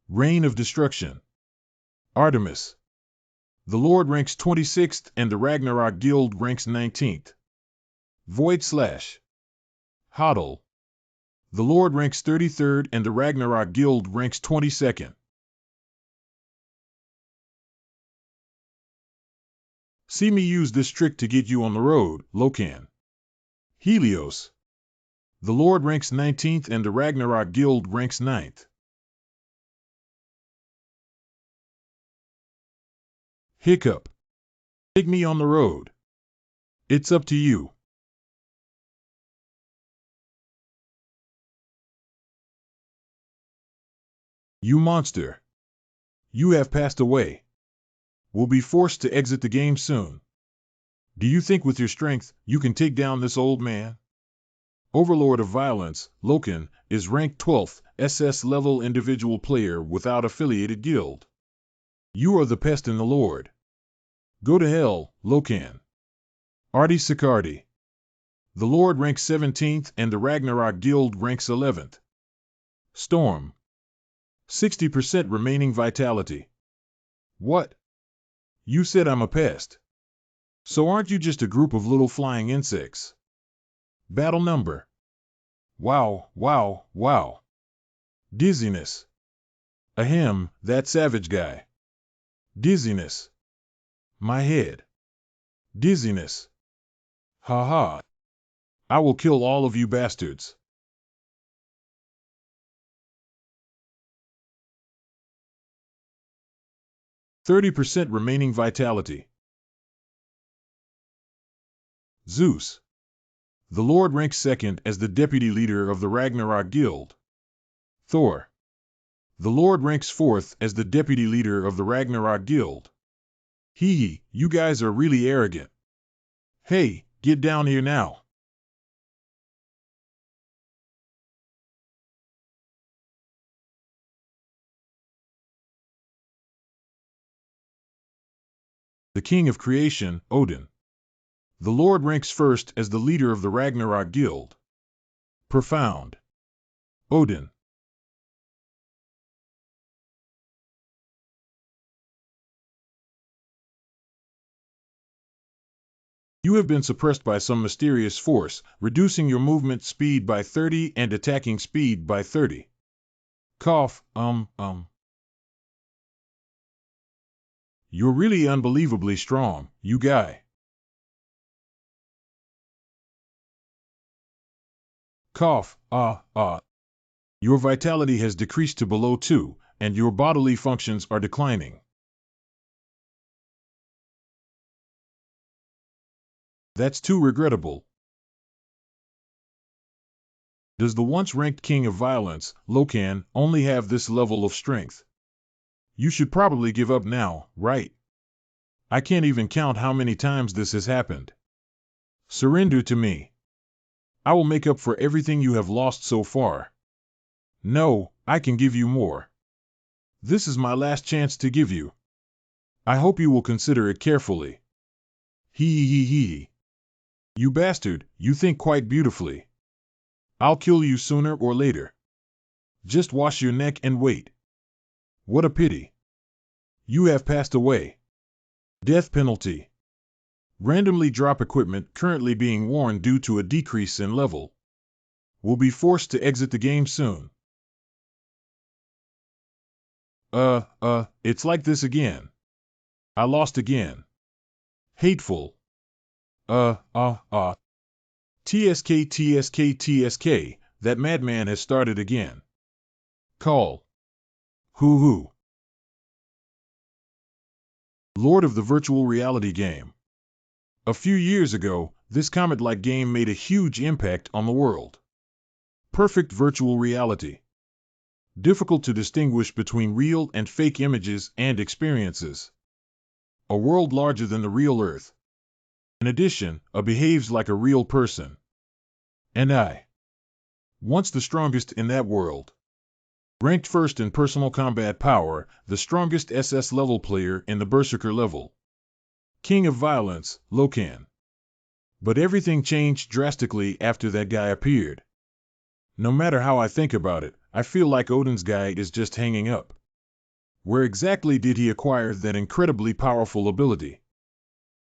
Reign of Destruction. Artemis. The Lord ranks 26th and the Ragnarok Guild ranks 19th. Void Slash. Hodl. The Lord ranks 33rd and the Ragnarok Guild ranks 22nd. See me use this trick to get you on the road, Lokan. Helios. The Lord ranks 19th and the Ragnarok Guild ranks 9th. Hiccup. Take me on the road. It's up to you. You monster. You have passed away. Will be forced to exit the game soon. Do you think with your strength you can take down this old man? Overlord of Violence, Lokan, is ranked 12th, SS level individual player without affiliated guild. You are the pest in the Lord. Go to hell, Lokan. Artie Sicardi. The Lord ranks 17th and the Ragnarok Guild ranks 11th. Storm. 60% remaining vitality. What? You said I'm a pest. So aren't you just a group of little flying insects? Battle number. Wow, wow, wow. Dizziness. Ahem, that savage guy. Dizziness. My head. Dizziness. Ha ha. I will kill all of you bastards. %30 remaining vitality. Zeus. The Lord ranks 2nd as the deputy leader of the Ragnarok Guild. Thor. The Lord ranks 4th as the deputy leader of the Ragnarok Guild. Hee hee, you guys are really arrogant. Hey, get down here now. The King of Creation, Odin. The Lord ranks 1st as the leader of the Ragnarok Guild. Profound. Odin. You have been suppressed by some mysterious force, reducing your movement speed by 30 and attacking speed by 30. Cough, You're really unbelievably strong, you guy. Cough, Your vitality has decreased to below 2, and your bodily functions are declining. That's too regrettable. Does the once-ranked King of Violence, Lokan, only have this level of strength? You should probably give up now, right? I can't even count how many times this has happened. Surrender to me. I will make up for everything you have lost so far. No, I can give you more. This is my last chance to give you. I hope you will consider it carefully. Hee hee hee. You bastard, you think quite beautifully. I'll kill you sooner or later. Just wash your neck and wait. What a pity. You have passed away. Death penalty. Randomly drop equipment currently being worn due to a decrease in level. Will be forced to exit the game soon. It's like this again. I lost again. Hateful. TSK, that madman has started again. Call. Hoo-hoo. Lord of the virtual reality game. A few years ago, this comet-like game made a huge impact on the world. Perfect virtual reality. Difficult to distinguish between real and fake images and experiences. A world larger than the real Earth. In addition, behaves like a real person. And I. Once the strongest in that world. Ranked 1st in personal combat power, the strongest SS level player in the Berserker level. King of Violence, Lokan. But everything changed drastically after that guy appeared. No matter how I think about it, I feel like Odin's guy is just hanging up. Where exactly did he acquire that incredibly powerful ability?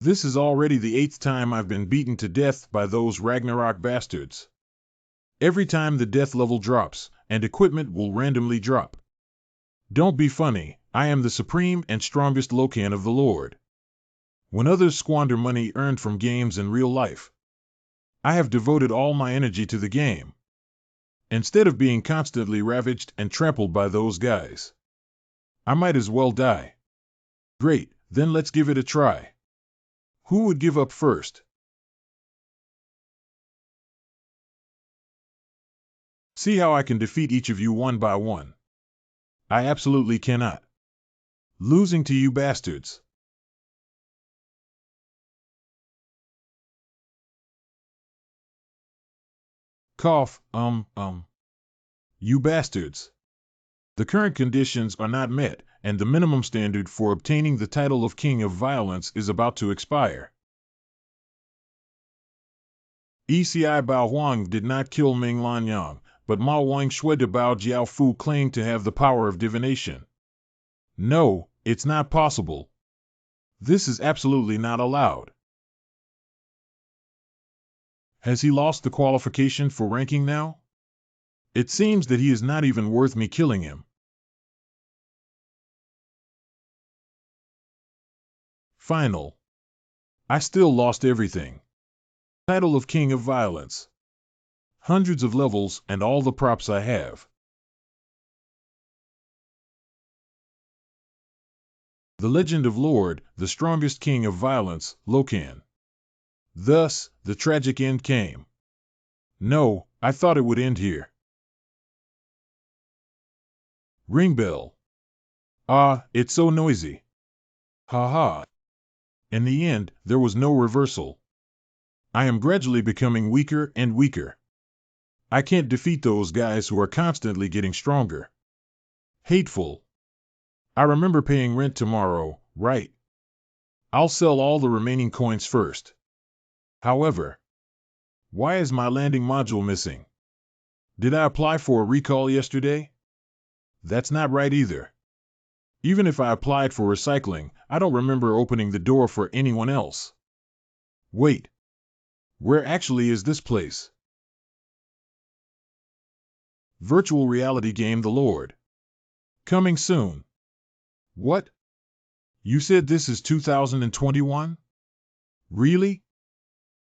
This is already the 8th time I've been beaten to death by those Ragnarok bastards. Every time the death level drops, and equipment will randomly drop. Don't be funny, I am the supreme and strongest Lokan of the Lord. When others squander money earned from games in real life, I have devoted all my energy to the game. Instead of being constantly ravaged and trampled by those guys, I might as well die. Great, then let's give it a try. Who would give up first? See how I can defeat each of you one by one. I absolutely cannot. Losing to you bastards. Cough, You bastards. The current conditions are not met, and the minimum standard for obtaining the title of King of Violence is about to expire. ECI Bao Huang did not kill Ming Lan Yang, but Mao Wang Shui de Bao Jiao Fu claimed to have the power of divination. No, it's not possible. This is absolutely not allowed. Has he lost the qualification for ranking now? It seems that he is not even worth me killing him. Final. I still lost everything. Title of King of Violence. Hundreds of levels and all the props I have. The legend of Lord, the strongest king of violence, Lokan. Thus, the tragic end came. No, I thought it would end here. Ring bell. Ah, it's so noisy. Ha ha. In the end, there was no reversal. I am gradually becoming weaker and weaker. I can't defeat those guys who are constantly getting stronger. Hateful. I remember paying rent tomorrow, right? I'll sell all the remaining coins first. However, why is my landing module missing? Did I apply for a recall yesterday? That's not right either. Even if I applied for recycling, I don't remember opening the door for anyone else. Wait. Where actually is this place? Virtual reality game The Lord. Coming soon. What? You said this is 2021? Really?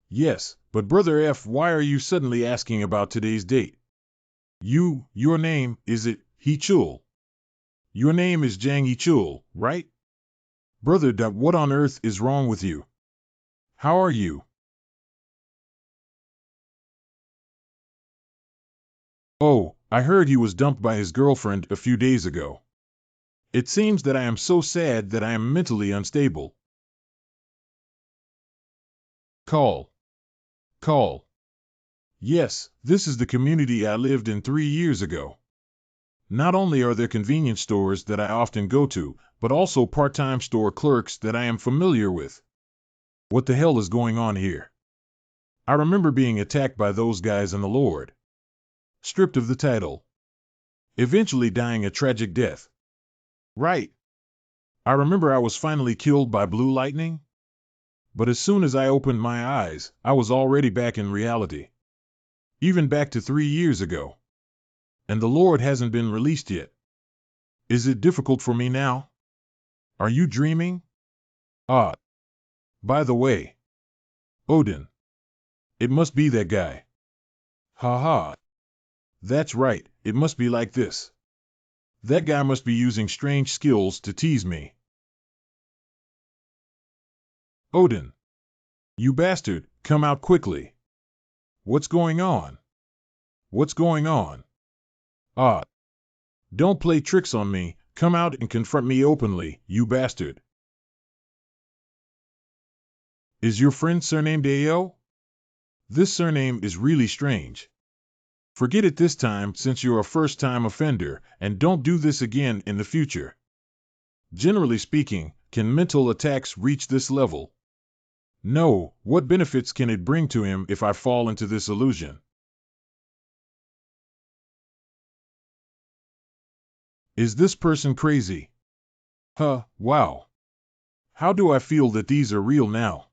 Yes, but Brother F, why are you suddenly asking about today's date? Your name, is it, He-Chul? Your name is Jang He-Chul, right? Brother, what on earth is wrong with you? How are you? Oh, I heard he was dumped by his girlfriend a few days ago. It seems that I am so sad that I am mentally unstable. Call. Yes, this is the community I lived in 3 years ago. Not only are there convenience stores that I often go to, but also part-time store clerks that I am familiar with. What the hell is going on here? I remember being attacked by those guys in the Lord. Stripped of the title. Eventually dying a tragic death. Right. I remember I was finally killed by blue lightning. But as soon as I opened my eyes, I was already back in reality. Even back to 3 years ago. And the Lord hasn't been released yet. Is it difficult for me now? Are you dreaming? Ah. By the way. Odin. It must be that guy. Ha ha. That's right, it must be like this. That guy must be using strange skills to tease me. Odin. You bastard, come out quickly. What's going on? What's going on? Ah. Don't play tricks on me, come out and confront me openly, you bastard. Is your friend surnamed Ao? This surname is really strange. Forget it this time since you're a first-time offender, and don't do this again in the future. Generally speaking, can mental attacks reach this level? No, what benefits can it bring to him if I fall into this illusion? Is this person crazy? Wow. How do I feel that these are real now?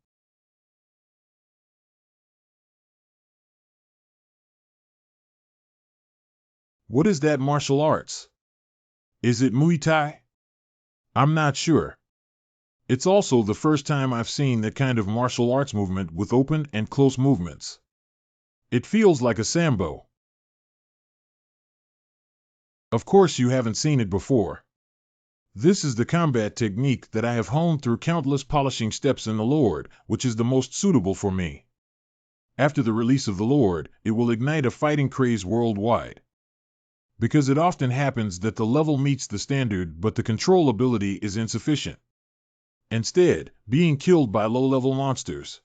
What is that martial arts? Is it Muay Thai? I'm not sure. It's also the first time I've seen that kind of martial arts movement with open and close movements. It feels like a sambo. Of course you haven't seen it before. This is the combat technique that I have honed through countless polishing steps in the Lord, which is the most suitable for me. After the release of the Lord, it will ignite a fighting craze worldwide. Because it often happens that the level meets the standard but the control ability is insufficient. Instead, being killed by low-level monsters.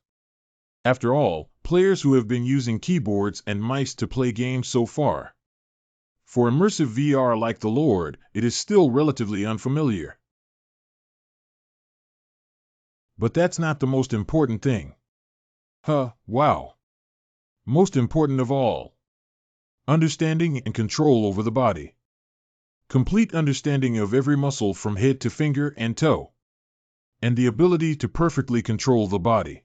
After all, players who have been using keyboards and mice to play games so far. For immersive VR like the Lord, it is still relatively unfamiliar. But that's not the most important thing. Wow. Most important of all. Understanding and control over the body. Complete understanding of every muscle from head to finger and toe. And the ability to perfectly control the body.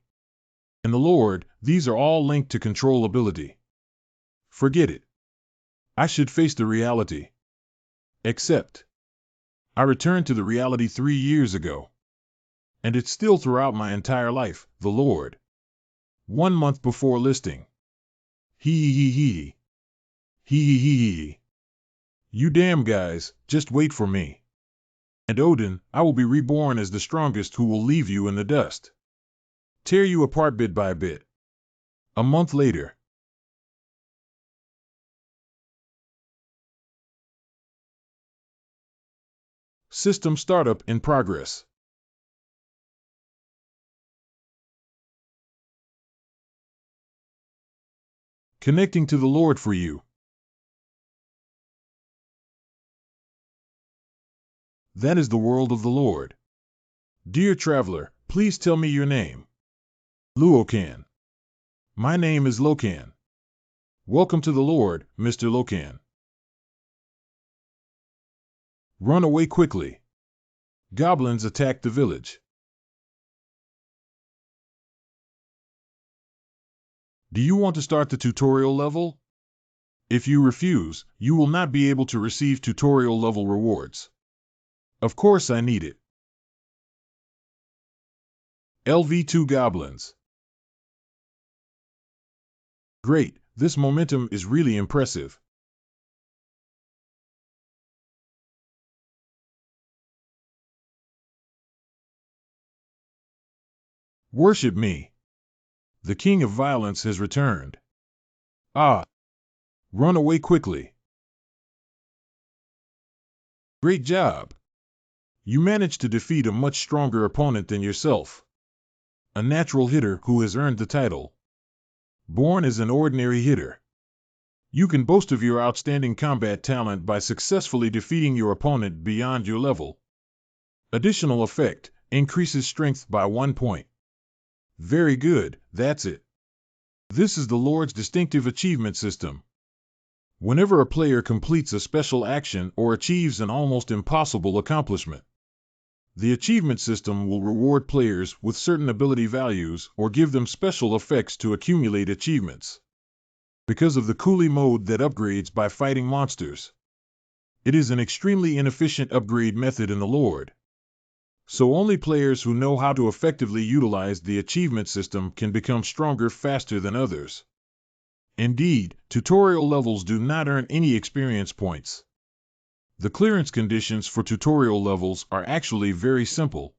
In the Lord, these are all linked to controllability. Forget it. I should face the reality. Except, I returned to the reality 3 years ago. And it's still throughout my entire life, the Lord. 1 month before listing. Hee. You damn guys, just wait for me. And Odin, I will be reborn as the strongest who will leave you in the dust. Tear you apart bit by bit. A month later. System startup in progress. Connecting to the Lord for you. That is the world of the Lord. Dear traveler, please tell me your name. Lokan. My name is Lokan. Welcome to the Lord, Mr. Lokan. Run away quickly. Goblins attack the village. Do you want to start the tutorial level? If you refuse, you will not be able to receive tutorial level rewards. Of course I need it. LV2 Goblins. Great, this momentum is really impressive. Worship me. The king of violence has returned. Run away quickly. Great job. You managed to defeat a much stronger opponent than yourself. A natural hitter who has earned the title. Born as an ordinary hitter. You can boast of your outstanding combat talent by successfully defeating your opponent beyond your level. Additional effect, increases strength by 1 point. Very good, that's it. This is the Lord's distinctive achievement system. Whenever a player completes a special action or achieves an almost impossible accomplishment, the achievement system will reward players with certain ability values or give them special effects to accumulate achievements. Because of the coolie mode that upgrades by fighting monsters. It is an extremely inefficient upgrade method in the Lord. So only players who know how to effectively utilize the achievement system can become stronger faster than others. Indeed, tutorial levels do not earn any experience points. The clearance conditions for tutorial levels are actually very simple.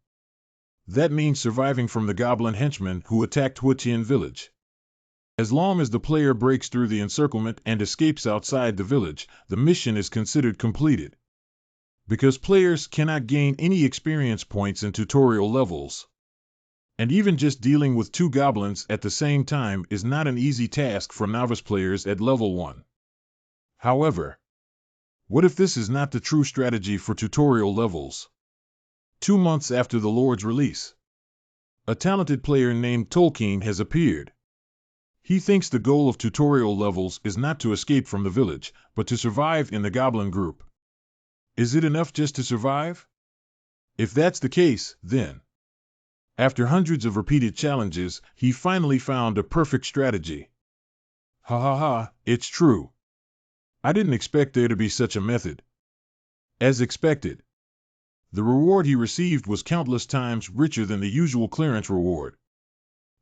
That means surviving from the goblin henchmen who attacked Huatian village. As long as the player breaks through the encirclement and escapes outside the village, the mission is considered completed. Because players cannot gain any experience points in tutorial levels. And even just dealing with 2 goblins at the same time is not an easy task for novice players at level 1. However, what if this is not the true strategy for tutorial levels? 2 months after the Lord's release, a talented player named Tolkien has appeared. He thinks the goal of tutorial levels is not to escape from the village, but to survive in the goblin group. Is it enough just to survive? If that's the case, then, after hundreds of repeated challenges, he finally found a perfect strategy. Ha ha ha, it's true. I didn't expect there to be such a method. As expected, the reward he received was countless times richer than the usual clearance reward.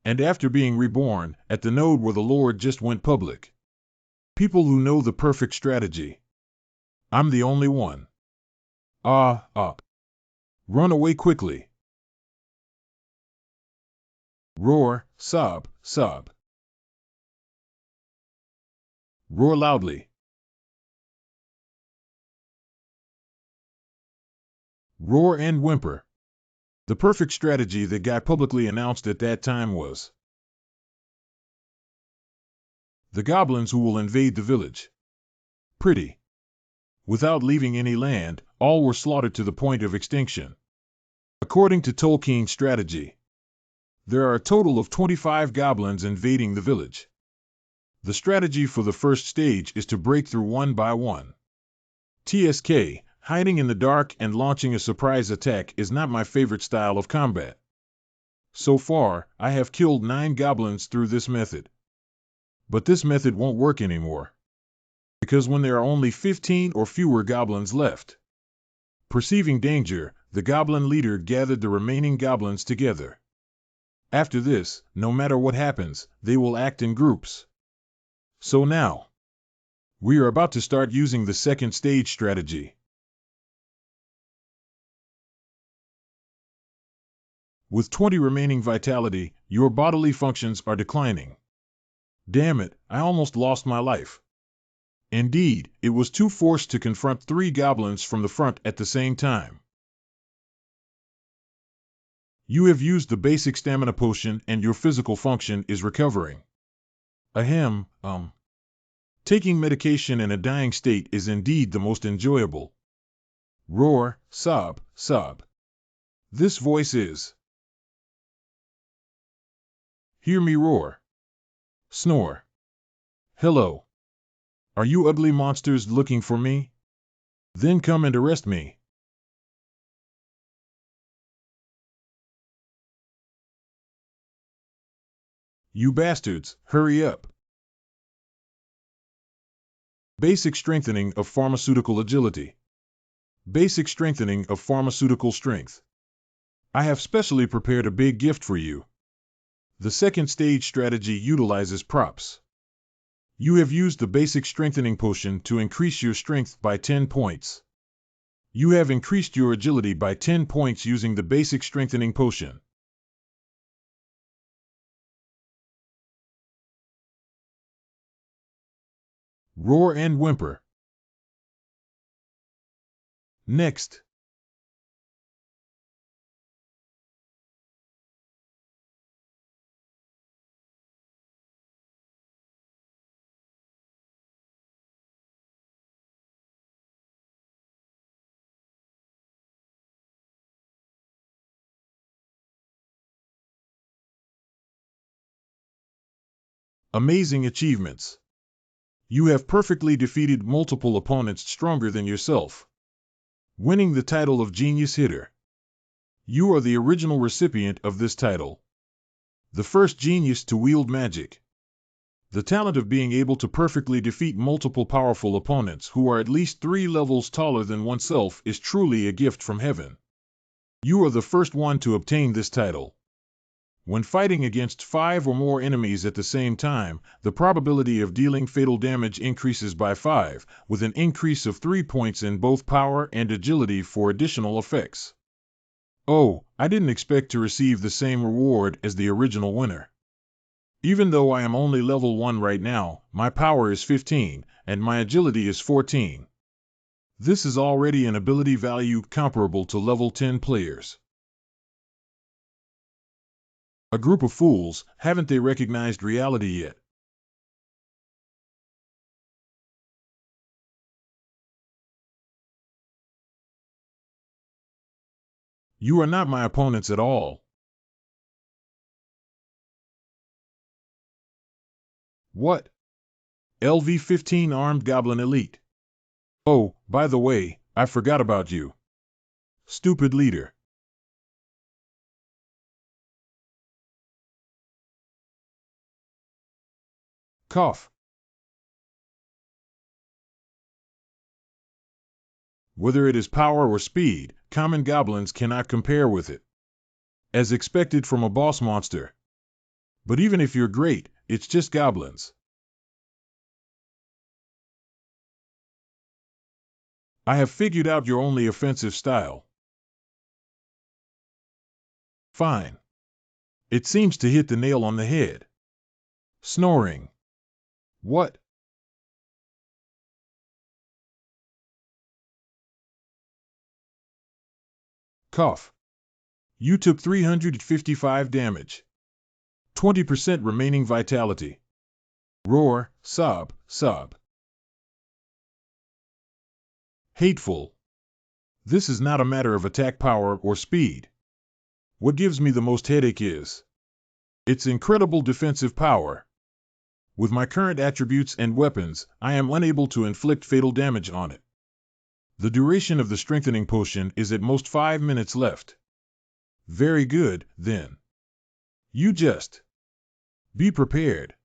And after being reborn, at the node where the Lord just went public. People who know the perfect strategy. I'm the only one. Run away quickly. Roar, sob, sob. Roar loudly. Roar and whimper. The perfect strategy that got publicly announced at that time was the goblins who will invade the village. Pretty. Without leaving any land, all were slaughtered to the point of extinction. According to Tolkien's strategy, there are a total of 25 goblins invading the village. The strategy for the first stage is to break through one by one. TSK, hiding in the dark and launching a surprise attack is not my favorite style of combat. So far, I have killed 9 goblins through this method. But this method won't work anymore, because when there are only 15 or fewer goblins left. Perceiving danger, the goblin leader gathered the remaining goblins together. After this, no matter what happens, they will act in groups. So now, we are about to start using the second stage strategy. With 20 remaining vitality, your bodily functions are declining. Damn it, I almost lost my life. Indeed, it was too forced to confront 3 goblins from the front at the same time. You have used the basic stamina potion and your physical function is recovering. Ahem, Taking medication in a dying state is indeed the most enjoyable. Roar, sob, sob. This voice is. Hear me roar. Snore. Hello. Are you ugly monsters looking for me? Then come and arrest me. You bastards, hurry up. Basic strengthening of pharmaceutical agility. Basic strengthening of pharmaceutical strength. I have specially prepared a big gift for you. The second stage strategy utilizes props. You have used the basic strengthening potion to increase your strength by 10 points. You have increased your agility by 10 points using the basic strengthening potion. Roar and whimper. Next. Amazing achievements. You have perfectly defeated multiple opponents stronger than yourself, winning the title of Genius Hitter. You are the original recipient of this title. The first genius to wield magic. The talent of being able to perfectly defeat multiple powerful opponents who are at least 3 levels taller than oneself is truly a gift from heaven. You are the first one to obtain this title. When fighting against 5 or more enemies at the same time, the probability of dealing fatal damage increases by 5, with an increase of 3 points in both power and agility for additional effects. Oh, I didn't expect to receive the same reward as the original winner. Even though I am only level 1 right now, my power is 15, and my agility is 14. This is already an ability value comparable to level 10 players. A group of fools, haven't they recognized reality yet? You are not my opponents at all. What? LV-15 Armed Goblin Elite. Oh, by the way, I forgot about you. Stupid leader. Cough. Whether it is power or speed, common goblins cannot compare with it. As expected from a boss monster. But even if you're great, it's just goblins. I have figured out your only offensive style. Fine. It seems to hit the nail on the head. Snoring. What? Cough. You took 355 damage. 20% remaining vitality. Roar, sob, sob. Hateful. This is not a matter of attack power or speed. What gives me the most headache is its incredible defensive power. With my current attributes and weapons, I am unable to inflict fatal damage on it. The duration of the strengthening potion is at most 5 minutes left. Very good, then. You just be prepared.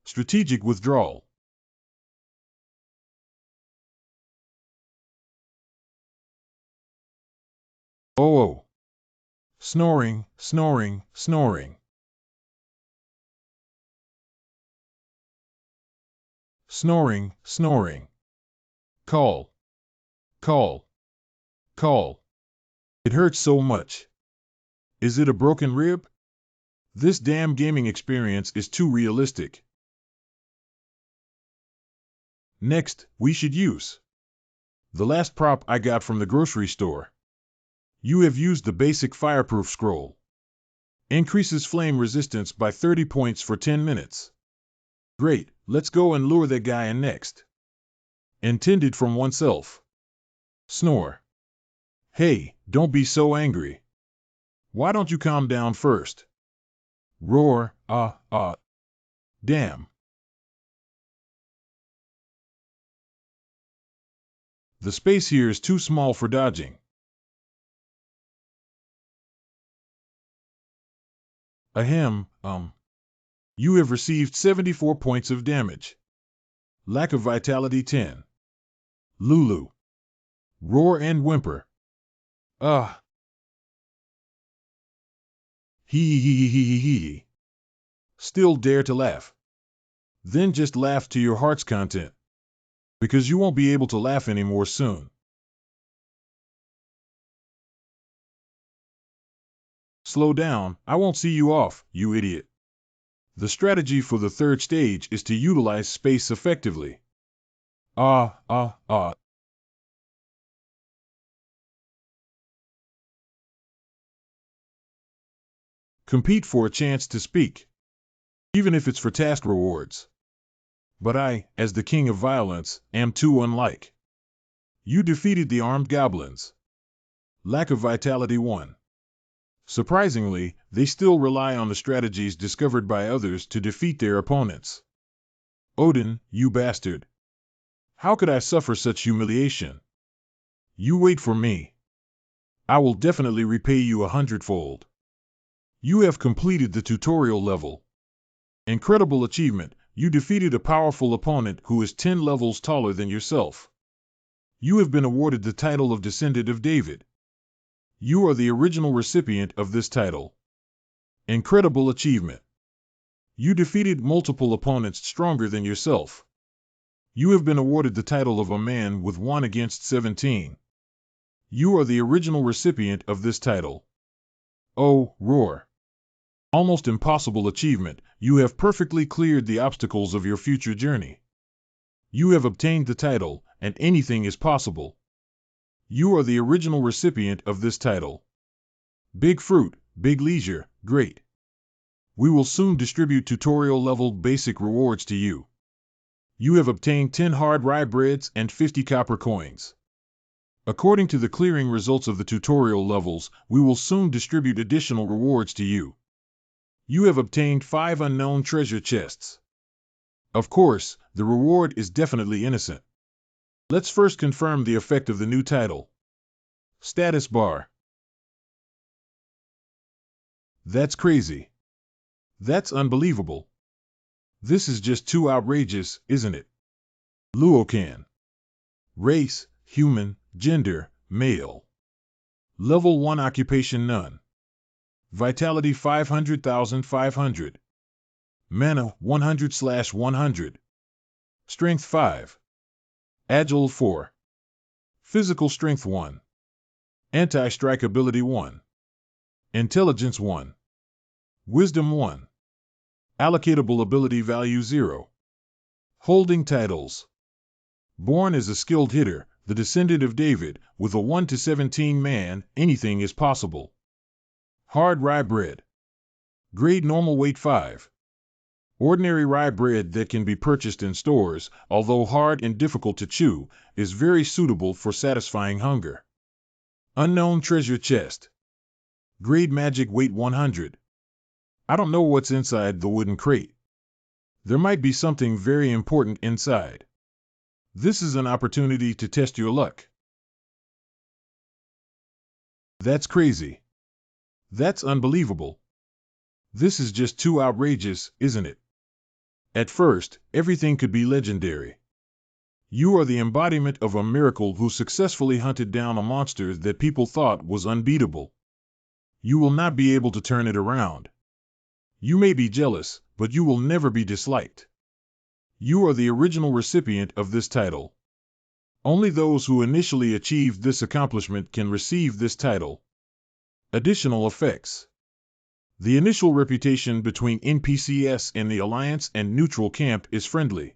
Strategic withdrawal. Oh. Snoring, snoring, snoring. Snoring, snoring. Call. Call. Call. It hurts so much. Is it a broken rib? This damn gaming experience is too realistic. Next, we should use the last prop I got from the grocery store. You have used the basic fireproof scroll. Increases flame resistance by 30 points for 10 minutes. Great, let's go and lure that guy in next. Intended from oneself. Snore. Hey, don't be so angry. Why don't you calm down first? Roar, damn. The space here is too small for dodging. Ahem, You have received 74 points of damage. Lack of vitality 10. Lulu. Roar and whimper. Hee. Still dare to laugh. Then just laugh to your heart's content. Because you won't be able to laugh anymore soon. Slow down, I won't see you off, you idiot. The strategy for the third stage is to utilize space effectively. Compete for a chance to speak. Even if it's for task rewards. But I, as the king of violence, am too unlike. You defeated the armed goblins. Lack of vitality 1. Surprisingly, they still rely on the strategies discovered by others to defeat their opponents. Odin, you bastard. How could I suffer such humiliation? You wait for me. I will definitely repay you 100-fold. You have completed the tutorial level. Incredible achievement, you defeated a powerful opponent who is 10 levels taller than yourself. You have been awarded the title of Descendant of David. You are the original recipient of this title. Incredible achievement. You defeated multiple opponents stronger than yourself. You have been awarded the title of a man with 1 against 17. You are the original recipient of this title. Oh, roar. Almost impossible achievement, you have perfectly cleared the obstacles of your future journey. You have obtained the title, and anything is possible. You are the original recipient of this title. Big fruit, big leisure, great. We will soon distribute tutorial level basic rewards to you. You have obtained 10 hard rye breads and 50 copper coins. According to the clearing results of the tutorial levels, we will soon distribute additional rewards to you. You have obtained 5 unknown treasure chests. Of course, the reward is definitely innocent. Let's first confirm the effect of the new title. Status bar. That's crazy. That's unbelievable. This is just too outrageous, isn't it? Lokan. Race, human, gender, male. Level 1 occupation none. Vitality 500,500. Mana 100/100. Strength 5. Agile 4. Physical strength 1. Anti-strike ability 1. Intelligence 1. Wisdom 1. Allocatable ability value 0. Holding titles. Born as a skilled hitter, the descendant of David, with a 1 to 17 man, anything is possible. Hard rye bread. Grade normal weight 5. Ordinary rye bread that can be purchased in stores, although hard and difficult to chew, is very suitable for satisfying hunger. Unknown treasure chest. Grade magic weight 100. I don't know what's inside the wooden crate. There might be something very important inside. This is an opportunity to test your luck. That's crazy. That's unbelievable. This is just too outrageous, isn't it? At first, everything could be legendary. You are the embodiment of a miracle who successfully hunted down a monster that people thought was unbeatable. You will not be able to turn it around. You may be jealous, but you will never be disliked. You are the original recipient of this title. Only those who initially achieved this accomplishment can receive this title. Additional effects. The initial reputation between NPCs and the Alliance and Neutral Camp is friendly.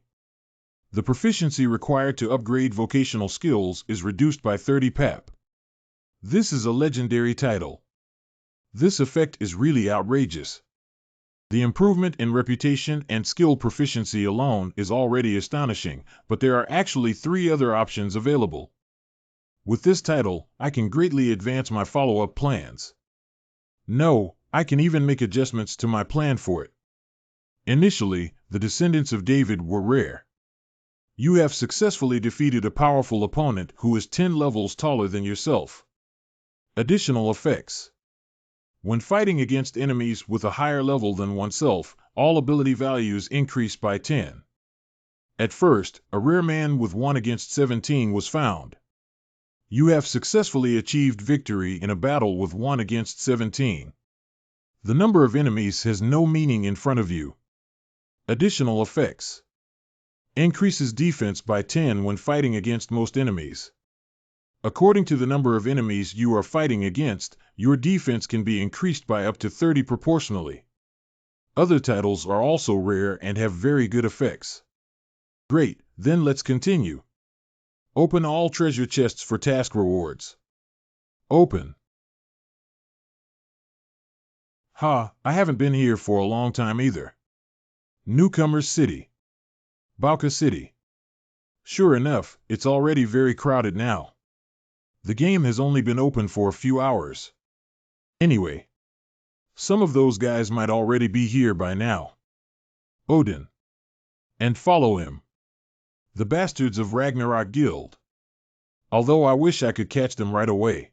The proficiency required to upgrade vocational skills is reduced by 30 pap. This is a legendary title. This effect is really outrageous. The improvement in reputation and skill proficiency alone is already astonishing, but there are actually 3 other options available. With this title, I can greatly advance my follow-up plans. No, I can even make adjustments to my plan for it. Initially, the descendants of David were rare. You have successfully defeated a powerful opponent who is 10 levels taller than yourself. Additional effects. When fighting against enemies with a higher level than oneself, all ability values increase by 10. At first, a rare man with 1 against 17 was found. You have successfully achieved victory in a battle with 1 against 17. The number of enemies has no meaning in front of you. Additional effects. Increases defense by 10 when fighting against most enemies. According to the number of enemies you are fighting against, your defense can be increased by up to 30 proportionally. Other titles are also rare and have very good effects. Great, then let's continue. Open all treasure chests for task rewards. Open. I haven't been here for a long time either. Newcomers City. Bauka City. Sure enough, it's already very crowded now. The game has only been open for a few hours. Anyway, some of those guys might already be here by now. Odin. And follow him. The bastards of Ragnarok Guild. Although I wish I could catch them right away.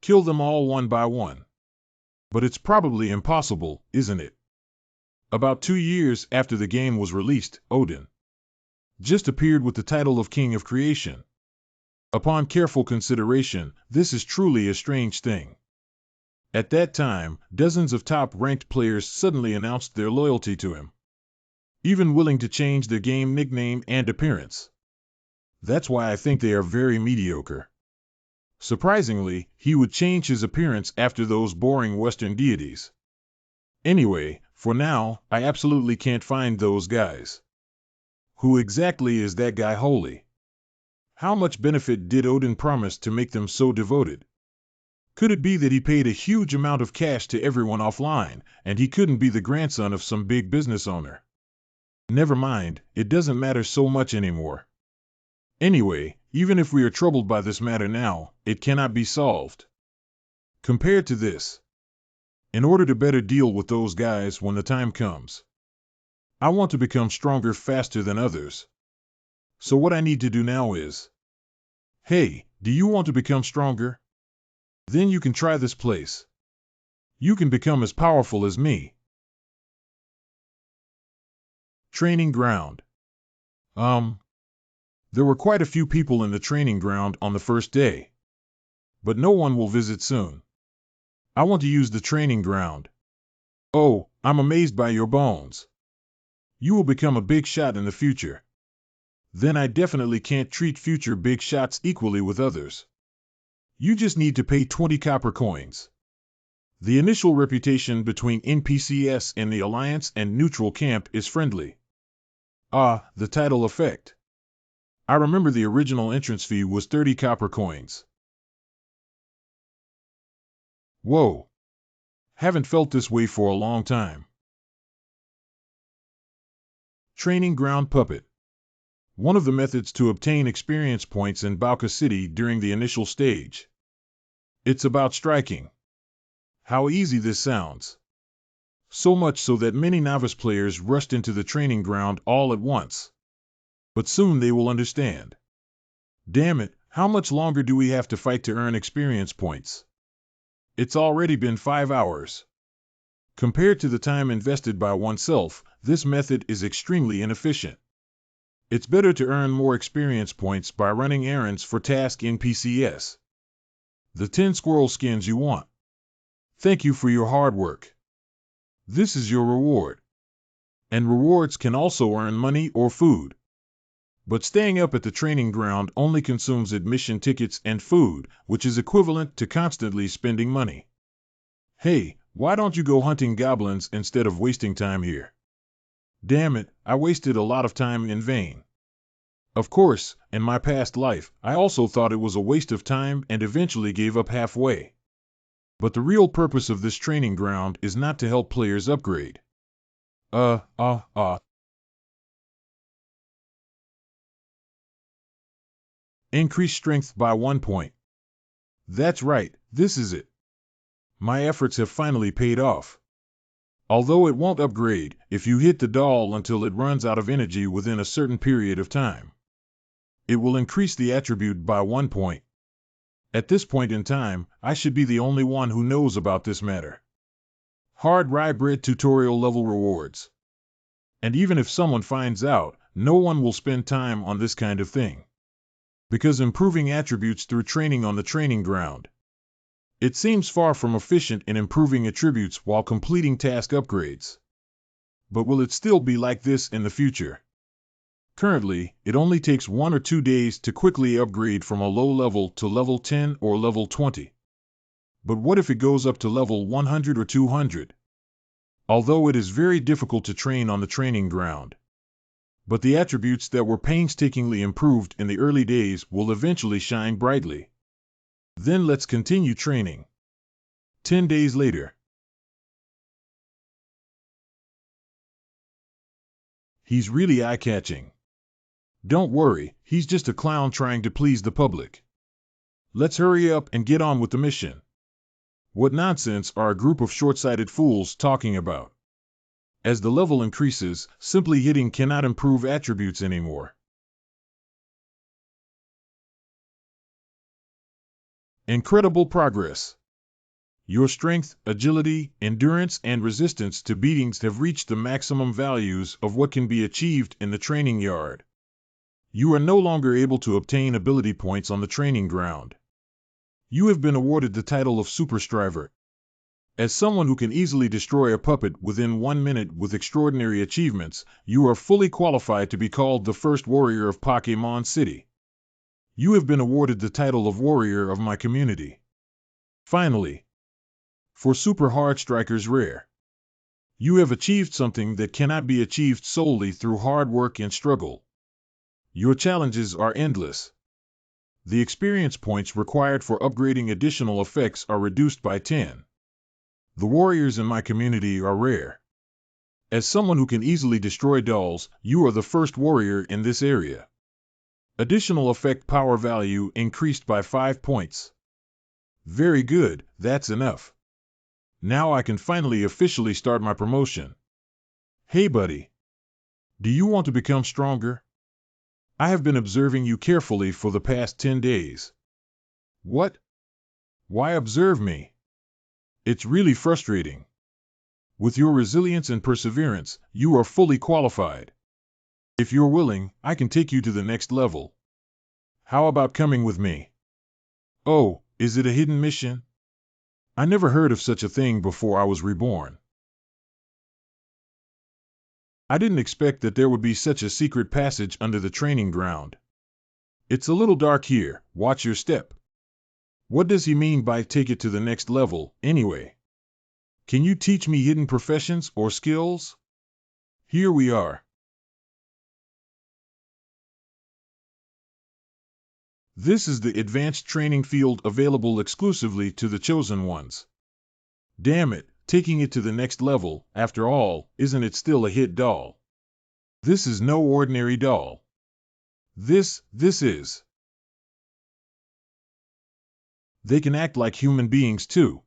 Kill them all one by one. But it's probably impossible, isn't it? About 2 years after the game was released, Odin just appeared with the title of King of Creation. Upon careful consideration, this is truly a strange thing. At that time, dozens of top-ranked players suddenly announced their loyalty to him, even willing to change their game nickname and appearance. That's why I think they are very mediocre. Surprisingly, he would change his appearance after those boring Western deities. Anyway, for now, I absolutely can't find those guys. Who exactly is that guy Holy? How much benefit did Odin promise to make them so devoted? Could it be that he paid a huge amount of cash to everyone offline, and he couldn't be the grandson of some big business owner? Never mind, it doesn't matter so much anymore. Anyway, even if we are troubled by this matter now, it cannot be solved. Compared to this, in order to better deal with those guys when the time comes, I want to become stronger faster than others. So what I need to do now is, hey, do you want to become stronger? Then you can try this place. You can become as powerful as me. Training ground. There were quite a few people in the training ground on the first day. But no one will visit soon. I want to use the training ground. Oh, I'm amazed by your bones. You will become a big shot in the future. Then I definitely can't treat future big shots equally with others. You just need to pay 20 copper coins. The initial reputation between NPCs and the Alliance and Neutral Camp is friendly. Ah, the title effect. I remember the original entrance fee was 30 copper coins. Whoa. Haven't felt this way for a long time. Training ground puppet. One of the methods to obtain experience points in Bauka City during the initial stage. It's about striking. How easy this sounds. So much so that many novice players rushed into the training ground all at once. But soon they will understand. Damn it, how much longer do we have to fight to earn experience points? It's already been 5 hours. Compared to the time invested by oneself, this method is extremely inefficient. It's better to earn more experience points by running errands for task NPCs. The 10 squirrel skins you want. Thank you for your hard work. This is your reward. And rewards can also earn money or food. But staying up at the training ground only consumes admission tickets and food, which is equivalent to constantly spending money. Hey, why don't you go hunting goblins instead of wasting time here? Damn it, I wasted a lot of time in vain. Of course, in my past life, I also thought it was a waste of time and eventually gave up halfway. But the real purpose of this training ground is not to help players upgrade. Increase strength by 1 point. That's right, this is it. My efforts have finally paid off. Although it won't upgrade if you hit the doll until it runs out of energy within a certain period of time. It will increase the attribute by 1 point. At this point in time, I should be the only one who knows about this matter. Hard rye bread tutorial level rewards. And even if someone finds out, no one will spend time on this kind of thing. Because improving attributes through training on the training ground. It seems far from efficient in improving attributes while completing task upgrades. But will it still be like this in the future? Currently, it only takes 1 or 2 days to quickly upgrade from a low level to level 10 or level 20. But what if it goes up to level 100 or 200? Although it is very difficult to train on the training ground. But the attributes that were painstakingly improved in the early days will eventually shine brightly. Then let's continue training. 10 days later. He's really eye-catching. Don't worry, he's just a clown trying to please the public. Let's hurry up and get on with the mission. What nonsense are a group of short-sighted fools talking about? As the level increases, simply hitting cannot improve attributes anymore. Incredible progress. Your strength, agility, endurance, and resistance to beatings have reached the maximum values of what can be achieved in the training yard. You are no longer able to obtain ability points on the training ground. You have been awarded the title of Super Striver. As someone who can easily destroy a puppet within 1 minute with extraordinary achievements, you are fully qualified to be called the first warrior of Pokemon City. You have been awarded the title of Warrior of my community. Finally, for Super Hard Strikers Rare, you have achieved something that cannot be achieved solely through hard work and struggle. Your challenges are endless. The experience points required for upgrading additional effects are reduced by 10. The warriors in my community are rare. As someone who can easily destroy dolls, you are the first warrior in this area. Additional effect power value increased by 5 points. Very good, that's enough. Now I can finally officially start my promotion. Hey buddy. Do you want to become stronger? I have been observing you carefully for the past 10 days. What? Why observe me? It's really frustrating. With your resilience and perseverance, you are fully qualified. If you're willing, I can take you to the next level. How about coming with me? Oh, is it a hidden mission? I never heard of such a thing before I was reborn. I didn't expect that there would be such a secret passage under the training ground. It's a little dark here, watch your step. What does he mean by take it to the next level, anyway? Can you teach me hidden professions or skills? Here we are. This is the advanced training field available exclusively to the chosen ones. Damn it, taking it to the next level, after all, isn't it still a hit doll? This is no ordinary doll. This is. They can act like human beings too.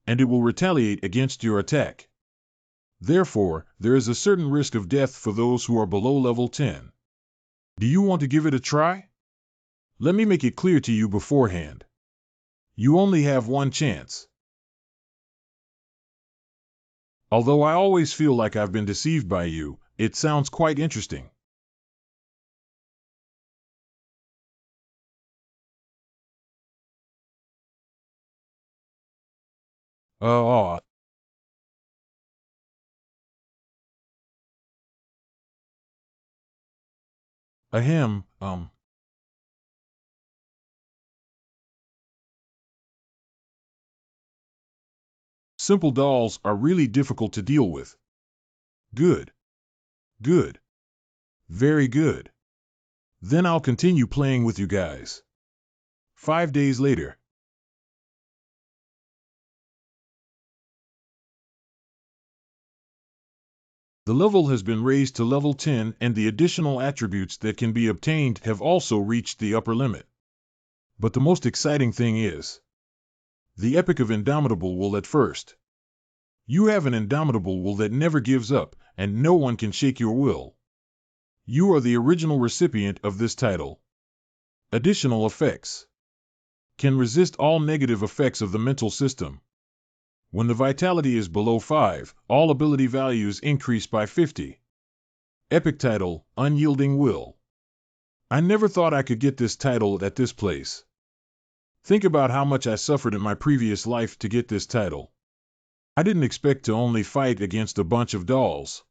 And it will retaliate against your attack. Therefore, there is a certain risk of death for those who are below level 10. Do you want to give it a try? Let me make it clear to you beforehand. You only have one chance. Although I always feel like I've been deceived by you, it sounds quite interesting. Uh, ahem, Simple dolls are really difficult to deal with. Good. Good. Very good. Then I'll continue playing with you guys. 5 days later. The level has been raised to level 10 and the additional attributes that can be obtained have also reached the upper limit. But the most exciting thing is the Epic of Indomitable will at first. You have an Indomitable will that never gives up, and no one can shake your will. You are the original recipient of this title. Additional effects. Can resist all negative effects of the mental system. When the vitality is below 5, all ability values increase by 50. Epic title, Unyielding Will. I never thought I could get this title at this place. Think about how much I suffered in my previous life to get this title. I didn't expect to only fight against a bunch of dolls.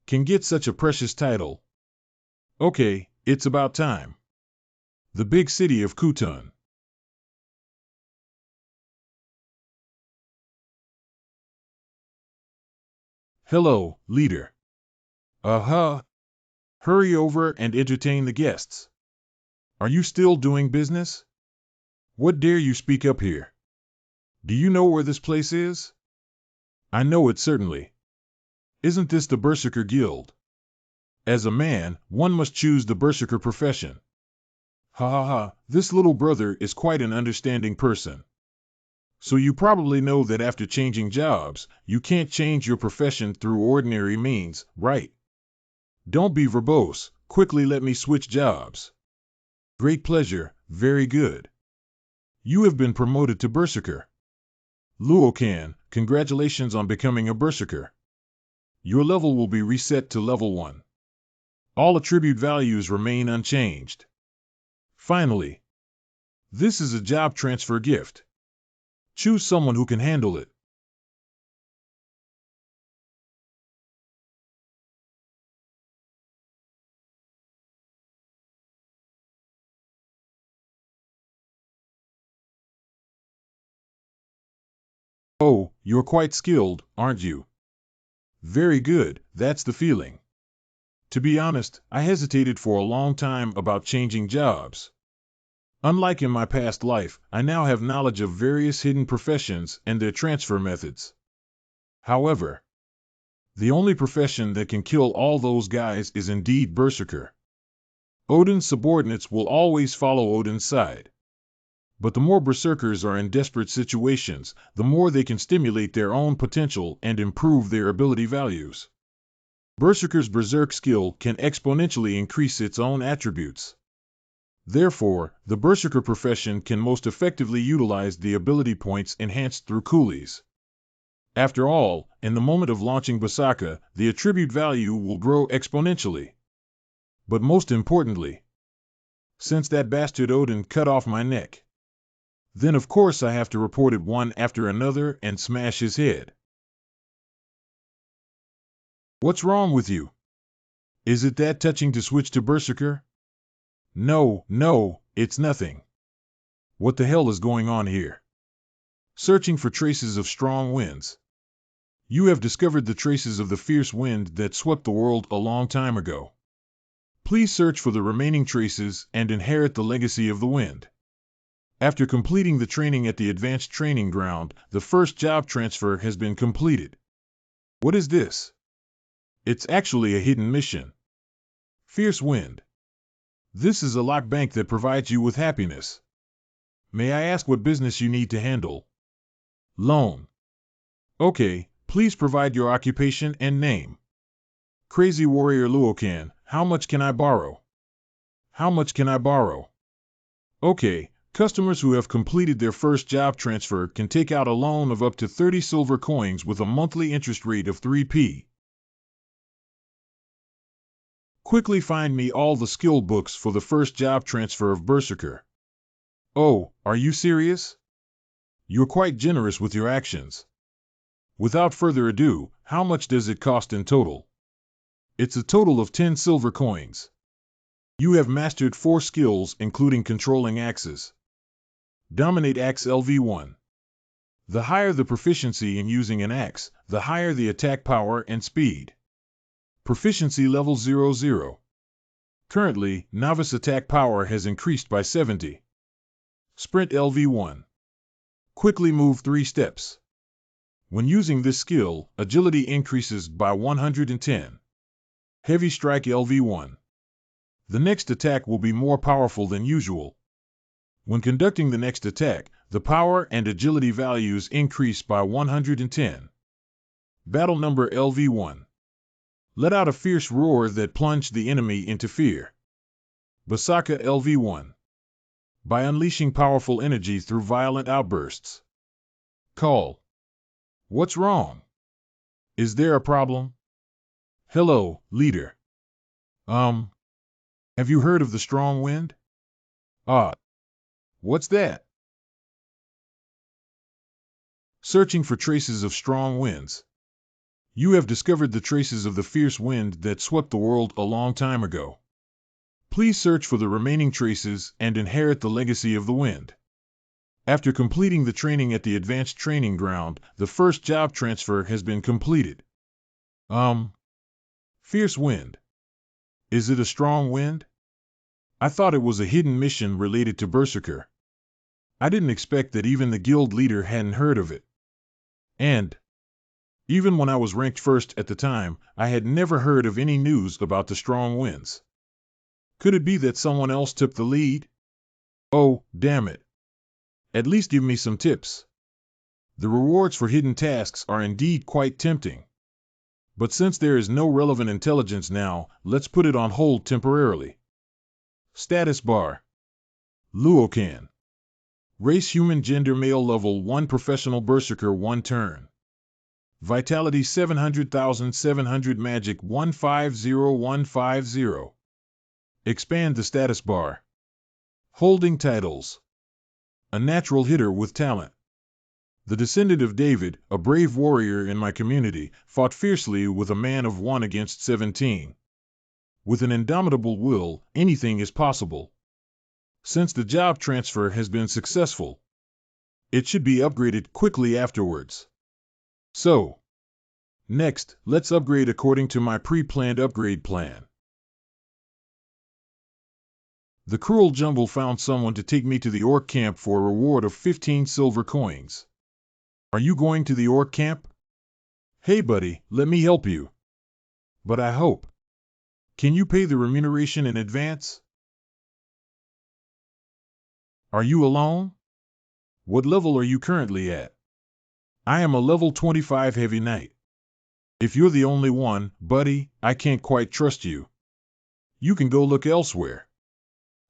Can get such a precious title. Okay, it's about time. The big city of Khutun. Hello, leader. Hurry over and entertain the guests. Are you still doing business? What dare you speak up here? Do you know where this place is? I know it certainly. Isn't this the Berserker Guild? As a man, one must choose the Berserker profession. This little brother is quite an understanding person. So you probably know that after changing jobs, you can't change your profession through ordinary means, right? Don't be verbose, quickly let me switch jobs. Great pleasure, very good. You have been promoted to Berserker. Lokan, congratulations on becoming a Berserker. Your level will be reset to level 1. All attribute values remain unchanged. Finally, this is a job transfer gift. Choose someone who can handle it. Oh, you're quite skilled, aren't you? Very good, that's the feeling. To be honest, I hesitated for a long time about changing jobs. Unlike in my past life, I now have knowledge of various hidden professions and their transfer methods. However, the only profession that can kill all those guys is indeed Berserker. Odin's subordinates will always follow Odin's side. But the more Berserkers are in desperate situations, the more they can stimulate their own potential and improve their ability values. Berserker's Berserk skill can exponentially increase its own attributes. Therefore, the Berserker profession can most effectively utilize the ability points enhanced through coolies. After all, in the moment of launching Berserker, the attribute value will grow exponentially. But most importantly, since that bastard Odin cut off my neck, then of course I have to report it one after another and smash his head. What's wrong with you? Is it that touching to switch to Berserker? No, it's nothing. What the hell is going on here? Searching for traces of strong winds. You have discovered the traces of the fierce wind that swept the world a long time ago. Please search for the remaining traces and inherit the legacy of the wind. After completing the training at the advanced training ground, the first job transfer has been completed. What is this? It's actually a hidden mission. Fierce wind. This is a lock bank that provides you with happiness. May I ask what business you need to handle? Loan. Okay, please provide your occupation and name. Crazy Warrior Lokan, how much can I borrow? How much can I borrow? Okay, customers who have completed their first job transfer can take out a loan of up to 30 silver coins with a monthly interest rate of 3p. Quickly find me all the skill books for the first job transfer of Berserker. Oh, are you serious? You're quite generous with your actions. Without further ado, how much does it cost in total? It's a total of 10 silver coins. You have mastered 4 skills including controlling axes. Dominate axe LV1. The higher the proficiency in using an axe, the higher the attack power and speed. Proficiency level 00. Currently, novice attack power has increased by 70. Sprint LV1. Quickly move 3 steps. When using this skill, agility increases by 110. Heavy strike LV1. The next attack will be more powerful than usual. When conducting the next attack, the power and agility values increase by 110. Battle number LV1. Let out a fierce roar that plunged the enemy into fear. Berserker LV1. By unleashing powerful energy through violent outbursts. Call. What's wrong? Is there a problem? Hello, leader. Have you heard of the strong wind? What's that? Searching for traces of strong winds. You have discovered the traces of the fierce wind that swept the world a long time ago. Please search for the remaining traces and inherit the legacy of the wind. After completing the training at the advanced training ground, the first job transfer has been completed. Fierce wind. Is it a strong wind? I thought it was a hidden mission related to Berserker. I didn't expect that even the guild leader hadn't heard of it. And even when I was ranked first at the time, I had never heard of any news about the strong winds. Could it be that someone else took the lead? Oh, damn it. At least give me some tips. The rewards for hidden tasks are indeed quite tempting. But since there is no relevant intelligence now, let's put it on hold temporarily. Status bar. Lokan. Race human, gender male, level 1, professional berserker, 1 turn. Vitality 700,700, magic 150150. Expand the status bar. Holding titles. A natural hitter with talent. The descendant of David, a brave warrior in my community, fought fiercely with a man of 1 against 17. With an indomitable will, anything is possible. Since the job transfer has been successful, it should be upgraded quickly afterwards. So, next, let's upgrade according to my pre-planned upgrade plan. The cruel jumble found someone to take me to the Orc Camp for a reward of 15 silver coins. Are you going to the Orc Camp? Hey buddy, let me help you. But I hope. Can you pay the remuneration in advance? Are you alone? What level are you currently at? I am a level 25 heavy knight. If you're the only one, buddy, I can't quite trust you. You can go look elsewhere.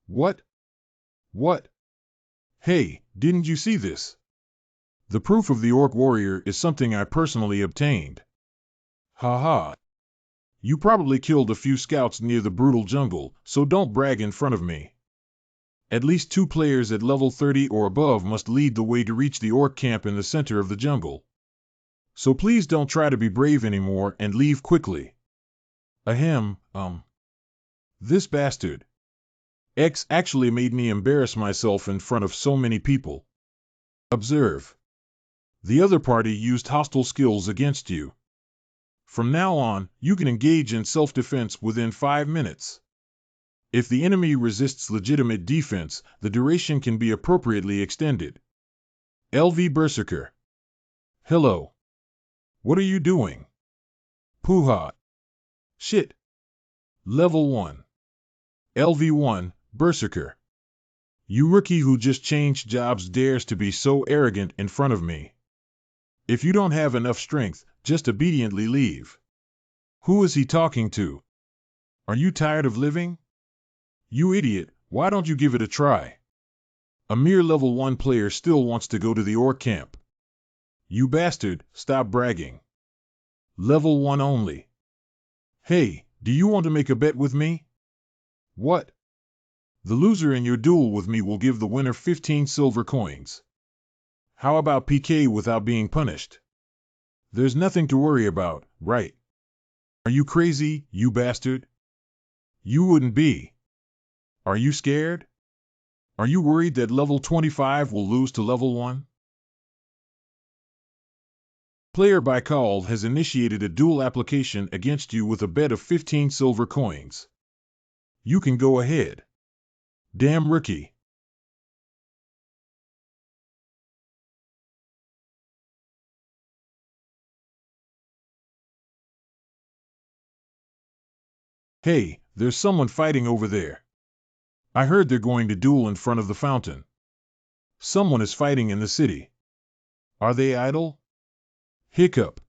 What? What? Hey, didn't you see this? The proof of the Orc warrior is something I personally obtained. Ha ha. You probably killed a few scouts near the brutal jungle, so don't brag in front of me. At least 2 players at level 30 or above must lead the way to reach the Orc Camp in the center of the jungle. So please don't try to be brave anymore and leave quickly. Ahem, This bastard X actually made me embarrass myself in front of so many people. Observe. The other party used hostile skills against you. From now on, you can engage in self-defense within 5 minutes. If the enemy resists legitimate defense, the duration can be appropriately extended. LV Berserker. Hello. What are you doing? Pooha. Shit. Level 1. LV1, Berserker. You rookie who just changed jobs dares to be so arrogant in front of me. If you don't have enough strength, just obediently leave. Who is he talking to? Are you tired of living? You idiot, why don't you give it a try? A mere level 1 player still wants to go to the Orc Camp. You bastard, stop bragging. Level 1 only. Hey, do you want to make a bet with me? What? The loser in your duel with me will give the winner 15 silver coins. How about PK without being punished? There's nothing to worry about, right? Are you crazy, you bastard? You wouldn't be. Are you scared? Are you worried that level 25 will lose to level 1? Player by call has initiated a duel application against you with a bet of 15 silver coins. You can go ahead. Damn rookie. Hey, there's someone fighting over there. I heard they're going to duel in front of the fountain. Someone is fighting in the city. Are they idle? Hiccup.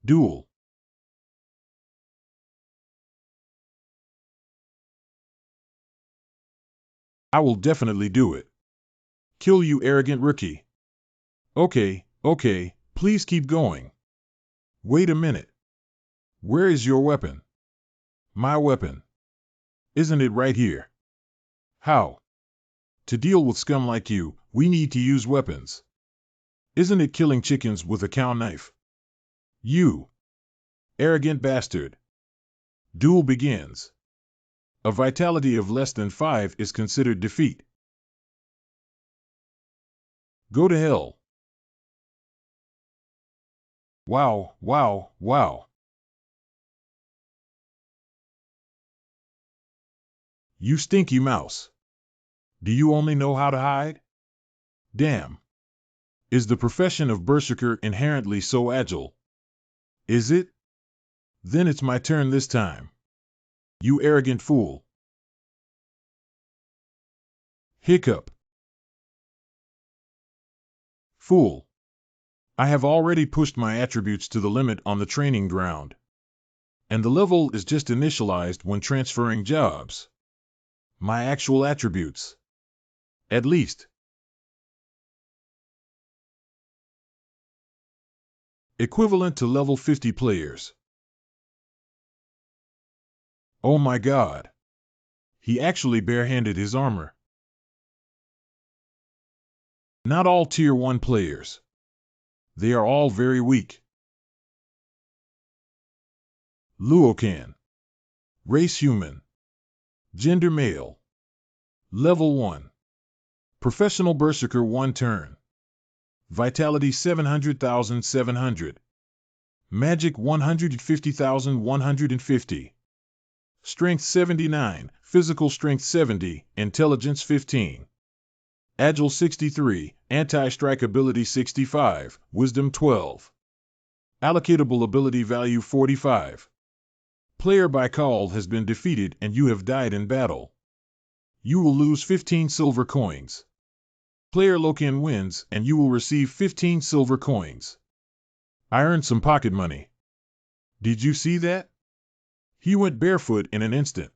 Duel. I will definitely do it. Kill you arrogant rookie. Okay, please keep going. Wait a minute. Where is your weapon? My weapon. Isn't it right here? How? To deal with scum like you, we need to use weapons. Isn't it killing chickens with a cow knife? You. Arrogant bastard. Duel begins. A vitality of less than 5 is considered defeat. Go to hell. Wow. You stinky mouse. Do you only know how to hide? Damn. Is the profession of Berserker inherently so agile? Is it? Then it's my turn this time. You arrogant fool. Hiccup. Fool. I have already pushed my attributes to the limit on the training ground. And the level is just initialized when transferring jobs. My actual attributes. At least. Equivalent to level 50 players. Oh my god. He actually barehanded his armor. Not all tier 1 players. They are all very weak. Lokan. Race human. Gender male. Level 1. Professional Berserker 1 turn. Vitality 700,700. Magic 150,150. Strength 79, Physical Strength 70, Intelligence 15. Agile 63, Anti-Strike Ability 65, Wisdom 12. Allocatable Ability Value 45. Player by call has been defeated and you have died in battle. You will lose 15 silver coins. Player Lokan wins and you will receive 15 silver coins. I earned some pocket money. Did you see that? He went barefoot in an instant.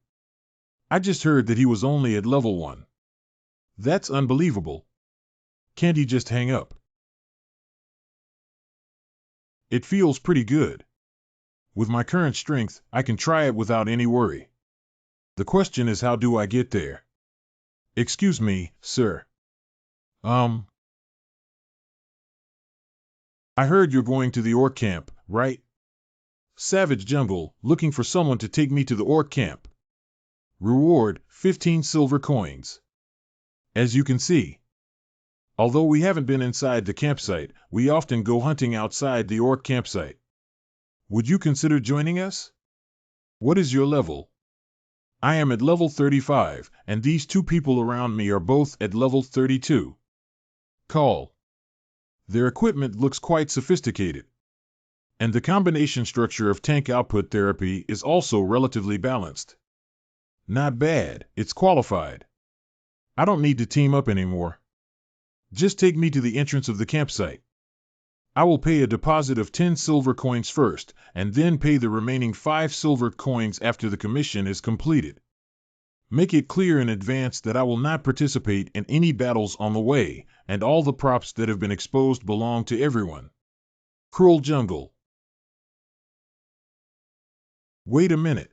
I just heard that he was only at level 1. That's unbelievable. Can't he just hang up? It feels pretty good. With my current strength, I can try it without any worry. The question is, how do I get there? Excuse me, sir. I heard you're going to the Orc Camp, right? Savage Jungle, looking for someone to take me to the Orc Camp. Reward, 15 silver coins. As you can see, although we haven't been inside the campsite, we often go hunting outside the Orc campsite. Would you consider joining us? What is your level? I am at level 35, and these two people around me are both at level 32. Call. Their equipment looks quite sophisticated. And the combination structure of tank output therapy is also relatively balanced. Not bad, it's qualified. I don't need to team up anymore. Just take me to the entrance of the campsite. I will pay a deposit of 10 silver coins first, and then pay the remaining 5 silver coins after the commission is completed. Make it clear in advance that I will not participate in any battles on the way, and all the props that have been exposed belong to everyone. Cruel Jungle. Wait a minute.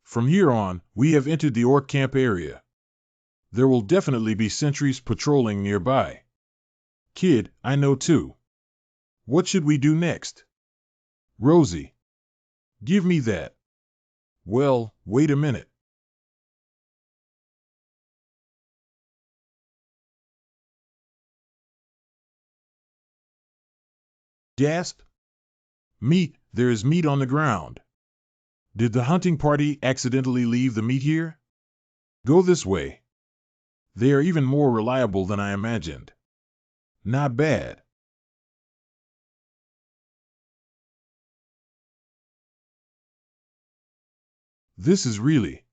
From here on, we have entered the Orc Camp area. There will definitely be sentries patrolling nearby. Kid, I know too. What should we do next? Rosie. Give me that. Well, wait a minute. Gasp. Meat, there is meat on the ground. Did the hunting party accidentally leave the meat here? Go this way. They are even more reliable than I imagined. Not bad. This is really...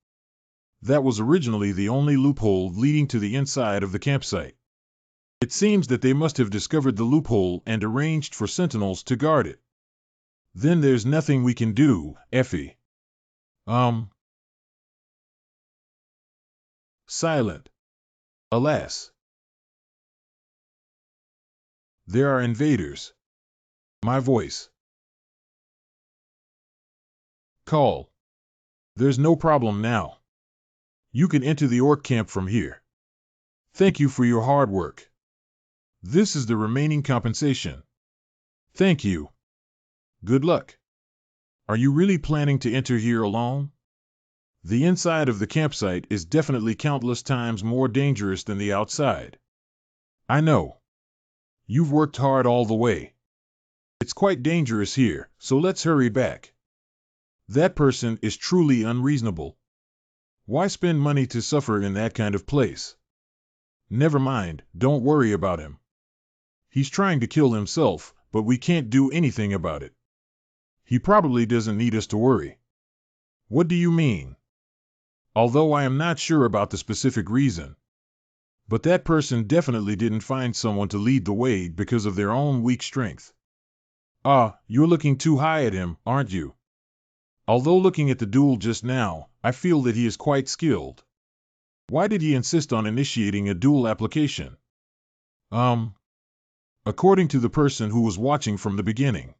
That was originally the only loophole leading to the inside of the campsite. It seems that they must have discovered the loophole and arranged for sentinels to guard it. Then there's nothing we can do, Effie. Silent. Alas. There are invaders. My voice. Call. There's no problem now. You can enter the Orc Camp from here. Thank you for your hard work. This is the remaining compensation. Thank you. Good luck. Are you really planning to enter here alone? The inside of the campsite is definitely countless times more dangerous than the outside. I know. You've worked hard all the way. It's quite dangerous here, so let's hurry back. That person is truly unreasonable. Why spend money to suffer in that kind of place? Never mind, don't worry about him. He's trying to kill himself, but we can't do anything about it. He probably doesn't need us to worry. What do you mean? Although I am not sure about the specific reason. But that person definitely didn't find someone to lead the way because of their own weak strength. You're looking too high at him, aren't you? Although looking at the duel just now, I feel that he is quite skilled. Why did he insist on initiating a duel application? According to the person who was watching from the beginning,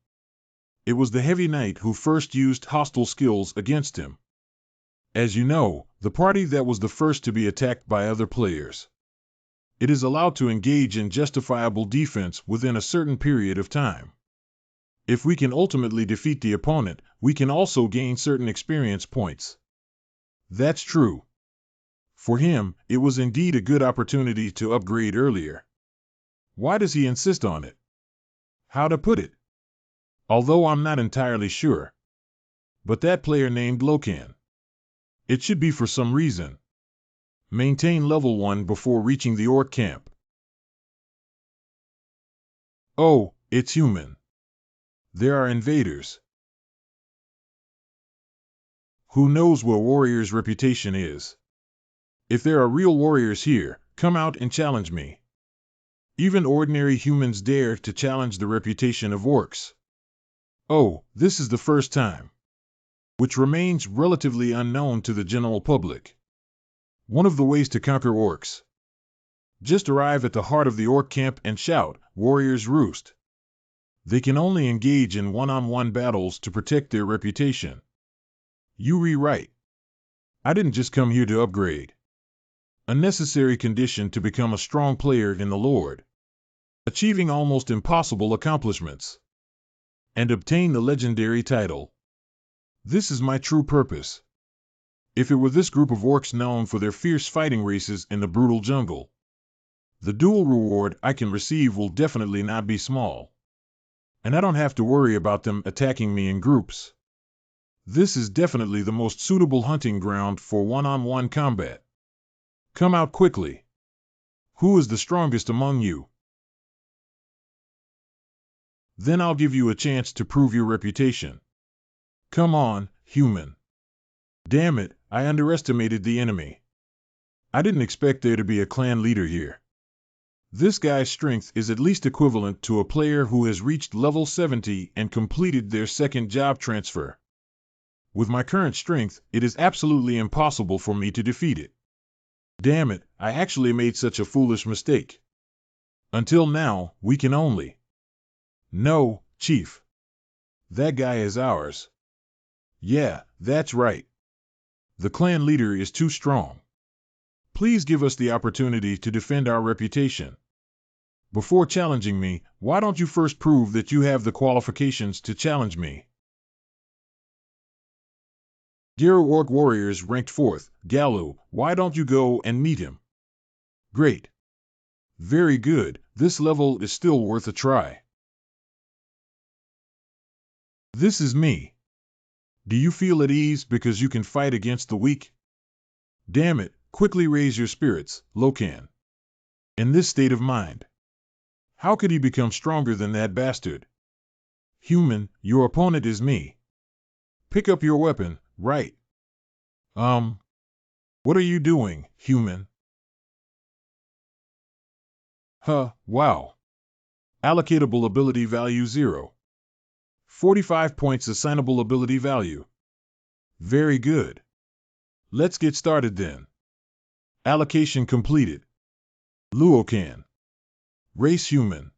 it was the Heavy Knight who first used hostile skills against him. As you know, the party that was the first to be attacked by other players. It is allowed to engage in justifiable defense within a certain period of time. If we can ultimately defeat the opponent, we can also gain certain experience points. That's true. For him, it was indeed a good opportunity to upgrade earlier. Why does he insist on it? How to put it? Although I'm not entirely sure. But that player named Lokan. It should be for some reason. Maintain level 1 before reaching the Orc Camp. Oh, it's human. There are invaders. Who knows what warrior's reputation is? If there are real warriors here, come out and challenge me. Even ordinary humans dare to challenge the reputation of orcs. Oh, this is the first time. Which remains relatively unknown to the general public. One of the ways to conquer orcs. Just arrive at the heart of the Orc Camp and shout, "Warriors Roost." They can only engage in one-on-one battles to protect their reputation. You rewrite. I didn't just come here to upgrade. A necessary condition to become a strong player in the Lord. Achieving almost impossible accomplishments. And obtain the legendary title. This is my true purpose. If it were this group of orcs known for their fierce fighting races in the brutal jungle, the dual reward I can receive will definitely not be small. And I don't have to worry about them attacking me in groups. This is definitely the most suitable hunting ground for one-on-one combat. Come out quickly. Who is the strongest among you? Then I'll give you a chance to prove your reputation. Come on, human. Damn it, I underestimated the enemy. I didn't expect there to be a clan leader here. This guy's strength is at least equivalent to a player who has reached level 70 and completed their second job transfer. With my current strength, it is absolutely impossible for me to defeat it. Damn it, I actually made such a foolish mistake. Until now, we can only... No, Chief. That guy is ours. Yeah, that's right. The clan leader is too strong. Please give us the opportunity to defend our reputation. Before challenging me, why don't you first prove that you have the qualifications to challenge me? Dear Orc Warriors ranked 4th, Galu, why don't you go and meet him? Great. Very good, this level is still worth a try. This is me. Do you feel at ease because you can fight against the weak? Damn it, quickly raise your spirits, Lokan. In this state of mind. How could he become stronger than that bastard? Human, your opponent is me. Pick up your weapon, right? What are you doing, human? Wow. Allocatable ability value 0. 45 points assignable ability value. Very good. Let's get started then. Allocation completed. Lokan. Race human.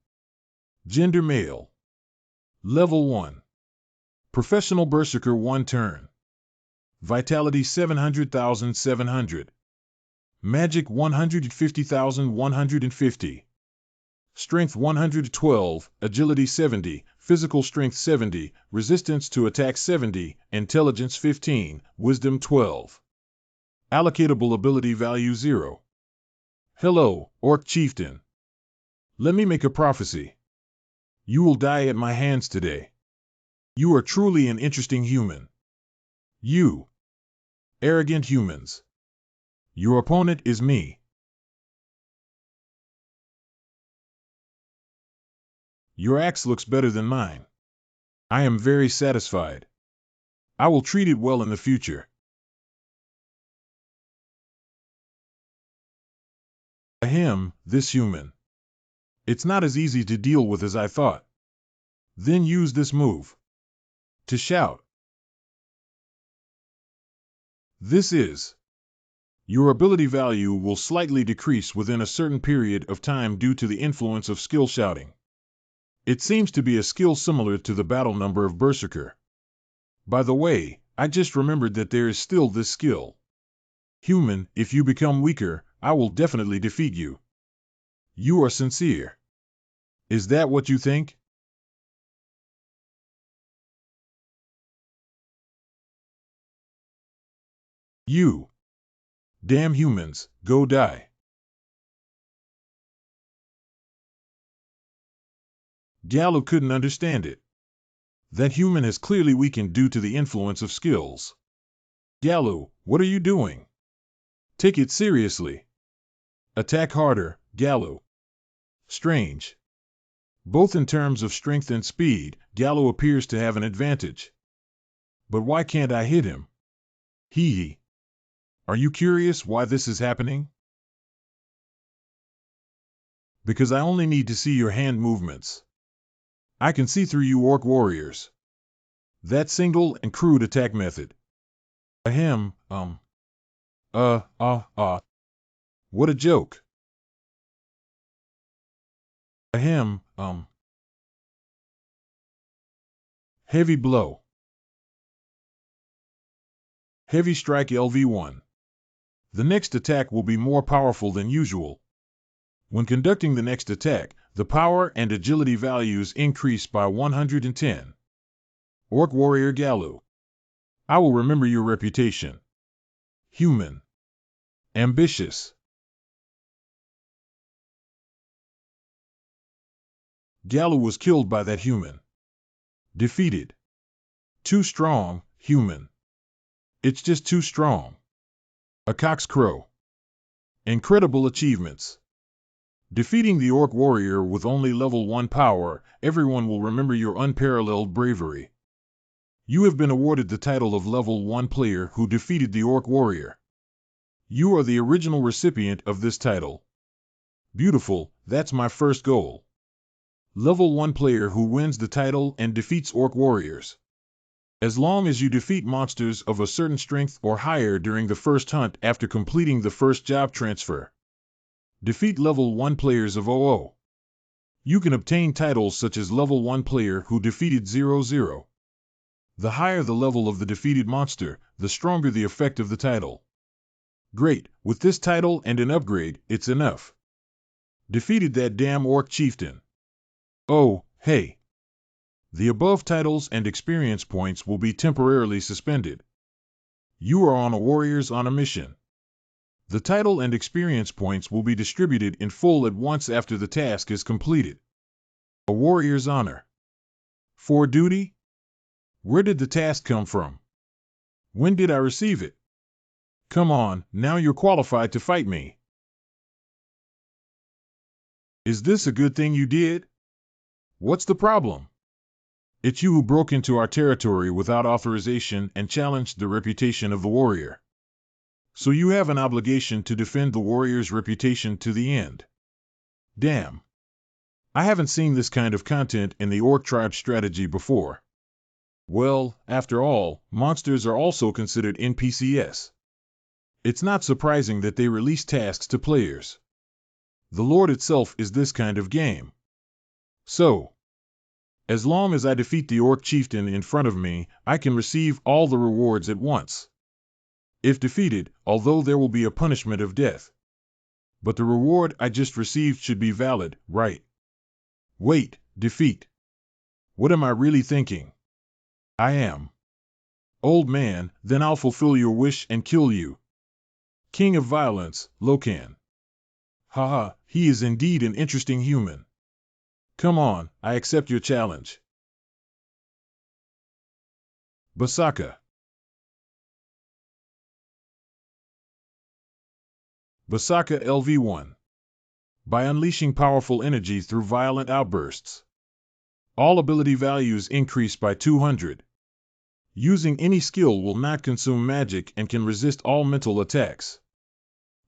Gender male. Level 1. Professional Berserker 1 turn. Vitality 700,700. Magic 150,150. Strength 112, Agility 70, Physical Strength 70, Resistance to Attack 70, Intelligence 15, Wisdom 12. Allocatable Ability Value 0. Hello, Orc Chieftain. Let me make a prophecy. You will die at my hands today. You are truly an interesting human. You. Arrogant humans. Your opponent is me. Your axe looks better than mine. I am very satisfied. I will treat it well in the future. Ahem, this human. It's not as easy to deal with as I thought. Then use this move. To shout. This is. Your ability value will slightly decrease within a certain period of time due to the influence of skill shouting. It seems to be a skill similar to the battle number of Berserker. By the way, I just remembered that there is still this skill. Human, if you become weaker, I will definitely defeat you. You are sincere. Is that what you think? You. Damn humans, go die. Gallo couldn't understand it. That human has clearly weakened due to the influence of skills. Gallo, what are you doing? Take it seriously. Attack harder, Gallo. Strange. Both in terms of strength and speed, Gallo appears to have an advantage. But why can't I hit him? Hee. Are you curious why this is happening? Because I only need to see your hand movements. I can see through you Orc Warriors. That single and crude attack method. Ahem, What a joke. Ahem, Heavy blow. Heavy strike LV1. The next attack will be more powerful than usual. When conducting the next attack, the power and agility values increase by 110. Orc Warrior Galu. I will remember your reputation. Human. Ambitious. Galu was killed by that human. Defeated. Too strong, human. It's just too strong. A cock's crow. Incredible achievements. Defeating the Orc Warrior with only level 1 power, everyone will remember your unparalleled bravery. You have been awarded the title of level 1 player who defeated the Orc Warrior. You are the original recipient of this title. Beautiful, that's my first goal. Level 1 player who wins the title and defeats Orc Warriors. As long as you defeat monsters of a certain strength or higher during the first hunt after completing the first job transfer. Defeat level 1 players of OO. You can obtain titles such as level 1 player who defeated 00. The higher the level of the defeated monster, the stronger the effect of the title. Great, with this title and an upgrade, it's enough. Defeated that damn Orc chieftain. Oh, hey. The above titles and experience points will be temporarily suspended. You are on a warriors on a mission. The title and experience points will be distributed in full at once after the task is completed. A warrior's honor. For duty? Where did the task come from? When did I receive it? Come on, now you're qualified to fight me. Is this a good thing you did? What's the problem? It's you who broke into our territory without authorization and challenged the reputation of the warrior. So you have an obligation to defend the warrior's reputation to the end. Damn. I haven't seen this kind of content in the Orc tribe strategy before. Well, after all, monsters are also considered NPCs. It's not surprising that they release tasks to players. The Lord itself is this kind of game. So, as long as I defeat the Orc chieftain in front of me, I can receive all the rewards at once. If defeated, although there will be a punishment of death. But the reward I just received should be valid, right? Wait, defeat. What am I really thinking? I am. Old man, then I'll fulfill your wish and kill you. King of Violence, Lokan. Haha, he is indeed an interesting human. Come on, I accept your challenge. Berserker. Berserker LV1. By unleashing powerful energy through violent outbursts. All ability values increase by 200. Using any skill will not consume magic and can resist all mental attacks.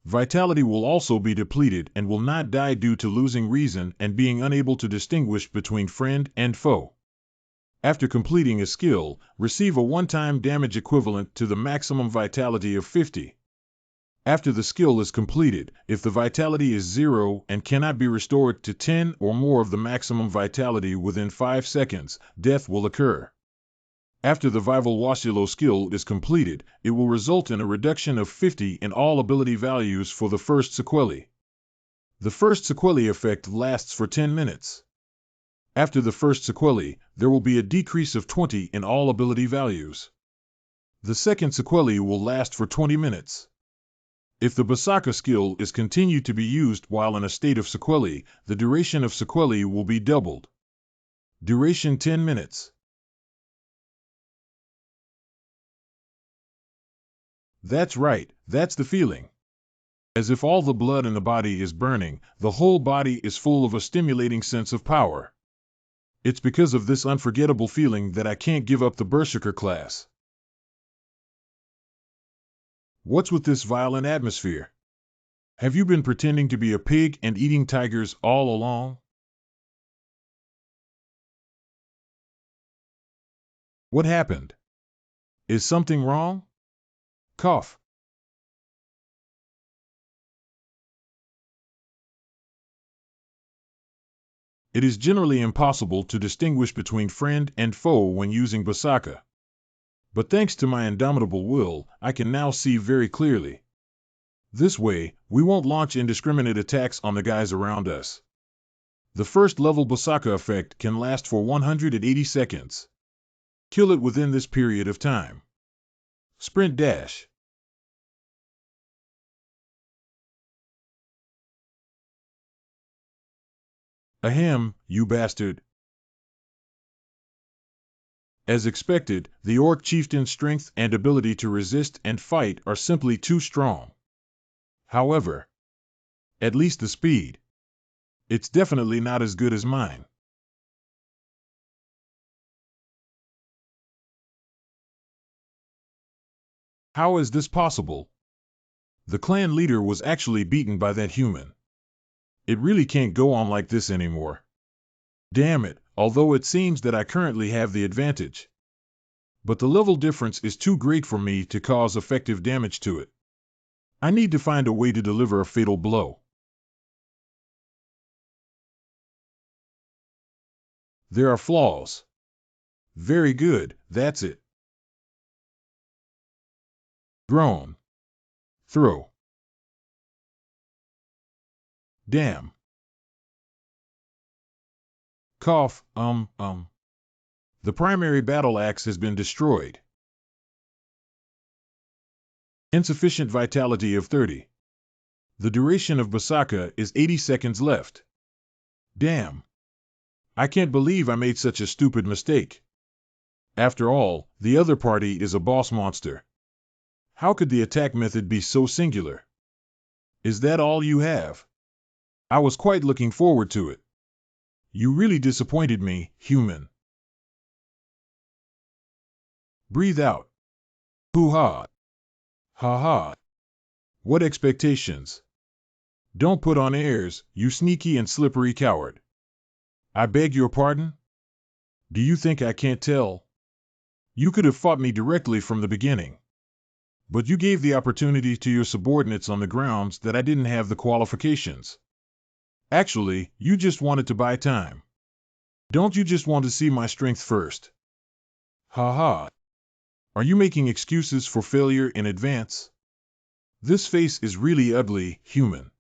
Vitality will also be depleted and will not die due to losing reason and being unable to distinguish between friend and foe. After completing a skill, receive a one-time damage equivalent to the maximum vitality of 50. After the skill is completed, if the vitality is 0 and cannot be restored to 10 or more of the maximum vitality within 5 seconds, death will occur. After the Vival Wasilo skill is completed, it will result in a reduction of 50 in all ability values for the first sequelae. The first sequelae effect lasts for 10 minutes. After the first sequelae, there will be a decrease of 20 in all ability values. The second sequelae will last for 20 minutes. If the Berserker skill is continued to be used while in a state of sequelae, the duration of sequelae will be doubled. Duration 10 minutes. That's right, that's the feeling. As if all the blood in the body is burning, the whole body is full of a stimulating sense of power. It's because of this unforgettable feeling that I can't give up the Berserker class. What's with this violent atmosphere? Have you been pretending to be a pig and eating tigers all along? What happened? Is something wrong? Cough. It is generally impossible to distinguish between friend and foe when using Berserker. But thanks to my indomitable will, I can now see very clearly. This way, we won't launch indiscriminate attacks on the guys around us. The first level Berserker effect can last for 180 seconds. Kill it within this period of time. Sprint dash. Ahem, you bastard. As expected, the Orc chieftain's strength and ability to resist and fight are simply too strong. However, at least the speed. It's definitely not as good as mine. How is this possible? The clan leader was actually beaten by that human. It really can't go on like this anymore. Damn it, although it seems that I currently have the advantage. But the level difference is too great for me to cause effective damage to it. I need to find a way to deliver a fatal blow. There are flaws. Very good, that's it. Groan. Throw. Damn. Cough, The primary battle axe has been destroyed. Insufficient vitality of 30. The duration of Berserker is 80 seconds left. Damn. I can't believe I made such a stupid mistake. After all, the other party is a boss monster. How could the attack method be so singular? Is that all you have? I was quite looking forward to it. You really disappointed me, human. Breathe out. Hoo-ha. Ha-ha. What expectations? Don't put on airs, you sneaky and slippery coward. I beg your pardon? Do you think I can't tell? You could have fought me directly from the beginning. But you gave the opportunity to your subordinates on the grounds that I didn't have the qualifications. Actually, you just wanted to buy time. Don't you just want to see my strength first? Ha-ha. Are you making excuses for failure in advance? This face is really ugly, human.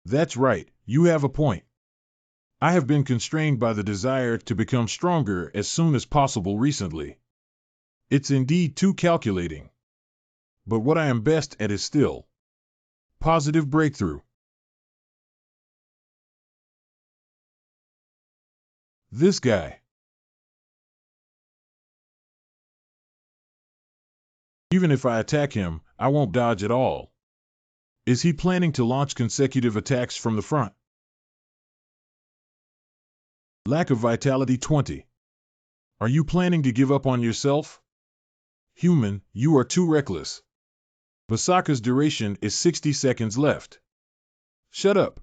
That's right, you have a point. I have been constrained by the desire to become stronger as soon as possible recently. It's indeed too calculating. But what I am best at is still positive breakthrough. This guy. Even if I attack him, I won't dodge at all. Is he planning to launch consecutive attacks from the front? Lack of vitality 20. Are you planning to give up on yourself? Human, you are too reckless. Berserker's duration is 60 seconds left. Shut up.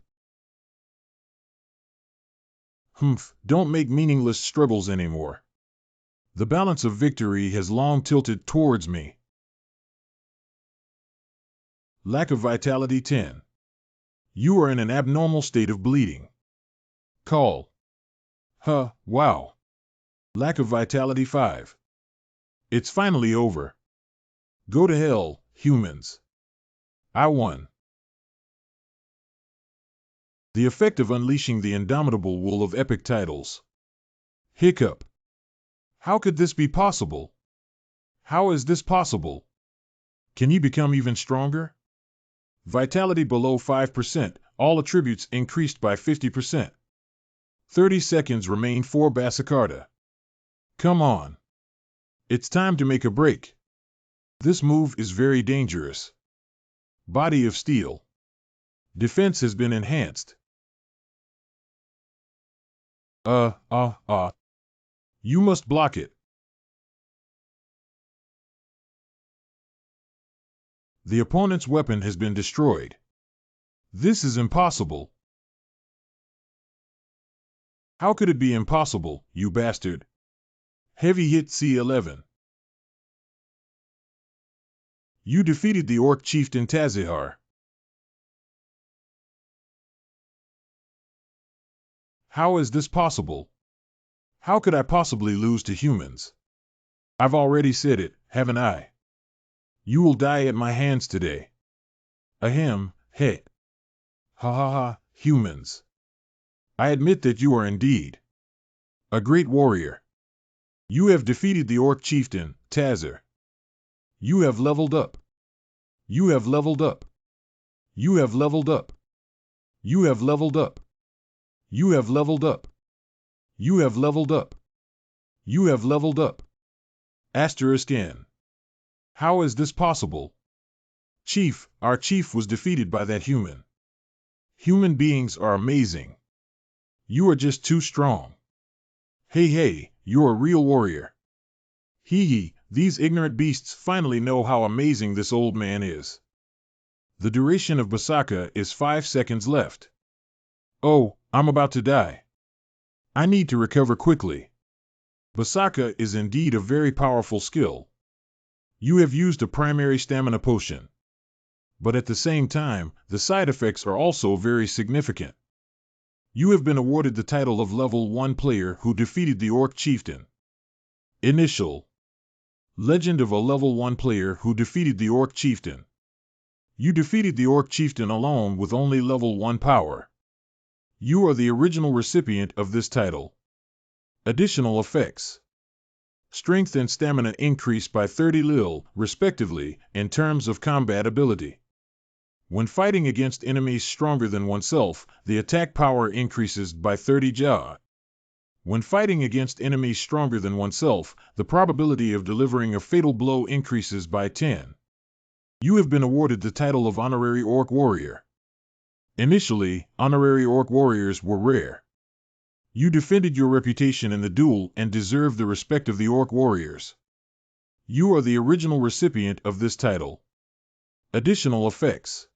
Humph, don't make meaningless struggles anymore. The balance of victory has long tilted towards me. Lack of vitality 10. You are in an abnormal state of bleeding. Call. Huh, wow. Lack of vitality 5. It's finally over. Go to hell, humans. I won. The effect of unleashing the indomitable wool of epic titles. Hiccup. How could this be possible? How is this possible? Can he become even stronger? Vitality below 5%, all attributes increased by 50%. 30 seconds remain for Berserker. Come on. It's time to make a break. This move is very dangerous. Body of steel. Defense has been enhanced. You must block it. The opponent's weapon has been destroyed. This is impossible. How could it be impossible, you bastard? Heavy hit C11. You defeated the Orc chieftain Tazihar. How is this possible? How could I possibly lose to humans? I've already said it, haven't I? You will die at my hands today. Ahem, hey. Ha ha ha, humans. I admit that you are indeed a great warrior. You have defeated the Orc chieftain, Tazzer. You have leveled up. You have leveled up. You have leveled up. You have leveled up. You have leveled up. You have leveled up. You have leveled up. Asterisk N. How is this possible? Chief, our chief was defeated by that human. Human beings are amazing. You are just too strong. Hey hey, you're a real warrior. Hee hee, these ignorant beasts finally know how amazing this old man is. The duration of Berserker is 5 seconds left. Oh, I'm about to die. I need to recover quickly. Berserker is indeed a very powerful skill. You have used a primary stamina potion. But at the same time, the side effects are also very significant. You have been awarded the title of Level 1 player who defeated the Orc chieftain. Initial. Legend of a Level 1 player who defeated the Orc chieftain. You defeated the Orc chieftain alone with only Level 1 power. You are the original recipient of this title. Additional effects. Strength and stamina increase by 30 lil, respectively, in terms of combat ability. When fighting against enemies stronger than oneself, the attack power increases by 30 ja. When fighting against enemies stronger than oneself, the probability of delivering a fatal blow increases by 10. You have been awarded the title of Honorary Orc Warrior. Initially, Honorary Orc Warriors were rare. You defended your reputation in the duel and deserve the respect of the Orc Warriors. You are the original recipient of this title. Additional effects.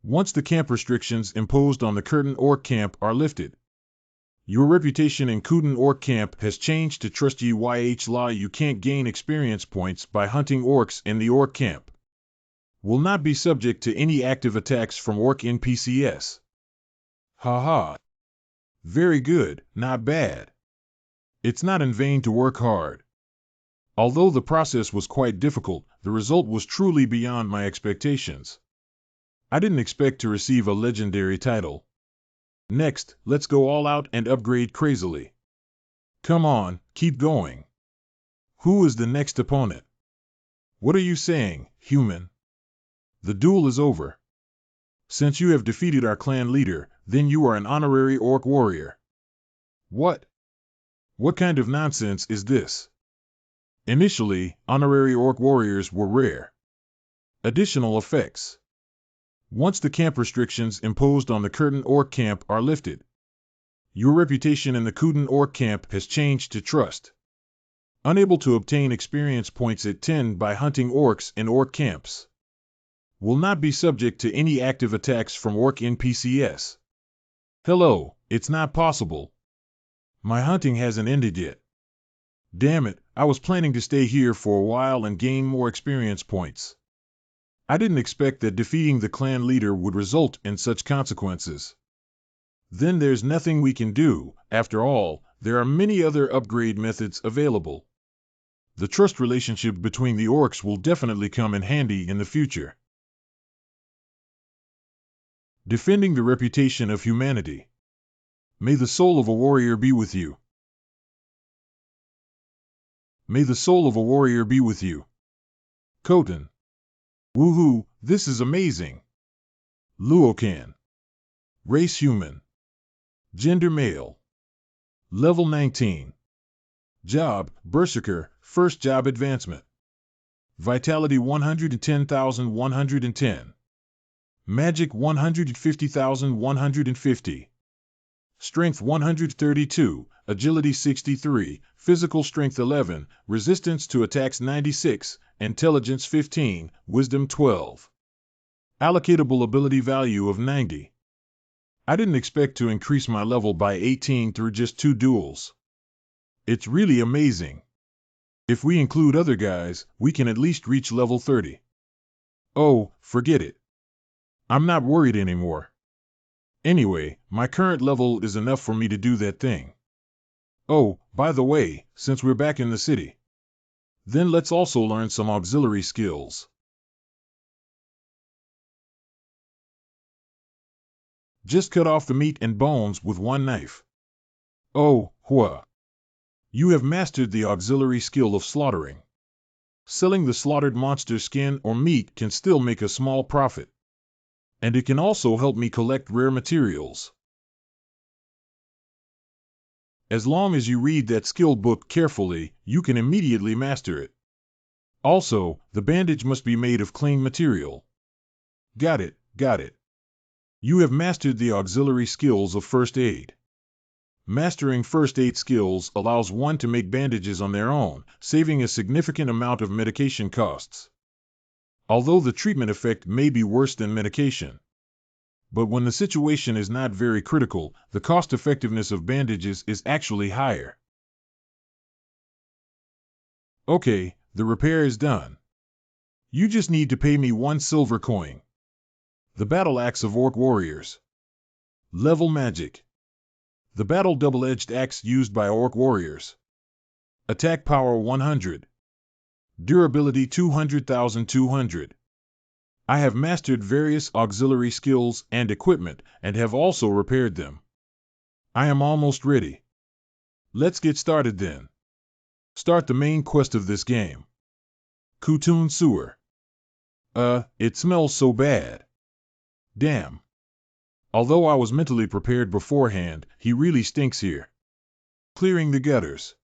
Once the camp restrictions imposed on the Curtain Orc Camp are lifted, your reputation in Curtain Orc Camp has changed to Trusty YH Law. You can't gain experience points by hunting orcs in the Orc Camp. Will not be subject to any active attacks from Orc NPCs. Haha. Very good, not bad. It's not in vain to work hard. Although the process was quite difficult, the result was truly beyond my expectations. I didn't expect to receive a legendary title. Next, let's go all out and upgrade crazily. Come on, keep going. Who is the next opponent? What are you saying, human? The duel is over. Since you have defeated our clan leader, then you are an honorary orc warrior. What? What kind of nonsense is this? Initially, honorary orc warriors were rare. Additional effects. Once the camp restrictions imposed on the Curtain Orc Camp are lifted, your reputation in the Curtain Orc Camp has changed to Trust. Unable to obtain experience points at 10 by hunting orcs in orc camps. Will not be subject to any active attacks from orc NPCs. Hello, it's not possible. My hunting hasn't ended yet. Damn it, I was planning to stay here for a while and gain more experience points. I didn't expect that defeating the clan leader would result in such consequences. Then there's nothing we can do. After all, there are many other upgrade methods available. The trust relationship between the orcs will definitely come in handy in the future. Defending the reputation of humanity. May the soul of a warrior be with you. May the soul of a warrior be with you. Khotan. Woohoo, this is amazing. Lokan. Race human. Gender male. Level 19. Job, Berserker, first job advancement. Vitality 110,110. Magic 150,150. Strength 132, Agility 63, Physical Strength 11, Resistance to Attacks 96, Intelligence 15, Wisdom 12. Allocatable ability value of 90. I didn't expect to increase my level by 18 through just 2 duels. It's really amazing. If we include other guys, we can at least reach level 30. Oh, forget it. I'm not worried anymore. Anyway, my current level is enough for me to do that thing. Oh, by the way, since we're back in the city, then let's also learn some auxiliary skills. Just cut off the meat and bones with one knife. Oh, hua. You have mastered the auxiliary skill of slaughtering. Selling the slaughtered monster skin or meat can still make a small profit. And it can also help me collect rare materials. As long as you read that skill book carefully, you can immediately master it. Also, the bandage must be made of clean material. Got it, got it. You have mastered the auxiliary skills of first aid. Mastering first aid skills allows one to make bandages on their own, saving a significant amount of medication costs. Although the treatment effect may be worse than medication. But when the situation is not very critical, the cost-effectiveness of bandages is actually higher. Okay, the repair is done. You just need to pay me 1 silver coin. The Battle Axe of Orc Warriors. Level Magic. The battle double-edged axe used by Orc Warriors. Attack power 100. Durability 200,200. I have mastered various auxiliary skills and equipment, and have also repaired them. I am almost ready. Let's get started then. Start the main quest of this game. Khotun Sewer. It smells so bad. Damn. Although I was mentally prepared beforehand, he really stinks here. Clearing the gutters.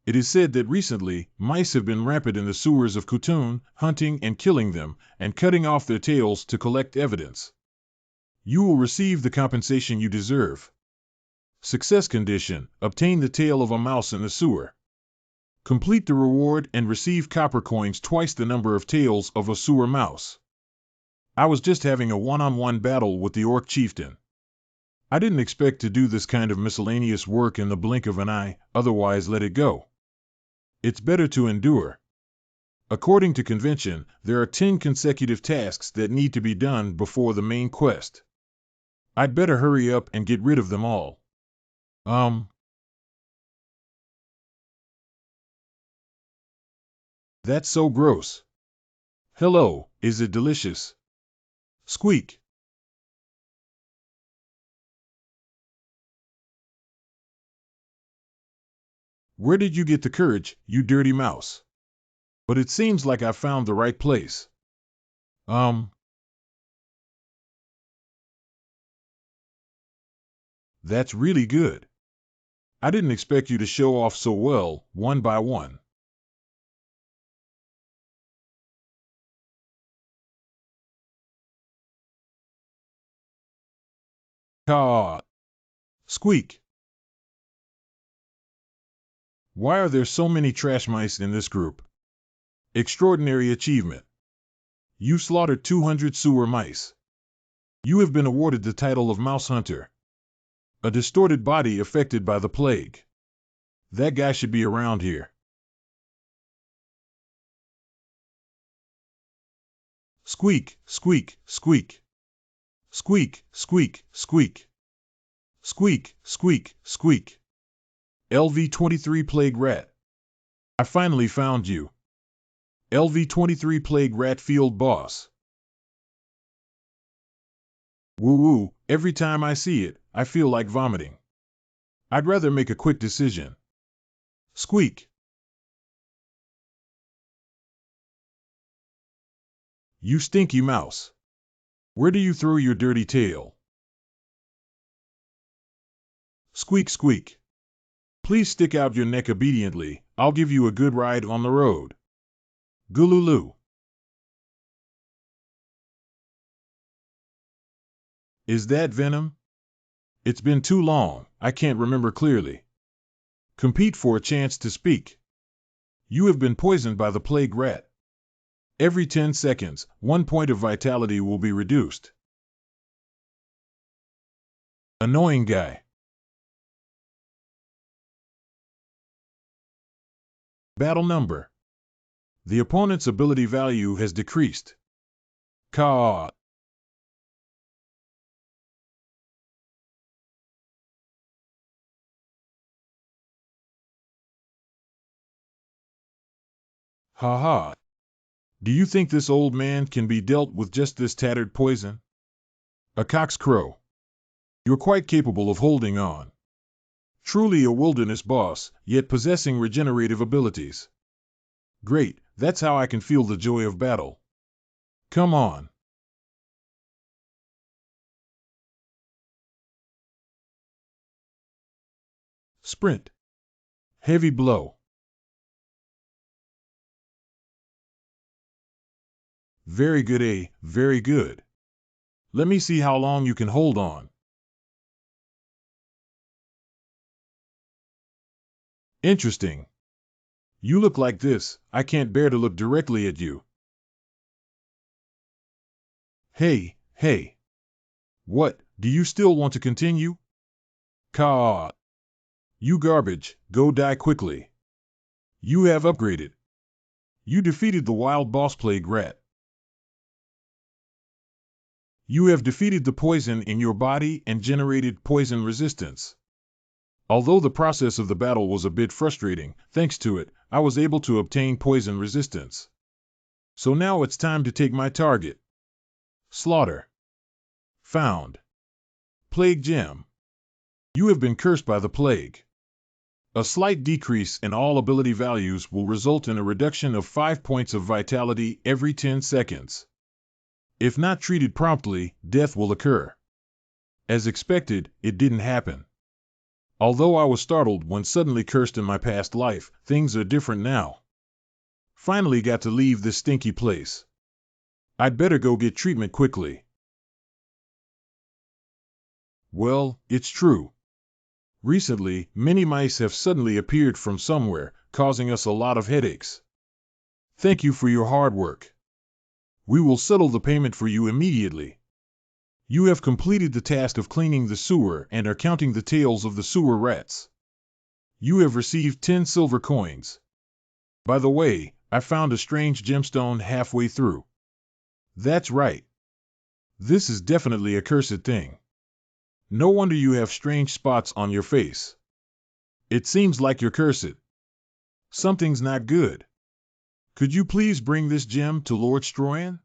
It is said that recently, mice have been rampant in the sewers of Khotun, hunting and killing them, and cutting off their tails to collect evidence. You will receive the compensation you deserve. Success condition: obtain the tail of a mouse in the sewer. Complete the reward and receive copper coins twice the number of tails of a sewer mouse. I was just having a one-on-one battle with the Orc chieftain. I didn't expect to do this kind of miscellaneous work in the blink of an eye, otherwise let it go. It's better to endure. According to convention, there are 10 consecutive tasks that need to be done before the main quest. I'd better hurry up and get rid of them all. That's so gross. Hello, is it delicious? Squeak. Where did you get the courage, you dirty mouse? But it seems like I found the right place. That's really good. I didn't expect you to show off so well, one by one. Caw. Squeak. Why are there so many trash mice in this group? Extraordinary achievement. You slaughtered 200 sewer mice. You have been awarded the title of Mouse Hunter. A distorted body affected by the plague. That guy should be around here. Squeak, squeak, squeak. Squeak, squeak, squeak. Squeak, squeak, squeak. LV-23 Plague Rat. I finally found you. LV-23 Plague Rat Field Boss. Woo-woo, every time I see it, I feel like vomiting. I'd rather make a quick decision. Squeak. You stinky mouse. Where do you throw your dirty tail? Squeak, squeak. Please stick out your neck obediently, I'll give you a good ride on the road. Gululu. Is that venom? It's been too long, I can't remember clearly. Compete for a chance to speak. You have been poisoned by the plague rat. Every 10 seconds, 1 point of vitality will be reduced. Annoying guy. Battle number. The opponent's ability value has decreased. Caw. Ha ha. Do you think this old man can be dealt with just this tattered poison? A cock's crow. You're quite capable of holding on. Truly a wilderness boss, yet possessing regenerative abilities. Great, that's how I can feel the joy of battle. Come on. Sprint. Heavy blow. Very good, very good. Let me see how long you can hold on. Interesting. You look like this, I can't bear to look directly at you. Hey. What, do you still want to continue? Caw. You garbage, go die quickly. You have upgraded. You defeated the wild boss plague rat. You have defeated the poison in your body and generated poison resistance. Although the process of the battle was a bit frustrating, thanks to it, I was able to obtain poison resistance. So now it's time to take my target. Slaughter. Found. Plague gem. You have been cursed by the plague. A slight decrease in all ability values will result in a reduction of 5 points of vitality every 10 seconds. If not treated promptly, death will occur. As expected, it didn't happen. Although I was startled when suddenly cursed in my past life, things are different now. Finally got to leave this stinky place. I'd better go get treatment quickly. Well, it's true. Recently, many mice have suddenly appeared from somewhere, causing us a lot of headaches. Thank you for your hard work. We will settle the payment for you immediately. You have completed the task of cleaning the sewer and are counting the tails of the sewer rats. You have received 10 silver coins. By the way, I found a strange gemstone halfway through. That's right. This is definitely a cursed thing. No wonder you have strange spots on your face. It seems like you're cursed. Something's not good. Could you please bring this gem to Lord Stroyan?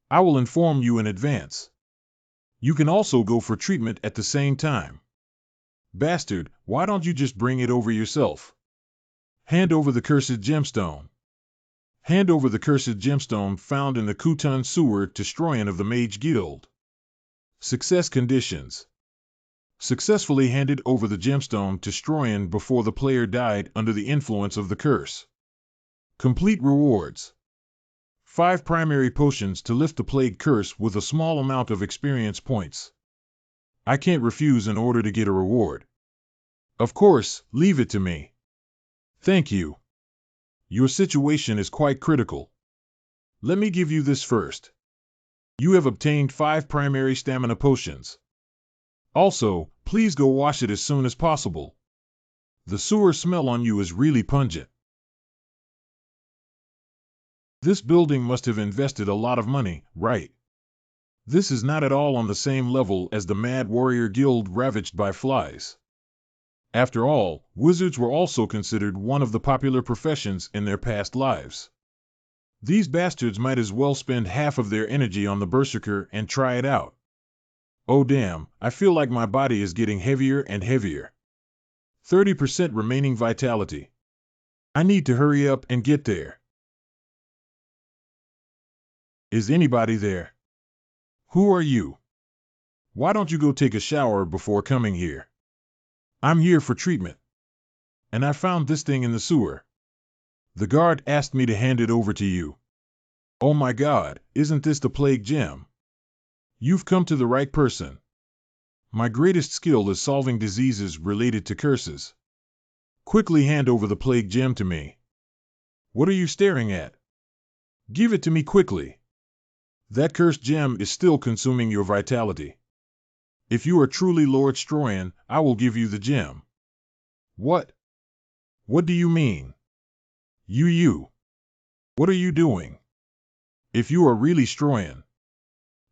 I will inform you in advance. You can also go for treatment at the same time. Bastard, why don't you just bring it over yourself? Hand over the cursed gemstone. Hand over the cursed gemstone found in the Kutan sewer to Stroyan of the Mage Guild. Success conditions. Successfully handed over the gemstone to Stroyan before the player died under the influence of the curse. Complete rewards. 5 primary potions to lift the plague curse with a small amount of experience points. I can't refuse in order to get a reward. Of course, leave it to me. Thank you. Your situation is quite critical. Let me give you this first. You have obtained 5 primary stamina potions. Also, please go wash it as soon as possible. The sewer smell on you is really pungent. This building must have invested a lot of money, right? This is not at all on the same level as the Mad Warrior Guild ravaged by flies. After all, wizards were also considered one of the popular professions in their past lives. These bastards might as well spend half of their energy on the Berserker and try it out. Oh damn, I feel like my body is getting heavier and heavier. 30% remaining vitality. I need to hurry up and get there. Is anybody there? Who are you? Why don't you go take a shower before coming here? I'm here for treatment. And I found this thing in the sewer. The guard asked me to hand it over to you. Oh my God, isn't this the plague gem? You've come to the right person. My greatest skill is solving diseases related to curses. Quickly hand over the plague gem to me. What are you staring at? Give it to me quickly. That cursed gem is still consuming your vitality. If you are truly Lord Stroyan, I will give you the gem. What? What do you mean? You. What are you doing? If you are really Stroyan,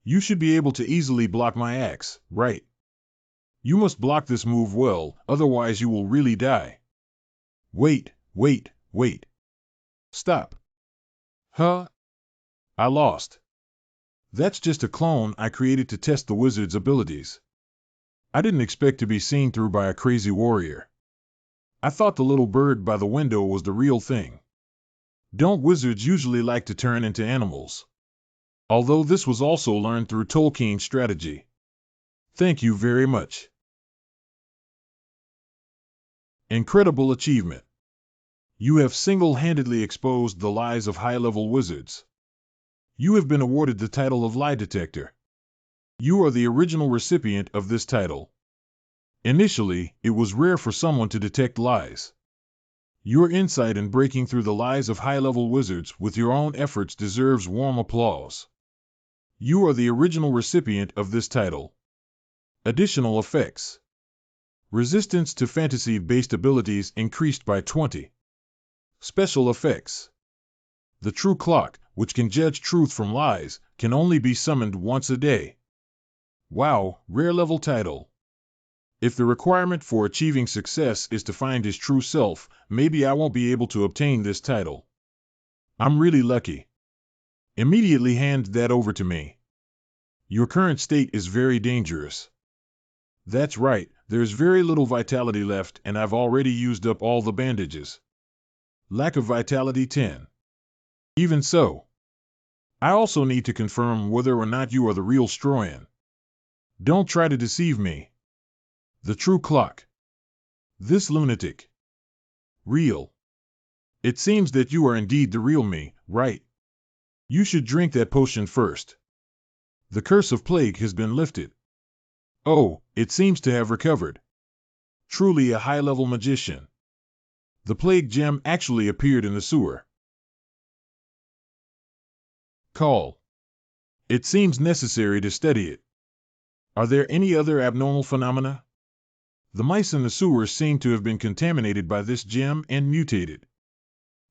you should be able to easily block my axe, right? You must block this move well, otherwise you will really die. Wait. Stop. Huh? I lost. That's just a clone I created to test the wizard's abilities. I didn't expect to be seen through by a crazy warrior. I thought the little bird by the window was the real thing. Don't wizards usually like to turn into animals? Although this was also learned through Tolkien's strategy. Thank you very much. Incredible achievement. You have single-handedly exposed the lies of high-level wizards. You have been awarded the title of Lie Detector. You are the original recipient of this title. Initially, it was rare for someone to detect lies. Your insight in breaking through the lies of high-level wizards with your own efforts deserves warm applause. You are the original recipient of this title. Additional effects. Resistance to fantasy-based abilities increased by 20. Special effects. The true clock, which can judge truth from lies, can only be summoned once a day. Wow, rare level title. If the requirement for achieving success is to find his true self, maybe I won't be able to obtain this title. I'm really lucky. Immediately hand that over to me. Your current state is very dangerous. That's right, there's very little vitality left and I've already used up all the bandages. Lack of vitality 10. Even so, I also need to confirm whether or not you are the real Stroyan. Don't try to deceive me. The true clock. This lunatic. Real. It seems that you are indeed the real me, right? You should drink that potion first. The curse of plague has been lifted. Oh, it seems to have recovered. Truly a high-level magician. The plague gem actually appeared in the sewer. Call. It seems necessary to study it. Are there any other abnormal phenomena? The mice in the sewer seem to have been contaminated by this gem and mutated.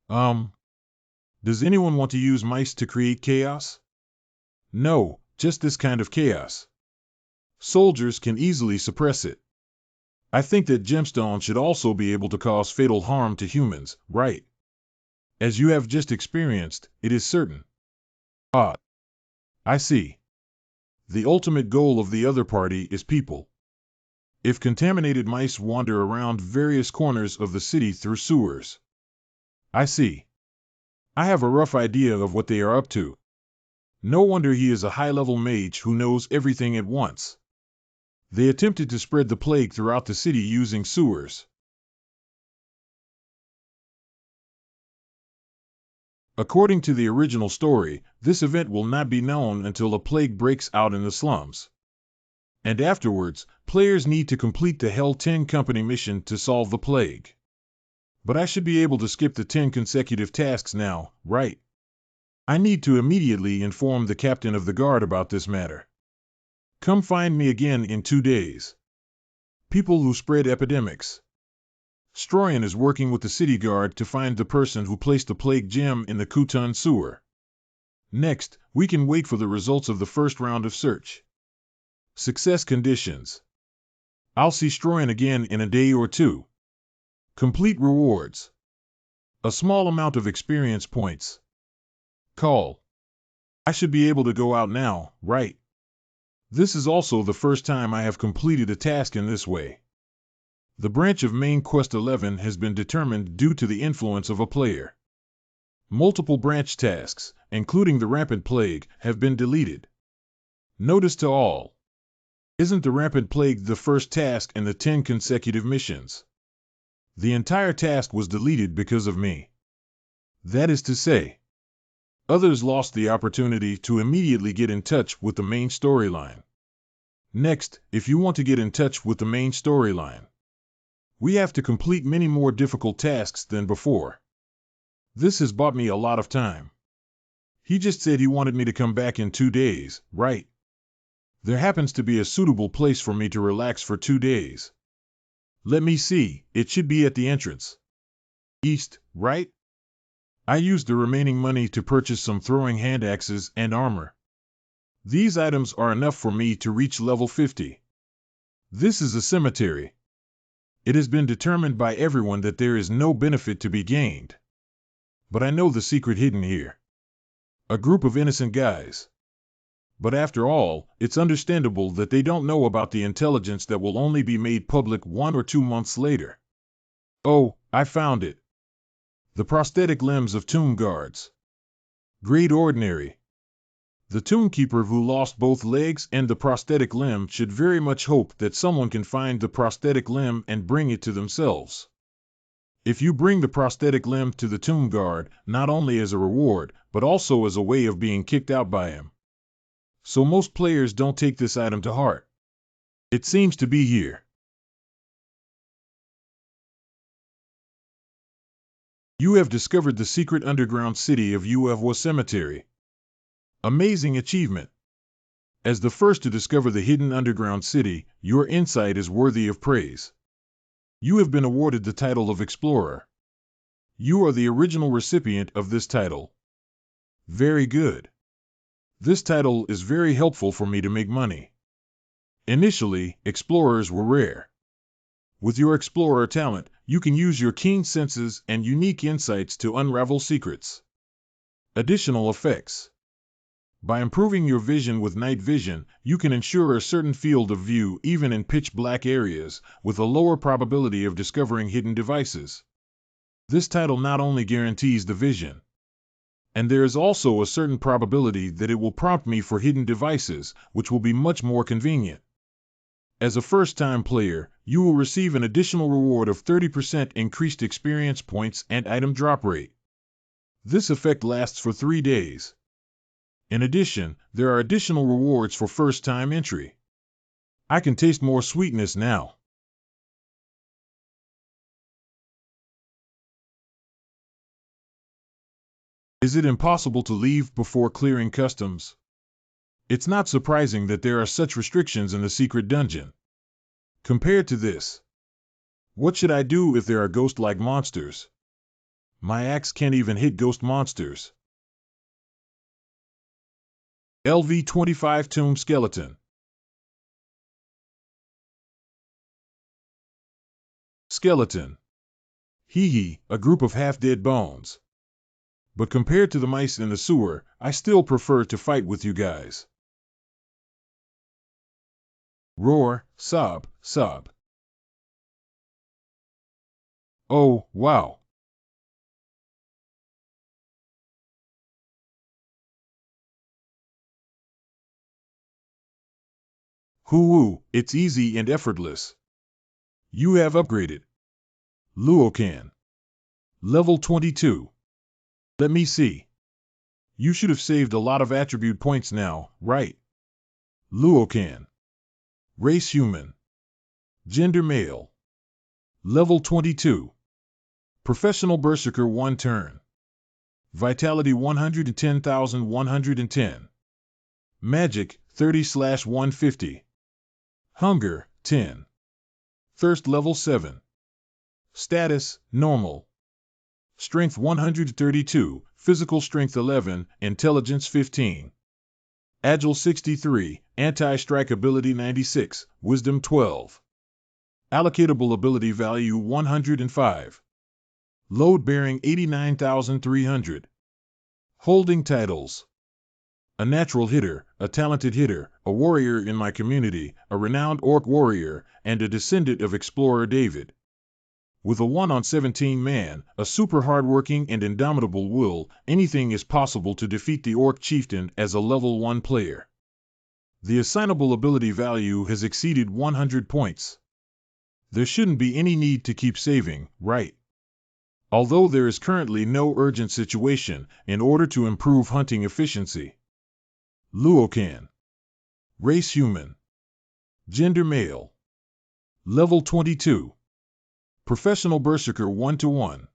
Does anyone want to use mice to create chaos? No, just this kind of chaos. Soldiers can easily suppress it. I think that gemstone should also be able to cause fatal harm to humans, right? As you have just experienced, it is certain. Ah, I see. The ultimate goal of the other party is people. If contaminated mice wander around various corners of the city through sewers. I see. I have a rough idea of what they are up to. No wonder he is a high-level mage who knows everything at once. They attempted to spread the plague throughout the city using sewers. According to the original story, this event will not be known until a plague breaks out in the slums. And afterwards, players need to complete the Hell 10 Company mission to solve the plague. But I should be able to skip the 10 consecutive tasks now, right? I need to immediately inform the captain of the guard about this matter. Come find me again in 2 days. People who spread epidemics. Stroyan is working with the city guard to find the person who placed the plague gem in the Kutun sewer. Next, we can wait for the results of the first round of search. Success conditions. I'll see Stroyan again in a day or 2. Complete rewards. A small amount of experience points. Call. I should be able to go out now, right? This is also the first time I have completed a task in this way. The branch of main quest 11 has been determined due to the influence of a player. Multiple branch tasks, including the rampant plague, have been deleted. Notice to all. Isn't the rampant plague the first task in the 10 consecutive missions? The entire task was deleted because of me. That is to say, others lost the opportunity to immediately get in touch with the main storyline. Next, if you want to get in touch with the main storyline, we have to complete many more difficult tasks than before. This has bought me a lot of time. He just said he wanted me to come back in 2 days, right? There happens to be a suitable place for me to relax for 2 days. Let me see, it should be at the entrance. East, right? I used the remaining money to purchase some throwing hand axes and armor. These items are enough for me to reach level 50. This is a cemetery. It has been determined by everyone that there is no benefit to be gained. But I know the secret hidden here. A group of innocent guys. But after all, it's understandable that they don't know about the intelligence that will only be made public 1 or 2 months later. Oh, I found it. The prosthetic limbs of tomb guards. Grade ordinary. The tombkeeper who lost both legs and the prosthetic limb should very much hope that someone can find the prosthetic limb and bring it to themselves. If you bring the prosthetic limb to the tomb guard, not only as a reward, but also as a way of being kicked out by him. So most players don't take this item to heart. It seems to be here. You have discovered the secret underground city of MANHWA Cemetery. Amazing achievement. As the first to discover the hidden underground city, your insight is worthy of praise. You have been awarded the title of Explorer. You are the original recipient of this title. Very good. This title is very helpful for me to make money. Initially, explorers were rare. With your explorer talent, you can use your keen senses and unique insights to unravel secrets. Additional effects. By improving your vision with night vision, you can ensure a certain field of view even in pitch-black areas, with a lower probability of discovering hidden devices. This title not only guarantees the vision, and there is also a certain probability that it will prompt me for hidden devices, which will be much more convenient. As a first-time player, you will receive an additional reward of 30% increased experience points and item drop rate. This effect lasts for 3 days. In addition, there are additional rewards for first-time entry. I can taste more sweetness now. Is it impossible to leave before clearing customs? It's not surprising that there are such restrictions in the secret dungeon. Compared to this, what should I do if there are ghost-like monsters? My axe can't even hit ghost monsters. LV-25 Tomb Skeleton. Skeleton. Hee, a group of half-dead bones. But compared to the mice in the sewer, I still prefer to fight with you guys. Roar, sob, sob. Oh, wow. Hoo-woo, it's easy and effortless. You have upgraded. Lokan. Level 22. Let me see. You should have saved a lot of attribute points now, right? Lokan. Race human. Gender male. Level 22. Professional Berserker 1 turn. Vitality 110,110. Magic 30/150. Hunger 10. Thirst level 7. Status normal. Strength 132, physical strength 11, intelligence 15. Agile 63, anti-strike ability 96, wisdom 12. Allocatable ability value 105. Load bearing 89,300. Holding titles. A natural hitter, a talented hitter, a warrior in my community, a renowned orc warrior, and a descendant of Explorer David. With a 1-on-17 man, a super hardworking and indomitable will, anything is possible to defeat the orc chieftain as a level 1 player. The assignable ability value has exceeded 100 points. There shouldn't be any need to keep saving, right? Although there is currently no urgent situation, in order to improve hunting efficiency. Lokan. Race human. Gender male. Level 22. Professional Berserker 1-1.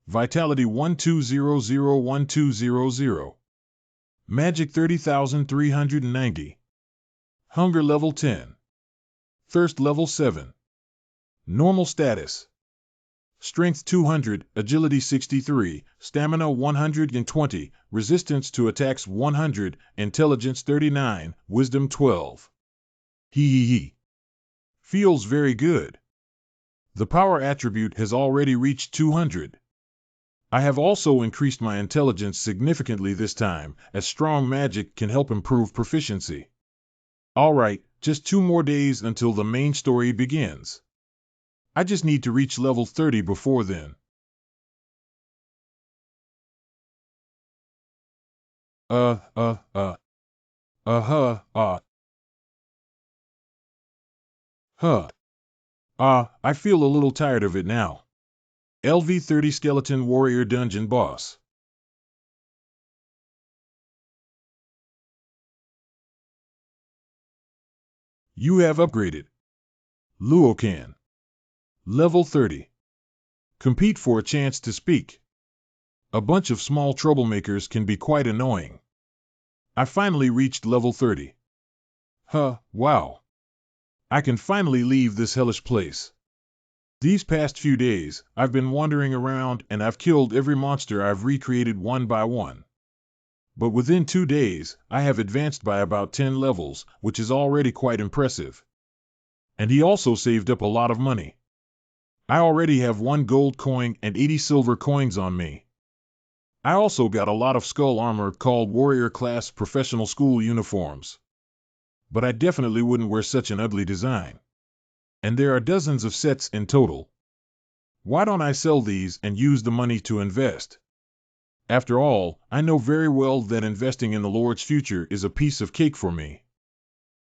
Vitality 12001200. Magic 30,390. Hunger level 10. Thirst level 7. Normal status. Strength 200, Agility 63, Stamina 120, Resistance to attacks 100, Intelligence 39, Wisdom 12. Hee. Feels very good. The power attribute has already reached 200. I have also increased my intelligence significantly this time, as strong magic can help improve proficiency. Alright, just 2 more days until the main story begins. I just need to reach level 30 before then. Huh. I feel a little tired of it now. LV30 Skeleton Warrior Dungeon Boss. You have upgraded. Lokan. Level 30. Compete for a chance to speak. A bunch of small troublemakers can be quite annoying. I finally reached level 30. Wow. I can finally leave this hellish place. These past few days, I've been wandering around and I've killed every monster I've recreated one by one. But within 2 days, I have advanced by about 10 levels, which is already quite impressive. And he also saved up a lot of money. I already have 1 gold coin and 80 silver coins on me. I also got a lot of skull armor called Warrior Class Professional School uniforms. But I definitely wouldn't wear such an ugly design. And there are dozens of sets in total. Why don't I sell these and use the money to invest? After all, I know very well that investing in the Lord's future is a piece of cake for me.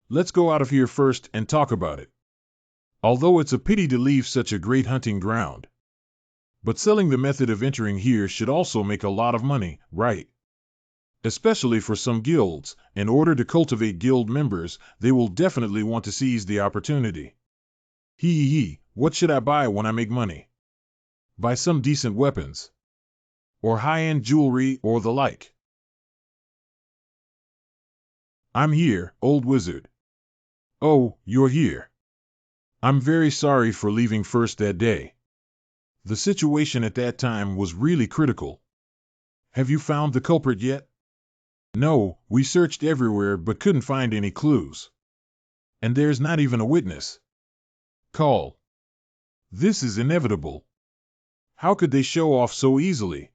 Let's go out of here first and talk about it. Although it's a pity to leave such a great hunting ground. But selling the method of entering here should also make a lot of money, right? Especially for some guilds, in order to cultivate guild members, they will definitely want to seize the opportunity. What should I buy when I make money? Buy some decent weapons. Or high-end jewelry or the like. I'm here, old wizard. Oh, you're here. I'm very sorry for leaving first that day. The situation at that time was really critical. Have you found the culprit yet? No, we searched everywhere but couldn't find any clues. And there's not even a witness. Call. This is inevitable. How could they show off so easily?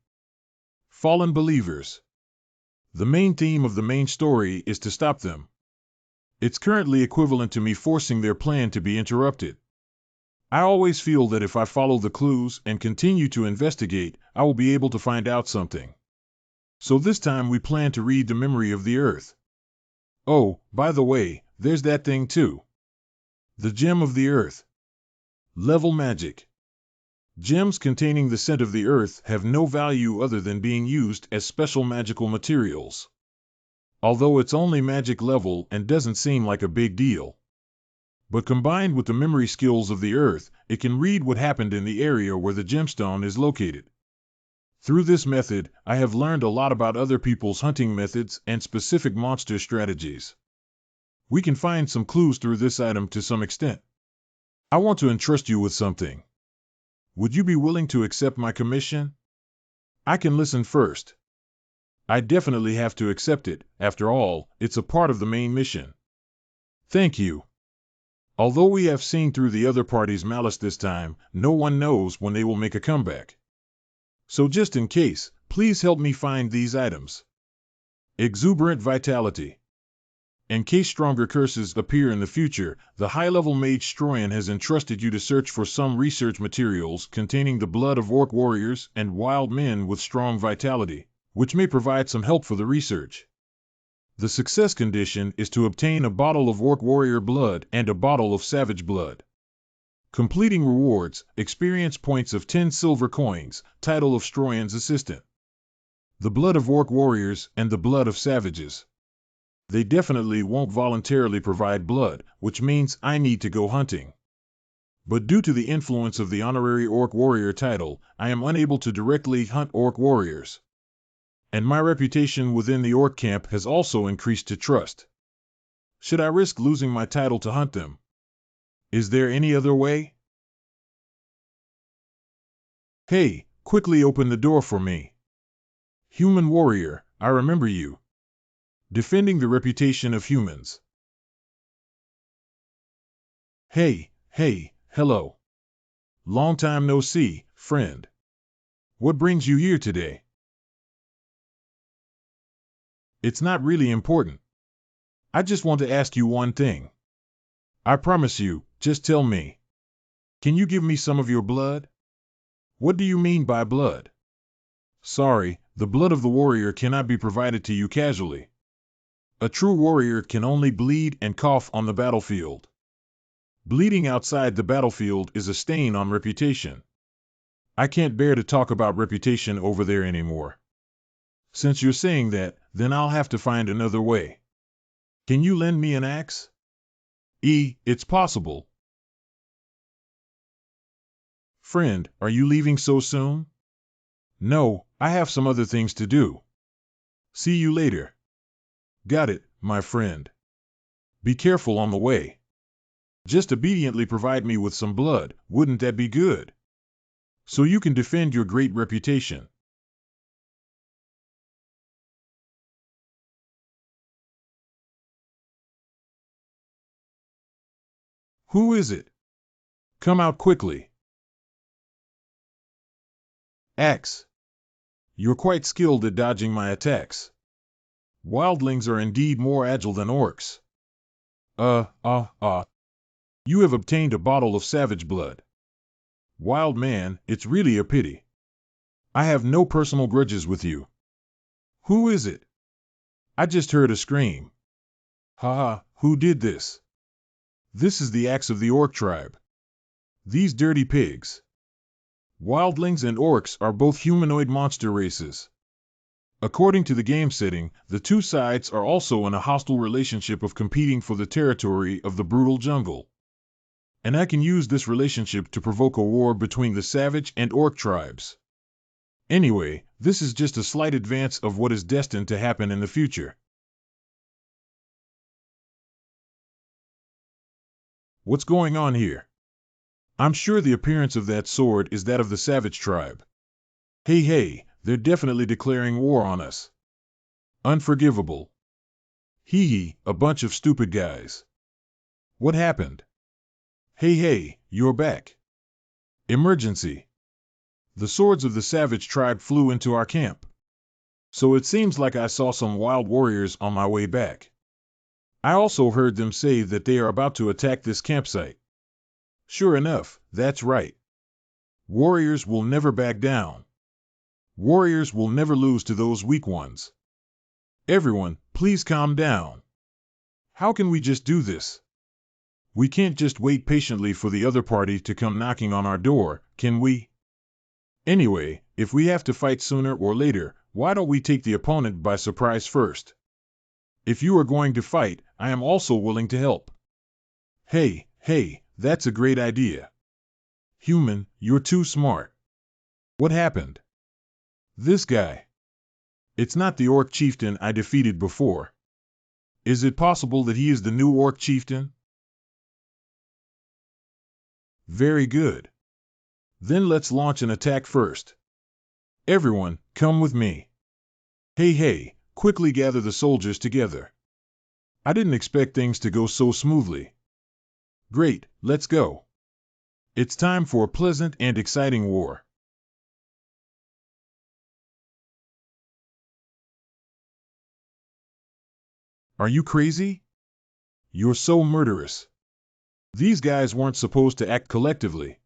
Fallen believers. The main theme of the main story is to stop them. It's currently equivalent to me forcing their plan to be interrupted. I always feel that if I follow the clues and continue to investigate, I will be able to find out something. So this time we plan to read the memory of the earth. Oh, by the way, there's that thing too. The gem of the earth. Level magic. Gems containing the scent of the earth have no value other than being used as special magical materials. Although it's only magic level and doesn't seem like a big deal. But combined with the memory skills of the earth, it can read what happened in the area where the gemstone is located. Through this method, I have learned a lot about other people's hunting methods and specific monster strategies. We can find some clues through this item to some extent. I want to entrust you with something. Would you be willing to accept my commission? I can listen first. I definitely have to accept it. After all, it's a part of the main mission. Thank you. Although we have seen through the other party's malice this time, no one knows when they will make a comeback. So just in case, please help me find these items. Exuberant Vitality. In case stronger curses appear in the future, the high-level mage Stroyan has entrusted you to search for some research materials containing the blood of orc warriors and wild men with strong vitality, which may provide some help for the research. The success condition is to obtain a bottle of orc warrior blood and a bottle of savage blood. Completing rewards, experience points of 10 silver coins, title of Stroyan's assistant. The blood of orc warriors and the blood of savages. They definitely won't voluntarily provide blood, which means I need to go hunting. But due to the influence of the honorary orc warrior title, I am unable to directly hunt orc warriors. And my reputation within the Orc Camp has also increased to trust. Should I risk losing my title to hunt them? Is there any other way? Hey, quickly open the door for me. Human warrior, I remember you. Defending the reputation of humans. Hey, hello. Long time no see, friend. What brings you here today? It's not really important. I just want to ask you one thing. I promise you, just tell me. Can you give me some of your blood? What do you mean by blood? Sorry, the blood of the warrior cannot be provided to you casually. A true warrior can only bleed and cough on the battlefield. Bleeding outside the battlefield is a stain on reputation. I can't bear to talk about reputation over there anymore. Since you're saying that, then I'll have to find another way. Can you lend me an axe? It's possible. Friend, are you leaving so soon? No, I have some other things to do. See you later. Got it, my friend. Be careful on the way. Just obediently provide me with some blood, wouldn't that be good? So you can defend your great reputation. Who is it? Come out quickly. Axe. You're quite skilled at dodging my attacks. Wildlings are indeed more agile than orcs. You have obtained a bottle of savage blood. Wild man, it's really a pity. I have no personal grudges with you. Who is it? I just heard a scream. Haha, who did this? This is the axe of the orc tribe. These dirty pigs. Wildlings and orcs are both humanoid monster races. According to the game setting, the two sides are also in a hostile relationship of competing for the territory of the brutal jungle. And I can use this relationship to provoke a war between the savage and orc tribes. Anyway, this is just a slight advance of what is destined to happen in the future. What's going on here? I'm sure the appearance of that sword is that of the savage tribe. Hey, they're definitely declaring war on us. Unforgivable. Hee, a bunch of stupid guys. What happened? Hey, you're back. Emergency. The swords of the savage tribe flew into our camp. So it seems like I saw some wild warriors on my way back. I also heard them say that they are about to attack this campsite. Sure enough, that's right. Warriors will never back down. Warriors will never lose to those weak ones. Everyone, please calm down. How can we just do this? We can't just wait patiently for the other party to come knocking on our door, can we? Anyway, if we have to fight sooner or later, why don't we take the opponent by surprise first? If you are going to fight, I am also willing to help. Hey, that's a great idea. Human, you're too smart. What happened? This guy. It's not the orc chieftain I defeated before. Is it possible that he is the new orc chieftain? Very good. Then let's launch an attack first. Everyone, come with me. Hey, quickly gather the soldiers together. I didn't expect things to go so smoothly. Great, let's go. It's time for a pleasant and exciting war. Are you crazy? You're so murderous. These guys weren't supposed to act collectively.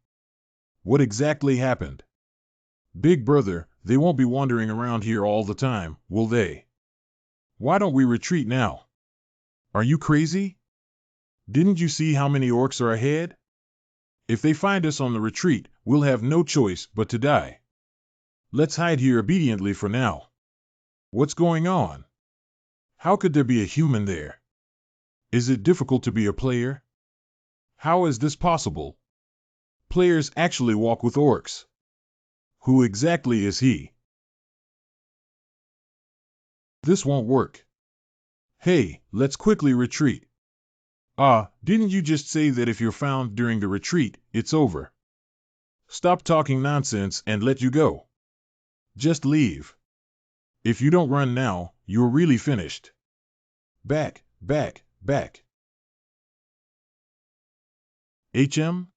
What exactly happened? Big brother, they won't be wandering around here all the time, will they? Why don't we retreat now? Are you crazy? Didn't you see how many orcs are ahead? If they find us on the retreat, we'll have no choice but to die. Let's hide here obediently for now. What's going on? How could there be a human there? Is it difficult to be a player? How is this possible? Players actually walk with orcs. Who exactly is he? This won't work. Hey, let's quickly retreat. Didn't you just say that if you're found during the retreat, it's over? Stop talking nonsense and let you go. Just leave. If you don't run now, you're really finished. Back. HM?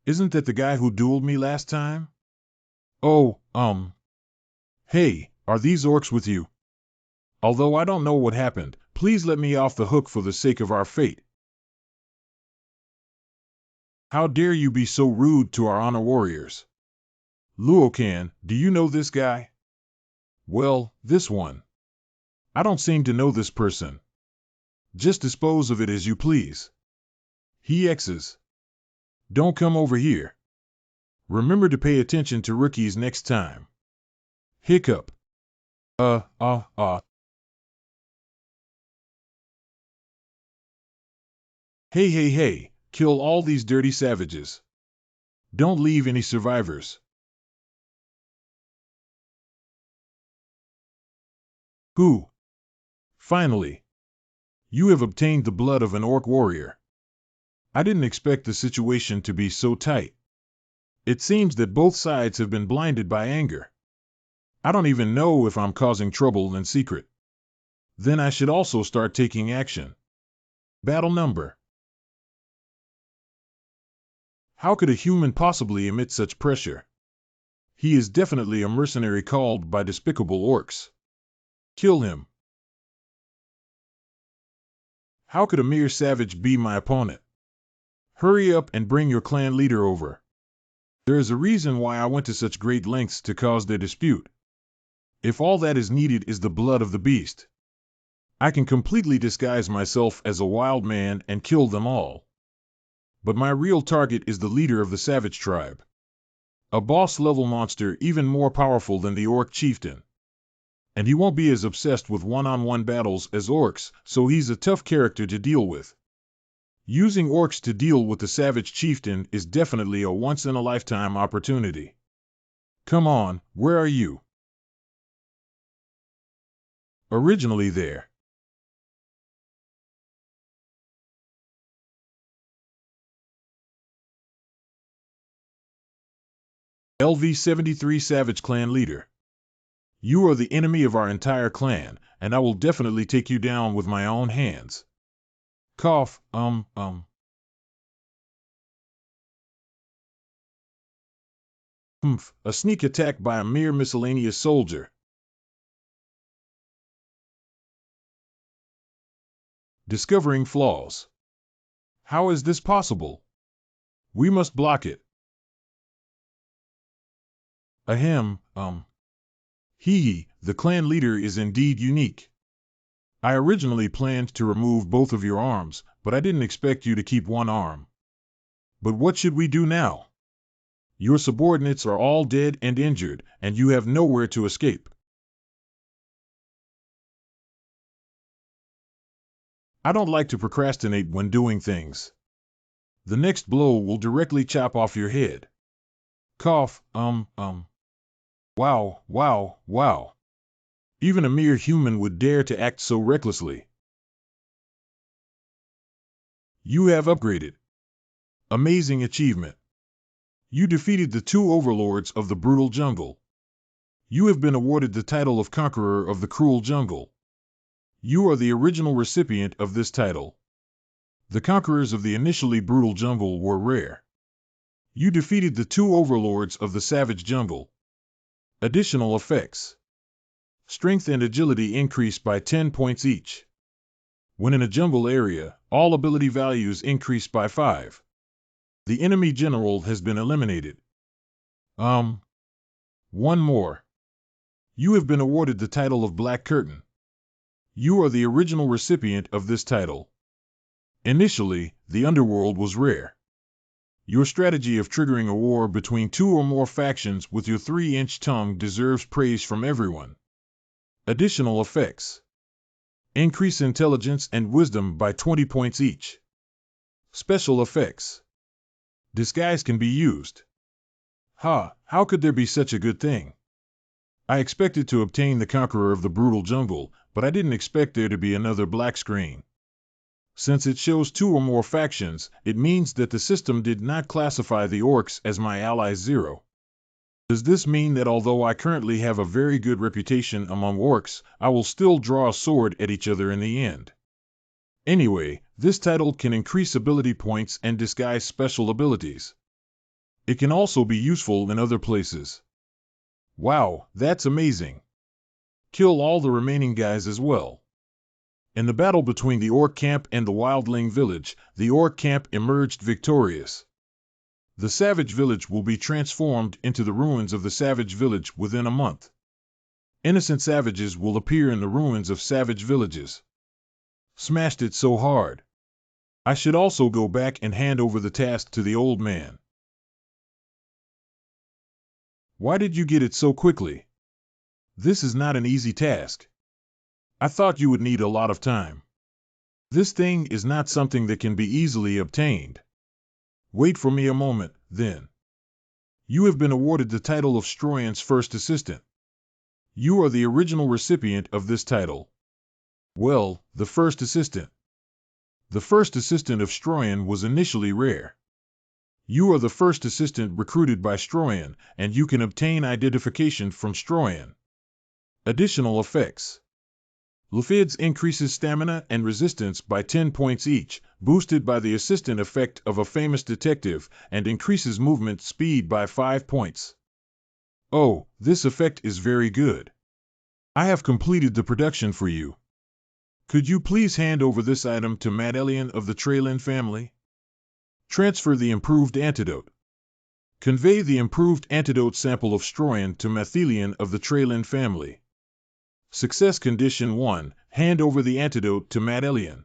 Isn't that the guy who dueled me last time? Oh, hey, are these orcs with you? Although I don't know what happened, please let me off the hook for the sake of our fate. How dare you be so rude to our honor warriors? Lokan, do you know this guy? Well, this one. I don't seem to know this person. Just dispose of it as you please. He X's. Don't come over here. Remember to pay attention to rookies next time. Hiccup. Hey, hey, hey, kill all these dirty savages. Don't leave any survivors. Who? Finally. You have obtained the blood of an orc warrior. I didn't expect the situation to be so tight. It seems that both sides have been blinded by anger. I don't even know if I'm causing trouble in secret. Then I should also start taking action. Battle number. How could a human possibly emit such pressure? He is definitely a mercenary called by despicable orcs. Kill him. How could a mere savage be my opponent? Hurry up and bring your clan leader over. There is a reason why I went to such great lengths to cause their dispute. If all that is needed is the blood of the beast, I can completely disguise myself as a wild man and kill them all. But my real target is the leader of the savage tribe. A boss-level monster even more powerful than the orc chieftain. And he won't be as obsessed with one-on-one battles as orcs, so he's a tough character to deal with. Using orcs to deal with the savage chieftain is definitely a once-in-a-lifetime opportunity. Come on, where are you? Originally there. LV-73 Savage Clan Leader. You are the enemy of our entire clan, and I will definitely take you down with my own hands. Cough, a sneak attack by a mere miscellaneous soldier. Discovering flaws. How is this possible? We must block it. Ahem, the clan leader is indeed unique. I originally planned to remove both of your arms, but I didn't expect you to keep one arm. But what should we do now? Your subordinates are all dead and injured, and you have nowhere to escape. I don't like to procrastinate when doing things. The next blow will directly chop off your head. Cough, Wow. Even a mere human would dare to act so recklessly. You have upgraded. Amazing achievement. You defeated the 2 overlords of the brutal jungle. You have been awarded the title of Conqueror of the Cruel Jungle. You are the original recipient of this title. The conquerors of the initially brutal jungle were rare. You defeated the 2 overlords of the savage jungle. Additional effects. Strength and agility increase by 10 points each. When in a jungle area, all ability values increase by 5. The enemy general has been eliminated. One more. You have been awarded the title of Black Curtain. You are the original recipient of this title. Initially, the underworld was rare. Your strategy of triggering a war between 2 or more factions with your 3-inch tongue deserves praise from everyone. Additional effects. Increase intelligence and wisdom by 20 points each. Special effects. Disguise can be used. How could there be such a good thing? I expected to obtain the Conqueror of the Brutal Jungle, but I didn't expect there to be another black screen. Since it shows 2 or more factions, it means that the system did not classify the orcs as my allies 0. Does this mean that although I currently have a very good reputation among orcs, I will still draw a sword at each other in the end? Anyway, this title can increase ability points and disguise special abilities. It can also be useful in other places. Wow, that's amazing. Kill all the remaining guys as well. In the battle between the Orc Camp and the Wildling Village, the Orc Camp emerged victorious. The Savage Village will be transformed into the ruins of the Savage Village within a month. Innocent savages will appear in the ruins of savage villages. Smashed it so hard. I should also go back and hand over the task to the old man. Why did you get it so quickly? This is not an easy task. I thought you would need a lot of time. This thing is not something that can be easily obtained. Wait for me a moment, then. You have been awarded the title of Stroyan's first assistant. You are the original recipient of this title. Well, the first assistant. The first assistant of Stroyan was initially rare. You are the first assistant recruited by Stroyan, and you can obtain identification from Stroyan. Additional effects. Lefids increases stamina and resistance by 10 points each, boosted by the assistant effect of a famous detective, and increases movement speed by 5 points. Oh, this effect is very good. I have completed the production for you. Could you please hand over this item to Madelian of the Traylin family? Transfer the improved antidote. Convey the improved antidote sample of Stroyan to Mathelian of the Traylin family. Success Condition 1. Hand over the antidote to Madelian.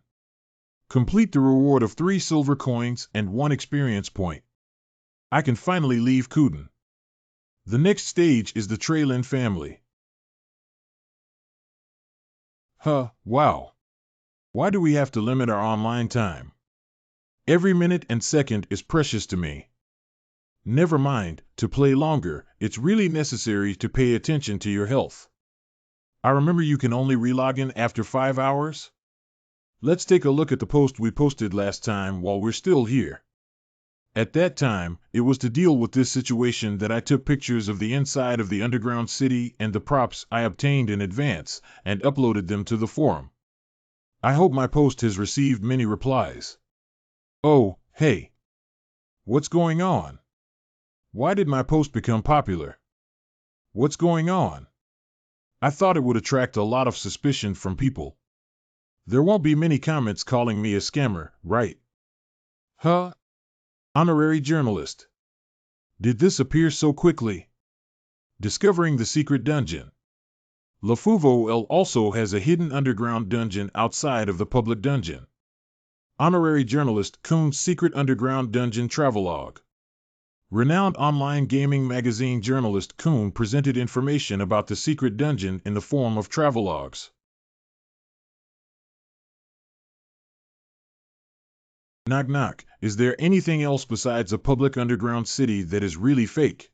Complete the reward of 3 silver coins and 1 experience point. I can finally leave Kuden. The next stage is the Traylin family. Wow. Why do we have to limit our online time? Every minute and second is precious to me. Never mind, to play longer, it's really necessary to pay attention to your health. I remember you can only relog in after 5 hours? Let's take a look at the post we posted last time while we're still here. At that time, it was to deal with this situation that I took pictures of the inside of the underground city and the props I obtained in advance and uploaded them to the forum. I hope my post has received many replies. Oh, hey. What's going on? Why did my post become popular? What's going on? I thought it would attract a lot of suspicion from people. There won't be many comments calling me a scammer, right? Honorary journalist. Did this appear so quickly? Discovering the secret dungeon. Lafuvo also has a hidden underground dungeon outside of the public dungeon. Honorary journalist Kuhn's secret underground dungeon travelogue. Renowned online gaming magazine journalist Kuhn presented information about the secret dungeon in the form of travelogues. Knock knock, is there anything else besides a public underground city that is really fake?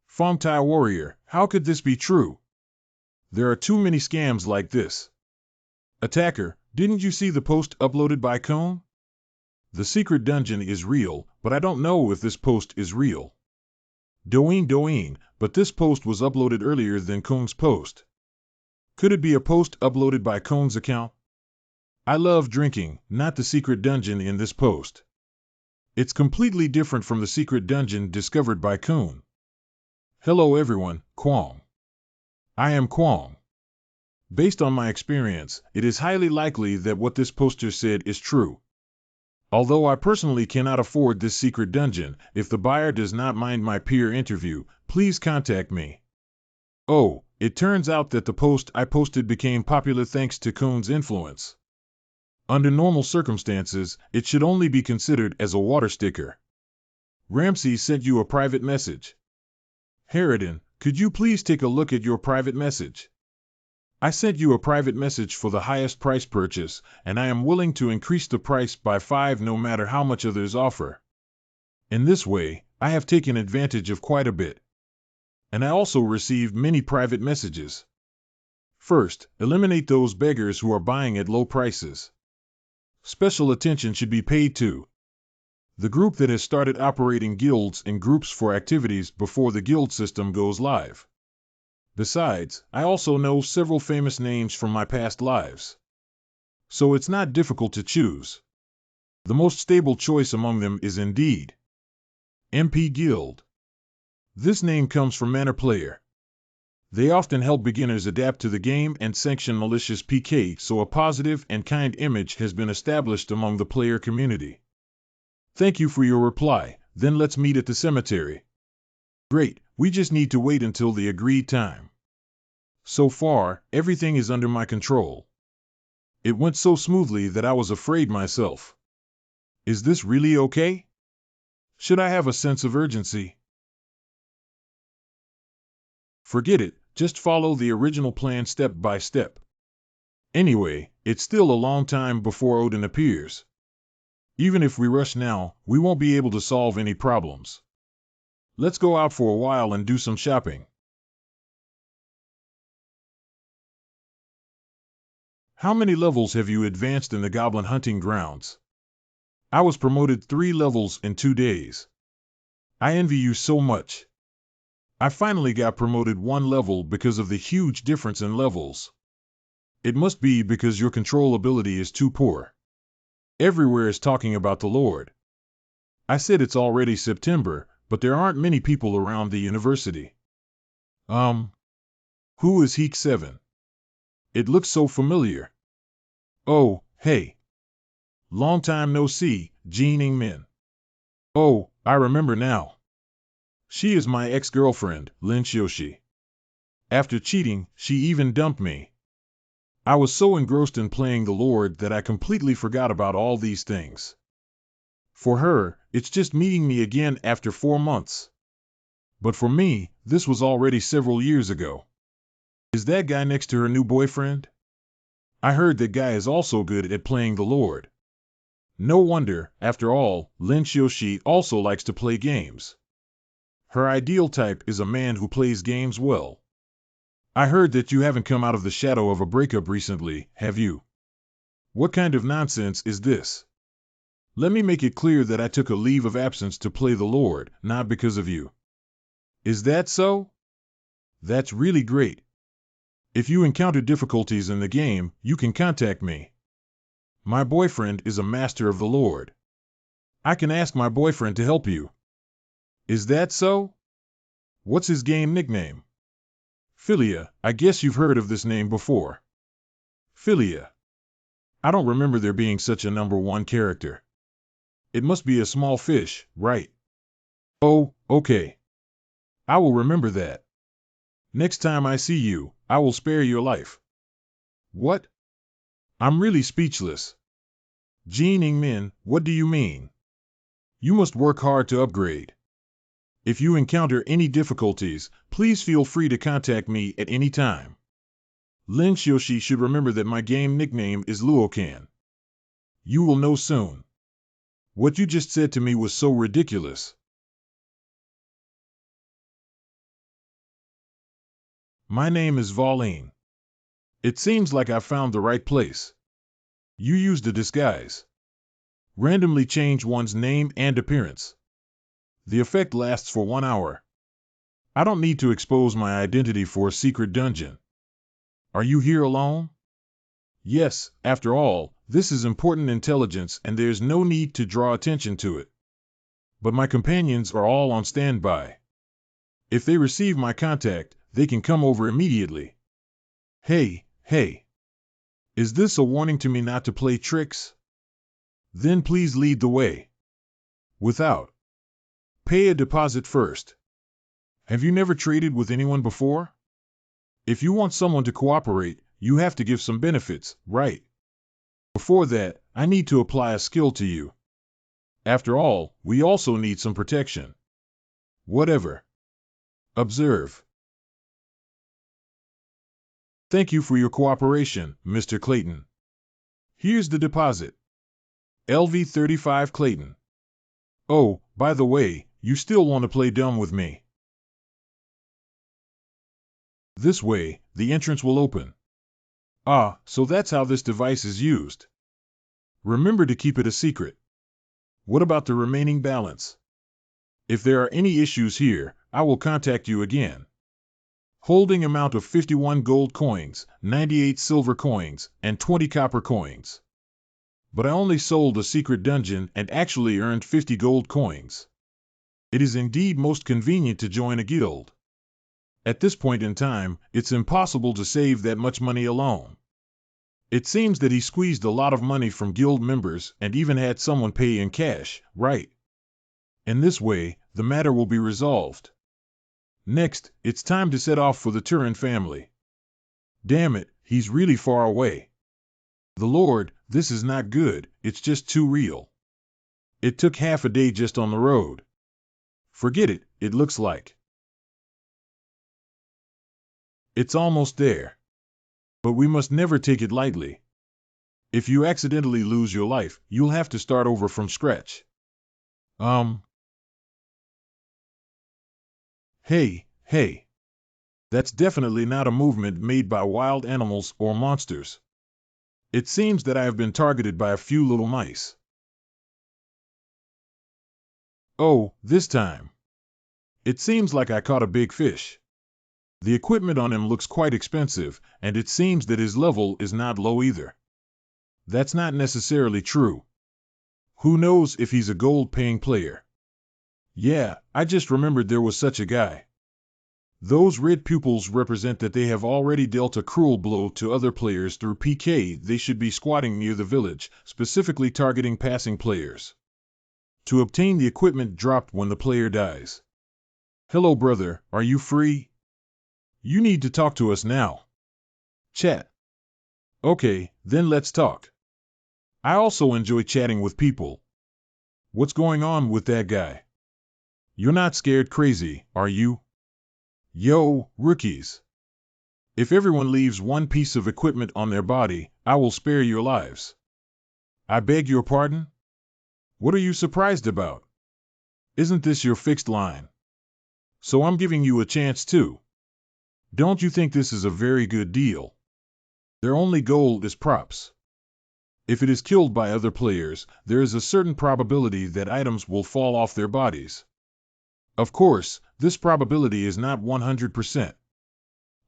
Fongtai Warrior, how could this be true? There are too many scams like this. Attacker, didn't you see the post uploaded by Kuhn? The secret dungeon is real, but I don't know if this post is real. Doeen, but this post was uploaded earlier than Kuhn's post. Could it be a post uploaded by Kuhn's account? I love drinking, not the secret dungeon in this post. It's completely different from the secret dungeon discovered by Kuhn. Hello everyone, Kwong. I am Kwong. Based on my experience, it is highly likely that what this poster said is true. Although I personally cannot afford this secret dungeon, if the buyer does not mind my peer interview, please contact me. Oh, it turns out that the post I posted became popular thanks to Kuhn's influence. Under normal circumstances, it should only be considered as a water sticker. Ramsey sent you a private message. Harridan, could you please take a look at your private message? I sent you a private message for the highest price purchase, and I am willing to increase the price by 5 no matter how much others offer. In this way, I have taken advantage of quite a bit. And I also received many private messages. First, eliminate those beggars who are buying at low prices. Special attention should be paid to the group that has started operating guilds in groups for activities before the guild system goes live. Besides, I also know several famous names from my past lives. So it's not difficult to choose. The most stable choice among them is indeed MP Guild. This name comes from Manor Player. They often help beginners adapt to the game and sanction malicious PK, so a positive and kind image has been established among the player community. Thank you for your reply, then let's meet at the cemetery. Great, we just need to wait until the agreed time. So far, everything is under my control. It went so smoothly that I was afraid myself. Is this really okay? Should I have a sense of urgency? Forget it, just follow the original plan step by step. Anyway, it's still a long time before Odin appears. Even if we rush now, we won't be able to solve any problems. Let's go out for a while and do some shopping. How many levels have you advanced in the goblin hunting grounds? I was promoted 3 levels in 2 days. I envy you so much. I finally got promoted 1 level because of the huge difference in levels. It must be because your control ability is too poor. Everywhere is talking about the Lord. I said it's already September, but there aren't many people around the university. Who is Heek 7? It looks so familiar. Oh, hey. Long time no see, Jean Min. Oh, I remember now. She is my ex-girlfriend, Lin Xiuxi. After cheating, she even dumped me. I was so engrossed in playing the Lord that I completely forgot about all these things. For her, it's just meeting me again after 4 months. But for me, this was already several years ago. Is that guy next to her new boyfriend? I heard that guy is also good at playing the Lord. No wonder, after all, Lin Xiuxi also likes to play games. Her ideal type is a man who plays games well. I heard that you haven't come out of the shadow of a breakup recently, have you? What kind of nonsense is this? Let me make it clear that I took a leave of absence to play the Lord, not because of you. Is that so? That's really great. If you encounter difficulties in the game, you can contact me. My boyfriend is a master of the Lord. I can ask my boyfriend to help you. Is that so? What's his game nickname? Philia, I guess you've heard of this name before. Philia. I don't remember there being such a number 1 character. It must be a small fish, right? Oh, okay. I will remember that. Next time I see you, I will spare your life. What? I'm really speechless. Jean Min, what do you mean? You must work hard to upgrade. If you encounter any difficulties, please feel free to contact me at any time. Lin Xiuxi should remember that my game nickname is Lokan. You will know soon. What you just said to me was so ridiculous. My name is Pauline. It seems like I found the right place. You used a disguise. Randomly change one's name and appearance. The effect lasts for 1 hour. I don't need to expose my identity for a secret dungeon. Are you here alone? Yes, after all, this is important intelligence and there's no need to draw attention to it. But my companions are all on standby. If they receive my contact, they can come over immediately. Hey. Is this a warning to me not to play tricks? Then please lead the way. Without. Pay a deposit first. Have you never traded with anyone before? If you want someone to cooperate, you have to give some benefits, right? Before that, I need to apply a skill to you. After all, we also need some protection. Whatever. Observe. Thank you for your cooperation, Mr. Clayton. Here's the deposit. LV35 Clayton. Oh, by the way, you still want to play dumb with me. This way, the entrance will open. Ah, so that's how this device is used. Remember to keep it a secret. What about the remaining balance? If there are any issues here, I will contact you again. Holding amount of 51 gold coins, 98 silver coins, and 20 copper coins. But I only sold a secret dungeon and actually earned 50 gold coins. It is indeed most convenient to join a guild. At this point in time, it's impossible to save that much money alone. It seems that he squeezed a lot of money from guild members and even had someone pay in cash, right? In this way, the matter will be resolved. Next, it's time to set off for the Turin family. Damn it, he's really far away. The Lord, this is not good, it's just too real. It took half a day just on the road. Forget it, it looks like. It's almost there. But we must never take it lightly. If you accidentally lose your life, you'll have to start over from scratch. Hey. That's definitely not a movement made by wild animals or monsters. It seems that I have been targeted by a few little mice. Oh, this time. It seems like I caught a big fish. The equipment on him looks quite expensive, and it seems that his level is not low either. That's not necessarily true. Who knows if he's a gold-paying player? Yeah, I just remembered there was such a guy. Those red pupils represent that they have already dealt a cruel blow to other players through PK. They should be squatting near the village, specifically targeting passing players. To obtain the equipment dropped when the player dies. Hello brother, are you free? You need to talk to us now. Chat. Okay, then let's talk. I also enjoy chatting with people. What's going on with that guy? You're not scared crazy, are you? Yo, rookies. If everyone leaves one piece of equipment on their body, I will spare your lives. I beg your pardon? What are you surprised about? Isn't this your fixed line? So I'm giving you a chance too. Don't you think this is a very good deal? Their only goal is props. If it is killed by other players, there is a certain probability that items will fall off their bodies. Of course, this probability is not 100%.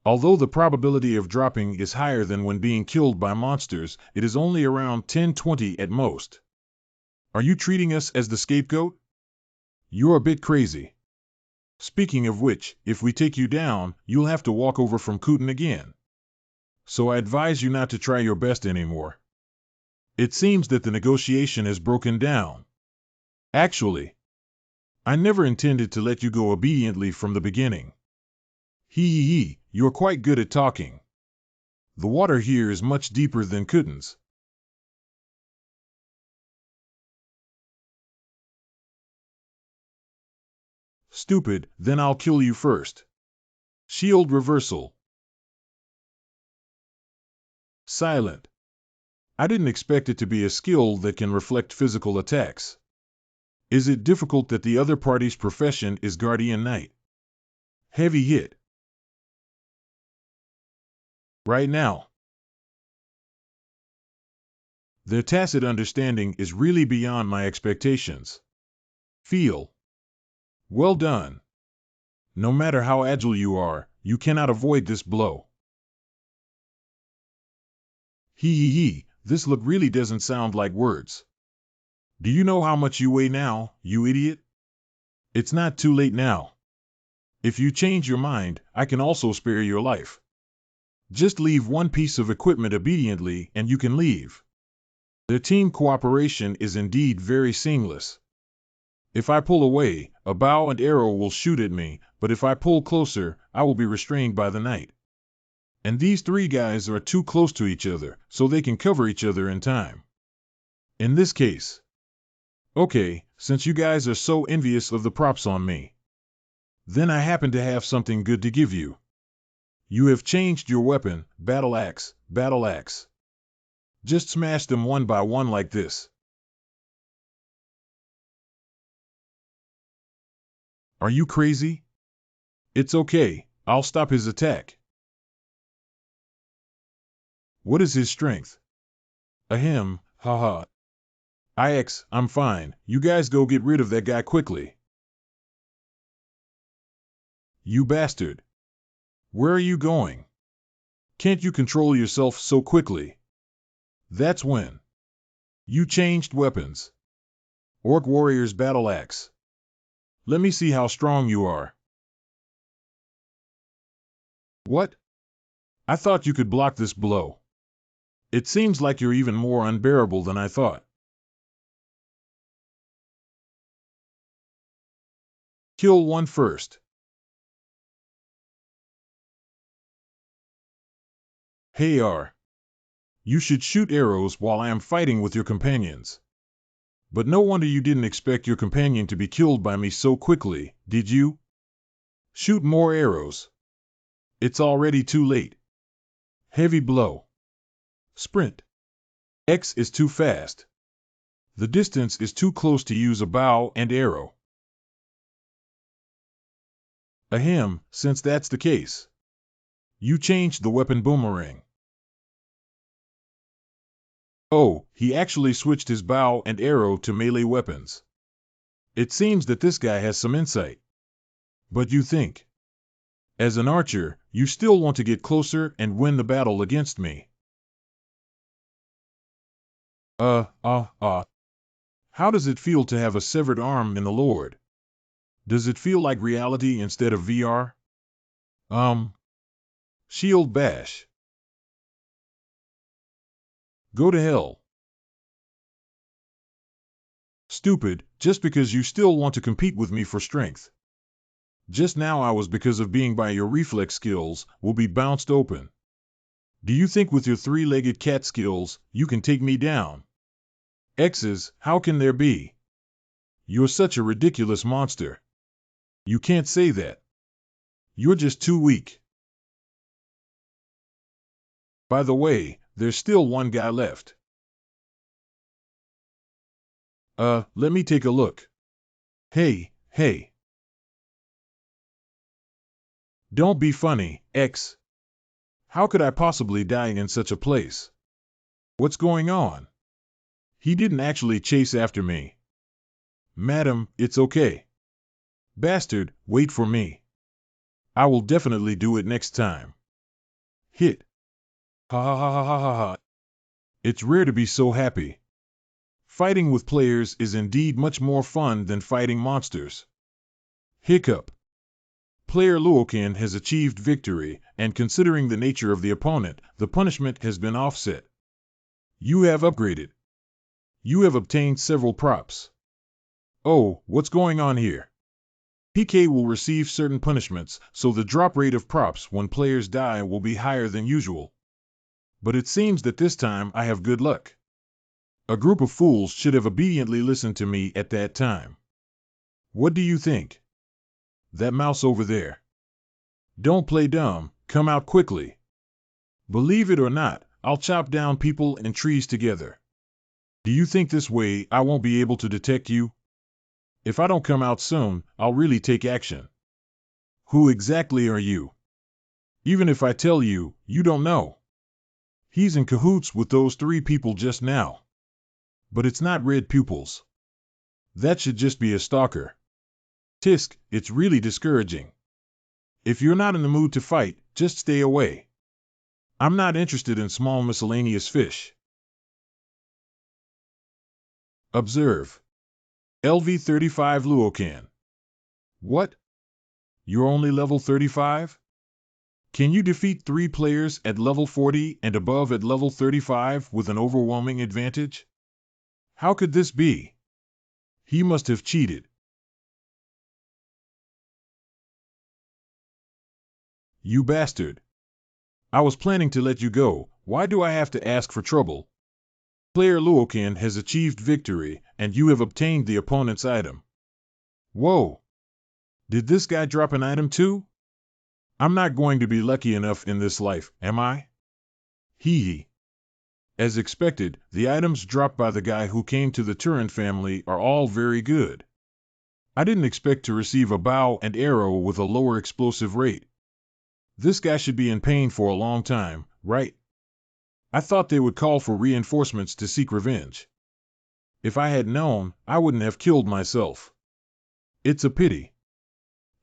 Although the probability of dropping is higher than when being killed by monsters, it is only around 10-20 at most. Are you treating us as the scapegoat? You're a bit crazy. Speaking of which, if we take you down, you'll have to walk over from Kutin again. So I advise you not to try your best anymore. It seems that the negotiation has broken down. Actually, I never intended to let you go obediently from the beginning. You're quite good at talking. The water here is much deeper than Kutin's. Stupid, then I'll kill you first. Shield reversal. Silent. I didn't expect it to be a skill that can reflect physical attacks. Is it difficult that the other party's profession is Guardian Knight? Heavy hit. Right now. Their tacit understanding is really beyond my expectations. Feel. Well done. No matter how agile you are, you cannot avoid this blow. This look really doesn't sound like words. Do you know how much you weigh now, you idiot? It's not too late now. If you change your mind, I can also spare your life. Just leave one piece of equipment obediently and you can leave. Their team cooperation is indeed very seamless. If I pull away, a bow and arrow will shoot at me, but if I pull closer, I will be restrained by the knight. And these three guys are too close to each other, so they can cover each other in time. In this case. Okay, since you guys are so envious of the props on me, then I happen to have something good to give you. You have changed your weapon, battle axe. Just smash them one by one like this. Are you crazy? It's okay, I'll stop his attack. What is his strength? Ahem, haha. I'm fine, you guys go get rid of that guy quickly. You bastard. Where are you going? Can't you control yourself so quickly? That's when. You changed weapons. Orc warrior's battle axe. Let me see how strong you are. What? I thought you could block this blow. It seems like you're even more unbearable than I thought. Kill one first. Hey R. You should shoot arrows while I am fighting with your companions. But no wonder you didn't expect your companion to be killed by me so quickly, did you? Shoot more arrows. It's already too late. Heavy blow. Sprint. X is too fast. The distance is too close to use a bow and arrow. Ahem, since that's the case. You changed the weapon boomerang. Oh, he actually switched his bow and arrow to melee weapons. It seems that this guy has some insight. But you think, as an archer, you still want to get closer and win the battle against me. How does it feel to have a severed arm in the Lord? Does it feel like reality instead of VR? Shield bash. Go to hell. Stupid, just because you still want to compete with me for strength. Just now I was because of being by your reflex skills, will be bounced open. Do you think with your three-legged cat skills, you can take me down? X's, how can there be? You're such a ridiculous monster. You can't say that. You're just too weak. By the way, there's still one guy left. Let me take a look. Hey. Don't be funny, X. How could I possibly die in such a place? What's going on? He didn't actually chase after me. Madam, it's okay. Bastard, wait for me. I will definitely do it next time. Hit. Ha ha ha ha ha ha. It's rare to be so happy. Fighting with players is indeed much more fun than fighting monsters. Hiccup. Player Lokan has achieved victory, and considering the nature of the opponent, the punishment has been offset. You have upgraded. You have obtained several props. Oh, what's going on here? PK will receive certain punishments, so the drop rate of props when players die will be higher than usual. But it seems that this time I have good luck. A group of fools should have obediently listened to me at that time. What do you think? That mouse over there. Don't play dumb, come out quickly. Believe it or not, I'll chop down people and trees together. Do you think this way I won't be able to detect you? If I don't come out soon, I'll really take action. Who exactly are you? Even if I tell you, you don't know. He's in cahoots with those three people just now. But it's not red pupils. That should just be a stalker. Tisk, it's really discouraging. If you're not in the mood to fight, just stay away. I'm not interested in small miscellaneous fish. Observe. LV35 Lokan. What? You're only level 35? Can you defeat 3 players at level 40 and above at level 35 with an overwhelming advantage? How could this be? He must have cheated. You bastard. I was planning to let you go, why do I have to ask for trouble? Player Lokan has achieved victory, and you have obtained the opponent's item. Whoa! Did this guy drop an item too? I'm not going to be lucky enough in this life, am I? Hee hee. As expected, the items dropped by the guy who came to the Turin family are all very good. I didn't expect to receive a bow and arrow with a lower explosive rate. This guy should be in pain for a long time, right? I thought they would call for reinforcements to seek revenge. If I had known, I wouldn't have killed myself. It's a pity.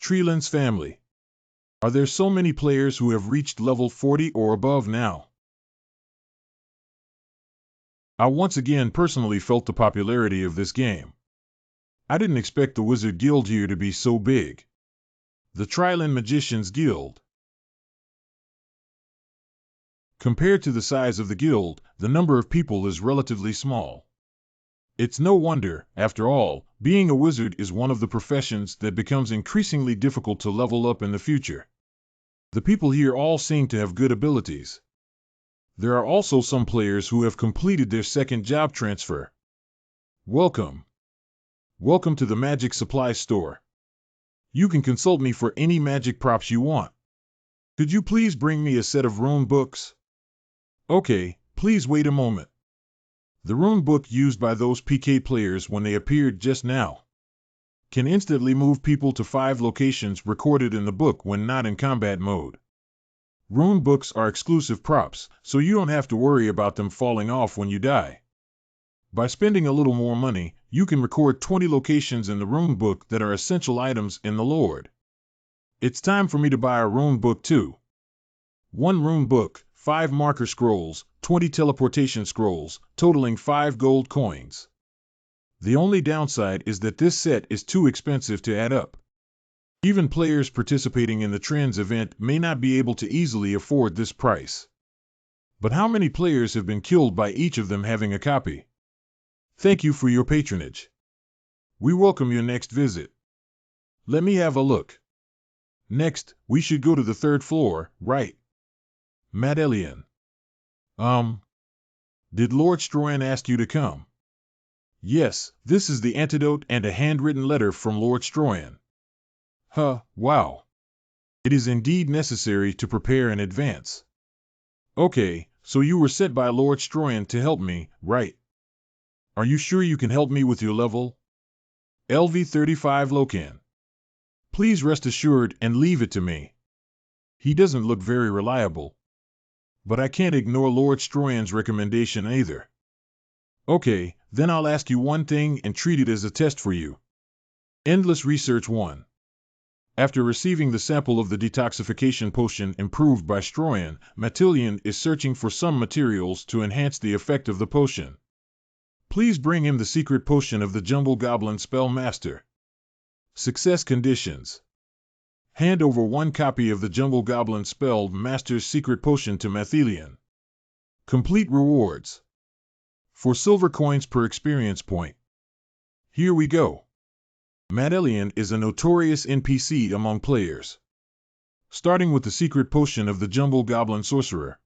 Treeland's family. Are there so many players who have reached level 40 or above now? I once again personally felt the popularity of this game. I didn't expect the Wizard Guild here to be so big. The Treeland Magicians Guild. Compared to the size of the guild, the number of people is relatively small. It's no wonder, after all, being a wizard is one of the professions that becomes increasingly difficult to level up in the future. The people here all seem to have good abilities. There are also some players who have completed their second job transfer. Welcome. Welcome to the magic supply store. You can consult me for any magic props you want. Could you please bring me a set of rune books? Okay, please wait a moment. The rune book used by those PK players when they appeared just now can instantly move people to 5 locations recorded in the book when not in combat mode. Rune books are exclusive props, so you don't have to worry about them falling off when you die. By spending a little more money, you can record 20 locations in the rune book that are essential items in the Lord. It's time for me to buy a rune book too. 1 rune book, 5 marker scrolls, 20 teleportation scrolls, totaling 5 gold coins. The only downside is that this set is too expensive to add up. Even players participating in the Trends event may not be able to easily afford this price. But how many players have been killed by each of them having a copy? Thank you for your patronage. We welcome your next visit. Let me have a look. Next, we should go to the 3rd floor, right? Madelian. Did Lord Stroyan ask you to come? Yes, this is the antidote and a handwritten letter from Lord Stroyan. Wow. It is indeed necessary to prepare in advance. Okay, so you were sent by Lord Stroyan to help me, right? Are you sure you can help me with your level? LV35 Lokan. Please rest assured and leave it to me. He doesn't look very reliable. But I can't ignore Lord Stroyan's recommendation either. Okay, then I'll ask you one thing and treat it as a test for you. Endless Research 1. After receiving the sample of the detoxification potion improved by Stroyan, Matillion is searching for some materials to enhance the effect of the potion. Please bring him the secret potion of the Jungle Goblin Spell Master. Success conditions. Hand over 1 copy of the Jungle Goblin Spell Master's secret potion to Matillion. Complete rewards. 4 silver coins per experience point. Here we go. Matillion is a notorious NPC among players. Starting with the secret potion of the Jungle Goblin Sorcerer.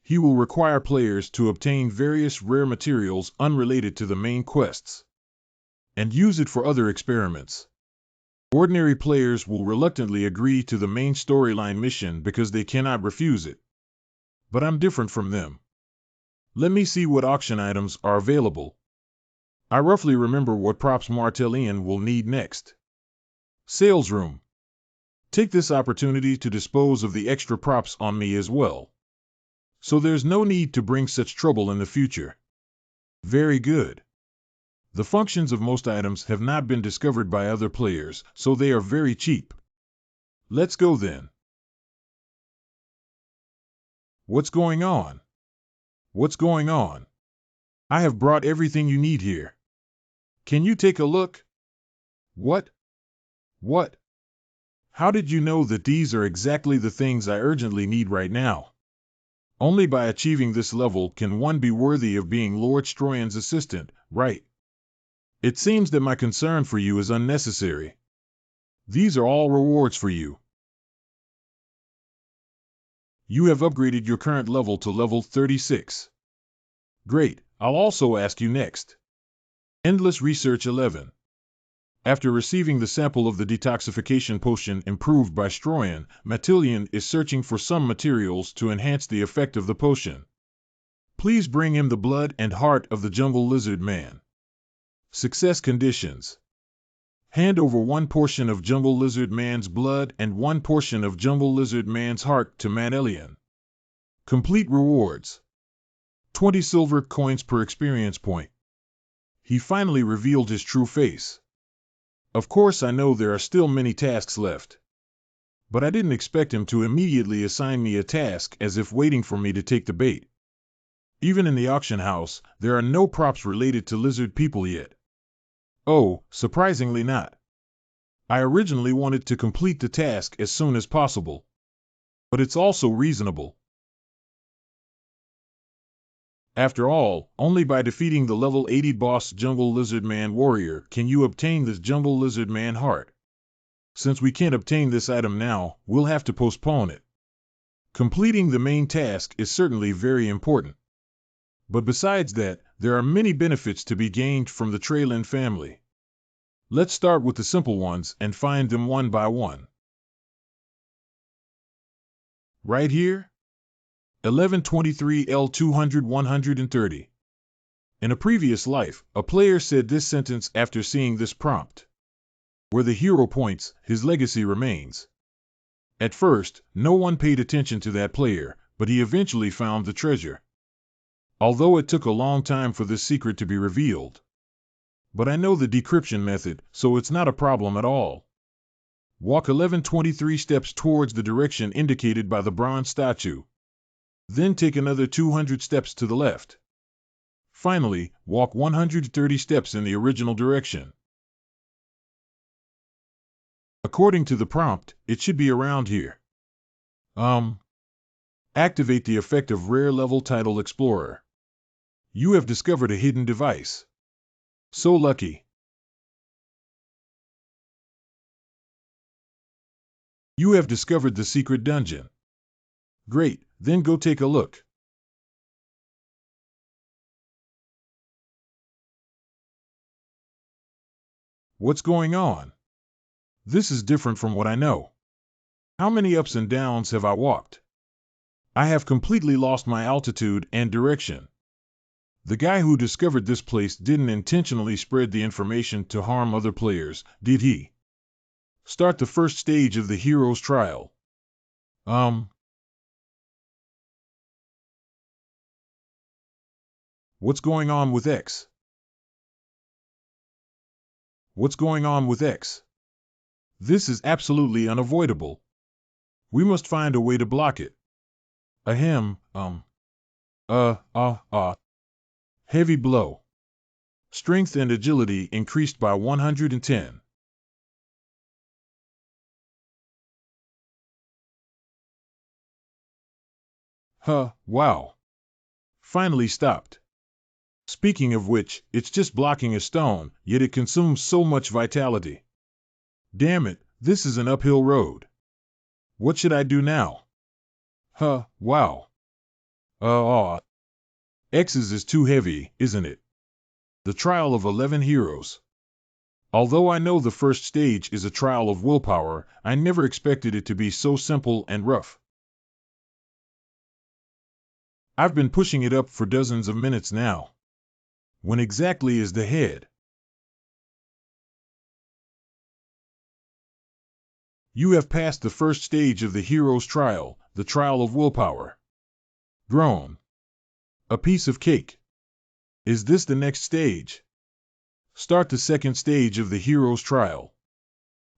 He will require players to obtain various rare materials unrelated to the main quests, and use it for other experiments. Ordinary players will reluctantly agree to the main storyline mission because they cannot refuse it. But I'm different from them. Let me see what auction items are available. I roughly remember what props Matillion will need next. Sales room. Take this opportunity to dispose of the extra props on me as well. So there's no need to bring such trouble in the future. Very good. The functions of most items have not been discovered by other players, so they are very cheap. Let's go then. What's going on? What's going on? I have brought everything you need here. Can you take a look? What? What? How did you know that these are exactly the things I urgently need right now? Only by achieving this level can one be worthy of being Lord Stroyan's assistant, right? It seems that my concern for you is unnecessary. These are all rewards for you. You have upgraded your current level to level 36. Great, I'll also ask you next. Endless Research 11. After receiving the sample of the detoxification potion improved by Stroyan, Matillion is searching for some materials to enhance the effect of the potion. Please bring him the blood and heart of the Jungle Lizard Man. Success conditions. Hand over 1 portion of Jungle Lizard Man's blood and 1 portion of Jungle Lizard Man's heart to Matillion. Complete rewards. 20 silver coins per experience point. He finally revealed his true face. Of course, I know there are still many tasks left. But I didn't expect him to immediately assign me a task as if waiting for me to take the bait. Even in the auction house, there are no props related to lizard people yet. Oh, surprisingly not. I originally wanted to complete the task as soon as possible. but it's also reasonable. After all, only by defeating the level 80 boss Jungle Lizard Man Warrior can you obtain this Jungle Lizard Man heart. Since we can't obtain this item now, we'll have to postpone it. Completing the main task is certainly very important. But besides that, there are many benefits to be gained from the Traylin family. Let's start with the simple ones and find them one by one. Right here? 1123 L200 130. In a previous life, a player said this sentence after seeing this prompt. Where the hero points, his legacy remains. At first, no one paid attention to that player, but he eventually found the treasure. Although it took a long time for this secret to be revealed. But I know the decryption method, so it's not a problem at all. Walk 1123 steps towards the direction indicated by the bronze statue. Then take another 200 steps to the left. Finally, walk 130 steps in the original direction. According to the prompt, it should be around here. Activate the effect of Rare Level Title Explorer. You have discovered a hidden device. So lucky. You have discovered the secret dungeon. Great, then go take a look. What's going on? This is different from what I know. How many ups and downs have I walked? I have completely lost my altitude and direction. The guy who discovered this place didn't intentionally spread the information to harm other players, did he? Start the first stage of the hero's trial. What's going on with X? What's going on with X? This is absolutely unavoidable. We must find a way to block it. Heavy blow. Strength and agility increased by 110. Wow. Finally stopped. Speaking of which, it's just blocking a stone, yet it consumes so much vitality. Damn it, this is an uphill road. What should I do now? Wow. X's is too heavy, isn't it? The trial of 11 heroes. Although I know the first stage is a trial of willpower, I never expected it to be so simple and rough. I've been pushing it up for dozens of minutes now. When exactly is the head? You have passed the first stage of the hero's trial, the trial of willpower. Groan. A piece of cake. Is this the next stage? Start the second stage of the hero's trial.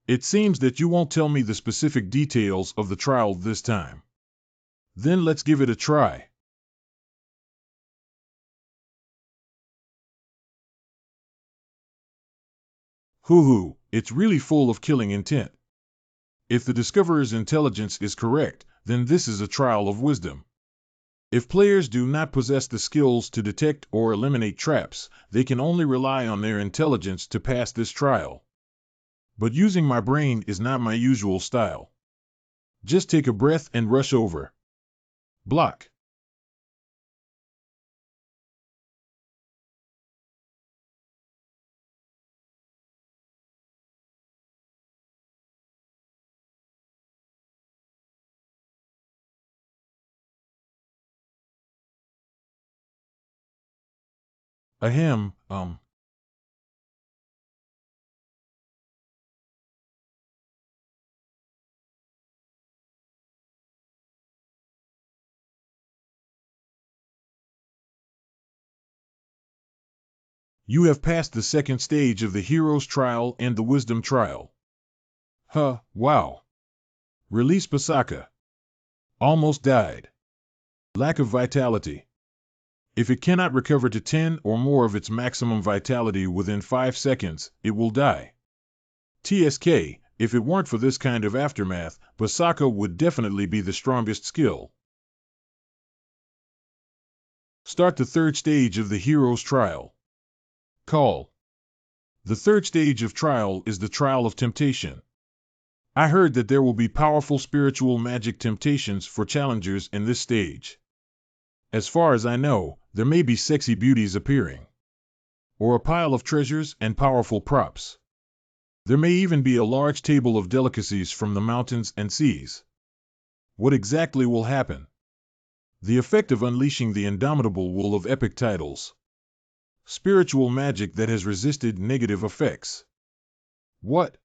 It seems that you won't tell me the specific details of the trial this time. Then let's give it a try. Hoo-hoo, it's really full of killing intent. If the discoverer's intelligence is correct, then this is a trial of wisdom. If players do not possess the skills to detect or eliminate traps, they can only rely on their intelligence to pass this trial. But using my brain is not my usual style. Just take a breath and rush over. Block. Ahem. You have passed the second stage of the hero's trial and the wisdom trial. Wow. Release Pasaka. Almost died. Lack of vitality. If it cannot recover to 10 or more of its maximum vitality within 5 seconds, it will die. TSK, If it weren't for this kind of aftermath, Berserker would definitely be the strongest skill. Start the third stage of the hero's trial. Call. The third stage of trial is the trial of temptation. I heard that there will be powerful spiritual magic temptations for challengers in this stage. As far as I know, there may be sexy beauties appearing, or a pile of treasures and powerful props. There may even be a large table of delicacies from the mountains and seas. What exactly will happen? The effect of unleashing the indomitable wool of epic titles. Spiritual magic that has resisted negative effects. What?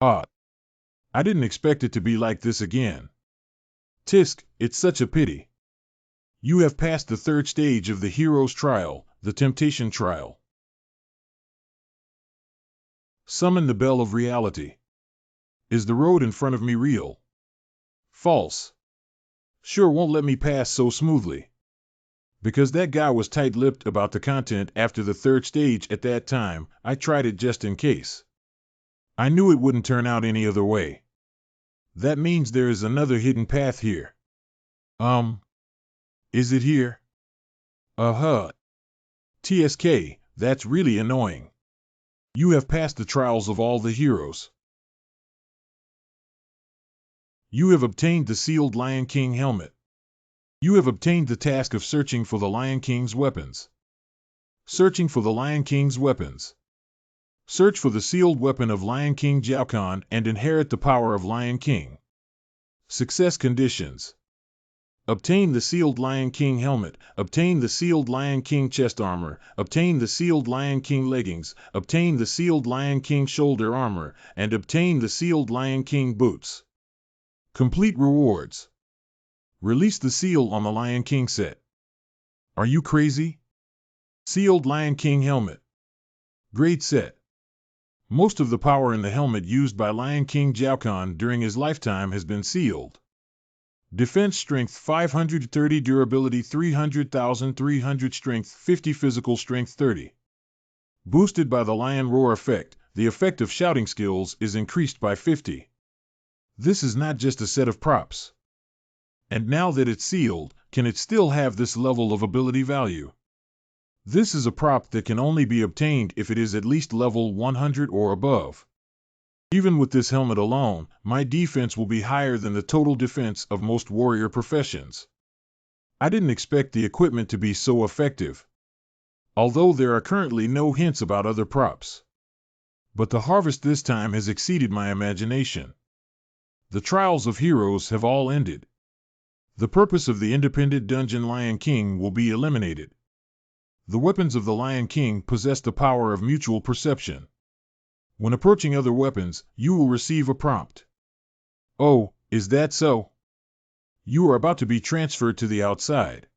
Ah, I didn't expect it to be like this again. Tisk, it's such a pity. You have passed the third stage of the hero's trial, the temptation trial. Summon the bell of reality. Is the road in front of me real? False. Sure won't let me pass so smoothly. Because that guy was tight-lipped about the content after the third stage at that time, I tried it just in case. I knew it wouldn't turn out any other way. That means there is another hidden path here. Is it here? TSK, that's really annoying. You have passed the trials of all the heroes. You have obtained the sealed Lion King helmet. You have obtained the task of searching for the Lion King's weapons. Searching for the Lion King's weapons. Search for the sealed weapon of Lion King Jiaokan and inherit the power of Lion King. Success conditions. Obtain the sealed Lion King helmet, obtain the sealed Lion King chest armor, obtain the sealed Lion King leggings, obtain the sealed Lion King shoulder armor, and obtain the sealed Lion King boots. Complete rewards. Release the seal on the Lion King set. Are you crazy? Sealed Lion King helmet. Great set. Most of the power in the helmet used by Lion King Jiaokan during his lifetime has been sealed. Defense strength 530, durability 300,000, 300 strength 50, physical strength 30. Boosted by the lion roar effect, the effect of shouting skills is increased by 50. This is not just a set of props. And now that it's sealed, can it still have this level of ability value? This is a prop that can only be obtained if it is at least level 100 or above. Even with this helmet alone, my defense will be higher than the total defense of most warrior professions. I didn't expect the equipment to be so effective. Although there are currently no hints about other props. But the harvest this time has exceeded my imagination. The trials of heroes have all ended. The purpose of the independent dungeon Lion King will be eliminated. The weapons of the Lion King possess the power of mutual perception. When approaching other weapons, you will receive a prompt. Oh, is that so? You are about to be transferred to the outside.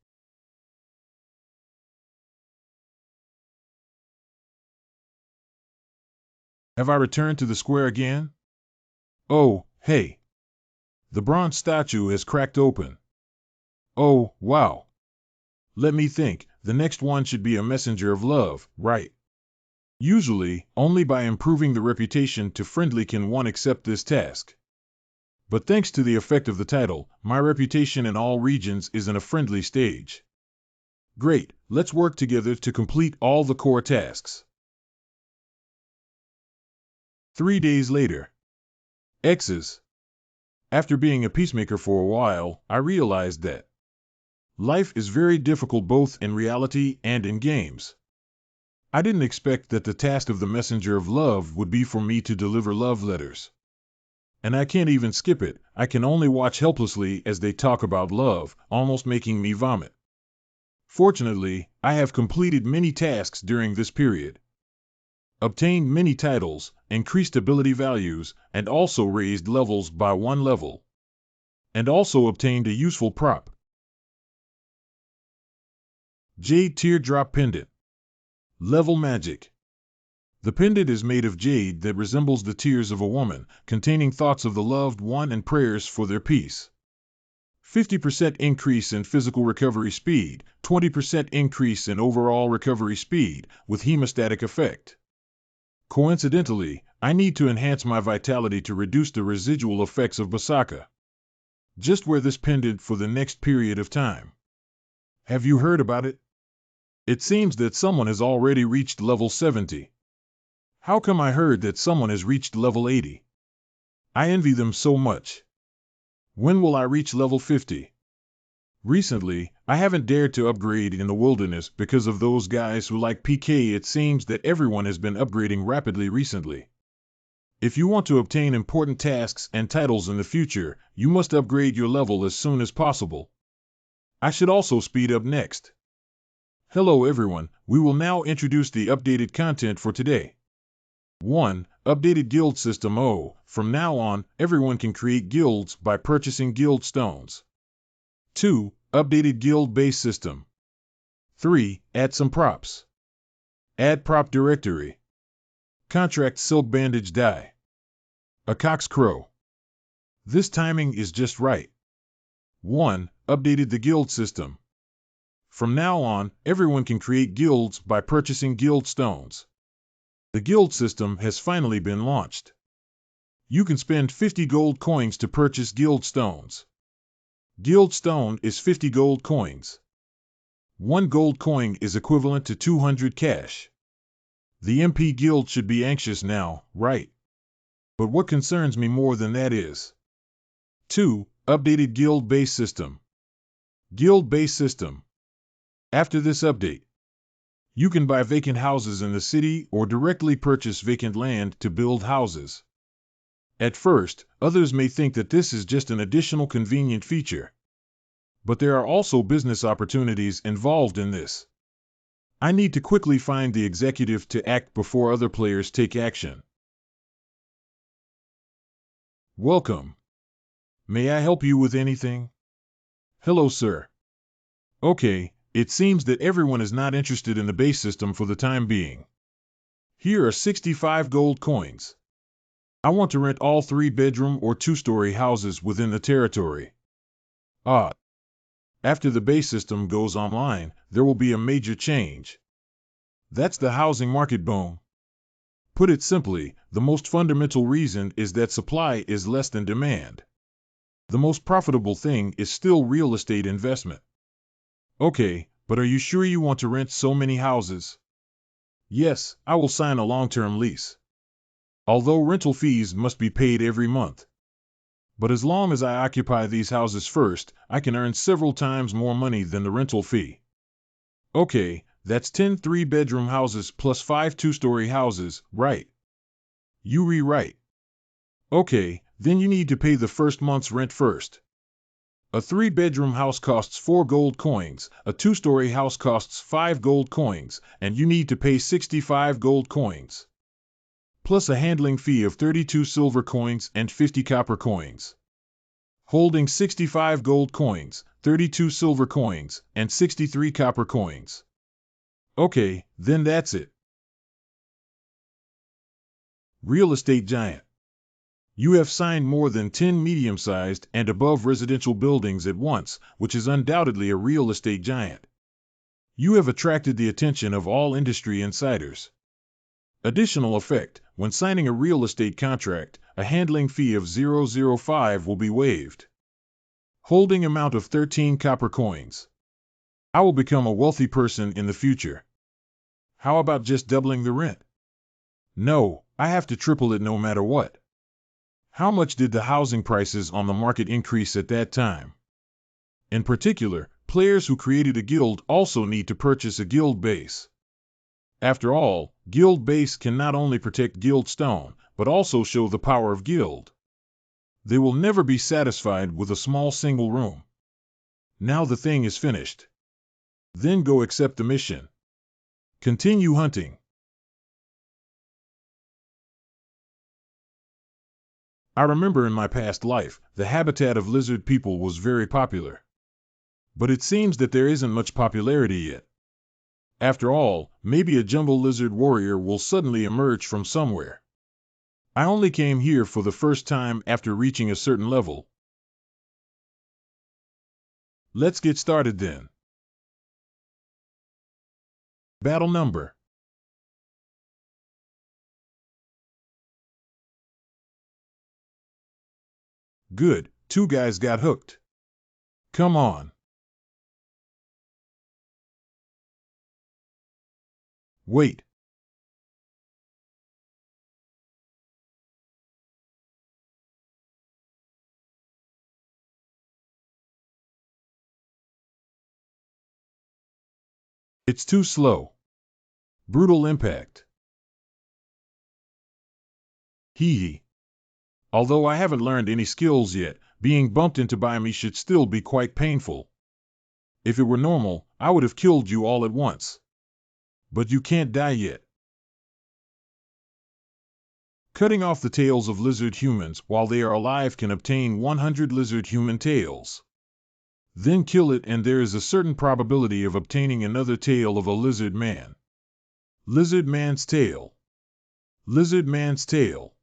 Have I returned to the square again? Oh, hey. The bronze statue has cracked open. Oh, wow. Let me think, the next one should be a messenger of love, right? Usually, only by improving the reputation to friendly can one accept this task. But thanks to the effect of the title, my reputation in all regions is in a friendly stage. Great, let's work together to complete all the core tasks. 3 days later. X's. After being a peacemaker for a while, I realized that life is very difficult both in reality and in games. I didn't expect that the task of the messenger of love would be for me to deliver love letters. And I can't even skip it, I can only watch helplessly as they talk about love, almost making me vomit. Fortunately, I have completed many tasks during this period. Obtained many titles, increased ability values, and also raised levels by 1 level. And also obtained a useful prop. Jade Teardrop Pendant. Level Magic. The pendant is made of jade that resembles the tears of a woman, containing thoughts of the loved one and prayers for their peace. 50% increase in physical recovery speed, 20% increase in overall recovery speed, with hemostatic effect. Coincidentally, I need to enhance my vitality to reduce the residual effects of Berserker. Just wear this pendant for the next period of time. Have you heard about it? It seems that someone has already reached level 70. How come I heard that someone has reached level 80? I envy them so much. When will I reach level 50? Recently, I haven't dared to upgrade in the wilderness because of those guys who like PK. It seems that everyone has been upgrading rapidly recently. If you want to obtain important tasks and titles in the future, you must upgrade your level as soon as possible. I should also speed up next. Hello everyone, we will now introduce the updated content for today. 1. Updated guild system. From now on, everyone can create guilds by purchasing guild stones. 2. Updated guild base system. 3. Add some props. Add prop directory. Contract silk bandage dye. A cock's crow. This timing is just right. 1. Updated the guild system. From now on, everyone can create guilds by purchasing guild stones. The guild system has finally been launched. You can spend 50 gold coins to purchase guild stones. Guild stone is 50 gold coins. 1 gold coin is equivalent to 200 cash. The MP guild should be anxious now, right? But what concerns me more than that is 2. Updated guild base system. Guild base system. After this update, you can buy vacant houses in the city or directly purchase vacant land to build houses. At first, others may think that this is just an additional convenient feature. But there are also business opportunities involved in this. I need to quickly find the executive to act before other players take action. Welcome. May I help you with anything? Hello, sir. Okay, it seems that everyone is not interested in the base system for the time being. Here are 65 gold coins. I want to rent all 3-bedroom or 2-story houses within the territory. After the base system goes online, there will be a major change. That's the housing market boom. Put it simply, the most fundamental reason is that supply is less than demand. The most profitable thing is still real estate investment. Okay, but are you sure you want to rent so many houses? Yes, I will sign a long-term lease. Although rental fees must be paid every month. But as long as I occupy these houses first, I can earn several times more money than the rental fee. Okay, that's 10 3-bedroom houses plus 5 2-story houses, right? You rewrite. Okay, then you need to pay the first month's rent first. A 3-bedroom house costs 4 gold coins, a 2-story house costs 5 gold coins, and you need to pay 65 gold coins. Plus a handling fee of 32 silver coins and 50 copper coins. Holding 65 gold coins, 32 silver coins, and 63 copper coins. Okay, then that's it. Real estate giant. You have signed more than 10 medium-sized and above residential buildings at once, which is undoubtedly a real estate giant. You have attracted the attention of all industry insiders. Additional effect, when signing a real estate contract, a handling fee of 0.05 will be waived. Holding amount of 13 copper coins. I will become a wealthy person in the future. How about just doubling the rent? No, I have to triple it no matter what. How much did the housing prices on the market increase at that time? In particular, players who created a guild also need to purchase a guild base. After all, guild base can not only protect guild stone, but also show the power of guild. They will never be satisfied with a small single room. Now the thing is finished. Then go accept the mission. Continue hunting. I remember in my past life, the habitat of lizard people was very popular. But it seems that there isn't much popularity yet. After all, maybe a jungle lizard warrior will suddenly emerge from somewhere. I only came here for the first time after reaching a certain level. Let's get started then. Battle number Good, 2 guys got hooked. Come on. Wait. It's too slow. Brutal impact. Hee hee. Although I haven't learned any skills yet, being bumped into by me should still be quite painful. If it were normal, I would have killed you all at once. But you can't die yet. Cutting off the tails of lizard humans while they are alive can obtain 100 lizard human tails. Then kill it and there is a certain probability of obtaining another tail of a lizard man. Lizard man's tail. Lizard man's tail.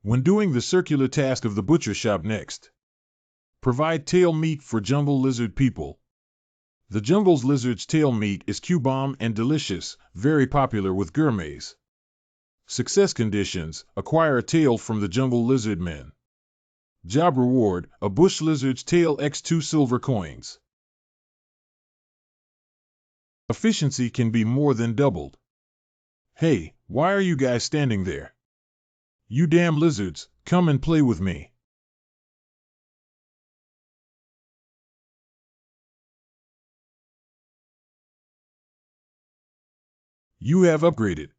When doing the circular task of the butcher shop next, provide tail meat for jungle lizard people. The jungle's lizard's tail meat is Q-bomb and delicious, very popular with gourmets. Success conditions: acquire a tail from the jungle lizard men. Job reward: a bush lizard's tail x 2 silver coins. Efficiency can be more than doubled. Hey, why are you guys standing there? You damn lizards, come and play with me. You have upgraded.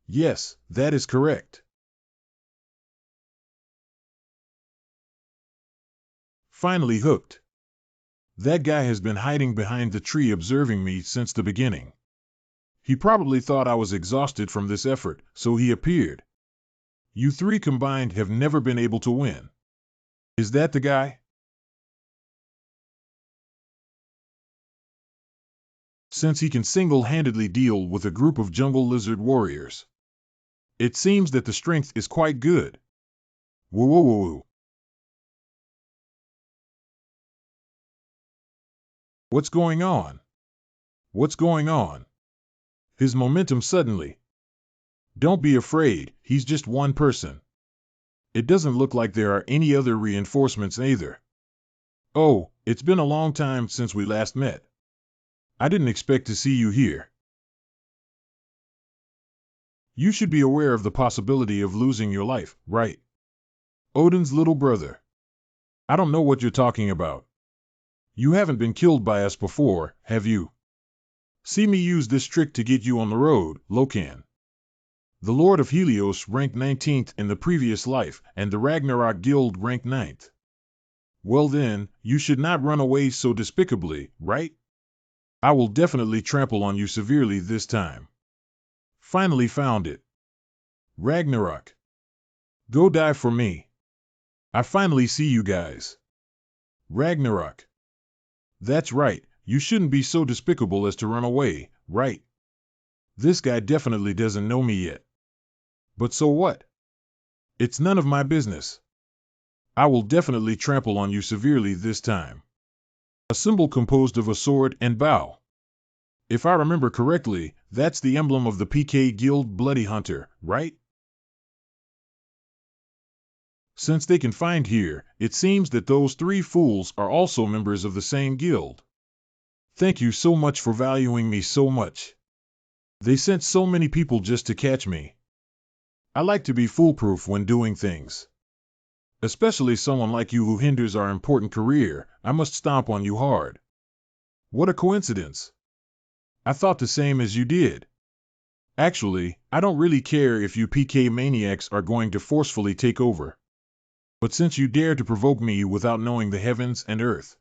Yes, that is correct. Finally hooked. That guy has been hiding behind the tree observing me since the beginning. He probably thought I was exhausted from this effort, so he appeared. You 3 combined have never been able to win. Is that the guy? Since he can single-handedly deal with a group of jungle lizard warriors. It seems that the strength is quite good. Whoa whoa whoa whoa. What's going on? What's going on? His momentum suddenly. Don't be afraid, he's just one person. It doesn't look like there are any other reinforcements either. Oh, it's been a long time since we last met. I didn't expect to see you here. You should be aware of the possibility of losing your life, right? Odin's little brother. I don't know what you're talking about. You haven't been killed by us before, have you? See me use this trick to get you on the road, Lokan. The Lord of Helios ranked 19th in the previous life, and the Ragnarok Guild ranked 9th. Well then, you should not run away so despicably, right? I will definitely trample on you severely this time. Finally found it. Ragnarok. Go die for me. I finally see you guys. Ragnarok. That's right, you shouldn't be so despicable as to run away, right? This guy definitely doesn't know me yet. But so what? It's none of my business. I will definitely trample on you severely this time. A symbol composed of a sword and bow. If I remember correctly, that's the emblem of the PK Guild Bloody Hunter, right? Since they can find here, it seems that those 3 fools are also members of the same guild. Thank you so much for valuing me so much. They sent so many people just to catch me. I like to be foolproof when doing things. Especially someone like you who hinders our important career, I must stomp on you hard. What a coincidence. I thought the same as you did. Actually, I don't really care if you PK maniacs are going to forcefully take over. But since you dare to provoke me without knowing the heavens and earth,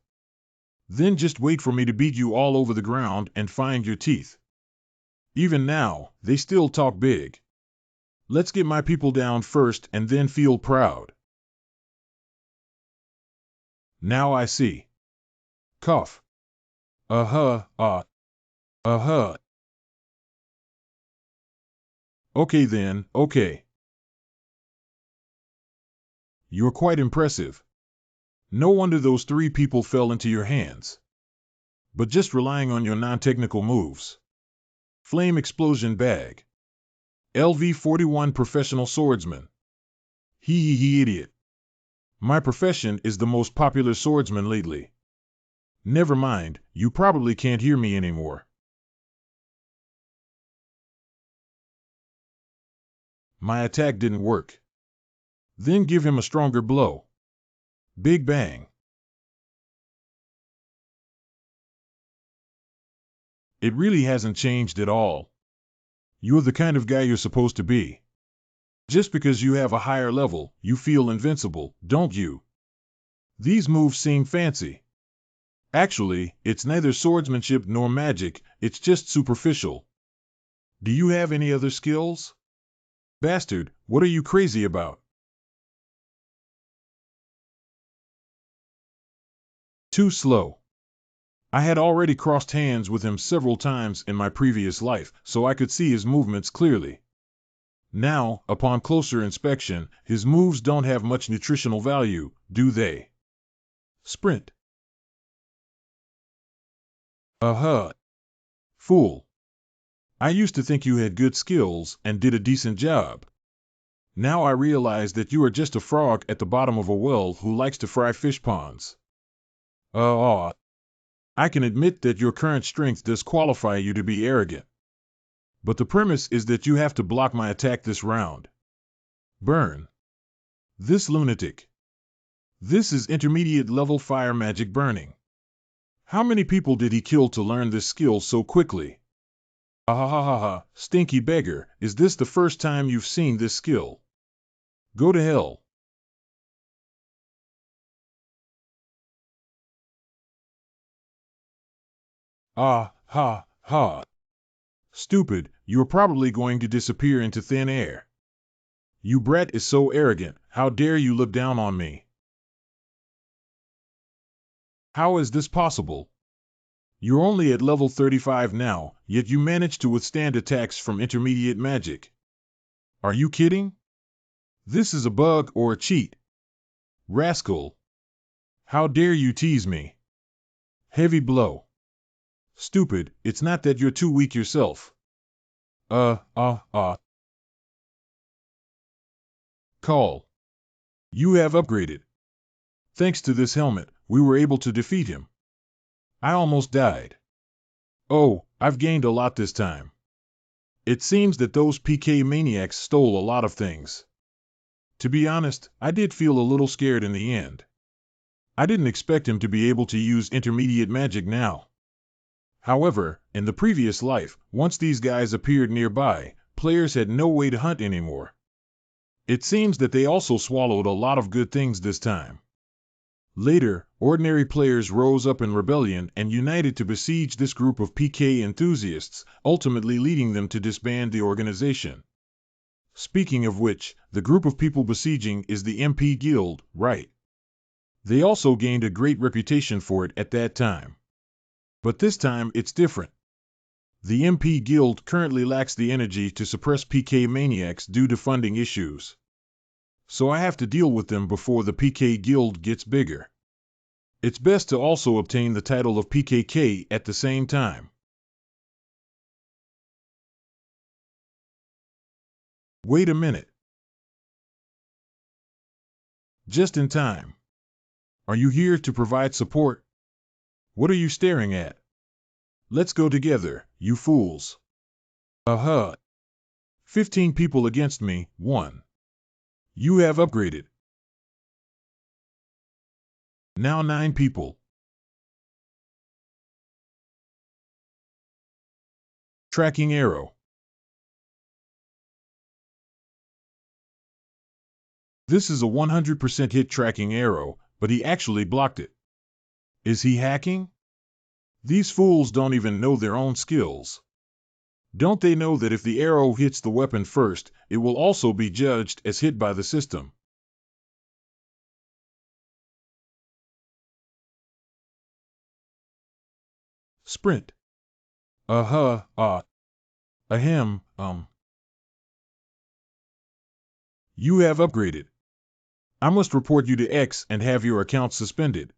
then just wait for me to beat you all over the ground and find your teeth. Even now, they still talk big. Let's get my people down first and then feel proud. Now I see. Cough. Uh-huh. Okay then, okay. You're quite impressive. No wonder those 3 people fell into your hands. But just relying on your non-technical moves. Flame explosion bag. LV-41 professional swordsman. Hee idiot. My profession is the most popular swordsman lately. Never mind, you probably can't hear me anymore. My attack didn't work. Then give him a stronger blow. Big bang. It really hasn't changed at all. You're the kind of guy you're supposed to be. Just because you have a higher level, you feel invincible, don't you? These moves seem fancy. Actually, it's neither swordsmanship nor magic, it's just superficial. Do you have any other skills? Bastard, what are you crazy about? Too slow. I had already crossed hands with him several times in my previous life, so I could see his movements clearly. Now, upon closer inspection, his moves don't have much nutritional value, do they? Sprint. Fool. I used to think you had good skills and did a decent job. Now I realize that you are just a frog at the bottom of a well who likes to fry fish ponds. I can admit that your current strength does qualify you to be arrogant. But the premise is that you have to block my attack this round. Burn. This lunatic. This is intermediate level fire magic burning. How many people did he kill to learn this skill so quickly? Ah, stinky beggar, is this the first time you've seen this skill? Go to hell. Ah, ha, ha. Stupid, you're probably going to disappear into thin air. You brat is so arrogant, how dare you look down on me? How is this possible? You're only at level 35 now, yet you managed to withstand attacks from intermediate magic. Are you kidding? This is a bug or a cheat. Rascal. How dare you tease me? Heavy blow. Stupid, it's not that you're too weak yourself. Call. You have upgraded. Thanks to this helmet, we were able to defeat him. I almost died. Oh, I've gained a lot this time. It seems that those PK maniacs stole a lot of things. To be honest, I did feel a little scared in the end. I didn't expect him to be able to use intermediate magic now. However, in the previous life, once these guys appeared nearby, players had no way to hunt anymore. It seems that they also swallowed a lot of good things this time. Later, ordinary players rose up in rebellion and united to besiege this group of PK enthusiasts, ultimately leading them to disband the organization. Speaking of which, the group of people besieging is the MP Guild, right? They also gained a great reputation for it at that time. But this time it's different. The MP Guild currently lacks the energy to suppress PK maniacs due to funding issues. So I have to deal with them before the PK Guild gets bigger. It's best to also obtain the title of PKK at the same time. Wait a minute. Just in time. Are you here to provide support? What are you staring at? Let's go together, you fools. 15 people against me, 1. You have upgraded. Now 9 people. Tracking arrow. This is a 100% hit tracking arrow, but he actually blocked it. Is he hacking? These fools don't even know their own skills. Don't they know that if the arrow hits the weapon first, it will also be judged as hit by the system? Sprint. Ahem. You have upgraded. I must report you to X and have your account suspended.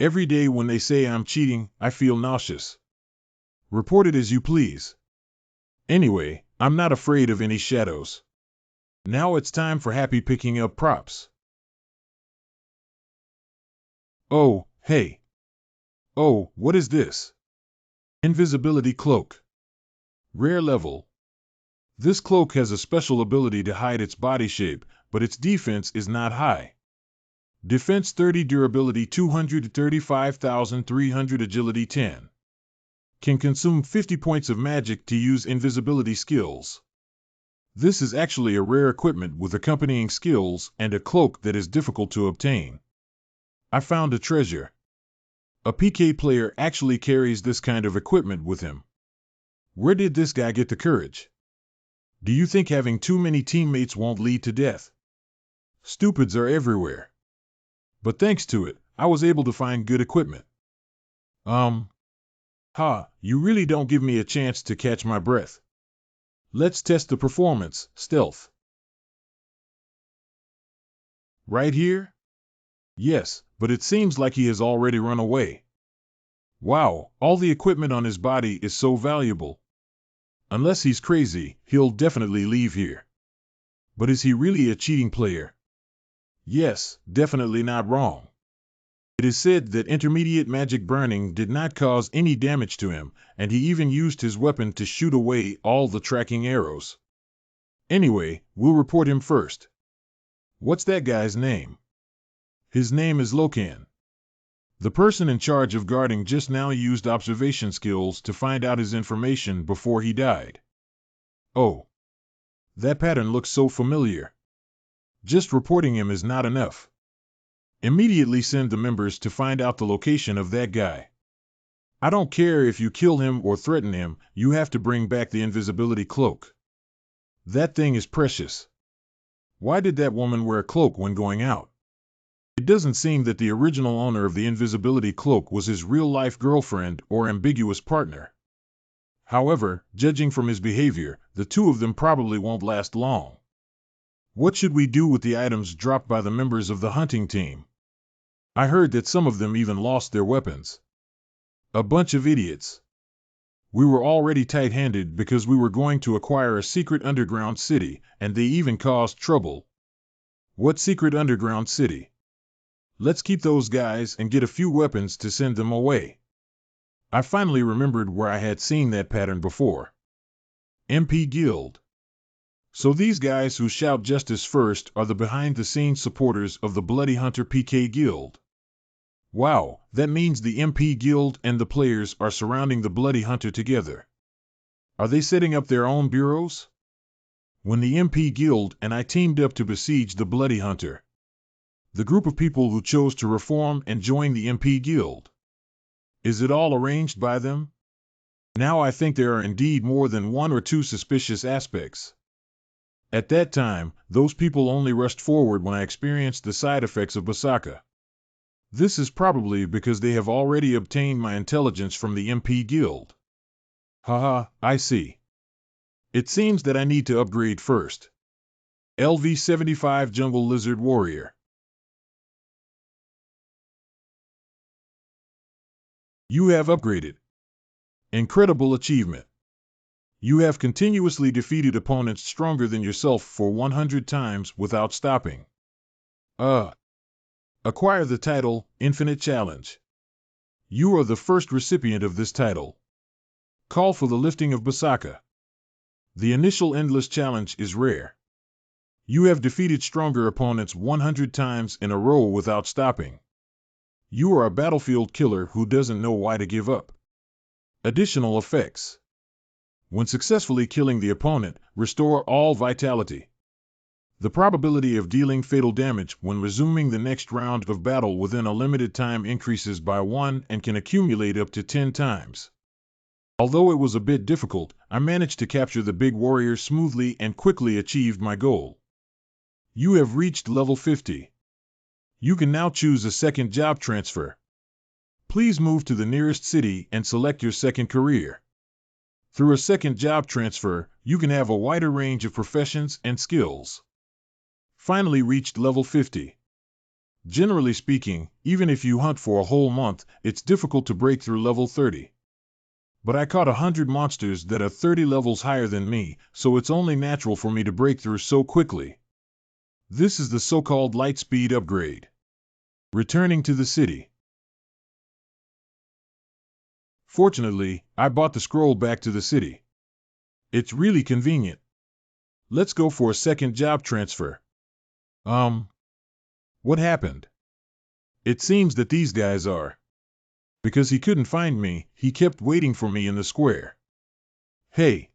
Every day when they say I'm cheating, I feel nauseous. Report it as you please. Anyway, I'm not afraid of any shadows. Now it's time for happy picking up props. Oh, hey. Oh, what is this? Invisibility cloak. Rare level. This cloak has a special ability to hide its body shape, but its defense is not high. Defense 30, durability 235,300, agility 10. Can consume 50 points of magic to use invisibility skills. This is actually a rare equipment with accompanying skills and a cloak that is difficult to obtain. I found a treasure. A PK player actually carries this kind of equipment with him. Where did this guy get the courage? Do you think having too many teammates won't lead to death? Stupids are everywhere. But thanks to it, I was able to find good equipment. You really don't give me a chance to catch my breath. Let's test the performance, stealth. Right here? Yes, but it seems like he has already run away. Wow, all the equipment on his body is so valuable. Unless he's crazy, he'll definitely leave here. But is he really a cheating player? Yes, definitely not wrong. It is said that intermediate magic burning did not cause any damage to him, and he even used his weapon to shoot away all the tracking arrows. Anyway, we'll report him first. What's that guy's name? His name is Lokan. The person in charge of guarding just now used observation skills to find out his information before he died. Oh. That pattern looks so familiar. Just reporting him is not enough. Immediately send the members to find out the location of that guy. I don't care if you kill him or threaten him, you have to bring back the invisibility cloak. That thing is precious. Why did that woman wear a cloak when going out? It doesn't seem that the original owner of the invisibility cloak was his real-life girlfriend or ambiguous partner. However, judging from his behavior, the two of them probably won't last long. What should we do with the items dropped by the members of the hunting team? I heard that some of them even lost their weapons. A bunch of idiots. We were already tight-handed because we were going to acquire a secret underground city, and they even caused trouble. What secret underground city? Let's keep those guys and get a few weapons to send them away. I finally remembered where I had seen that pattern before. MP Guild. So these guys who shout justice first are the behind-the-scenes supporters of the Bloody Hunter PK Guild. Wow, that means the MP Guild and the players are surrounding the Bloody Hunter together. Are they setting up their own bureaus? When the MP Guild and I teamed up to besiege the Bloody Hunter, the group of people who chose to reform and join the MP Guild. Is it all arranged by them? Now I think there are indeed more than one or two suspicious aspects. At that time, those people only rushed forward when I experienced the side effects of Berserker. This is probably because they have already obtained my intelligence from the MP Guild. Haha, I see. It seems that I need to upgrade first. LV-75 Jungle Lizard Warrior. You have upgraded. Incredible achievement. You have continuously defeated opponents stronger than yourself for 100 times without stopping. Acquire the title, Infinite Challenge. You are the first recipient of this title. Call for the lifting of Berserker. The initial Endless Challenge is rare. You have defeated stronger opponents 100 times in a row without stopping. You are a battlefield killer who doesn't know why to give up. Additional effects. When successfully killing the opponent, restore all vitality. The probability of dealing fatal damage when resuming the next round of battle within a limited time increases by 1 and can accumulate up to 10 times. Although it was a bit difficult, I managed to capture the big warrior smoothly and quickly achieved my goal. You have reached level 50. You can now choose a second job transfer. Please move to the nearest city and select your second career. Through a second job transfer, you can have a wider range of professions and skills. Finally reached level 50. Generally speaking, even if you hunt for a whole month, it's difficult to break through level 30. But I caught 100 monsters that are 30 levels higher than me, so it's only natural for me to break through so quickly. This is the so-called light speed upgrade. Returning to the city. Fortunately, I bought the scroll back to the city. It's really convenient. Let's go for a second job transfer. What happened? It seems that these guys are. Because he couldn't find me, he kept waiting for me in the square. Hey,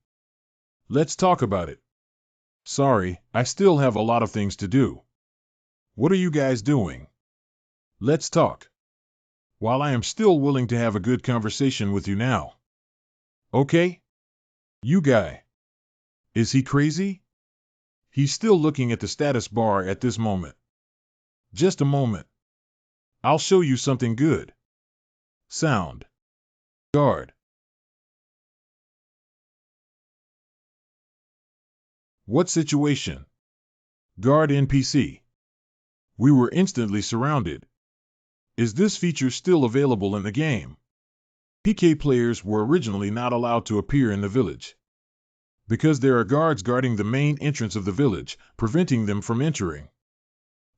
let's talk about it. Sorry, I still have a lot of things to do. What are you guys doing? Let's talk. While I am still willing to have a good conversation with you now. Okay? You guy. Is he crazy? He's still looking at the status bar at this moment. Just a moment. I'll show you something good. Sound. Guard. What situation? Guard NPC. We were instantly surrounded. Is this feature still available in the game? PK players were originally not allowed to appear in the village. Because there are guards guarding the main entrance of the village, preventing them from entering.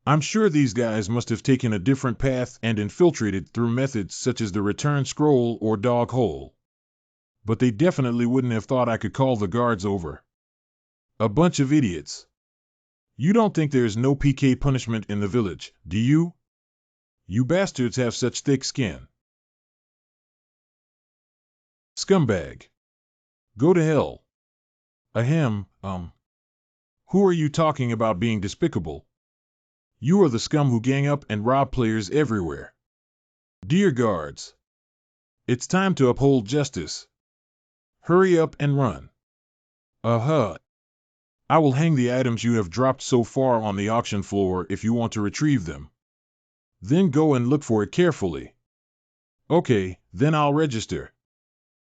I'm sure these guys must have taken a different path and infiltrated through methods such as the return scroll or dog hole. But they definitely wouldn't have thought I could call the guards over. A bunch of idiots. You don't think there's no PK punishment in the village, do you? You bastards have such thick skin. Scumbag. Go to hell. Ahem, Who are you talking about being despicable? You are the scum who gang up and rob players everywhere. Dear guards. It's time to uphold justice. Hurry up and run. I will hang the items you have dropped so far on the auction floor if you want to retrieve them. Then go and look for it carefully. Okay, then I'll register.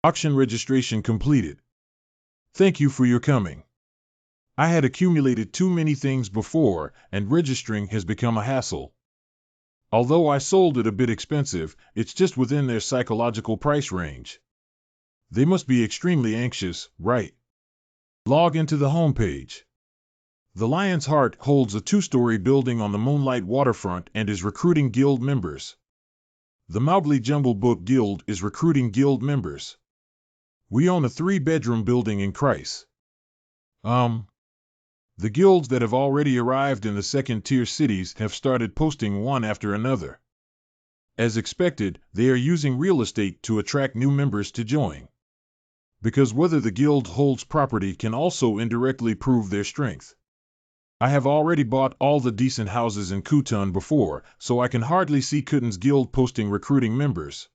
Auction registration completed. Thank you for your coming. I had accumulated too many things before, and registering has become a hassle. Although I sold it a bit expensive, it's just within their psychological price range. They must be extremely anxious, right? Log into the homepage. The Lion's Heart holds a 2-story building on the Moonlight waterfront and is recruiting guild members. The Mowgli Jungle Book Guild is recruiting guild members. We own a 3-bedroom building in Christ. The guilds that have already arrived in the second-tier cities have started posting one after another. As expected, they are using real estate to attract new members to join. Because whether the guild holds property can also indirectly prove their strength. I have already bought all the decent houses in Kutan before, so I can hardly see Kutan's guild posting recruiting members.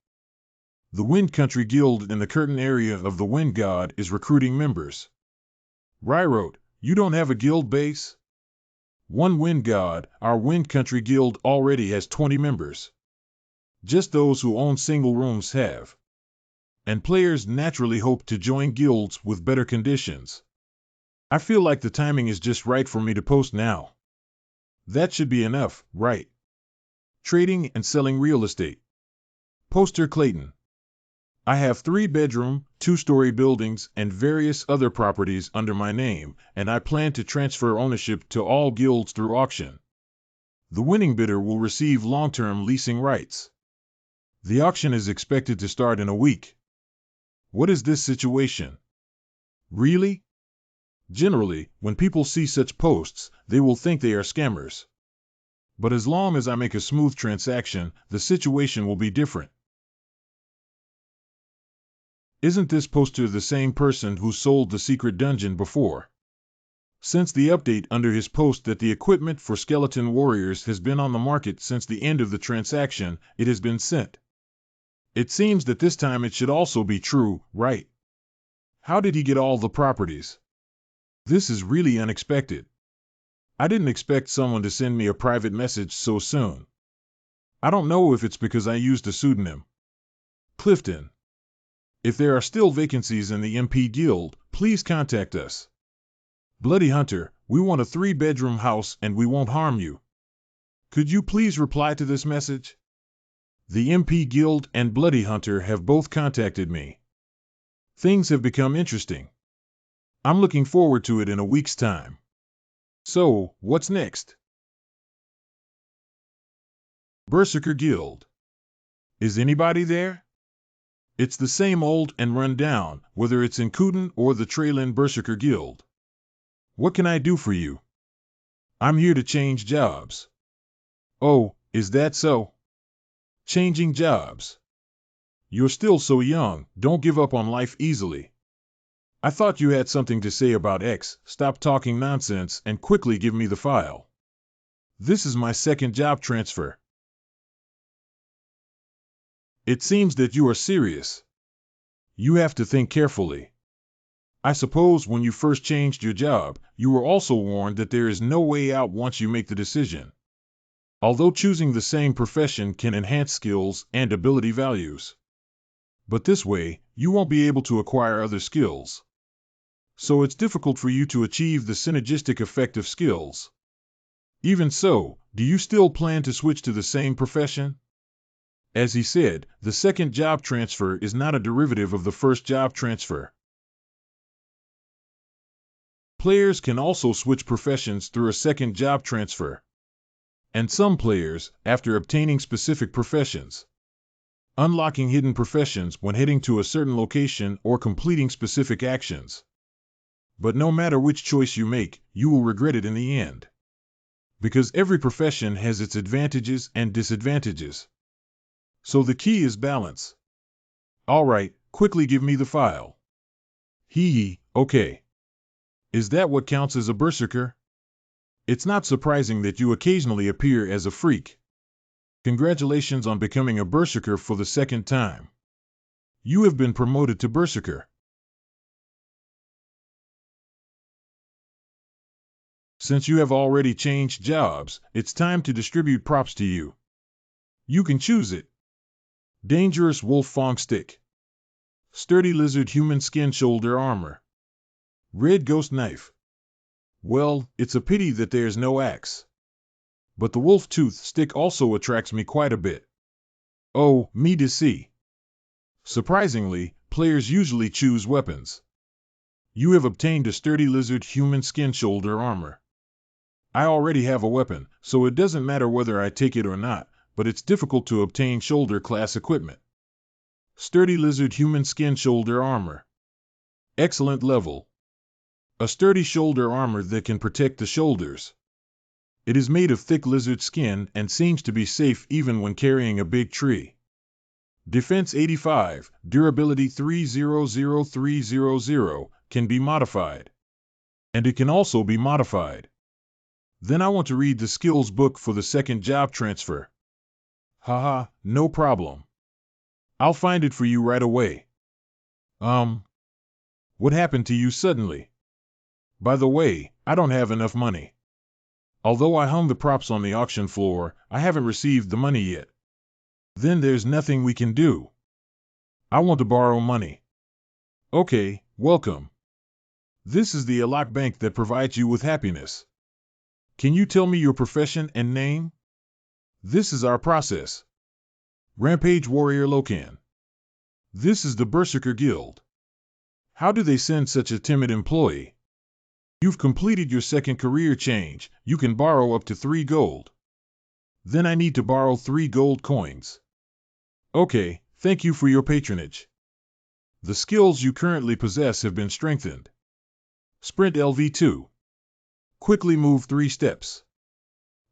The Wind Country Guild in the Curtain area of the Wind God is recruiting members. Ryrode, you don't have a guild base? One Wind God, our Wind Country Guild already has 20 members. Just those who own single rooms have. And players naturally hope to join guilds with better conditions. I feel like the timing is just right for me to post now. That should be enough, right? Trading and selling real estate. Poster Clayton. I have 3-bedroom, 2-story buildings and various other properties under my name, and I plan to transfer ownership to all guilds through auction. The winning bidder will receive long-term leasing rights. The auction is expected to start in a week. What is this situation? Really? Generally, when people see such posts, they will think they are scammers. But as long as I make a smooth transaction, the situation will be different. Isn't this poster the same person who sold the secret dungeon before? Since the update under his post that the equipment for skeleton warriors has been on the market since the end of the transaction, it has been sent. It seems that this time it should also be true, right? How did he get all the properties? This is really unexpected. I didn't expect someone to send me a private message so soon. I don't know if it's because I used a pseudonym. Clifton. If there are still vacancies in the MP Guild, please contact us. Bloody Hunter, we want a 3-bedroom house and we won't harm you. Could you please reply to this message? The MP Guild and Bloody Hunter have both contacted me. Things have become interesting. I'm looking forward to it in a week's time. So, what's next? Berserker Guild. Is anybody there? It's the same old and run down, whether it's in Kuten or the Trailin Berserker Guild. What can I do for you? I'm here to change jobs. Oh, is that so? Changing jobs. You're still so young, don't give up on life easily. I thought you had something to say about X. Stop talking nonsense and quickly give me the file. This is my second job transfer. It seems that you are serious. You have to think carefully. I suppose when you first changed your job, you were also warned that there is no way out once you make the decision. Although choosing the same profession can enhance skills and ability values. But this way, you won't be able to acquire other skills. So it's difficult for you to achieve the synergistic effect of skills. Even so, do you still plan to switch to the same profession? As he said, the second job transfer is not a derivative of the first job transfer. Players can also switch professions through a second job transfer. And some players, after obtaining specific professions, unlocking hidden professions when heading to a certain location or completing specific actions. But no matter which choice you make, you will regret it in the end. Because every profession has its advantages and disadvantages. So the key is balance. Alright, quickly give me the file. Okay. Is that what counts as a berserker? It's not surprising that you occasionally appear as a freak. Congratulations on becoming a berserker for the second time. You have been promoted to berserker. Since you have already changed jobs, it's time to distribute props to you. You can choose it. Dangerous Wolf Fong Stick. Sturdy Lizard Human Skin Shoulder Armor. Red Ghost Knife. Well, it's a pity that there's no axe. But the Wolf Tooth Stick also attracts me quite a bit. Oh, me to see. Surprisingly, players usually choose weapons. You have obtained a Sturdy Lizard Human Skin Shoulder Armor. I already have a weapon, so it doesn't matter whether I take it or not, but it's difficult to obtain shoulder class equipment. Sturdy Lizard Human Skin Shoulder Armor. Excellent level. A sturdy shoulder armor that can protect the shoulders. It is made of thick lizard skin and seems to be safe even when carrying a big tree. Defense 85, durability 300300, can be modified. And it can also be modified. Then I want to read the skills book for the second job transfer. Haha, no problem. I'll find it for you right away. What happened to you suddenly? By the way, I don't have enough money. Although I hung the props on the auction floor, I haven't received the money yet. Then there's nothing we can do. I want to borrow money. Okay, welcome. This is the Alak Bank that provides you with happiness. Can you tell me your profession and name? This is our process. Rampage Warrior Lokan. This is the Berserker Guild. How do they send such a timid employee? You've completed your second career change. You can borrow up to 3 gold. Then I need to borrow 3 gold coins. Okay, thank you for your patronage. The skills you currently possess have been strengthened. Sprint LV2. Quickly move 3 steps.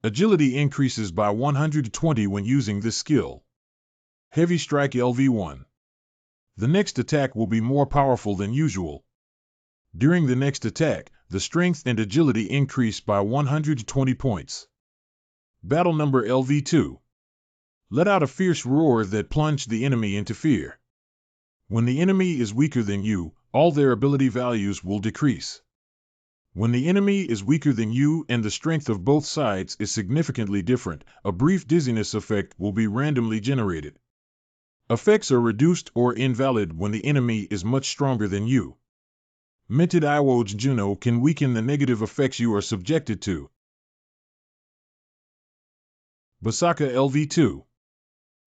Agility increases by 120 when using this skill. Heavy Strike LV1. The next attack will be more powerful than usual. During the next attack, the strength and agility increase by 120 points. Battle number LV2. Let out a fierce roar that plunged the enemy into fear. When the enemy is weaker than you, all their ability values will decrease. When the enemy is weaker than you and the strength of both sides is significantly different, a brief dizziness effect will be randomly generated. Effects are reduced or invalid when the enemy is much stronger than you. Minted Iwoj Juno can weaken the negative effects you are subjected to. Basaka LV2.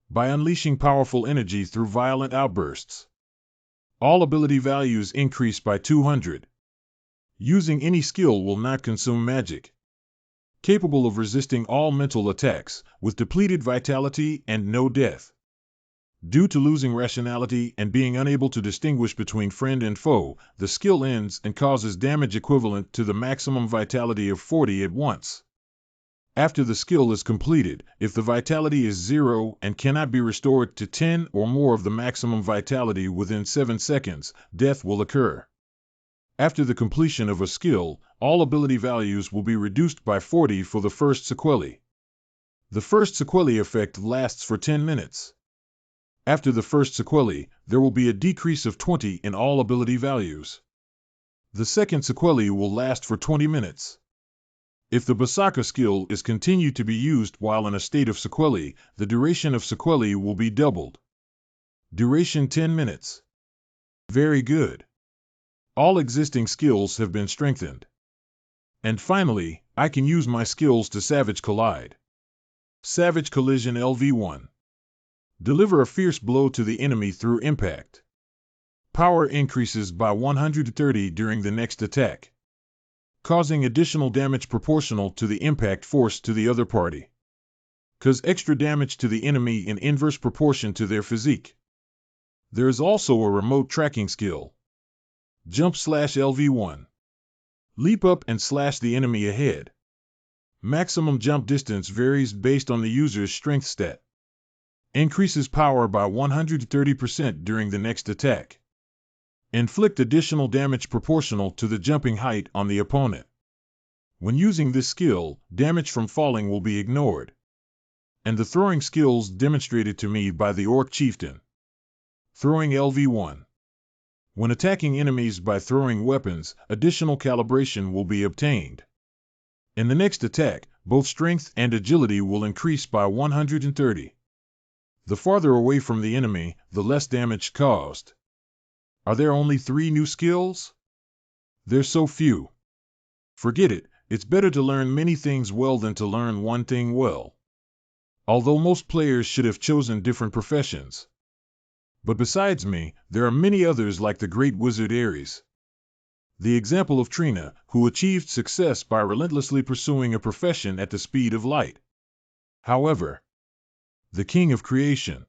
By unleashing powerful energy through violent outbursts. All ability values increase by 200. Using any skill will not consume magic. Capable of resisting all mental attacks, with depleted vitality and no death. Due to losing rationality and being unable to distinguish between friend and foe, the skill ends and causes damage equivalent to the maximum vitality of 40 at once. After the skill is completed, if the vitality is 0 and cannot be restored to 10 or more of the maximum vitality within 7 seconds, death will occur. After the completion of a skill, all ability values will be reduced by 40 for the first sequelae. The first sequelae effect lasts for 10 minutes. After the first sequelae, there will be a decrease of 20 in all ability values. The second sequelae will last for 20 minutes. If the Berserker skill is continued to be used while in a state of sequelae, the duration of sequelae will be doubled. Duration 10 minutes. Very good. All existing skills have been strengthened. And finally, I can use my skills to Savage Collide. Savage Collision LV1. Deliver a fierce blow to the enemy through impact. Power increases by 130 during the next attack, causing additional damage proportional to the impact force to the other party. Cause extra damage to the enemy in inverse proportion to their physique. There is also a remote tracking skill. Jump /LV1. Leap up and slash the enemy ahead. Maximum jump distance varies based on the user's strength stat. Increases power by 130% during the next attack. Inflict additional damage proportional to the jumping height on the opponent. When using this skill, damage from falling will be ignored. And the throwing skills demonstrated to me by the Orc chieftain. Throwing LV1. When attacking enemies by throwing weapons, additional calibration will be obtained. In the next attack, both strength and agility will increase by 130. The farther away from the enemy, the less damage caused. Are there only 3 new skills? There's so few. Forget it, it's better to learn many things well than to learn one thing well. Although most players should have chosen different professions. But besides me, there are many others like the great wizard Ares. The example of Trina, who achieved success by relentlessly pursuing a profession at the speed of light. However, the king of creation.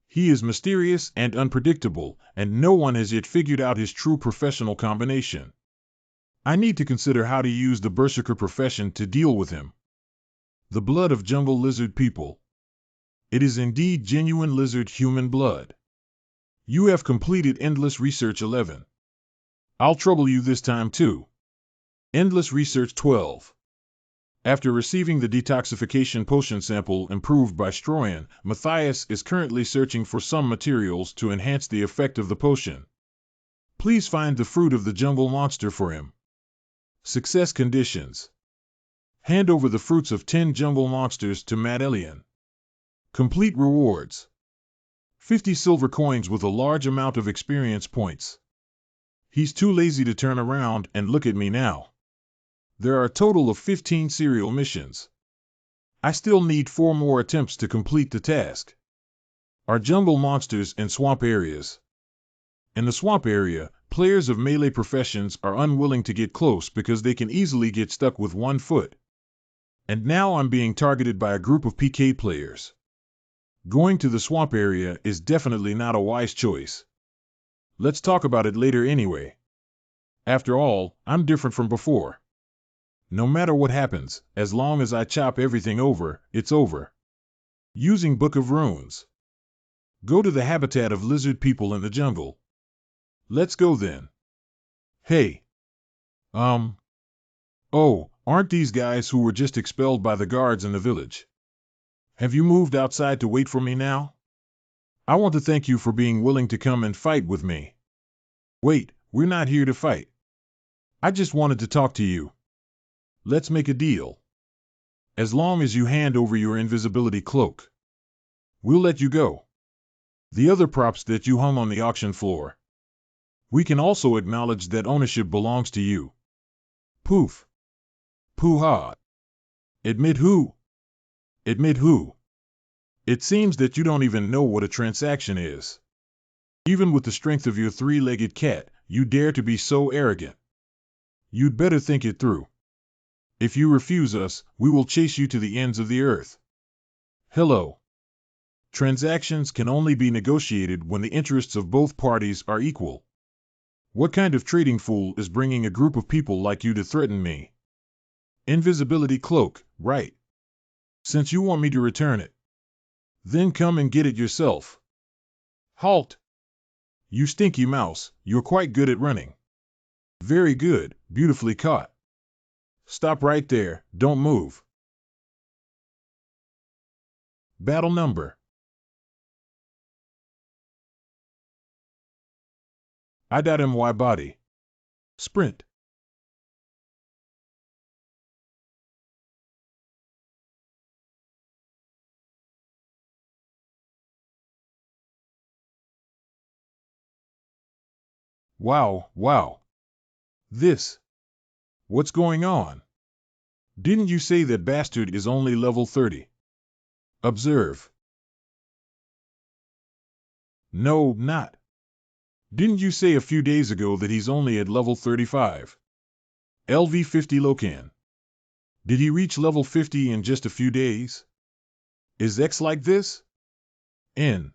He is mysterious and unpredictable, and no one has yet figured out his true professional combination. I need to consider how to use the Berserker profession to deal with him. The blood of jungle lizard people. It is indeed genuine lizard human blood. You have completed Endless Research 11. I'll trouble you this time too. Endless Research 12. After receiving the detoxification potion sample improved by Stroyan, Matthias is currently searching for some materials to enhance the effect of the potion. Please find the fruit of the jungle monster for him. Success conditions. Hand over the fruits of 10 jungle monsters to Madelian. Complete rewards. 50 silver coins with a large amount of experience points. He's too lazy to turn around and look at me now. There are a total of 15 serial missions. I still need 4 more attempts to complete the task. Are jungle monsters in swamp areas? In the swamp area, players of melee professions are unwilling to get close because they can easily get stuck with one foot. And now I'm being targeted by a group of PK players. Going to the swamp area is definitely not a wise choice. Let's talk about it later anyway. After all, I'm different from before. No matter what happens, as long as I chop everything over, it's over. Using Book of Runes. Go to the habitat of lizard people in the jungle. Let's go then. Hey. Oh, aren't these guys who were just expelled by the guards in the village? Have you moved outside to wait for me now? I want to thank you for being willing to come and fight with me. Wait, we're not here to fight. I just wanted to talk to you. Let's make a deal. As long as you hand over your invisibility cloak, we'll let you go. The other props that you hung on the auction floor. We can also acknowledge that ownership belongs to you. Poof. Poo-ha. Admit who? Admit who? It seems that you don't even know what a transaction is. Even with the strength of your 3-legged cat, you dare to be so arrogant. You'd better think it through. If you refuse us, we will chase you to the ends of the earth. Hello. Transactions can only be negotiated when the interests of both parties are equal. What kind of trading fool is bringing a group of people like you to threaten me? Invisibility cloak, right? Since you want me to return it, then come and get it yourself. Halt! You stinky mouse, you're quite good at running. Very good, beautifully caught. Stop right there, don't move. Battle number. I.MY body. Sprint. Wow. This. What's going on? Didn't you say that bastard is only level 30? Observe. No, not. Didn't you say a few days ago that he's only at level 35? LV50 Lokan. Did he reach level 50 in just a few days? Is X like this? N.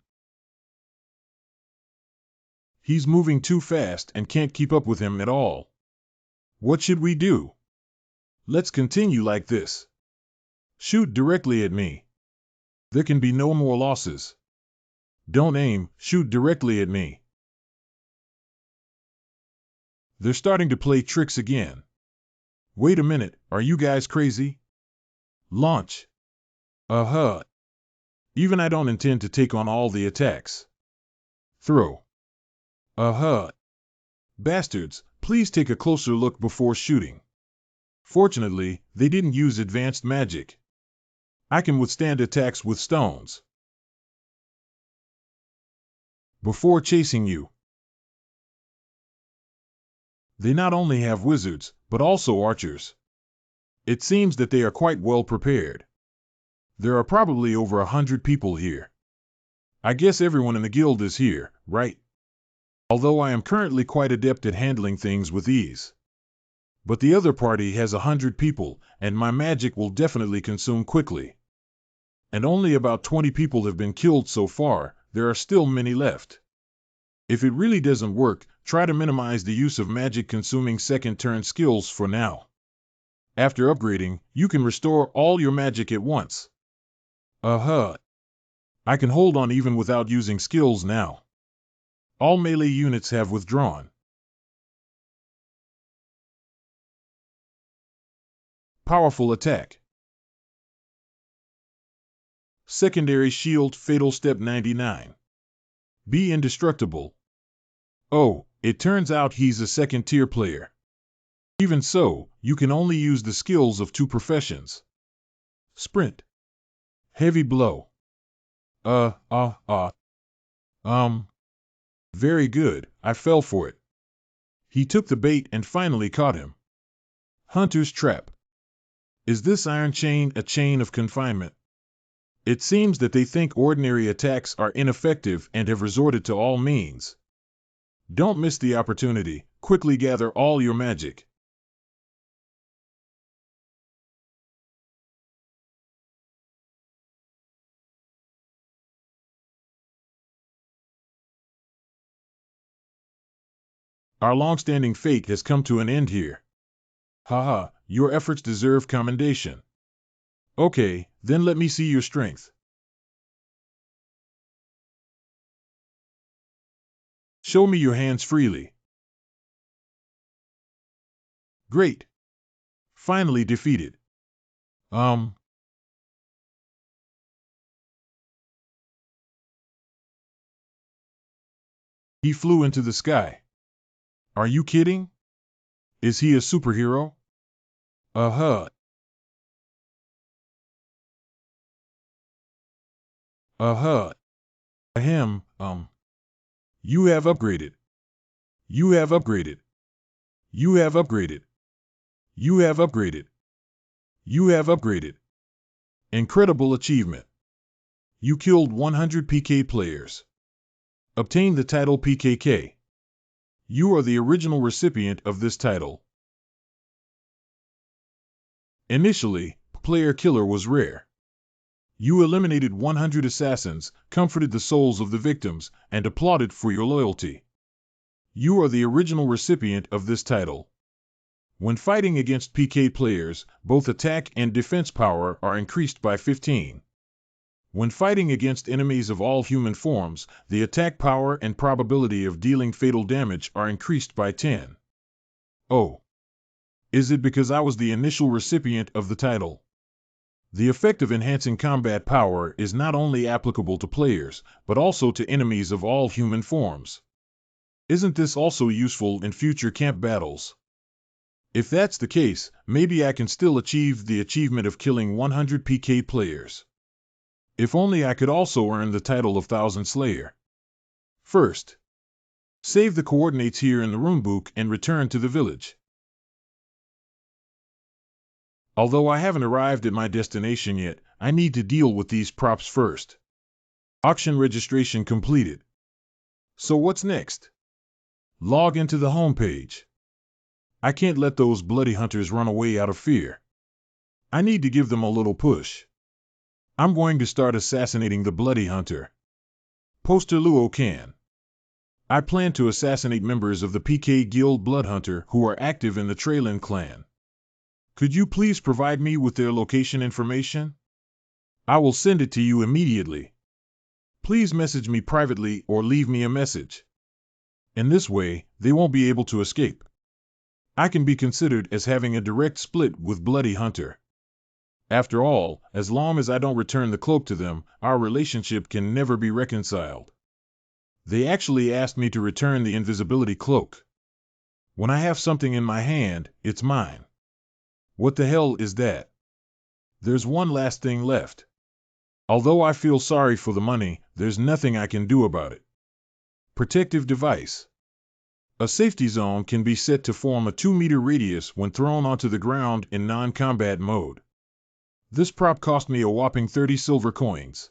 He's moving too fast and can't keep up with him at all. What should we do? Let's continue like this. Shoot directly at me. There can be no more losses. Don't aim, shoot directly at me. They're starting to play tricks again. Wait a minute, are you guys crazy? Launch. Even I don't intend to take on all the attacks. Throw. Bastards, please take a closer look before shooting. Fortunately, they didn't use advanced magic. I can withstand attacks with stones. Before chasing you. They not only have wizards, but also archers. It seems that they are quite well prepared. There are probably over 100 people here. I guess everyone in the guild is here, right? Although I am currently quite adept at handling things with ease. But the other party has 100 people, and my magic will definitely consume quickly. And only about 20 people have been killed so far, there are still many left. If it really doesn't work, try to minimize the use of magic-consuming second-turn skills for now. After upgrading, you can restore all your magic at once. I can hold on even without using skills now. All melee units have withdrawn. Powerful attack. Secondary shield fatal step 99. Be indestructible. Oh, it turns out he's a second-tier player. Even so, you can only use the skills of 2 professions. Sprint. Heavy blow. Very good, I fell for it. He took the bait and finally caught him. Hunter's trap. Is this iron chain a chain of confinement? It seems that they think ordinary attacks are ineffective and have resorted to all means. Don't miss the opportunity, quickly gather all your magic. Our long-standing fate has come to an end here. Haha, your efforts deserve commendation. Okay, then let me see your strength. Show me your hands freely. Great. Finally defeated. He flew into the sky. Are you kidding? Is he a superhero? Him, You have upgraded. You have upgraded. You have upgraded. You have upgraded. You have upgraded. Incredible achievement. You killed 100 PK players. Obtained the title PKK. You are the original recipient of this title. Initially, player killer was rare. You eliminated 100 assassins, comforted the souls of the victims, and applauded for your loyalty. You are the original recipient of this title. When fighting against PK players, both attack and defense power are increased by 15. When fighting against enemies of all human forms, the attack power and probability of dealing fatal damage are increased by 10. Oh. Is it because I was the initial recipient of the title? The effect of enhancing combat power is not only applicable to players, but also to enemies of all human forms. Isn't this also useful in future camp battles? If that's the case, maybe I can still achieve the achievement of killing 100 PK players. If only I could also earn the title of Thousand Slayer. First, save the coordinates here in the runebook and return to the village. Although I haven't arrived at my destination yet, I need to deal with these props first. Auction registration completed. So what's next? Log into the homepage. I can't let those bloody hunters run away out of fear. I need to give them a little push. I'm going to start assassinating the bloody hunter. Poster Lokan. I plan to assassinate members of the PK Guild Blood Hunter who are active in the Trailin clan. Could you please provide me with their location information? I will send it to you immediately. Please message me privately or leave me a message. In this way, they won't be able to escape. I can be considered as having a direct split with Bloody Hunter. After all, as long as I don't return the cloak to them, our relationship can never be reconciled. They actually asked me to return the invisibility cloak. When I have something in my hand, it's mine. What the hell is that? There's one last thing left. Although I feel sorry for the money, there's nothing I can do about it. Protective device. A safety zone can be set to form a 2-meter radius when thrown onto the ground in non-combat mode. This prop cost me a whopping 30 silver coins.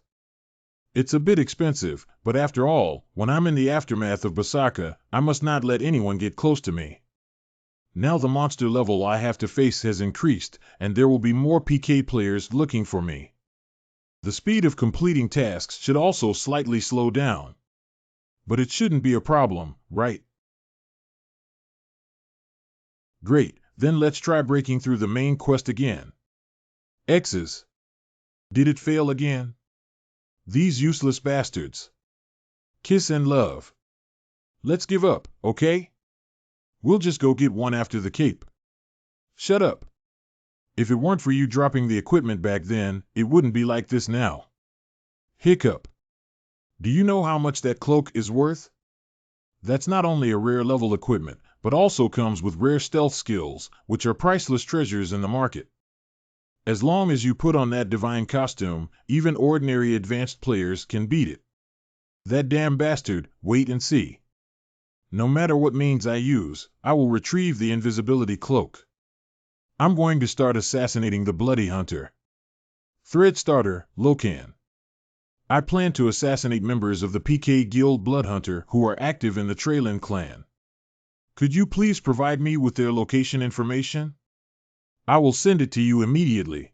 It's a bit expensive, but after all, when I'm in the aftermath of Berserker, I must not let anyone get close to me. Now the monster level I have to face has increased, and there will be more PK players looking for me. The speed of completing tasks should also slightly slow down. But it shouldn't be a problem, right? Great, then let's try breaking through the main quest again. X's. Did it fail again? These useless bastards. Kiss and love. Let's give up, okay? We'll just go get one after the cape. Shut up. If it weren't for you dropping the equipment back then, it wouldn't be like this now. Hiccup. Do you know how much that cloak is worth? That's not only a rare level equipment, but also comes with rare stealth skills, which are priceless treasures in the market. As long as you put on that divine costume, even ordinary advanced players can beat it. That damn bastard, wait and see. No matter what means I use, I will retrieve the invisibility cloak. I'm going to start assassinating the bloody hunter. Thread starter, Lokan. I plan to assassinate members of the PK Guild Blood Hunter who are active in the Trailin clan. Could you please provide me with their location information? I will send it to you immediately.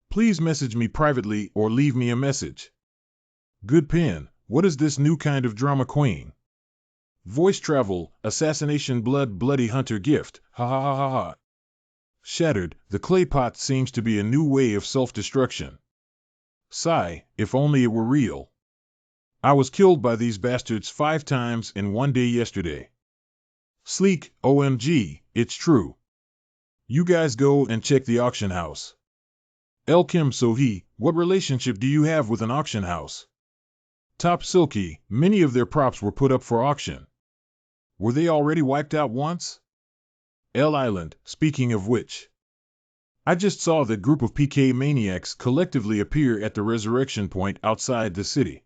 Please message me privately or leave me a message. Good pen, what is this new kind of drama queen? Voice travel, assassination bloody hunter gift, ha ha ha ha ha. Shattered, the clay pot seems to be a new way of self-destruction. Sigh, if only it were real. I was killed by these bastards 5 times in one day yesterday. Sleek, OMG, it's true. You guys go and check the auction house. Elkim Sohi, what relationship do you have with an auction house? Top Silky, many of their props were put up for auction. Were they already wiped out once? L Island, speaking of which. I just saw that group of PK maniacs collectively appear at the resurrection point outside the city.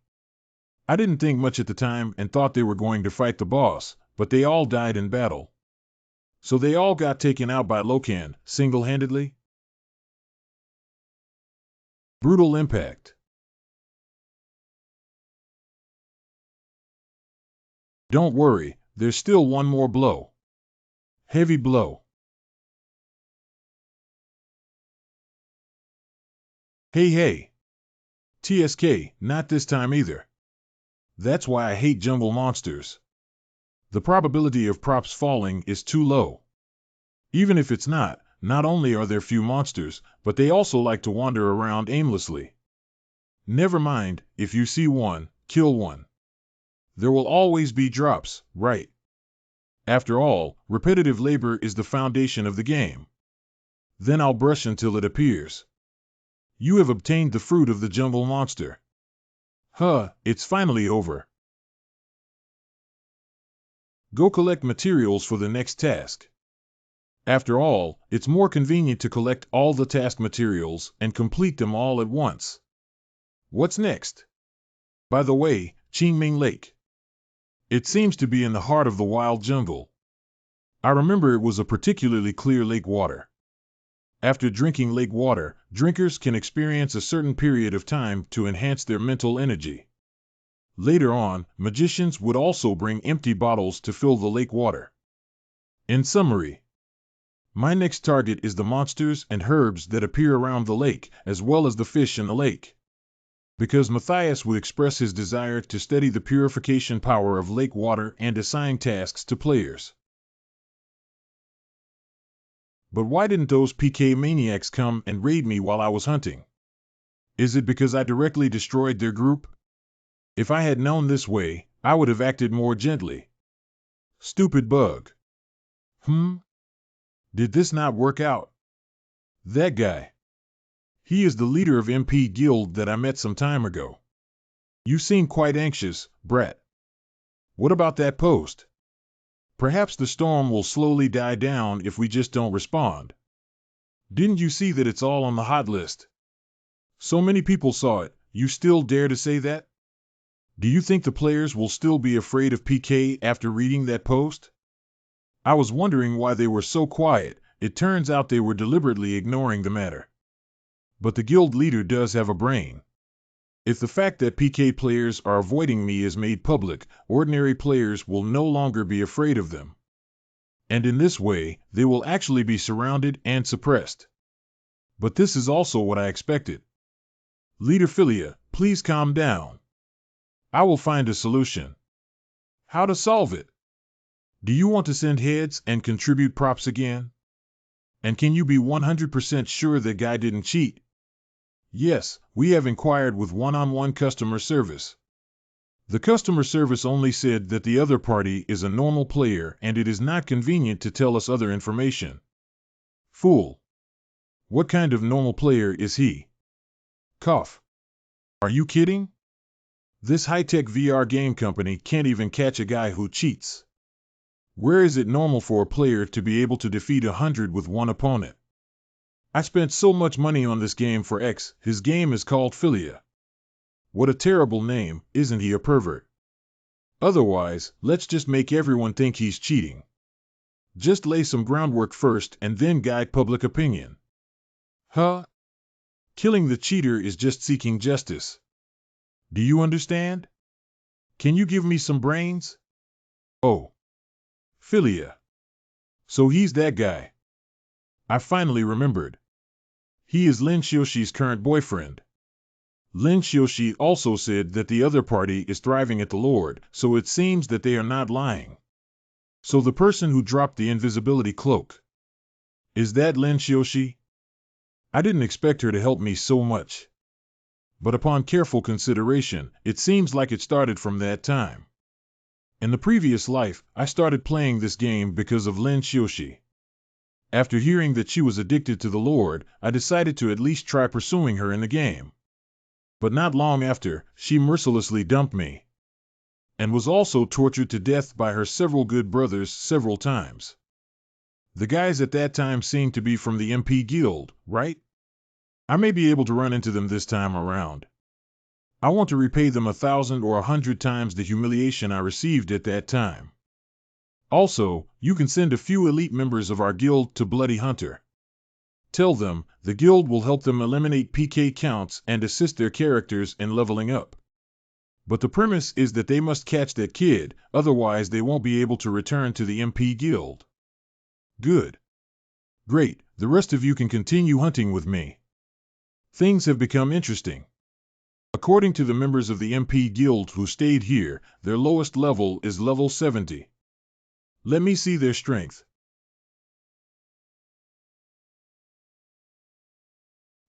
I didn't think much at the time and thought they were going to fight the boss, but they all died in battle. So they all got taken out by Lokan, single-handedly? Brutal impact. Don't worry, there's still one more blow. Heavy blow. Hey hey. TSK, not this time either. That's why I hate jungle monsters. The probability of props falling is too low. Even if it's not only are there few monsters, but they also like to wander around aimlessly. Never mind, if you see one, kill one. There will always be drops, right? After all, repetitive labor is the foundation of the game. Then I'll brush until it appears. You have obtained the fruit of the jungle monster. It's finally over. Go collect materials for the next task. After all, it's more convenient to collect all the task materials and complete them all at once. What's next? By the way, Qingming Lake. It seems to be in the heart of the wild jungle. I remember it was a particularly clear lake water. After drinking lake water, drinkers can experience a certain period of time to enhance their mental energy. Later on, magicians would also bring empty bottles to fill the lake water. In summary, my next target is the monsters and herbs that appear around the lake, as well as the fish in the lake. Because Matthias would express his desire to study the purification power of lake water and assign tasks to players. But why didn't those PK maniacs come and raid me while I was hunting? Is it because I directly destroyed their group? If I had known this way, I would have acted more gently. Stupid bug. Did this not work out? That guy. He is the leader of MP Guild that I met some time ago. You seem quite anxious, brat. What about that post? Perhaps the storm will slowly die down if we just don't respond. Didn't you see that it's all on the hot list? So many people saw it, you still dare to say that? Do you think the players will still be afraid of PK after reading that post? I was wondering why they were so quiet. It turns out they were deliberately ignoring the matter. But the guild leader does have a brain. If the fact that PK players are avoiding me is made public, ordinary players will no longer be afraid of them. And in this way, they will actually be surrounded and suppressed. But this is also what I expected. Leader Philia, please calm down. I will find a solution. How to solve it? Do you want to send heads and contribute props again? And can you be 100% sure that guy didn't cheat? Yes, we have inquired with one-on-one customer service. The customer service only said that the other party is a normal player and it is not convenient to tell us other information. Fool. What kind of normal player is he? Cough. Are you kidding? This high-tech VR game company can't even catch a guy who cheats. Where is it normal for a player to be able to defeat 100 with one opponent? I spent so much money on this game for X, his game is called Philia. What a terrible name, isn't he a pervert? Otherwise, let's just make everyone think he's cheating. Just lay some groundwork first and then guide public opinion. Killing the cheater is just seeking justice. Do you understand? Can you give me some brains? Oh. Philia. So he's that guy. I finally remembered. He is Lin Xiaoshi's current boyfriend. Lin Xiaoshi also said that the other party is thriving at the Lord, so it seems that they are not lying. So the person who dropped the invisibility cloak. Is that Lin Xiaoshi? I didn't expect her to help me so much. But upon careful consideration, it seems like it started from that time. In the previous life, I started playing this game because of Lin Xiaoshi. After hearing that she was addicted to the Lord, I decided to at least try pursuing her in the game. But not long after, she mercilessly dumped me. And was also tortured to death by her several good brothers several times. The guys at that time seemed to be from the MP Guild, right? I may be able to run into them this time around. I want to repay them 1,000 or 100 times the humiliation I received at that time. Also, you can send a few elite members of our guild to Bloody Hunter. Tell them, the guild will help them eliminate PK counts and assist their characters in leveling up. But the premise is that they must catch that kid, otherwise they won't be able to return to the MP Guild. Good. Great, the rest of you can continue hunting with me. Things have become interesting. According to the members of the MP Guild who stayed here, their lowest level is level 70. Let me see their strength.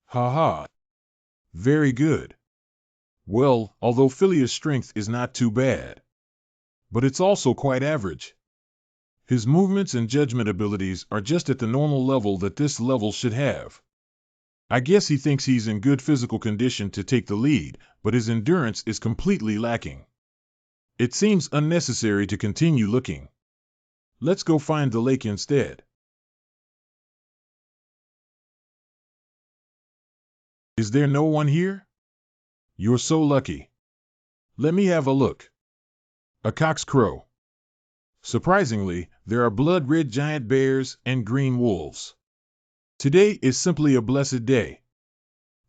Haha. Very good. Well, although Philea's strength is not too bad, but it's also quite average. His movements and judgment abilities are just at the normal level that this level should have. I guess he thinks he's in good physical condition to take the lead, but his endurance is completely lacking. It seems unnecessary to continue looking. Let's go find the lake instead. Is there no one here? You're so lucky. Let me have a look. A cock's crow. Surprisingly, there are blood-red giant bears and green wolves. Today is simply a blessed day.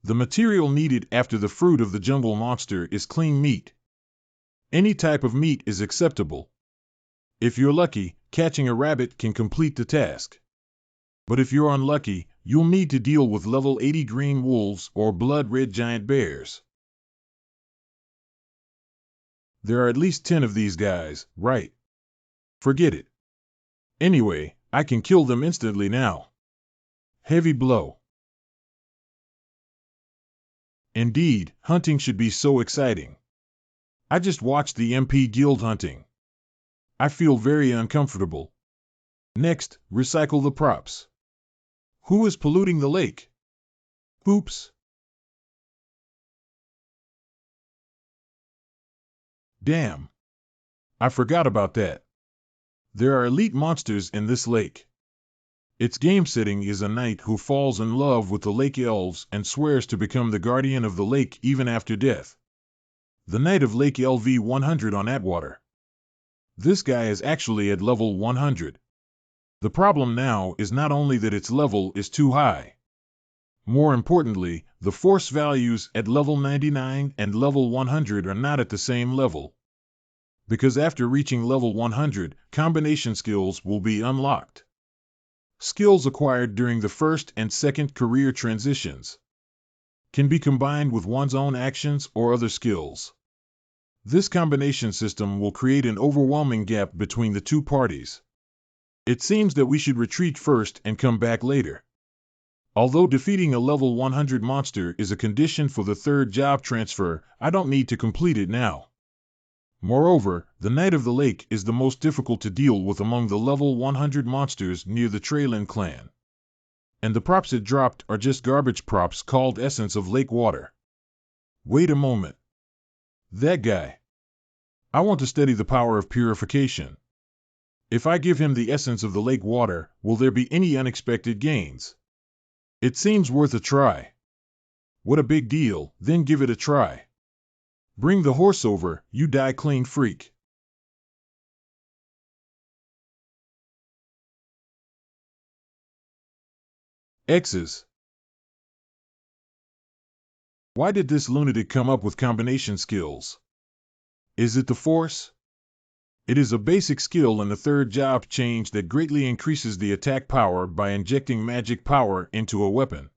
The material needed after the fruit of the jungle monster is clean meat. Any type of meat is acceptable. If you're lucky, catching a rabbit can complete the task. But if you're unlucky, you'll need to deal with level 80 green wolves or blood-red giant bears. There are at least 10 of these guys, right? Forget it. Anyway, I can kill them instantly now. Heavy blow. Indeed, hunting should be so exciting. I just watched the MP Guild hunting. I feel very uncomfortable. Next, recycle the props. Who is polluting the lake? Oops. Damn. I forgot about that. There are elite monsters in this lake. Its game setting is a knight who falls in love with the lake elves and swears to become the guardian of the lake even after death. The Knight of Lake LV 100 on Atwater. This guy is actually at level 100. The problem now is not only that its level is too high. More importantly, the force values at level 99 and level 100 are not at the same level. Because after reaching level 100, combination skills will be unlocked. Skills acquired during the first and second career transitions can be combined with one's own actions or other skills. This combination system will create an overwhelming gap between the two parties. It seems that we should retreat first and come back later. Although defeating a level 100 monster is a condition for the third job transfer, I don't need to complete it now. Moreover, the Knight of the Lake is the most difficult to deal with among the level 100 monsters near the Traylin clan. And the props it dropped are just garbage props called Essence of Lake Water. Wait a moment. That guy. I want to study the power of purification. If I give him the essence of the lake water, will there be any unexpected gains? It seems worth a try. What a big deal, then give it a try. Bring the horse over, you die clean freak. X's. Why did this lunatic come up with combination skills? Is it the force? It is a basic skill in the third job change that greatly increases the attack power by injecting magic power into a weapon.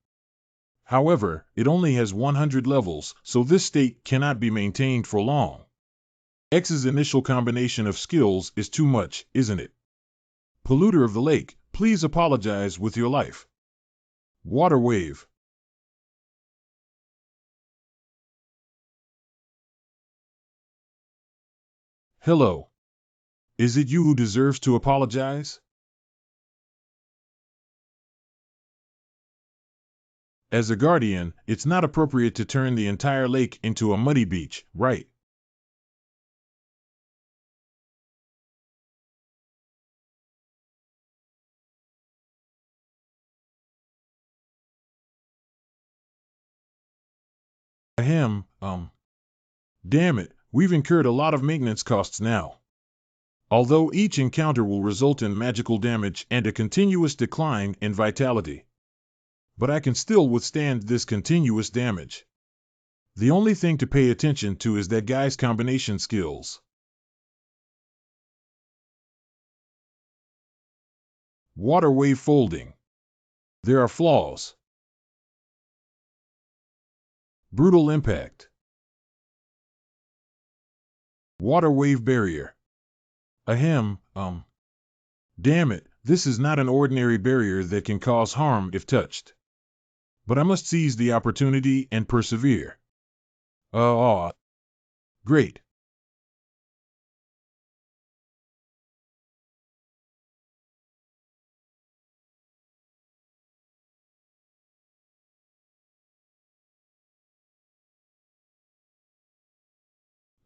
However, it only has 100 levels, so this state cannot be maintained for long. X's initial combination of skills is too much, isn't it? Polluter of the lake, please apologize with your life. Water wave. Hello. Is it you who deserves to apologize? As a guardian, it's not appropriate to turn the entire lake into a muddy beach, right? Ahem, Damn it, we've incurred a lot of maintenance costs now. Although each encounter will result in magical damage and a continuous decline in vitality. But I can still withstand this continuous damage. The only thing to pay attention to is that guy's combination skills. Water wave folding. There are flaws. Brutal impact. Water wave barrier. Ahem, Damn it, this is not an ordinary barrier that can cause harm if touched. But I must seize the opportunity and persevere. Great.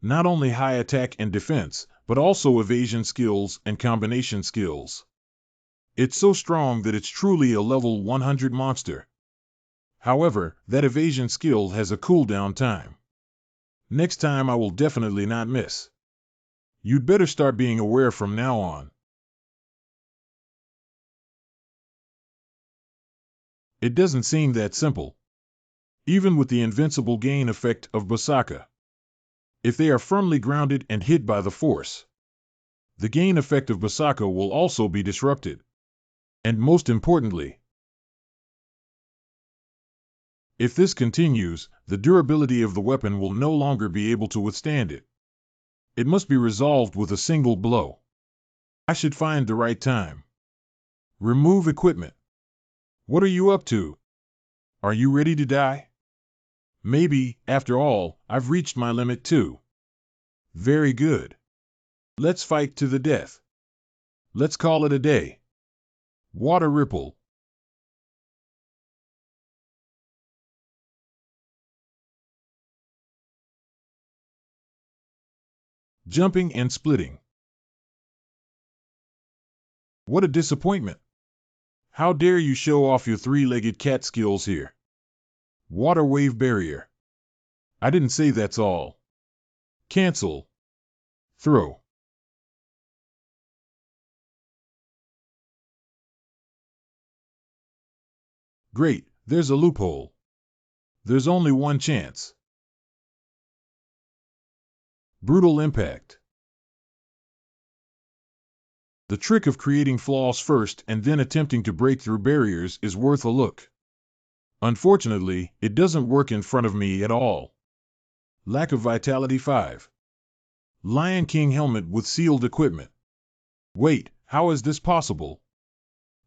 Not only high attack and defense, but also evasion skills and combination skills. It's so strong that it's truly a level 100 monster. However, that evasion skill has a cooldown time. Next time I will definitely not miss. You'd better start being aware from now on. It doesn't seem that simple. Even with the invincible gain effect of Berserker. If they are firmly grounded and hit by the force, the gain effect of Berserker will also be disrupted. And most importantly, if this continues, the durability of the weapon will no longer be able to withstand it. It must be resolved with a single blow. I should find the right time. Remove equipment. What are you up to? Are you ready to die? Maybe, after all, I've reached my limit too. Very good. Let's fight to the death. Let's call it a day. Water ripple. Jumping and splitting. What a disappointment. How dare you show off your three-legged cat skills here? Water wave barrier. I didn't say that's all. Cancel. Throw. Great, there's a loophole. There's only one chance. Brutal impact. The trick of creating flaws first and then attempting to break through barriers is worth a look. Unfortunately, it doesn't work in front of me at all. Lack of vitality 5. Lion King helmet with sealed equipment. Wait, how is this possible?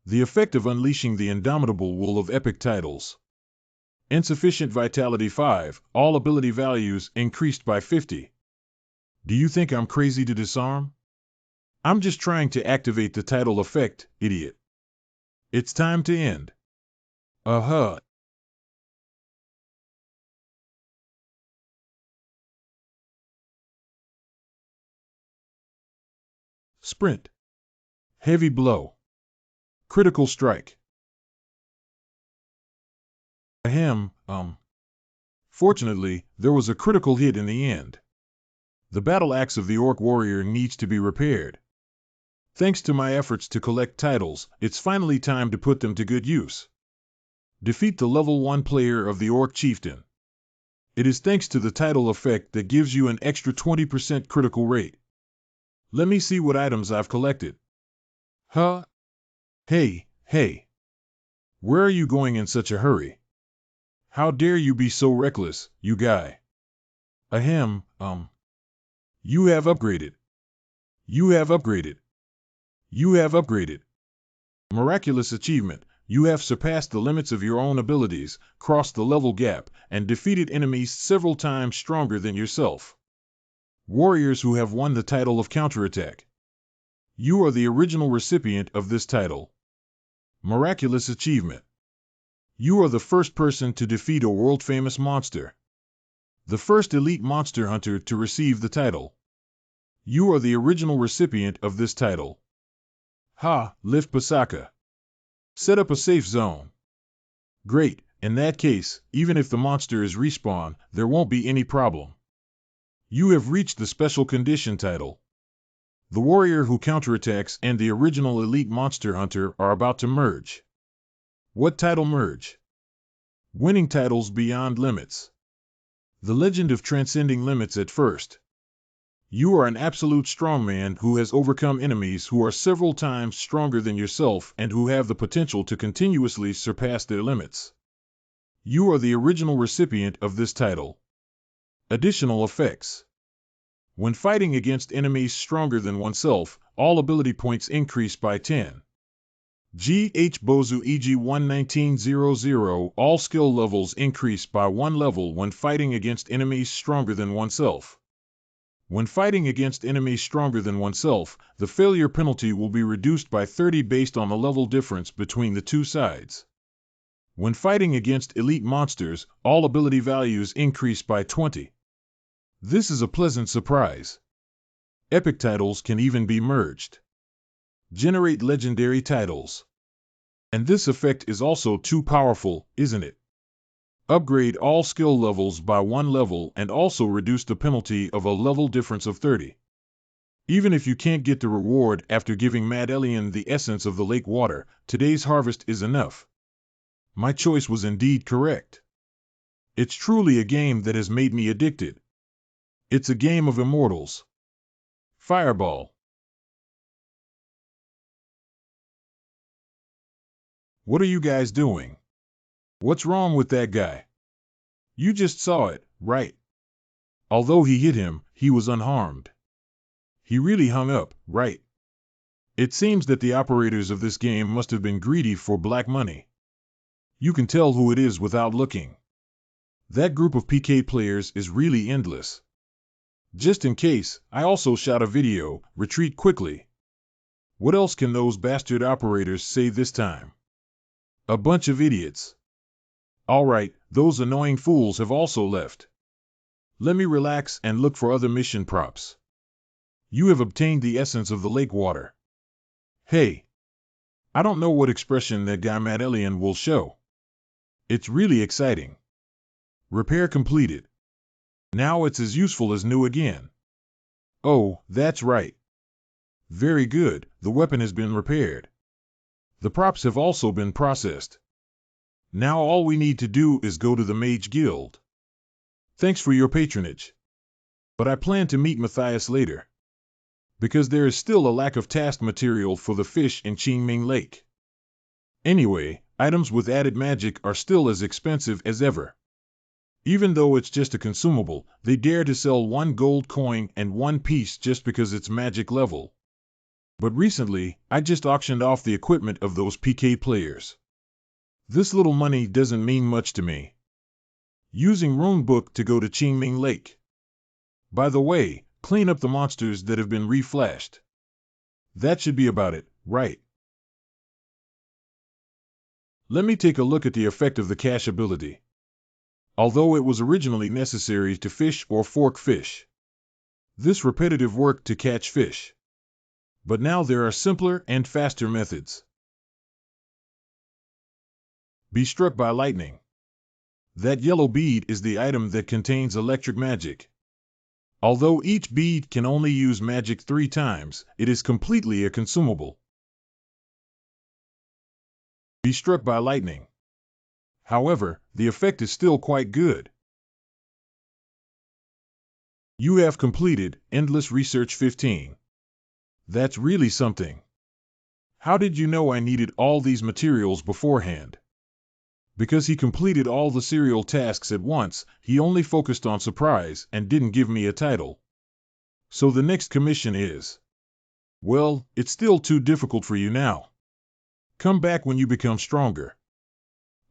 The effect of unleashing the indomitable wool of epic titles. Insufficient vitality 5, all ability values increased by 50. Do you think I'm crazy to disarm? I'm just trying to activate the title effect, idiot. It's time to end. Sprint. Heavy blow. Critical strike. Ahem, Fortunately, there was a critical hit in the end. The battle axe of the orc warrior needs to be repaired. Thanks to my efforts to collect titles, it's finally time to put them to good use. Defeat the level 1 player of the orc chieftain. It is thanks to the title effect that gives you an extra 20% critical rate. Let me see what items I've collected. Hey. Where are you going in such a hurry? How dare you be so reckless, you guy? Ahem, You have upgraded. You have upgraded. You have upgraded. Miraculous achievement. You have surpassed the limits of your own abilities, crossed the level gap, and defeated enemies several times stronger than yourself. Warriors who have won the title of counterattack. You are the original recipient of this title. Miraculous achievement. You are the first person to defeat a world-famous monster. The first elite monster hunter to receive the title. You are the original recipient of this title. Lift Berserker. Set up a safe zone. Great, in that case, even if the monster is respawn, there won't be any problem. You have reached the special condition title. The warrior who counterattacks and the original elite monster hunter are about to merge. What title merge? Winning titles beyond limits. The legend of transcending limits at first. You are an absolute strongman who has overcome enemies who are several times stronger than yourself and who have the potential to continuously surpass their limits. You are the original recipient of this title. Additional effects. When fighting against enemies stronger than oneself, all ability points increase by 10. GH Bozu EG 11900. All skill levels increase by 1 level when fighting against enemies stronger than oneself. When fighting against enemies stronger than oneself, the failure penalty will be reduced by 30 based on the level difference between the two sides. When fighting against elite monsters, all ability values increase by 20. This is a pleasant surprise. Epic titles can even be merged. Generate legendary titles. And this effect is also too powerful, isn't it? Upgrade all skill levels by 1 level and also reduce the penalty of a level difference of 30. Even if you can't get the reward after giving Mad Alien the essence of the lake water, today's harvest is enough. My choice was indeed correct. It's truly a game that has made me addicted. It's a game of immortals. Fireball. What are you guys doing? What's wrong with that guy? You just saw it, right? Although he hit him, he was unharmed. He really hung up, right? It seems that the operators of this game must have been greedy for black money. You can tell who it is without looking. That group of PK players is really endless. Just in case, I also shot a video, retreat quickly. What else can those bastard operators say this time? A bunch of idiots. Alright, those annoying fools have also left. Let me relax and look for other mission props. You have obtained the essence of the lake water. Hey! I don't know what expression that guy Mad Alien will show. It's really exciting. Repair completed. Now it's as useful as new again. Oh, that's right. Very good, the weapon has been repaired. The props have also been processed. Now all we need to do is go to the Mage Guild. Thanks for your patronage. But I plan to meet Matthias later. Because there is still a lack of task material for the fish in Qingming Lake. Anyway, items with added magic are still as expensive as ever. Even though it's just a consumable, they dare to sell 1 gold coin and 1 piece just because it's magic level. But recently, I just auctioned off the equipment of those PK players. This little money doesn't mean much to me. Using Runebook to go to Qingming Lake. By the way, clean up the monsters that have been reflashed. That should be about it, right? Let me take a look at the effect of the cache ability. Although it was originally necessary to fish or fork fish. This repetitive work to catch fish. But now there are simpler and faster methods. Be struck by lightning. That yellow bead is the item that contains electric magic. Although each bead can only use magic 3 times, it is completely a consumable. Be struck by lightning. However, the effect is still quite good. You have completed Endless Research 15. That's really something. How did you know I needed all these materials beforehand? Because he completed all the serial tasks at once, he only focused on surprise and didn't give me a title. So the next commission is... Well, it's still too difficult for you now. Come back when you become stronger.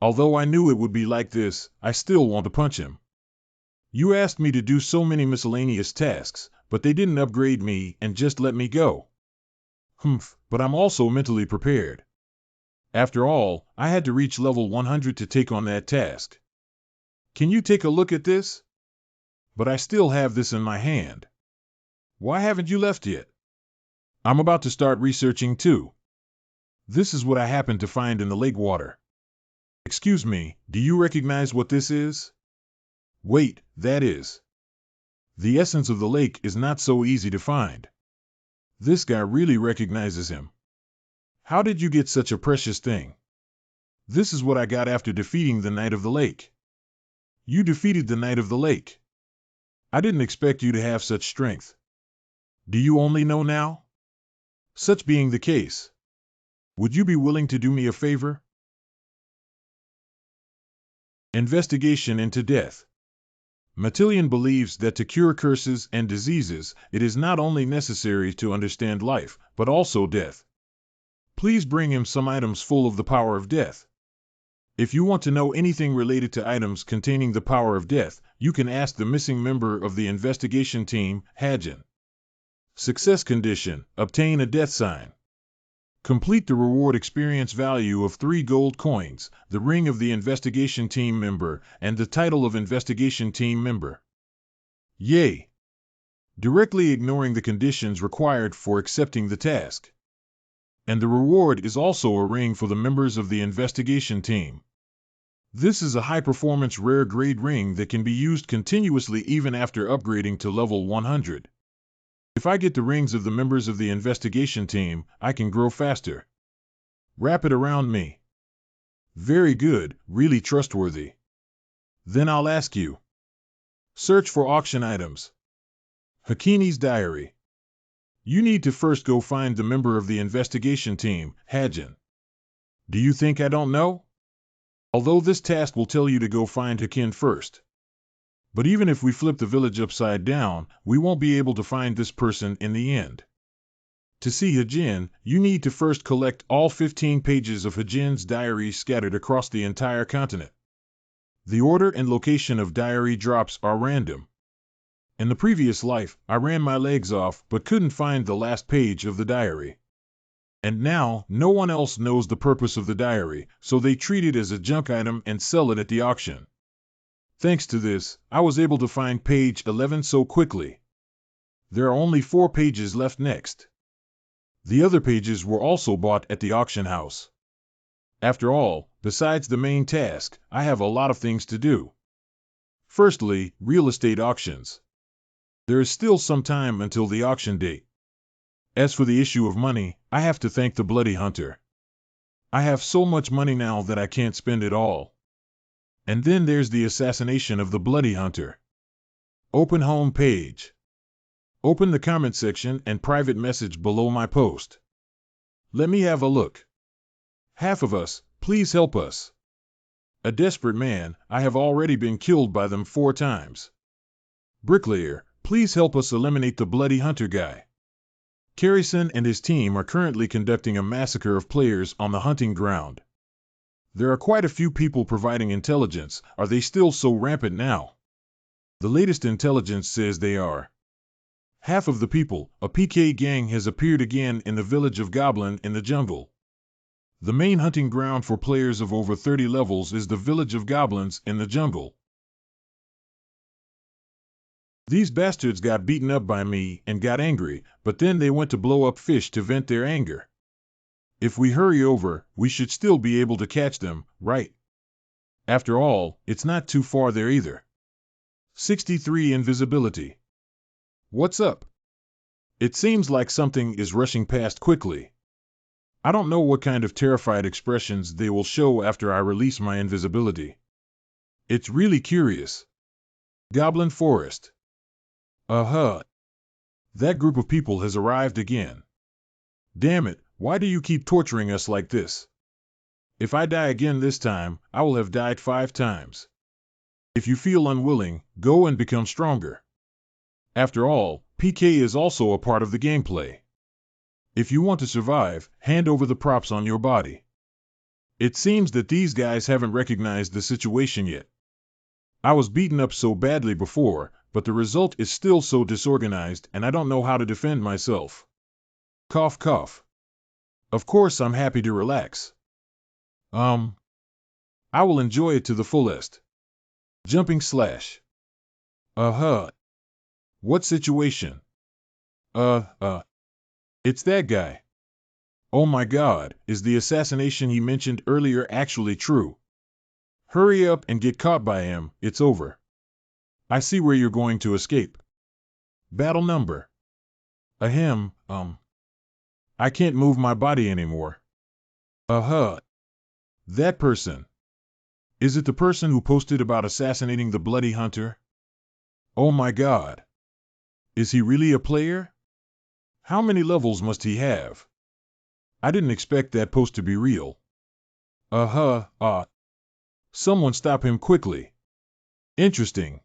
Although I knew it would be like this, I still want to punch him. You asked me to do so many miscellaneous tasks, but they didn't upgrade me and just let me go. Humph, but I'm also mentally prepared. After all, I had to reach level 100 to take on that task. Can you take a look at this? But I still have this in my hand. Why haven't you left yet? I'm about to start researching too. This is what I happened to find in the lake water. Excuse me, do you recognize what this is? Wait, that is. The essence of the lake is not so easy to find. This guy really recognizes him. How did you get such a precious thing? This is what I got after defeating the Knight of the Lake. You defeated the Knight of the Lake. I didn't expect you to have such strength. Do you only know now? Such being the case, would you be willing to do me a favor? Investigation into death. Matillion believes that to cure curses and diseases, it is not only necessary to understand life, but also death. Please bring him some items full of the power of death. If you want to know anything related to items containing the power of death, you can ask the missing member of the investigation team, Hadjin. Success condition: obtain a death sign. Complete the reward experience value of 3 gold coins, the ring of the investigation team member, and the title of investigation team member. Yay! Directly ignoring the conditions required for accepting the task. And the reward is also a ring for the members of the investigation team. This is a high-performance rare grade ring that can be used continuously even after upgrading to level 100. If I get the rings of the members of the investigation team, I can grow faster. Wrap it around me. Very good, really trustworthy. Then I'll ask you. Search for auction items. Hakini's diary. You need to first go find the member of the investigation team, Hadjin. Do you think I don't know? Although this task will tell you to go find Hakin first. But even if we flip the village upside down, we won't be able to find this person in the end. To see Hajin, you need to first collect all 15 pages of Hajin's diary scattered across the entire continent. The order and location of diary drops are random. In the previous life, I ran my legs off but couldn't find the last page of the diary. And now, no one else knows the purpose of the diary, so they treat it as a junk item and sell it at the auction. Thanks to this, I was able to find page 11 so quickly. There are only 4 pages left next. The other pages were also bought at the auction house. After all, besides the main task, I have a lot of things to do. Firstly, real estate auctions. There is still some time until the auction date. As for the issue of money, I have to thank the Bloody Hunter. I have so much money now that I can't spend it all. And then there's the assassination of the Bloody Hunter. Open home page. Open the comment section and private message below my post. Let me have a look. Half of us, please help us. A desperate man, I have already been killed by them 4 times. Bricklayer, please help us eliminate the Bloody Hunter guy. Carrison and his team are currently conducting a massacre of players on the hunting ground. There are quite a few people providing intelligence. Are they still so rampant now? The latest intelligence says they are. Half of the people, a PK gang, has appeared again in the village of Goblin in the jungle. The main hunting ground for players of over 30 levels is the village of Goblins in the jungle. These bastards got beaten up by me and got angry, but then they went to blow up fish to vent their anger. If we hurry over, we should still be able to catch them, right? After all, it's not too far there either. 63 invisibility. What's up? It seems like something is rushing past quickly. I don't know what kind of terrified expressions they will show after I release my invisibility. It's really curious. Goblin Forest. That group of people has arrived again. Damn it, why do you keep torturing us like this? If I die again this time, I will have died 5 times. If you feel unwilling, go and become stronger. After all, PK is also a part of the gameplay. If you want to survive, hand over the props on your body. It seems that these guys haven't recognized the situation yet. I was beaten up so badly before, but the result is still so disorganized and I don't know how to defend myself. Cough cough. Of course I'm happy to relax. I will enjoy it to the fullest. Jumping slash. What situation? It's that guy. Oh my god, is the assassination he mentioned earlier actually true? Hurry up and get caught by him, it's over. I see where you're going to escape. Battle number. Ahem, I can't move my body anymore. That person. Is it the person who posted about assassinating the Bloody Hunter? Oh my god. Is he really a player? How many levels must he have? I didn't expect that post to be real. Someone stop him quickly. Interesting.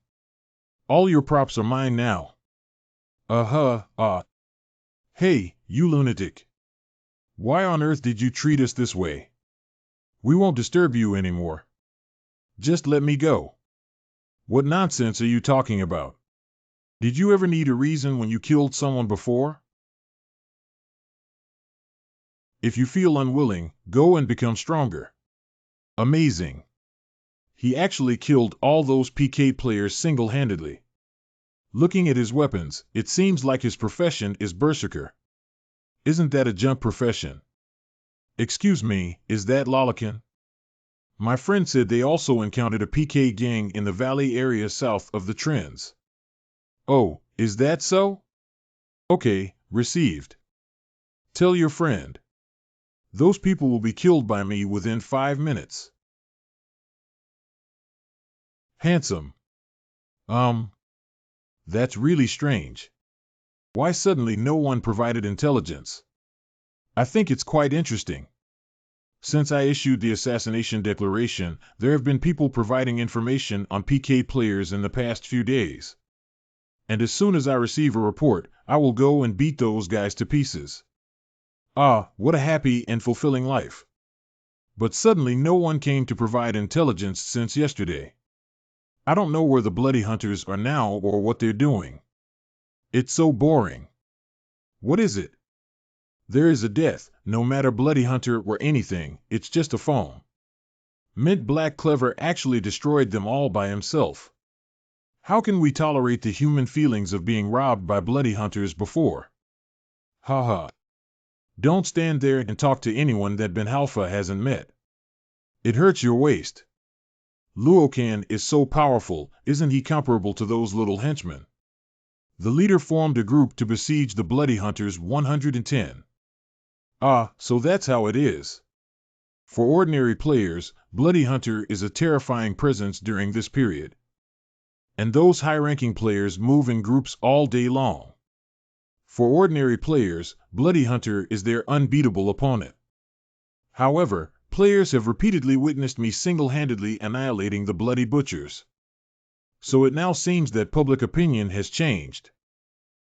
All your props are mine now. Hey, you lunatic. Why on earth did you treat us this way? We won't disturb you anymore. Just let me go. What nonsense are you talking about? Did you ever need a reason when you killed someone before? If you feel unwilling, go and become stronger. Amazing. He actually killed all those PK players single-handedly. Looking at his weapons, it seems like his profession is Berserker. Isn't that a jump profession? Excuse me, is that Lokan? My friend said they also encountered a PK gang in the valley area south of the trends. Oh, is that so? Okay, received. Tell your friend. Those people will be killed by me within 5 minutes. Handsome. That's really strange. Why suddenly no one provided intelligence? I think it's quite interesting. Since I issued the Assassination Declaration, there have been people providing information on PK players in the past few days. And as soon as I receive a report, I will go and beat those guys to pieces. Ah, what a happy and fulfilling life. But suddenly no one came to provide intelligence since yesterday. I don't know where the bloody hunters are now or what they're doing. It's so boring. What is it? There is a death, no matter bloody hunter or anything, it's just a phone. Mint Black Clever actually destroyed them all by himself. How can we tolerate the human feelings of being robbed by bloody hunters before? Haha. Don't stand there and talk to anyone that MANHWA hasn't met. It hurts your waist. Lokan is so powerful, isn't he comparable to those little henchmen? The leader formed a group to besiege the bloody hunters 110. Ah, so that's how it is. For ordinary players, Bloody Hunter is a terrifying presence during this period. And those high-ranking players move in groups all day long. For ordinary players, Bloody Hunter is their unbeatable opponent. However, players have repeatedly witnessed me single-handedly annihilating the Bloody Butchers. So it now seems that public opinion has changed.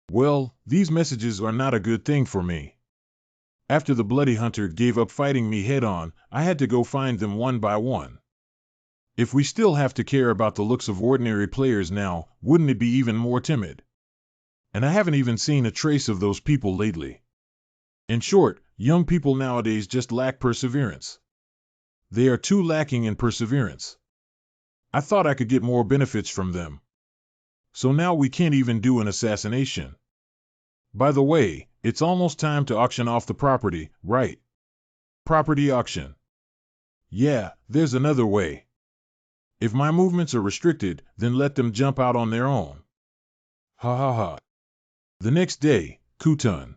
Well, these messages are not a good thing for me. After the Bloody Hunter gave up fighting me head-on, I had to go find them one by one. If we still have to care about the looks of ordinary players now, wouldn't it be even more timid? And I haven't even seen a trace of those people lately. In short, young people nowadays just lack perseverance. They are too lacking in perseverance. I thought I could get more benefits from them. So now we can't even do an assassination. By the way, it's almost time to auction off the property, right? Property auction. Yeah, there's another way. If my movements are restricted, then let them jump out on their own. Ha ha ha. The next day, Kutan.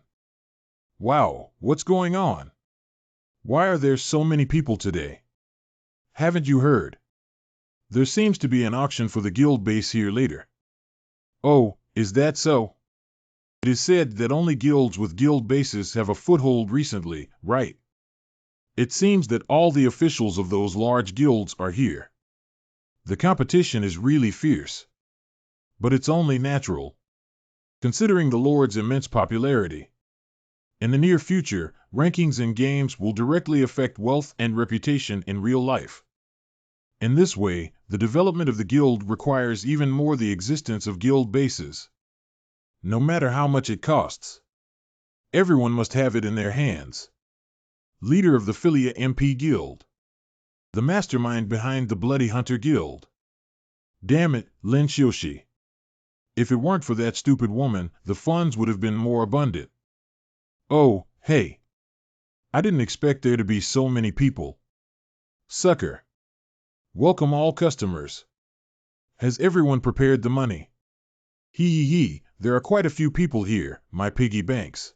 Wow, what's going on? Why are there so many people today? Haven't you heard? There seems to be an auction for the guild base here later. Oh, is that so? It is said that only guilds with guild bases have a foothold recently, right? It seems that all the officials of those large guilds are here. The competition is really fierce. But it's only natural, considering the Lord's immense popularity. In the near future, rankings in games will directly affect wealth and reputation in real life. In this way, the development of the guild requires even more the existence of guild bases. No matter how much it costs. Everyone must have it in their hands. Leader of the Philia MP Guild. The mastermind behind the Bloody Hunter Guild. Damn it, Lin Xiushi. If it weren't for that stupid woman, the funds would have been more abundant. Oh, hey. I didn't expect there to be so many people. Sucker. Welcome all customers. Has everyone prepared the money? Hee, there are quite a few people here, my piggy banks.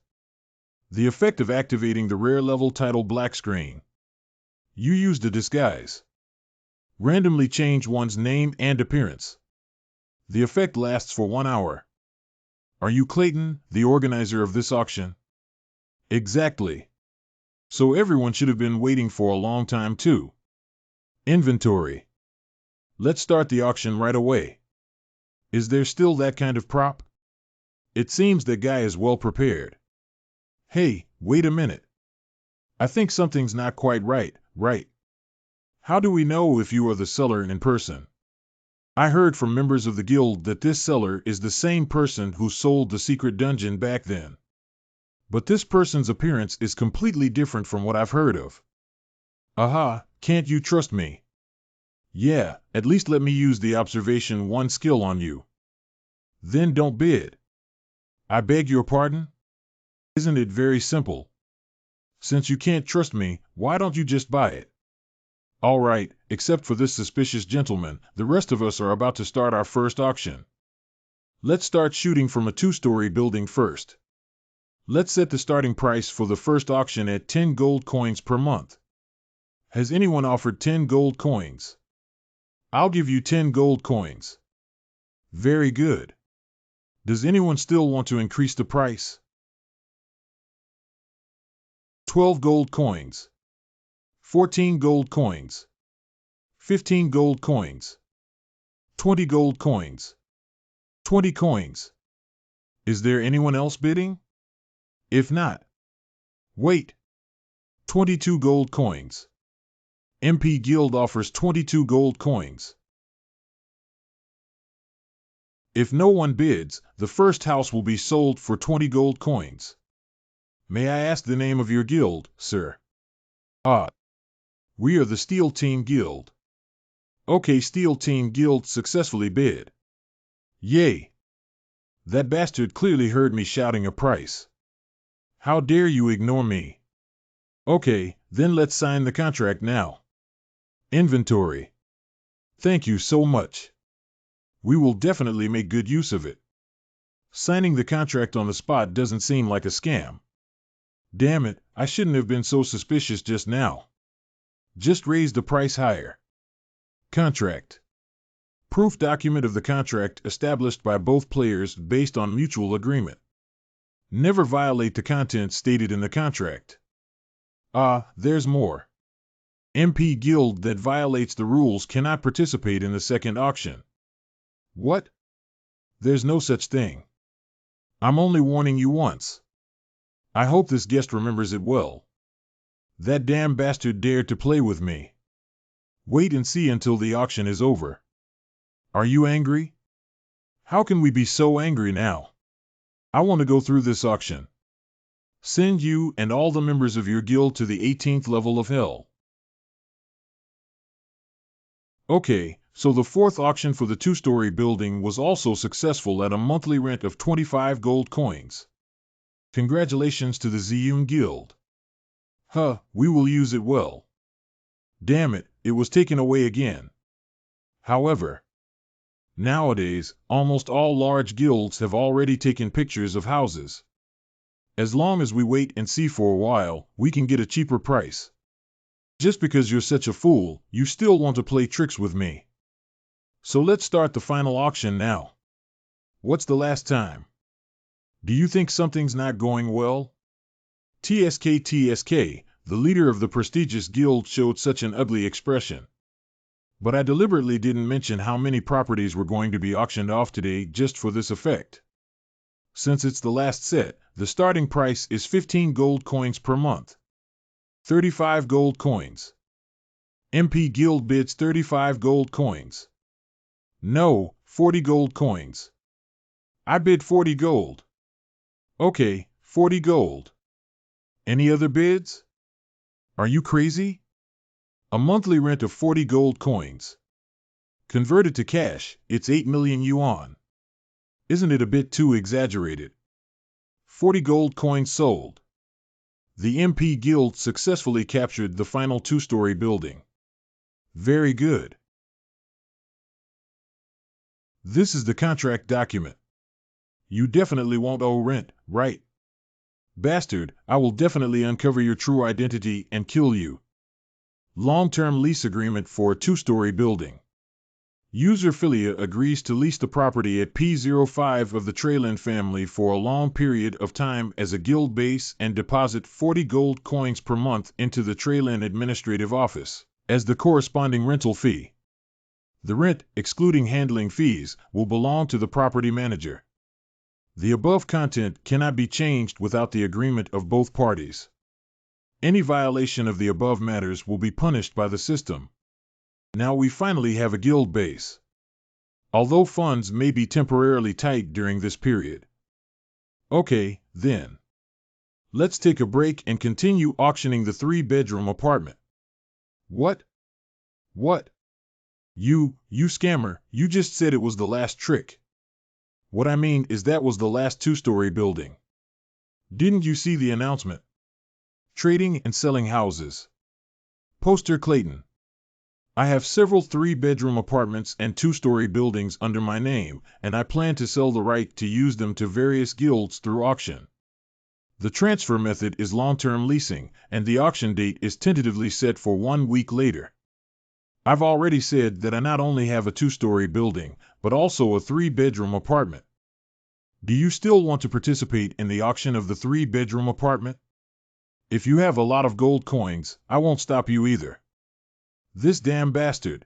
The effect of activating the rare level title black screen. You used a disguise. Randomly change one's name and appearance. The effect lasts for 1 hour. Are you Clayton, the organizer of this auction? Exactly. So everyone should have been waiting for a long time too. Inventory. Let's start the auction right away. Is there still that kind of prop? It seems that guy is well prepared. Hey, wait a minute. I think something's not quite right? How do we know if you are the seller in person? I heard from members of the guild that this seller is the same person who sold the secret dungeon back then. But this person's appearance is completely different from what I've heard of. Aha, can't you trust me? Yeah, at least let me use the observation 1 skill on you. Then don't bid. I beg your pardon? Isn't it very simple? Since you can't trust me, why don't you just buy it? All right, except for this suspicious gentleman, the rest of us are about to start our first auction. Let's start shooting from a 2-story building first. Let's set the starting price for the first auction at 10 gold coins per month. Has anyone offered 10 gold coins? I'll give you 10 gold coins. Very good. Does anyone still want to increase the price? 12 gold coins. 14 gold coins. 15 gold coins. 20 gold coins. 20 coins. Is there anyone else bidding? If not, wait. 22 gold coins. MP Guild offers 22 gold coins. If no one bids, the first house will be sold for 20 gold coins. May I ask the name of your guild, sir? We are the Steel Team Guild. Okay, Steel Team Guild successfully bid. Yay! That bastard clearly heard me shouting a price. How dare you ignore me? Okay, then let's sign the contract now. Inventory. Thank you so much. We will definitely make good use of it. Signing the contract on the spot doesn't seem like a scam. Damn it, I shouldn't have been so suspicious just now. Just raise the price higher. Contract. Proof document of the contract established by both players based on mutual agreement. Never violate the content stated in the contract. There's more. MP Guild that violates the rules cannot participate in the second auction. What? There's no such thing. I'm only warning you once. I hope this guest remembers it well. That damn bastard dared to play with me. Wait and see until the auction is over. Are you angry? How can we be so angry now? I want to go through this auction. Send you and all the members of your guild to the 18th level of hell. Okay, so the 4th auction for the 2-story building was also successful at a monthly rent of 25 gold coins. Congratulations to the Ziyun Guild. We will use it well. Damn it, it was taken away again. However, nowadays, almost all large guilds have already taken pictures of houses. As long as we wait and see for a while, we can get a cheaper price. Just because you're such a fool, you still want to play tricks with me. So let's start the final auction now. What's the last time? Do you think something's not going well? TSK, the leader of the prestigious guild, showed such an ugly expression. But I deliberately didn't mention how many properties were going to be auctioned off today just for this effect. Since it's the last set, the starting price is 15 gold coins per month. 35 gold coins. MP Guild bids 35 gold coins. No, 40 gold coins. I bid 40 gold. Okay, 40 gold. Any other bids? Are you crazy? A monthly rent of 40 gold coins. Converted to cash, it's 8 million yuan. Isn't it a bit too exaggerated? 40 gold coins sold. The MP Guild successfully captured the final 2-story building. Very good. This is the contract document. You definitely won't owe rent, right? Bastard, I will definitely uncover your true identity and kill you. Long-term lease agreement for a 2-story building. User Philia agrees to lease the property at P05 of the Traylin family for a long period of time as a guild base and deposit 40 gold coins per month into the Traylin administrative office as the corresponding rental fee. The rent, excluding handling fees, will belong to the property manager. The above content cannot be changed without the agreement of both parties. Any violation of the above matters will be punished by the system. Now we finally have a guild base. Although funds may be temporarily tight during this period. Okay, then. Let's take a break and continue auctioning the 3-bedroom apartment. What? What? You scammer, you just said it was the last trick. What I mean is that was the last 2-story building. Didn't you see the announcement? Trading and selling houses. Poster Clayton. I have several 3-bedroom apartments and 2-story buildings under my name, and I plan to sell the right to use them to various guilds through auction. The transfer method is long-term leasing, and the auction date is tentatively set for 1 week later. I've already said that I not only have a 2-story building, but also a 3-bedroom apartment. Do you still want to participate in the auction of the 3-bedroom apartment? If you have a lot of gold coins, I won't stop you either. This damn bastard.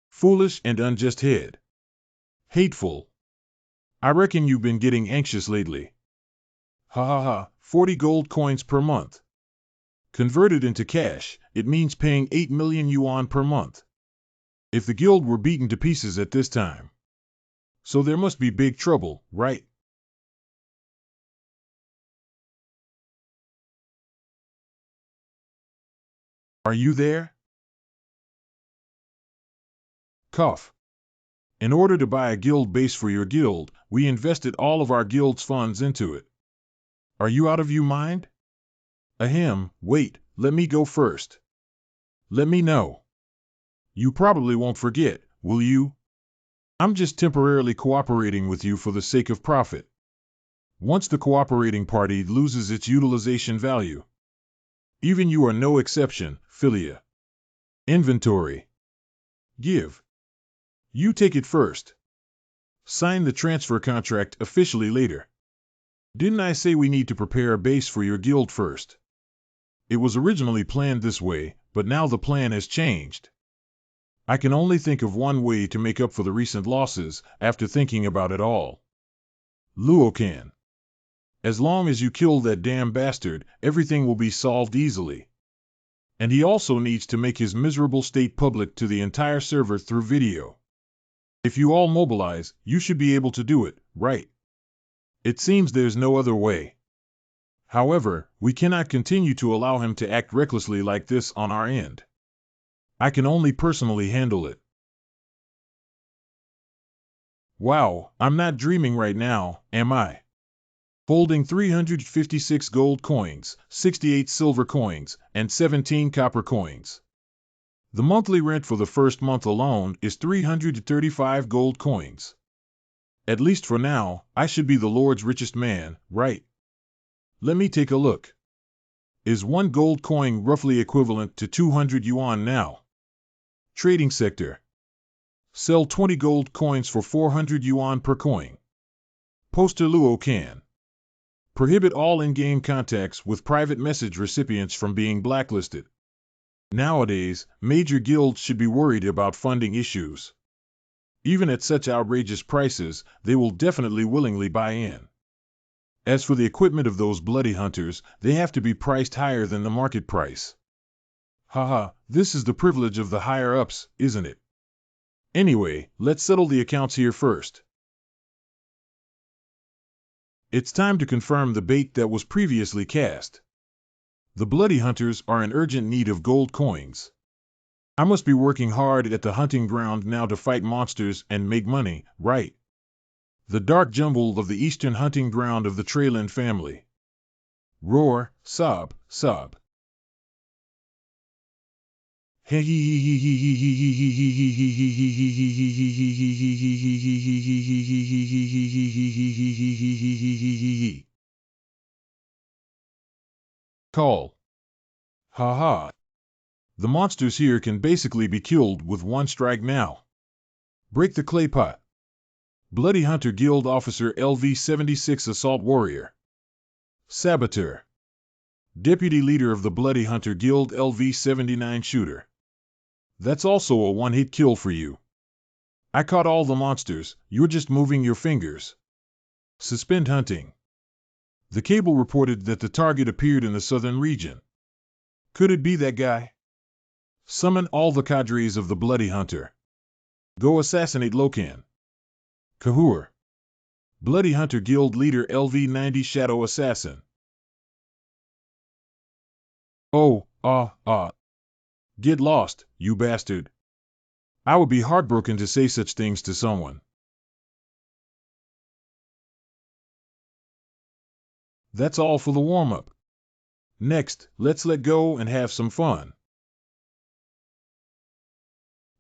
Foolish and unjust head. Hateful. I reckon you've been getting anxious lately. Ha ha ha, 40 gold coins per month. Converted into cash, it means paying 8 million yuan per month. If the guild were beaten to pieces at this time. So there must be big trouble, right? Are you there? Cough. In order to buy a guild base for your guild, we invested all of our guild's funds into it. Are you out of your mind? Ahem, wait, let me go first. Let me know. You probably won't forget, will you? I'm just temporarily cooperating with you for the sake of profit. Once the cooperating party loses its utilization value. Even you are no exception, Philia. Inventory. Give. You take it first. Sign the transfer contract officially later. Didn't I say we need to prepare a base for your guild first? It was originally planned this way, but now the plan has changed. I can only think of one way to make up for the recent losses after thinking about it all. Lokan. As long as you kill that damn bastard, everything will be solved easily. And he also needs to make his miserable state public to the entire server through video. If you all mobilize, you should be able to do it, right? It seems there's no other way. However, we cannot continue to allow him to act recklessly like this on our end. I can only personally handle it. Wow, I'm not dreaming right now, am I? Holding 356 gold coins, 68 silver coins, and 17 copper coins. The monthly rent for the first month alone is 335 gold coins. At least for now, I should be the Lord's richest man, right? Let me take a look. Is 1 gold coin roughly equivalent to 200 yuan now? Trading sector. Sell 20 gold coins for 400 yuan per coin. Poster Lokan. Prohibit all in-game contacts with private message recipients from being blacklisted. Nowadays, major guilds should be worried about funding issues. Even at such outrageous prices, they will definitely willingly buy in. As for the equipment of those bloody hunters, they have to be priced higher than the market price. Haha, this is the privilege of the higher-ups, isn't it? Anyway, let's settle the accounts here first. It's time to confirm the bait that was previously cast. The bloody hunters are in urgent need of gold coins. I must be working hard at the hunting ground now to fight monsters and make money, right? The dark jumble of the eastern hunting ground of the Traylin family. Roar, sob, sob. Call. Ha ha. The monsters here can basically be killed with one strike now. Break the clay pot. Bloody Hunter Guild Officer LV-76 Assault Warrior. Saboteur. Deputy Leader of the Bloody Hunter Guild LV-79 Shooter. That's also a one-hit kill for you. I caught all the monsters, you're just moving your fingers. Suspend hunting. The cable reported that the target appeared in the southern region. Could it be that guy? Summon all the cadres of the Bloody Hunter. Go assassinate Lokan. Kahur. Bloody Hunter Guild Leader LV-90 Shadow Assassin. Oh, Get lost, you bastard. I would be heartbroken to say such things to someone. That's all for the warm-up. Next, let's let go and have some fun.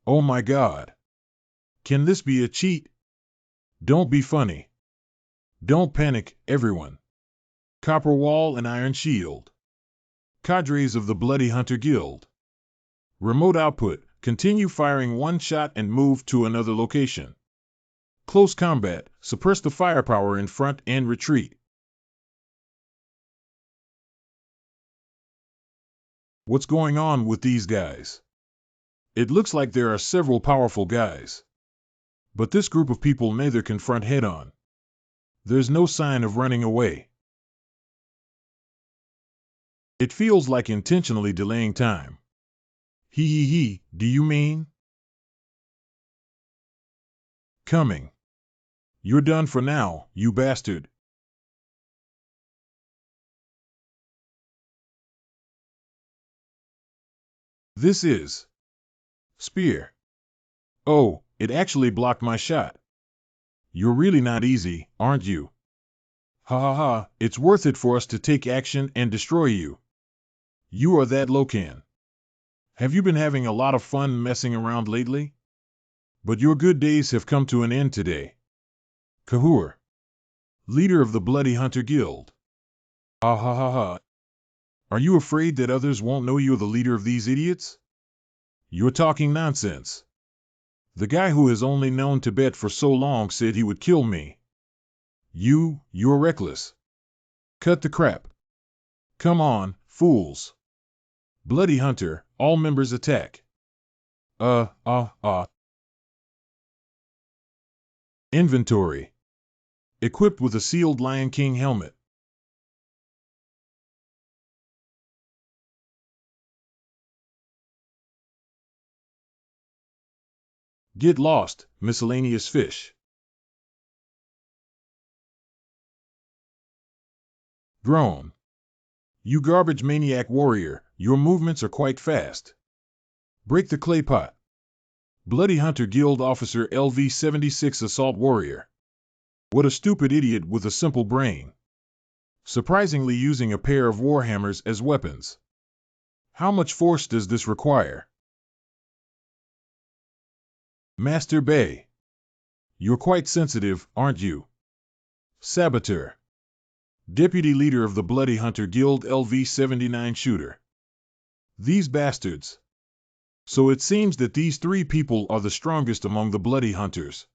Oh my god. Can this be a cheat? Don't be funny. Don't panic, everyone. Copper wall and iron shield. Cadres of the Bloody Hunter Guild. Remote output, continue firing one shot and move to another location. Close combat, suppress the firepower in front and retreat. What's going on with these guys? It looks like there are several powerful guys. But this group of people neither confront head-on. There's no sign of running away. It feels like intentionally delaying time. Do you mean? Coming. You're done for now, you bastard. This is spear. Oh, it actually blocked my shot. You're really not easy, aren't you? Ha ha ha, it's worth it for us to take action and destroy you. You are that Lokan. Have you been having a lot of fun messing around lately? But your good days have come to an end today. Kahur. Leader of the Bloody Hunter Guild. Ha ha ha ha. Are you afraid that others won't know you're the leader of these idiots? You're talking nonsense. The guy who has only known Tibet for so long said he would kill me. You're reckless. Cut the crap. Come on, fools. Bloody Hunter, all members attack. Inventory. Equipped with a sealed Lion King helmet. Get lost, miscellaneous fish. Drone. You garbage maniac warrior, your movements are quite fast. Break the clay pot. Bloody Hunter Guild Officer LV-76 Assault Warrior. What a stupid idiot with a simple brain. Surprisingly using a pair of warhammers as weapons. How much force does this require? Master Bay. You're quite sensitive, aren't you? Saboteur. Deputy Leader of the Bloody Hunter Guild LV-79 Shooter. These bastards. So it seems that these three people are the strongest among the Bloody Hunters.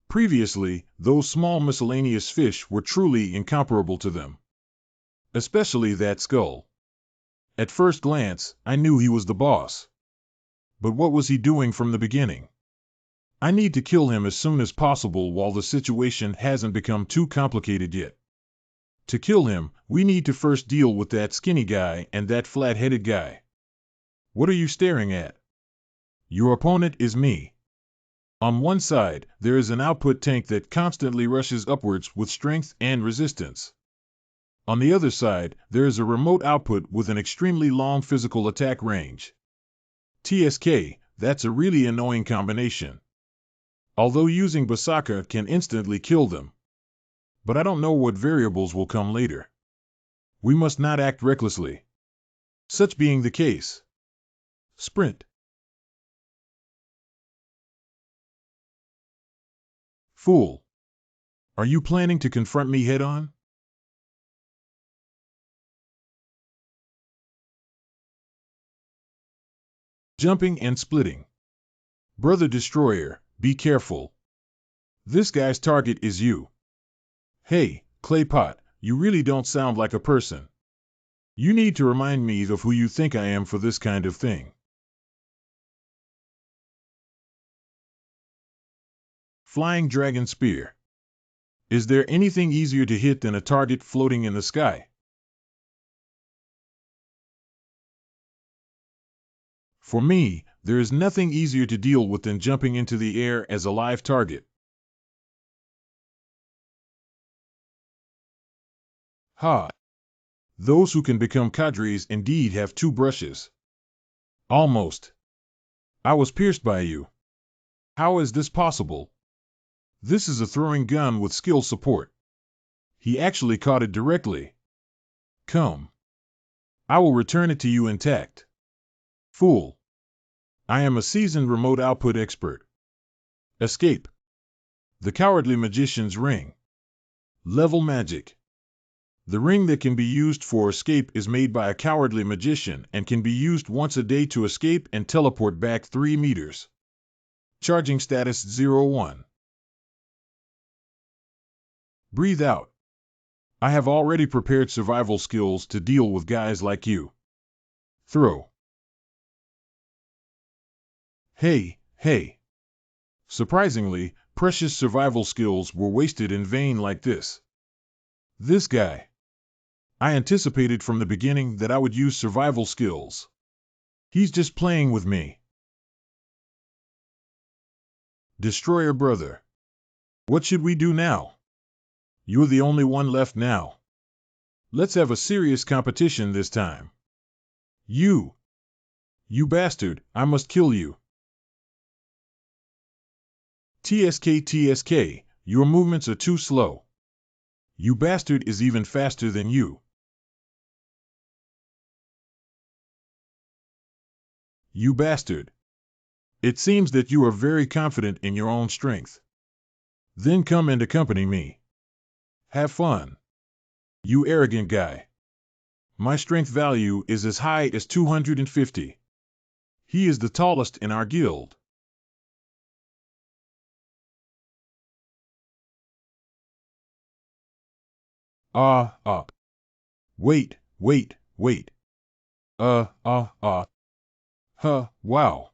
Previously, those small miscellaneous fish were truly incomparable to them. Especially that skull. At first glance, I knew he was the boss. But what was he doing from the beginning? I need to kill him as soon as possible while the situation hasn't become too complicated yet. To kill him, we need to first deal with that skinny guy and that flat-headed guy. What are you staring at? Your opponent is me. On one side, there is an output tank that constantly rushes upwards with strength and resistance. On the other side, there is a remote output with an extremely long physical attack range. TSK, that's a really annoying combination. Although using Berserker can instantly kill them. But I don't know what variables will come later. We must not act recklessly. Such being the case. Sprint. Fool. Are you planning to confront me head-on? Jumping and splitting. Brother Destroyer, be careful. This guy's target is you. Hey, Claypot, you really don't sound like a person. You need to remind me of who you think I am for this kind of thing. Flying Dragon Spear. Is there anything easier to hit than a target floating in the sky? For me, there is nothing easier to deal with than jumping into the air as a live target. Ha! Those who can become cadres indeed have two brushes. Almost. I was pierced by you. How is this possible? This is a throwing gun with skill support. He actually caught it directly. Come. I will return it to you intact. Fool. I am a seasoned remote output expert. Escape. The Cowardly Magician's Ring. Level magic. The ring that can be used for escape is made by a cowardly magician and can be used once a day to escape and teleport back 3 meters. Charging status 01. Breathe out. I have already prepared survival skills to deal with guys like you. Throw. Hey, hey. Surprisingly, precious survival skills were wasted in vain like this. This guy. I anticipated from the beginning that I would use survival skills. He's just playing with me. Destroyer brother. What should we do now? You're the only one left now. Let's have a serious competition this time. You bastard, I must kill you. TSK, your movements are too slow. You bastard is even faster than you. You bastard. It seems that you are very confident in your own strength. Then come and accompany me. Have fun. You arrogant guy. My strength value is as high as 250. He is the tallest in our guild. Wait. Wow.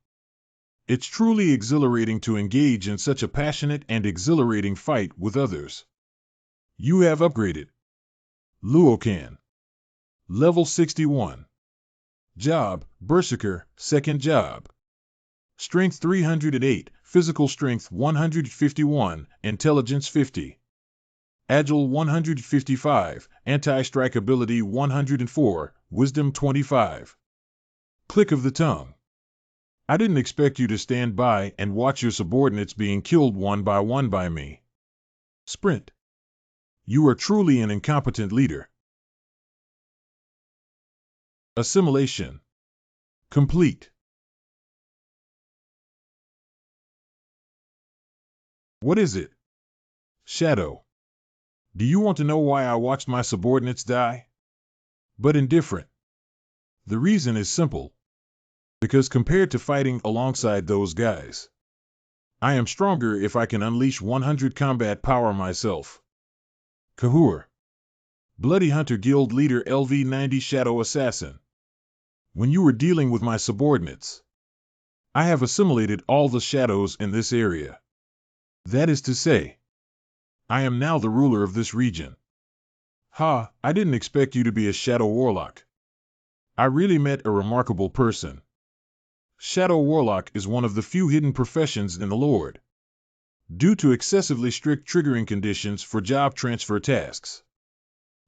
It's truly exhilarating to engage in such a passionate and exhilarating fight with others. You have upgraded. Lokan. Level 61. Job, Berserker, second job. Strength 308, physical strength 151, intelligence 50. Agile 155, anti-strike ability 104, wisdom 25. Click of the tongue. I didn't expect you to stand by and watch your subordinates being killed one by me. Sprint. You are truly an incompetent leader. Assimilation. Complete. What is it? Shadow. Do you want to know why I watched my subordinates die? But indifferent. The reason is simple. Because compared to fighting alongside those guys, I am stronger if I can unleash 100 combat power myself. Kahur. Bloody Hunter Guild Leader LV90 Shadow Assassin. When you were dealing with my subordinates, I have assimilated all the shadows in this area. That is to say, I am now the ruler of this region. Ha, I didn't expect you to be a Shadow Warlock. I really met a remarkable person. Shadow Warlock is one of the few hidden professions in the Lord, due to excessively strict triggering conditions for job transfer tasks.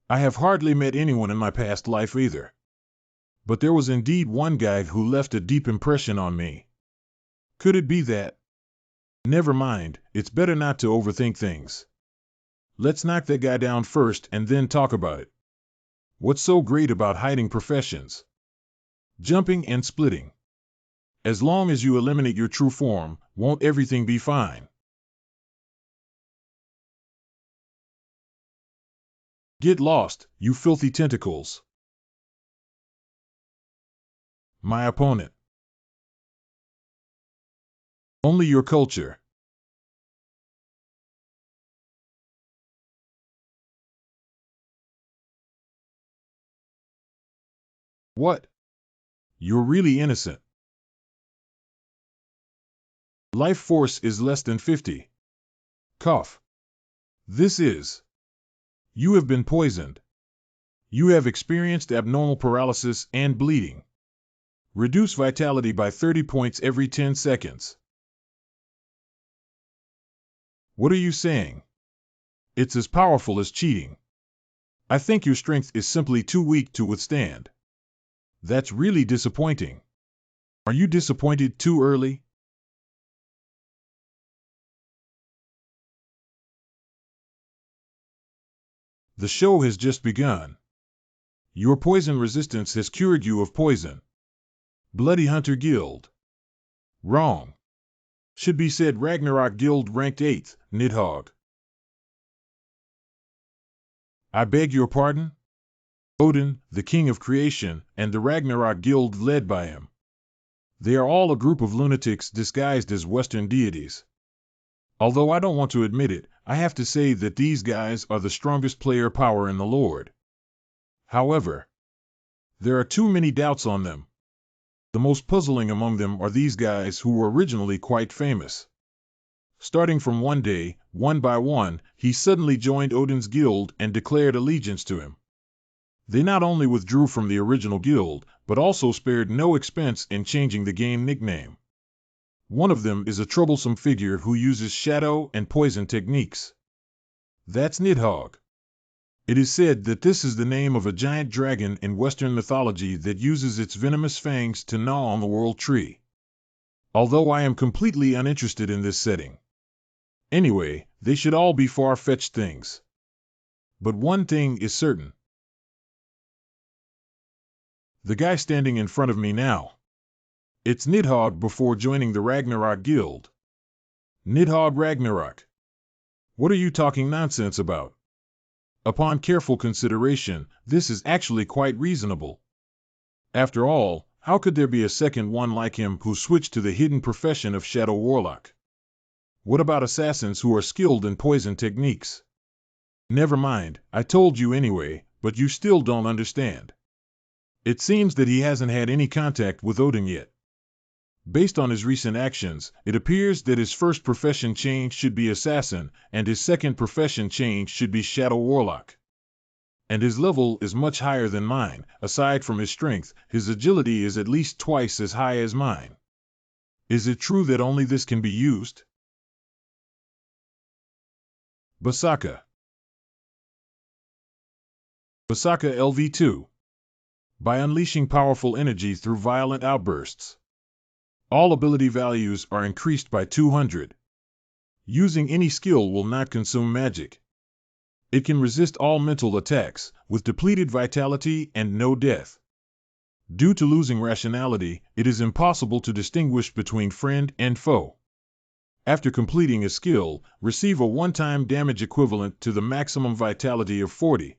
I have hardly met anyone in my past life either. But there was indeed one guy who left a deep impression on me. Could it be that? Never mind, it's better not to overthink things. Let's knock that guy down first and then talk about it. What's so great about hiding professions? Jumping and splitting. As long as you eliminate your true form, won't everything be fine? Get lost, you filthy tentacles. My opponent. Only your culture. What? You're really innocent. Life force is less than 50. Cough. This is. You have been poisoned. You have experienced abnormal paralysis and bleeding. Reduce vitality by 30 points every 10 seconds. What are you saying? It's as powerful as cheating. I think your strength is simply too weak to withstand. That's really disappointing. Are you disappointed too early? The show has just begun. Your poison resistance has cured you of poison. Bloody Hunter Guild. Wrong. Should be said Ragnarok Guild ranked 8th, Nidhogg. I beg your pardon? Odin, the king of creation, and the Ragnarok Guild led by him. They are all a group of lunatics disguised as Western deities. Although I don't want to admit it, I have to say that these guys are the strongest player power in the Lord. However, there are too many doubts on them. The most puzzling among them are these guys who were originally quite famous. Starting from one day, one by one, he suddenly joined Odin's guild and declared allegiance to him. They not only withdrew from the original guild, but also spared no expense in changing the game nickname. One of them is a troublesome figure who uses shadow and poison techniques. That's Nidhogg. It is said that this is the name of a giant dragon in Western mythology that uses its venomous fangs to gnaw on the world tree. Although I am completely uninterested in this setting. Anyway, they should all be far-fetched things. But one thing is certain. The guy standing in front of me now. It's Nidhogg before joining the Ragnarok Guild. Nidhogg Ragnarok. What are you talking nonsense about? Upon careful consideration, this is actually quite reasonable. After all, how could there be a second one like him who switched to the hidden profession of Shadow Warlock? What about assassins who are skilled in poison techniques? Never mind, I told you anyway, but you still don't understand. It seems that he hasn't had any contact with Odin yet. Based on his recent actions, it appears that his first profession change should be assassin, and his second profession change should be Shadow Warlock. And his level is much higher than mine. Aside from his strength, his agility is at least twice as high as mine. Is it true that only this can be used? Berserker. Berserker LV2. By unleashing powerful energy through violent outbursts. All ability values are increased by 200. Using any skill will not consume magic. It can resist all mental attacks, with depleted vitality and no death. Due to losing rationality, it is impossible to distinguish between friend and foe. After completing a skill, receive a one-time damage equivalent to the maximum vitality of 40.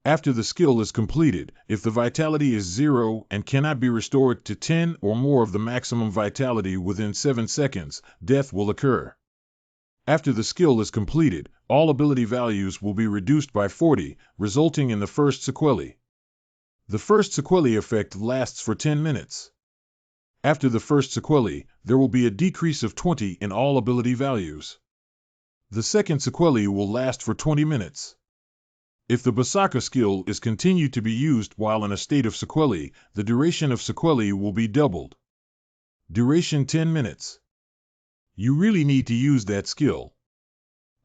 After the skill is completed, if the vitality is 0 and cannot be restored to 10 or more of the maximum vitality within 7 seconds, death will occur. After the skill is completed, all ability values will be reduced by 40, resulting in the first sequelae. The first sequelae effect lasts for 10 minutes. After the first sequelae, there will be a decrease of 20 in all ability values. The second sequelae will last for 20 minutes. If the Berserker skill is continued to be used while in a state of sequelae, the duration of sequelae will be doubled. Duration 10 minutes. You really need to use that skill.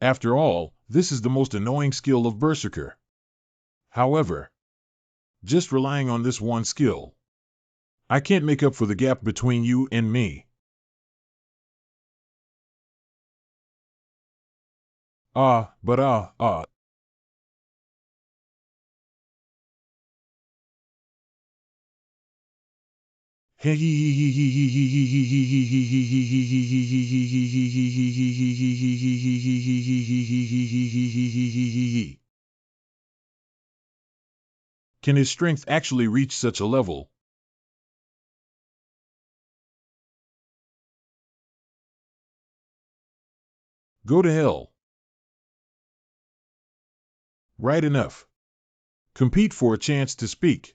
After all, this is the most annoying skill of Berserker. However, just relying on this one skill, I can't make up for the gap between you and me. Can his strength actually reach such a level? Go to hell. Right enough. Compete for a chance to speak.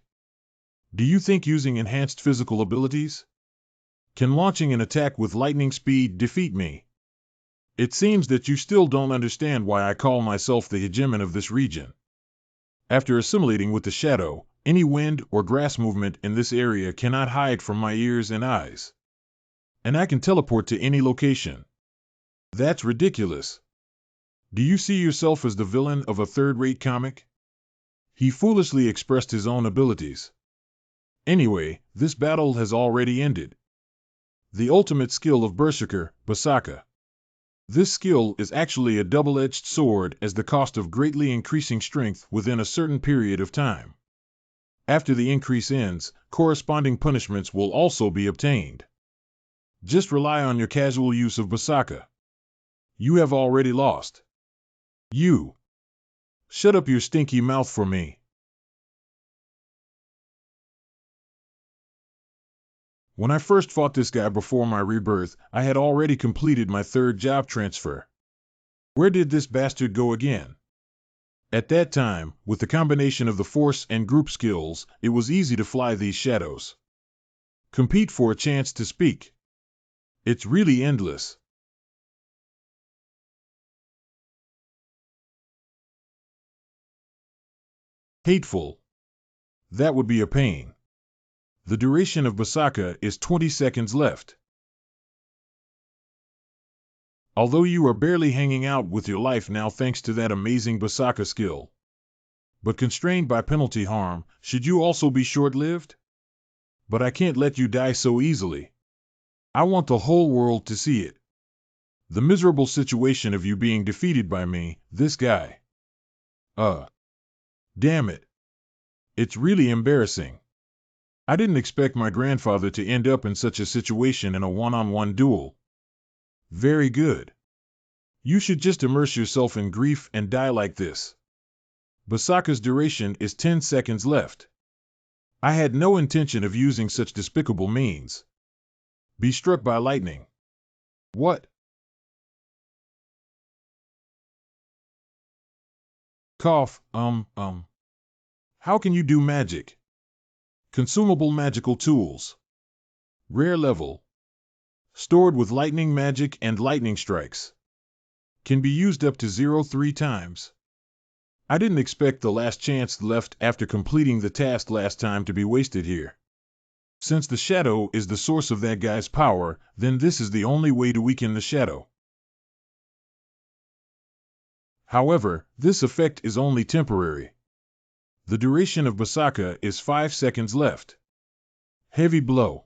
Do you think using enhanced physical abilities? Can launching an attack with lightning speed defeat me? It seems that you still don't understand why I call myself the hegemon of this region. After assimilating with the shadow, any wind or grass movement in this area cannot hide from my ears and eyes. And I can teleport to any location. That's ridiculous. Do you see yourself as the villain of a third-rate comic? He foolishly expressed his own abilities. Anyway, this battle has already ended. The ultimate skill of Berserker, Berserker. This skill is actually a double-edged sword as the cost of greatly increasing strength within a certain period of time. After the increase ends, corresponding punishments will also be obtained. Just rely on your casual use of Berserker. You have already lost. You. Shut up your stinky mouth for me. When I first fought this guy before my rebirth, I had already completed my third job transfer. Where did this bastard go again? At that time, with the combination of the force and group skills, it was easy to fly these shadows. Compete for a chance to speak. It's really endless. Hateful. That would be a pain. The duration of Berserker is 20 seconds left. Although you are barely hanging out with your life now thanks to that amazing Berserker skill. But constrained by penalty harm, should you also be short-lived? But I can't let you die so easily. I want the whole world to see it. The miserable situation of you being defeated by me, this guy. Damn it. It's really embarrassing. I didn't expect my grandfather to end up in such a situation in a one-on-one duel. Very good. You should just immerse yourself in grief and die like this. Berserker's duration is 10 seconds left. I had no intention of using such despicable means. Be struck by lightning. What? Cough, How can you do magic? Consumable magical tools. Rare level. Stored with lightning magic and lightning strikes. Can be used up to 0 times. I didn't expect the last chance left after completing the task last time to be wasted here. Since the shadow is the source of that guy's power, then this is the only way to weaken the shadow. However, this effect is only temporary. The duration of Berserker is 5 seconds left. Heavy blow.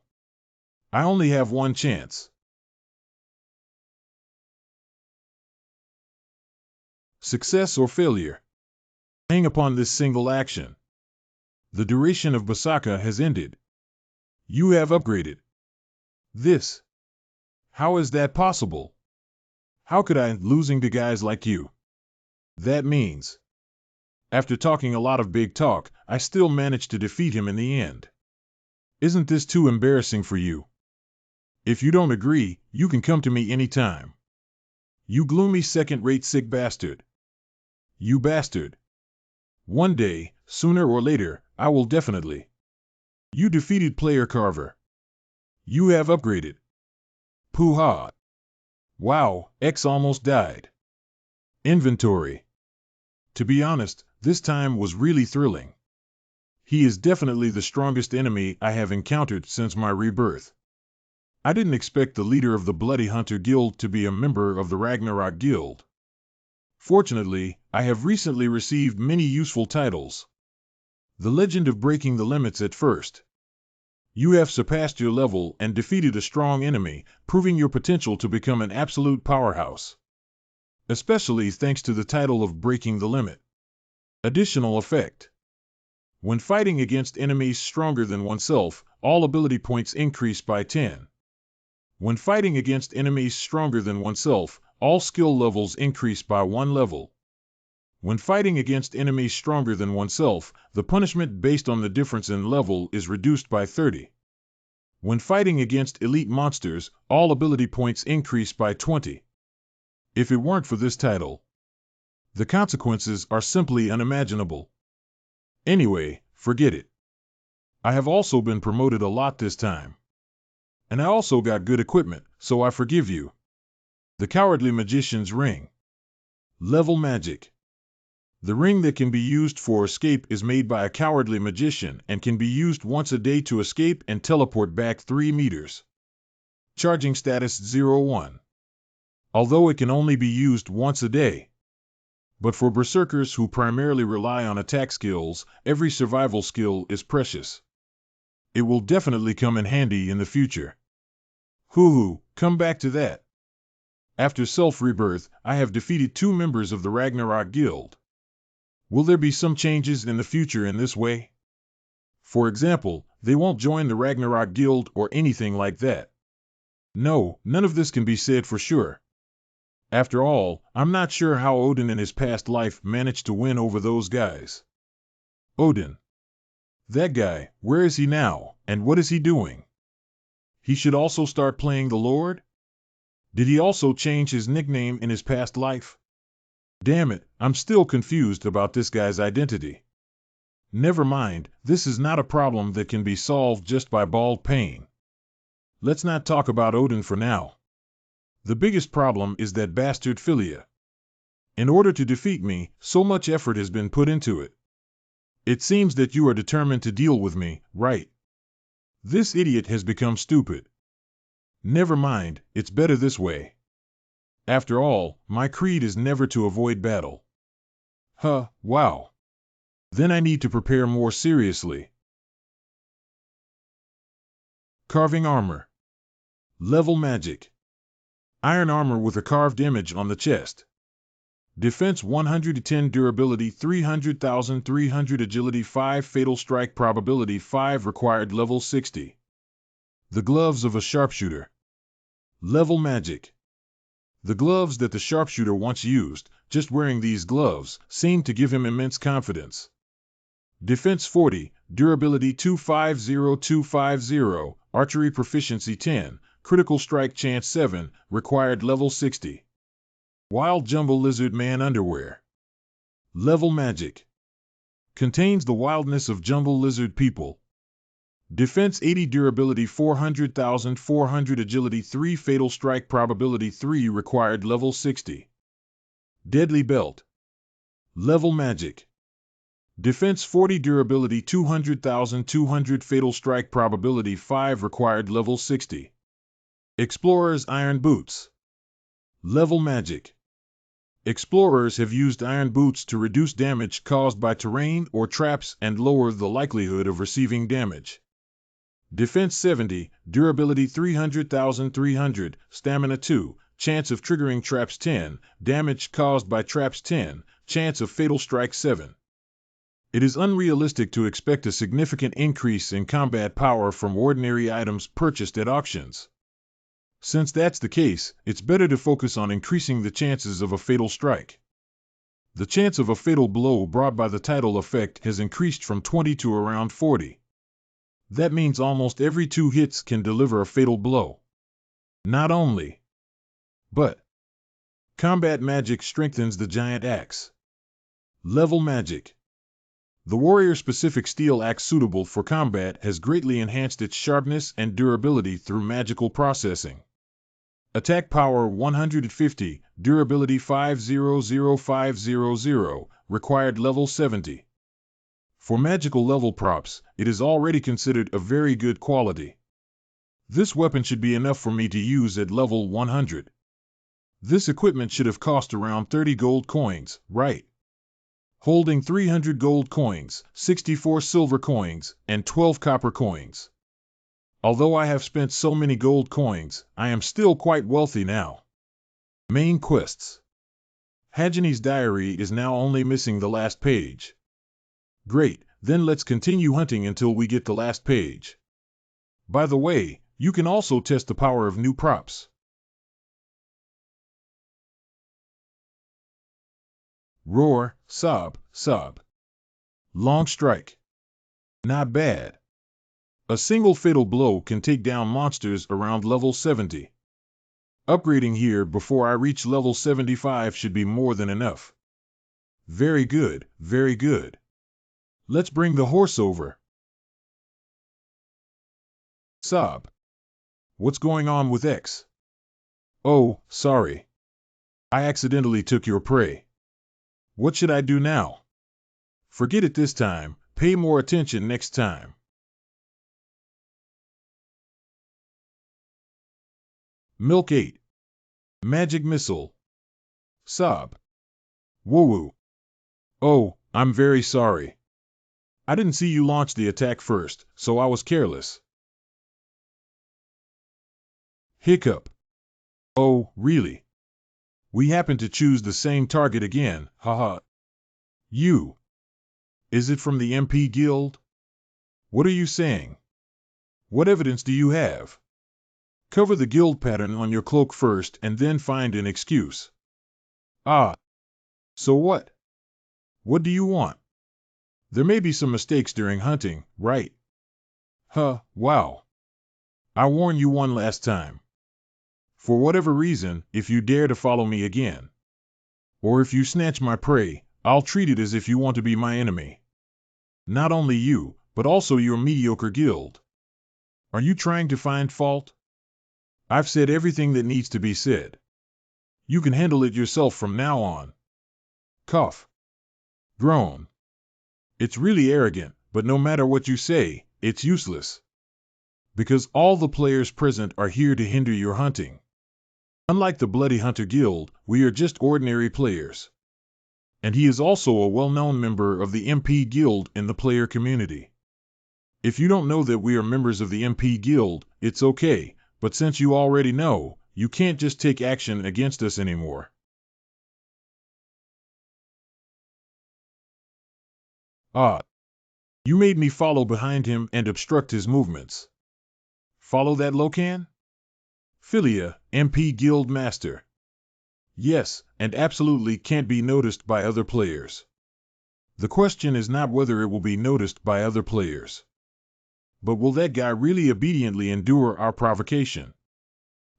I only have one chance. Success or failure. Hang upon this single action. The duration of Berserker has ended. You have upgraded. This. How is that possible? How could I, losing to guys like you? That means, after talking a lot of big talk, I still managed to defeat him in the end. Isn't this too embarrassing for you? If you don't agree, you can come to me anytime. You gloomy second-rate sick bastard. You bastard. One day, sooner or later, I will definitely. You defeated Player Carver. You have upgraded. Poo-ha. Wow, X almost died. Inventory. To be honest, this time was really thrilling. He is definitely the strongest enemy I have encountered since my rebirth. I didn't expect the leader of the Bloody Hunter Guild to be a member of the Ragnarok Guild. Fortunately, I have recently received many useful titles. The Legend of Breaking the Limits at first. You have surpassed your level and defeated a strong enemy, proving your potential to become an absolute powerhouse. Especially thanks to the title of Breaking the Limit. Additional effect. When fighting against enemies stronger than oneself, all ability points increase by 10. When fighting against enemies stronger than oneself, all skill levels increase by 1 level. When fighting against enemies stronger than oneself, the punishment based on the difference in level is reduced by 30. When fighting against elite monsters, all ability points increase by 20. If it weren't for this title, the consequences are simply unimaginable. Anyway, forget it. I have also been promoted a lot this time. And I also got good equipment, so I forgive you. The Cowardly Magician's Ring. Level Magic. The ring that can be used for escape is made by a cowardly magician and can be used once a day to escape and teleport back 3 meters. Charging status 0-1. Although it can only be used once a day. But for berserkers who primarily rely on attack skills, every survival skill is precious. It will definitely come in handy in the future. Hoo-hoo, come back to that. After self-rebirth, I have defeated 2 members of the Ragnarok Guild. Will there be some changes in the future in this way? For example, they won't join the Ragnarok Guild or anything like that. No, none of this can be said for sure. After all, I'm not sure how Odin in his past life managed to win over those guys. Odin. That guy, where is he now, and what is he doing? He should also start playing the Lord? Did he also change his nickname in his past life? Damn it, I'm still confused about this guy's identity. Never mind, this is not a problem that can be solved just by bald pain. Let's not talk about Odin for now. The biggest problem is that bastard Philia. In order to defeat me, so much effort has been put into it. It seems that you are determined to deal with me, right? This idiot has become stupid. Never mind, it's better this way. After all, my creed is never to avoid battle. Huh, wow. Then I need to prepare more seriously. Carving Armor. Level Magic. Iron armor with a carved image on the chest. Defense 110, durability 300,000, 300 agility 5, fatal strike probability 5, required level 60. The gloves of a sharpshooter. Level Magic. The gloves that the sharpshooter once used, just wearing these gloves, seemed to give him immense confidence. Defense 40, durability 250250, archery proficiency 10, critical strike chance 7, required level 60. Wild Jumbo Lizard Man underwear. Level Magic. Contains the wildness of Jumbo Lizard people. Defense 80, durability 400,000, 400 agility 3, fatal strike probability 3, required level 60. Deadly Belt. Level Magic. Defense 40, durability 200,000, 200 fatal strike probability 5, required level 60. Explorer's Iron Boots. Level Magic. Explorers have used iron boots to reduce damage caused by terrain or traps and lower the likelihood of receiving damage. Defense 70, durability 300,000, 300, stamina 2, chance of triggering traps 10, damage caused by traps 10, chance of fatal strike 7. It is unrealistic to expect a significant increase in combat power from ordinary items purchased at auctions. Since that's the case, it's better to focus on increasing the chances of a fatal strike. The chance of a fatal blow brought by the tidal effect has increased from 20 to around 40. That means almost every 2 hits can deliver a fatal blow. Not only, but combat magic strengthens the giant axe. Level Magic. The warrior-specific steel axe suitable for combat has greatly enhanced its sharpness and durability through magical processing. Attack power 150, durability 500500, required level 70. For magical level props, it is already considered a very good quality. This weapon should be enough for me to use at level 100. This equipment should have cost around 30 gold coins, right? Holding 300 gold coins, 64 silver coins, and 12 copper coins. Although I have spent so many gold coins, I am still quite wealthy now. Main quests. Hajani's diary is now only missing the last page. Great, then let's continue hunting until we get the last page. By the way, you can also test the power of new props. Roar, sob, sob. Long strike. Not bad. A single fatal blow can take down monsters around level 70. Upgrading here before I reach level 75 should be more than enough. Very good, very good. Let's bring the horse over. Sob. What's going on with X? Oh, sorry. I accidentally took your prey. What should I do now? Forget it this time. Pay more attention next time. Milk 8. Magic Missile. Sob. Woo-woo. Oh, I'm very sorry. I didn't see you launch the attack first, so I was careless. Hiccup. Oh, really? We happen to choose the same target again, haha. You. Is it from the MP Guild? What are you saying? What evidence do you have? Cover the guild pattern on your cloak first and then find an excuse. Ah. So what? What do you want? There may be some mistakes during hunting, right? Wow. I warned you one last time. For whatever reason, if you dare to follow me again, or if you snatch my prey, I'll treat it as if you want to be my enemy. Not only you, but also your mediocre guild. Are you trying to find fault? I've said everything that needs to be said. You can handle it yourself from now on. Cough. Groan. It's really arrogant, but no matter what you say, it's useless. Because all the players present are here to hinder your hunting. Unlike the Bloody Hunter Guild, we are just ordinary players. And he is also a well-known member of the MP Guild in the player community. If you don't know that we are members of the MP Guild, it's okay, but since you already know, you can't just take action against us anymore. Ah. You made me follow behind him and obstruct his movements. Follow that Lokan? Philia, MP Guild Master. Yes, and absolutely can't be noticed by other players. The question is not whether it will be noticed by other players, but will that guy really obediently endure our provocation?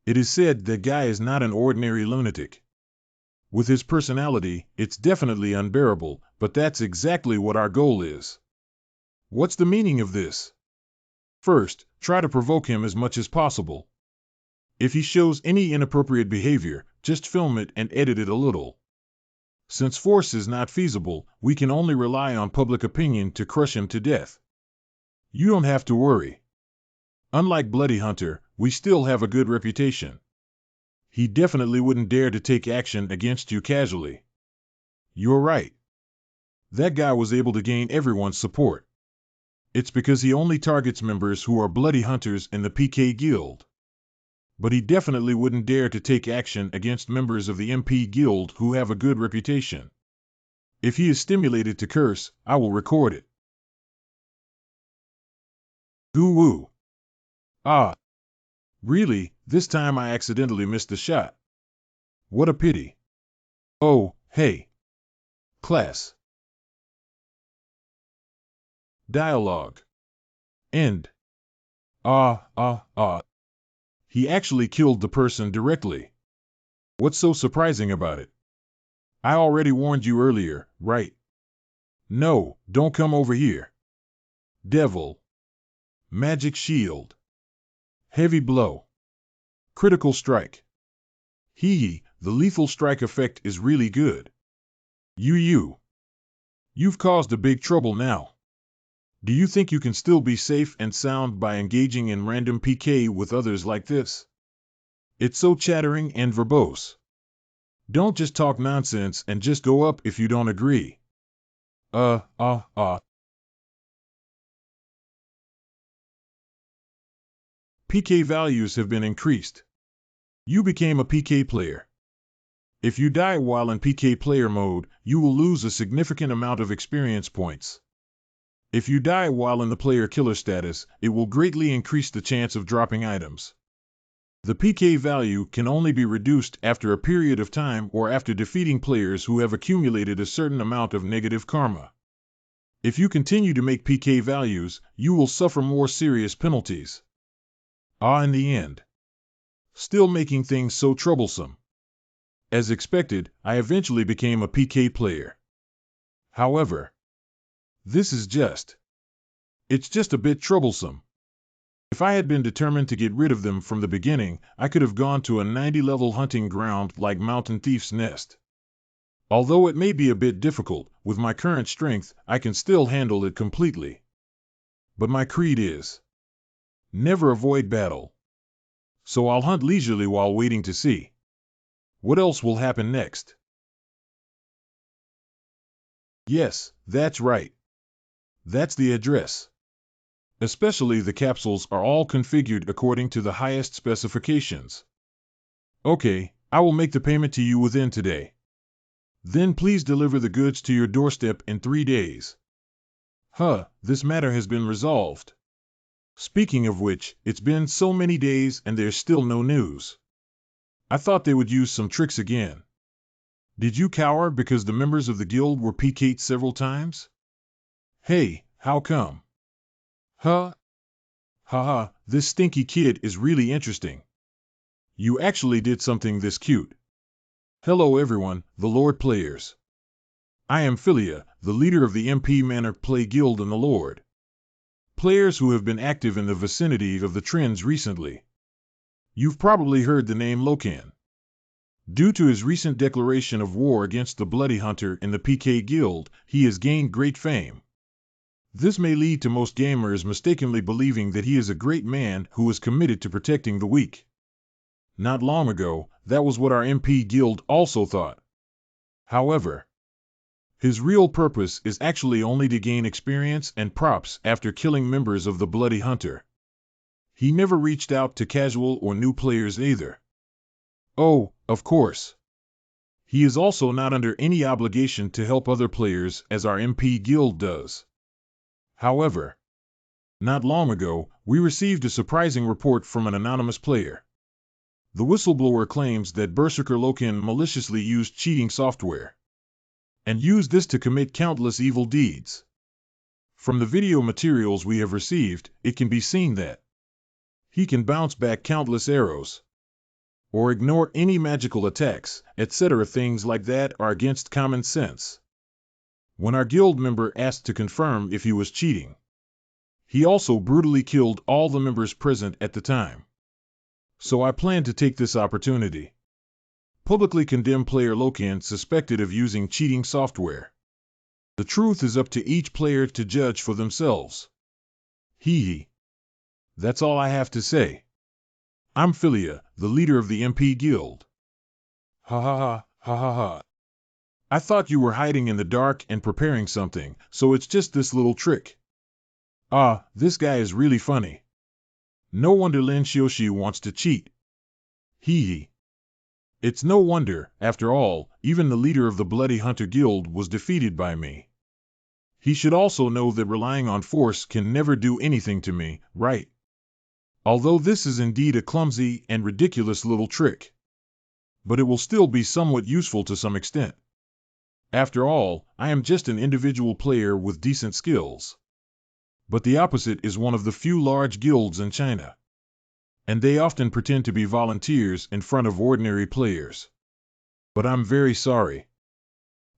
It is said that guy is not an ordinary lunatic. With his personality, it's definitely unbearable, but that's exactly what our goal is. What's the meaning of this? First, try to provoke him as much as possible. If he shows any inappropriate behavior, just film it and edit it a little. Since force is not feasible, we can only rely on public opinion to crush him to death. You don't have to worry. Unlike Bloody Hunter, we still have a good reputation. He definitely wouldn't dare to take action against you casually. You're right. That guy was able to gain everyone's support. It's because he only targets members who are Bloody Hunters in the PK Guild. But he definitely wouldn't dare to take action against members of the MP Guild who have a good reputation. If he is stimulated to curse, I will record it. Goo-woo. Ah. Really, this time I accidentally missed the shot. What a pity. Oh, hey. Class. Dialogue. End. He actually killed the person directly. What's so surprising about it? I already warned you earlier, right? No, don't come over here. Devil. Magic shield. Heavy blow. Critical strike. The lethal strike effect is really good. You've caused a big trouble now. Do you think you can still be safe and sound by engaging in random PK with others like this? It's so chattering and verbose. Don't just talk nonsense and just go up if you don't agree. PK values have been increased. You became a PK player. If you die while in PK player mode, you will lose a significant amount of experience points. If you die while in the player killer status, it will greatly increase the chance of dropping items. The PK value can only be reduced after a period of time or after defeating players who have accumulated a certain amount of negative karma. If you continue to make PK values, you will suffer more serious penalties. In the end. Still making things so troublesome. As expected, I eventually became a PK player. However, it's just a bit troublesome. If I had been determined to get rid of them from the beginning, I could have gone to a 90-level hunting ground like Mountain Thief's Nest. Although it may be a bit difficult, with my current strength, I can still handle it completely. But my creed is never avoid battle. So I'll hunt leisurely while waiting to see what else will happen next. Yes, that's right. That's the address. Especially the capsules are all configured according to the highest specifications. Okay, I will make the payment to you within today. Then please deliver the goods to your doorstep in 3 days. This matter has been resolved. Speaking of which, it's been so many days and there's still no news. I thought they would use some tricks again. Did you cower because the members of the guild were PK'd several times? Hey, how come? This stinky kid is really interesting. You actually did something this cute. Hello everyone, the Lord players. I am Philia, the leader of the MP Manor Play Guild and the Lord. Players who have been active in the vicinity of the trends recently. You've probably heard the name Lokan. Due to his recent declaration of war against the Bloody Hunter in the PK Guild, he has gained great fame. This may lead to most gamers mistakenly believing that he is a great man who is committed to protecting the weak. Not long ago, that was what our MP Guild also thought. However, his real purpose is actually only to gain experience and props after killing members of the Bloody Hunter. He never reached out to casual or new players either. Oh, of course. He is also not under any obligation to help other players as our MP Guild does. However, not long ago, we received a surprising report from an anonymous player. The whistleblower claims that Berserker Lokan maliciously used cheating software and used this to commit countless evil deeds. From the video materials we have received, it can be seen that he can bounce back countless arrows or ignore any magical attacks, etc. Things like that are against common sense. When our guild member asked to confirm if he was cheating, he also brutally killed all the members present at the time. So I plan to take this opportunity. Publicly condemn player Lokan suspected of using cheating software. The truth is up to each player to judge for themselves. That's all I have to say. I'm Philia, the leader of the MP Guild. Ha. I thought you were hiding in the dark and preparing something, so it's just this little trick. This guy is really funny. No wonder Lin Xiuxi wants to cheat. It's no wonder, after all, even the leader of the Bloody Hunter Guild was defeated by me. He should also know that relying on force can never do anything to me, right? Although this is indeed a clumsy and ridiculous little trick. But it will still be somewhat useful to some extent. After all, I am just an individual player with decent skills. But the opposite is one of the few large guilds in China. And they often pretend to be volunteers in front of ordinary players. But I'm very sorry.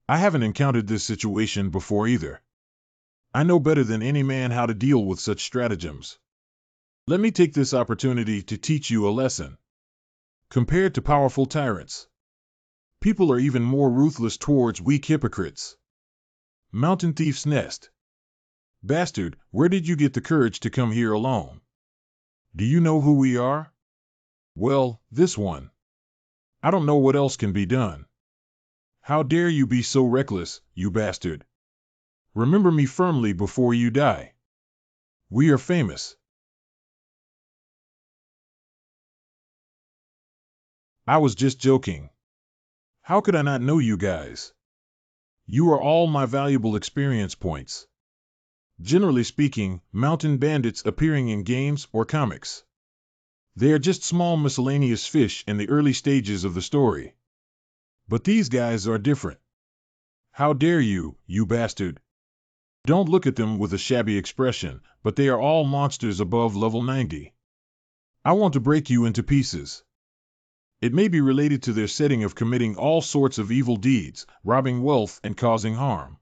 I haven't encountered this situation before either. I know better than any man how to deal with such stratagems. Let me take this opportunity to teach you a lesson. Compared to powerful tyrants, people are even more ruthless towards weak hypocrites. Mountain Thief's Nest. Bastard, where did you get the courage to come here alone? Do you know who we are? Well, this one. I don't know what else can be done. How dare you be so reckless, you bastard? Remember me firmly before you die. We are famous. I was just joking. How could I not know you guys? You are all my valuable experience points. Generally speaking, mountain bandits appearing in games or comics. They are just small miscellaneous fish in the early stages of the story. But these guys are different. How dare you, you bastard? Don't look at them with a shabby expression, but they are all monsters above level 90. I want to break you into pieces. It may be related to their setting of committing all sorts of evil deeds, robbing wealth and causing harm.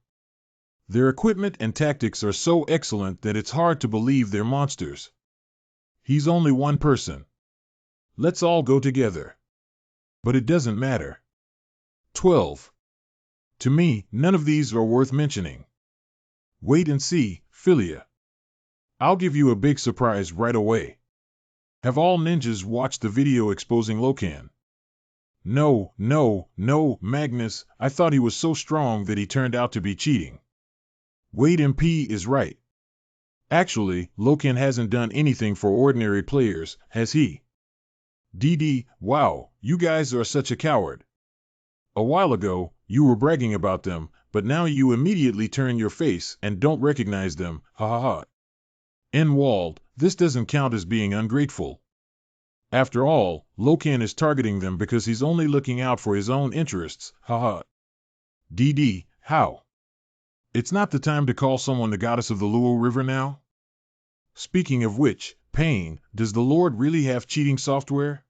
Their equipment and tactics are so excellent that it's hard to believe they're monsters. He's only one person. Let's all go together. But it doesn't matter. 12. To me, none of these are worth mentioning. Wait and see, Philia. I'll give you a big surprise right away. Have all ninjas watched the video exposing Lokan? No, Magnus, I thought he was so strong that he turned out to be cheating. Wade MP is right. Actually, Lokan hasn't done anything for ordinary players, has he? DD, wow, you guys are such a coward. A while ago, you were bragging about them, but now you immediately turn your face and don't recognize them, ha ha ha. N-Wald, this doesn't count as being ungrateful. After all, Lokan is targeting them because he's only looking out for his own interests, haha. DD, how? It's not the time to call someone the goddess of the Luo River now? Speaking of which, Pain, does the Lord really have cheating software?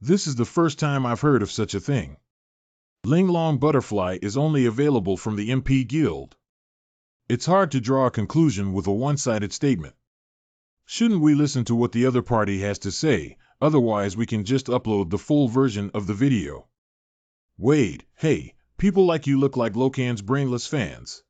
This is the first time I've heard of such a thing. Linglong Butterfly is only available from the MP Guild. It's hard to draw a conclusion with a one-sided statement. Shouldn't we listen to what the other party has to say? Otherwise we can just upload the full version of the video. Wade, hey, people like you look like Lokan's brainless fans.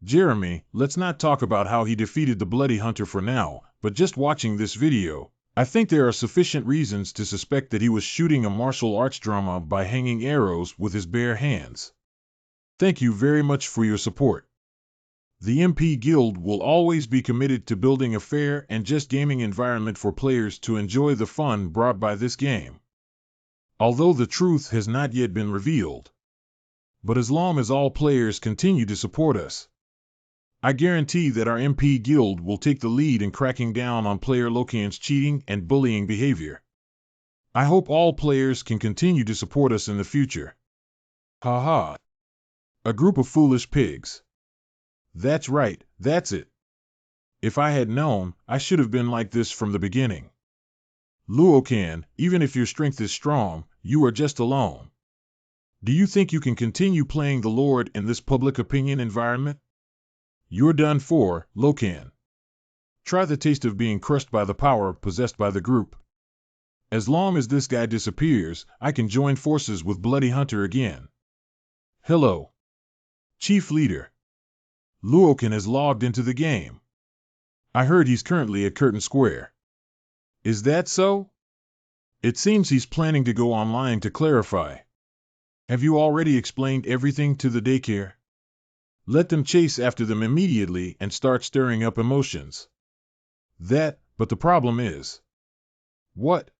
Jeremy, let's not talk about how he defeated the Bloody Hunter for now, but just watching this video, I think there are sufficient reasons to suspect that he was shooting a martial arts drama by hanging arrows with his bare hands. Thank you very much for your support. The MP Guild will always be committed to building a fair and just gaming environment for players to enjoy the fun brought by this game. Although the truth has not yet been revealed. But as long as all players continue to support us, I guarantee that our MP Guild will take the lead in cracking down on player Lokan's cheating and bullying behavior. I hope all players can continue to support us in the future. Haha. A group of foolish pigs. That's right, that's it. If I had known, I should have been like this from the beginning. Luokan, even if your strength is strong, you are just alone. Do you think you can continue playing the Lord in this public opinion environment? You're done for, Lokan. Try the taste of being crushed by the power possessed by the group. As long as this guy disappears, I can join forces with Bloody Hunter again. Hello. Chief Leader. Luokan has logged into the game. I heard he's currently at Curtain Square. Is that so? It seems he's planning to go online to clarify. Have you already explained everything to the daycare? Let them chase after them immediately and start stirring up emotions. But the problem is. What?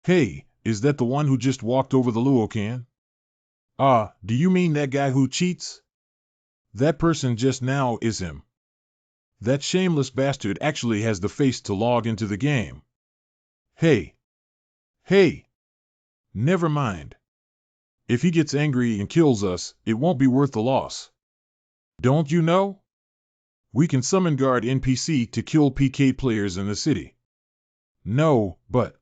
Hey, is that the one who just walked over the Luokan? Do you mean that guy who cheats? That person just now is him. That shameless bastard actually has the face to log into the game. Hey! Never mind. If he gets angry and kills us, it won't be worth the loss. Don't you know? We can summon guard NPC to kill PK players in the city. No, but...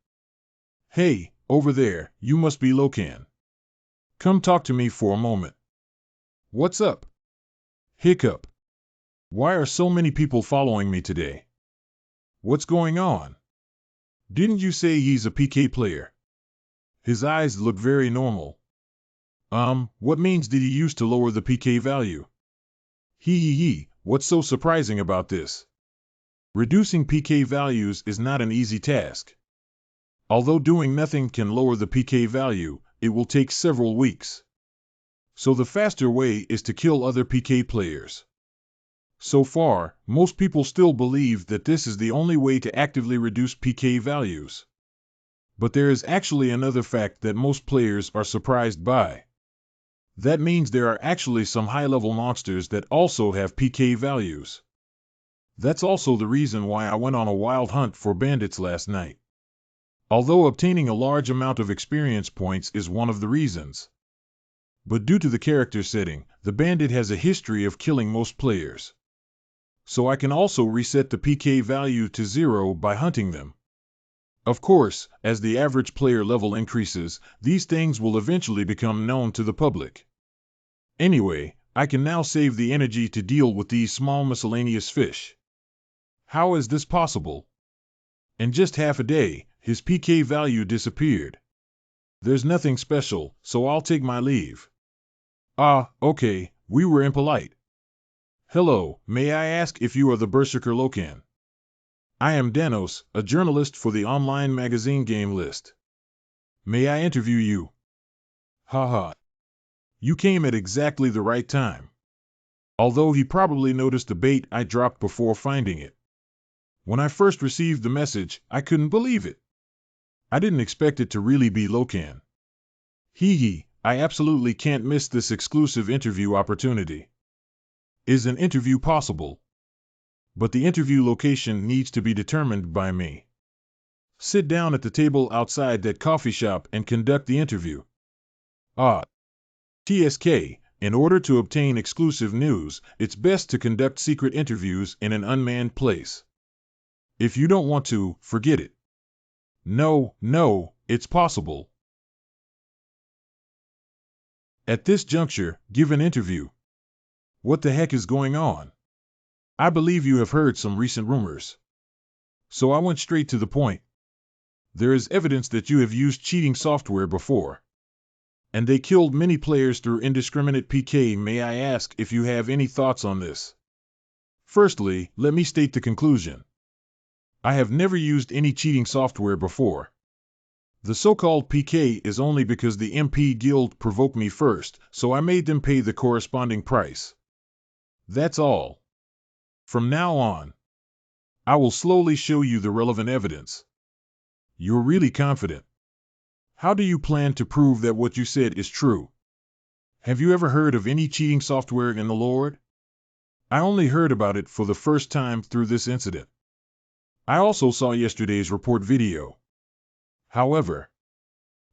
Hey, over there, you must be Lokan. Come talk to me for a moment. What's up? Hiccup. Why are so many people following me today? What's going on? Didn't you say he's a PK player? His eyes look very normal. What means did he use to lower the PK value? What's so surprising about this? Reducing PK values is not an easy task. Although doing nothing can lower the PK value, it will take several weeks. So the faster way is to kill other PK players. So far, most people still believe that this is the only way to actively reduce PK values. But there is actually another fact that most players are surprised by. That means there are actually some high-level monsters that also have PK values. That's also the reason why I went on a wild hunt for bandits last night. Although obtaining a large amount of experience points is one of the reasons. But due to the character setting, the bandit has a history of killing most players. So I can also reset the PK value to 0 by hunting them. Of course, as the average player level increases, these things will eventually become known to the public. Anyway, I can now save the energy to deal with these small miscellaneous fish. How is this possible? In just half a day, his PK value disappeared. There's nothing special, so I'll take my leave. Ah, okay, we were impolite. Hello, may I ask if you are the Berserker Lokan? I am Danos, a journalist for the online magazine Game List. May I interview you? Haha. You came at exactly the right time. Although he probably noticed the bait I dropped before finding it. When I first received the message, I couldn't believe it. I didn't expect it to really be Lokan. Hee, I absolutely can't miss this exclusive interview opportunity. Is an interview possible? But the interview location needs to be determined by me. Sit down at the table outside that coffee shop and conduct the interview. Ah. TSK, in order to obtain exclusive news, it's best to conduct secret interviews in an unmanned place. If you don't want to, forget it. No, it's possible. At this juncture, give an interview. What the heck is going on? I believe you have heard some recent rumors. So I went straight to the point. There is evidence that you have used cheating software before. And they killed many players through indiscriminate PK. May I ask if you have any thoughts on this? Firstly, let me state the conclusion. I have never used any cheating software before. The so-called PK is only because the MP Guild provoked me first, so I made them pay the corresponding price. That's all. From now on, I will slowly show you the relevant evidence. You're really confident. How do you plan to prove that what you said is true? Have you ever heard of any cheating software in the Lord? I only heard about it for the first time through this incident. I also saw yesterday's report video. However,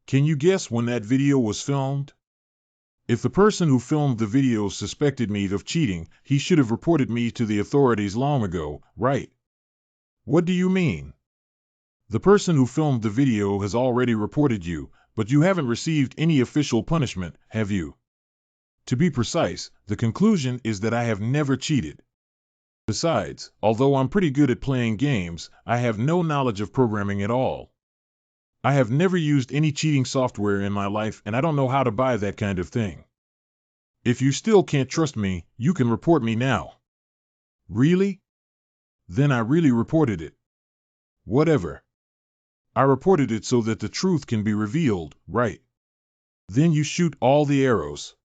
can you guess when that video was filmed? If the person who filmed the video suspected me of cheating, he should have reported me to the authorities long ago, right? What do you mean? The person who filmed the video has already reported you, but you haven't received any official punishment, have you? To be precise, the conclusion is that I have never cheated. Besides, although I'm pretty good at playing games, I have no knowledge of programming at all. I have never used any cheating software in my life, and I don't know how to buy that kind of thing. If you still can't trust me, you can report me now. Really? Then I really reported it. Whatever. I reported it so that the truth can be revealed, right? Then you shoot all the arrows.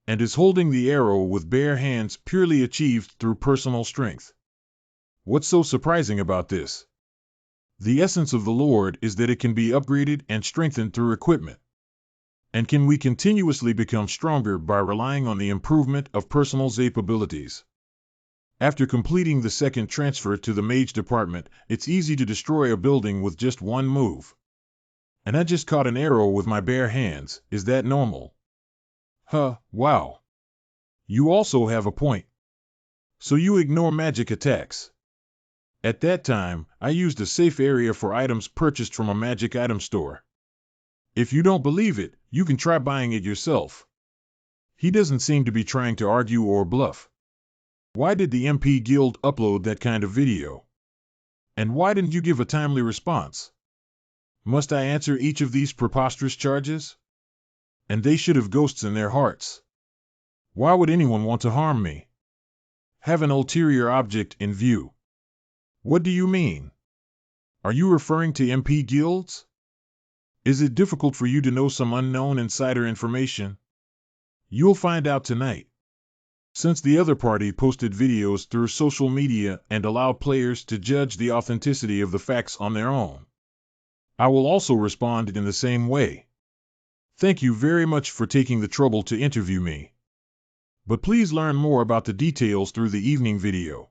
And is holding the arrow with bare hands purely achieved through personal strength. What's so surprising about this? The essence of the Lord is that it can be upgraded and strengthened through equipment. And can we continuously become stronger by relying on the improvement of personal Zape abilities? After completing the second transfer to the mage department, it's easy to destroy a building with just one move. And I just caught an arrow with my bare hands. Is that normal? Wow. You also have a point. So you ignore magic attacks. At that time, I used a safe area for items purchased from a magic item store. If you don't believe it, you can try buying it yourself. He doesn't seem to be trying to argue or bluff. Why did the MP Guild upload that kind of video? And why didn't you give a timely response? Must I answer each of these preposterous charges? And they should have ghosts in their hearts. Why would anyone want to harm me? Have an ulterior object in view. What do you mean? Are you referring to MP guilds? Is it difficult for you to know some unknown insider information? You'll find out tonight. Since the other party posted videos through social media and allowed players to judge the authenticity of the facts on their own, I will also respond in the same way. Thank you very much for taking the trouble to interview me. But please learn more about the details through the evening video.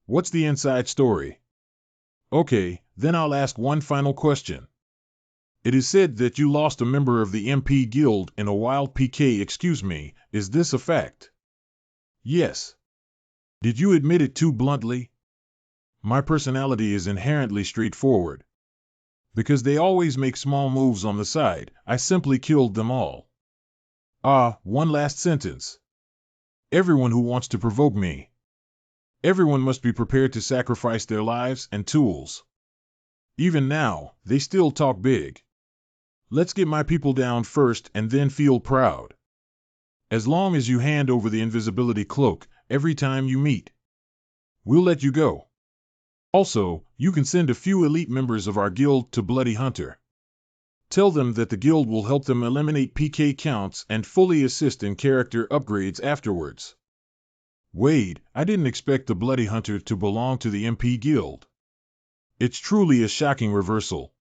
What's the inside story? Okay, then I'll ask one final question. It is said that you lost a member of the MP Guild in a wild PK. Excuse me, is this a fact? Yes. Did you admit it too bluntly? My personality is inherently straightforward. Because they always make small moves on the side, I simply killed them all. One last sentence. Everyone who wants to provoke me. Everyone must be prepared to sacrifice their lives and tools. Even now, they still talk big. Let's get my people down first and then feel proud. As long as you hand over the invisibility cloak every time you meet, we'll let you go. Also, you can send a few elite members of our guild to Bloody Hunter. Tell them that the guild will help them eliminate PK counts and fully assist in character upgrades afterwards. Wade, I didn't expect the Bloody Hunter to belong to the MP Guild. It's truly a shocking reversal.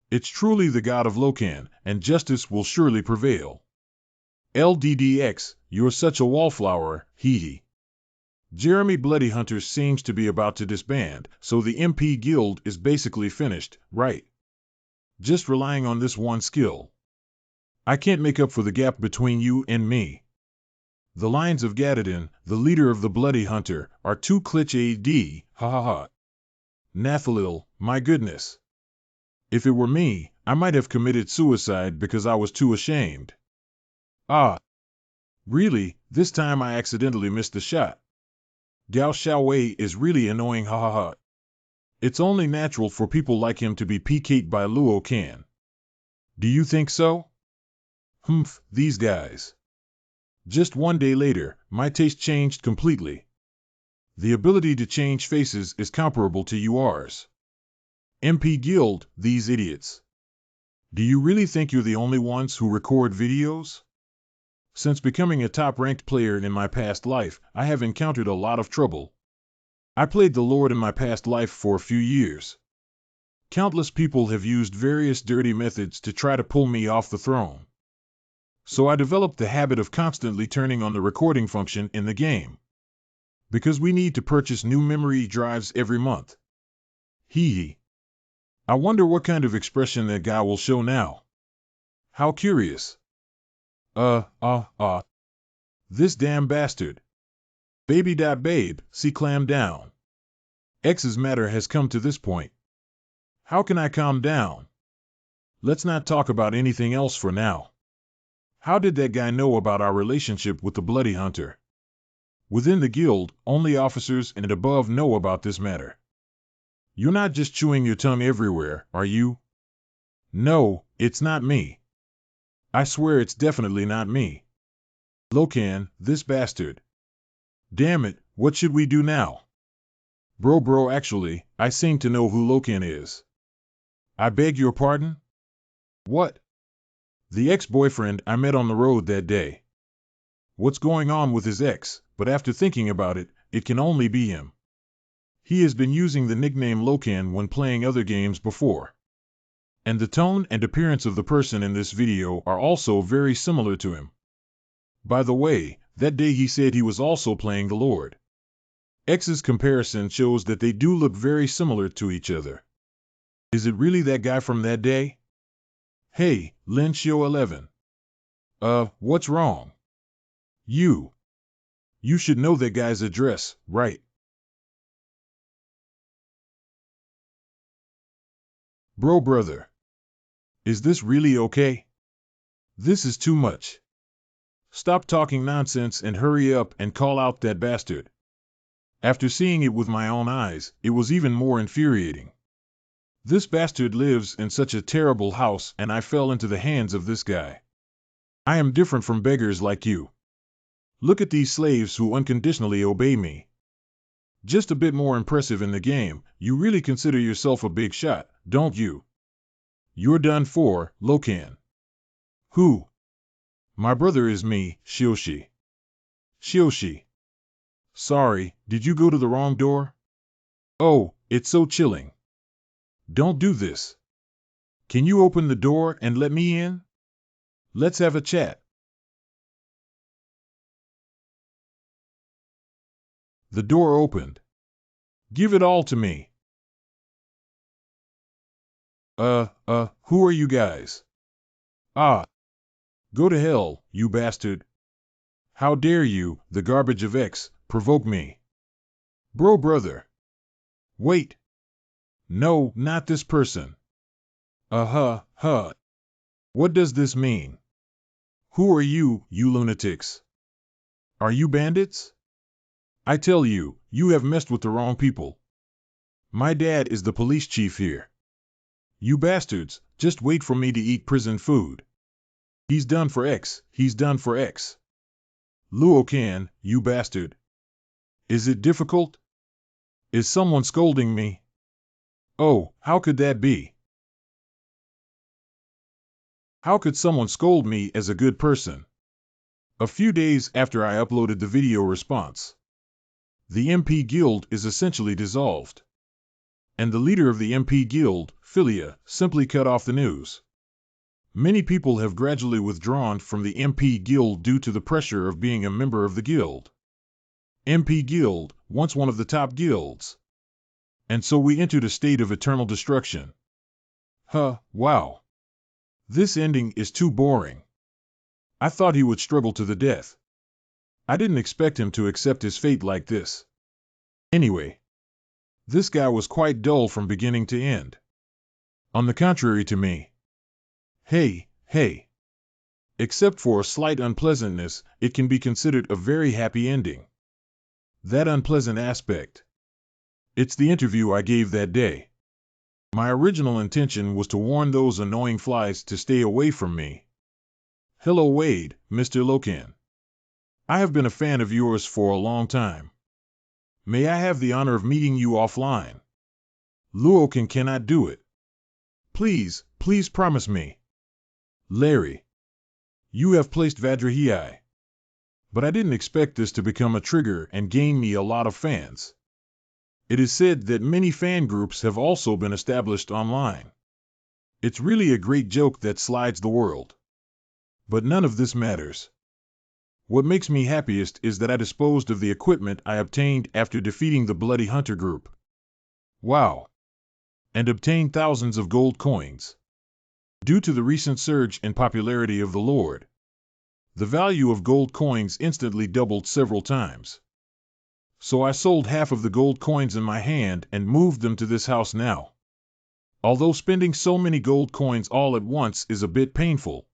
It's truly the god of Lokan, and justice will surely prevail. LDDX, you're such a wallflower, hee. Jeremy Bloody Hunter seems to be about to disband, so the MP Guild is basically finished, right? Just relying on this one skill. I can't make up for the gap between you and me. The Lions of Gadadin, the leader of the Bloody Hunter, are too clutch AD, ha ha ha. Nathalil, my goodness. If it were me, I might have committed suicide because I was too ashamed. Ah. Really, this time I accidentally missed the shot. Gao Xiaowei is really annoying, ha ha ha. It's only natural for people like him to be PK'd by Lokan. Do you think so? Humph, these guys. Just one day later, my taste changed completely. The ability to change faces is comparable to yours. MP Guild, these idiots. Do you really think you're the only ones who record videos? Since becoming a top-ranked player in my past life, I have encountered a lot of trouble. I played the Lord in my past life for a few years. Countless people have used various dirty methods to try to pull me off the throne. So I developed the habit of constantly turning on the recording function in the game. Because we need to purchase new memory drives every month. Hee. I wonder what kind of expression that guy will show now. How curious. This damn bastard. Baby.babe, see clam down. X's matter has come to this point. How can I calm down? Let's not talk about anything else for now. How did that guy know about our relationship with the Bloody Hunter? Within the guild, only officers and above know about this matter. You're not just chewing your tongue everywhere, are you? No, it's not me. I swear it's definitely not me. Lokan, this bastard. Damn it, what should we do now? Bro, actually, I seem to know who Lokan is. I beg your pardon? What? The ex-boyfriend I met on the road that day. What's going on with his ex, but after thinking about it, it can only be him. He has been using the nickname Lokan when playing other games before. And the tone and appearance of the person in this video are also very similar to him. By the way, that day he said he was also playing the Lord. X's comparison shows that they do look very similar to each other. Is it really that guy from that day? Hey, Lin Xiao 11. What's wrong? You should know that guy's address, right? Brother. Is this really okay? This is too much. Stop talking nonsense and hurry up and call out that bastard. After seeing it with my own eyes, it was even more infuriating. This bastard lives in such a terrible house and I fell into the hands of this guy. I am different from beggars like you. Look at these slaves who unconditionally obey me. Just a bit more impressive in the game, you really consider yourself a big shot, don't you? You're done for, Lokan. Who? My brother is me, Shioshi. Shioshi. Sorry, did you go to the wrong door? Oh, it's so chilling. Don't do this. Can you open the door and let me in? Let's have a chat. The door opened. Give it all to me. Who are you guys? Ah. Go to hell, you bastard. How dare you, the garbage of X, provoke me? Brother. Wait. No, not this person. What does this mean? Who are you, you lunatics? Are you bandits? I tell you, you have messed with the wrong people. My dad is the police chief here. You bastards, just wait for me to eat prison food. He's done for X, he's done for X. Lokan, you bastard. Is it difficult? Is someone scolding me? Oh, how could that be? How could someone scold me as a good person? A few days after I uploaded the video response, the MP Guild is essentially dissolved. And the leader of the MP Guild, Philia, simply cut off the news. Many people have gradually withdrawn from the MP Guild due to the pressure of being a member of the guild. MP Guild, once one of the top guilds. And so we entered a state of eternal destruction. Wow. This ending is too boring. I thought he would struggle to the death. I didn't expect him to accept his fate like this. Anyway, this guy was quite dull from beginning to end. On the contrary to me. Hey. Except for a slight unpleasantness, it can be considered a very happy ending. That unpleasant aspect. It's the interview I gave that day. My original intention was to warn those annoying flies to stay away from me. Hello Wade, Mr. Lokan. I have been a fan of yours for a long time. May I have the honor of meeting you offline? Lokan cannot do it. Please promise me. Larry. You have placed Vadrahii. But I didn't expect this to become a trigger and gain me a lot of fans. It is said that many fan groups have also been established online. It's really a great joke that slides the world. But none of this matters. What makes me happiest is that I disposed of the equipment I obtained after defeating the Bloody Hunter group. Wow. And obtained thousands of gold coins. Due to the recent surge in popularity of the Lord, the value of gold coins instantly doubled several times. So I sold half of the gold coins in my hand and moved them to this house now. Although spending so many gold coins all at once is a bit painful.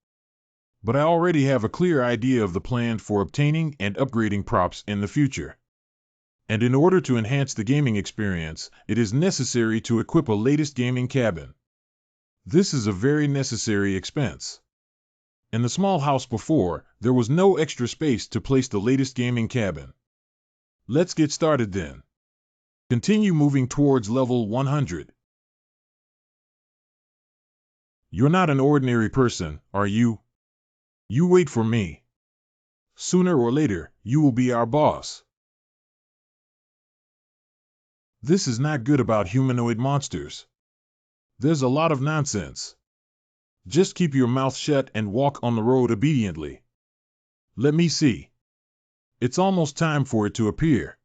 But I already have a clear idea of the plan for obtaining and upgrading props in the future. And in order to enhance the gaming experience, it is necessary to equip a latest gaming cabin. This is a very necessary expense. In the small house before, there was no extra space to place the latest gaming cabin. Let's get started then. Continue moving towards level 100. You're not an ordinary person, are you? You wait for me. Sooner or later, you will be our boss. This is not good about humanoid monsters. There's a lot of nonsense. Just keep your mouth shut and walk on the road obediently. Let me see. It's almost time for it to appear.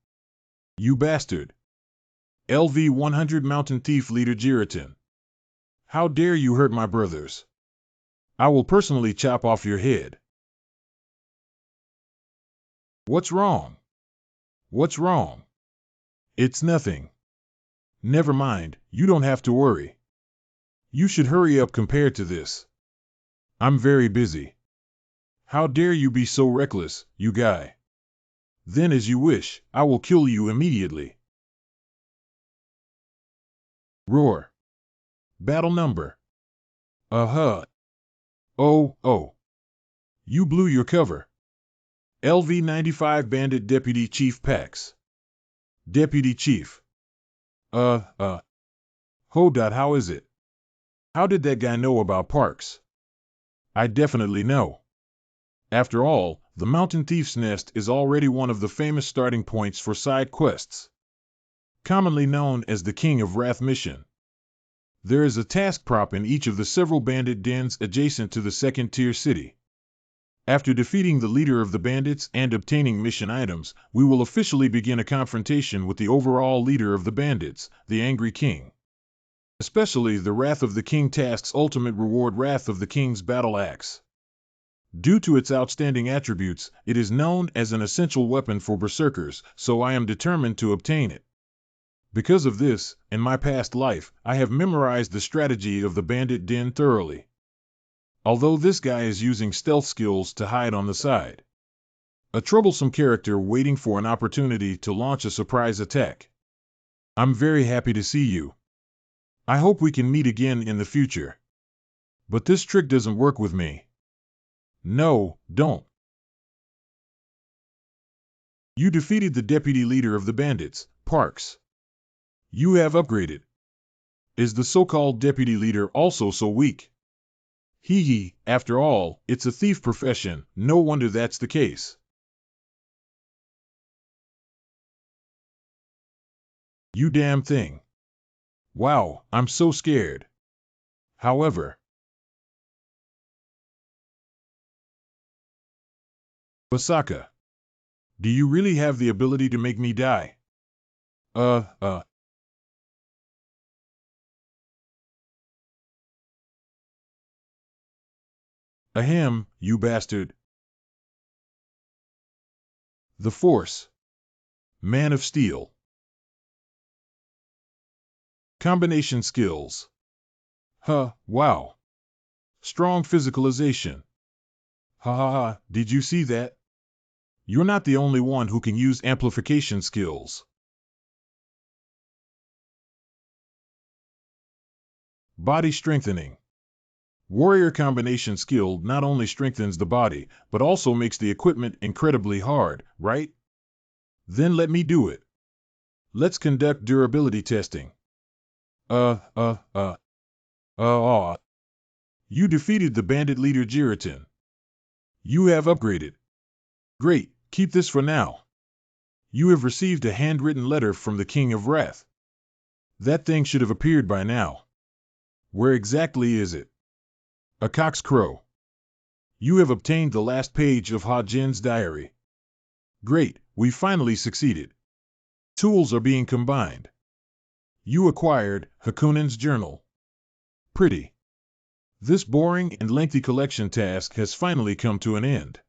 You bastard. LV 100 Mountain Thief Leader Giratin. How dare you hurt my brothers? I will personally chop off your head. What's wrong? What's wrong? It's nothing. Never mind, you don't have to worry. You should hurry up compared to this. I'm very busy. How dare you be so reckless, you guy? Then as you wish, I will kill you immediately. Roar. Battle number. Oh. You blew your cover. LV 95 Bandit Deputy Chief Pax. Deputy Chief. How is it? How did that guy know about parks? I definitely know. After all, the Mountain Thief's Nest is already one of the famous starting points for side quests. Commonly known as the King of Wrath mission. There is a task prop in each of the several bandit dens adjacent to the second-tier city. After defeating the leader of the bandits and obtaining mission items, we will officially begin a confrontation with the overall leader of the bandits, the Angry King. Especially the Wrath of the King task's ultimate reward, Wrath of the King's Battle Axe. Due to its outstanding attributes, it is known as an essential weapon for berserkers, so I am determined to obtain it. Because of this, in my past life, I have memorized the strategy of the bandit den thoroughly. Although this guy is using stealth skills to hide on the side. A troublesome character waiting for an opportunity to launch a surprise attack. I'm very happy to see you. I hope we can meet again in the future. But this trick doesn't work with me. No, don't. You defeated the deputy leader of the bandits, Parks. You have upgraded. Is the so-called deputy leader also so weak? Hee hee, after all, it's a thief profession, no wonder that's the case. You damn thing. Wow, I'm so scared. However, Basaka, do you really have the ability to make me die? Ahem, you bastard. The Force. Man of Steel. Combination skills. Wow. Strong physicalization. Ha ha ha, did you see that? You're not the only one who can use amplification skills. Body strengthening. Warrior combination skill not only strengthens the body, but also makes the equipment incredibly hard, right? Then let me do it. Let's conduct durability testing. You defeated the bandit leader Jiritan. You have upgraded. Great, keep this for now. You have received a handwritten letter from the King of Wrath. That thing should have appeared by now. Where exactly is it? A cock's crow. You have obtained the last page of Ha Jin's diary. Great, we finally succeeded. Tools are being combined. You acquired Hakunen's journal. Pretty. This boring and lengthy collection task has finally come to an end.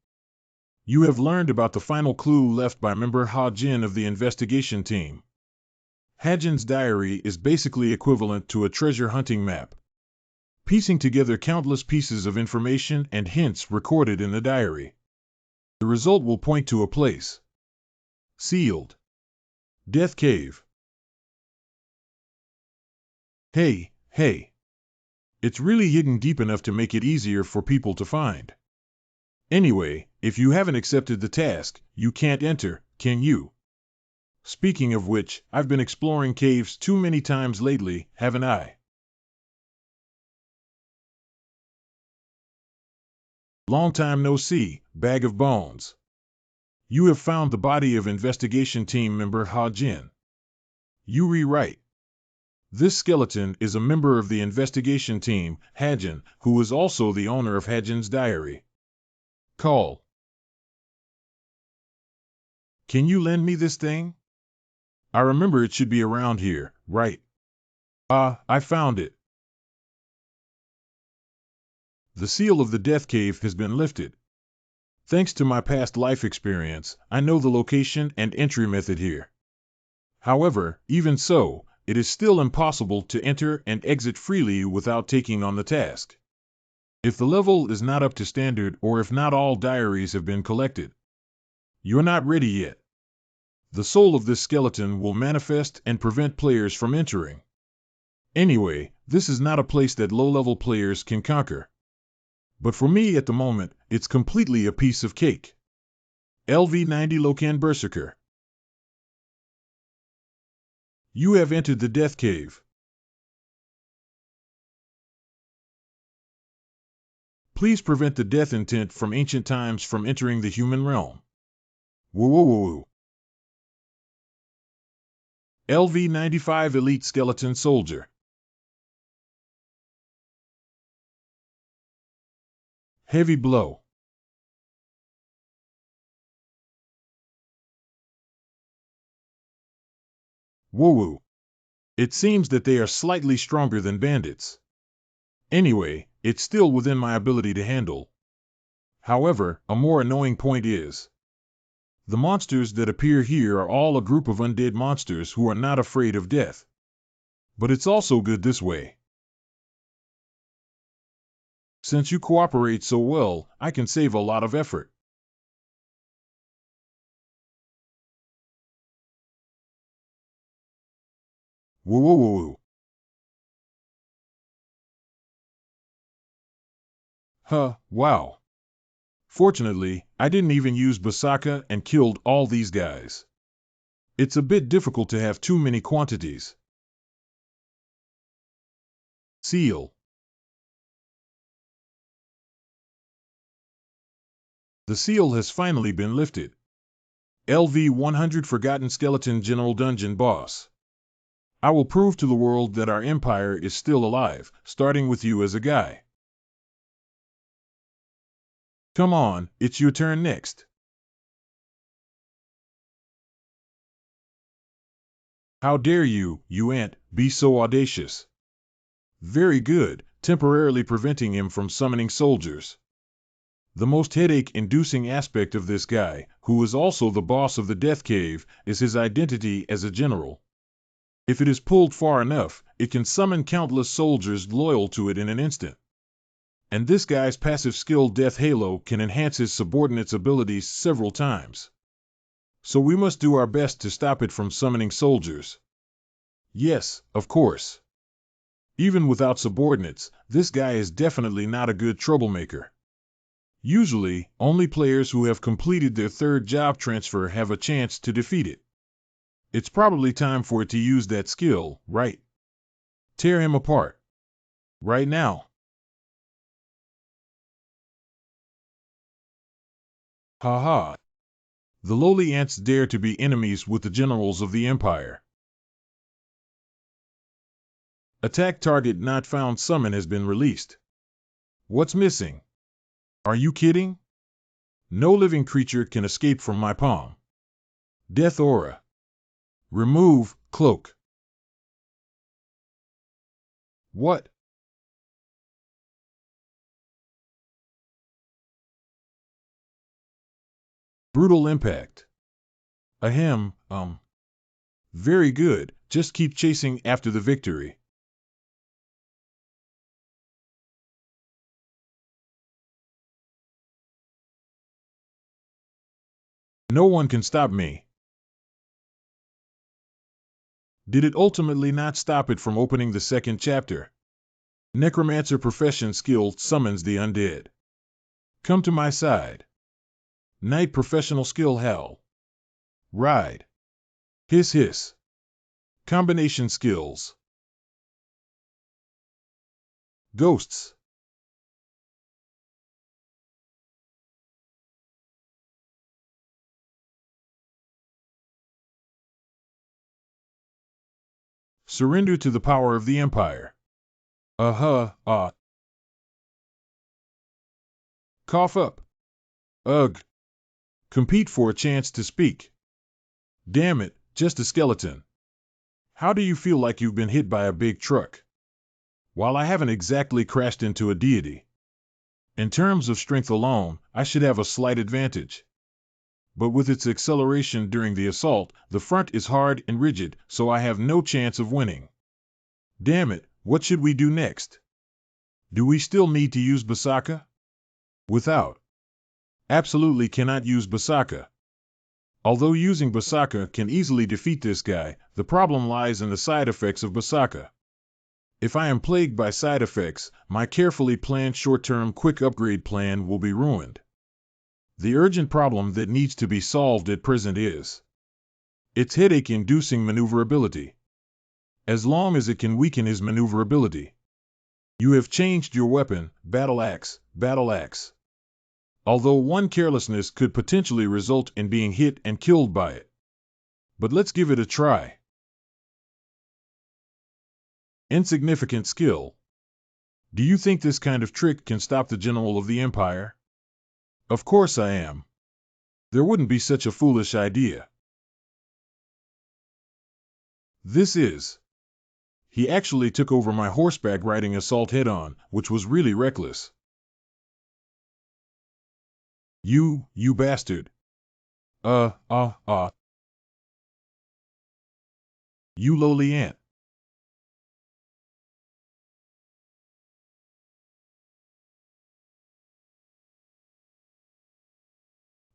You have learned about the final clue left by member Ha Jin of the investigation team. Hajin's diary is basically equivalent to a treasure hunting map, piecing together countless pieces of information and hints recorded in the diary. The result will point to a place. Sealed. Death Cave. Hey. It's really hidden deep enough to make it easier for people to find. Anyway, if you haven't accepted the task, you can't enter, can you? Speaking of which, I've been exploring caves too many times lately, haven't I? Long time no see, bag of bones. You have found the body of investigation team member Ha Jin. You rewrite. This skeleton is a member of the investigation team, Hajin, who is also the owner of Hajin's diary. Call. Can you lend me this thing? I remember it should be around here, right? I found it. The seal of the Death Cave has been lifted. Thanks to my past life experience, I know the location and entry method here. However, even so, it is still impossible to enter and exit freely without taking on the task. If the level is not up to standard or if not all diaries have been collected, you're not ready yet. The soul of this skeleton will manifest and prevent players from entering. Anyway, this is not a place that low-level players can conquer. But for me at the moment, it's completely a piece of cake. LV90 Lokan Berserker. You have entered the Death Cave. Please prevent the death intent from ancient times from entering the human realm. Woo. LV95 Elite Skeleton Soldier. Heavy blow. Woo. It seems that they are slightly stronger than bandits. Anyway, it's still within my ability to handle. However, a more annoying point is, the monsters that appear here are all a group of undead monsters who are not afraid of death. But it's also good this way. Since you cooperate so well, I can save a lot of effort. Whoa, whoa, whoa, whoa. Huh, wow. Fortunately, I didn't even use Berserker and killed all these guys. It's a bit difficult to have too many quantities. Seal. The seal has finally been lifted. LV 100 Forgotten Skeleton General Dungeon Boss. I will prove to the world that our empire is still alive, starting with you as a guy. Come on, it's your turn next. How dare you, you ant, be so audacious? Very good, temporarily preventing him from summoning soldiers. The most headache-inducing aspect of this guy, who is also the boss of the Death Cave, is his identity as a general. If it is pulled far enough, it can summon countless soldiers loyal to it in an instant. And this guy's passive skill Death Halo can enhance his subordinates' abilities several times. So we must do our best to stop it from summoning soldiers. Yes, of course. Even without subordinates, this guy is definitely not a good troublemaker. Usually, only players who have completed their third job transfer have a chance to defeat it. It's probably time for it to use that skill, right? Tear him apart. Right now. Haha. The lowly ants dare to be enemies with the generals of the Empire. Attack target not found summon has been released. What's missing? Are you kidding? No living creature can escape from my palm. Death aura. Remove, cloak. What? Brutal impact. Ahem, Very good, just keep chasing after the victory. No one can stop me. Did it ultimately not stop it from opening the second chapter? Necromancer profession skill summons the undead. Come to my side. Knight professional skill hell. Ride. Hiss hiss. Combination skills. Ghosts. Surrender to the power of the Empire. Cough up. Ugh. Compete for a chance to speak. Damn it, just a skeleton. How do you feel like you've been hit by a big truck? While I haven't exactly crashed into a deity. In terms of strength alone, I should have a slight advantage. But with its acceleration during the assault, the front is hard and rigid, so I have no chance of winning. Damn it, what should we do next? Do we still need to use Berserker? Without. Absolutely cannot use Berserker. Although using Berserker can easily defeat this guy, the problem lies in the side effects of Berserker. If I am plagued by side effects, my carefully planned short-term quick upgrade plan will be ruined. The urgent problem that needs to be solved at present is its headache-inducing maneuverability. As long as it can weaken his maneuverability. You have changed your weapon, battle axe, battle axe. Although one carelessness could potentially result in being hit and killed by it. But let's give it a try. Insignificant skill. Do you think this kind of trick can stop the general of the Empire? Of course I am. There wouldn't be such a foolish idea. This is. He actually took over my horseback riding assault head-on, which was really reckless. You bastard. You lowly ant.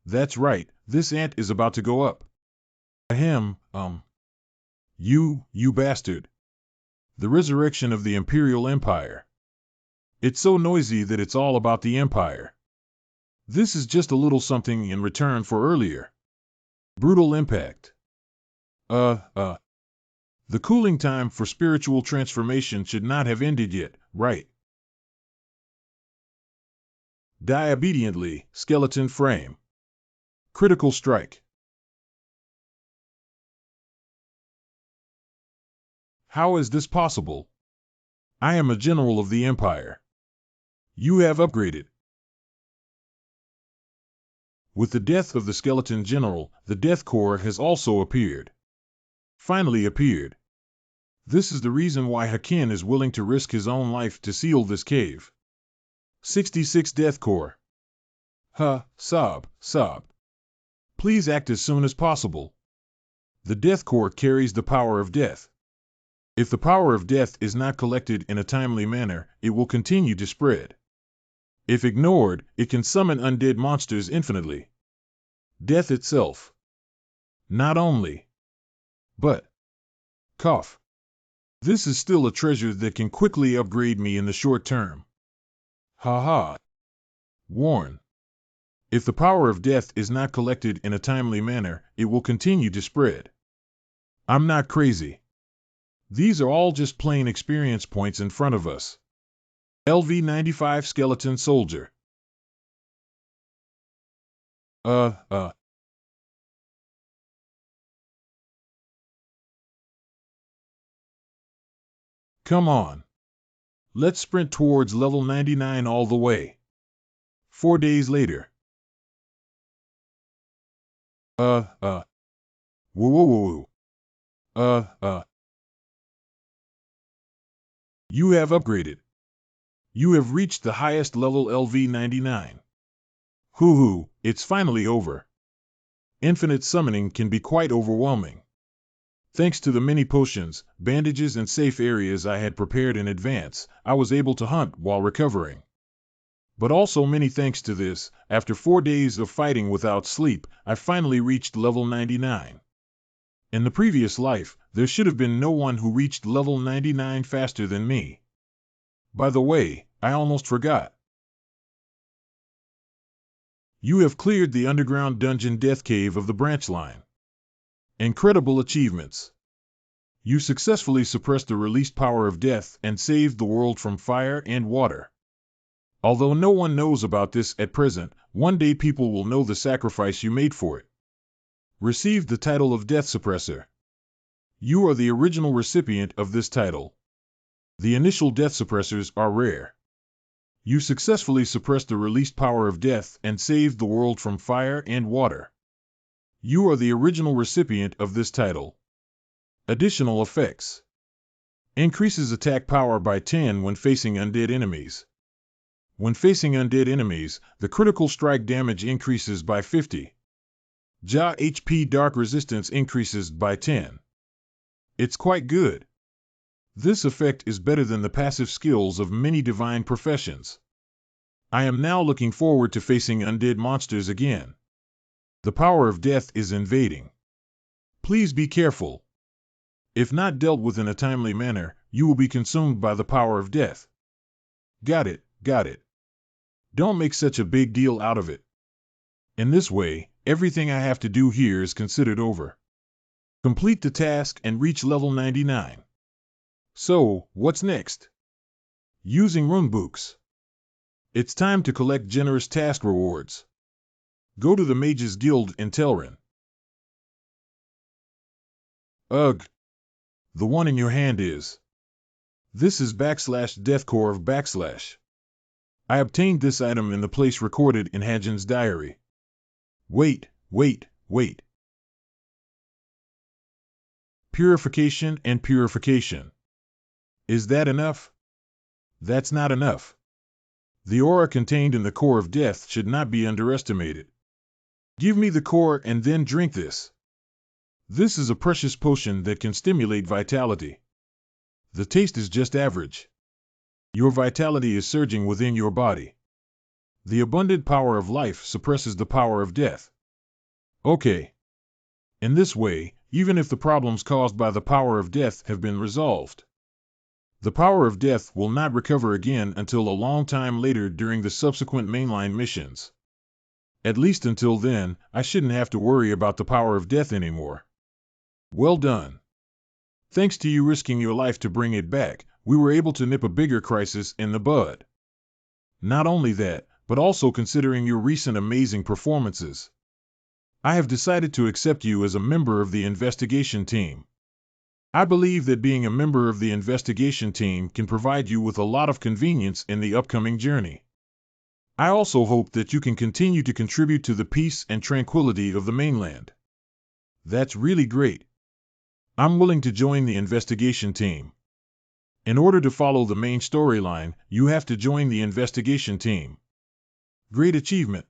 That's right, this ant is about to go up. Ahem, you bastard. The resurrection of the Imperial Empire. It's so noisy that it's all about the Empire. This is just a little something in return for earlier. Brutal impact. The cooling time for spiritual transformation should not have ended yet, right? Die obediently, skeleton frame. Critical strike. How is this possible? I am a general of the Empire. You have upgraded. With the death of the skeleton general, the death core has also appeared. Finally appeared. This is the reason why Hakin is willing to risk his own life to seal this cave. 66 death core. Sob. Please act as soon as possible. The death core carries the power of death. If the power of death is not collected in a timely manner, it will continue to spread. If ignored, it can summon undead monsters infinitely. Death itself. Not only, but cough. This is still a treasure that can quickly upgrade me in the short term. Warn. If the power of death is not collected in a timely manner, it will continue to spread. I'm not crazy. These are all just plain experience points in front of us. LV-95 Skeleton Soldier. Come on. Let's sprint towards level 99 all the way. 4 days later. Whoa. You have upgraded. You have reached the highest level LV-99. Hoo-hoo, it's finally over. Infinite summoning can be quite overwhelming. Thanks to the many potions, bandages and safe areas I had prepared in advance, I was able to hunt while recovering. But also many thanks to this, after 4 days of fighting without sleep, I finally reached level 99. In the previous life, there should have been no one who reached level 99 faster than me. By the way, I almost forgot. You have cleared the underground dungeon death cave of the branch line. Incredible achievements. You successfully suppressed the released power of death and saved the world from fire and water. Although no one knows about this at present, one day people will know the sacrifice you made for it. Received the title of Death Suppressor. You are the original recipient of this title. The initial death suppressors are rare. You successfully suppressed the released power of death and saved the world from fire and water. You are the original recipient of this title. Additional effects. Increases attack power by 10 when facing undead enemies. When facing undead enemies, the critical strike damage increases by 50. Ja HP Dark Resistance increases by 10. It's quite good. This effect is better than the passive skills of many divine professions. I am now looking forward to facing undead monsters again. The power of death is invading. Please be careful. If not dealt with in a timely manner, you will be consumed by the power of death. Got it. Don't make such a big deal out of it. In this way, everything I have to do here is considered over. Complete the task and reach level 99. So, what's next? Using runebooks. It's time to collect generous task rewards. Go to the Mages Guild in Telrin. Ugh. The one in your hand is. This is /death core of /. I obtained this item in the place recorded in Hagen's diary. Wait. Purification and purification. Is that enough? That's not enough. The aura contained in the core of death should not be underestimated. Give me the core and then drink this. This is a precious potion that can stimulate vitality. The taste is just average. Your vitality is surging within your body. The abundant power of life suppresses the power of death. Okay. In this way, even if the problems caused by the power of death have been resolved, The power of death will not recover again until a long time later during the subsequent mainline missions. At least until then, I shouldn't have to worry about the power of death anymore. Well done. Thanks to you risking your life to bring it back, we were able to nip a bigger crisis in the bud. Not only that, but also considering your recent amazing performances, I have decided to accept you as a member of the investigation team. I believe that being a member of the investigation team can provide you with a lot of convenience in the upcoming journey. I also hope that you can continue to contribute to the peace and tranquility of the mainland. That's really great. I'm willing to join the investigation team. In order to follow the main storyline, you have to join the investigation team. Great achievement.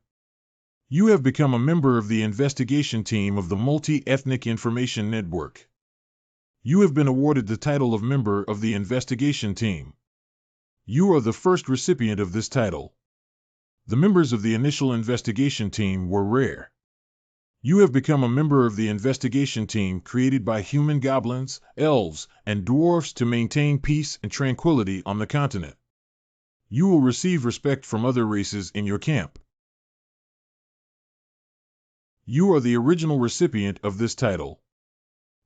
You have become a member of the investigation team of the Multi-Ethnic Information Network. You have been awarded the title of member of the investigation team. You are the first recipient of this title. The members of the initial investigation team were rare. You have become a member of the investigation team created by human goblins, elves, and dwarfs to maintain peace and tranquility on the continent. You will receive respect from other races in your camp. You are the original recipient of this title.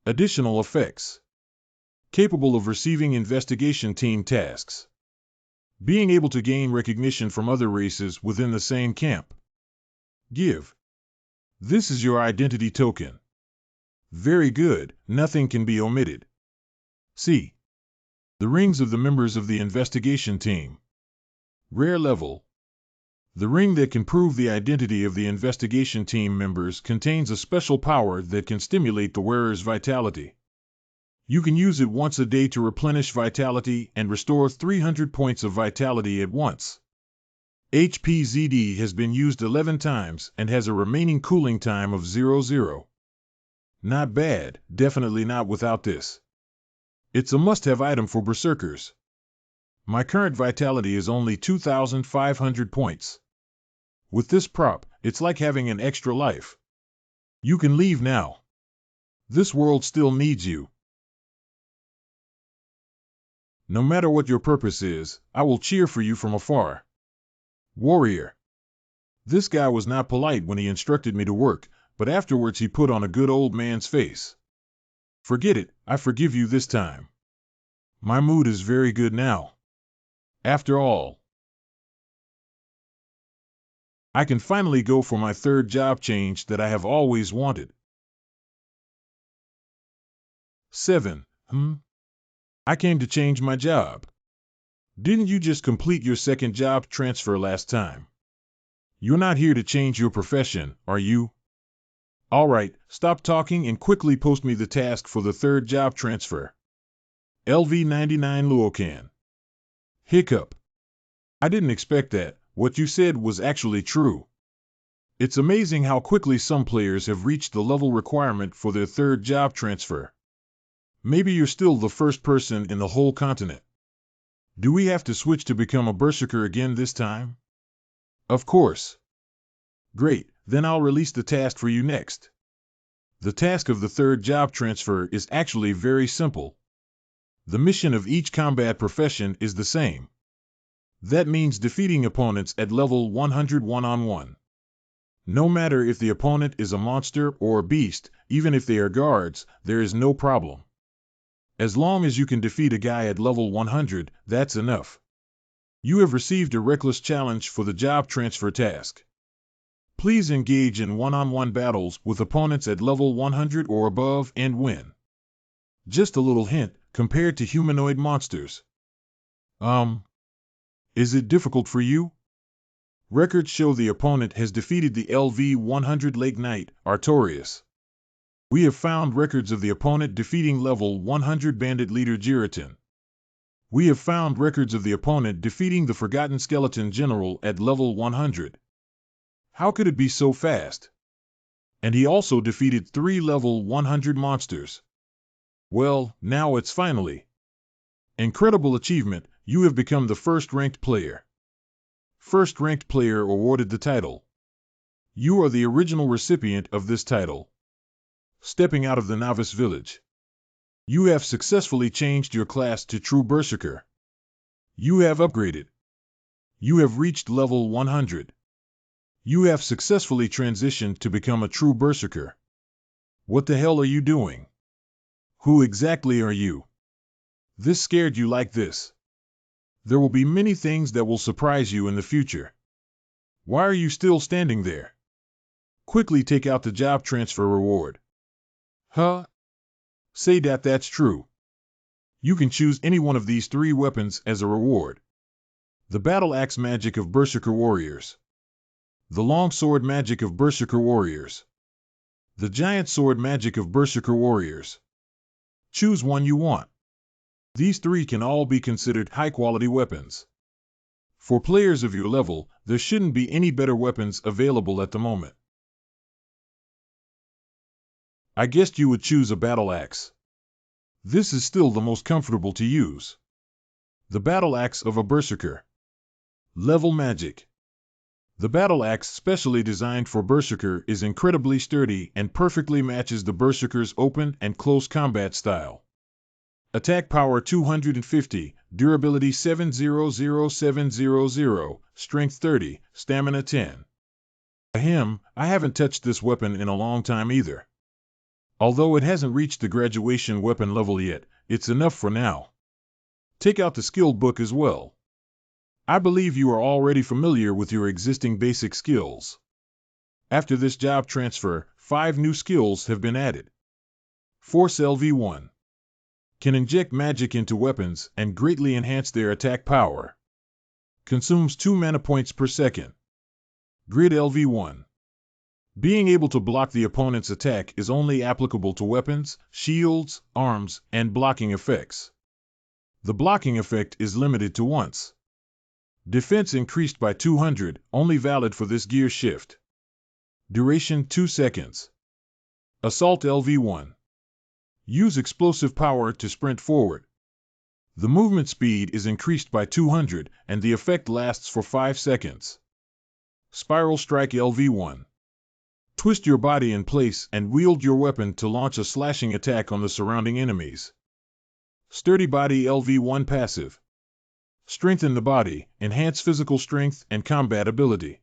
Additional effects. Capable of receiving investigation team tasks. Being able to gain recognition from other races within the same camp. Give. This is your identity token. Very good, nothing can be omitted. See. The rings of the members of the investigation team. Rare level. The ring that can prove the identity of the investigation team members contains a special power that can stimulate the wearer's vitality. You can use it once a day to replenish vitality and restore 300 points of vitality at once. HPZD has been used 11 times and has a remaining cooling time of 00. Not bad, definitely not without this. It's a must-have item for Berserkers. My current vitality is only 2,500 points. With this prop, it's like having an extra life. You can leave now. This world still needs you. No matter what your purpose is, I will cheer for you from afar. Warrior. This guy was not polite when he instructed me to work, but afterwards he put on a good old man's face. Forget it, I forgive you this time. My mood is very good now. After all, I can finally go for my third job change that I have always wanted. 7. I came to change my job. Didn't you just complete your second job transfer last time? You're not here to change your profession, are you? All right, stop talking and quickly post me the task for the third job transfer. LV99 Lokan. Hiccup. I didn't expect that. What you said was actually true. It's amazing how quickly some players have reached the level requirement for their third job transfer. Maybe you're still the first person in the whole continent. Do we have to switch to become a Berserker again this time? Of course. Great, then I'll release the task for you next. The task of the third job transfer is actually very simple. The mission of each combat profession is the same. That means defeating opponents at level 100 one-on-one. No matter if the opponent is a monster or a beast, even if they are guards, there is no problem. As long as you can defeat a guy at level 100, that's enough. You have received a reckless challenge for the job transfer task. Please engage in one-on-one battles with opponents at level 100 or above and win. Just a little hint, compared to humanoid monsters. Is it difficult for you? Records show the opponent has defeated the LV 100 Lake Knight, Artorias. We have found records of the opponent defeating level 100 Bandit Leader Giratin. We have found records of the opponent defeating the Forgotten Skeleton General at level 100. How could it be so fast? And he also defeated 3 level 100 monsters. Well, now it's finally. Incredible achievement, you have become the first ranked player. First ranked player awarded the title. You are the original recipient of this title. Stepping out of the novice village. You have successfully changed your class to True Berserker. You have upgraded. You have reached level 100. You have successfully transitioned to become a True Berserker. What the hell are you doing? Who exactly are you? This scared you like this. There will be many things that will surprise you in the future. Why are you still standing there? Quickly take out the job transfer reward. Huh? Say that that's true. You can choose any one of these 3 weapons as a reward. The battle axe magic of Berserker warriors. The long sword magic of Berserker warriors. The giant sword magic of Berserker warriors. Choose one you want. These 3 can all be considered high-quality weapons. For players of your level, there shouldn't be any better weapons available at the moment. I guessed you would choose a battle axe. This is still the most comfortable to use. The battle axe of a Berserker. Level magic. The battle axe specially designed for Berserker is incredibly sturdy and perfectly matches the Berserker's open and close combat style. Attack power 250, durability 700700, strength 30, stamina 10. Ahem, I haven't touched this weapon in a long time either. Although it hasn't reached the graduation weapon level yet, it's enough for now. Take out the skill book as well. I believe you are already familiar with your existing basic skills. After this job transfer, 5 new skills have been added. Force LV1. Can inject magic into weapons and greatly enhance their attack power. Consumes 2 mana points per second. Grid LV1. Being able to block the opponent's attack is only applicable to weapons, shields, arms, and blocking effects. The blocking effect is limited to once. Defense increased by 200, only valid for this gear shift. Duration 2 seconds. Assault LV1. Use explosive power to sprint forward. The movement speed is increased by 200, and the effect lasts for 5 seconds. Spiral Strike LV1. Twist your body in place and wield your weapon to launch a slashing attack on the surrounding enemies. Sturdy Body LV1 passive. Strengthen the body, enhance physical strength and combat ability.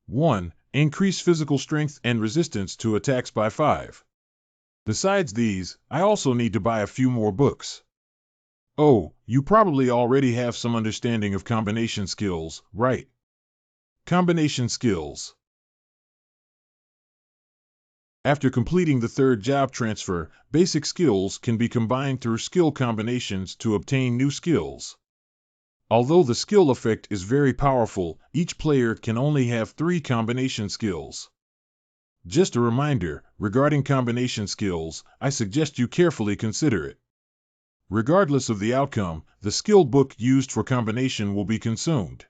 1. Increase physical strength and resistance to attacks by 5. Besides these, I also need to buy a few more books. Oh, you probably already have some understanding of combination skills, right? Combination skills. After completing the 3rd job transfer, basic skills can be combined through skill combinations to obtain new skills. Although the skill effect is very powerful, each player can only have 3 combination skills. Just a reminder, regarding combination skills, I suggest you carefully consider it. Regardless of the outcome, the skill book used for combination will be consumed.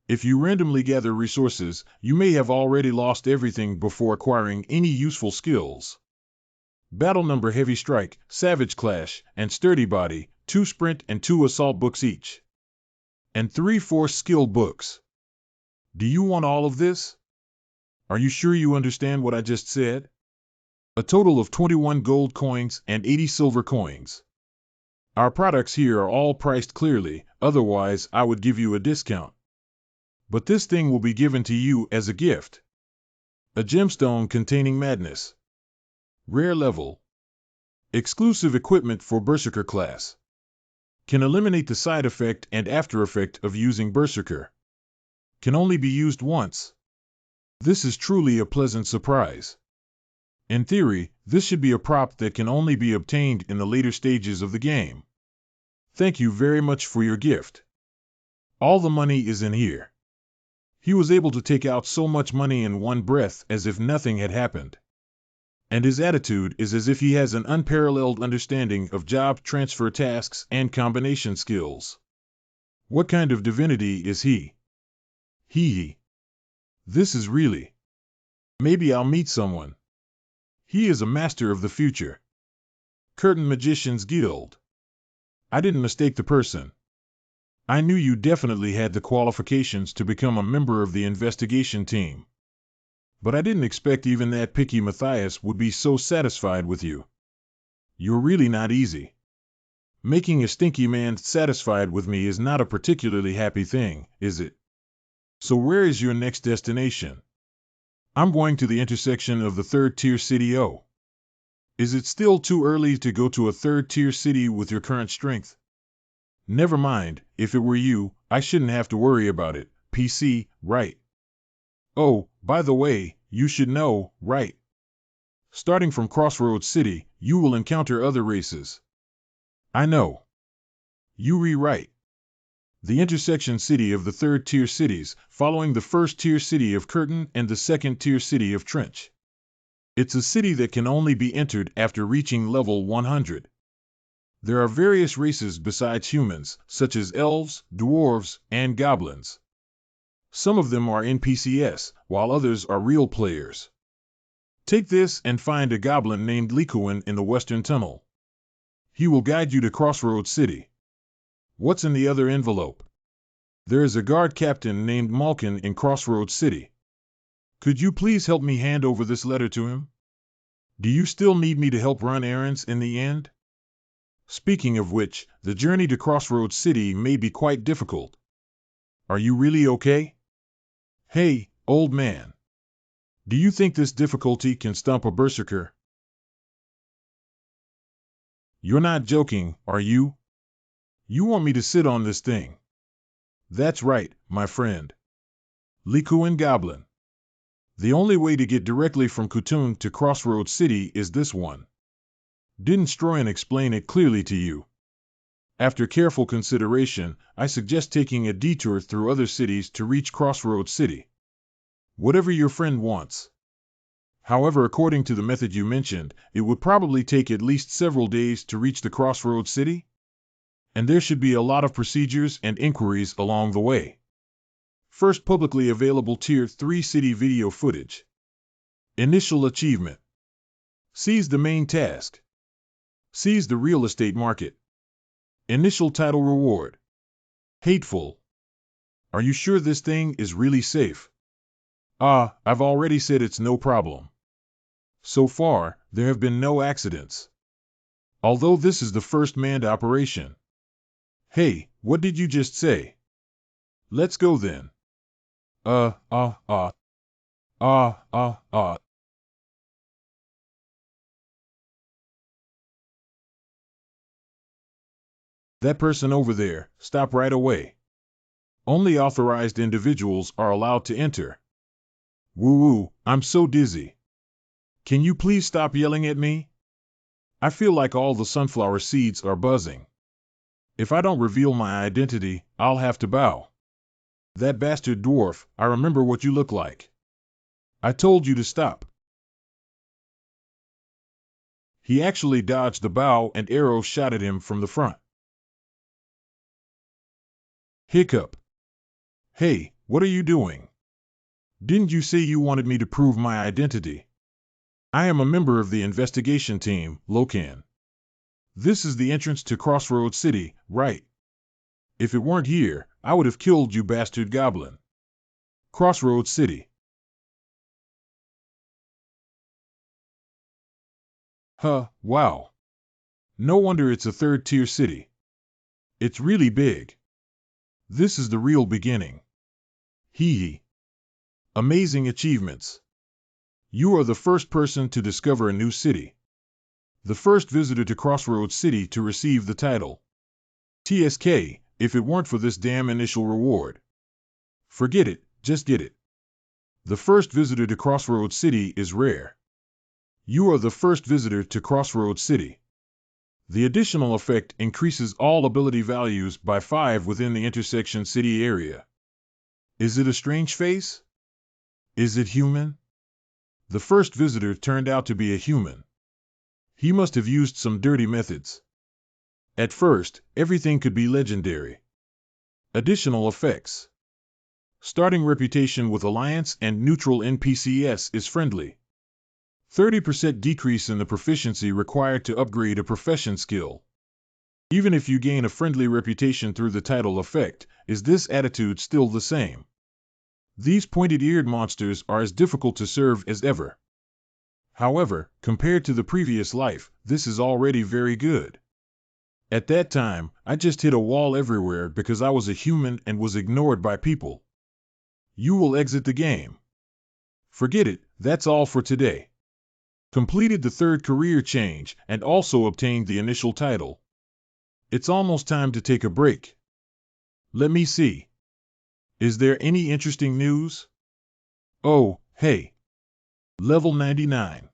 If you randomly gather resources, you may have already lost everything before acquiring any useful skills. Battle Number Heavy Strike, Savage Clash, and Sturdy Body, 2 Sprint and 2 Assault books each. And 3 Force skill books. Do you want all of this? Are you sure you understand what I just said? A total of 21 gold coins and 80 silver coins. Our products here are all priced clearly, otherwise I would give you a discount. But this thing will be given to you as a gift. A gemstone containing madness. Rare level. Exclusive equipment for Berserker class. Can eliminate the side effect and after effect of using Berserker. Can only be used once. This is truly a pleasant surprise. In theory, this should be a prop that can only be obtained in the later stages of the game. Thank you very much for your gift. All the money is in here. He was able to take out so much money in one breath as if nothing had happened. And his attitude is as if he has an unparalleled understanding of job transfer tasks and combination skills. What kind of divinity is he? He. This is really. Maybe I'll meet someone. He is a master of the future. Curtain Magicians Guild. I didn't mistake the person. I knew you definitely had the qualifications to become a member of the investigation team. But I didn't expect even that picky Matthias would be so satisfied with you. You're really not easy. Making a stinky man satisfied with me is not a particularly happy thing, is it? So where is your next destination? I'm going to the intersection of the third-tier city. Oh. Is it still too early to go to a third-tier city with your current strength? Never mind, if it were you, I shouldn't have to worry about it. PC, right? Oh, by the way, you should know, right? Starting from Crossroads City, you will encounter other races. I know. You rewrite. The intersection city of the third-tier cities, following the first-tier city of Curtain and the second-tier city of Trench. It's a city that can only be entered after reaching level 100. There are various races besides humans, such as elves, dwarves, and goblins. Some of them are NPCs, while others are real players. Take this and find a goblin named Lokan in the western tunnel. He will guide you to Crossroads City. What's in the other envelope? There is a guard captain named Malkin in Crossroads City. Could you please help me hand over this letter to him? Do you still need me to help run errands in the end? Speaking of which, the journey to Crossroads City may be quite difficult. Are you really okay? Hey, old man. Do you think this difficulty can stump a Berserker? You're not joking, are you? You want me to sit on this thing? That's right, my friend. Likuan Goblin. The only way to get directly from Kutun to Crossroads City is this one. Didn't Stroyan explain it clearly to you? After careful consideration, I suggest taking a detour through other cities to reach Crossroads City. Whatever your friend wants. However, according to the method you mentioned, it would probably take at least several days to reach the Crossroads City? And there should be a lot of procedures and inquiries along the way. First, publicly available Tier 3 city video footage. Initial achievement. Seize the main task. Seize the real estate market. Initial title reward. Hateful. Are you sure this thing is really safe? I've already said it's no problem. So far, there have been no accidents. Although this is the first manned operation. Hey, what did you just say? Let's go then. That person over there, stop right away. Only authorized individuals are allowed to enter. Woo-woo, I'm so dizzy. Can you please stop yelling at me? I feel like all the sunflower seeds are buzzing. If I don't reveal my identity, I'll have to bow. That bastard dwarf, I remember what you look like. I told you to stop. He actually dodged the bow and arrows shot at him from the front. Hiccup. Hey, what are you doing? Didn't you say you wanted me to prove my identity? I am a member of the investigation team, Lokan. This is the entrance to Crossroads City, right? If it weren't here, I would have killed you, bastard goblin. Crossroads City. Wow. No wonder it's a third-tier city. It's really big. This is the real beginning. Hee. Amazing achievements. You are the first person to discover a new city. The first visitor to Crossroads City to receive the title. TSK, if it weren't for this damn initial reward. Forget it, just get it. The first visitor to Crossroads City is rare. You are the first visitor to Crossroads City. The additional effect increases all ability values by 5 within the intersection city area. Is it a strange face? Is it human? The first visitor turned out to be a human. He must have used some dirty methods. At first, everything could be legendary. Additional effects. Starting reputation with Alliance and neutral NPCs is friendly. 30% decrease in the proficiency required to upgrade a profession skill. Even if you gain a friendly reputation through the title effect, is this attitude still the same? These pointed-eared monsters are as difficult to serve as ever. However, compared to the previous life, this is already very good. At that time, I just hit a wall everywhere because I was a human and was ignored by people. You will exit the game. Forget it, that's all for today. Completed the third career change and also obtained the initial title. It's almost time to take a break. Let me see. Is there any interesting news? Oh, hey. Level 99.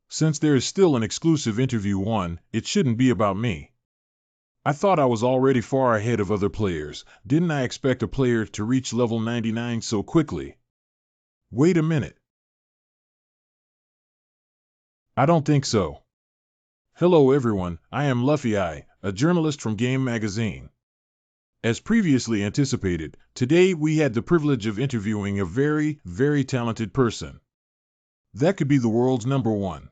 Since there is still an exclusive interview 1, it shouldn't be about me. I thought I was already far ahead of other players. Didn't I expect a player to reach level 99 so quickly? Wait a minute. I don't think so. Hello everyone, I am Luffy I, a journalist from Game Magazine. As previously anticipated, today we had the privilege of interviewing a very, very talented person. That could be the world's #1.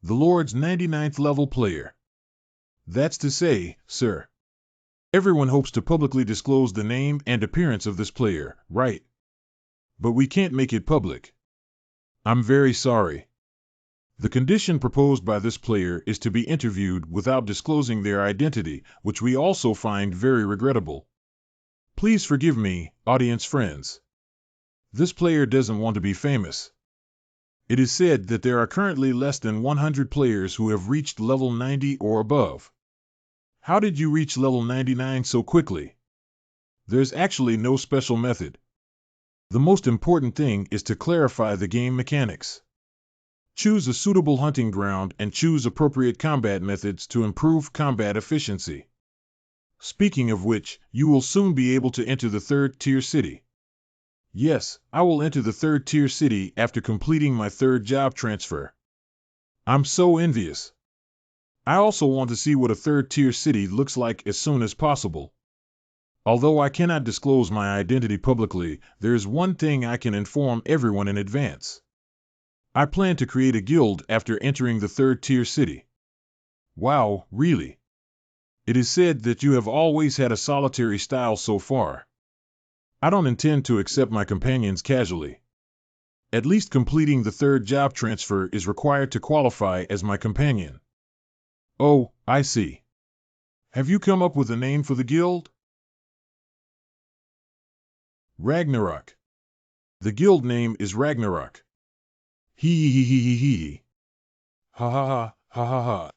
The Lord's 99th level player. That's to say, sir. Everyone hopes to publicly disclose the name and appearance of this player, right? But we can't make it public. I'm very sorry. The condition proposed by this player is to be interviewed without disclosing their identity, which we also find very regrettable. Please forgive me, audience friends. This player doesn't want to be famous. It is said that there are currently less than 100 players who have reached level 90 or above. How did you reach level 99 so quickly? There's actually no special method. The most important thing is to clarify the game mechanics. Choose a suitable hunting ground and choose appropriate combat methods to improve combat efficiency. Speaking of which, you will soon be able to enter the 3rd tier city. Yes, I will enter the 3rd tier city after completing my 3rd job transfer. I'm so envious. I also want to see what a 3rd tier city looks like as soon as possible. Although I cannot disclose my identity publicly, there is one thing I can inform everyone in advance. I plan to create a guild after entering the 3rd tier city. Wow, really? It is said that you have always had a solitary style so far. I don't intend to accept my companions casually. At least completing the 3rd job transfer is required to qualify as my companion. Oh, I see. Have you come up with a name for the guild? Ragnarok. The guild name is Ragnarok. Hee hee hee hee hee. Ha ha ha ha ha ha.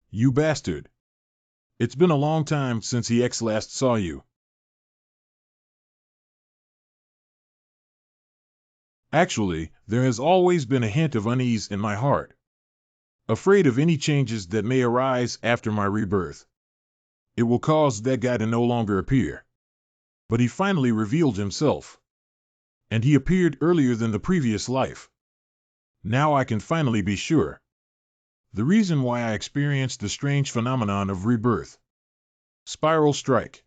You bastard. It's been a long time since he last saw you. Actually, there has always been a hint of unease in my heart. Afraid of any changes that may arise after my rebirth. It will cause that guy to no longer appear. But he finally revealed himself. And he appeared earlier than the previous life. Now I can finally be sure. The reason why I experienced the strange phenomenon of rebirth. Spiral strike.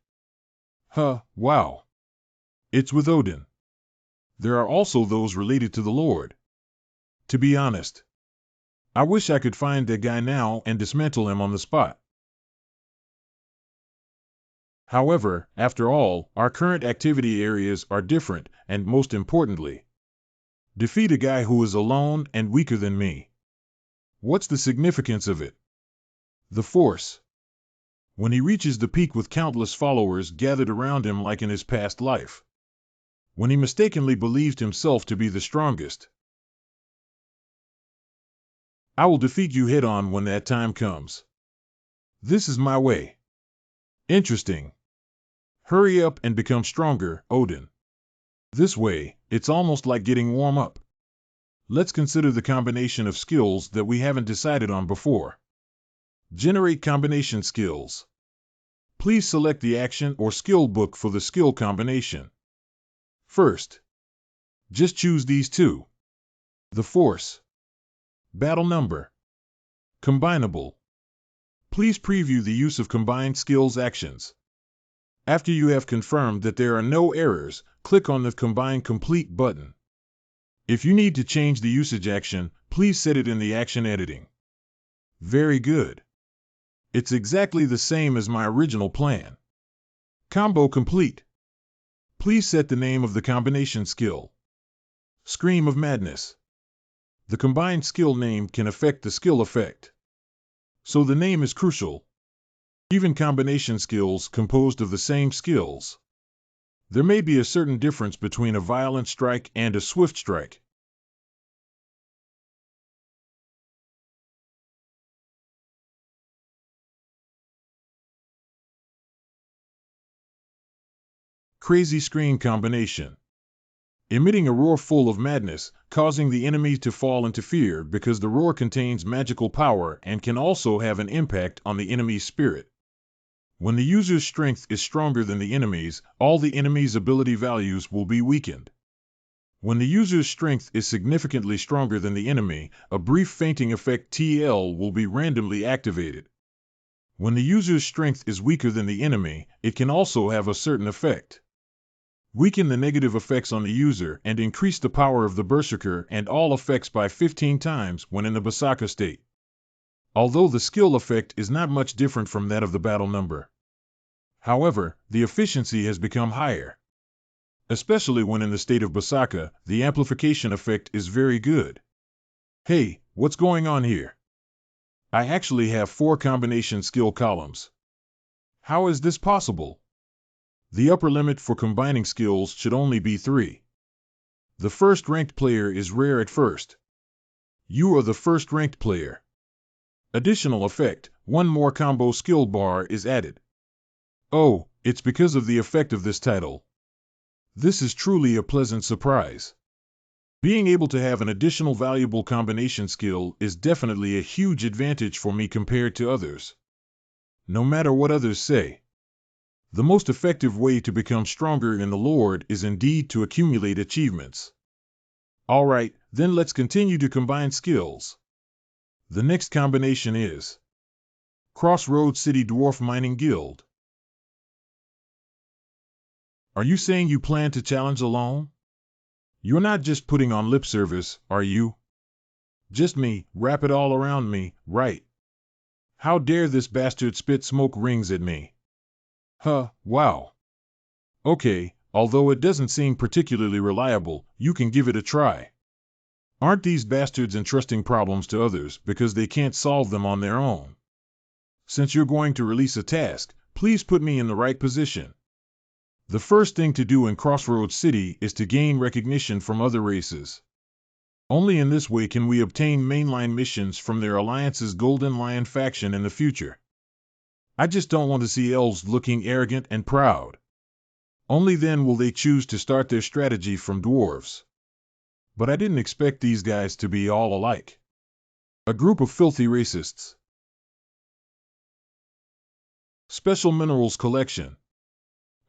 Wow. It's with Odin. There are also those related to the Lord. To be honest, I wish I could find that guy now and dismantle him on the spot. However, after all, our current activity areas are different, and most importantly, defeat a guy who is alone and weaker than me. What's the significance of it? The Force. When he reaches the peak with countless followers gathered around him like in his past life. When he mistakenly believed himself to be the strongest. I will defeat you head-on when that time comes. This is my way. Interesting. Hurry up and become stronger, Odin. This way, it's almost like getting warm up. Let's consider the combination of skills that we haven't decided on before. Generate combination skills. Please select the action or skill book for the skill combination. First, just choose these two. The Force. Battle number. Combinable. Please preview the use of combined skills actions. After you have confirmed that there are no errors, click on the Combine Complete button. If you need to change the usage action, please set it in the action editing. Very good. It's exactly the same as my original plan. Combo complete. Please set the name of the combination skill. Scream of Madness. The combined skill name can affect the skill effect. So the name is crucial. Even combination skills composed of the same skills. There may be a certain difference between a violent strike and a swift strike. Crazy screen combination. Emitting a roar full of madness, causing the enemy to fall into fear because the roar contains magical power and can also have an impact on the enemy's spirit. When the user's strength is stronger than the enemy's, all the enemy's ability values will be weakened. When the user's strength is significantly stronger than the enemy, a brief fainting effect TL will be randomly activated. When the user's strength is weaker than the enemy, it can also have a certain effect. Weaken the negative effects on the user and increase the power of the Berserker and all effects by 15 times when in the Berserker state. Although the skill effect is not much different from that of the battle number. However, the efficiency has become higher. Especially when in the state of Berserker, the amplification effect is very good. Hey, what's going on here? I actually have 4 combination skill columns. How is this possible? The upper limit for combining skills should only be 3. The first ranked player is rare at first. You are the first ranked player. Additional effect, 1 more combo skill bar is added. Oh, it's because of the effect of this title. This is truly a pleasant surprise. Being able to have an additional valuable combination skill is definitely a huge advantage for me compared to others. No matter what others say. The most effective way to become stronger in the Lord is indeed to accumulate achievements. Alright, then let's continue to combine skills. The next combination is Crossroad City Dwarf Mining Guild. Are you saying you plan to challenge alone? You're not just putting on lip service, are you? Just me, wrap it all around me, right? How dare this bastard spit smoke rings at me? Huh, wow. Okay, although it doesn't seem particularly reliable, you can give it a try. Aren't these bastards entrusting problems to others because they can't solve them on their own? Since you're going to release a task, please put me in the right position. The first thing to do in Crossroads City is to gain recognition from other races. Only in this way can we obtain mainline missions from their alliance's Golden Lion faction in the future. I just don't want to see elves looking arrogant and proud. Only then will they choose to start their strategy from dwarves. But I didn't expect these guys to be all alike. A group of filthy racists. Special Minerals Collection.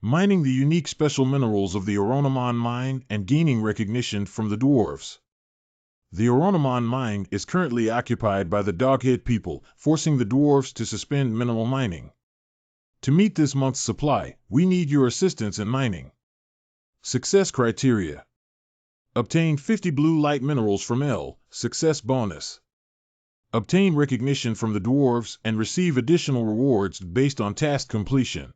Mining the unique special minerals of the Oronomon mine and gaining recognition from the dwarves. The Oronomon mine is currently occupied by the Doghead people, forcing the dwarves to suspend mineral mining. To meet this month's supply, we need your assistance in mining. Success criteria. Obtain 50 blue light minerals from L, success bonus. Obtain recognition from the dwarves and receive additional rewards based on task completion.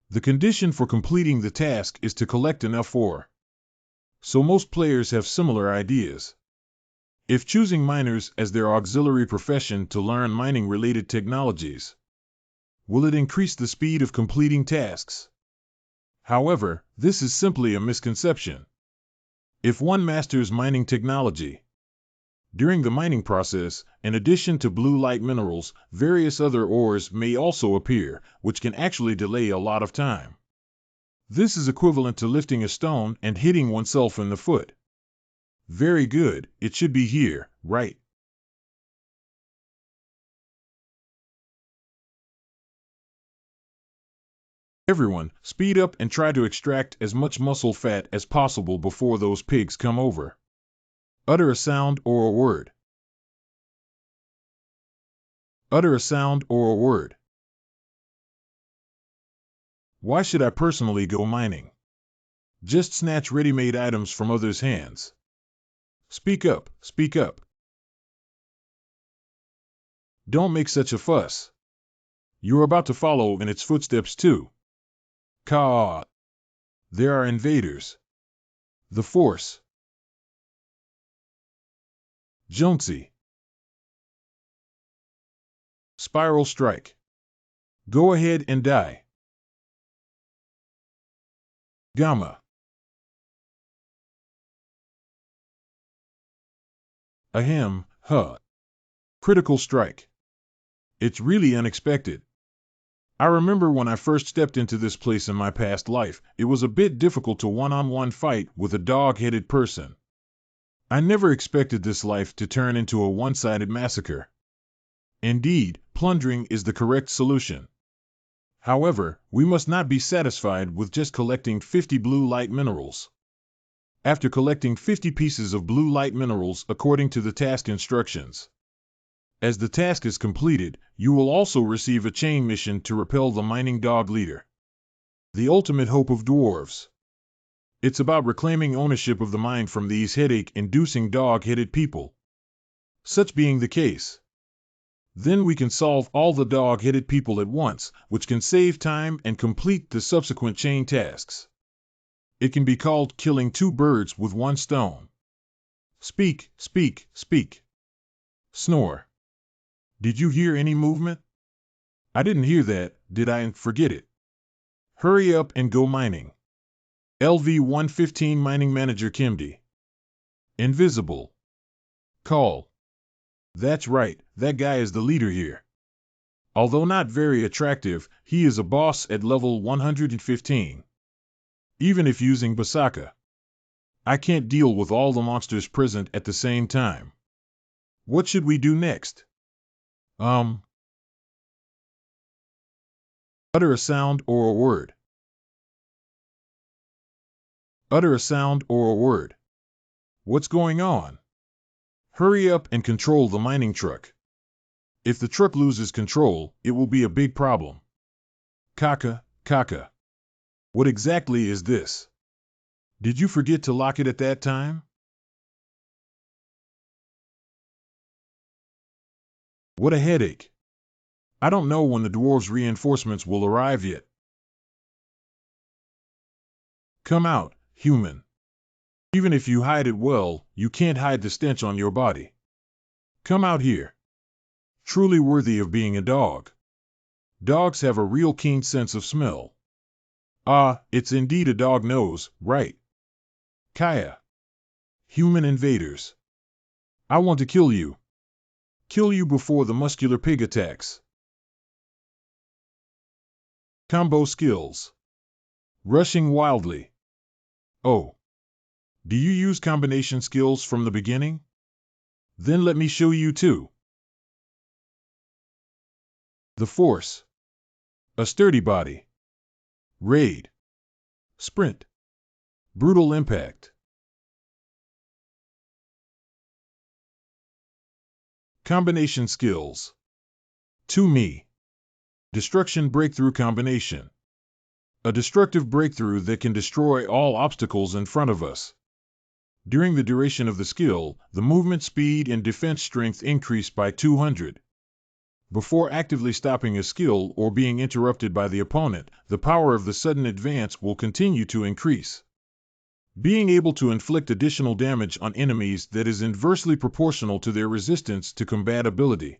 The condition for completing the task is to collect enough ore. So most players have similar ideas. If choosing miners as their auxiliary profession to learn mining-related technologies, will it increase the speed of completing tasks? However, this is simply a misconception. If one masters mining technology, during the mining process, in addition to blue light minerals, various other ores may also appear, which can actually delay a lot of time. This is equivalent to lifting a stone and hitting oneself in the foot. Very good, it should be here, right? Everyone, speed up and try to extract as much muscle fat as possible before those pigs come over. Utter a sound or a word. Utter a sound or a word. Why should I personally go mining? Just snatch ready-made items from others' hands. Speak up, speak up. Don't make such a fuss. You're about to follow in its footsteps too. Caw. There are invaders. The Force. Jonesy. Spiral strike. Go ahead and die. Gamma. Ahem, huh. Critical strike. It's really unexpected. I remember when I first stepped into this place in my past life, it was a bit difficult to one-on-one fight with a dog-headed person. I never expected this life to turn into a one-sided massacre. Indeed, plundering is the correct solution. However, we must not be satisfied with just collecting 50 blue light minerals. After collecting 50 pieces of blue light minerals according to the task instructions, as the task is completed, you will also receive a chain mission to repel the mining dog leader. The ultimate hope of dwarves. It's about reclaiming ownership of the mine from these headache-inducing dog-headed people. Such being the case, then we can solve all the dog-headed people at once, which can save time and complete the subsequent chain tasks. It can be called killing two birds with one stone. Speak, speak, speak. Snore. Did you hear any movement? I didn't hear that, did I? Forget it. Hurry up and go mining. LV-115 Mining Manager Kimdi. Invisible. Call. That's right, that guy is the leader here. Although not very attractive, he is a boss at level 115. Even if using Berserker, I can't deal with all the monsters present at the same time. What should we do next? Utter a sound or a word. Utter a sound or a word. What's going on? Hurry up and control the mining truck. If the truck loses control, it will be a big problem. Kaka, Kaka. What exactly is this? Did you forget to lock it at that time? What a headache. I don't know when the dwarves' reinforcements will arrive yet. Come out, human. Even if you hide it well, you can't hide the stench on your body. Come out here. Truly worthy of being a dog. Dogs have a real keen sense of smell. Ah, it's indeed a dog nose, right? Kaya. Human invaders. I want to kill you. Kill you before the muscular pig attacks. Combo skills. Rushing wildly. Oh. Do you use combination skills from the beginning? Then let me show you too. The Force. A sturdy body. Raid. Sprint. Brutal impact. Combination skills. To me. Destruction breakthrough combination. A destructive breakthrough that can destroy all obstacles in front of us. During the duration of the skill, the movement speed and defense strength increase by 200. Before actively stopping a skill or being interrupted by the opponent, the power of the sudden advance will continue to increase. Being able to inflict additional damage on enemies that is inversely proportional to their resistance to combat ability.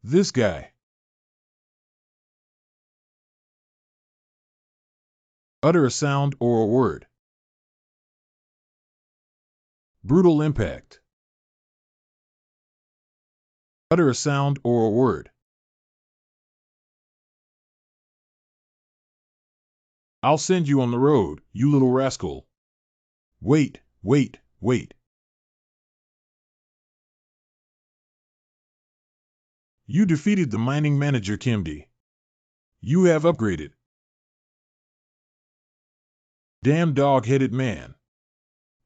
This guy. Utter a sound or a word. Brutal impact. Utter a sound or a word. I'll send you on the road, you little rascal. Wait, wait, wait. You defeated the mining manager Kimdi. You have upgraded. Damn dog-headed man.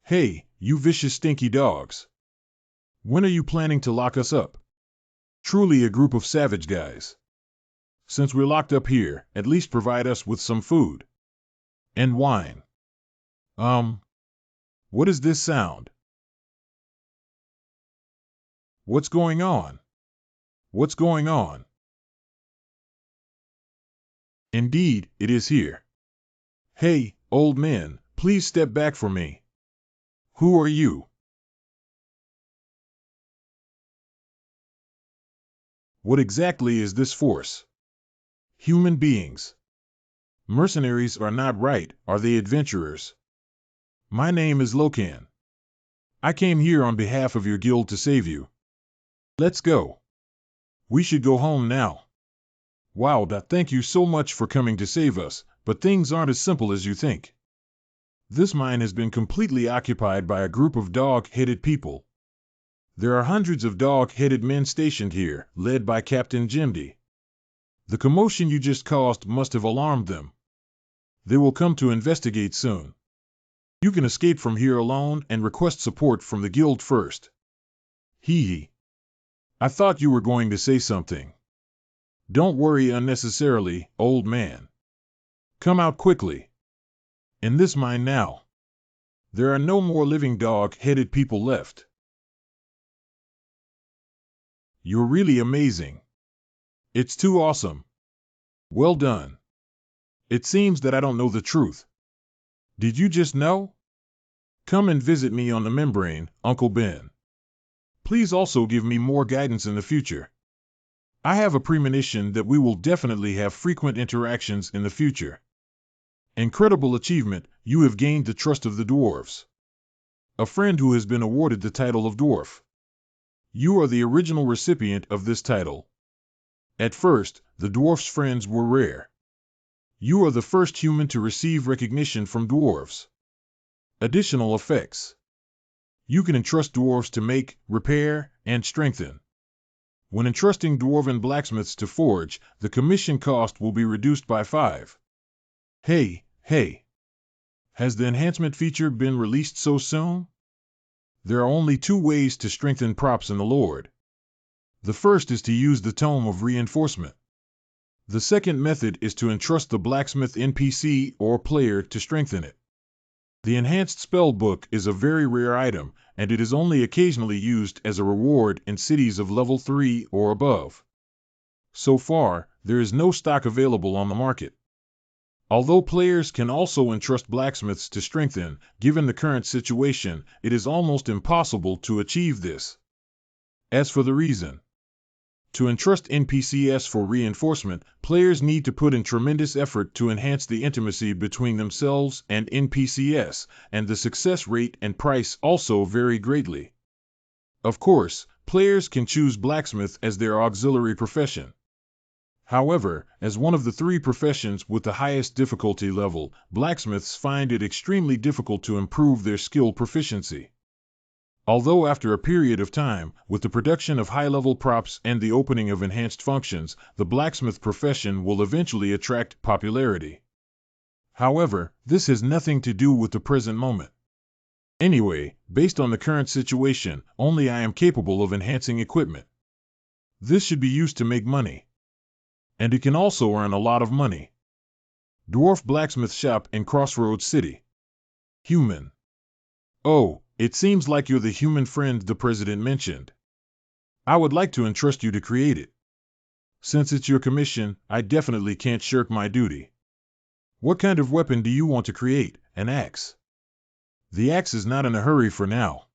Hey, you vicious stinky dogs. When are you planning to lock us up? Truly a group of savage guys. Since we're locked up here, at least provide us with some food. And wine. What is this sound? What's going on? What's going on? Indeed, it is here. Hey, old man, please step back for me. Who are you? What exactly is this force? Human beings. Mercenaries are not right, are they adventurers? My name is Lokan. I came here on behalf of your guild to save you. Let's go. We should go home now. Wow, thank you so much for coming to save us, but things aren't as simple as you think. This mine has been completely occupied by a group of dog-headed people. There are hundreds of dog-headed men stationed here, led by Captain Jimdy. The commotion you just caused must have alarmed them. They will come to investigate soon. You can escape from here alone and request support from the guild first. Hee hee. I thought you were going to say something. Don't worry unnecessarily, old man. Come out quickly. In this mine now. There are no more living dog-headed people left. You're really amazing. It's too awesome. Well done. It seems that I don't know the truth. Did you just know? Come and visit me on the membrane, Uncle Ben. Please also give me more guidance in the future. I have a premonition that we will definitely have frequent interactions in the future. Incredible achievement, you have gained the trust of the dwarves. A friend who has been awarded the title of dwarf. You are the original recipient of this title. At first, the dwarf's friends were rare. You are the first human to receive recognition from dwarves. Additional effects. You can entrust dwarves to make, repair, and strengthen. When entrusting dwarven blacksmiths to forge, the commission cost will be reduced by 5. Hey. Has the enhancement feature been released so soon? There are only 2 ways to strengthen props in the Lord. The first is to use the Tome of Reinforcement. The second method is to entrust the blacksmith NPC or player to strengthen it. The enhanced spellbook is a very rare item, and it is only occasionally used as a reward in cities of level 3 or above. So far, there is no stock available on the market. Although players can also entrust blacksmiths to strengthen, given the current situation, it is almost impossible to achieve this. As for the reason, to entrust NPCs for reinforcement, players need to put in tremendous effort to enhance the intimacy between themselves and NPCs, and the success rate and price also vary greatly. Of course, players can choose blacksmith as their auxiliary profession. However, as one of the 3 professions with the highest difficulty level, blacksmiths find it extremely difficult to improve their skill proficiency. Although after a period of time, with the production of high-level props and the opening of enhanced functions, the blacksmith profession will eventually attract popularity. However, this has nothing to do with the present moment. Anyway, based on the current situation, only I am capable of enhancing equipment. This should be used to make money. And it can also earn a lot of money. Dwarf Blacksmith Shop in Crossroads City. Human. Oh, it seems like you're the human friend the president mentioned. I would like to entrust you to create it. Since it's your commission, I definitely can't shirk my duty. What kind of weapon do you want to create? An axe? The axe is not in a hurry for now.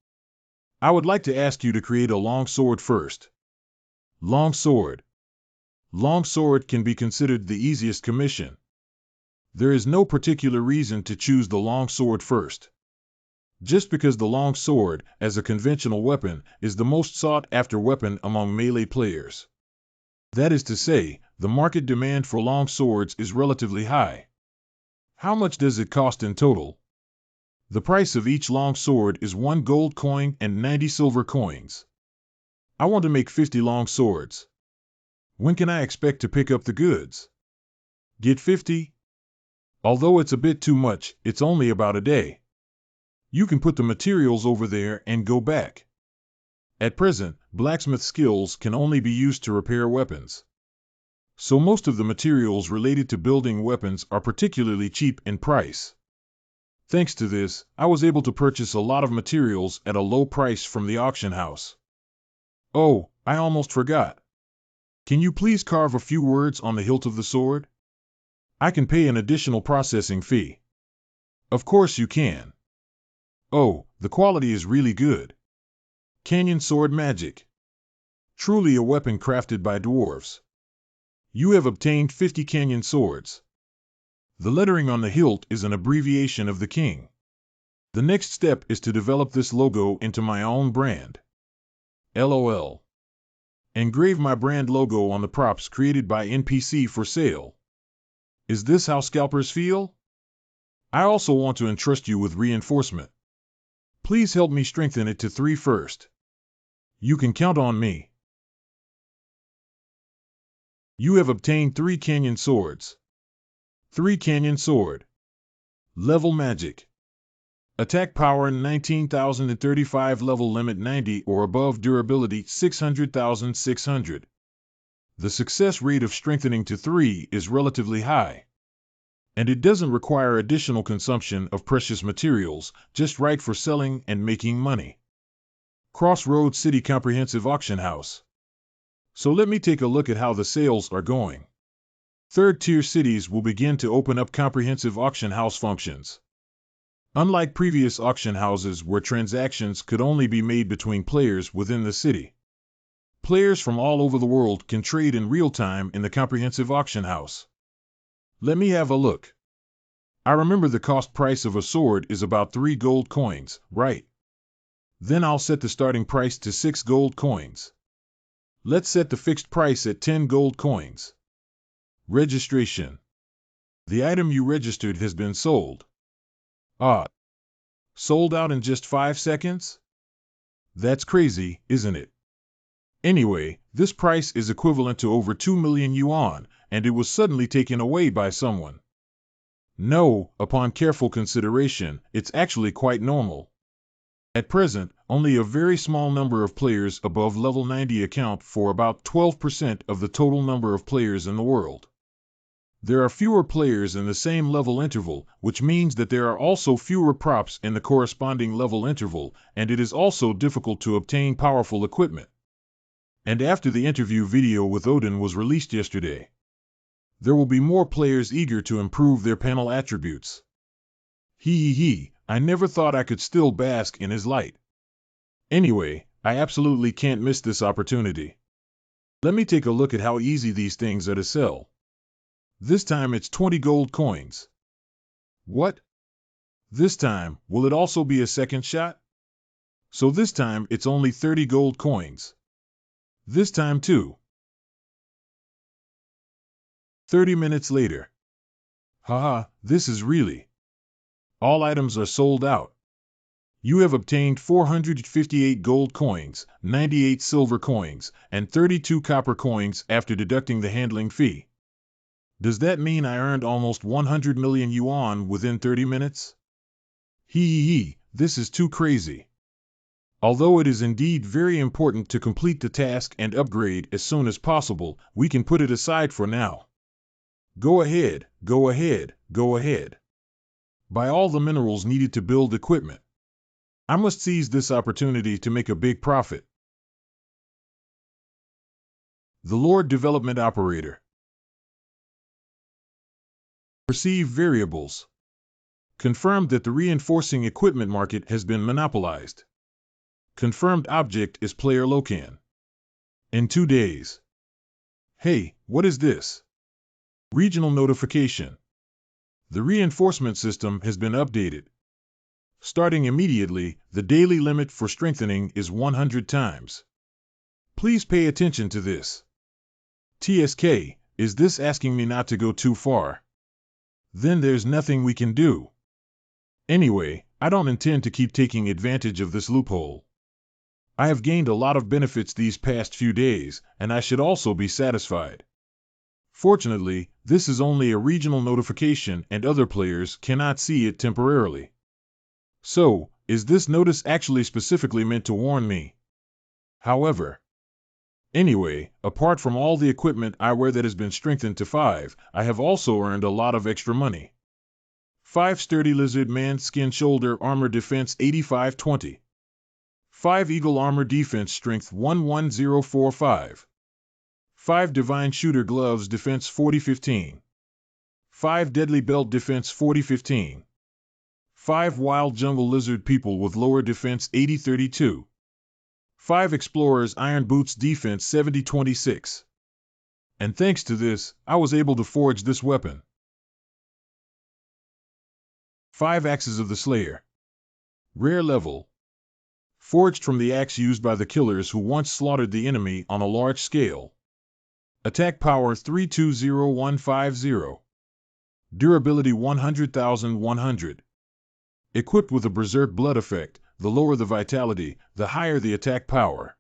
I would like to ask you to create a long sword first. Long sword. Long sword can be considered the easiest commission. There is no particular reason to choose the long sword first. Just because the long sword, as a conventional weapon, is the most sought-after weapon among melee players. That is to say, the market demand for long swords is relatively high. How much does it cost in total? The price of each long sword is 1 gold coin and 90 silver coins. I want to make 50 long swords. When can I expect to pick up the goods? Get 50? Although it's a bit too much, it's only about a day. You can put the materials over there and go back. At present, blacksmith skills can only be used to repair weapons. So most of the materials related to building weapons are particularly cheap in price. Thanks to this, I was able to purchase a lot of materials at a low price from the auction house. Oh, I almost forgot. Can you please carve a few words on the hilt of the sword? I can pay an additional processing fee. Of course you can. Oh, the quality is really good. Canyon sword magic. Truly a weapon crafted by dwarves. You have obtained 50 canyon swords. The lettering on the hilt is an abbreviation of the king. The next step is to develop this logo into my own brand. LOL. Engrave my brand logo on the props created by NPC for sale. Is this how scalpers feel? I also want to entrust you with reinforcement. Please help me strengthen it to 3 first. You can count on me. You have obtained 3 canyon swords. 3 canyon sword. Level magic. Attack power 19,035, level limit 90 or above, durability 600,600. The success rate of strengthening to 3 is relatively high. And it doesn't require additional consumption of precious materials, just right for selling and making money. Crossroads City Comprehensive Auction House. So let me take a look at how the sales are going. Third-tier cities will begin to open up comprehensive auction house functions. Unlike previous auction houses where transactions could only be made between players within the city, players from all over the world can trade in real time in the comprehensive auction house. Let me have a look. I remember the cost price of a sword is about 3 gold coins, right? Then I'll set the starting price to 6 gold coins. Let's set the fixed price at 10 gold coins. Registration. The item you registered has been sold. Ah. Sold out in just 5 seconds? That's crazy, isn't it? Anyway, this price is equivalent to over 2 million yuan, and it was suddenly taken away by someone. No, upon careful consideration, it's actually quite normal. At present, only a very small number of players above level 90 account for about 12% of the total number of players in the world. There are fewer players in the same level interval, which means that there are also fewer props in the corresponding level interval, and it is also difficult to obtain powerful equipment. And after the interview video with Odin was released yesterday, there will be more players eager to improve their panel attributes. I never thought I could still bask in his light. Anyway, I absolutely can't miss this opportunity. Let me take a look at how easy these things are to sell. This time it's 20 gold coins. What? This time, will it also be a second shot? So this time it's only 30 gold coins. This time too. 30 minutes later. Haha, this is really. All items are sold out. You have obtained 458 gold coins, 98 silver coins, and 32 copper coins after deducting the handling fee. Does that mean I earned almost 100 million yuan within 30 minutes? This is too crazy. Although it is indeed very important to complete the task and upgrade as soon as possible, we can put it aside for now. Go ahead, go ahead, go ahead. Buy all the minerals needed to build equipment. I must seize this opportunity to make a big profit. The Lord Development Operator. Perceive variables. Confirmed that the reinforcing equipment market has been monopolized. Confirmed object is player Lokan. In 2 days. Hey, what is this? Regional notification. The reinforcement system has been updated. Starting immediately, the daily limit for strengthening is 100 times. Please pay attention to this. TSK, is this asking me not to go too far? Then there's nothing we can do. Anyway, I don't intend to keep taking advantage of this loophole. I have gained a lot of benefits these past few days, and I should also be satisfied. Fortunately, this is only a regional notification and other players cannot see it temporarily. So, is this notice actually specifically meant to warn me? However, anyway, apart from all the equipment I wear that has been strengthened to 5, I have also earned a lot of extra money. 5 sturdy lizard man skin shoulder armor defense 8520. 5 eagle armor defense strength 11045. 5 divine shooter gloves defense 4015. 5 deadly belt defense 4015. 5 wild jungle lizard people with lower defense 8032. 5 Explorers Iron Boots Defense 7026. And thanks to this, I was able to forge this weapon. 5 Axes of the Slayer. Rare level. Forged from the axe used by the killers who once slaughtered the enemy on a large scale. Attack power 320150. Durability 100,100. Equipped with a Berserk blood effect, the lower the vitality, the higher the attack power.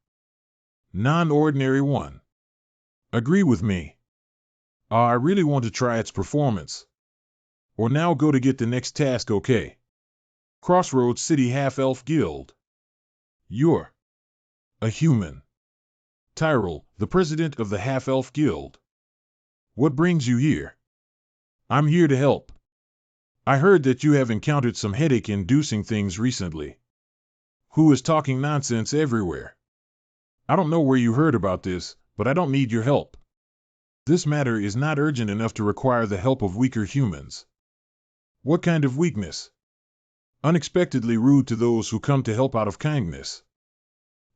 Non-ordinary 1. Agree with me. I really want to try its performance. Or now go to get the next task, okay? Crossroads City Half-Elf Guild. You're a human. Tyrell, the president of the Half-Elf Guild. What brings you here? I'm here to help. I heard that you have encountered some headache-inducing things recently. Who is talking nonsense everywhere? I don't know where you heard about this, but I don't need your help. This matter is not urgent enough to require the help of weaker humans. What kind of weakness? Unexpectedly rude to those who come to help out of kindness.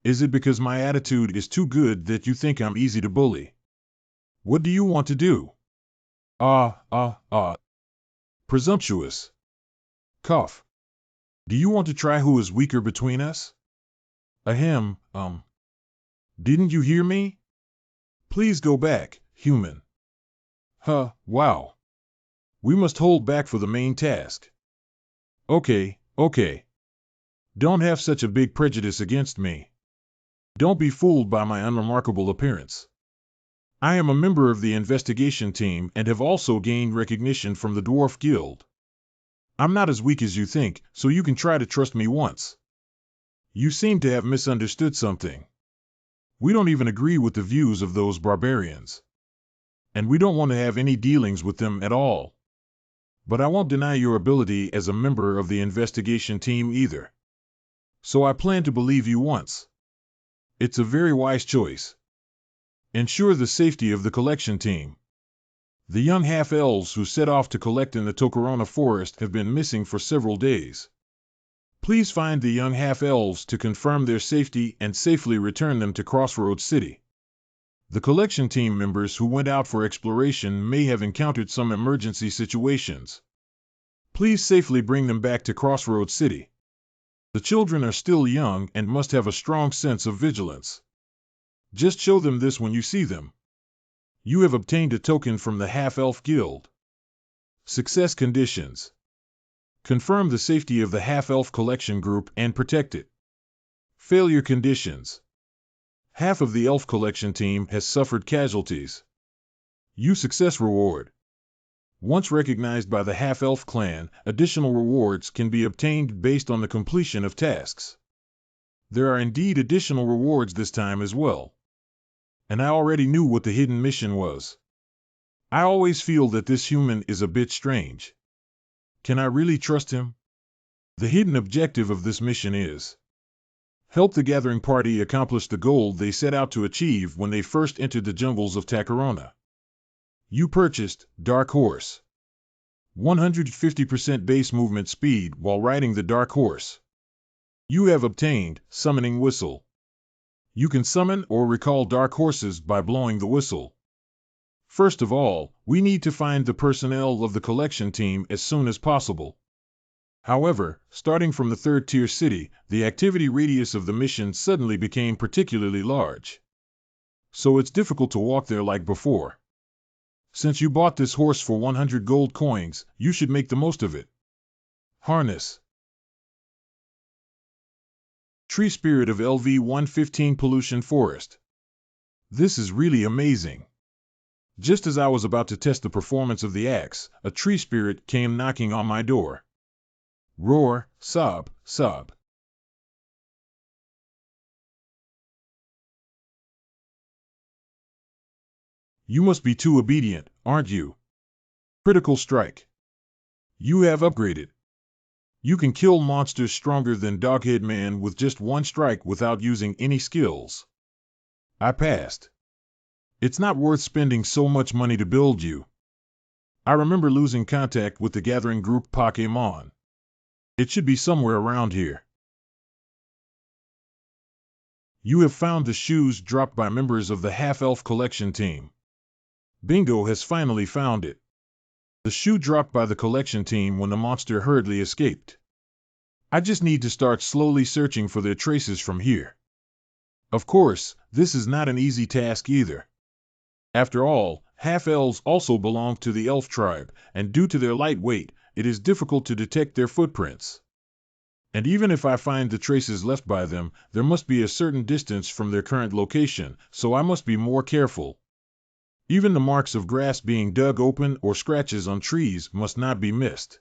Is it because my attitude is too good that you think I'm easy to bully? What do you want to do? Presumptuous. Cough. Do you want to try who is weaker between us? Ahem, Didn't you hear me? Please go back, human. Wow. We must hold back for the main task. Okay. Don't have such a big prejudice against me. Don't be fooled by my unremarkable appearance. I am a member of the investigation team and have also gained recognition from the Dwarf Guild. I'm not as weak as you think, so you can try to trust me once. You seem to have misunderstood something. We don't even agree with the views of those barbarians. And we don't want to have any dealings with them at all. But I won't deny your ability as a member of the investigation team either. So I plan to believe you once. It's a very wise choice. Ensure the safety of the collection team. The young half-elves who set off to collect in the Tokorona forest have been missing for several days. Please find the young half-elves to confirm their safety and safely return them to Crossroads City. The collection team members who went out for exploration may have encountered some emergency situations. Please safely bring them back to Crossroads City. The children are still young and must have a strong sense of vigilance. Just show them this when you see them. You have obtained a token from the Half-Elf Guild. Success conditions. Confirm the safety of the Half-Elf collection group and protect it. Failure conditions. Half of the Elf collection team has suffered casualties. You success reward. Once recognized by the Half-Elf clan, additional rewards can be obtained based on the completion of tasks. There are indeed additional rewards this time as well. And I already knew what the hidden mission was. I always feel that this human is a bit strange. Can I really trust him? The hidden objective of this mission is help the gathering party accomplish the goal they set out to achieve when they first entered the jungles of Takorona. You purchased Dark Horse. 150% base movement speed while riding the Dark Horse. You have obtained Summoning Whistle. You can summon or recall dark horses by blowing the whistle. First of all, we need to find the personnel of the collection team as soon as possible. However, starting from the third-tier city, the activity radius of the mission suddenly became particularly large. So it's difficult to walk there like before. Since you bought this horse for 100 gold coins, you should make the most of it. Harness. Tree Spirit of LV-115 Pollution Forest. This is really amazing. Just as I was about to test the performance of the axe, a tree spirit came knocking on my door. Roar, sob, sob. You must be too obedient, aren't you? Critical strike. You have upgraded. You can kill monsters stronger than Doghead Man with just one strike without using any skills. I passed. It's not worth spending so much money to build you. I remember losing contact with the gathering group Pokémon. It should be somewhere around here. You have found the shoes dropped by members of the half-elf collection team. Bingo has finally found it. The shoe dropped by the collection team when the monster hurriedly escaped. I just need to start slowly searching for their traces from here. Of course, this is not an easy task either. After all, half-elves also belong to the elf tribe, and due to their light weight, it is difficult to detect their footprints. And even if I find the traces left by them, there must be a certain distance from their current location, so I must be more careful. Even the marks of grass being dug open or scratches on trees must not be missed.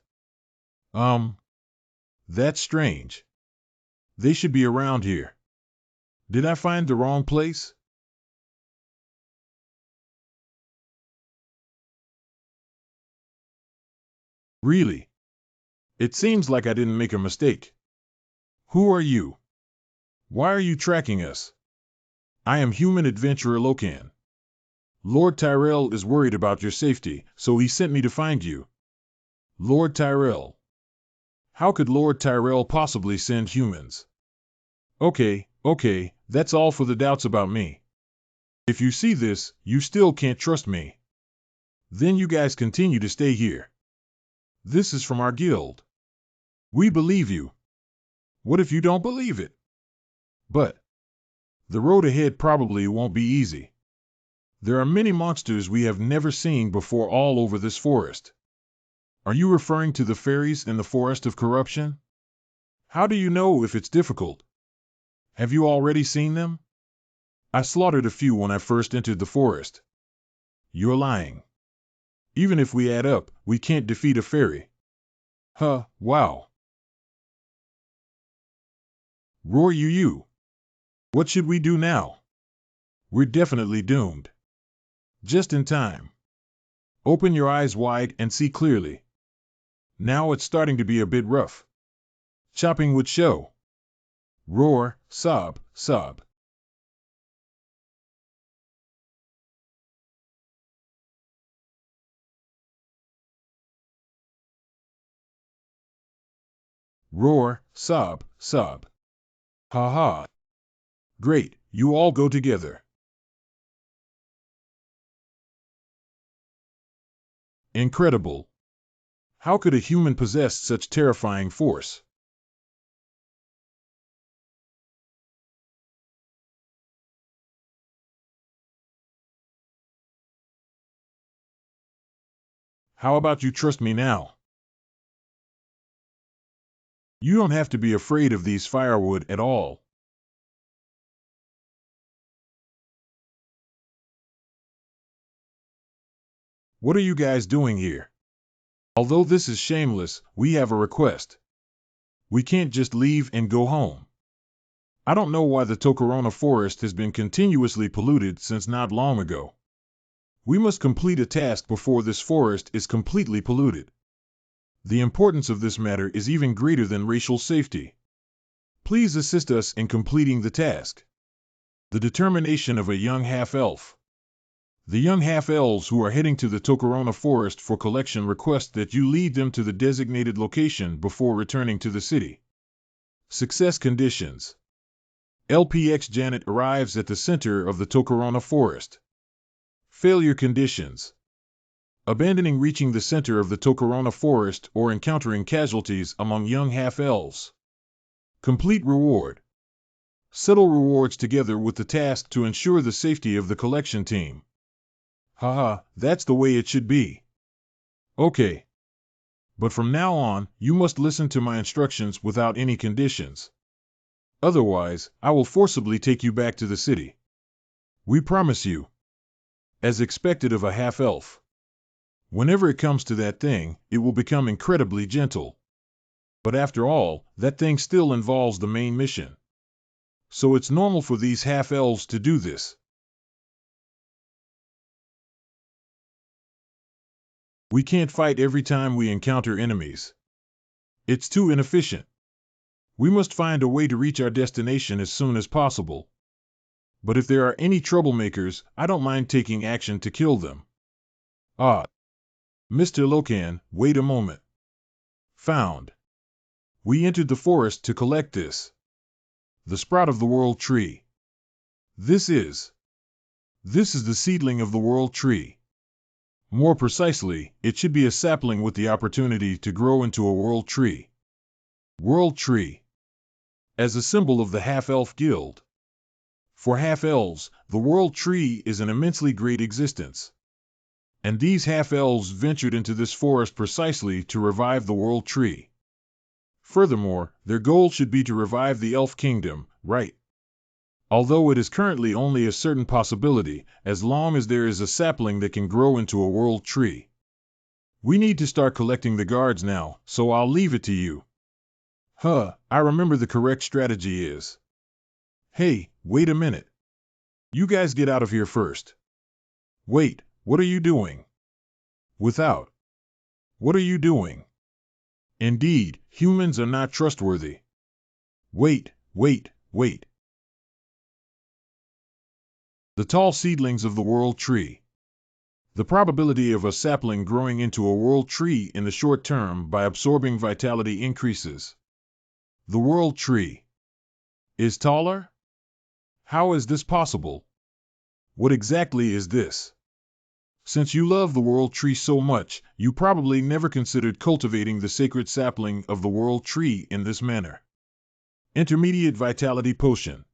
That's strange. They should be around here. Did I find the wrong place? Really? It seems like I didn't make a mistake. Who are you? Why are you tracking us? I am human adventurer Lokan. Lord Tyrell is worried about your safety, so he sent me to find you. Lord Tyrell. How could Lord Tyrell possibly send humans? Okay, that's all for the doubts about me. If you see this, you still can't trust me. Then you guys continue to stay here. This is from our guild. We believe you. What if you don't believe it? But the road ahead probably won't be easy. There are many monsters we have never seen before all over this forest. Are you referring to the fairies in the Forest of Corruption? How do you know if it's difficult? Have you already seen them? I slaughtered a few when I first entered the forest. You're lying. Even if we add up, we can't defeat a fairy. Wow. Roar you. What should we do now? We're definitely doomed. Just in time. Open your eyes wide and see clearly. Now it's starting to be a bit rough. Chopping would show. Roar, sob. Roar, sob. Ha ha. Great, you all go together. Incredible. How could a human possess such terrifying force? How about you trust me now? You don't have to be afraid of these firewood at all. What are you guys doing here? Although this is shameless, we have a request. We can't just leave and go home. I don't know why the Tokorona forest has been continuously polluted since not long ago. We must complete a task before this forest is completely polluted. The importance of this matter is even greater than racial safety. Please assist us in completing the task. The determination of a young half-elf. The young half-elves who are heading to the Tokorona forest for collection request that you lead them to the designated location before returning to the city. Success conditions. LPX Janet arrives at the center of the Tokorona forest. Failure conditions. Abandoning reaching the center of the Tokorona forest or encountering casualties among young half-elves. Complete reward. Settle rewards together with the task to ensure the safety of the collection team. Haha, that's the way it should be. Okay. But from now on, you must listen to my instructions without any conditions. Otherwise, I will forcibly take you back to the city. We promise you. As expected of a half-elf. Whenever it comes to that thing, it will become incredibly gentle. But after all, that thing still involves the main mission. So it's normal for these half-elves to do this. We can't fight every time we encounter enemies. It's too inefficient. We must find a way to reach our destination as soon as possible. But if there are any troublemakers, I don't mind taking action to kill them. Mr. Lokan, wait a moment. Found. We entered the forest to collect this. The sprout of the world tree. This is the seedling of the world tree. More precisely, it should be a sapling with the opportunity to grow into a world tree. World tree. As a symbol of the half-elf guild. For half-elves, the world tree is an immensely great existence. And these half-elves ventured into this forest precisely to revive the world tree. Furthermore, their goal should be to revive the elf kingdom, right? Although it is currently only a certain possibility, as long as there is a sapling that can grow into a world tree. We need to start collecting the guards now, so I'll leave it to you. I remember the correct strategy is. Hey, wait a minute. You guys get out of here first. Wait, what are you doing? Without. What are you doing? Indeed, humans are not trustworthy. Wait. The tall seedlings of the world tree. The probability of a sapling growing into a world tree in the short term by absorbing vitality increases. The world tree is taller? How is this possible? What exactly is this? Since you love the world tree so much, you probably never considered cultivating the sacred sapling of the world tree in this manner. Intermediate vitality potion.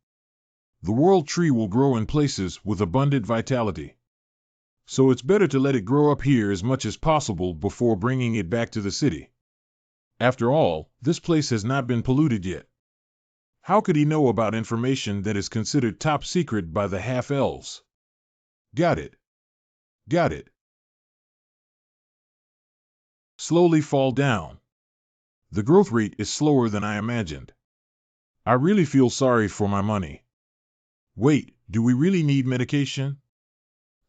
The world tree will grow in places with abundant vitality. So it's better to let it grow up here as much as possible before bringing it back to the city. After all, this place has not been polluted yet. How could he know about information that is considered top secret by the half-elves? Got it. Slowly fall down. The growth rate is slower than I imagined. I really feel sorry for my money. Wait, do we really need medication?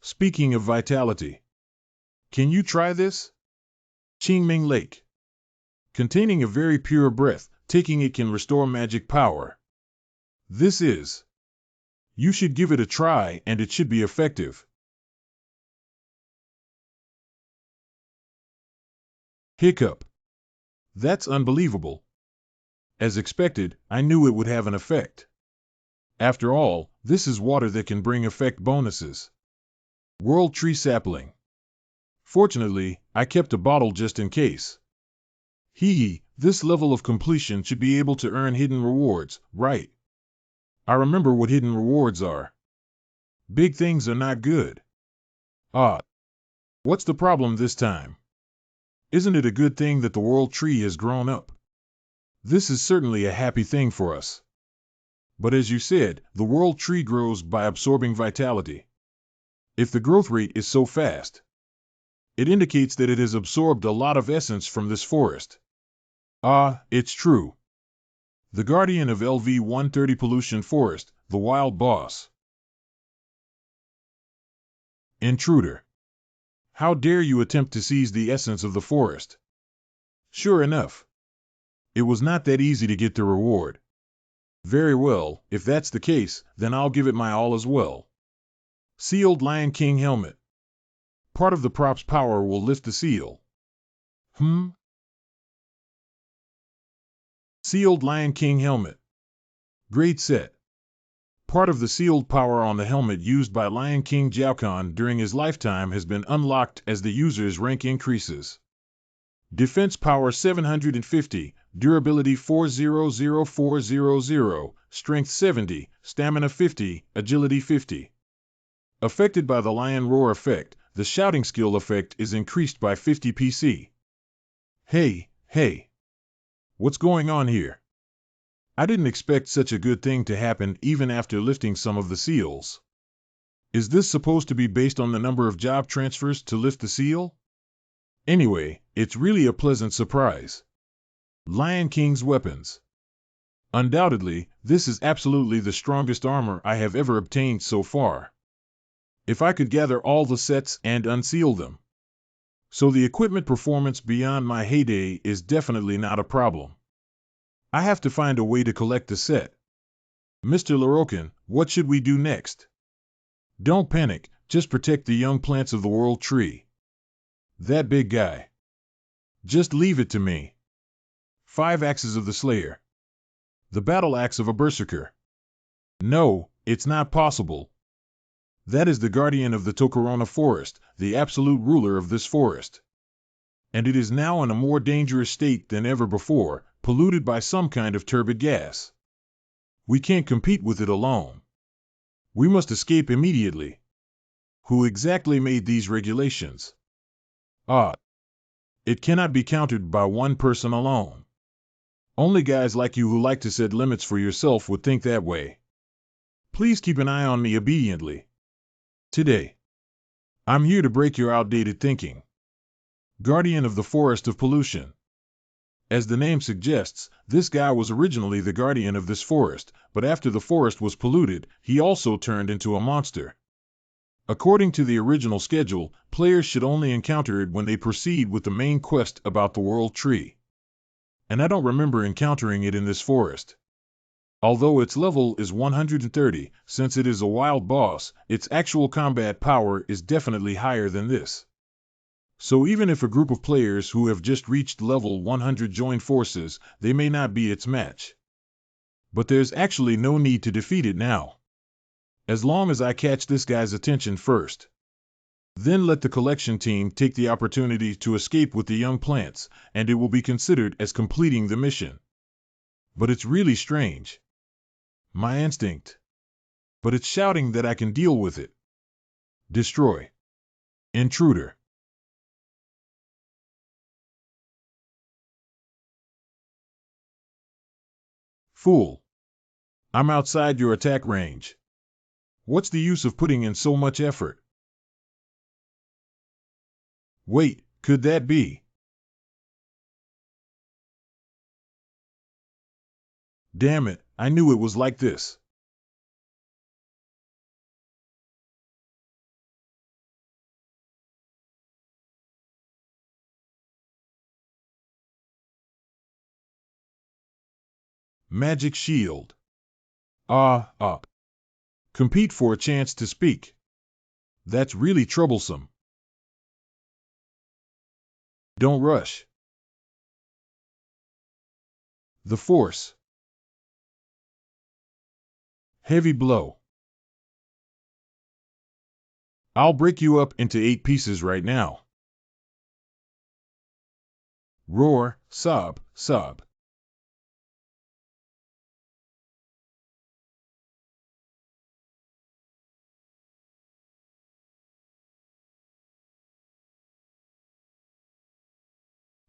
Speaking of vitality. Can you try this? Qingming Lake. Containing a very pure breath, taking it can restore magic power. This is. You should give it a try and it should be effective. Hiccup. That's unbelievable. As expected, I knew it would have an effect. After all, this is water that can bring effect bonuses. World Tree Sapling. Fortunately, I kept a bottle just in case. This level of completion should be able to earn hidden rewards, right? I remember what hidden rewards are. Big things are not good. What's the problem this time? Isn't it a good thing that the world tree has grown up? This is certainly a happy thing for us. But as you said, the world tree grows by absorbing vitality. If the growth rate is so fast, it indicates that it has absorbed a lot of essence from this forest. It's true. The guardian of LV-130 Pollution Forest, the wild boss. Intruder. How dare you attempt to seize the essence of the forest? Sure enough. It was not that easy to get the reward. Very well, if that's the case, then I'll give it my all as well. Sealed Lion King Helmet. Part of the prop's power will lift the seal. Sealed Lion King Helmet. Grade set. Part of the sealed power on the helmet used by Lion King Jiaokan during his lifetime has been unlocked as the user's rank increases. Defense power 750, durability 400400, strength 70, stamina 50, agility 50. Affected by the lion roar effect, the shouting skill effect is increased by 50 PC. Hey. What's going on here? I didn't expect such a good thing to happen even after lifting some of the seals. Is this supposed to be based on the number of job transfers to lift the seal? Anyway, it's really a pleasant surprise. Lion King's weapons. Undoubtedly, this is absolutely the strongest armor I have ever obtained so far. If I could gather all the sets and unseal them. So the equipment performance beyond my heyday is definitely not a problem. I have to find a way to collect the set. Mr. Lokan, what should we do next? Don't panic, just protect the young plants of the world tree. That big guy. Just leave it to me. 5 axes of the Slayer. The battle axe of a Berserker. No, It's not possible. That is the guardian of the Tokorona forest, the absolute ruler of this forest. And it is now in a more dangerous state than ever before, polluted by some kind of turbid gas. We can't compete with it alone. We must escape immediately. Who exactly made these regulations? It cannot be countered by one person alone. Only guys like you who like to set limits for yourself would think that way. Please keep an eye on me obediently. Today, I'm here to break your outdated thinking. Guardian of the Forest of Pollution. As the name suggests, this guy was originally the guardian of this forest, but after the forest was polluted, he also turned into a monster. According to the original schedule, players should only encounter it when they proceed with the main quest about the World Tree. And I don't remember encountering it in this forest. Although its level is 130, since it is a wild boss, its actual combat power is definitely higher than this. So even if a group of players who have just reached level 100 join forces, they may not be its match. But there's actually no need to defeat it now. As long as I catch this guy's attention first. Then let the collection team take the opportunity to escape with the young plants, and it will be considered as completing the mission. But it's really strange. My instinct. But it's shouting that I can deal with it. Destroy. Intruder. Fool. I'm outside your attack range. What's the use of putting in so much effort? Wait, could that be? Damn it, I knew it was like this. Magic shield. Compete for a chance to speak. That's really troublesome. Don't rush. The force. Heavy blow. I'll break you up into 8 pieces right now. Roar, sob, sob.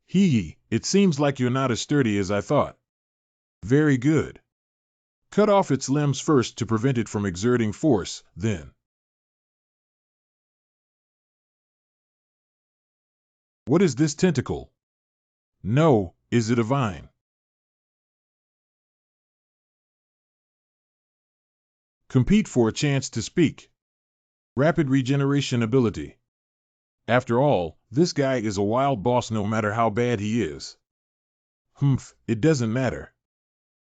Hee, it seems like you're not as sturdy as I thought. Very good. Cut off its limbs first to prevent it from exerting force, then. What is this tentacle? No, is it a vine? Compete for a chance to speak. Rapid regeneration ability. After all, this guy is a wild boss no matter how bad he is. It doesn't matter.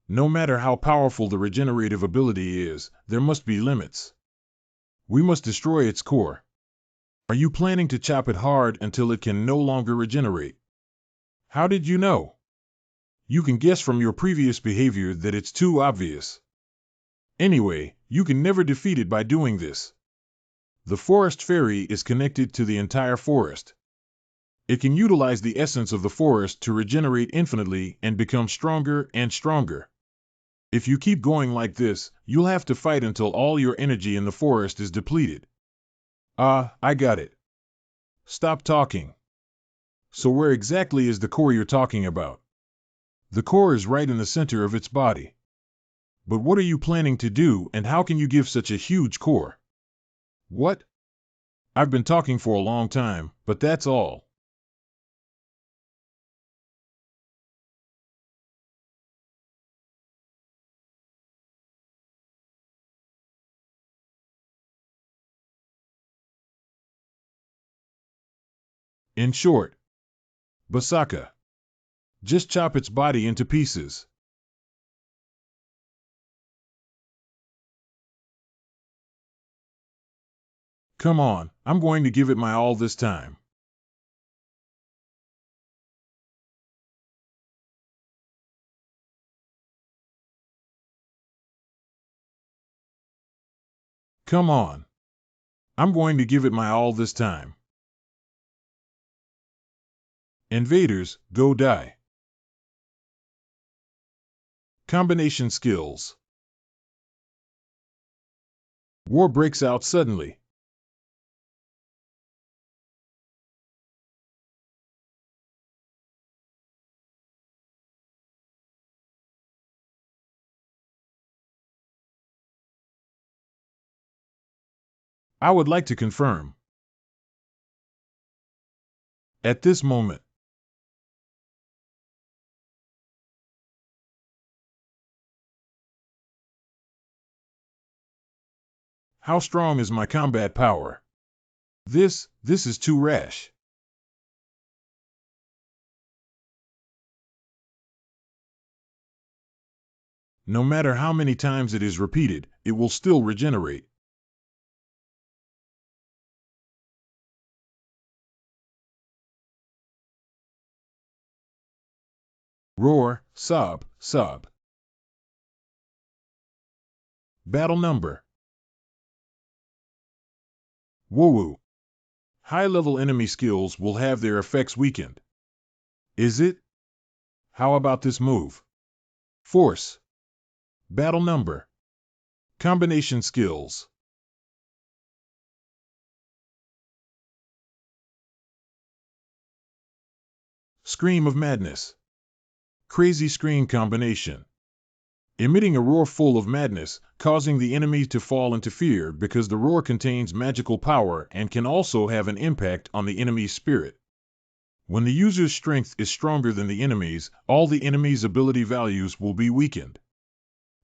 No matter how powerful the regenerative ability is, there must be limits. We must destroy its core. Are you planning to chop it hard until it can no longer regenerate? How did you know? You can guess from your previous behavior that it's too obvious. Anyway, you can never defeat it by doing this. The forest fairy is connected to the entire forest. It can utilize the essence of the forest to regenerate infinitely and become stronger and stronger. If you keep going like this, you'll have to fight until all your energy in the forest is depleted. I got it. Stop talking. So where exactly is the core you're talking about? The core is right in the center of its body. But what are you planning to do, and how can you give such a huge core? What? I've been talking for a long time, but that's all. In short, Basaka. Just chop its body into pieces. Come on, I'm going to give it my all this time. Come on. I'm going to give it my all this time. Invaders, go die. Combination skills. War breaks out suddenly. I would like to confirm. At this moment. How strong is my combat power? This is too rash. No matter how many times it is repeated, it will still regenerate. Roar, sob, sob. Battle number. Woo-woo. High-level enemy skills will have their effects weakened. Is it? How about this move? Force. Battle number. Combination skills. Scream of madness. Crazy scream combination. Emitting a roar full of madness, causing the enemy to fall into fear because the roar contains magical power and can also have an impact on the enemy's spirit. When the user's strength is stronger than the enemy's, all the enemy's ability values will be weakened.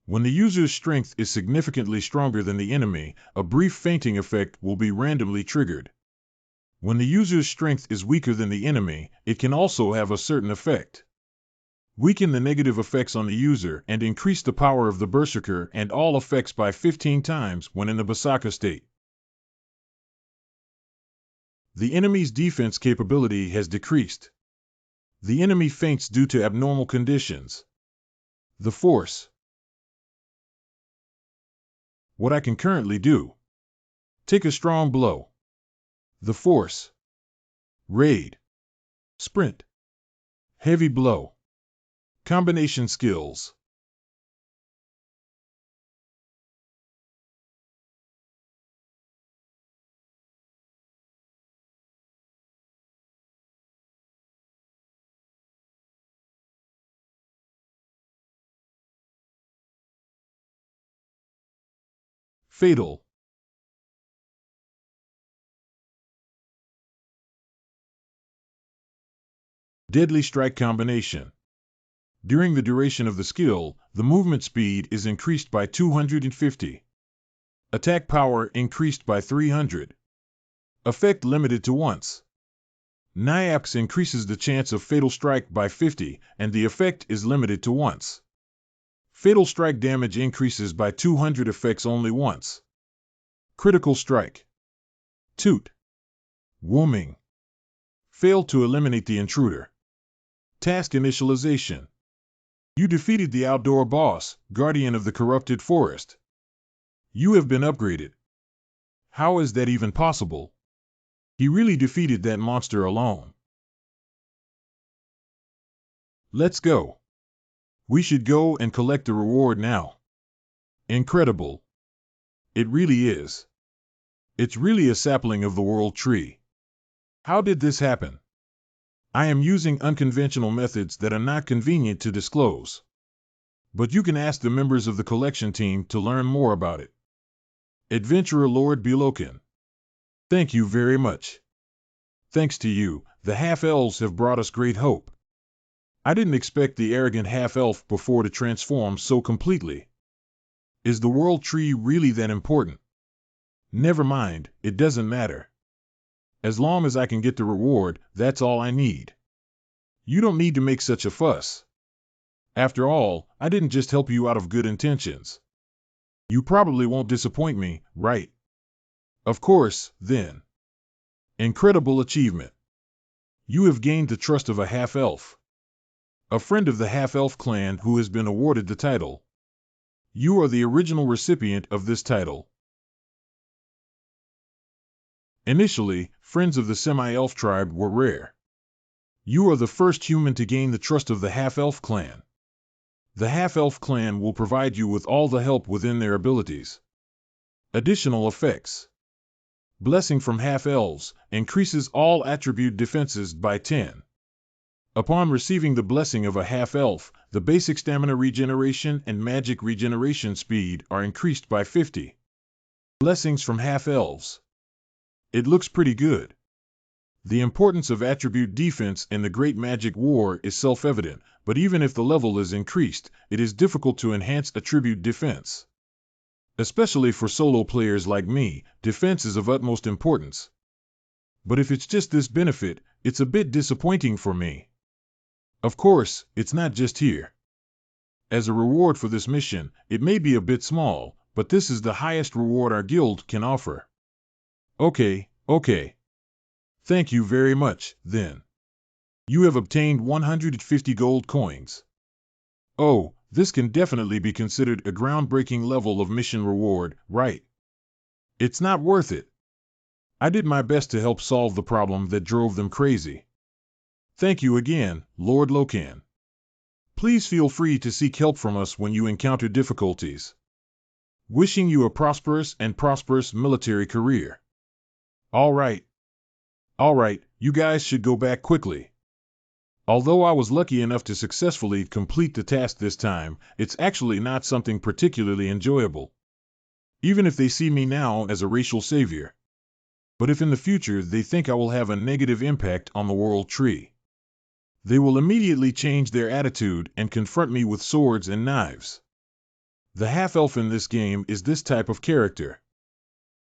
When the user's strength is significantly stronger than the enemy, a brief fainting effect will be randomly triggered. When the user's strength is weaker than the enemy, it can also have a certain effect. Weaken the negative effects on the user and increase the power of the Berserker and all effects by 15 times when in the Berserker state. The enemy's defense capability has decreased. The enemy faints due to abnormal conditions. The force. What I can currently do. Take a strong blow. The force. Raid. Sprint. Heavy blow. Combination skills. Fatal. Deadly strike combination. During the duration of the skill, the movement speed is increased by 250. Attack power increased by 300. Effect limited to once. Niax increases the chance of fatal strike by 50, and the effect is limited to once. Fatal strike damage increases by 200 effects only once. Critical strike. Toot. Wooming. Fail to eliminate the intruder. Task initialization. You defeated the outdoor boss, guardian of the corrupted forest. You have been upgraded. How is that even possible? He really defeated that monster alone. Let's go. We should go and collect the reward now. Incredible. It really is. It's really a sapling of the world tree. How did this happen? I am using unconventional methods that are not convenient to disclose. But you can ask the members of the collection team to learn more about it. Adventurer Lord Lokan. Thank you very much. Thanks to you, the half-elves have brought us great hope. I didn't expect the arrogant half-elf before to transform so completely. Is the world tree really that important? Never mind, it doesn't matter. As long as I can get the reward, that's all I need. You don't need to make such a fuss. After all, I didn't just help you out of good intentions. You probably won't disappoint me, right? Of course, then. Incredible achievement. You have gained the trust of a half-elf. A friend of the half-elf clan who has been awarded the title. You are the original recipient of this title. Initially, friends of the semi-elf tribe were rare. You are the first human to gain the trust of the half-elf clan. The half-elf clan will provide you with all the help within their abilities. Additional effects. Blessing from half-elves increases all attribute defenses by 10. Upon receiving the blessing of a half-elf, the basic stamina regeneration and magic regeneration speed are increased by 50. Blessings from half-elves. It looks pretty good. The importance of attribute defense in the Great Magic War is self-evident, but even if the level is increased, it is difficult to enhance attribute defense. Especially for solo players like me, defense is of utmost importance. But if it's just this benefit, it's a bit disappointing for me. Of course, it's not just here. As a reward for this mission, it may be a bit small, but this is the highest reward our guild can offer. Okay. Thank you very much, then. You have obtained 150 gold coins. Oh, this can definitely be considered a groundbreaking level of mission reward, right? It's not worth it. I did my best to help solve the problem that drove them crazy. Thank you again, Lord Lokan. Please feel free to seek help from us when you encounter difficulties. Wishing you a prosperous military career. All right, you guys should go back quickly. Although I was lucky enough to successfully complete the task this time, it's actually not something particularly enjoyable. Even if they see me now as a racial savior. But if in the future they think I will have a negative impact on the world tree, they will immediately change their attitude and confront me with swords and knives. The half-elf in this game is this type of character.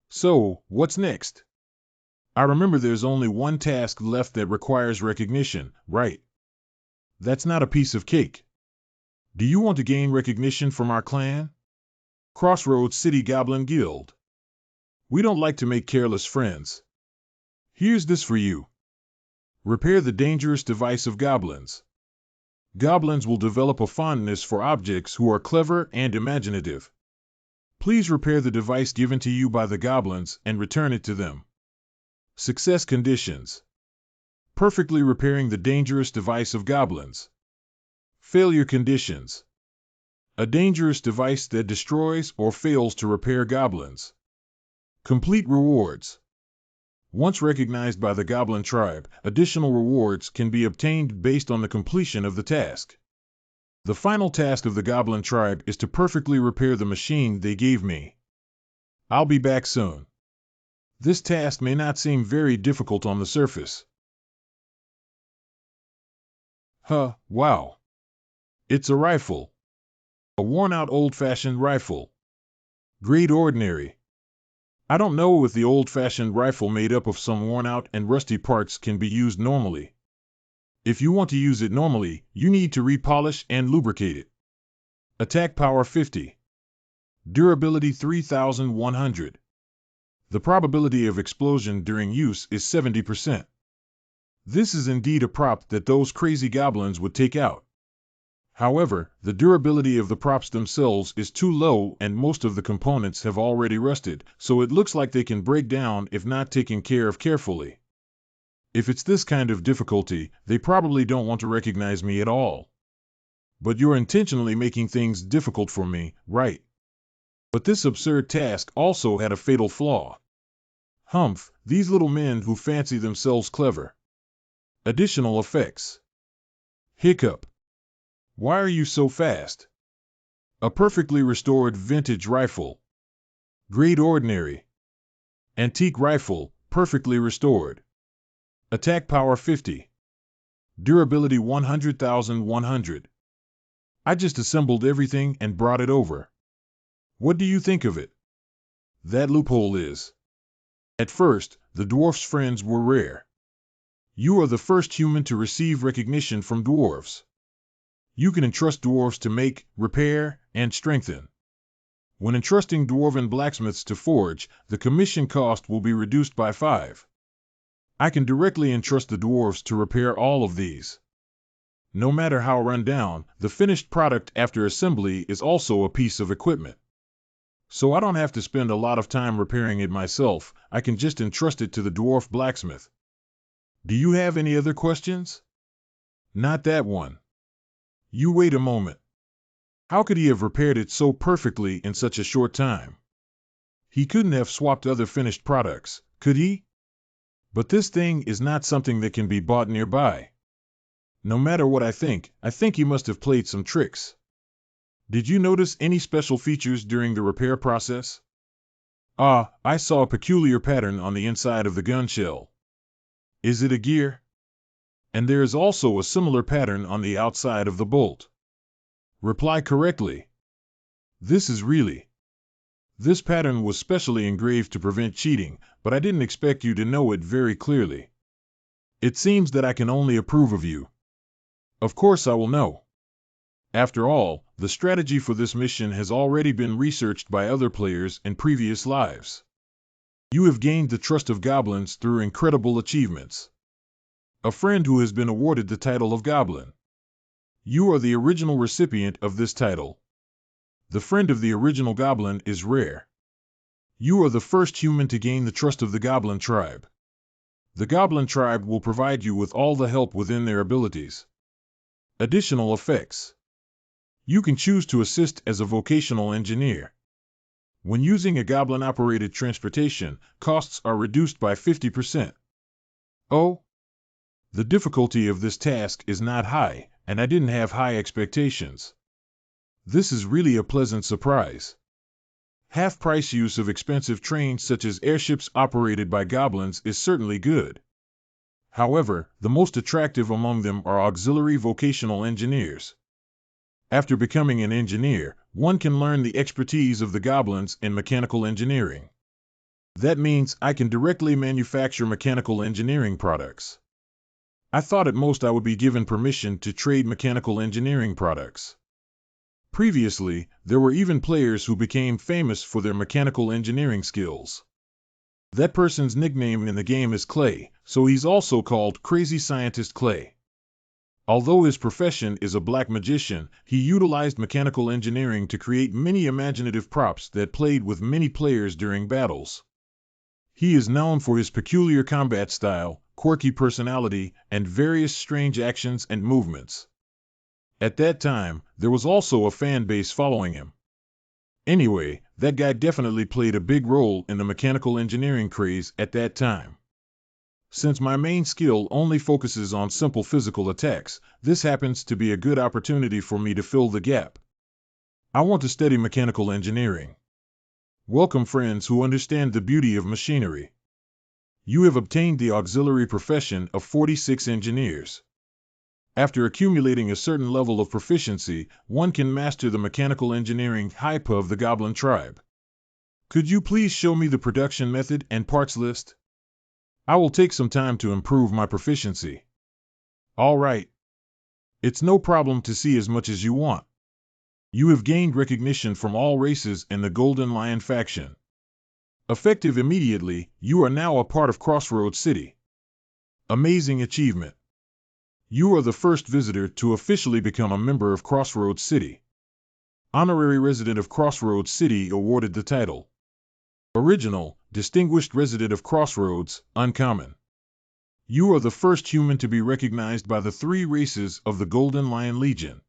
So, what's next? I remember there's only one task left that requires recognition, right? That's not a piece of cake. Do you want to gain recognition from our clan? Crossroads City Goblin Guild. We don't like to make careless friends. Here's this for you. Repair the dangerous device of goblins. Goblins will develop a fondness for objects who are clever and imaginative. Please repair the device given to you by the goblins and return it to them. Success conditions. Perfectly repairing the dangerous device of goblins. Failure conditions. A dangerous device that destroys or fails to repair goblins. Complete rewards. Once recognized by the Goblin tribe, additional rewards can be obtained based on the completion of the task. The final task of the Goblin tribe is to perfectly repair the machine they gave me. I'll be back soon. This task may not seem very difficult on the surface. Wow. It's a rifle. A worn-out old-fashioned rifle. Grade ordinary. I don't know if the old-fashioned rifle made up of some worn-out and rusty parts can be used normally. If you want to use it normally, you need to repolish and lubricate it. Attack power 50. Durability 3100. The probability of explosion during use is 70%. This is indeed a prop that those crazy goblins would take out. However, the durability of the props themselves is too low and most of the components have already rusted, so it looks like they can break down if not taken care of carefully. If it's this kind of difficulty, they probably don't want to recognize me at all. But you're intentionally making things difficult for me, right? But this absurd task also had a fatal flaw. Humph, these little men who fancy themselves clever. Additional effects. Hiccup. Why are you so fast? A perfectly restored vintage rifle. Grade ordinary. Antique rifle, perfectly restored. Attack power 50. Durability 100,100. I just assembled everything and brought it over. What do you think of it? That loophole is. At first, the dwarf's friends were rare. You are the first human to receive recognition from dwarves. You can entrust dwarves to make, repair, and strengthen. When entrusting dwarven blacksmiths to forge, the commission cost will be reduced by 5. I can directly entrust the dwarves to repair all of these. No matter how run down, the finished product after assembly is also a piece of equipment. So I don't have to spend a lot of time repairing it myself. I can just entrust it to the dwarf blacksmith. Do you have any other questions? Not that one. You wait a moment. How could he have repaired it so perfectly in such a short time? He couldn't have swapped other finished products, could he? But this thing is not something that can be bought nearby. No matter what I think he must have played some tricks. Did you notice any special features during the repair process? I saw a peculiar pattern on the inside of the gun shell. Is it a gear? And there is also a similar pattern on the outside of the bolt. Reply correctly. This pattern was specially engraved to prevent cheating, but I didn't expect you to know it very clearly. It seems that I can only approve of you. Of course I will know. After all, the strategy for this mission has already been researched by other players in previous lives. You have gained the trust of goblins through incredible achievements. A friend who has been awarded the title of Goblin. You are the original recipient of this title. The friend of the original goblin is rare. You are the first human to gain the trust of the goblin tribe. The goblin tribe will provide you with all the help within their abilities. Additional effects. You can choose to assist as a vocational engineer. When using a goblin-operated transportation, costs are reduced by 50%. Oh? The difficulty of this task is not high, and I didn't have high expectations. This is really a pleasant surprise. Half-price use of expensive trains such as airships operated by goblins is certainly good. However, the most attractive among them are auxiliary vocational engineers. After becoming an engineer, one can learn the expertise of the goblins in mechanical engineering. That means I can directly manufacture mechanical engineering products. I thought at most I would be given permission to trade mechanical engineering products. Previously, there were even players who became famous for their mechanical engineering skills. That person's nickname in the game is Clay, so he's also called Crazy Scientist Clay. Although his profession is a black magician, he utilized mechanical engineering to create many imaginative props that played with many players during battles. He is known for his peculiar combat style, quirky personality, and various strange actions and movements. At that time, there was also a fan base following him. Anyway, that guy definitely played a big role in the mechanical engineering craze at that time. Since my main skill only focuses on simple physical attacks, this happens to be a good opportunity for me to fill the gap. I want to study mechanical engineering. Welcome friends who understand the beauty of machinery. You have obtained the auxiliary profession of 46 engineers. After accumulating a certain level of proficiency, one can master the mechanical engineering hype of the goblin tribe. Could you please show me the production method and parts list? I will take some time to improve my proficiency. All right. It's no problem to see as much as you want. You have gained recognition from all races in the Golden Lion faction. Effective immediately, you are now a part of Crossroads City. Amazing achievement. You are the first visitor to officially become a member of Crossroads City. Honorary resident of Crossroads City awarded the title. Original, distinguished resident of Crossroads, uncommon. You are the first human to be recognized by the 3 races of the Golden Lion Legion.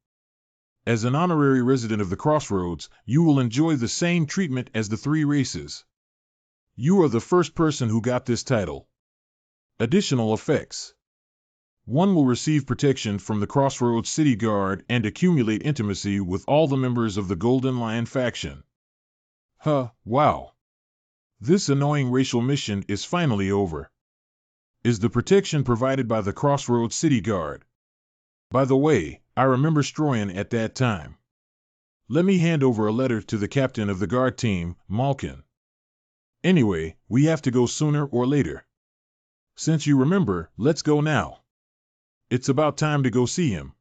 As an honorary resident of the Crossroads, you will enjoy the same treatment as the 3 races. You are the first person who got this title. Additional effects. One will receive protection from the Crossroads City Guard and accumulate intimacy with all the members of the Golden Lion faction. Wow. This annoying racial mission is finally over. Is the protection provided by the Crossroads City Guard? By the way, I remember Stroyan at that time. Let me hand over a letter to the captain of the guard team, Malkin. Anyway, we have to go sooner or later. Since you remember, let's go now. It's about time to go see him.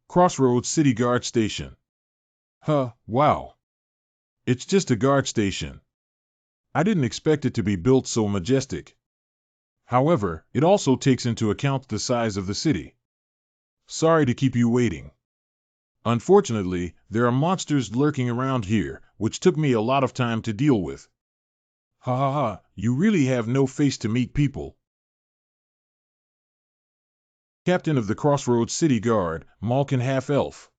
Crossroads City Guard Station. Wow. It's just a guard station. I didn't expect it to be built so majestic. However, it also takes into account the size of the city. Sorry to keep you waiting. Unfortunately, there are monsters lurking around here, which took me a lot of time to deal with. Ha ha ha, you really have no face to meet people. Captain of the Crossroads City Guard, Malkin Half-Elf.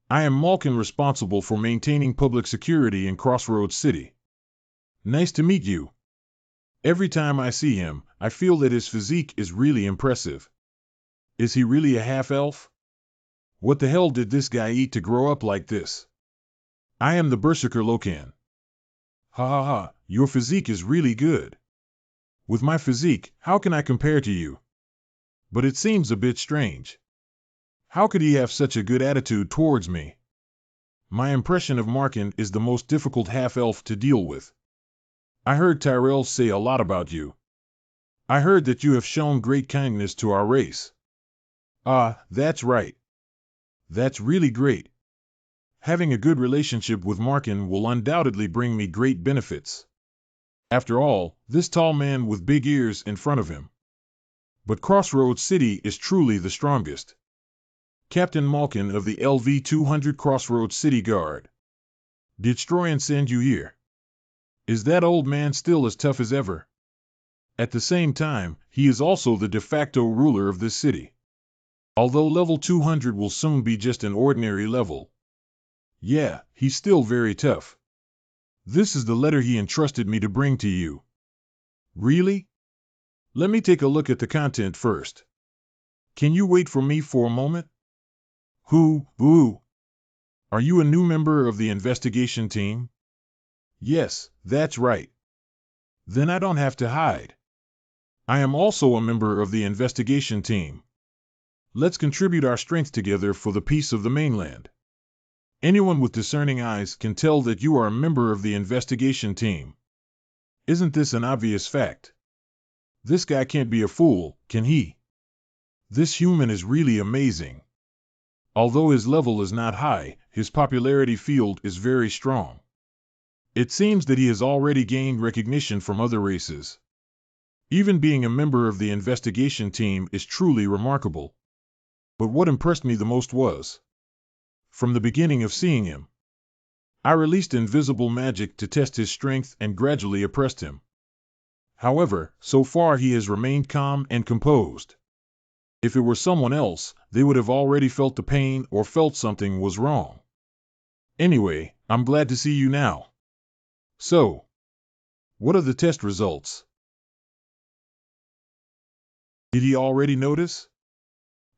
I am Malkin, responsible for maintaining public security in Crossroads City. Nice to meet you. Every time I see him, I feel that his physique is really impressive. Is he really a half-elf? What the hell did this guy eat to grow up like this? I am the Berserker Lokan. Ha ha ha, your physique is really good. With my physique, how can I compare to you? But it seems a bit strange. How could he have such a good attitude towards me? My impression of Malkin is the most difficult half-elf to deal with. I heard Tyrell say a lot about you. I heard that you have shown great kindness to our race. Ah, that's right. That's really great. Having a good relationship with Malkin will undoubtedly bring me great benefits. After all, this tall man with big ears in front of him. But Crossroads City is truly the strongest. Captain Malkin of the LV-200 Crossroads City Guard. Did Stroyan send you here? Is that old man still as tough as ever? At the same time, he is also the de facto ruler of this city. Although level 200 will soon be just an ordinary level. Yeah, he's still very tough. This is the letter he entrusted me to bring to you. Really? Let me take a look at the content first. Can you wait for me for a moment? Who? Are you a new member of the investigation team? Yes, that's right. Then I don't have to hide. I am also a member of the investigation team. Let's contribute our strength together for the peace of the mainland. Anyone with discerning eyes can tell that you are a member of the investigation team. Isn't this an obvious fact? This guy can't be a fool, can he? This human is really amazing. Although his level is not high, his popularity field is very strong. It seems that he has already gained recognition from other races. Even being a member of the investigation team is truly remarkable. But what impressed me the most was, from the beginning of seeing him, I released invisible magic to test his strength and gradually oppressed him. However, so far he has remained calm and composed. If it were someone else, they would have already felt the pain or felt something was wrong. Anyway, I'm glad to see you now. So, what are the test results? Did he already notice?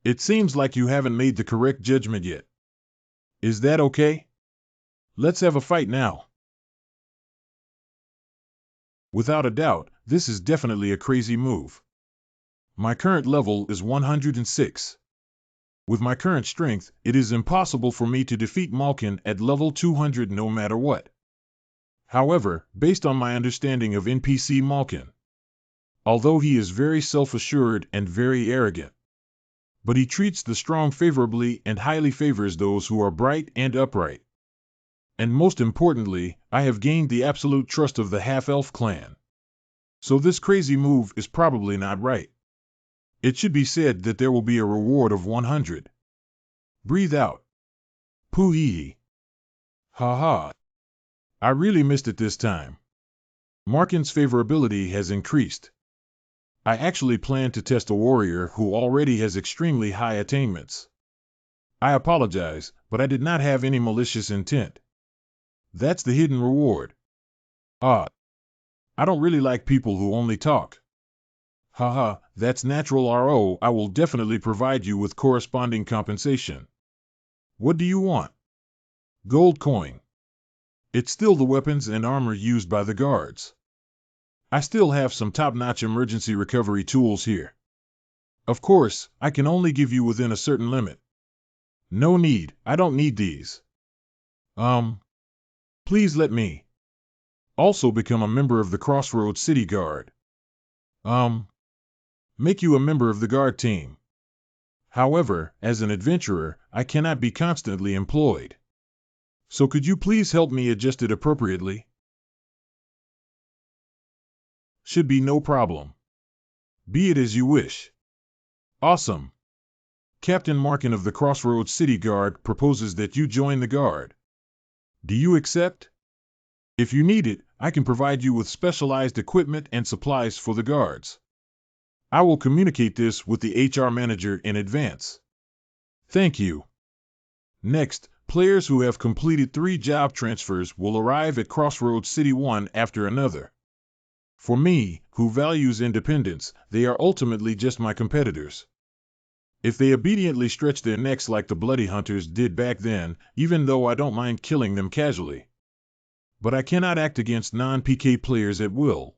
It seems like you haven't made the correct judgment yet. Is that okay? Let's have a fight now. Without a doubt, this is definitely a crazy move. My current level is 106. With my current strength, it is impossible for me to defeat Malkin at level 200 no matter what. However, based on my understanding of NPC Malkin, although he is very self-assured and very arrogant, but he treats the strong favorably and highly favors those who are bright and upright. And most importantly, I have gained the absolute trust of the half-elf clan. So this crazy move is probably not right. It should be said that there will be a reward of 100. Breathe out. Poo-hee. Ha ha. I really missed it this time. Malkin's favorability has increased. I actually plan to test a warrior who already has extremely high attainments. I apologize, but I did not have any malicious intent. That's the hidden reward. Ah. I don't really like people who only talk. Haha, that's natural RO. I will definitely provide you with corresponding compensation. What do you want? Gold coin. It's still the weapons and armor used by the guards. I still have some top-notch emergency recovery tools here. Of course, I can only give you within a certain limit. No need, I don't need these. Please let me also become a member of the Crossroads City Guard. Make you a member of the guard team. However, as an adventurer, I cannot be constantly employed. So could you please help me adjust it appropriately? Should be no problem. Be it as you wish. Awesome. Captain Markin of the Crossroads City Guard proposes that you join the guard. Do you accept? If you need it, I can provide you with specialized equipment and supplies for the guards. I will communicate this with the HR manager in advance. Thank you. Next, players who have completed 3 job transfers will arrive at Crossroads City one after another. For me, who values independence, they are ultimately just my competitors. If they obediently stretch their necks like the bloody hunters did back then, even though I don't mind killing them casually. But I cannot act against non-PK players at will.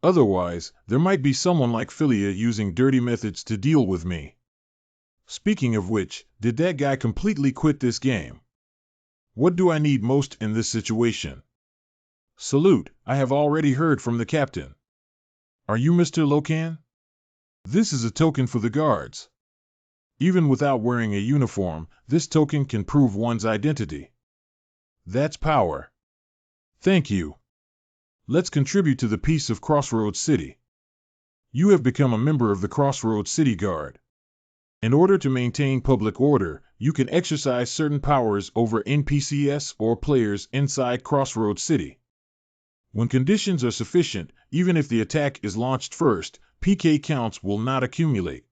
Otherwise, there might be someone like Philia using dirty methods to deal with me. Speaking of which, did that guy completely quit this game? What do I need most in this situation? Salute, I have already heard from the captain. Are you Mr. Lokan? This is a token for the guards. Even without wearing a uniform, this token can prove one's identity. That's power. Thank you. Let's contribute to the peace of Crossroads City. You have become a member of the Crossroads City Guard. In order to maintain public order, you can exercise certain powers over NPCs or players inside Crossroads City. When conditions are sufficient, even if the attack is launched first, PK counts will not accumulate.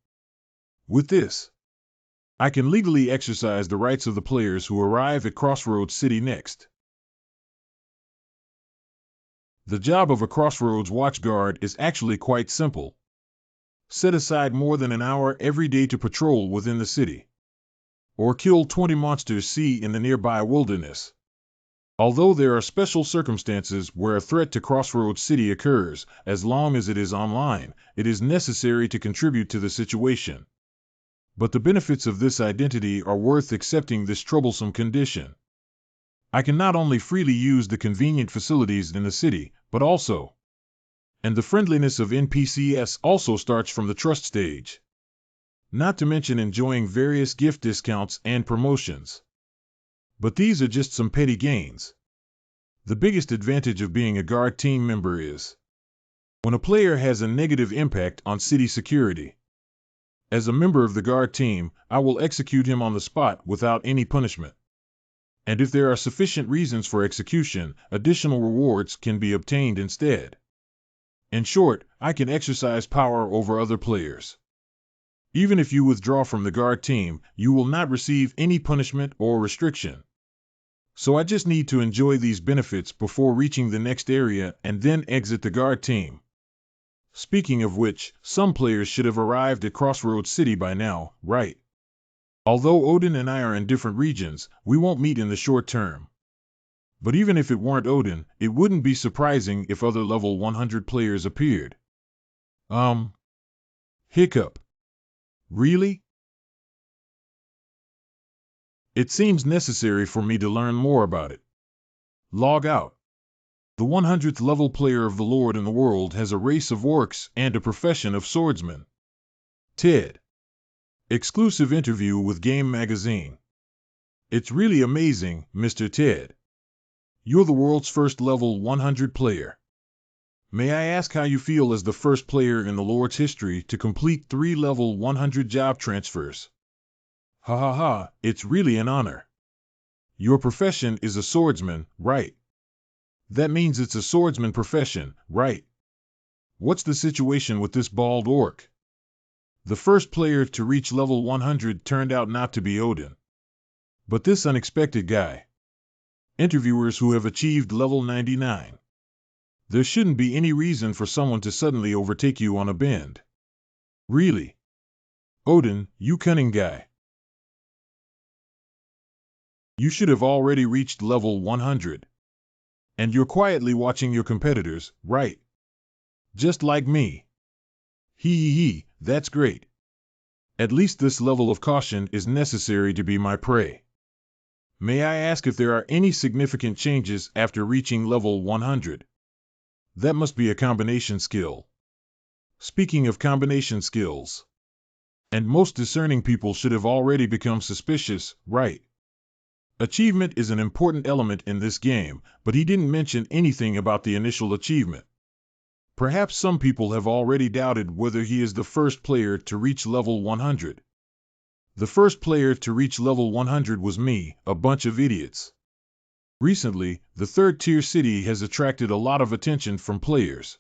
With this, I can legally exercise the rights of the players who arrive at Crossroads City next. The job of a Crossroads watchguard is actually quite simple. Set aside more than an hour every day to patrol within the city. Or kill 20 monsters in the nearby wilderness. Although there are special circumstances where a threat to Crossroads City occurs, as long as it is online, it is necessary to contribute to the situation. But the benefits of this identity are worth accepting this troublesome condition. I can not only freely use the convenient facilities in the city, but also, and the friendliness of NPCs also starts from the trust stage. Not to mention enjoying various gift discounts and promotions. But these are just some petty gains. The biggest advantage of being a guard team member is when a player has a negative impact on city security. As a member of the guard team, I will execute him on the spot without any punishment. And if there are sufficient reasons for execution, additional rewards can be obtained instead. In short, I can exercise power over other players. Even if you withdraw from the guard team, you will not receive any punishment or restriction. So I just need to enjoy these benefits before reaching the next area and then exit the guard team. Speaking of which, some players should have arrived at Crossroads City by now, right? Although Odin and I are in different regions, we won't meet in the short term. But even if it weren't Odin, it wouldn't be surprising if other level 100 players appeared. Hiccup. Really? It seems necessary for me to learn more about it. Log out. The 100th level player of the Lord in the world has a race of orcs and a profession of swordsman. Ted. Exclusive interview with Game Magazine. It's really amazing, Mr. Ted. You're the world's first level 100 player. May I ask how you feel as the first player in the Lord's history to complete 3 level 100 job transfers? Ha ha ha, it's really an honor. Your profession is a swordsman, right? That means it's a swordsman profession, right? What's the situation with this bald orc? The first player to reach level 100 turned out not to be Odin. But this unexpected guy. Interviewers who have achieved level 99. There shouldn't be any reason for someone to suddenly overtake you on a bend. Really? Odin, you cunning guy. You should have already reached level 100. And you're quietly watching your competitors, right? Just like me. Hee, that's great. At least this level of caution is necessary to be my prey. May I ask if there are any significant changes after reaching level 100? That must be a combination skill. Speaking of combination skills. And most discerning people should have already become suspicious, right? Achievement is an important element in this game, but he didn't mention anything about the initial achievement. Perhaps some people have already doubted whether he is the first player to reach level 100. The first player to reach level 100 was me, a bunch of idiots. Recently, the third-tier city has attracted a lot of attention from players.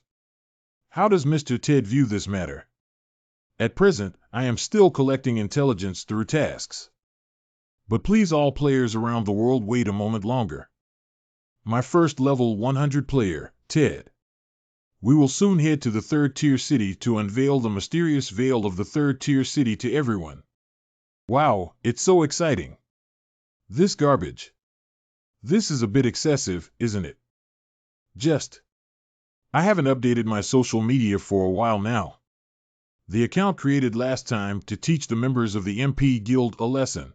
How does Mr. Ted view this matter? At present, I am still collecting intelligence through tasks. But please all players around the world wait a moment longer. My first level 100 player, Ted. We will soon head to the third-tier city to unveil the mysterious veil of the third-tier city to everyone. Wow, it's so exciting. This garbage. This is a bit excessive, isn't it? I haven't updated my social media for a while now. The account created last time to teach the members of the MP Guild a lesson.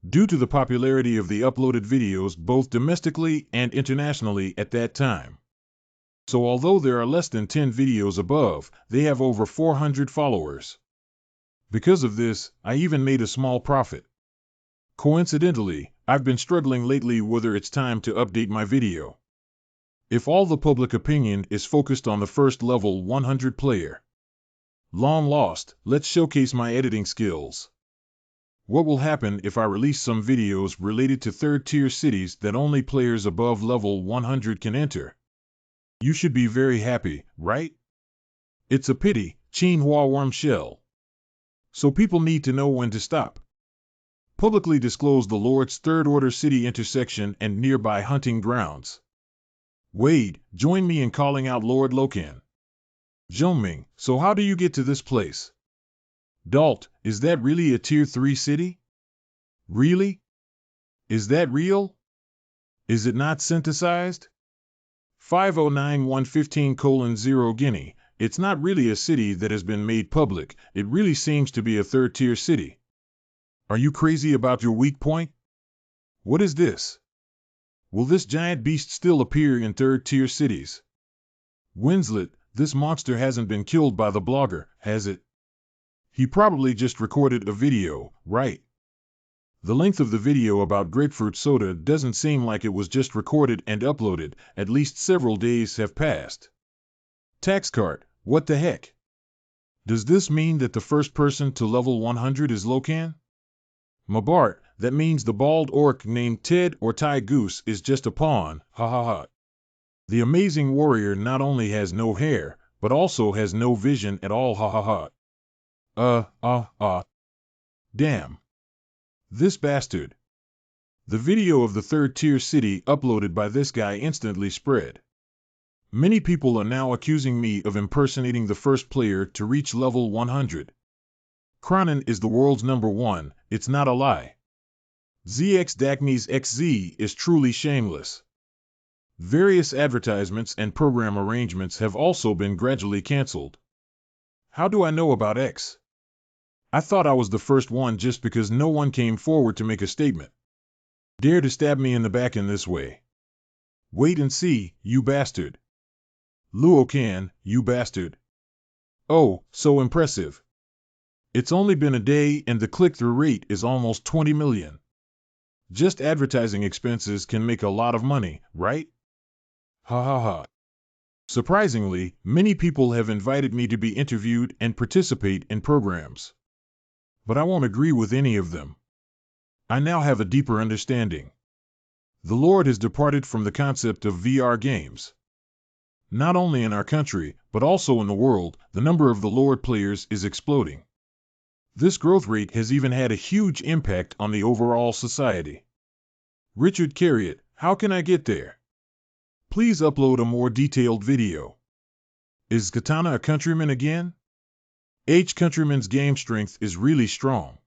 Due to the popularity of the uploaded videos both domestically and internationally at that time. So although there are less than 10 videos above, they have over 400 followers. Because of this, I even made a small profit. Coincidentally, I've been struggling lately whether it's time to update my video. If all the public opinion is focused on the first level 100 player. Long lost, let's showcase my editing skills. What will happen if I release some videos related to third-tier cities that only players above level 100 can enter? You should be very happy, right? It's a pity, Chinhua Worm Shell. So people need to know when to stop. Publicly disclose the Lord's third-order city intersection and nearby hunting grounds. Wade, join me in calling out Lord Lokan. Zhongming, so how do you get to this place? Dalt, is that really a tier 3 city? Really? Is that real? Is it not synthesized? 509115:0 Guinea, it's not really a city that has been made public, it really seems to be a third-tier city. Are you crazy about your weak point? What is this? Will this giant beast still appear in third-tier cities? Winslet, this monster hasn't been killed by the blogger, has it? He probably just recorded a video, right? The length of the video about grapefruit soda doesn't seem like it was just recorded and uploaded, at least several days have passed. Taxcart, what the heck? Does this mean that the first person to level 100 is Lokan? Mabart, that means the bald orc named Ted or Ty Goose is just a pawn, ha ha ha. The amazing warrior not only has no hair, but also has no vision at all, ha ha ha. Damn. This bastard. The video of the third-tier city uploaded by this guy instantly spread. Many people are now accusing me of impersonating the first player to reach level 100. Cronin is the world's #1, it's not a lie. ZX Dacnes XZ is truly shameless. Various advertisements and program arrangements have also been gradually cancelled. How do I know about X? I thought I was the first one just because no one came forward to make a statement. Dare to stab me in the back in this way. Wait and see, you bastard. Luokan, you bastard. Oh, so impressive. It's only been a day and the click-through rate is almost 20 million. Just advertising expenses can make a lot of money, right? Ha ha ha. Surprisingly, many people have invited me to be interviewed and participate in programs. But I won't agree with any of them. I now have a deeper understanding. The Lord has departed from the concept of VR games. Not only in our country, but also in the world, the number of the Lord players is exploding. This growth rate has even had a huge impact on the overall society. Richard Carriot, how can I get there? Please upload a more detailed video. Is Katana a countryman again? Countryman's game strength is really strong.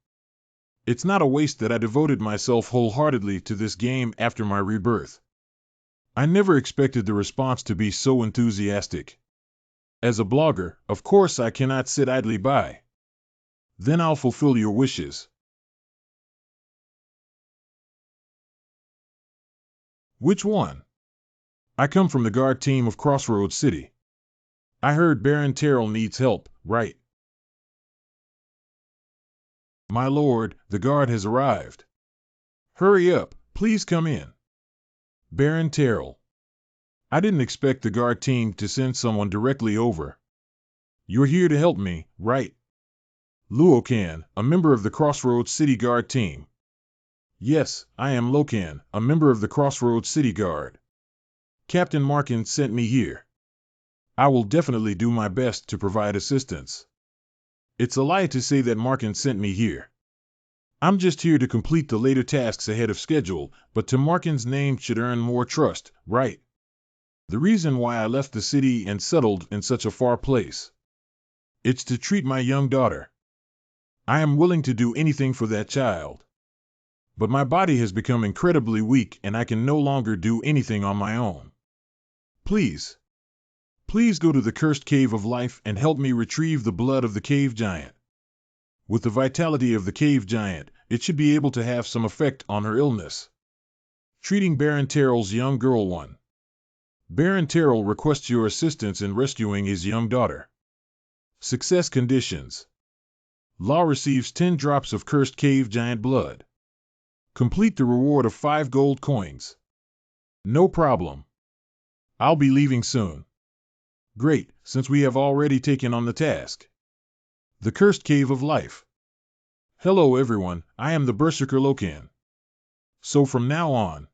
It's not a waste that I devoted myself wholeheartedly to this game after my rebirth. I never expected the response to be so enthusiastic. As a blogger, of course I cannot sit idly by. Then I'll fulfill your wishes. Which one? I come from the guard team of Crossroads City. I heard Baron Terrell needs help, right? My lord, the guard has arrived. Hurry up, please come in. Baron Terrell. I didn't expect the guard team to send someone directly over. You're here to help me, right? Lokan, a member of the Crossroads City Guard team. Yes, I am Lokan, a member of the Crossroads City Guard. Captain Markin sent me here. I will definitely do my best to provide assistance. It's a lie to say that Markin sent me here. I'm just here to complete the later tasks ahead of schedule, but to Markin's name should earn more trust, right? The reason why I left the city and settled in such a far place. It's to treat my young daughter. I am willing to do anything for that child. But my body has become incredibly weak and I can no longer do anything on my own. Please go to the cursed cave of life and help me retrieve the blood of the cave giant. With the vitality of the cave giant, it should be able to have some effect on her illness. Treating Baron Terrell's young girl 1. Baron Terrell requests your assistance in rescuing his young daughter. Success conditions. Law receives 10 drops of cursed cave giant blood. Complete the reward of 5 gold coins. No problem. I'll be leaving soon. Great, since we have already taken on the task. The Cursed Cave of Life. Hello everyone, I am the Berserker Lokan. So from now on,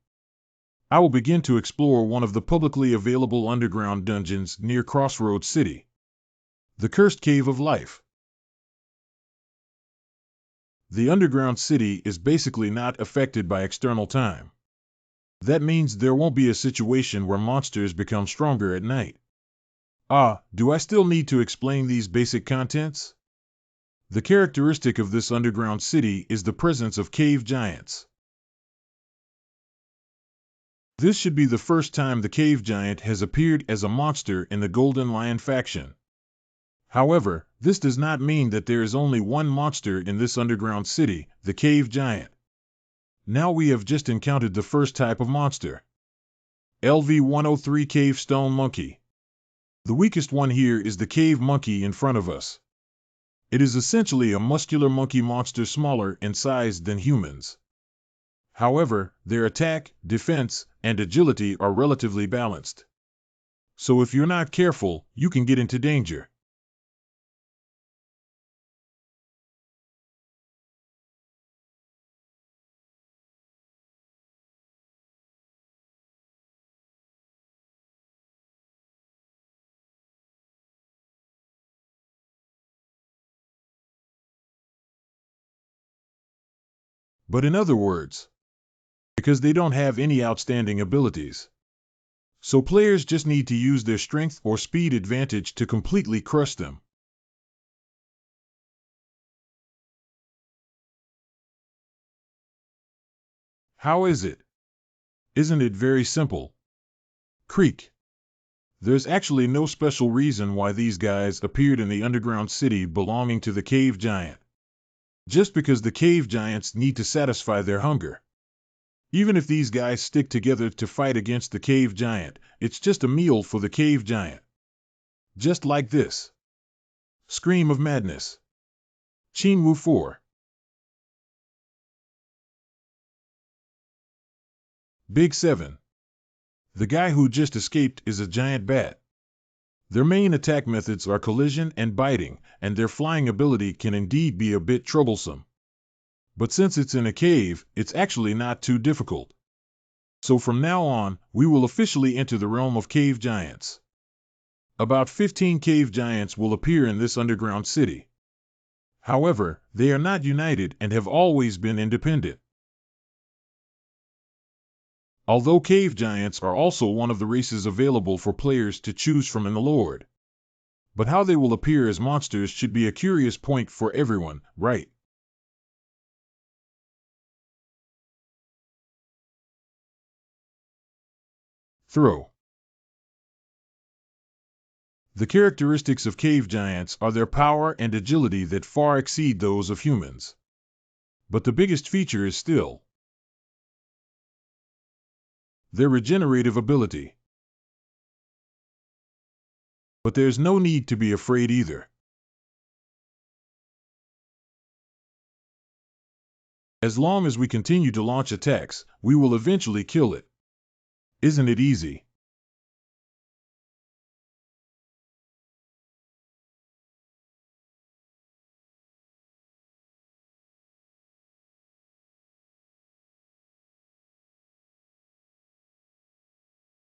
I will begin to explore one of the publicly available underground dungeons near Crossroad City. The Cursed Cave of Life. The underground city is basically not affected by external time. That means there won't be a situation where monsters become stronger at night. Do I still need to explain these basic contents? The characteristic of this underground city is the presence of cave giants. This should be the first time the cave giant has appeared as a monster in the Golden Lion faction. However, this does not mean that there is only one monster in this underground city, the cave giant. Now we have just encountered the first type of monster. LV-103 Cave Stone Monkey. The weakest one here is the cave monkey in front of us. It is essentially a muscular monkey monster smaller in size than humans. However, their attack, defense, and agility are relatively balanced. So if you're not careful, you can get into danger. But in other words, because they don't have any outstanding abilities. So players just need to use their strength or speed advantage to completely crush them. How is it? Isn't it very simple? Creek. There's actually no special reason why these guys appeared in the underground city belonging to the cave giant. Just because the cave giants need to satisfy their hunger. Even if these guys stick together to fight against the cave giant, it's just a meal for the cave giant. Just like this. Scream of Madness. Chinwu 4. Big 7. The guy who just escaped is a giant bat. Their main attack methods are collision and biting, and their flying ability can indeed be a bit troublesome. But since it's in a cave, it's actually not too difficult. So from now on, we will officially enter the realm of cave giants. About 15 cave giants will appear in this underground city. However, they are not united and have always been independent. Although cave giants are also one of the races available for players to choose from in the Lord. But how they will appear as monsters should be a curious point for everyone, right? Throw. The characteristics of cave giants are their power and agility that far exceed those of humans. But the biggest feature is still their regenerative ability. But there's no need to be afraid either. As long as we continue to launch attacks, we will eventually kill it. Isn't it easy?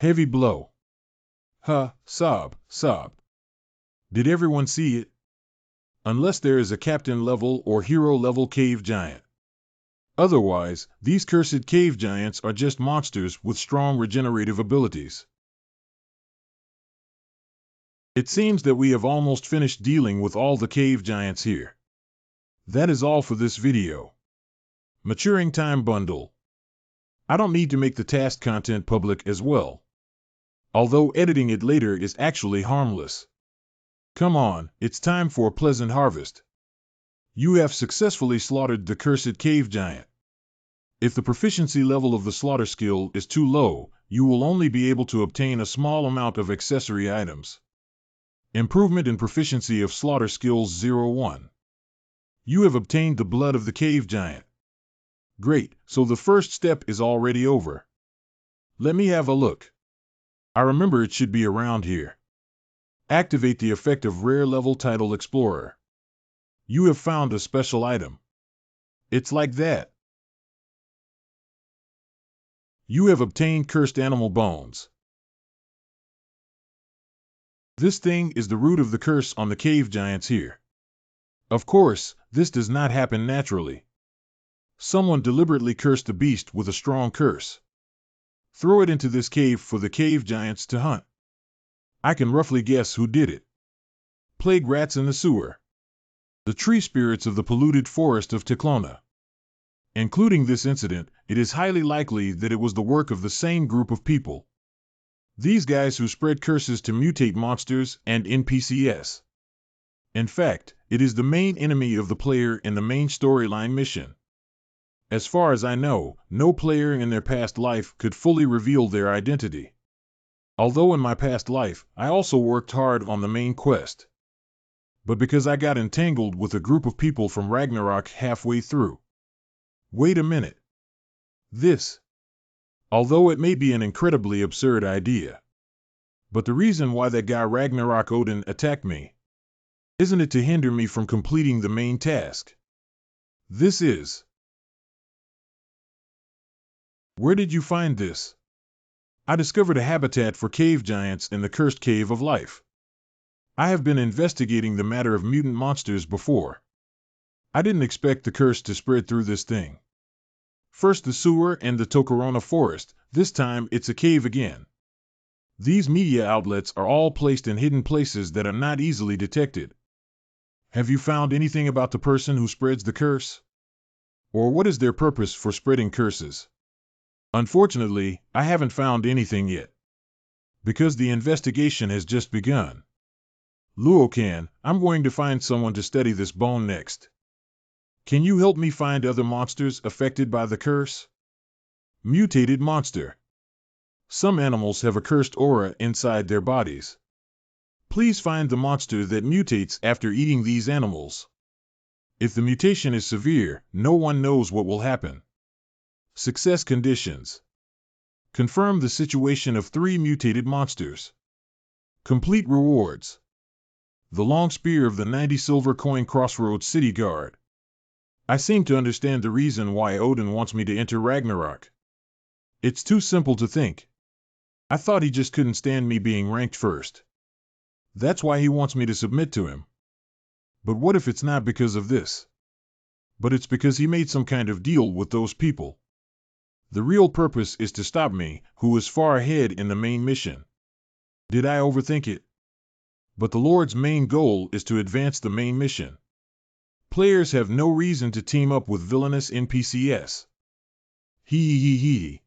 Heavy blow. Sob, sob. Did everyone see it? Unless there is a captain level or hero level cave giant. Otherwise, these cursed cave giants are just monsters with strong regenerative abilities. It seems that we have almost finished dealing with all the cave giants here. That is all for this video. Maturing Time Bundle. I don't need to make the task content public as well, although editing it later is actually harmless. Come on, it's time for a pleasant harvest. You have successfully slaughtered the cursed cave giant. If the proficiency level of the slaughter skill is too low, you will only be able to obtain a small amount of accessory items. Improvement in proficiency of slaughter skills 01. You have obtained the blood of the cave giant. Great, so the first step is already over. Let me have a look. I remember it should be around here. Activate the effect of Rare Level Title Explorer. You have found a special item. It's like that. You have obtained Cursed Animal Bones. This thing is the root of the curse on the cave giants here. Of course, this does not happen naturally. Someone deliberately cursed the beast with a strong curse. Throw it into this cave for the cave giants to hunt. I can roughly guess who did it. Plague rats in the sewer. The tree spirits of the polluted forest of Ticlona. Including this incident, it is highly likely that it was the work of the same group of people. These guys who spread curses to mutate monsters and NPCs. In fact, it is the main enemy of the player in the main storyline mission. As far as I know, no player in their past life could fully reveal their identity. Although in my past life, I also worked hard on the main quest. But because I got entangled with a group of people from Ragnarok halfway through. Wait a minute. This. Although it may be an incredibly absurd idea. But the reason why that guy Ragnarok Odin attacked me, isn't it to hinder me from completing the main task? This is. Where did you find this? I discovered a habitat for cave giants in the Cursed Cave of Life. I have been investigating the matter of mutant monsters before. I didn't expect the curse to spread through this thing. First the sewer and the Tokorona forest, this time it's a cave again. These media outlets are all placed in hidden places that are not easily detected. Have you found anything about the person who spreads the curse? Or what is their purpose for spreading curses? Unfortunately, I haven't found anything yet. Because the investigation has just begun. Lokan, I'm going to find someone to study this bone next. Can you help me find other monsters affected by the curse? Mutated monster. Some animals have a cursed aura inside their bodies. Please find the monster that mutates after eating these animals. If the mutation is severe, no one knows what will happen. Success conditions. Confirm the situation of 3 mutated monsters. Complete rewards. The long spear of the 90 silver coin Crossroads city guard. I seem to understand the reason why Odin wants me to enter Ragnarok. It's too simple to think. I thought he just couldn't stand me being ranked first. That's why he wants me to submit to him. But what if it's not because of this? But it's because he made some kind of deal with those people. The real purpose is to stop me, who is far ahead in the main mission. Did I overthink it? But the Lord's main goal is to advance the main mission. Players have no reason to team up with villainous NPCs. Hee.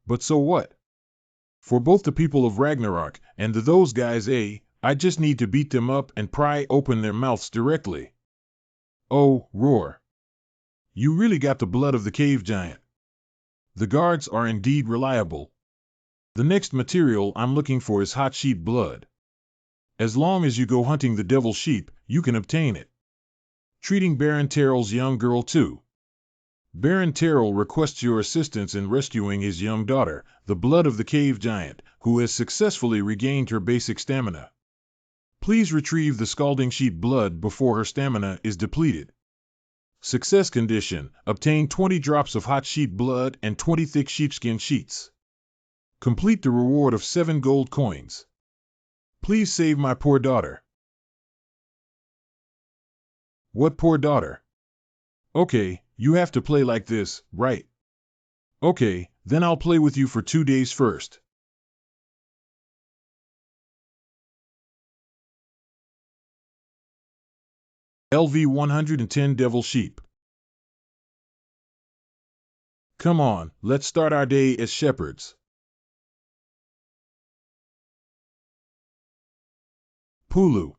But so what? For both the people of Ragnarok and those guys, I just need to beat them up and pry open their mouths directly. Oh, roar. You really got the blood of the cave giant. The guards are indeed reliable. The next material I'm looking for is hot sheep blood. As long as you go hunting the devil sheep, you can obtain it. Treating Baron Terrell's young girl too. Baron Terrell requests your assistance in rescuing his young daughter, the blood of the cave giant, who has successfully regained her basic stamina. Please retrieve the scalding sheep blood before her stamina is depleted. Success condition, obtain 20 drops of hot sheep blood and 20 thick sheepskin sheets. Complete the reward of 7 gold coins. Please save my poor daughter. What poor daughter? Okay, you have to play like this, right? Okay, then I'll play with you for 2 days first. LV 110 Devil Sheep. Come on, let's start our day as shepherds. Pulu.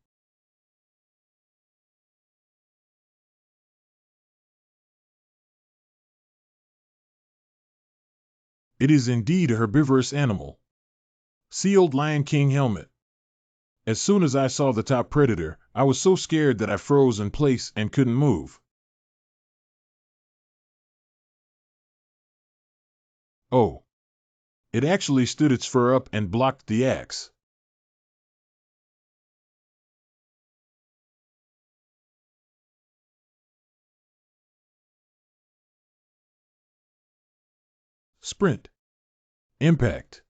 It is indeed a herbivorous animal. Sealed Lion King helmet. As soon as I saw the top predator, I was so scared that I froze in place and couldn't move. Oh. It actually stood its fur up and blocked the axe. Sprint. Impact.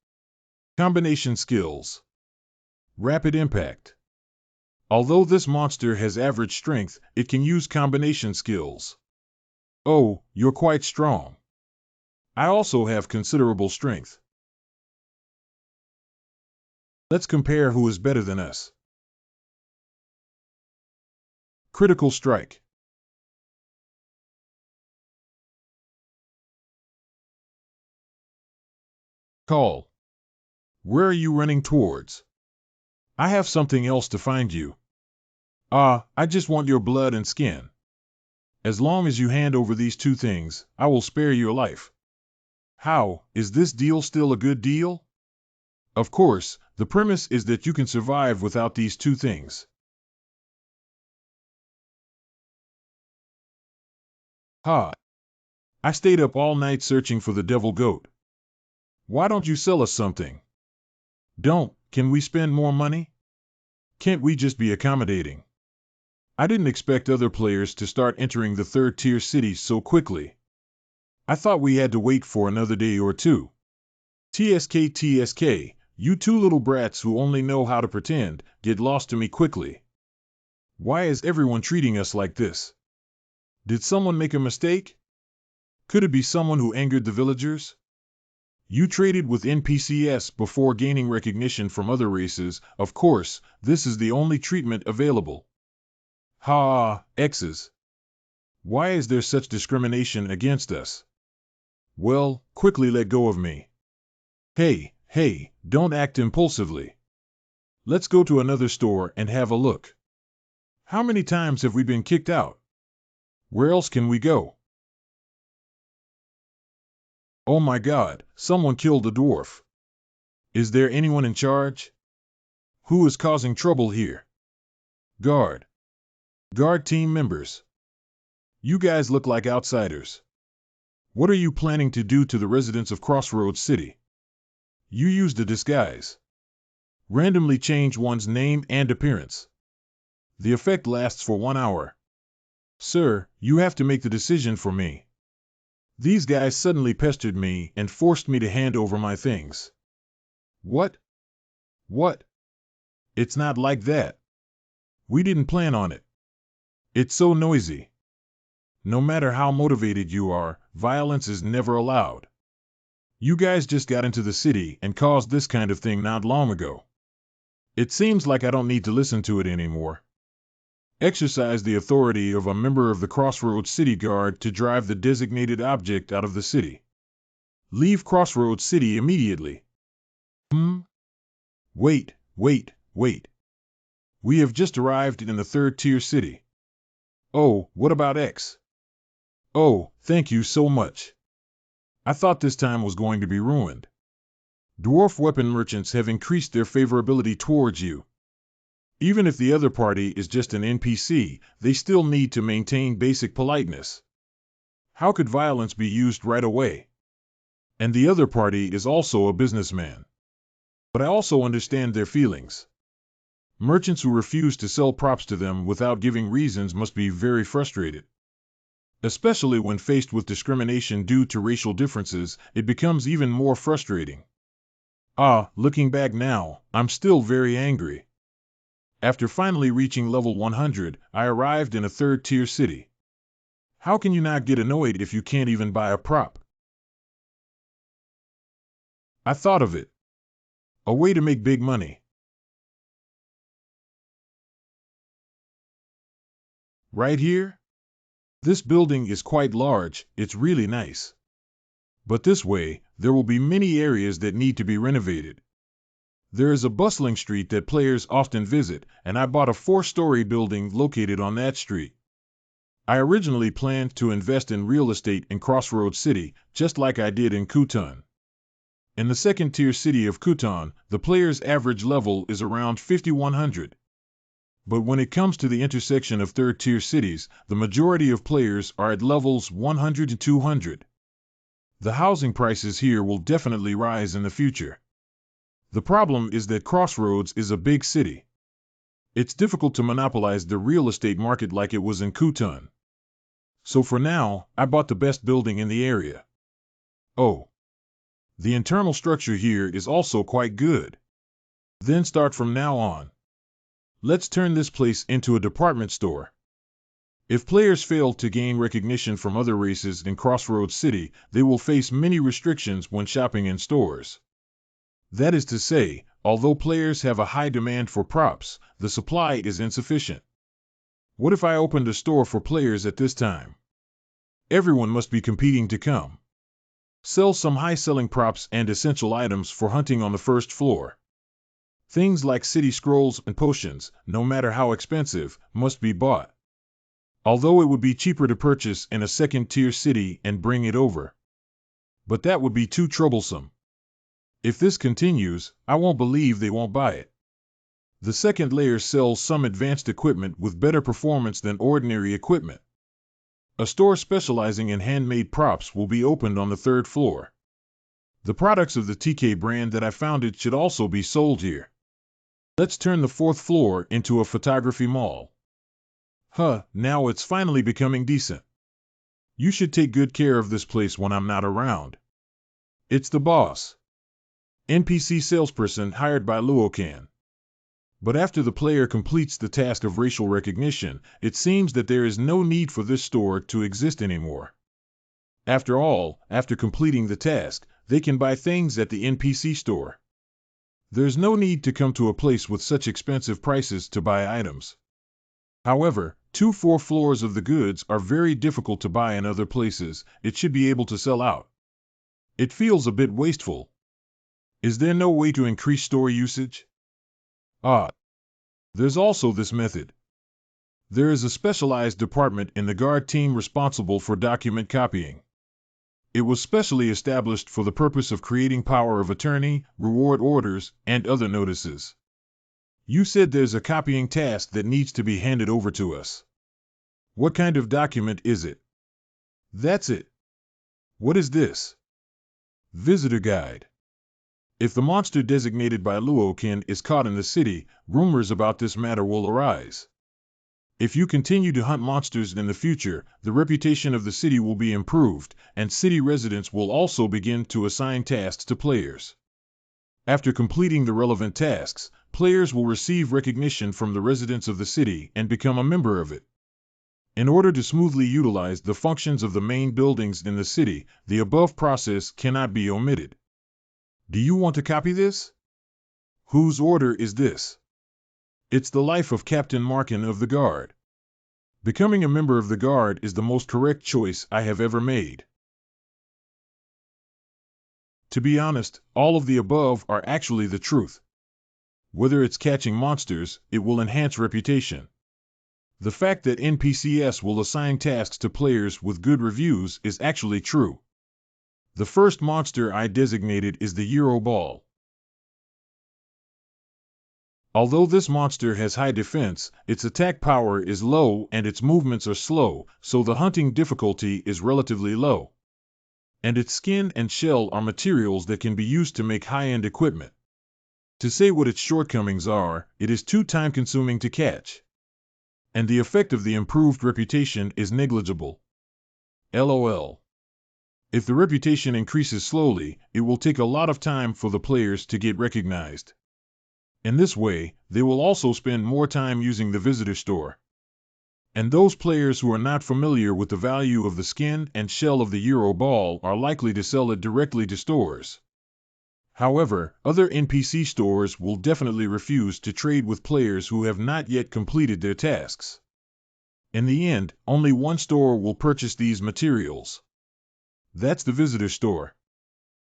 Combination skills. Rapid impact. Although this monster has average strength, it can use combination skills. Oh, you're quite strong. I also have considerable strength. Let's compare who is better than us. Critical strike. Call. Where are you running towards? I have something else to find you. I just want your blood and skin. As long as you hand over these 2 things, I will spare your life. How, is this deal still a good deal? Of course, the premise is that you can survive without these 2 things. Ha! I stayed up all night searching for the devil goat. Why don't you sell us something? Can we spend more money? Can't we just be accommodating? I didn't expect other players to start entering the 3rd-tier cities so quickly. I thought we had to wait for another day or 2. TSK, you 2 little brats who only know how to pretend, get lost to me quickly. Why is everyone treating us like this? Did someone make a mistake? Could it be someone who angered the villagers? You traded with NPCs before gaining recognition from other races. Of course, this is the only treatment available. Ha! X's. Why is there such discrimination against us? Well, quickly let go of me. Hey, don't act impulsively. Let's go to another store and have a look. How many times have we been kicked out? Where else can we go? Oh my God, someone killed a dwarf. Is there anyone in charge? Who is causing trouble here? Guard team members. You guys look like outsiders. What are you planning to do to the residents of Crossroads City? You used a disguise. Randomly change one's name and appearance. The effect lasts for 1 hour. Sir, you have to make the decision for me. These guys suddenly pestered me and forced me to hand over my things. What? It's not like that. We didn't plan on it. It's so noisy. No matter how motivated you are, violence is never allowed. You guys just got into the city and caused this kind of thing not long ago. It seems like I don't need to listen to it anymore. Exercise the authority of a member of the Crossroads City Guard to drive the designated object out of the city. Leave Crossroads City immediately. Wait. We have just arrived in the 3rd-tier city. Oh, what about X? Oh, thank you so much. I thought this time was going to be ruined. Dwarf weapon merchants have increased their favorability towards you. Even if the other party is just an NPC, they still need to maintain basic politeness. How could violence be used right away? And the other party is also a businessman. But I also understand their feelings. Merchants who refuse to sell props to them without giving reasons must be very frustrated. Especially when faced with discrimination due to racial differences, it becomes even more frustrating. Looking back now, I'm still very angry. After finally reaching level 100, I arrived in a third-tier city. How can you not get annoyed if you can't even buy a prop? I thought of it. A way to make big money. Right here? This building is quite large, it's really nice. But this way, there will be many areas that need to be renovated. There is a bustling street that players often visit, and I bought a 4-story building located on that street. I originally planned to invest in real estate in Crossroads City, just like I did in Kutan. In the second-tier city of Kutan, the player's average level is around 5100. But when it comes to the intersection of third-tier cities, the majority of players are at levels 100 to 200. The housing prices here will definitely rise in the future. The problem is that Crossroads is a big city. It's difficult to monopolize the real estate market like it was in Kutan. So for now, I bought the best building in the area. Oh, the internal structure here is also quite good. Then start from now on. Let's turn this place into a department store. If players fail to gain recognition from other races in Crossroads City, they will face many restrictions when shopping in stores. That is to say, although players have a high demand for props, the supply is insufficient. What if I opened a store for players at this time? Everyone must be competing to come. Sell some high-selling props and essential items for hunting on the first floor. Things like city scrolls and potions, no matter how expensive, must be bought. Although it would be cheaper to purchase in a second-tier city and bring it over. But that would be too troublesome. If this continues, I won't believe they won't buy it. The second layer sells some advanced equipment with better performance than ordinary equipment. A store specializing in handmade props will be opened on the third floor. The products of the TK brand that I founded should also be sold here. Let's turn the fourth floor into a photography mall. Now it's finally becoming decent. You should take good care of this place when I'm not around. It's the boss. NPC salesperson hired by Lokan. But after the player completes the task of racial recognition, it seems that there is no need for this store to exist anymore. After all, after completing the task, they can buy things at the NPC store. There's no need to come to a place with such expensive prices to buy items. However, 4 floors of the goods are very difficult to buy in other places. It should be able to sell out. It feels a bit wasteful. Is there no way to increase store usage? There's also this method. There is a specialized department in the guard team responsible for document copying. It was specially established for the purpose of creating power of attorney, reward orders, and other notices. You said there's a copying task that needs to be handed over to us. What kind of document is it? That's it. What is this? Visitor guide. If the monster designated by Lokan is caught in the city, rumors about this matter will arise. If you continue to hunt monsters in the future, the reputation of the city will be improved, and city residents will also begin to assign tasks to players. After completing the relevant tasks, players will receive recognition from the residents of the city and become a member of it. In order to smoothly utilize the functions of the main buildings in the city, the above process cannot be omitted. Do you want to copy this? Whose order is this? It's the life of Captain Markin of the Guard. Becoming a member of the Guard is the most correct choice I have ever made. To be honest, all of the above are actually the truth. Whether it's catching monsters, it will enhance reputation. The fact that NPCs will assign tasks to players with good reviews is actually true. The first monster I designated is the Euro Ball. Although this monster has high defense, its attack power is low and its movements are slow, so the hunting difficulty is relatively low. And its skin and shell are materials that can be used to make high-end equipment. To say what its shortcomings are, it is too time-consuming to catch. And the effect of the improved reputation is negligible. LOL. If the reputation increases slowly, it will take a lot of time for the players to get recognized. In this way, they will also spend more time using the visitor store. And those players who are not familiar with the value of the skin and shell of the Euro ball are likely to sell it directly to stores. However, other NPC stores will definitely refuse to trade with players who have not yet completed their tasks. In the end, only one store will purchase these materials. That's the visitor store.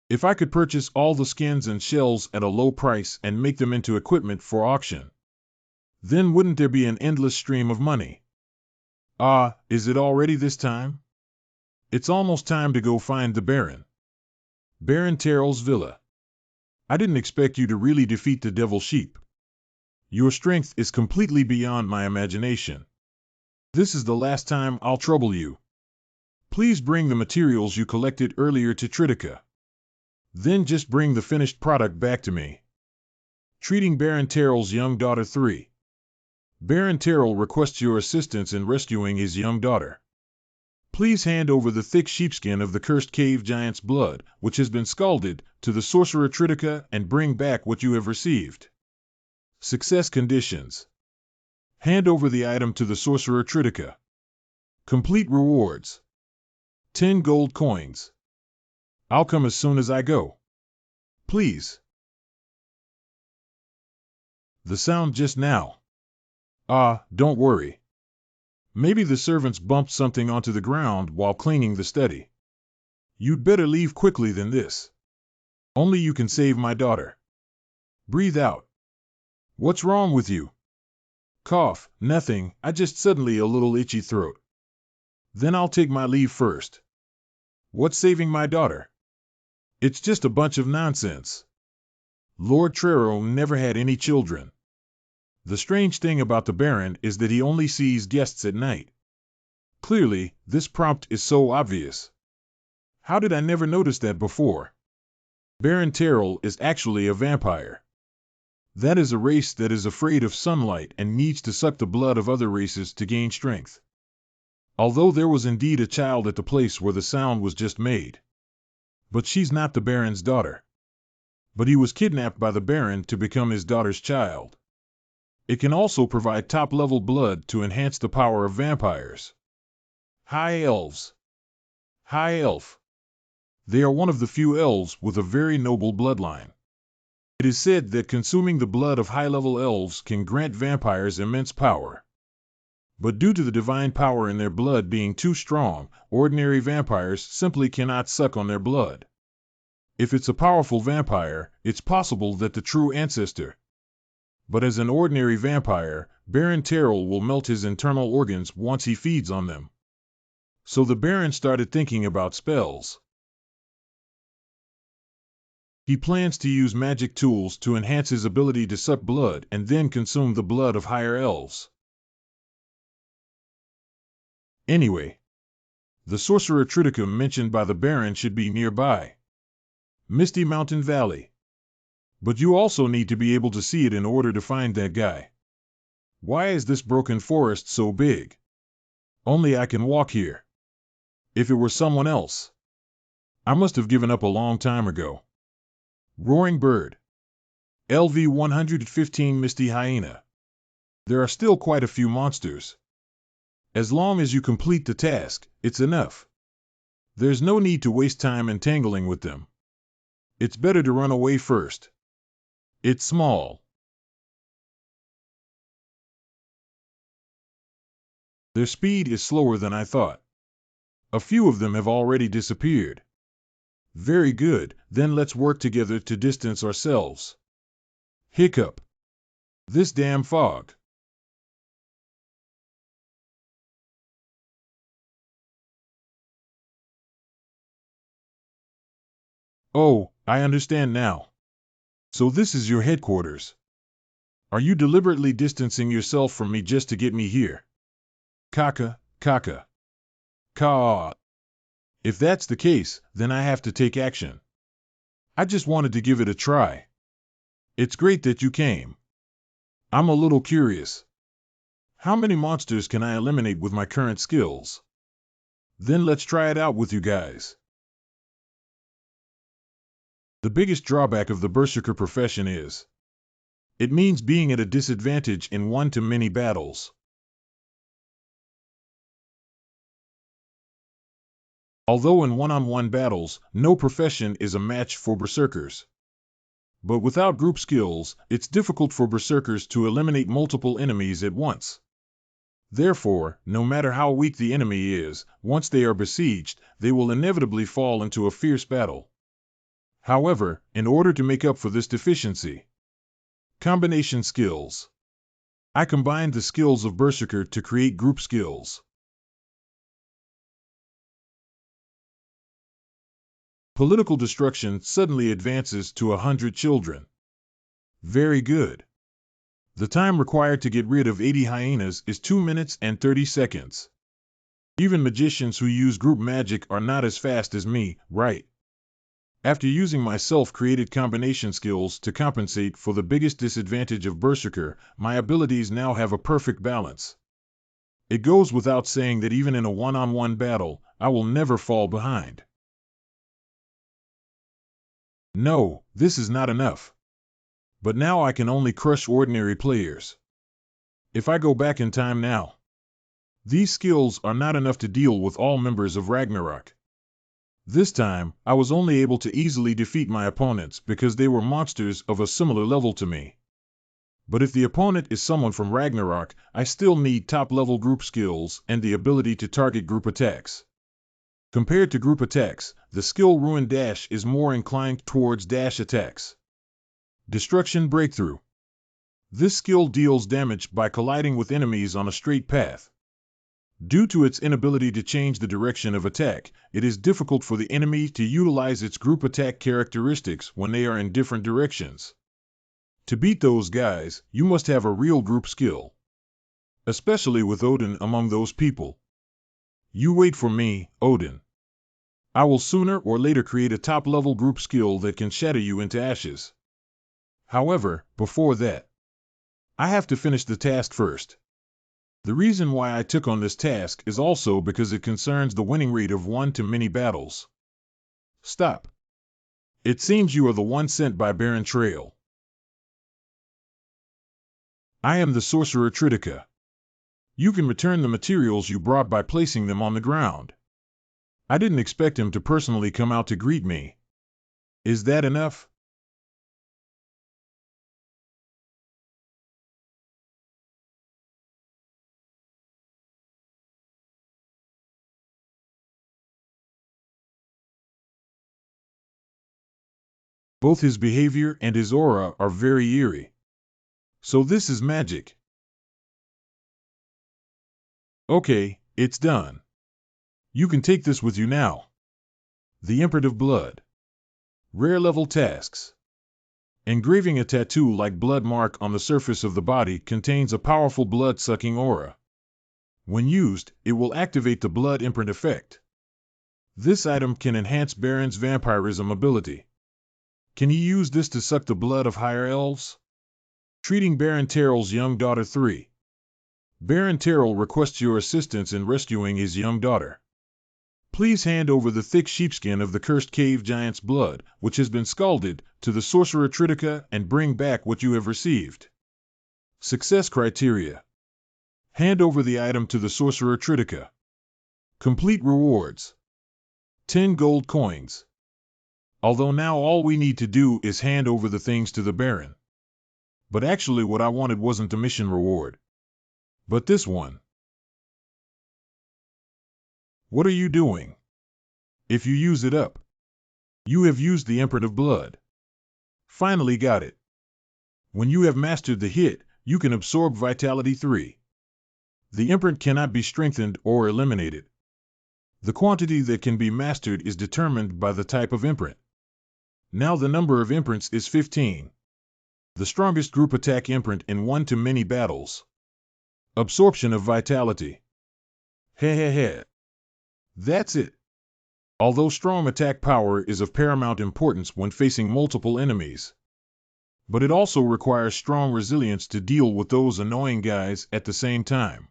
If I could purchase all the skins and shells at a low price and make them into equipment for auction, then wouldn't there be an endless stream of money? Ah, is it already this time? It's almost time to go find the Baron. Baron Terrell's villa. I didn't expect you to really defeat the devil sheep. Your strength is completely beyond my imagination. This is the last time I'll trouble you. Please bring the materials you collected earlier to Tritica. Then just bring the finished product back to me. Treating Baron Terrell's young daughter 3. Baron Terrell requests your assistance in rescuing his young daughter. Please hand over the thick sheepskin of the cursed cave giant's blood, which has been scalded, to the sorcerer Tritica and bring back what you have received. Success conditions. Hand over the item to the sorcerer Tritica. Complete rewards. 10 gold coins. I'll come as soon as I go. Please. The sound just now. Ah, don't worry. Maybe the servants bumped something onto the ground while cleaning the study. You'd better leave quickly than this. Only you can save my daughter. Breathe out. What's wrong with you? Cough, nothing, I just suddenly a little itchy throat. Then I'll take my leave first. What's saving my daughter? It's just a bunch of nonsense. Lord Trero never had any children. The strange thing about the Baron is that he only sees guests at night. Clearly, this prompt is so obvious. How did I never notice that before? Baron Terrell is actually a vampire. That is a race that is afraid of sunlight and needs to suck the blood of other races to gain strength. Although there was indeed a child at the place where the sound was just made. But she's not the Baron's daughter. But he was kidnapped by the Baron to become his daughter's child. It can also provide top-level blood to enhance the power of vampires. High Elves. High Elf. They are one of the few elves with a very noble bloodline. It is said that consuming the blood of high-level elves can grant vampires immense power. But due to the divine power in their blood being too strong, ordinary vampires simply cannot suck on their blood. If it's a powerful vampire, it's possible that the true ancestor. But as an ordinary vampire, Baron Terrell will melt his internal organs once he feeds on them. So the Baron started thinking about spells. He plans to use magic tools to enhance his ability to suck blood and then consume the blood of higher elves. Anyway, the sorcerer Tritica mentioned by the Baron should be nearby. Misty Mountain Valley. But you also need to be able to see it in order to find that guy. Why is this broken forest so big? Only I can walk here. If it were someone else. I must have given up a long time ago. Roaring Bird. LV 115 Misty Hyena. There are still quite a few monsters. As long as you complete the task, it's enough. There's no need to waste time entangling with them. It's better to run away first. It's small. Their speed is slower than I thought. A few of them have already disappeared. Very good, then let's work together to distance ourselves. Hiccup. This damn fog. Oh, I understand now. So this is your headquarters. Are you deliberately distancing yourself from me just to get me here? Kaka, kaka. Ka. If that's the case, then I have to take action. I just wanted to give it a try. It's great that you came. I'm a little curious. How many monsters can I eliminate with my current skills? Then let's try it out with you guys. The biggest drawback of the Berserker profession is it means being at a disadvantage in one-to-many battles. Although in one-on-one battles, no profession is a match for Berserkers. But without group skills, it's difficult for Berserkers to eliminate multiple enemies at once. Therefore, no matter how weak the enemy is, once they are besieged, they will inevitably fall into a fierce battle. However, in order to make up for this deficiency, combination skills. I combined the skills of Berserker to create group skills. Political destruction suddenly advances to 100 children. Very good. The time required to get rid of 80 hyenas is 2 minutes and 30 seconds. Even magicians who use group magic are not as fast as me, right? After using my self-created combination skills to compensate for the biggest disadvantage of Berserker, my abilities now have a perfect balance. It goes without saying that even in a one-on-one battle, I will never fall behind. No, this is not enough. But now I can only crush ordinary players. If I go back in time now, these skills are not enough to deal with all members of Ragnarok. This time, I was only able to easily defeat my opponents because they were monsters of a similar level to me. But if the opponent is someone from Ragnarok, I still need top-level group skills and the ability to target group attacks. Compared to group attacks, the skill Ruin Dash is more inclined towards dash attacks. Destruction Breakthrough. This skill deals damage by colliding with enemies on a straight path. Due to its inability to change the direction of attack, it is difficult for the enemy to utilize its group attack characteristics when they are in different directions. To beat those guys, you must have a real group skill. Especially with Odin among those people. You wait for me, Odin. I will sooner or later create a top-level group skill that can shatter you into ashes. However, before that, I have to finish the task first. The reason why I took on this task is also because it concerns the winning rate of one-to-many battles. Stop. It seems you are the one sent by Baron Trail. I am the sorcerer Tritica. You can return the materials you brought by placing them on the ground. I didn't expect him to personally come out to greet me. Is that enough? Both his behavior and his aura are very eerie. So this is magic. Okay, it's done. You can take this with you now. The Imperative Blood. Rare level tasks. Engraving a tattoo like blood mark on the surface of the body contains a powerful blood-sucking aura. When used, it will activate the blood imprint effect. This item can enhance Baron's vampirism ability. Can he use this to suck the blood of higher elves? Treating Baron Terrell's young daughter 3. Baron Terrell requests your assistance in rescuing his young daughter. Please hand over the thick sheepskin of the cursed cave giant's blood, which has been scalded, to the sorcerer Tritica and bring back what you have received. Success criteria. Hand over the item to the sorcerer Tritica. Complete rewards. 10 gold coins. Although now all we need to do is hand over the things to the Baron. But actually what I wanted wasn't the mission reward, but this one. What are you doing? If you use it up, you have used the Imperative Blood. Finally got it. When you have mastered the hit, you can absorb Vitality 3. The imprint cannot be strengthened or eliminated. The quantity that can be mastered is determined by the type of imprint. Now the number of imprints is 15. The strongest group attack imprint in one-to-many battles. Absorption of Vitality. Heh. That's it. Although strong attack power is of paramount importance when facing multiple enemies, but it also requires strong resilience to deal with those annoying guys at the same time.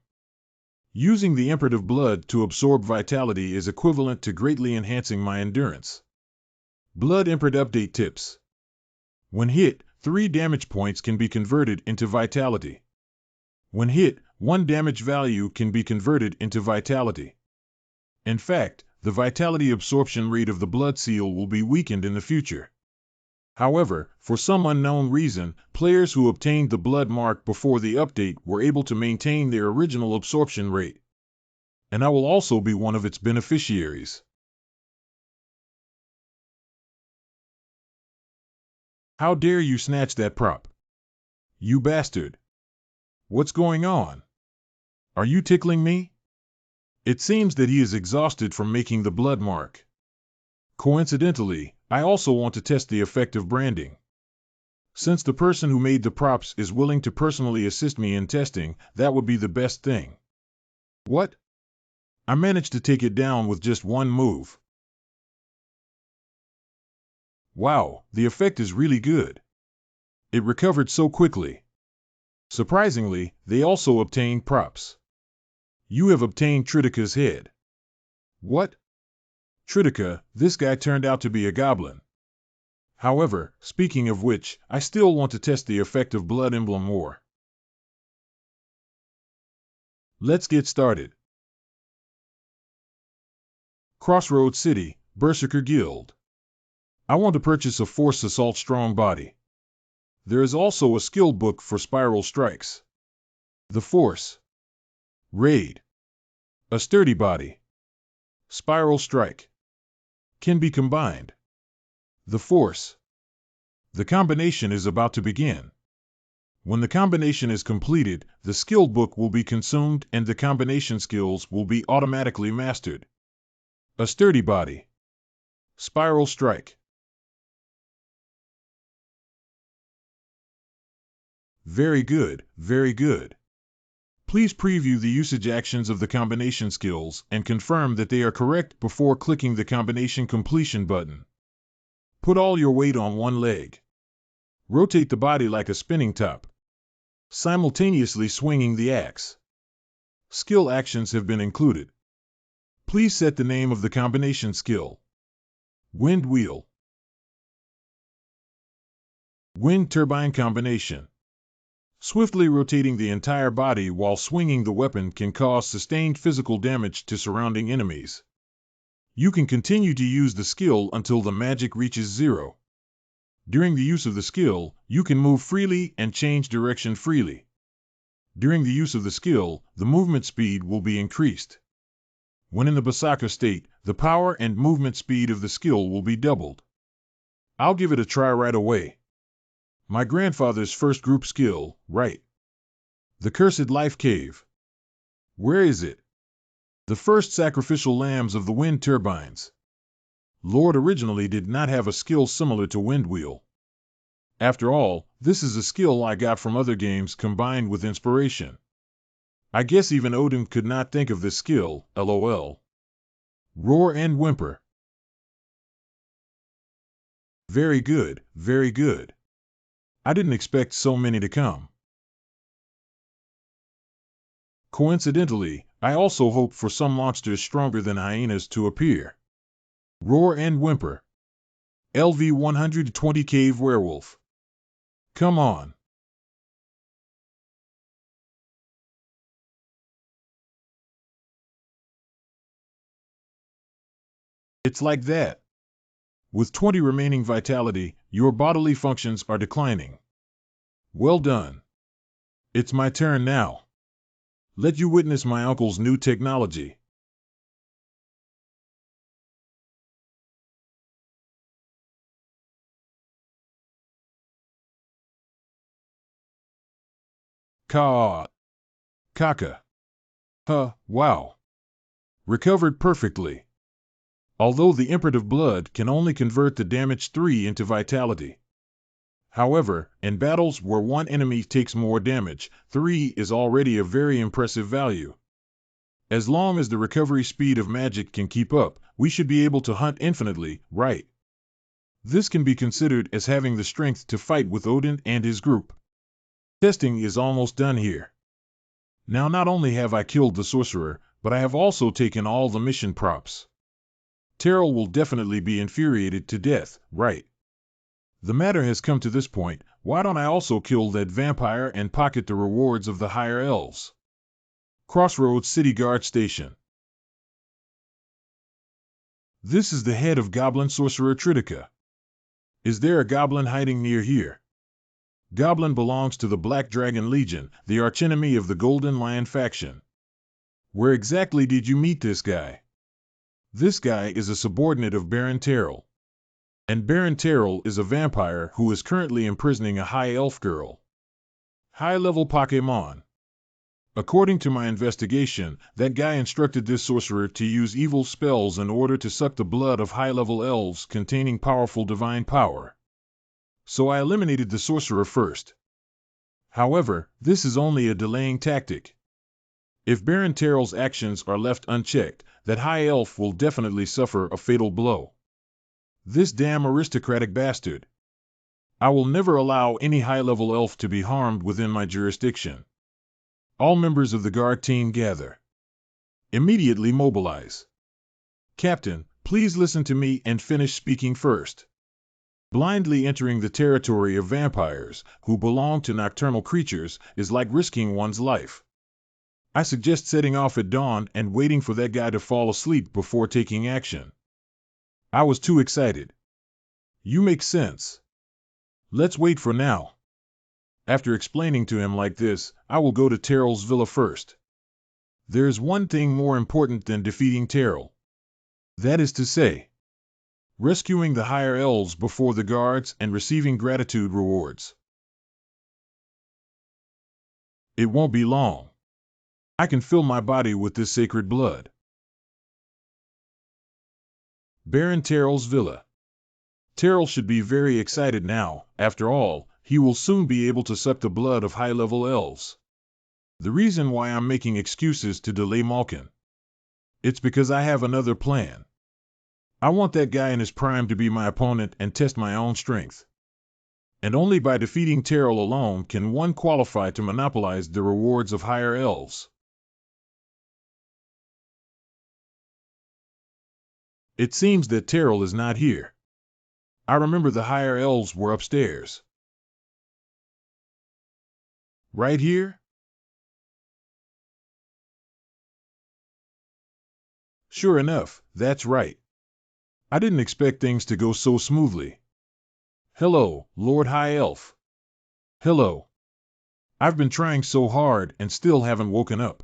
Using the Imperative Blood to absorb Vitality is equivalent to greatly enhancing my endurance. Blood Imprint Update Tips. When hit, 3 damage points can be converted into vitality. When hit, 1 damage value can be converted into vitality. In fact, the vitality absorption rate of the blood seal will be weakened in the future. However, for some unknown reason, players who obtained the blood mark before the update were able to maintain their original absorption rate. And I will also be one of its beneficiaries. How dare you snatch that prop? You bastard! What's going on? Are you tickling me? It seems that he is exhausted from making the blood mark. Coincidentally, I also want to test the effect of branding. Since the person who made the props is willing to personally assist me in testing, that would be the best thing. What? I managed to take it down with just one move. Wow, the effect is really good. It recovered so quickly. Surprisingly, they also obtained props. You have obtained Tritika's head. What? Tritika, this guy turned out to be a goblin. However, speaking of which, I still want to test the effect of Blood Emblem more. Let's get started. Crossroads City, Berserker Guild. I want to purchase a Force Assault Strong Body. There is also a skill book for Spiral Strikes. The Force. Raid. A Sturdy Body. Spiral Strike. Can be combined. The Force. The combination is about to begin. When the combination is completed, the skill book will be consumed and the combination skills will be automatically mastered. A Sturdy Body. Spiral Strike. Very good, very good. Please preview the usage actions of the combination skills and confirm that they are correct before clicking the combination completion button. Put all your weight on one leg. Rotate the body like a spinning top, simultaneously swinging the axe. Skill actions have been included. Please set the name of the combination skill. Wind Wheel. Wind Turbine Combination. Swiftly rotating the entire body while swinging the weapon can cause sustained physical damage to surrounding enemies. You can continue to use the skill until the magic reaches 0. During the use of the skill, you can move freely and change direction freely. During the use of the skill, the movement speed will be increased. When in the Berserker state, the power and movement speed of the skill will be doubled. I'll give it a try right away. My grandfather's first group skill, right? The Cursed Life Cave. Where is it? The first sacrificial lambs of the wind turbines. Lord originally did not have a skill similar to Wind Wheel. After all, this is a skill I got from other games combined with inspiration. I guess even Odin could not think of this skill, lol. Roar and Whimper. Very good, very good. I didn't expect so many to come. Coincidentally, I also hope for some monsters stronger than hyenas to appear. Roar and Whimper. LV 120 Cave Werewolf. Come on. It's like that. With 20 remaining vitality, your bodily functions are declining. Well done. It's my turn now. Let you witness my uncle's new technology. Kaka. Wow. Recovered perfectly. Although the imprint of blood can only convert the damage 3 into vitality. However, in battles where one enemy takes more damage, 3 is already a very impressive value. As long as the recovery speed of magic can keep up, we should be able to hunt infinitely, right? This can be considered as having the strength to fight with Odin and his group. Testing is almost done here. Now not only have I killed the sorcerer, but I have also taken all the mission props. Terrell will definitely be infuriated to death, right? The matter has come to this point, why don't I also kill that vampire and pocket the rewards of the higher elves? Crossroads City Guard Station. This is the head of Goblin Sorcerer Tritica. Is there a goblin hiding near here? Goblin belongs to the Black Dragon Legion, the archenemy of the Golden Lion faction. Where exactly did you meet this guy? This guy is a subordinate of Baron Terrell. And Baron Terrell is a vampire who is currently imprisoning a high elf girl. High-level Pokémon. According to my investigation, that guy instructed this sorcerer to use evil spells in order to suck the blood of high-level elves containing powerful divine power. So I eliminated the sorcerer first. However, this is only a delaying tactic. If Baron Terrell's actions are left unchecked, that high elf will definitely suffer a fatal blow. This damn aristocratic bastard. I will never allow any high-level elf to be harmed within my jurisdiction. All members of the guard team gather. Immediately mobilize. Captain, please listen to me and finish speaking first. Blindly entering the territory of vampires, who belong to nocturnal creatures, is like risking one's life. I suggest setting off at dawn and waiting for that guy to fall asleep before taking action. I was too excited. You make sense. Let's wait for now. After explaining to him like this, I will go to Terrell's villa first. There's one thing more important than defeating Terrell. That is to say, rescuing the higher elves before the guards and receiving gratitude rewards. It won't be long. I can fill my body with this sacred blood. Baron Terrell's villa. Terrell should be very excited now. After all, he will soon be able to suck the blood of high-level elves. The reason why I'm making excuses to delay Malkin. It's because I have another plan. I want that guy in his prime to be my opponent and test my own strength. And only by defeating Terrell alone can one qualify to monopolize the rewards of higher elves. It seems that Terrell is not here. I remember the higher elves were upstairs. Right here? Sure enough, that's right. I didn't expect things to go so smoothly. Hello, Lord High Elf. Hello. I've been trying so hard and still haven't woken up.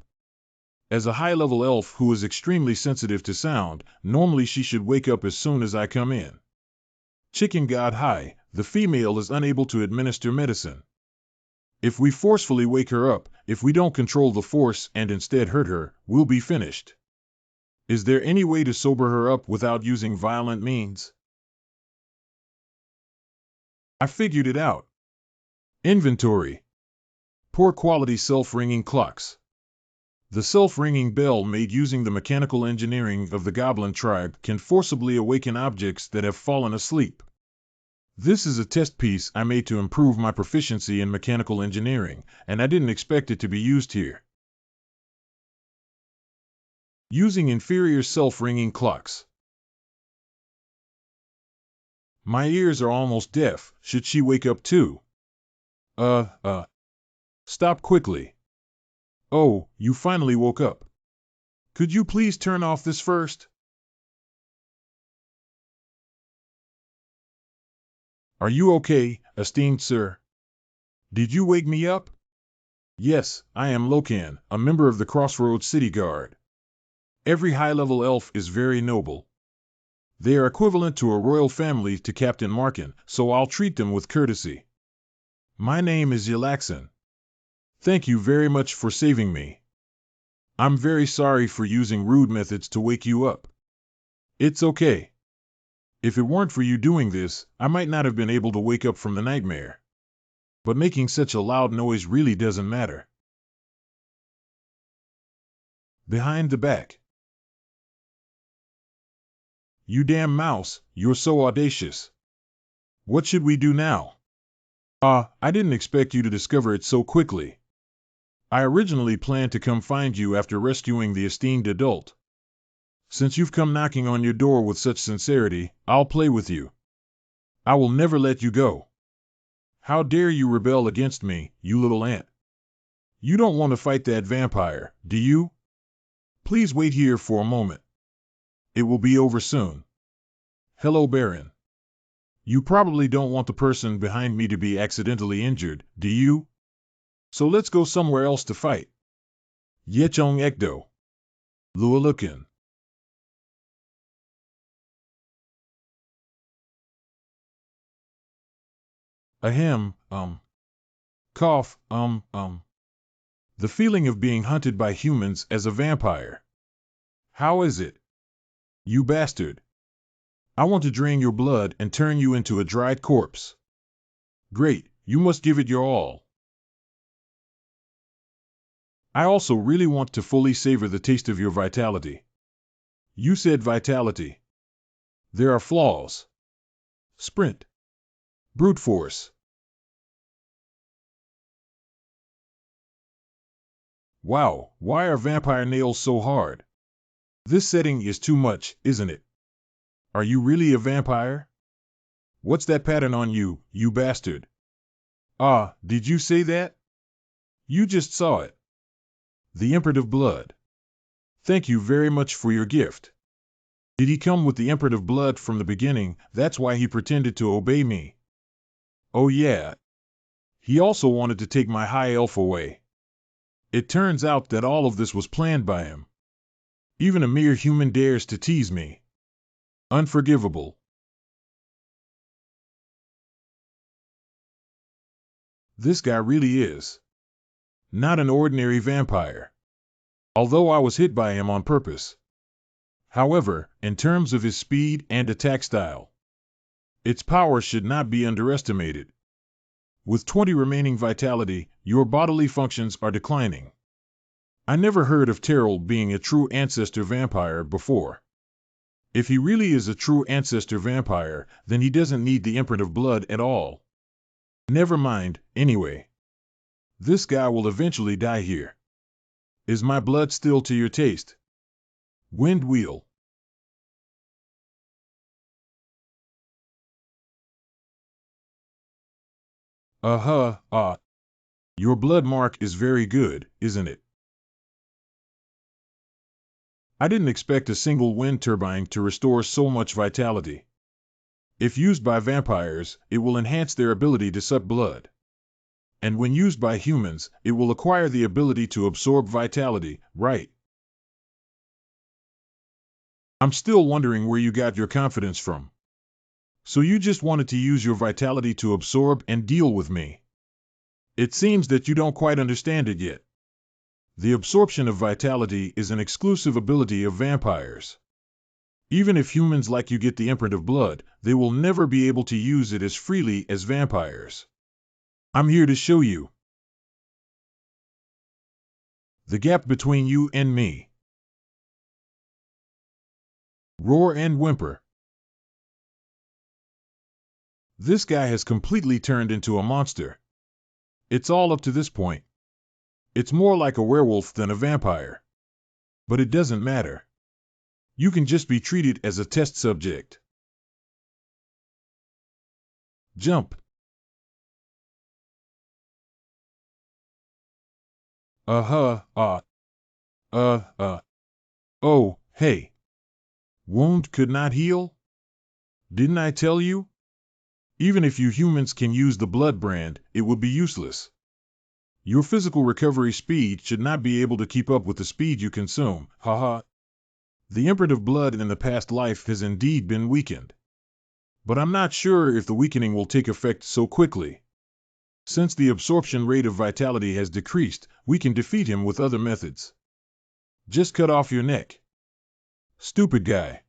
As a high-level elf who is extremely sensitive to sound, normally she should wake up as soon as I come in. Chicken God High, the female is unable to administer medicine. If we forcefully wake her up, if we don't control the force and instead hurt her, we'll be finished. Is there any way to sober her up without using violent means? I figured it out. Inventory. Poor quality self-ringing clocks. The self-ringing bell made using the mechanical engineering of the Goblin tribe can forcibly awaken objects that have fallen asleep. This is a test piece I made to improve my proficiency in mechanical engineering, and I didn't expect it to be used here. Using inferior self-ringing clocks. My ears are almost deaf. Should she wake up too? Stop quickly. Oh, you finally woke up. Could you please turn off this first? Are you okay, esteemed sir? Did you wake me up? Yes, I am Lokan, a member of the Crossroads City Guard. Every high-level elf is very noble. They are equivalent to a royal family to Captain Markin, so I'll treat them with courtesy. My name is Yalaxon. Thank you very much for saving me. I'm very sorry for using rude methods to wake you up. It's okay. If it weren't for you doing this, I might not have been able to wake up from the nightmare. But making such a loud noise really doesn't matter. Behind the back. You damn mouse, you're so audacious. What should we do now? I didn't expect you to discover it so quickly. I originally planned to come find you after rescuing the esteemed adult. Since you've come knocking on your door with such sincerity, I'll play with you. I will never let you go. How dare you rebel against me, you little ant? You don't want to fight that vampire, do you? Please wait here for a moment. It will be over soon. Hello, Baron. You probably don't want the person behind me to be accidentally injured, do you? So let's go somewhere else to fight. Yechong Ekdo. Lokan. Ahem, cough, The feeling of being hunted by humans as a vampire. How is it? You bastard. I want to drain your blood and turn you into a dried corpse. Great, you must give it your all. I also really want to fully savor the taste of your vitality. You said vitality. There are flaws. Sprint. Brute force. Wow, why are vampire nails so hard? This setting is too much, isn't it? Are you really a vampire? What's that pattern on you, you bastard? Ah, did you say that? You just saw it. The imprint of blood. Thank you very much for your gift. Did he come with the imprint of blood from the beginning? That's why he pretended to obey me. Oh yeah. He also wanted to take my high elf away. It turns out that all of this was planned by him. Even a mere human dares to tease me. Unforgivable. This guy really is not an ordinary vampire. Although I was hit by him on purpose. However, in terms of his speed and attack style, its power should not be underestimated. With 20 remaining vitality, your bodily functions are declining. I never heard of Terrell being a true ancestor vampire before. If he really is a true ancestor vampire, then he doesn't need the imprint of blood at all. Never mind, anyway. This guy will eventually die here. Is my blood still to your taste? Wind wheel. Your blood mark is very good, isn't it? I didn't expect a single wind turbine to restore so much vitality. If used by vampires, it will enhance their ability to suck blood. And when used by humans, it will acquire the ability to absorb vitality, right? I'm still wondering where you got your confidence from. So you just wanted to use your vitality to absorb and deal with me. It seems that you don't quite understand it yet. The absorption of vitality is an exclusive ability of vampires. Even if humans like you get the imprint of blood, they will never be able to use it as freely as vampires. I'm here to show you the gap between you and me. Roar and whimper. This guy has completely turned into a monster. It's all up to this point. It's more like a werewolf than a vampire. But it doesn't matter. You can just be treated as a test subject. Jump. Oh, hey. Wound could not heal? Didn't I tell you? Even if you humans can use the blood brand, it would be useless. Your physical recovery speed should not be able to keep up with the speed you consume, haha. The imprint of blood in the past life has indeed been weakened. But I'm not sure if the weakening will take effect so quickly. Since the absorption rate of vitality has decreased, we can defeat him with other methods. Just cut off your neck. Stupid guy.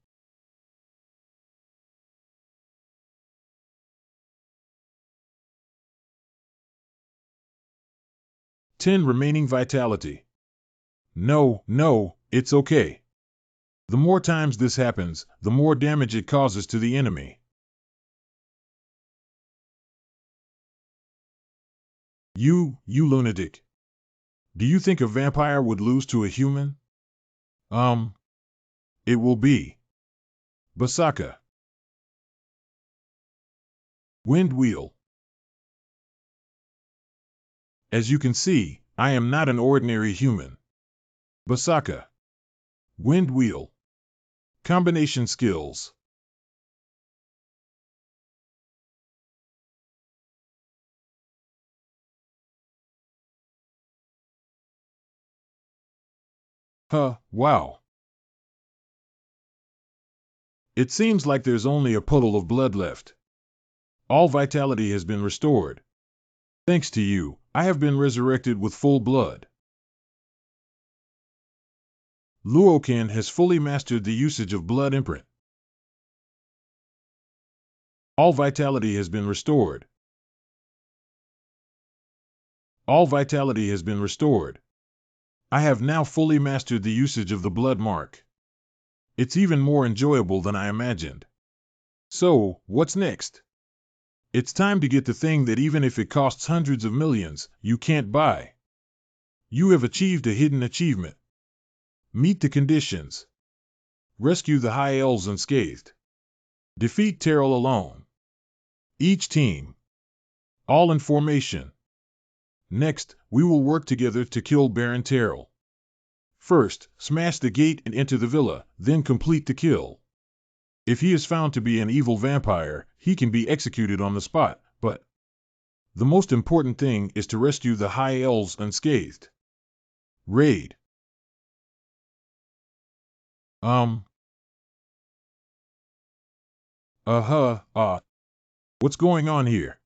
"10 remaining vitality. No, it's okay. The more times this happens, the more damage it causes to the enemy. You lunatic. Do you think a vampire would lose to a human? It will be Berserker. Wind wheel. As you can see, I am not an ordinary human. Berserker. Wind wheel. Combination skills. Wow. It seems like there's only a puddle of blood left. All vitality has been restored. Thanks to you, I have been resurrected with full blood. Lokan has fully mastered the usage of blood imprint. All vitality has been restored. All vitality has been restored. I have now fully mastered the usage of the blood mark. It's even more enjoyable than I imagined. So, what's next? It's time to get the thing that even if it costs hundreds of millions, you can't buy. You have achieved a hidden achievement. Meet the conditions. Rescue the High Elves unscathed. Defeat Terrell alone. Each team. All in formation. Next, we will work together to kill Baron Terrell. First, smash the gate and enter the villa, then complete the kill. If he is found to be an evil vampire, he can be executed on the spot, but the most important thing is to rescue the High Elves unscathed. Raid. What's going on here?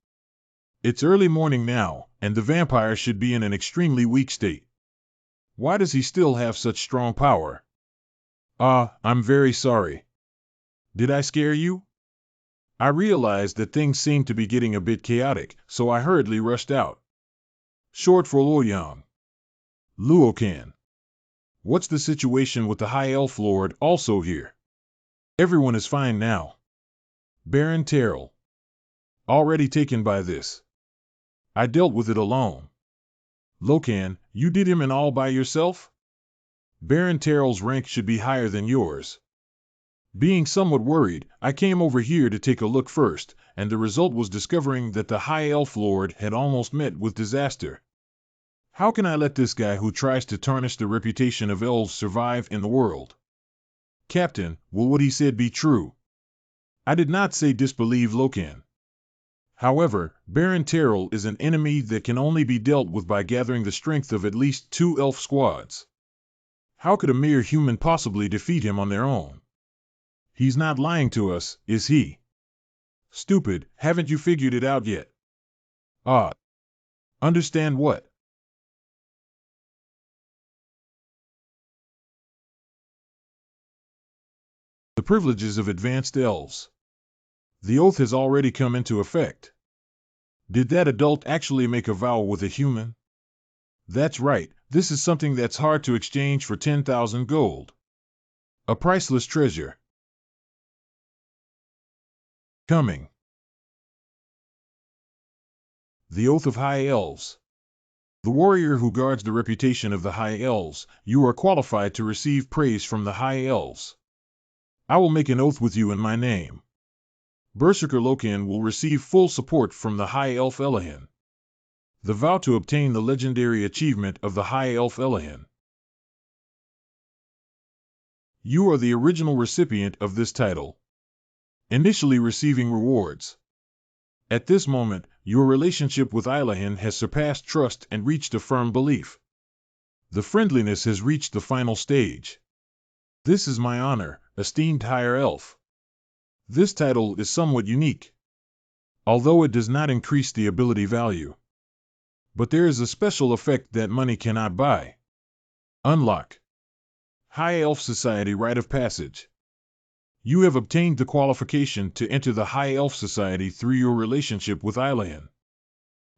It's early morning now, and the vampire should be in an extremely weak state. Why does he still have such strong power? I'm very sorry. Did I scare you? I realized that things seemed to be getting a bit chaotic, so I hurriedly rushed out. Short for Loyan. Luokan. What's the situation with the High Elf Lord also here? Everyone is fine now. Baron Terrell. Already taken by this. I dealt with it alone. Lokan, you did him and all by yourself? Baron Terrell's rank should be higher than yours. Being somewhat worried, I came over here to take a look first, and the result was discovering that the High Elf Lord had almost met with disaster. How can I let this guy who tries to tarnish the reputation of elves survive in the world? Captain, will what he said be true? I did not say disbelieve Lokan. However, Baron Terrell is an enemy that can only be dealt with by gathering the strength of at least 2 elf squads. How could a mere human possibly defeat him on their own? He's not lying to us, is he? Stupid, haven't you figured it out yet? Understand what? The privileges of advanced elves. The oath has already come into effect. Did that adult actually make a vow with a human? That's right, this is something that's hard to exchange for 10,000 gold. A priceless treasure. Coming. The Oath of High Elves. The warrior who guards the reputation of the High Elves, you are qualified to receive praise from the High Elves. I will make an oath with you in my name. Berserker Lokan will receive full support from the High Elf Elahin. The vow to obtain the legendary achievement of the High Elf Elahin. You are the original recipient of this title. Initially receiving rewards. At this moment, your relationship with Elahin has surpassed trust and reached a firm belief. The friendliness has reached the final stage. This is my honor, esteemed Higher Elf. This title is somewhat unique, although it does not increase the ability value. But there is a special effect that money cannot buy. Unlock. High Elf Society Rite of Passage. You have obtained the qualification to enter the High Elf Society through your relationship with Elahin.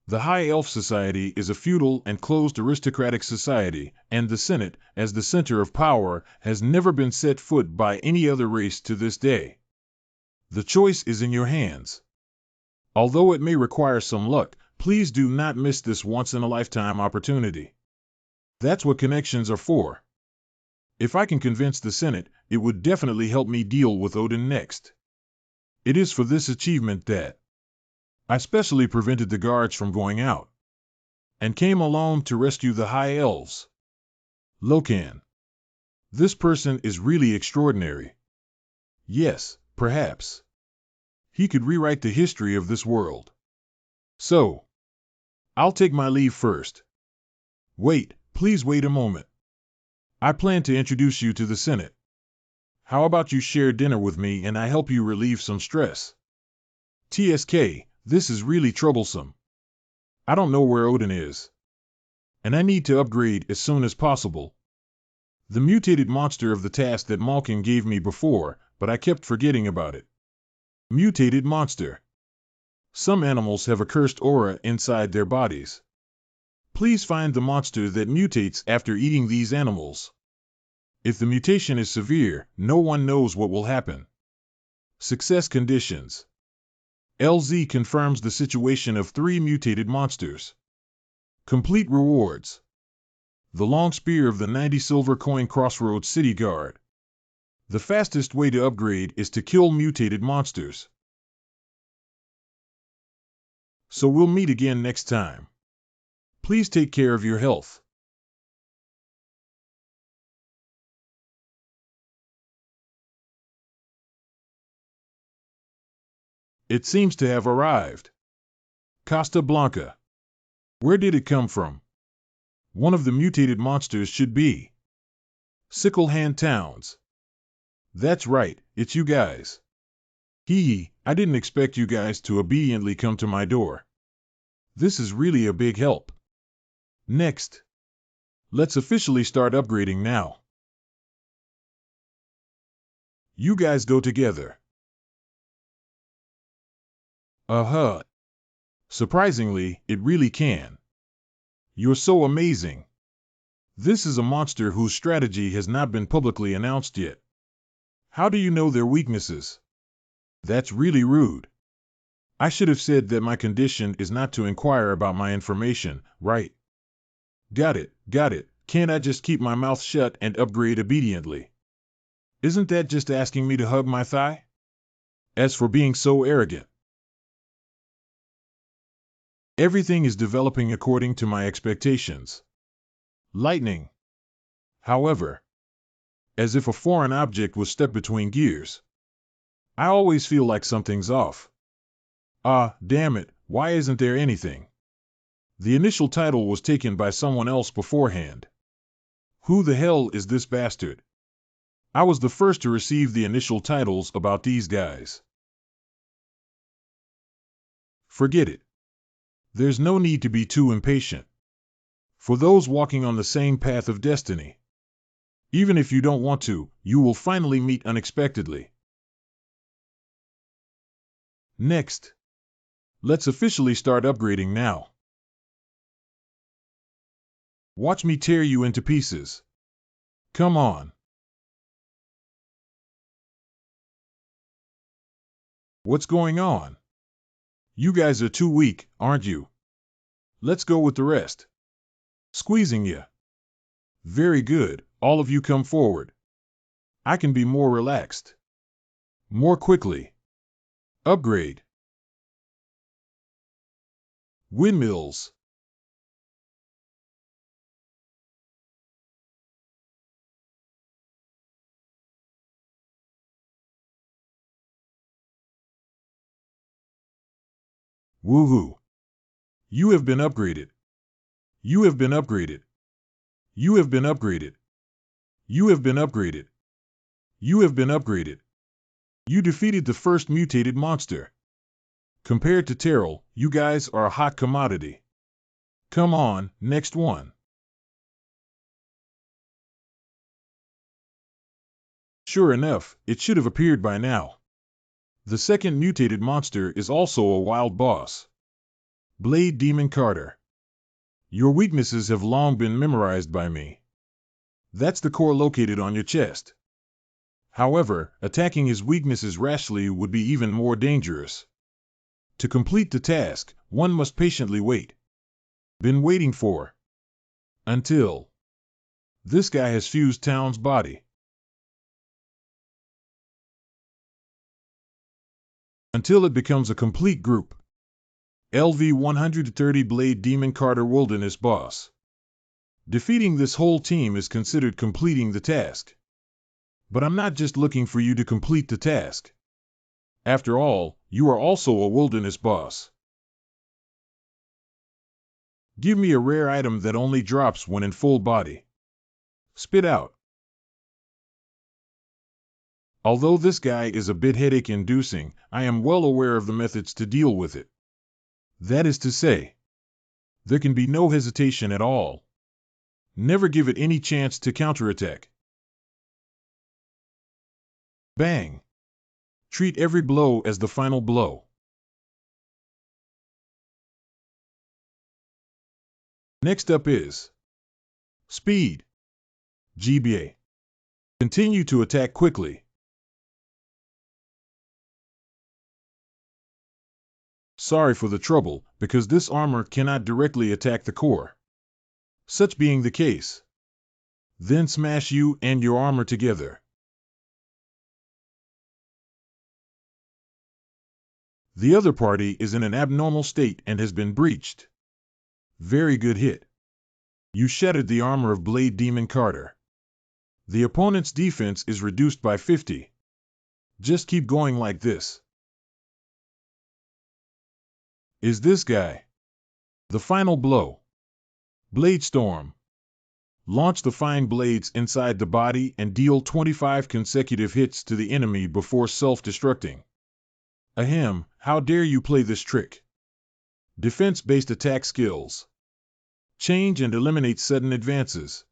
The High Elf Society is a feudal and closed aristocratic society, and the Senate, as the center of power, has never been set foot by any other race to this day. The choice is in your hands. Although it may require some luck, please do not miss this once-in-a-lifetime opportunity. That's what connections are for. If I can convince the Senate, it would definitely help me deal with Odin next. It is for this achievement that I specially prevented the guards from going out, and came alone to rescue the High Elves. Lokan. This person is really extraordinary. Yes, perhaps. He could rewrite the history of this world. So, I'll take my leave first. Wait, please wait a moment. I plan to introduce you to the Senate. How about you share dinner with me and I help you relieve some stress? TSK, this is really troublesome. I don't know where Odin is. And I need to upgrade as soon as possible. The mutated monster of the task that Malkin gave me before, but I kept forgetting about it. Mutated monster. Some animals have a cursed aura inside their bodies. Please find the monster that mutates after eating these animals. If the mutation is severe, no one knows what will happen. Success conditions. LZ confirms the situation of 3 mutated monsters. Complete rewards. The long spear of the 90 silver coin Crossroads City Guard. The fastest way to upgrade is to kill mutated monsters. So we'll meet again next time. Please take care of your health. It seems to have arrived. Costa Blanca. Where did it come from? One of the mutated monsters should be Sickle Hand Towns. That's right, it's you guys. I didn't expect you guys to obediently come to my door. This is really a big help. Next. Let's officially start upgrading now. You guys go together. Surprisingly, it really can. You're so amazing. This is a monster whose strategy has not been publicly announced yet. How do you know their weaknesses? That's really rude. I should have said that my condition is not to inquire about my information, right? Got it. Can't I just keep my mouth shut and upgrade obediently? Isn't that just asking me to hug my thigh? As for being so arrogant. Everything is developing according to my expectations. Lightning. However, as if a foreign object was stepped between gears. I always feel like something's off. Damn it, why isn't there anything? The initial title was taken by someone else beforehand. Who the hell is this bastard? I was the first to receive the initial titles about these guys. Forget it. There's no need to be too impatient. For those walking on the same path of destiny. Even if you don't want to, you will finally meet unexpectedly. Next. Let's officially start upgrading now. Watch me tear you into pieces. Come on. What's going on? You guys are too weak, aren't you? Let's go with the rest. Squeezing you. Very good, all of you come forward. I can be more relaxed. More quickly. Upgrade. Windmills. Woohoo. You have been upgraded. You have been upgraded. You have been upgraded. You have been upgraded. You have been upgraded. You defeated the first mutated monster. Compared to Terrell, you guys are a hot commodity. Come on, next one. Sure enough, it should have appeared by now. The second mutated monster is also a wild boss. Blade Demon Carter. Your weaknesses have long been memorized by me. That's the core located on your chest. However, attacking his weaknesses rashly would be even more dangerous. To complete the task, one must patiently wait. Been waiting for. Until. This guy has fused Town's body until it becomes a complete group. LV 130 Blade Demon Carter Wilderness Boss. Defeating this whole team is considered completing the task. But I'm not just looking for you to complete the task. After all, you are also a wilderness boss. Give me a rare item that only drops when in full body. Spit out. Although this guy is a bit headache-inducing, I am well aware of the methods to deal with it. That is to say, there can be no hesitation at all. Never give it any chance to counterattack. Bang! Treat every blow as the final blow. Next up is Speed. GBA. Continue to attack quickly. Sorry for the trouble, because this armor cannot directly attack the core. Such being the case, then smash you and your armor together. The other party is in an abnormal state and has been breached. Very good hit. You shattered the armor of Blade Demon Carter. The opponent's defense is reduced by 50. Just keep going like this. Is this guy. The final blow. Blade Storm. Launch the fine blades inside the body and deal 25 consecutive hits to the enemy before self-destructing. Ahem, how dare you play this trick? Defense-based attack skills. Change and eliminate sudden advances.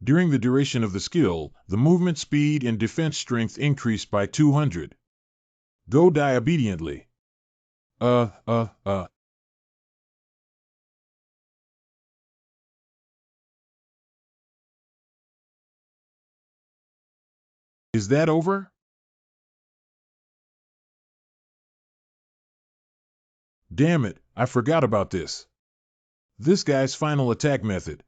During the duration of the skill, the movement speed and defense strength increase by 200. Go die obediently. Is that over? Damn it, I forgot about this. This guy's final attack method.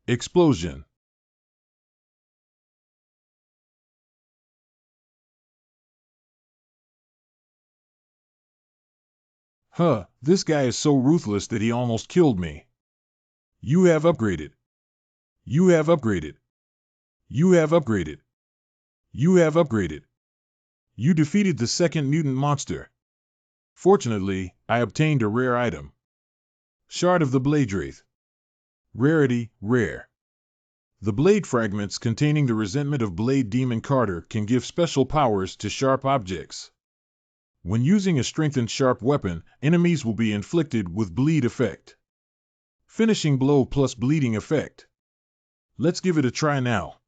Explosion. This guy is so ruthless that he almost killed me. You have upgraded. You have upgraded. You have upgraded. You have upgraded. You defeated the second mutant monster. Fortunately, I obtained a rare item. Shard of the Blade Wraith. Rarity, rare. The blade fragments containing the resentment of Blade Demon Carter can give special powers to sharp objects. When using a strengthened sharp weapon, enemies will be inflicted with bleed effect. Finishing blow plus bleeding effect. Let's give it a try now.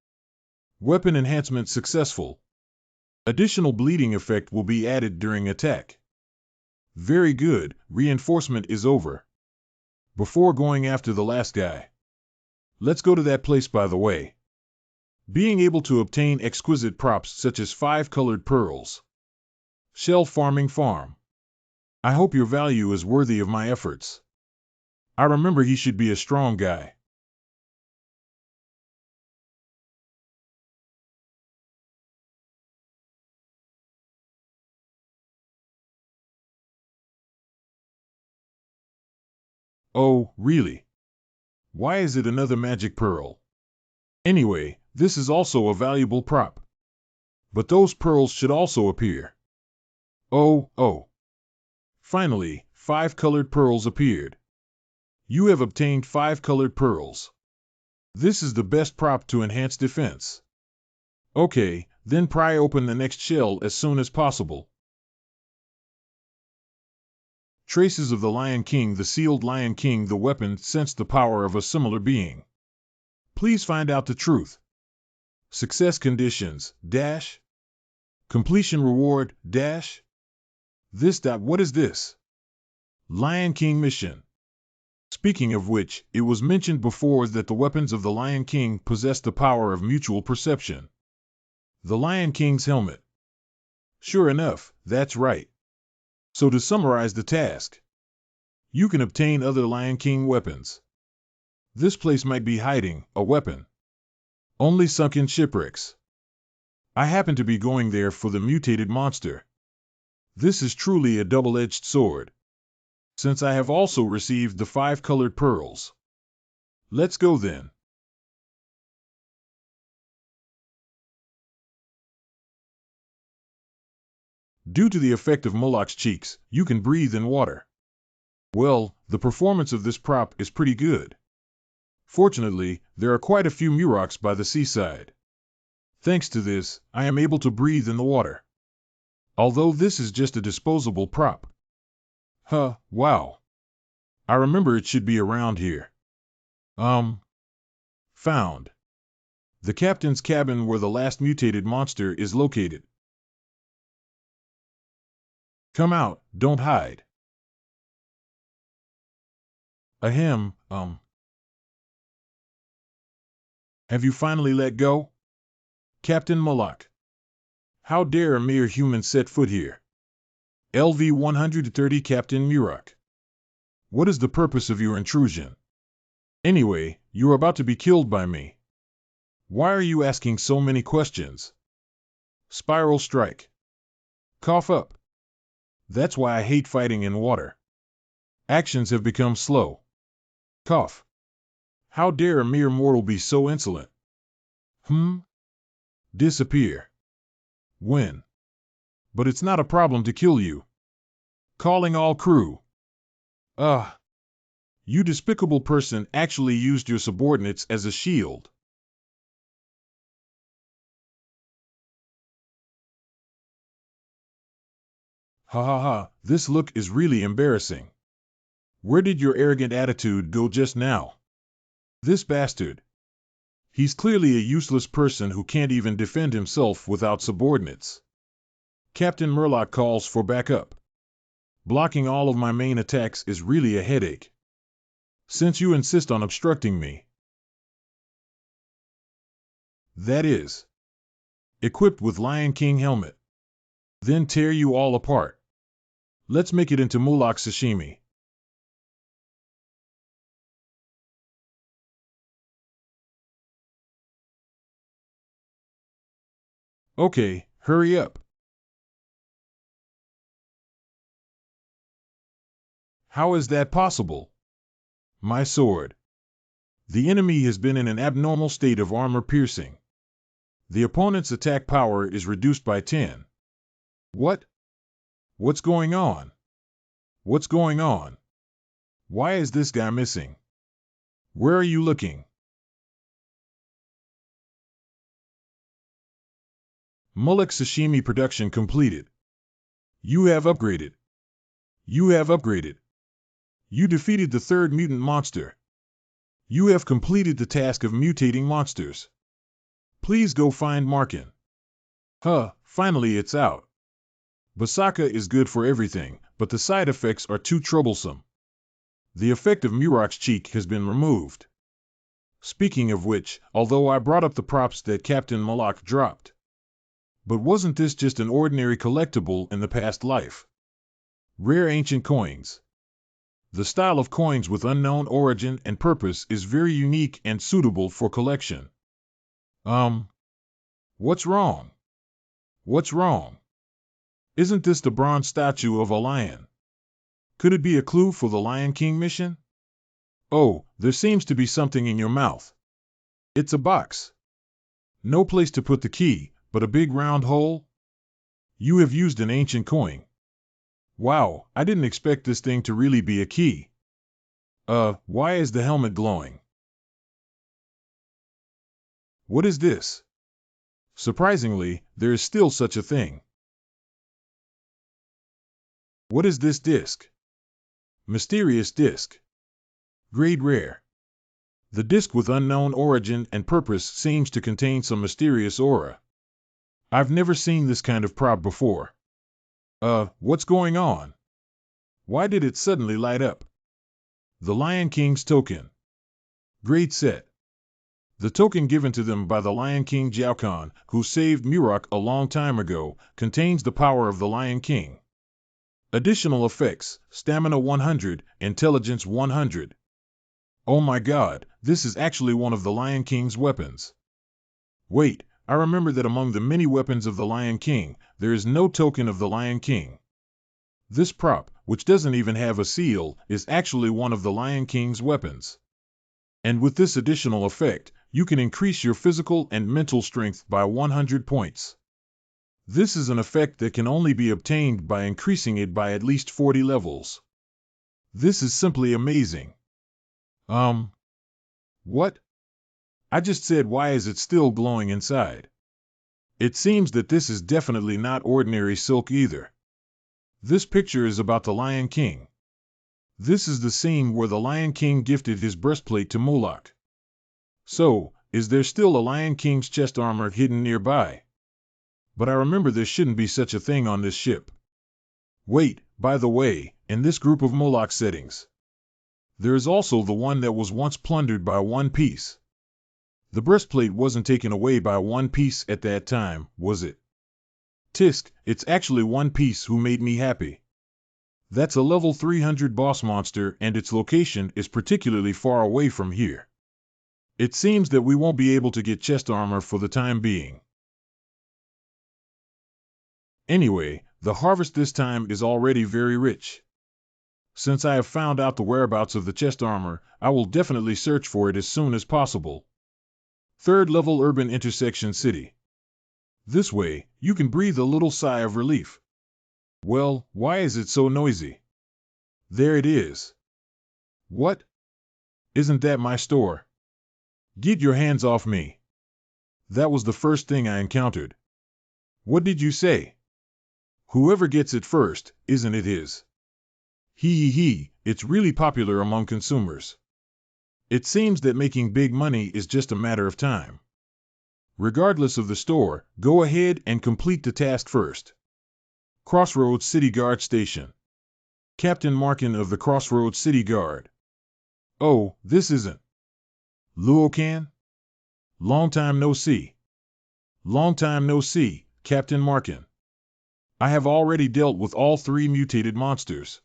Weapon enhancement successful. Additional bleeding effect will be added during attack. Very good, reinforcement is over. Before going after the last guy, let's go to that place by the way. Being able to obtain exquisite props such as 5 colored pearls. Shell farming farm. I hope your value is worthy of my efforts. I remember he should be a strong guy. Oh, really? Why is it another magic pearl? Anyway, this is also a valuable prop. But those pearls should also appear. Oh. Finally, 5 colored pearls appeared. You have obtained 5 colored pearls. This is the best prop to enhance defense. Okay, then pry open the next shell as soon as possible. Traces of the Lion King. The sealed Lion King. The weapon sensed the power of a similar being. Please find out the truth. Success conditions, dash. Completion reward, dash. What is this? Lion King mission. Speaking of which, it was mentioned before that the weapons of the Lion King possess the power of mutual perception. The Lion King's helmet. Sure enough, that's right. So to summarize the task, You can obtain other Lion King weapons. This place might be hiding a weapon. Only sunken shipwrecks. I happen to be going there for the mutated monster. This is truly a double-edged sword, since I have also received the 5 colored pearls. Let's go then. Due to the effect of Moloch's cheeks, you can breathe in water. Well, the performance of this prop is pretty good. Fortunately, there are quite a few murocs by the seaside. Thanks to this, I am able to breathe in the water. Although this is just a disposable prop. Wow. I remember it should be around here. Found. The captain's cabin where the last mutated monster is located. Come out, don't hide. Ahem, Have you finally let go? Captain Moloch. How dare a mere human set foot here? LV 130 Captain Muroc. What is the purpose of your intrusion? Anyway, you're about to be killed by me. Why are you asking so many questions? Spiral strike. Cough up. That's why I hate fighting in water. Actions have become slow. Cough. How dare a mere mortal be so insolent? Disappear. When? But it's not a problem to kill you. Calling all crew. You despicable person actually used your subordinates as a shield. Ha ha ha, this look is really embarrassing. Where did your arrogant attitude go just now? This bastard. He's clearly a useless person who can't even defend himself without subordinates. Captain Murloc calls for backup. Blocking all of my main attacks is really a headache. Since you insist on obstructing me. That is. Equipped with Lion King helmet. Then tear you all apart. Let's make it into Mulak sashimi. Okay, hurry up. How is that possible? My sword. The enemy has been in an abnormal state of armor piercing. The opponent's attack power is reduced by 10. What? What's going on? What's going on? Why is this guy missing? Where are you looking? Mulak sashimi production completed. You have upgraded. You have upgraded. You defeated the 3rd mutant monster. You have completed the task of mutating monsters. Please go find Markin. Finally it's out. Basaka is good for everything, but the side effects are too troublesome. The effect of Muroc's cheek has been removed. Speaking of which, although I brought up the props that Captain Moloch dropped. But wasn't this just an ordinary collectible in the past life? Rare ancient coins. The style of coins with unknown origin and purpose is very unique and suitable for collection. What's wrong? What's wrong? Isn't this the bronze statue of a lion? Could it be a clue for the Lion King mission? Oh, there seems to be something in your mouth. It's a box. No place to put the key, but a big round hole? You have used an ancient coin. Wow, I didn't expect this thing to really be a key. Why is the helmet glowing? What is this? Surprisingly, there is still such a thing. What is this disc? Mysterious disc. Grade rare. The disc with unknown origin and purpose seems to contain some mysterious aura. I've never seen this kind of prop before. What's going on? Why did it suddenly light up? The Lion King's token. Great set. The token given to them by the Lion King Jiaokan, who saved Muroc a long time ago, contains the power of the Lion King. Additional effects, stamina 100, intelligence 100. Oh my god, this is actually one of the Lion King's weapons. Wait, I remember that among the many weapons of the Lion King, there is no token of the Lion King. This prop, which doesn't even have a seal, is actually one of the Lion King's weapons. And with this additional effect, you can increase your physical and mental strength by 100 points. This is an effect that can only be obtained by increasing it by at least 40 levels. This is simply amazing. What? I just said, why is it still glowing inside? It seems that this is definitely not ordinary silk either. This picture is about the Lion King. This is the scene where the Lion King gifted his breastplate to Moloch. So, is there still a Lion King's chest armor hidden nearby? But I remember there shouldn't be such a thing on this ship. Wait, by the way, in this group of Moloch settings, there is also the one that was once plundered by One Piece. The breastplate wasn't taken away by One Piece at that time, was it? Tisk, it's actually One Piece who made me happy. That's a level 300 boss monster, and its location is particularly far away from here. It seems that we won't be able to get chest armor for the time being. Anyway, the harvest this time is already very rich. Since I have found out the whereabouts of the chest armor, I will definitely search for it as soon as possible. 3rd level urban intersection city. This way, you can breathe a little sigh of relief. Well, why is it so noisy? There it is. What? Isn't that my store? Get your hands off me. That was the first thing I encountered. What did you say? Whoever gets it first, isn't it his? It's really popular among consumers. It seems that making big money is just a matter of time. Regardless of the store, go ahead and complete the task first. Crossroads City Guard Station. Captain Markin of the Crossroads City Guard. Oh, this isn't Lokan? Long time no see. Long time no see, Captain Markin. I have already dealt with all 3 mutated monsters.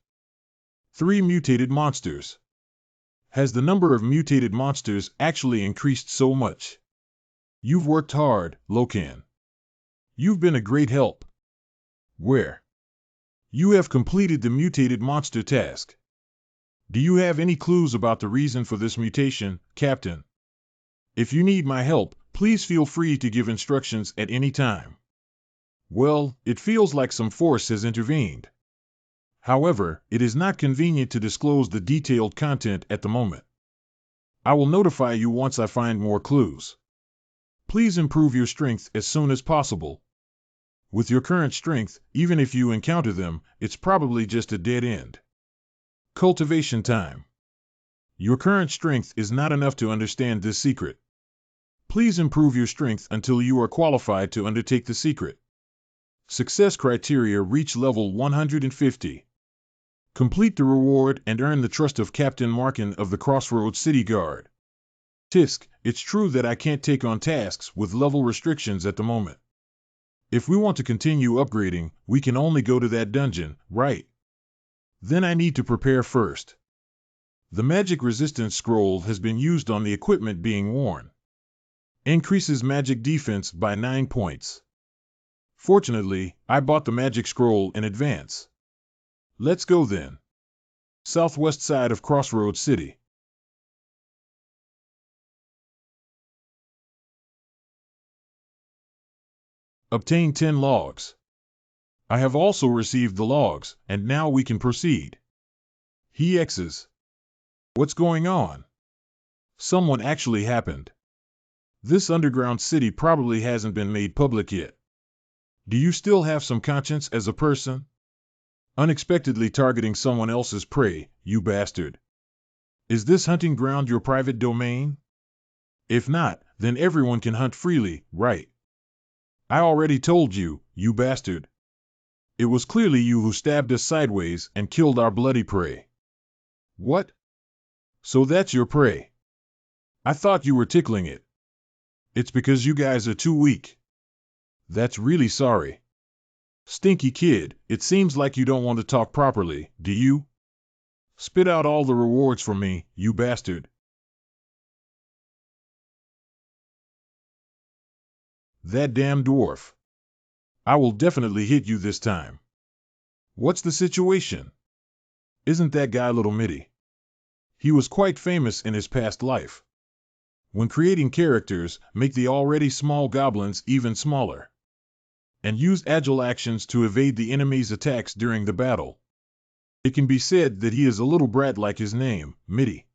3 mutated monsters. Has the number of mutated monsters actually increased so much? You've worked hard, Lokan. You've been a great help. Where? You have completed the mutated monster task. Do you have any clues about the reason for this mutation, Captain? If you need my help, please feel free to give instructions at any time. Well, it feels like some force has intervened. However, it is not convenient to disclose the detailed content at the moment. I will notify you once I find more clues. Please improve your strength as soon as possible. With your current strength, even if you encounter them, it's probably just a dead end. Cultivation time. Your current strength is not enough to understand this secret. Please improve your strength until you are qualified to undertake the secret. Success criteria: reach level 150. Complete the reward and earn the trust of Captain Markin of the Crossroads City Guard. Tisk, it's true that I can't take on tasks with level restrictions at the moment. If we want to continue upgrading, we can only go to that dungeon, right? Then I need to prepare first. The magic resistance scroll has been used on the equipment being worn. Increases magic defense by 9 points. Fortunately, I bought the magic scroll in advance. Let's go then. Southwest side of Crossroads City. Obtain 10 logs. I have also received the logs, and now we can proceed. Hexes. What's going on? Someone actually happened. This underground city probably hasn't been made public yet. Do you still have some conscience as a person? Unexpectedly targeting someone else's prey, you bastard. Is this hunting ground your private domain? If not, then everyone can hunt freely, right? I already told you, you bastard. It was clearly you who stabbed us sideways and killed our bloody prey. What? So that's your prey? I thought you were tickling it. It's because you guys are too weak. That's really sorry. Stinky kid, it seems like you don't want to talk properly, do you? Spit out all the rewards for me, you bastard. That damn dwarf. I will definitely hit you this time. What's the situation? Isn't that guy Little Mitty? He was quite famous in his past life. When creating characters, make the already small goblins even smaller. And use agile actions to evade the enemy's attacks during the battle. It can be said that he is a little brat like his name, Mitty.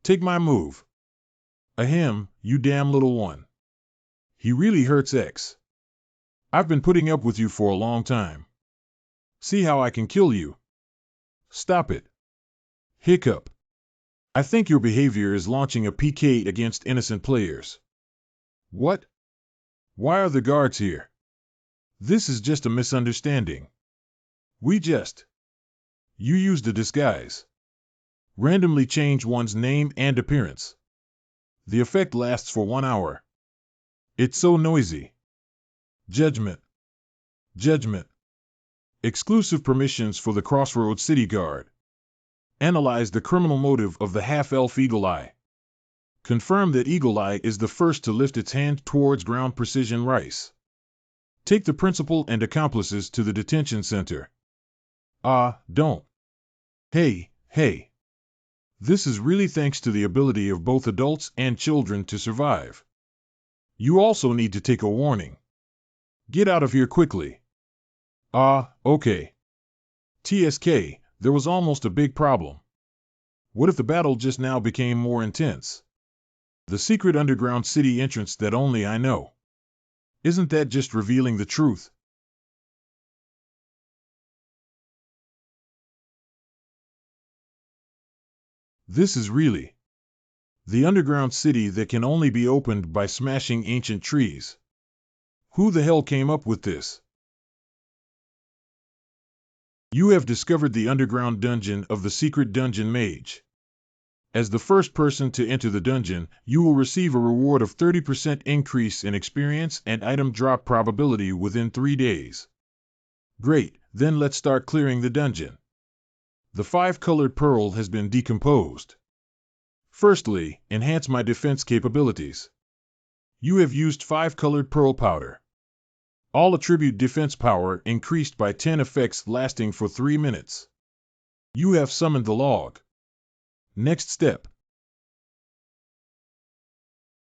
Take my move. Ahem, you damn little one. He really hurts X. I've been putting up with you for a long time. See how I can kill you. Stop it. Hiccup. I think your behavior is launching a PK against innocent players. What? Why are the guards here? This is just a misunderstanding. You used a disguise. Randomly change one's name and appearance. The effect lasts for 1 hour. It's so noisy. Judgment. Judgment. Exclusive permissions for the Crossroads City Guard. Analyze the criminal motive of the half-elf Eagle Eye. Confirm that Eagle Eye is the first to lift its hand towards ground precision rice. Take the principal and accomplices to the detention center. Don't. Hey. This is really thanks to the ability of both adults and children to survive. You also need to take a warning. Get out of here quickly. Okay. TSK, there was almost a big problem. What if the battle just now became more intense? The secret underground city entrance that only I know. Isn't that just revealing the truth? This is really the underground city that can only be opened by smashing ancient trees. Who the hell came up with this? You have discovered the underground dungeon of the secret dungeon mage. As the first person to enter the dungeon, you will receive a reward of 30% increase in experience and item drop probability within 3 days. Great, then let's start clearing the dungeon. The 5-colored pearl has been decomposed. Firstly, enhance my defense capabilities. You have used 5-colored pearl powder. All attribute defense power increased by 10 effects lasting for 3 minutes. You have summoned the log. Next step.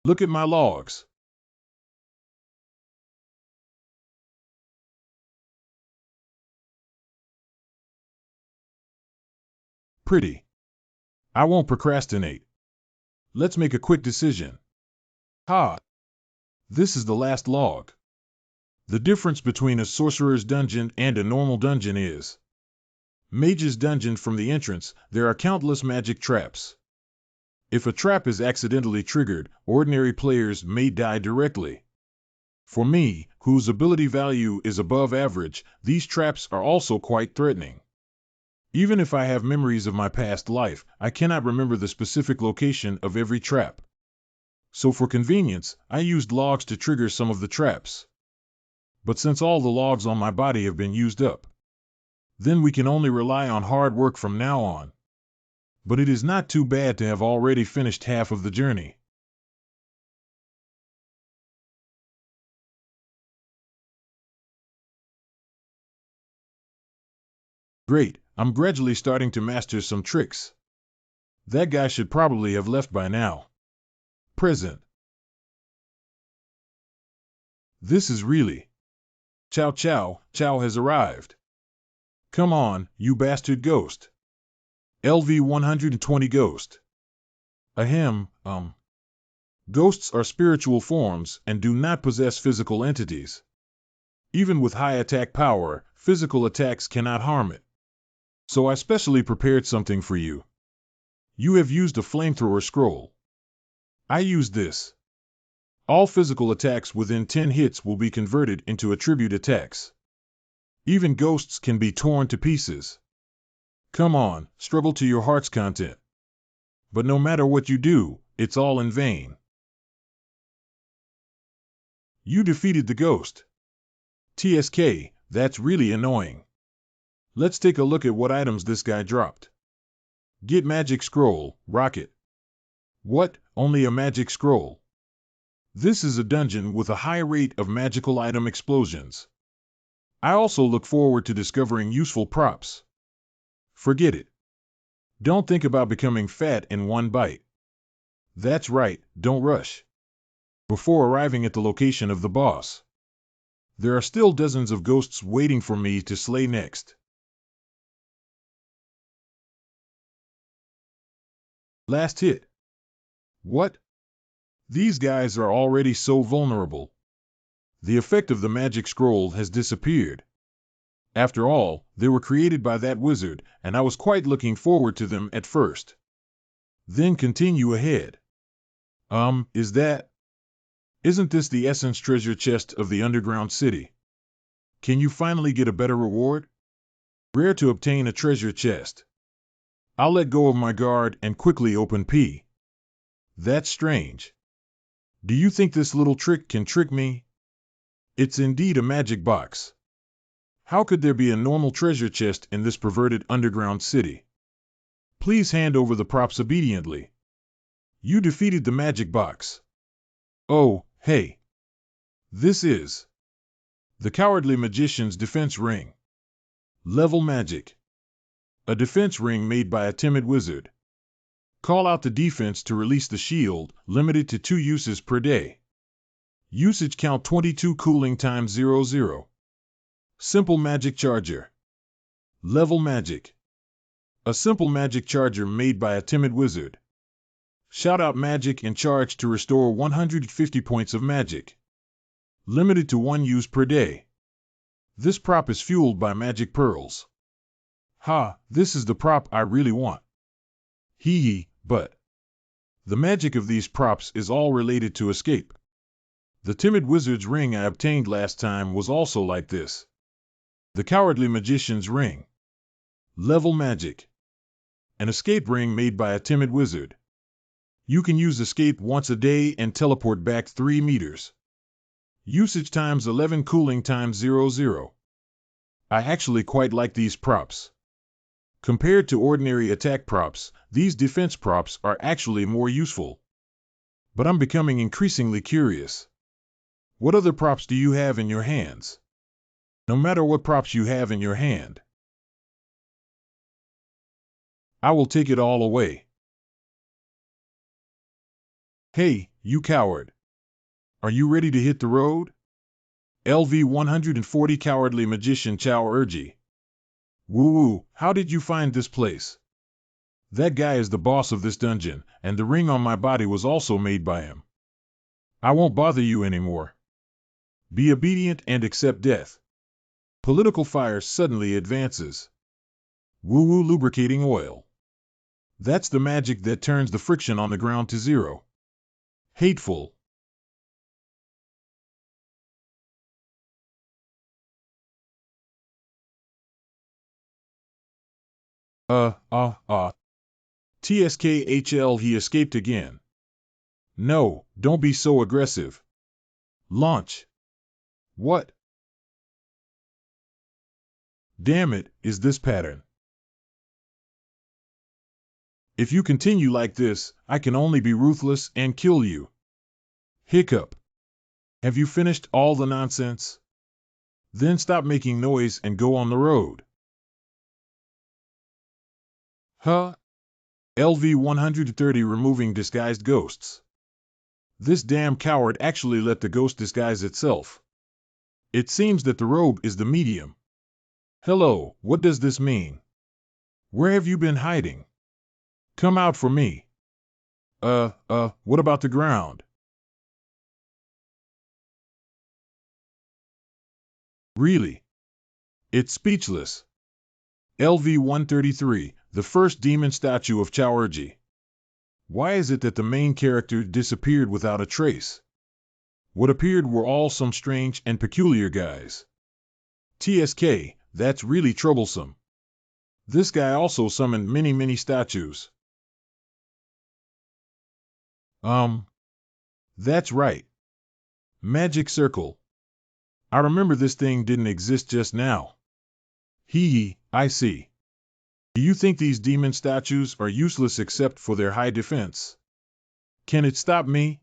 Look at my logs. Pretty. I won't procrastinate. Let's make a quick decision. This is the last log. The difference between a sorcerer's dungeon and a normal dungeon is Mage's dungeon. From the entrance, there are countless magic traps. If a trap is accidentally triggered, ordinary players may die directly. For me, whose ability value is above average, these traps are also quite threatening. Even if I have memories of my past life, I cannot remember the specific location of every trap. So for convenience, I used logs to trigger some of the traps. But since all the logs on my body have been used up, then we can only rely on hard work from now on. But it is not too bad to have already finished half of the journey. Great, I'm gradually starting to master some tricks. That guy should probably have left by now. Present. This is really Chow has arrived. Come on, you bastard ghost. LV 120 Ghost. Ahem, Ghosts are spiritual forms and do not possess physical entities. Even with high attack power, physical attacks cannot harm it. So I specially prepared something for you. You have used a flamethrower scroll. I used this. All physical attacks within 10 hits will be converted into attribute attacks. Even ghosts can be torn to pieces. Come on, struggle to your heart's content. But no matter what you do, it's all in vain. You defeated the ghost. TSK, That's really annoying. Let's take a look at what items this guy dropped. Get magic scroll, rocket. What? Only a magic scroll? This is a dungeon with a high rate of magical item explosions. I also look forward to discovering useful props. Forget it. Don't think about becoming fat in one bite. That's right, don't rush. Before arriving at the location of the boss. There are still dozens of ghosts waiting for me to slay next. Last hit. What? These guys are already so vulnerable. The effect of the magic scroll has disappeared. After all, they were created by that wizard, and I was quite looking forward to them at first. Then continue ahead. Isn't this the essence treasure chest of the underground city? Can you finally get a better reward? Rare to obtain a treasure chest. I'll let go of my guard and quickly open P. That's strange. Do you think this little trick can trick me? It's indeed a magic box. How could there be a normal treasure chest in this perverted underground city? Please hand over the props obediently. You defeated the magic box. Oh, hey. This is the Cowardly Magician's defense ring. Level magic. A defense ring made by a timid wizard. Call out the defense to release the shield, limited to 2 uses per day. Usage count 22 cooling time 00. Simple magic charger. Level magic. A simple magic charger made by a timid wizard. Shout out magic and charge to restore 150 points of magic. Limited to 1 use per day. This prop is fueled by magic pearls. Ha, this is the prop I really want. Hee, but the magic of these props is all related to escape. The timid wizard's ring I obtained last time was also like this. The Cowardly Magician's ring. Level magic. An escape ring made by a timid wizard. You can use escape once a day and teleport back 3 meters. Usage times 11 cooling times 00. I actually quite like these props. Compared to ordinary attack props, these defense props are actually more useful. But I'm becoming increasingly curious. What other props do you have in your hands? No matter what props you have in your hand, I will take it all away. Hey, you coward. Are you ready to hit the road? LV 140 Cowardly Magician Chow Urgi. Woo-woo, how did you find this place? That guy is the boss of this dungeon, and the ring on my body was also made by him. I won't bother you anymore. Be obedient and accept death. Political fire suddenly advances. Woo-woo lubricating oil. That's the magic that turns the friction on the ground to 0. Hateful. TSKHL, he escaped again. No, don't be so aggressive. Launch. What? Damn it, is this pattern? If you continue like this, I can only be ruthless and kill you. Hiccup. Have you finished all the nonsense? Then stop making noise and go on the road. Huh? LV 130 removing disguised ghosts. This damn coward actually let the ghost disguise itself. It seems that the robe is the medium. Hello, what does this mean? Where have you been hiding? Come out for me. What about the ground? Really? It's speechless. LV 133, the first demon statue of Chaurji. Why is it that the main character disappeared without a trace? What appeared were all some strange and peculiar guys. TSK, that's really troublesome. This guy also summoned many statues. That's right. Magic circle. I remember this thing didn't exist just now. I see. Do you think these demon statues are useless except for their high defense? Can it stop me?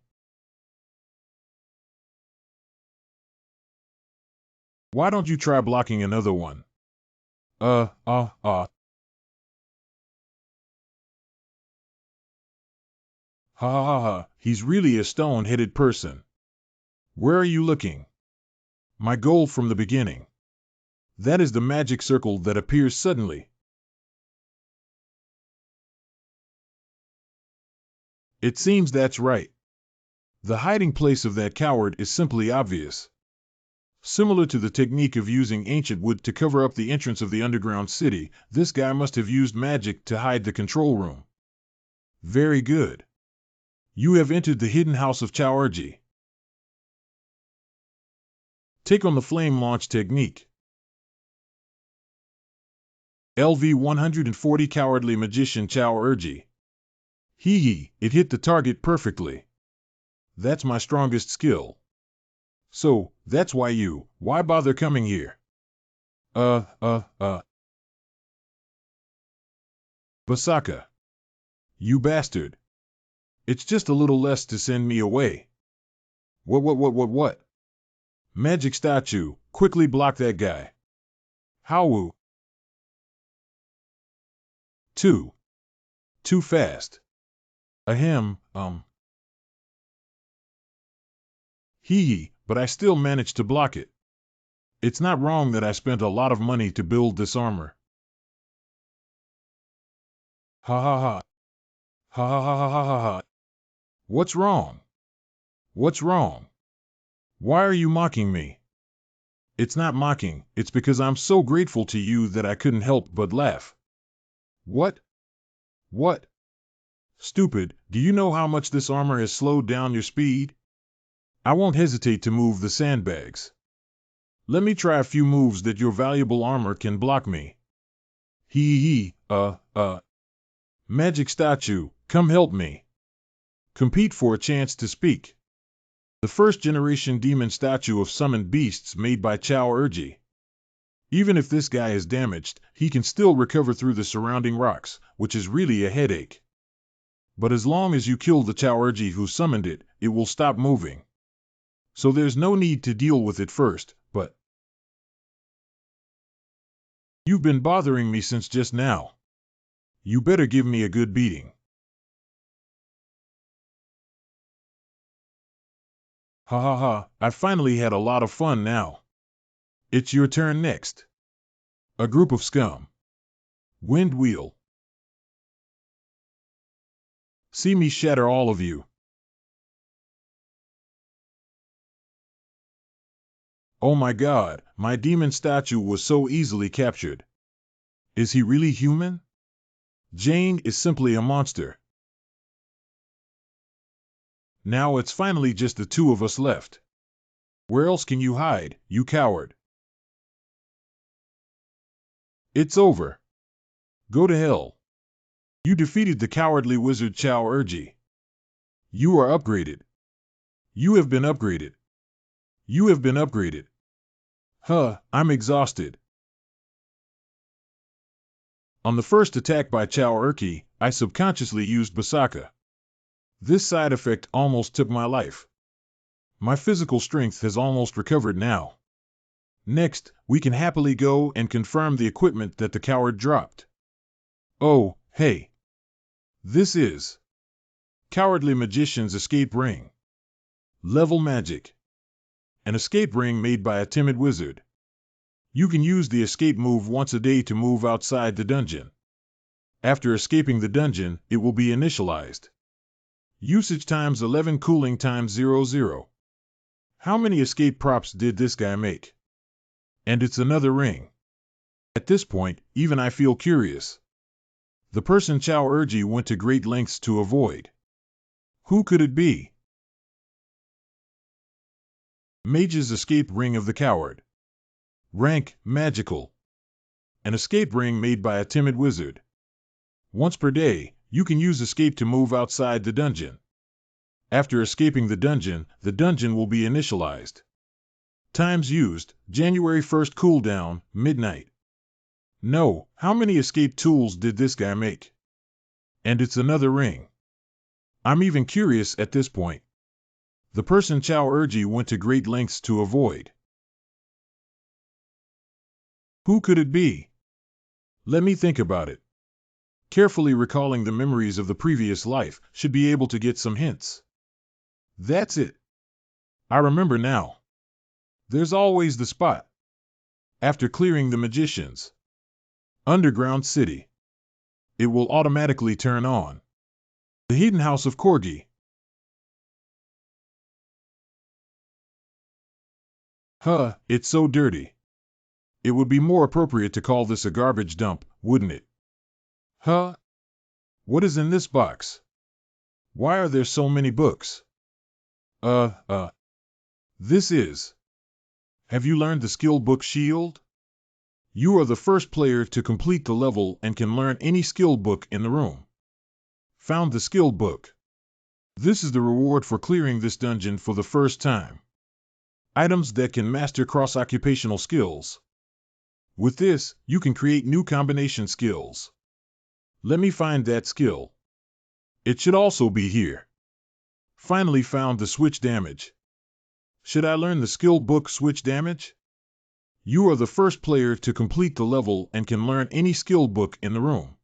Why don't you try blocking another one? Ha ha ha, he's really a stone-headed person. Where are you looking? My goal from the beginning. That is the magic circle that appears suddenly. It seems that's right. The hiding place of that coward is simply obvious. Similar to the technique of using ancient wood to cover up the entrance of the underground city, this guy must have used magic to hide the control room. Very good. You have entered the hidden house of Chaurji. Take on the flame launch technique. LV 140 Cowardly Magician Chaurji. It hit the target perfectly. That's my strongest skill. So, that's why bother coming here? Basaka. You bastard. It's just a little less to send me away. What? Magic statue, quickly block that guy. How? Too fast. Ahem, but I still managed to block it. It's not wrong that I spent a lot of money to build this armor. Ha ha ha. Ha ha ha ha ha ha. What's wrong? What's wrong? Why are you mocking me? It's not mocking, it's because I'm so grateful to you that I couldn't help but laugh. What? Stupid, do you know how much this armor has slowed down your speed? I won't hesitate to move the sandbags. Let me try a few moves that your valuable armor can block me. Magic statue, come help me. Compete for a chance to speak. The first generation demon statue of summoned beasts made by Chaurji. Even if this guy is damaged, he can still recover through the surrounding rocks, which is really a headache. But as long as you kill the Chaurji who summoned it, it will stop moving. So there's no need to deal with it first, but you've been bothering me since just now. You better give me a good beating. Ha ha ha, I finally had a lot of fun now. It's your turn next. A group of scum. Wind wheel. See me shatter all of you. Oh my god, my demon statue was so easily captured. Is he really human? Jane is simply a monster. Now it's finally just the two of us left. Where else can you hide, you coward? It's over. Go to hell. You defeated the cowardly wizard Chaurji. You are upgraded. You have been upgraded. You have been upgraded. I'm exhausted. On the first attack by Chaurji, I subconsciously used Basaka. This side effect almost took my life. My physical strength has almost recovered now. Next, we can happily go and confirm the equipment that the coward dropped. Oh, hey. This is Cowardly Magician's Escape Ring. Level Magic. An escape ring made by a timid wizard. You can use the escape move once a day to move outside the dungeon. After escaping the dungeon, it will be initialized. Usage times 11, cooling times 00. How many escape props did this guy make? And it's another ring. At this point, even I feel curious. The person Chaurji went to great lengths to avoid. Who could it be? Mage's Escape Ring of the Coward. Rank, Magical. An escape ring made by a timid wizard. Once per day, you can use escape to move outside the dungeon. After escaping the dungeon will be initialized. Times used, January 1st cooldown, midnight. No, how many escape tools did this guy make? And it's another ring. I'm even curious at this point. The person Chow Urgi went to great lengths to avoid. Who could it be? Let me think about it. Carefully recalling the memories of the previous life should be able to get some hints. That's it. I remember now. There's always the spot. After clearing the magicians. Underground city. It will automatically turn on. The hidden house of Corgi. It's so dirty. It would be more appropriate to call this a garbage dump, wouldn't it? What is in this box? Why are there so many books? This is. Have you learned the skill book shield? You are the first player to complete the level and can learn any skill book in the room. Found the skill book. This is the reward for clearing this dungeon for the first time. Items that can master cross-occupational skills. With this, you can create new combination skills. Let me find that skill. It should also be here. Finally found the switch damage. Should I learn the skill book switch damage? You are the first player to complete the level and can learn any skill book in the room.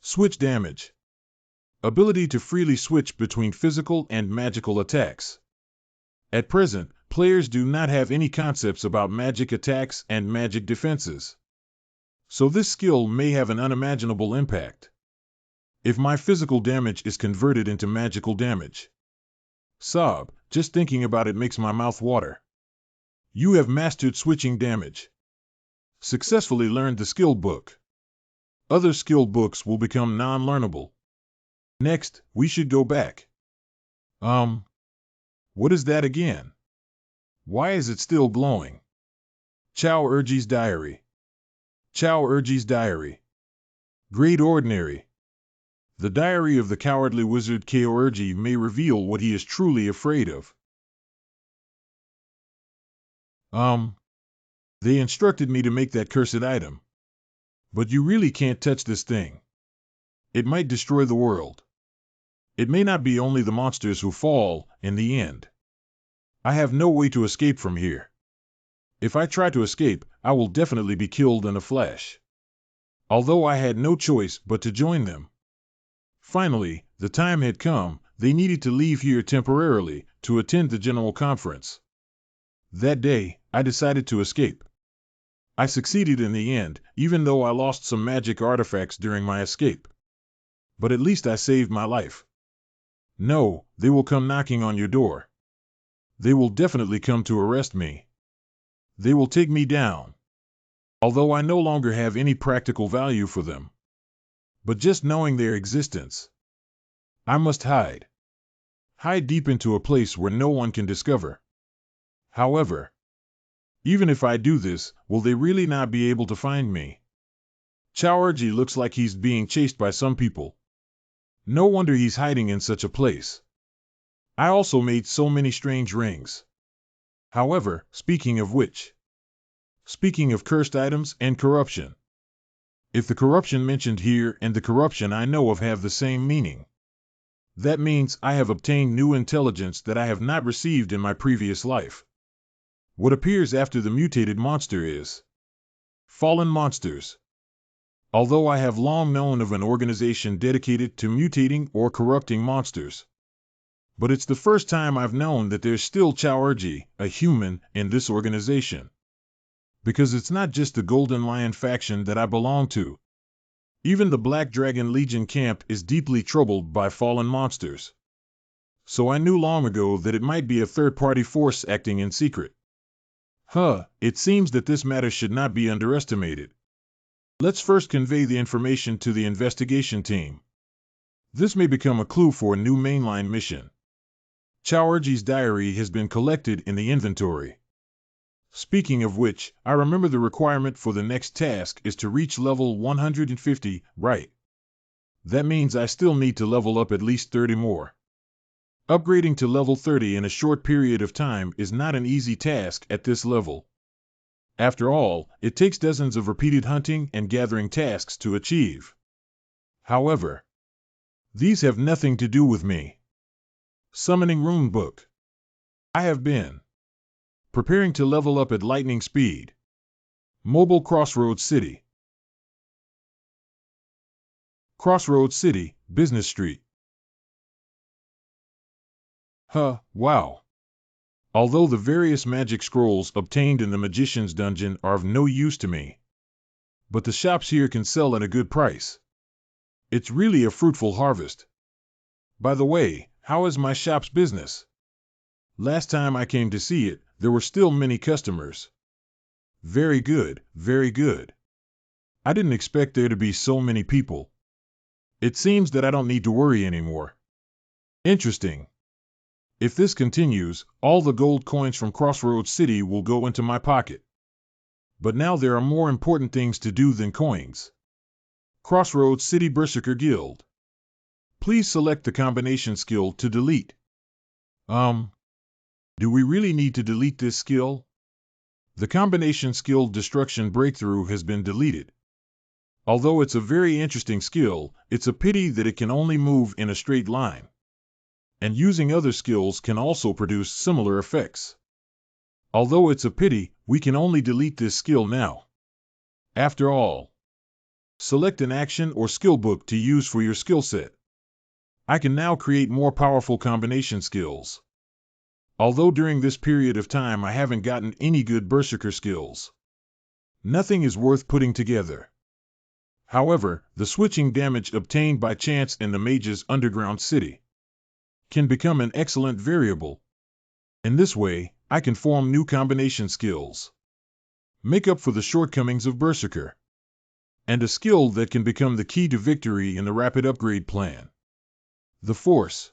Switch damage. Ability to freely switch between physical and magical attacks. At present, players do not have any concepts about magic attacks and magic defenses. So this skill may have an unimaginable impact. If my physical damage is converted into magical damage. Sob, just thinking about it makes my mouth water. You have mastered switching damage. Successfully learned the skill book. Other skill books will become non-learnable. Next, we should go back. What is that again? Why is it still glowing? Chow Urgi's diary. Chow Urgi's diary. Great Ordinary. The diary of the cowardly wizard Chow Urgi may reveal what he is truly afraid of. They instructed me to make that cursed item. But you really can't touch this thing. It might destroy the world. It may not be only the monsters who fall, in the end. I have no way to escape from here. If I try to escape, I will definitely be killed in a flash. Although I had no choice but to join them. Finally, the time had come, they needed to leave here temporarily to attend the general conference. That day, I decided to escape. I succeeded in the end, even though I lost some magic artifacts during my escape. But at least I saved my life. No, they will come knocking on your door. They will definitely come to arrest me. They will take me down. Although I no longer have any practical value for them. But just knowing their existence. I must hide. Hide deep into a place where no one can discover. However, even if I do this, will they really not be able to find me? Chow Urgi looks like he's being chased by some people. No wonder he's hiding in such a place. I also made so many strange rings. However, speaking of which. Speaking of cursed items and corruption. If the corruption mentioned here and the corruption I know of have the same meaning. That means I have obtained new intelligence that I have not received in my previous life. What appears after the mutated monster is fallen monsters. Although I have long known of an organization dedicated to mutating or corrupting monsters. But it's the first time I've known that there's still Chow Urgi, a human, in this organization. Because it's not just the Golden Lion faction that I belong to. Even the Black Dragon Legion camp is deeply troubled by fallen monsters. So I knew long ago that it might be a third-party force acting in secret. It seems that this matter should not be underestimated. Let's first convey the information to the investigation team. This may become a clue for a new mainline mission. Chow Urgi's diary has been collected in the inventory. Speaking of which, I remember the requirement for the next task is to reach level 150, right? That means I still need to level up at least 30 more. Upgrading to level 30 in a short period of time is not an easy task at this level. After all, it takes dozens of repeated hunting and gathering tasks to achieve. However, these have nothing to do with me. Summoning Rune Book. I have been preparing to level up at lightning speed. Mobile Crossroads City. Crossroads City, Business Street. Wow. Although the various magic scrolls obtained in the Magician's Dungeon are of no use to me, but the shops here can sell at a good price. It's really a fruitful harvest. By the way, how is my shop's business? Last time I came to see it, there were still many customers. Very good, very good. I didn't expect there to be so many people. It seems that I don't need to worry anymore. Interesting. If this continues, all the gold coins from Crossroads City will go into my pocket. But now there are more important things to do than coins. Crossroads City Berserker Guild. Please select the combination skill to delete. Do we really need to delete this skill? The combination skill Destruction Breakthrough has been deleted. Although it's a very interesting skill, it's a pity that it can only move in a straight line. And using other skills can also produce similar effects. Although it's a pity, we can only delete this skill now. After all, select an action or skill book to use for your skill set. I can now create more powerful combination skills. Although during this period of time I haven't gotten any good Berserker skills. Nothing is worth putting together. However, the switching damage obtained by chance in the Mage's Underground City can become an excellent variable. In this way, I can form new combination skills. Make up for the shortcomings of Berserker. And a skill that can become the key to victory in the rapid upgrade plan. The Force.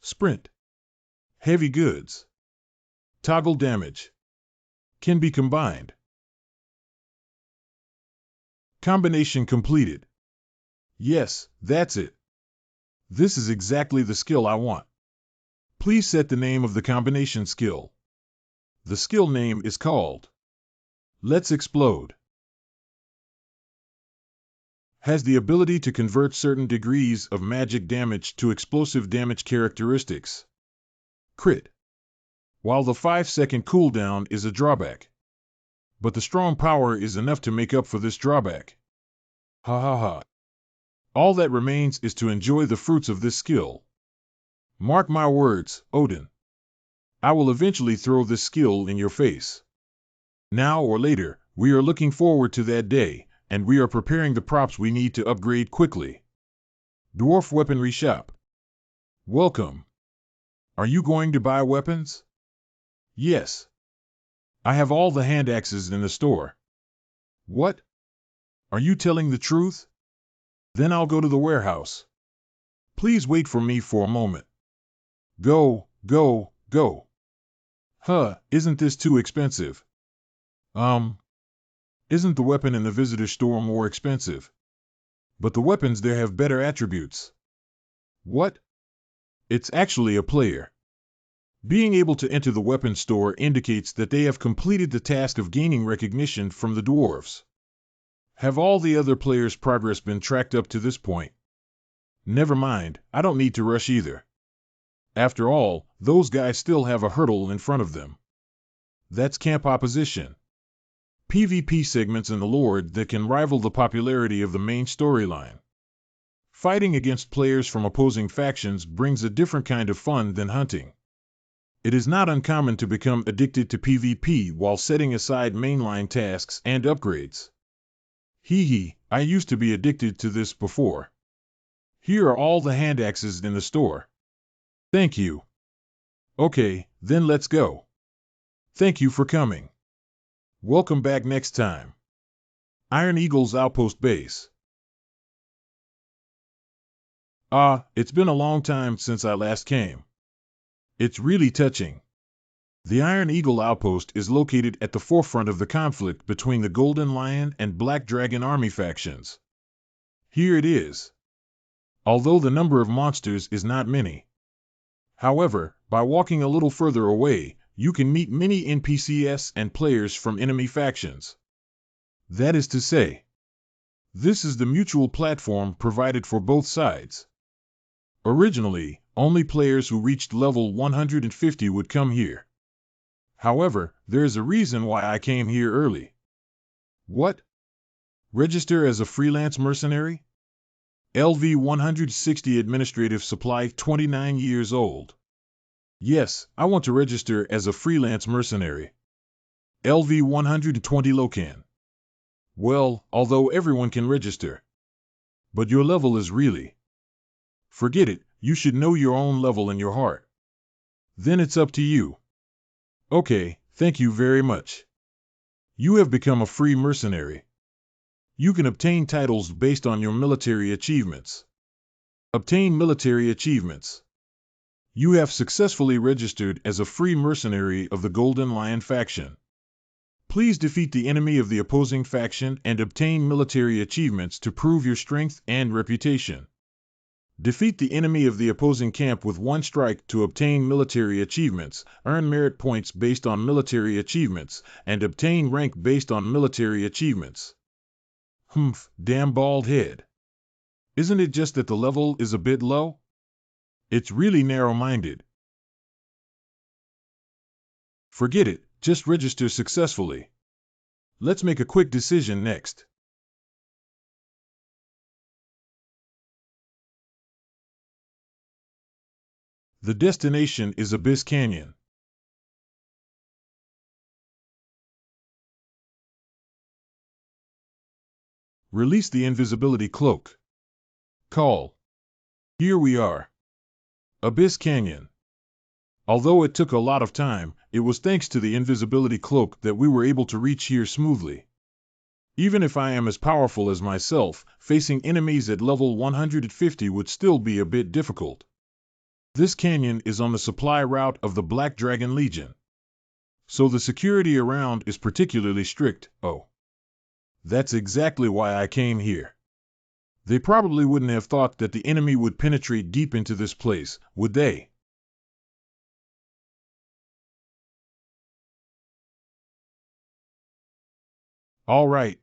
Sprint. Heavy goods. Toggle damage. Can be combined. Combination completed. Yes, that's it. This is exactly the skill I want. Please set the name of the combination skill. The skill name is called Let's Explode. Has the ability to convert certain degrees of magic damage to explosive damage characteristics. Crit. While the 5-second cooldown is a drawback. But the strong power is enough to make up for this drawback. Ha ha ha. All that remains is to enjoy the fruits of this skill. Mark my words, Odin. I will eventually throw this skill in your face. Now or later, we are looking forward to that day, and we are preparing the props we need to upgrade quickly. Dwarf Weaponry Shop. Welcome. Are you going to buy weapons? Yes. I have all the hand axes in the store. What? Are you telling the truth? Then I'll go to the warehouse. Please wait for me for a moment. Go, go, go. Isn't this too expensive? Isn't the weapon in the visitor store more expensive? But the weapons there have better attributes. What? It's actually a player. Being able to enter the weapon store indicates that they have completed the task of gaining recognition from the dwarves. Have all the other players' progress been tracked up to this point? Never mind, I don't need to rush either. After all, those guys still have a hurdle in front of them. That's camp opposition. PvP segments in the Lord that can rival the popularity of the main storyline. Fighting against players from opposing factions brings a different kind of fun than hunting. It is not uncommon to become addicted to PvP while setting aside mainline tasks and upgrades. I used to be addicted to this before. Here are all the hand axes in the store. Thank you. Okay, then let's go. Thank you for coming. Welcome back next time. Iron Eagle's Outpost Base. It's been a long time since I last came. It's really touching. The Iron Eagle Outpost is located at the forefront of the conflict between the Golden Lion and Black Dragon Army factions. Here it is. Although the number of monsters is not many. However, by walking a little further away, you can meet many NPCs and players from enemy factions. That is to say, this is the mutual platform provided for both sides. Originally, only players who reached level 150 would come here. However, there is a reason why I came here early. What? Register as a freelance mercenary? LV 160 Administrative Supply 29 years old. Yes, I want to register as a freelance mercenary. LV 120 Lokan. Well, although everyone can register. But your level is really... Forget it, you should know your own level in your heart. Then it's up to you. Okay, thank you very much. You have become a free mercenary. You can obtain titles based on your military achievements. Obtain military achievements. You have successfully registered as a free mercenary of the Golden Lion faction. Please defeat the enemy of the opposing faction and obtain military achievements to prove your strength and reputation. Defeat the enemy of the opposing camp with one strike to obtain military achievements, earn merit points based on military achievements, and obtain rank based on military achievements. Humph, damn bald head. Isn't it just that the level is a bit low? It's really narrow-minded. Forget it, just register successfully. Let's make a quick decision next. The destination is Abyss Canyon. Release the invisibility cloak. Call. Here we are. Abyss Canyon. Although it took a lot of time, it was thanks to the invisibility cloak that we were able to reach here smoothly. Even if I am as powerful as myself, facing enemies at level 150 would still be a bit difficult. This canyon is on the supply route of the Black Dragon Legion. So the security around is particularly strict. Oh. That's exactly why I came here. They probably wouldn't have thought that the enemy would penetrate deep into this place, would they? All right.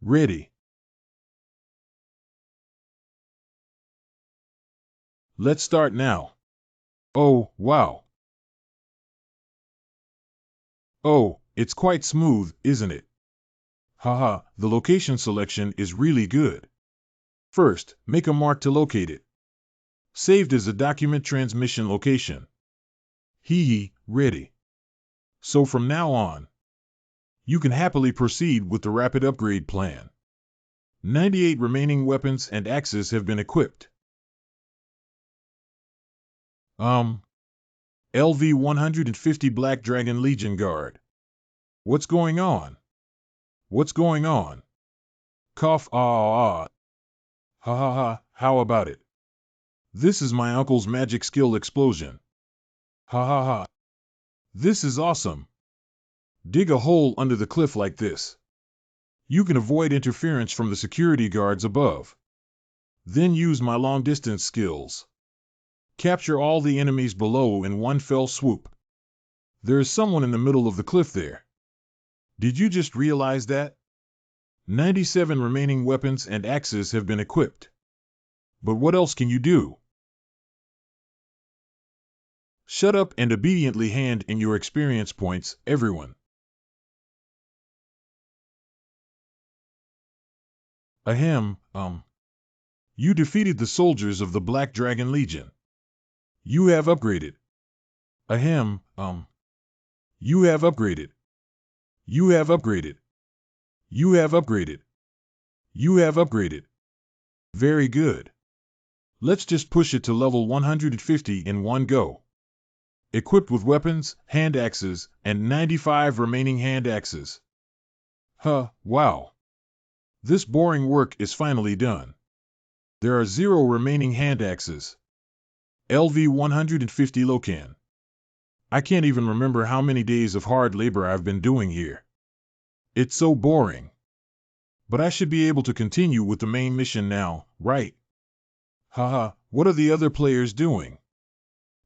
Ready. Let's start now. Oh, wow. Oh, it's quite smooth, isn't it? Haha, the location selection is really good. First, make a mark to locate it. Saved as a document transmission location. Hee, ready. So from now on, you can happily proceed with the rapid upgrade plan. 98 remaining weapons and axes have been equipped. LV 150 Black Dragon Legion Guard. What's going on? What's going on? Cough, ah. Ha ha ha, how about it? This is my uncle's magic skill explosion. Ha ha ha. This is awesome. Dig a hole under the cliff like this. You can avoid interference from the security guards above. Then use my long-distance skills. Capture all the enemies below in one fell swoop. There is someone in the middle of the cliff there. Did you just realize that? 97 remaining weapons and axes have been equipped. But what else can you do? Shut up and obediently hand in your experience points, everyone. Ahem, You defeated the soldiers of the Black Dragon Legion. You have upgraded. Ahem, You have upgraded. You have upgraded. You have upgraded. You have upgraded. Very good. Let's just push it to level 150 in one go. Equipped with weapons, hand axes, and 95 remaining hand axes. Wow. This boring work is finally done. There are 0 remaining hand axes. LV 150 Lokan. I can't even remember how many days of hard labor I've been doing here. It's so boring. But I should be able to continue with the main mission now, right? Haha, what are the other players doing?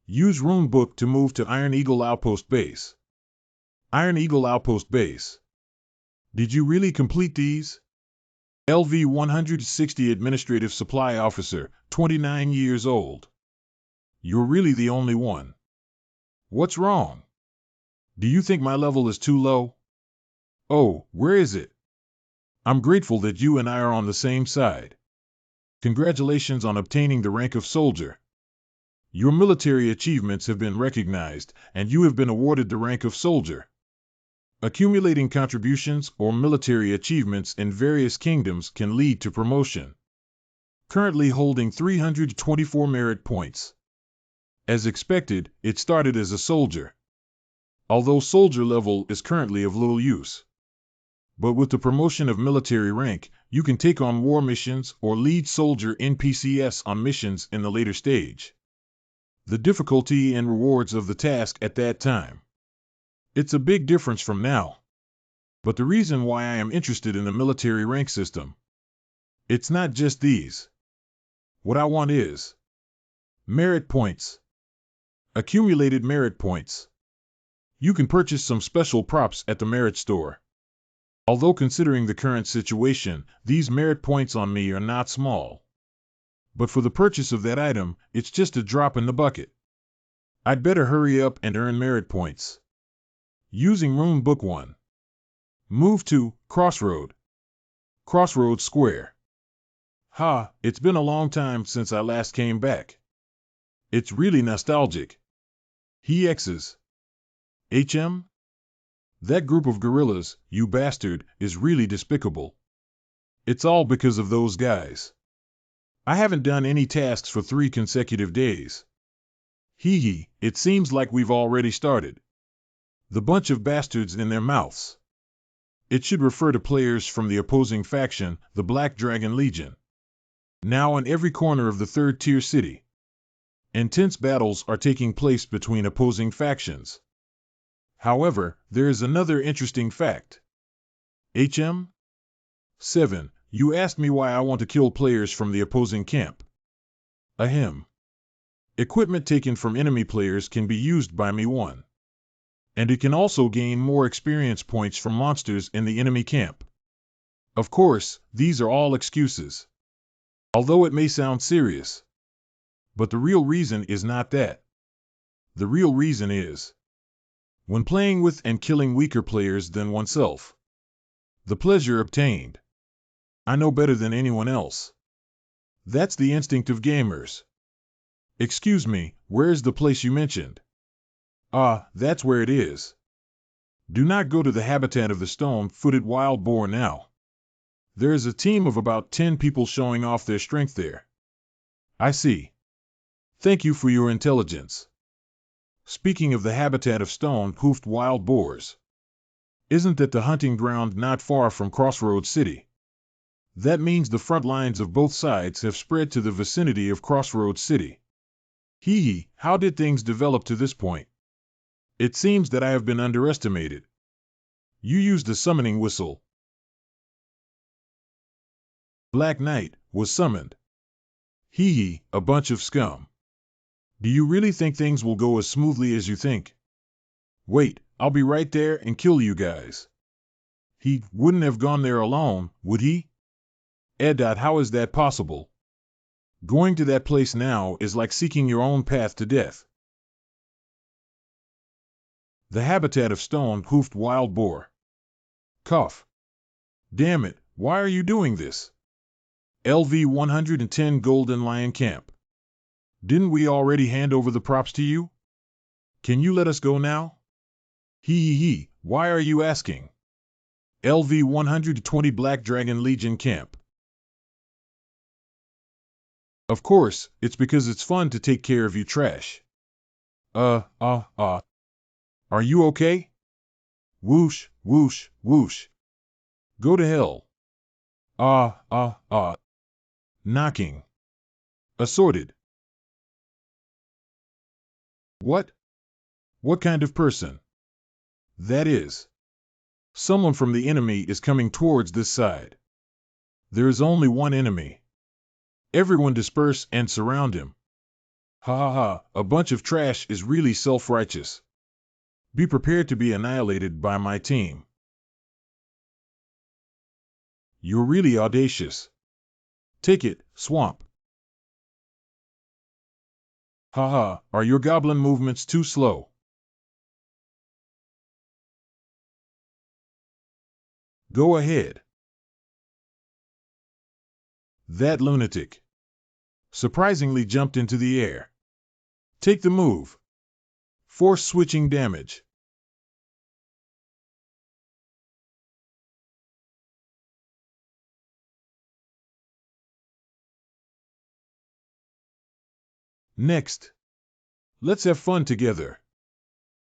Use Runebook to move to Iron Eagle Outpost Base. Iron Eagle Outpost Base. Did you really complete these? LV-160 Administrative Supply Officer, 29 years old. You're really the only one. What's wrong? Do you think my level is too low? Oh, where is it? I'm grateful that you and I are on the same side. Congratulations on obtaining the rank of soldier. Your military achievements have been recognized, and you have been awarded the rank of soldier. Accumulating contributions or military achievements in various kingdoms can lead to promotion. Currently holding 324 merit points. As expected, it started as a soldier. Although soldier level is currently of little use. But with the promotion of military rank, you can take on war missions or lead soldier NPCs on missions in the later stage. The difficulty and rewards of the task at that time. It's a big difference from now. But the reason why I am interested in the military rank system, it's not just these. What I want is merit points. Accumulated merit points. You can purchase some special props at the merit store. Although considering the current situation, these merit points on me are not small. But for the purchase of that item, it's just a drop in the bucket. I'd better hurry up and earn merit points. Using Runebook 1. Move to Crossroad. Crossroad Square. Ha, it's been a long time since I last came back. It's really nostalgic. HEXs. HM? That group of gorillas, you bastard, is really despicable. It's all because of those guys. I haven't done any tasks for 3 consecutive days. Hee, it seems like we've already started. The bunch of bastards in their mouths. It should refer to players from the opposing faction, the Black Dragon Legion. Now in every corner of the 3rd-tier city. Intense battles are taking place between opposing factions. However, there is another interesting fact. HM? 7. You asked me why I want to kill players from the opposing camp. Ahem. Equipment taken from enemy players can be used by me 1. And it can also gain more experience points from monsters in the enemy camp. Of course, these are all excuses. Although it may sound serious. But the real reason is not that. The real reason is when playing with and killing weaker players than oneself. The pleasure obtained. I know better than anyone else. That's the instinct of gamers. Excuse me, where's the place you mentioned? Ah, that's where it is. Do not go to the habitat of the stone-footed wild boar now. There is a team of about 10 people showing off their strength there. I see. Thank you for your intelligence. Speaking of the habitat of stone-hoofed wild boars. Isn't that the hunting ground not far from Crossroads City? That means the front lines of both sides have spread to the vicinity of Crossroads City. Hee, how did things develop to this point? It seems that I have been underestimated. You used a summoning whistle. Black Knight was summoned. Hee, a bunch of scum. Do you really think things will go as smoothly as you think? Wait, I'll be right there and kill you guys. He wouldn't have gone there alone, would he? How is that possible? Going to that place now is like seeking your own path to death. The habitat of stone-hoofed wild boar. Cough. Damn it, why are you doing this? LV-110 Golden Lion Camp. Didn't we already hand over the props to you? Can you let us go now? Why are you asking? LV-120 Black Dragon Legion Camp. Of course, it's because it's fun to take care of you trash. Are you okay? Whoosh, whoosh, whoosh. Go to hell. Knocking. Assorted. What? What kind of person? That is. Someone from the enemy is coming towards this side. There is only one enemy. Everyone disperse and surround him. Ha ha ha, a bunch of trash is really self-righteous. Be prepared to be annihilated by my team. You're really audacious. Take it, swamp. Ha, are your goblin movements too slow? Go ahead. That lunatic surprisingly jumped into the air. Take the move. Force switching damage. Next. Let's have fun together.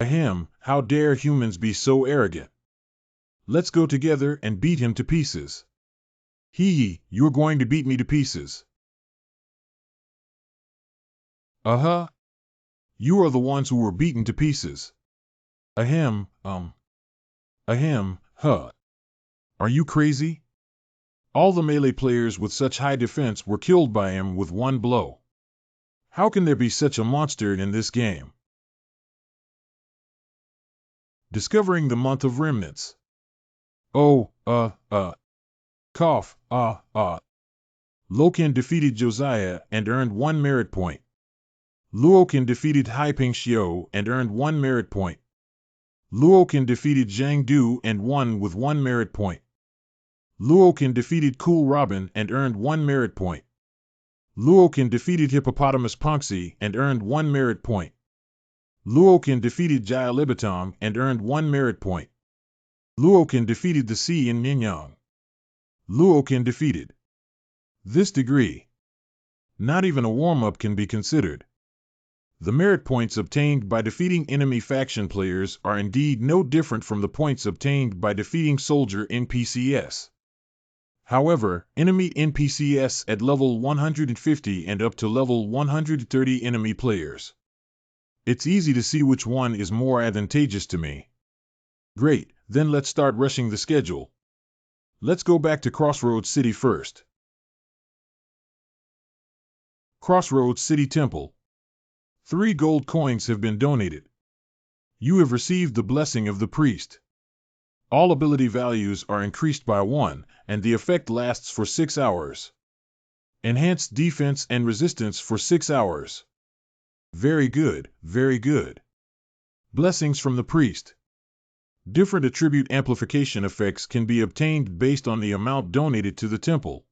Ahem, how dare humans be so arrogant. Let's go together and beat him to pieces. Hee, you're going to beat me to pieces. Uh-huh. You are the ones who were beaten to pieces. Ahem, huh. Are you crazy? All the melee players with such high defense were killed by him with one blow. How can there be such a monster in this game? Discovering the month of remnants. Oh, cough, Lokan defeated Josiah and earned 1 merit point. Luokan defeated Haiping Xiao and earned 1 merit point. Luokan defeated Zhang Du and won with 1 merit point. Luokan defeated Cool Robin and earned 1 merit point. Luokan defeated Hippopotamus Ponxi and earned 1 merit point. Luokan defeated Jaya Libitom and earned 1 merit point. Luokan defeated the Sea in Ninyang. Luokan defeated. This degree. Not even a warm-up can be considered. The merit points obtained by defeating enemy faction players are indeed no different from the points obtained by defeating soldier NPCs. However, enemy NPCs at level 150 and up to level 130 enemy players. It's easy to see which one is more advantageous to me. Great, then let's start rushing the schedule. Let's go back to Crossroads City first. Crossroads City Temple. 3 gold coins have been donated. You have received the blessing of the priest. All ability values are increased by 1, and the effect lasts for 6 hours. Enhanced defense and resistance for 6 hours. Very good, very good. Blessings from the priest. Different attribute amplification effects can be obtained based on the amount donated to the temple.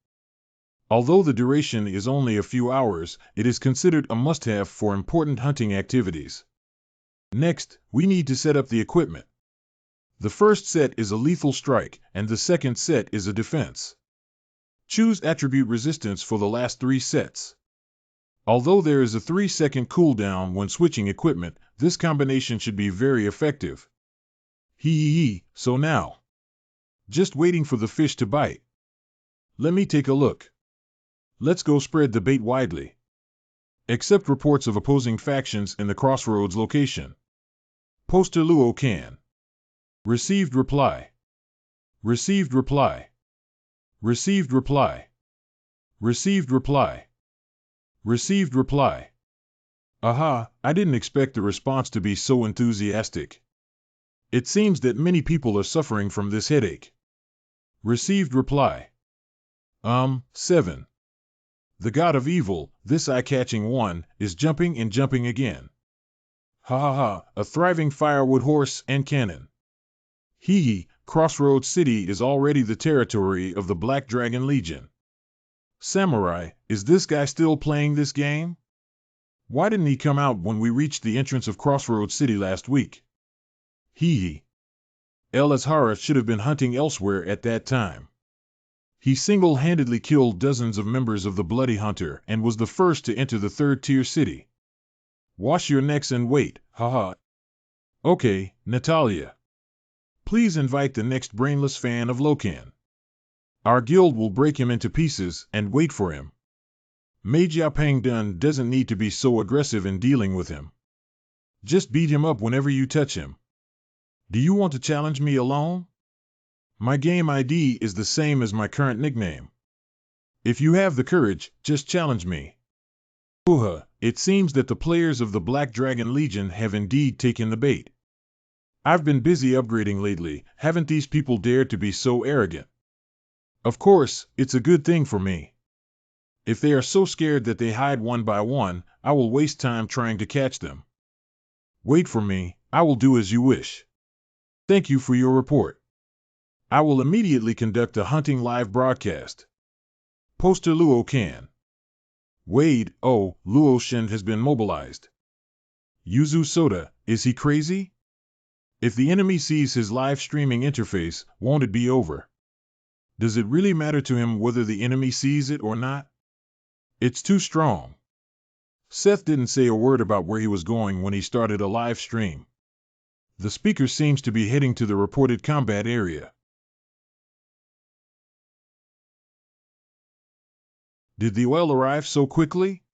Although the duration is only a few hours, it is considered a must-have for important hunting activities. Next, we need to set up the equipment. The first set is a lethal strike, and the second set is a defense. Choose attribute resistance for the last 3 sets. Although there is a 3-second cooldown when switching equipment, this combination should be very effective. So now. Just waiting for the fish to bite. Let me take a look. Let's go spread the bait widely. Accept reports of opposing factions in the Crossroads location. Poster Luokan. Received reply. Received reply. Received reply. Received reply. Received reply. Aha, I didn't expect the response to be so enthusiastic. It seems that many people are suffering from this headache. Received reply. 7. The god of evil, this eye-catching one, is jumping and jumping again. A thriving firewood horse and cannon. Crossroads City is already the territory of the Black Dragon Legion. Samurai, is this guy still playing this game? Why didn't he come out when we reached the entrance of Crossroads City last week? El Azhara should have been hunting elsewhere at that time. He single-handedly killed dozens of members of the Bloody Hunter and was the first to enter the 3rd-tier city. Wash your necks and wait, Okay, Natalia. Please invite the next brainless fan of Lokan. Our guild will break him into pieces and wait for him. Mei Jiapeng Dun doesn't need to be so aggressive in dealing with him. Just beat him up whenever you touch him. Do you want to challenge me alone? My game ID is the same as my current nickname. If you have the courage, just challenge me. It seems that the players of the Black Dragon Legion have indeed taken the bait. I've been busy upgrading lately, haven't these people dared to be so arrogant? Of course, it's a good thing for me. If they are so scared that they hide one by one, I will waste time trying to catch them. Wait for me, I will do as you wish. Thank you for your report. I will immediately conduct a hunting live broadcast. Poster Lokan. Wade, oh, Luoshin has been mobilized. Yuzu Soda, is he crazy? If the enemy sees his live streaming interface, won't it be over? Does it really matter to him whether the enemy sees it or not? It's too strong. Seth didn't say a word about where he was going when he started a live stream. The speaker seems to be heading to the reported combat area. Did the oil arrive so quickly?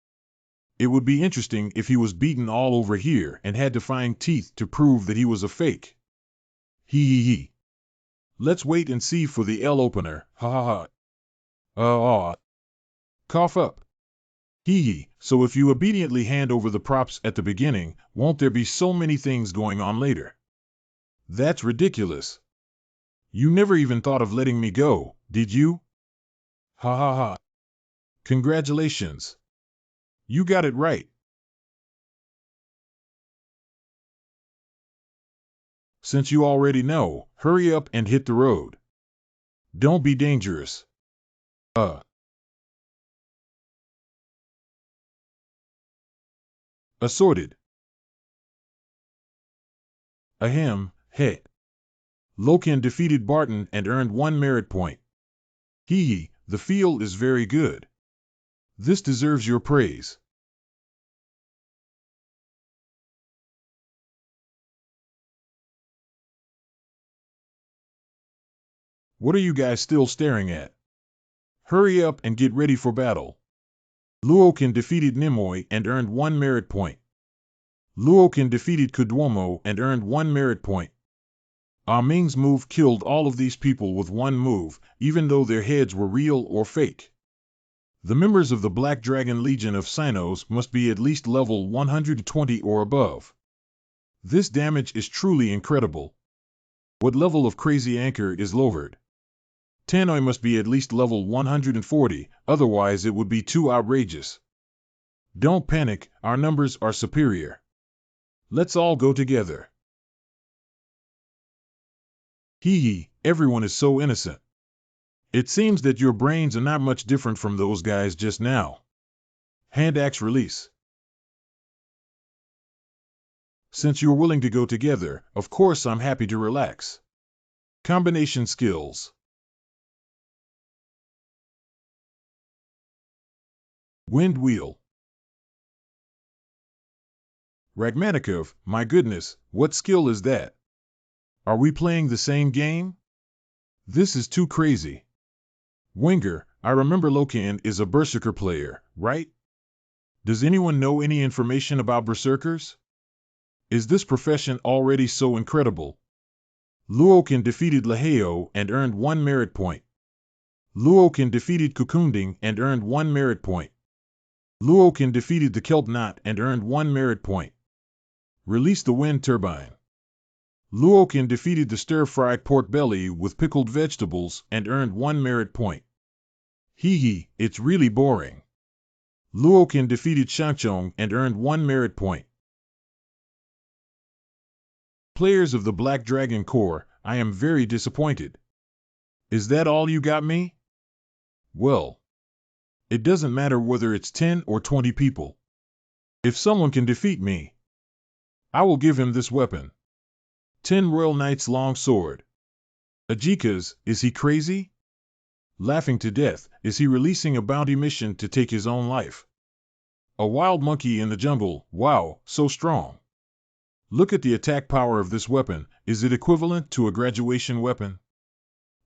It would be interesting if he was beaten all over here and had to find teeth to prove that he was a fake. Hee. Let's wait and see for the L opener, ha ha ha. Cough up. Hee, so if you obediently hand over the props at the beginning, won't there be so many things going on later? That's ridiculous. You never even thought of letting me go, did you? Ha ha ha. Congratulations. You got it right. Since you already know, hurry up and hit the road. Don't be dangerous. Assorted. Ahem, hey. Lokan defeated Barton and earned 1 merit point. Hee, the field is very good. This deserves your praise. What are you guys still staring at? Hurry up and get ready for battle. Luokan defeated Nimoy and earned 1 merit point. Luokan defeated Kuduomo and earned 1 merit point. Ah Ming's move killed all of these people with 1 move, even though their heads were real or fake. The members of the Black Dragon Legion of Sinos must be at least level 120 or above. This damage is truly incredible. What level of Crazy Anchor is lowered? Tannoy must be at least level 140, otherwise it would be too outrageous. Don't panic, our numbers are superior. Let's all go together. Hee, everyone is so innocent. It seems that your brains are not much different from those guys just now. Hand axe release. Since you're willing to go together, of course I'm happy to relax. Combination skills. Wind wheel. Ragmanikov, my goodness, what skill is that? Are we playing the same game? This is too crazy. Winger, I remember Lokan is a Berserker player, right? Does anyone know any information about Berserkers? Is this profession already so incredible? Luokan defeated Laheo and earned 1 merit point. Luokan defeated Kukunding and earned 1 merit point. Luokan defeated the Kelp Knot and earned 1 merit point. Release the wind turbine. Luokan defeated the stir-fried pork belly with pickled vegetables and earned 1 merit point. Hee, it's really boring. Luokan defeated Shangchong and earned 1 merit point. Players of the Black Dragon Corps, I am very disappointed. Is that all you got me? Well, it doesn't matter whether it's 10 or 20 people. If someone can defeat me, I will give him this weapon. 10 Royal Knight's long sword. Ajikas, is he crazy? Laughing to death, is he releasing a bounty mission to take his own life? A wild monkey in the jungle, wow, so strong. Look at the attack power of this weapon, is it equivalent to a graduation weapon?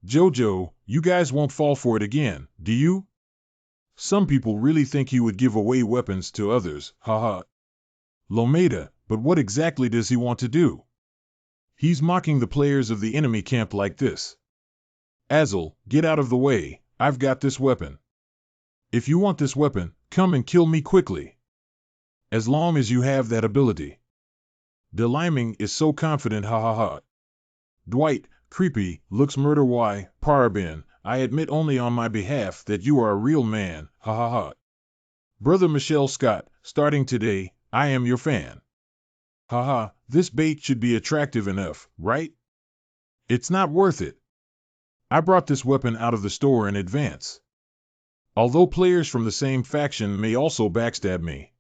Jojo, you guys won't fall for it again, do you? Some people really think he would give away weapons to others, haha. Lomeda, but what exactly does he want to do? He's mocking the players of the enemy camp like this. Azel, get out of the way, I've got this weapon. If you want this weapon, come and kill me quickly. As long as you have that ability. Deliming is so confident, ha ha ha. Dwight, creepy, looks murder why, Parabin, I admit only on my behalf that you are a real man, ha ha ha. Brother Michelle Scott, starting today, I am your fan. Ha ha, this bait should be attractive enough, right? It's not worth it. I brought this weapon out of the store in advance. Although players from the same faction may also backstab me.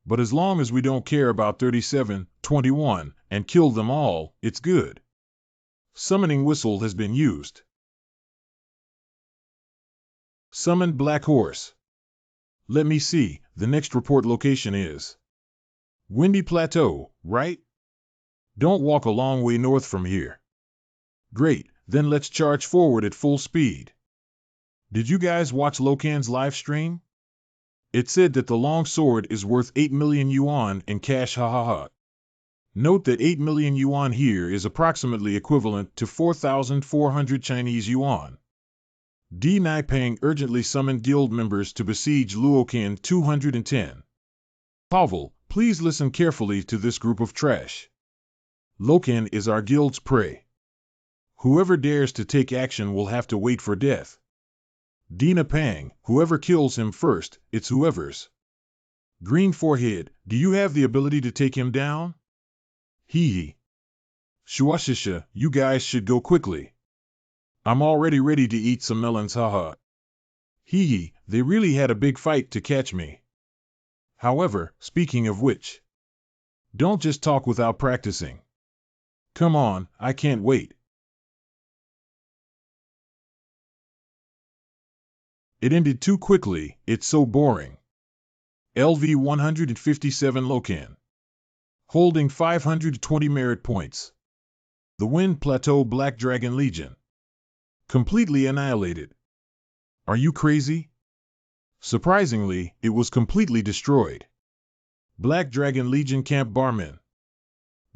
But as long as we don't care about 37, 21, and kill them all, it's good. Summoning whistle has been used. Summoned Black Horse. Let me see, the next report location is Windy Plateau, right? Don't walk a long way north from here. Great, then let's charge forward at full speed. Did you guys watch Lokan's live stream? It said that the long sword is worth 8 million yuan in cash, ha ha ha. Note that 8 million yuan here is approximately equivalent to 4,400 Chinese yuan. D. Naipang urgently summoned guild members to besiege Luokan 210. Pavel, please listen carefully to this group of trash. Lokan is our guild's prey. Whoever dares to take action will have to wait for death. Dina Pang, whoever kills him first, it's whoever's. Green Forehead, do you have the ability to take him down? Hee. Shuashisha, you guys should go quickly. I'm already ready to eat some melons, haha. Hee, they really had a big fight to catch me. However, speaking of which, don't just talk without practicing. Come on, I can't wait. It ended too quickly, it's so boring. LV 157 Lokan. Holding 520 merit points. The Wind Plateau Black Dragon Legion. Completely annihilated. Are you crazy? Surprisingly, it was completely destroyed. Black Dragon Legion Camp Barman.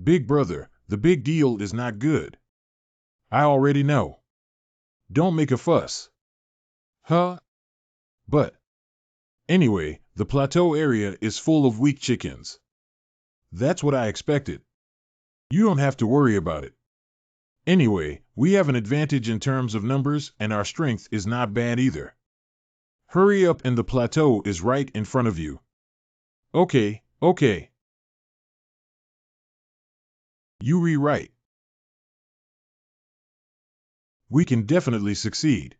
Big brother, the big deal is not good. I already know. Don't make a fuss. Huh? But anyway, the plateau area is full of weak chickens. That's what I expected. You don't have to worry about it. Anyway, we have an advantage in terms of numbers and our strength is not bad either. Hurry up and the plateau is right in front of you. Okay. You rewrite. We can definitely succeed.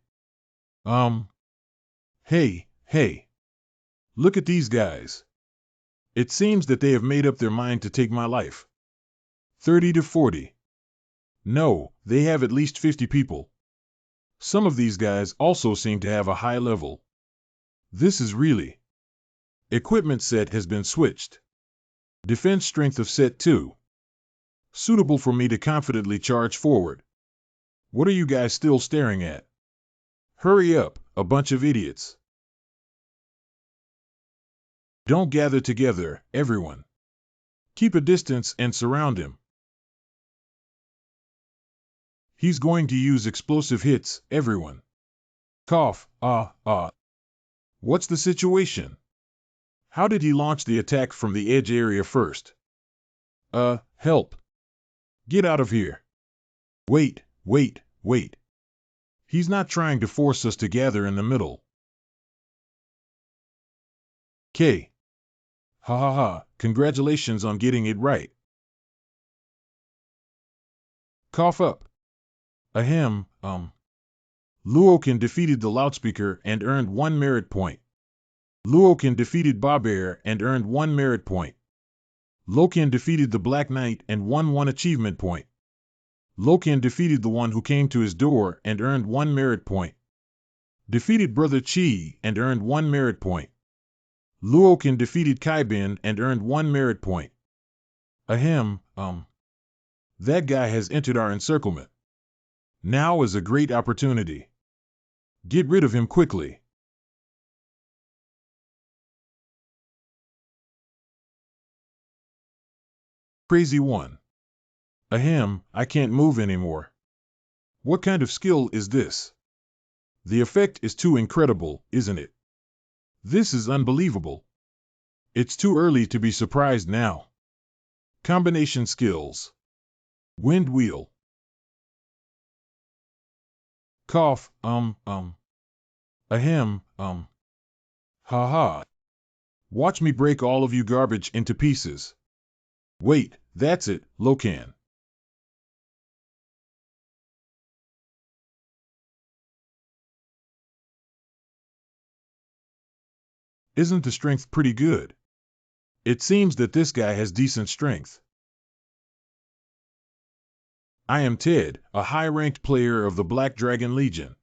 Hey. Look at these guys. It seems that they have made up their mind to take my life. 30 to 40. No, they have at least 50 people. Some of these guys also seem to have a high level. This is really. Equipment set has been switched. Defense strength of set 2. Suitable for me to confidently charge forward. What are you guys still staring at? Hurry up, a bunch of idiots. Don't gather together, everyone. Keep a distance and surround him. He's going to use explosive hits, everyone. Cough, What's the situation? How did he launch the attack from the edge area first? Help. Get out of here. Wait. He's not trying to force us to gather in the middle. K. Ha, congratulations on getting it right. Cough up. Ahem, Luokan defeated the loudspeaker and earned 1 merit point. Luokan defeated Babear and earned 1 merit point. Lokan defeated the Black Knight and won 1 achievement point. Lokan defeated the one who came to his door and earned 1 merit point. Defeated Brother Chi and earned 1 merit point. Luokan defeated Kaibin and earned 1 merit point. Ahem, that guy has entered our encirclement. Now is a great opportunity. Get rid of him quickly. Crazy one. Ahem, I can't move anymore. What kind of skill is this? The effect is too incredible, isn't it? This is unbelievable. It's too early to be surprised now. Combination skills. Wind wheel. Cough, ahem, ha. Watch me break all of you garbage into pieces. Wait, that's it, Lokan. Isn't the strength pretty good? It seems that this guy has decent strength. I am Ted, a high-ranked player of the Black Dragon Legion.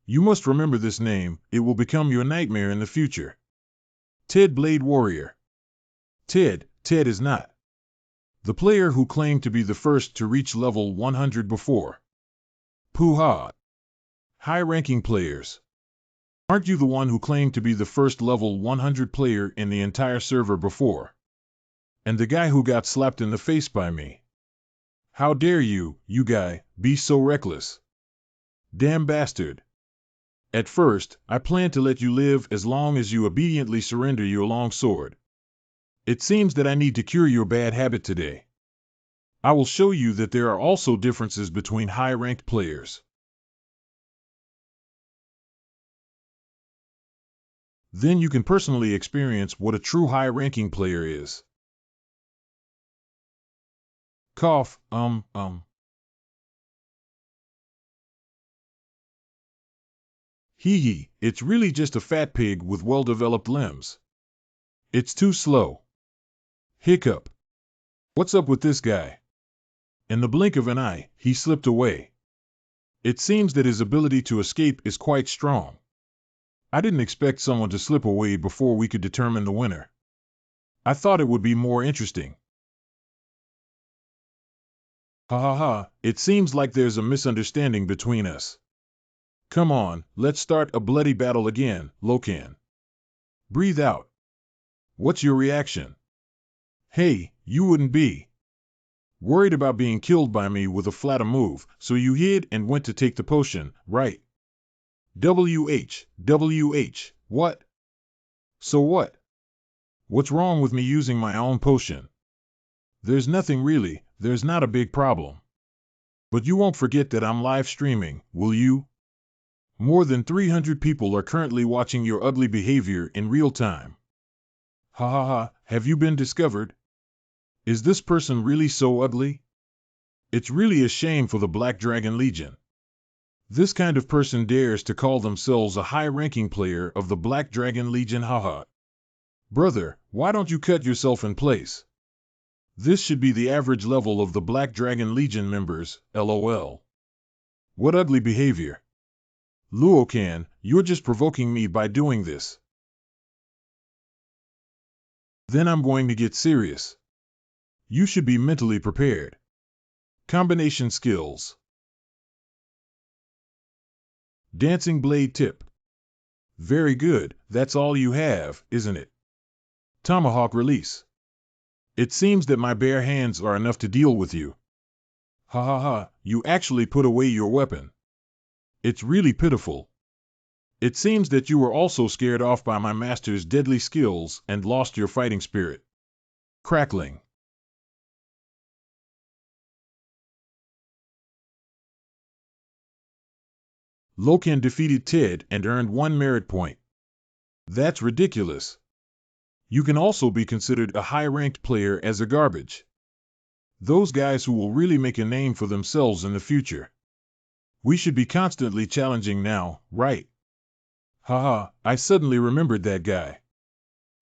You must remember this name, it will become your nightmare in the future. Ted Blade Warrior. Ted is not the player who claimed to be the first to reach level 100 before. Poo-ha. High-ranking players. Aren't you the one who claimed to be the first level 100 player in the entire server before? And the guy who got slapped in the face by me. How dare you, you guy, be so reckless? Damn bastard. At first, I planned to let you live as long as you obediently surrender your long sword. It seems that I need to cure your bad habit today. I will show you that there are also differences between high-ranked players. Then you can personally experience what a true high-ranking player is. Cough, Hee, it's really just a fat pig with well-developed limbs. It's too slow. Hiccup. What's up with this guy? In the blink of an eye, he slipped away. It seems that his ability to escape is quite strong. I didn't expect someone to slip away before we could determine the winner. I thought it would be more interesting. Ha, it seems like there's a misunderstanding between us. Come on, let's start a bloody battle again, Lokan. Breathe out. What's your reaction? Hey, you wouldn't be worried about being killed by me with a flatter move, so you hid and went to take the potion, right? WH, what? So what? What's wrong with me using my own potion? There's nothing really, there's not a big problem. But you won't forget that I'm live streaming, will you? More than 300 people are currently watching your ugly behavior in real time. Ha, have you been discovered? Is this person really so ugly? It's really a shame for the Black Dragon Legion. This kind of person dares to call themselves a high-ranking player of the Black Dragon Legion, haha. Brother, why don't you cut yourself in place? This should be the average level of the Black Dragon Legion members, LOL. What ugly behavior. Lokan, you're just provoking me by doing this. Then I'm going to get serious. You should be mentally prepared. Combination skills. Dancing blade tip. Very good, that's all you have, isn't it? Tomahawk release. It seems that my bare hands are enough to deal with you. Ha, you actually put away your weapon. It's really pitiful. It seems that you were also scared off by my master's deadly skills and lost your fighting spirit. Crackling. Lokan defeated Ted and earned 1 merit point. That's ridiculous. You can also be considered a high-ranked player as a garbage. Those guys who will really make a name for themselves in the future. We should be constantly challenging now, right? Haha, I suddenly remembered that guy.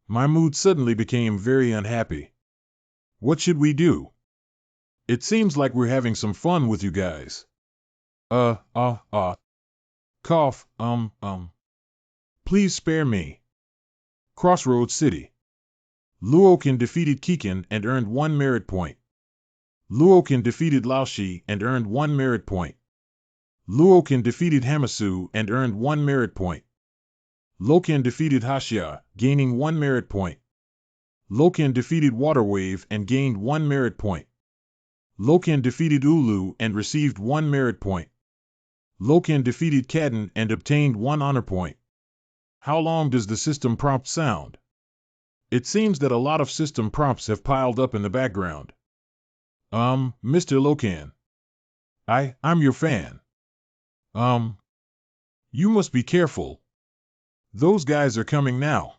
My mood suddenly became very unhappy. What should we do? It seems like we're having some fun with you guys. Cough, Please spare me. Crossroads City. Lokan defeated Keegan and earned 1 merit point. Lokan defeated Laoshi and earned 1 merit point. Lokan defeated Hamasu and earned 1 merit point. Lokan defeated Hashia, gaining 1 merit point. Lokan defeated Waterwave and gained 1 merit point. Lokan defeated Ulu and received 1 merit point. Lokan defeated Kadin and obtained 1 honor point. How long does the system prompt sound? It seems that a lot of system prompts have piled up in the background. Mr. Lokan. I'm your fan. You must be careful. Those guys are coming now.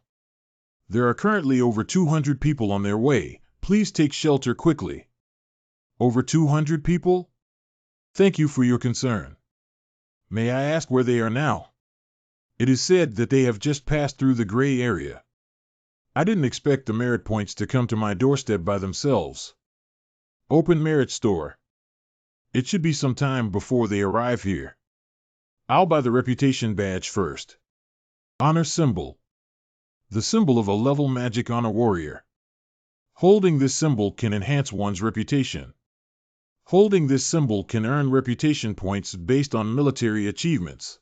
There are currently over 200 people on their way. Please take shelter quickly. Over 200 people? Thank you for your concern. May I ask where they are now? It is said that they have just passed through the gray area. I didn't expect the merit points to come to my doorstep by themselves. Open merit store. It should be some time before they arrive here. I'll buy the reputation badge first. Honor symbol. The symbol of a level magic honor warrior. Holding this symbol can enhance one's reputation. Holding this symbol can earn reputation points based on military achievements.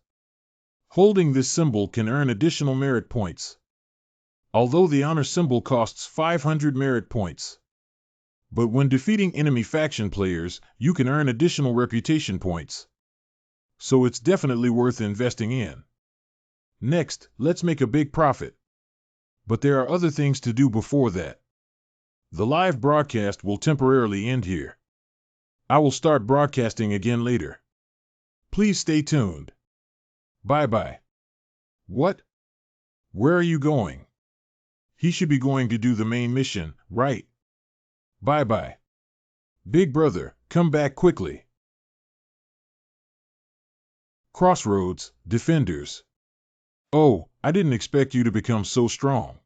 Holding this symbol can earn additional merit points. Although the honor symbol costs 500 merit points. But when defeating enemy faction players, you can earn additional reputation points. So it's definitely worth investing in. Next, let's make a big profit. But there are other things to do before that. The live broadcast will temporarily end here. I will start broadcasting again later. Please stay tuned. Bye-bye. What? Where are you going? He should be going to do the main mission, right? Bye-bye. Big brother, come back quickly. Crossroads, defenders. Oh, I didn't expect you to become so strong.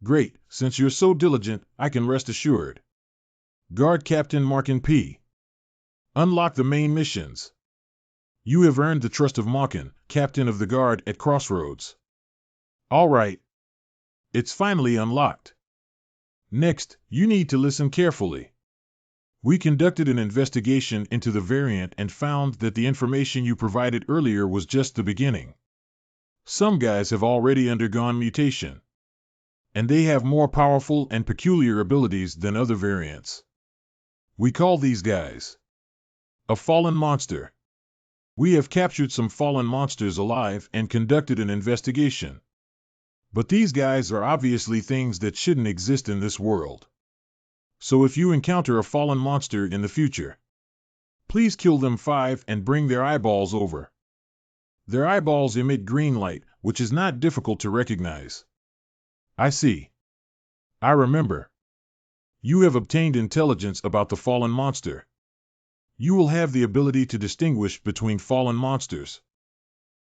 Great, since you're so diligent, I can rest assured. Guard Captain Markin P. Unlock the main missions. You have earned the trust of Markin, Captain of the Guard at Crossroads. All right. It's finally unlocked. Next, you need to listen carefully. We conducted an investigation into the variant and found that the information you provided earlier was just the beginning. Some guys have already undergone mutation. And they have more powerful and peculiar abilities than other variants. We call these guys a fallen monster. We have captured some fallen monsters alive and conducted an investigation. But these guys are obviously things that shouldn't exist in this world. So if you encounter a fallen monster in the future, please kill them 5 and bring their eyeballs over. Their eyeballs emit green light, which is not difficult to recognize. I see. I remember. You have obtained intelligence about the fallen monster. You will have the ability to distinguish between fallen monsters.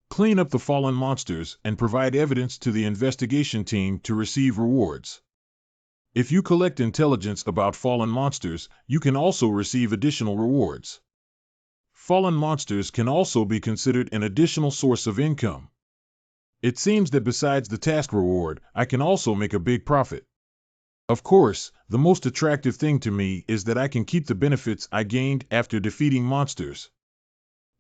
Clean up the fallen monsters and provide evidence to the investigation team to receive rewards. If you collect intelligence about fallen monsters, you can also receive additional rewards. Fallen monsters can also be considered an additional source of income. It seems that besides the task reward, I can also make a big profit. Of course, the most attractive thing to me is that I can keep the benefits I gained after defeating monsters.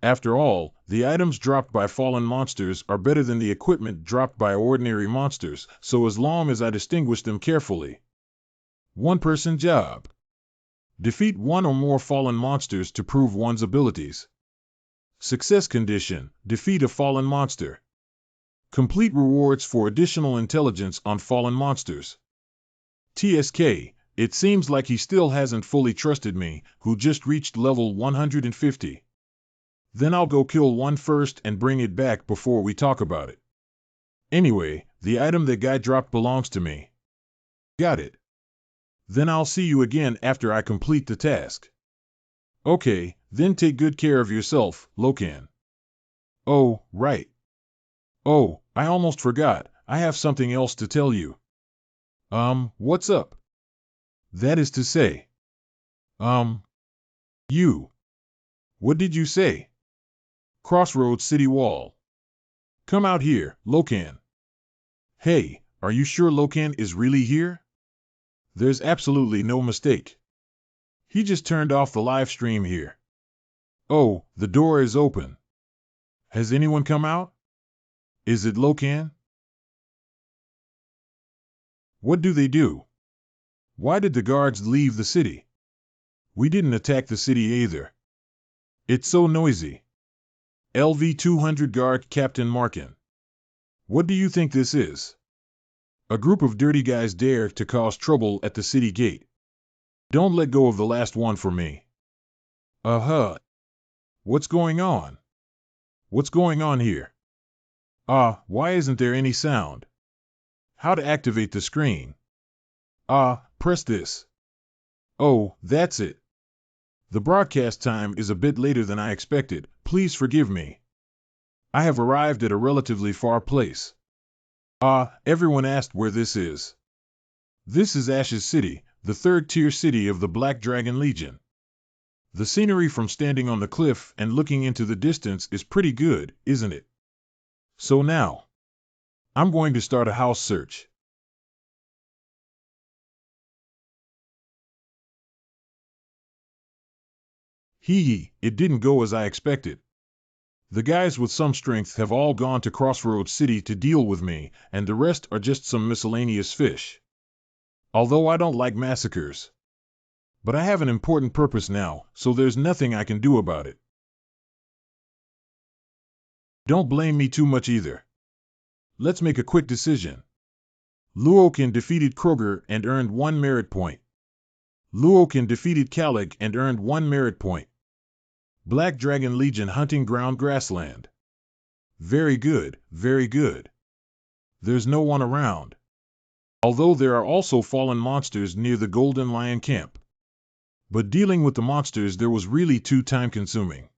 After all, the items dropped by fallen monsters are better than the equipment dropped by ordinary monsters, so as long as I distinguish them carefully. One-person job. Defeat 1 or more fallen monsters to prove one's abilities. Success condition: defeat a fallen monster. Complete rewards for additional intelligence on fallen monsters. TSK, it seems like he still hasn't fully trusted me, who just reached level 150. Then I'll go kill one first and bring it back before we talk about it. Anyway, the item that guy dropped belongs to me. Got it. Then I'll see you again after I complete the task. Okay, then take good care of yourself, Lokan. Oh, right. Oh, I almost forgot, I have something else to tell you. What's up? That is to say. You. What did you say? Crossroads City Wall. Come out here, Lokan. Hey, are you sure Lokan is really here? There's absolutely no mistake. He just turned off the live stream here. Oh, the door is open. Has anyone come out? Is it Lokan? What do they do? Why did the guards leave the city? We didn't attack the city either. It's so noisy. LV-200 Guard Captain Markin. What do you think this is? A group of dirty guys dare to cause trouble at the city gate. Don't let go of the last one for me. Uh-huh. What's going on? What's going on here? Why isn't there any sound? How to activate the screen? Press this. Oh, that's it. The broadcast time is a bit later than I expected. Please forgive me. I have arrived at a relatively far place. Everyone asked where this is. This is Ashes City, the third-tier city of the Black Dragon Legion. The scenery from standing on the cliff and looking into the distance is pretty good, isn't it? So now, I'm going to start a house search. It didn't go as I expected. The guys with some strength have all gone to Crossroads City to deal with me, and the rest are just some miscellaneous fish. Although I don't like massacres. But I have an important purpose now, so there's nothing I can do about it. Don't blame me too much either. Let's make a quick decision. Lokan defeated Kroger and earned 1 merit point. Lokan defeated Kalig and earned 1 merit point. Black Dragon Legion hunting ground grassland. Very good, very good. There's no one around. Although there are also fallen monsters near the Golden Lion camp. But dealing with the monsters there was really too time-consuming.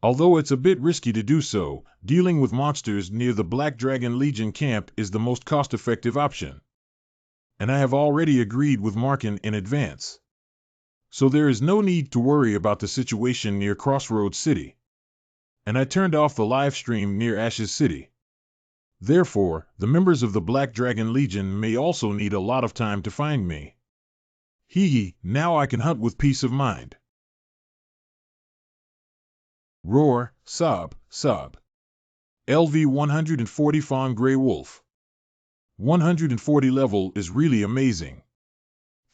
Although it's a bit risky to do so, dealing with monsters near the Black Dragon Legion camp is the most cost-effective option. And I have already agreed with Markin in advance. So there is no need to worry about the situation near Crossroads City. And I turned off the live stream near Ashes City. Therefore, the members of the Black Dragon Legion may also need a lot of time to find me. Now I can hunt with peace of mind. Roar, sob, sob. LV 140 Fawn Grey Wolf. 140 level is really amazing.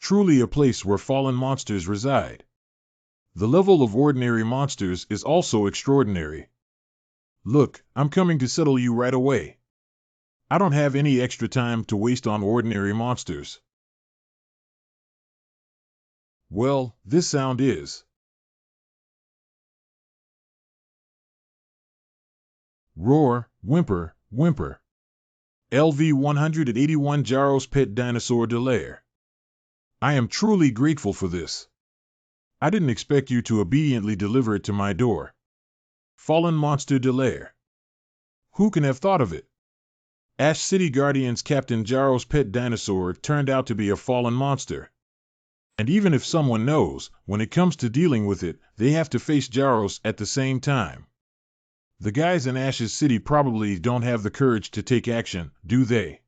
Truly a place where fallen monsters reside. The level of ordinary monsters is also extraordinary. Look, I'm coming to settle you right away. I don't have any extra time to waste on ordinary monsters. Well, this sound is. Roar, whimper, whimper. LV 181 Jaros Pet Dinosaur Delaire. I am truly grateful for this. I didn't expect you to obediently deliver it to my door. Fallen Monster Delaire. Who can have thought of it? Ash City Guardian's Captain Jaros Pet Dinosaur turned out to be a fallen monster. And even if someone knows, when it comes to dealing with it, they have to face Jaros at the same time. The guys in Ashes City probably don't have the courage to take action, do they?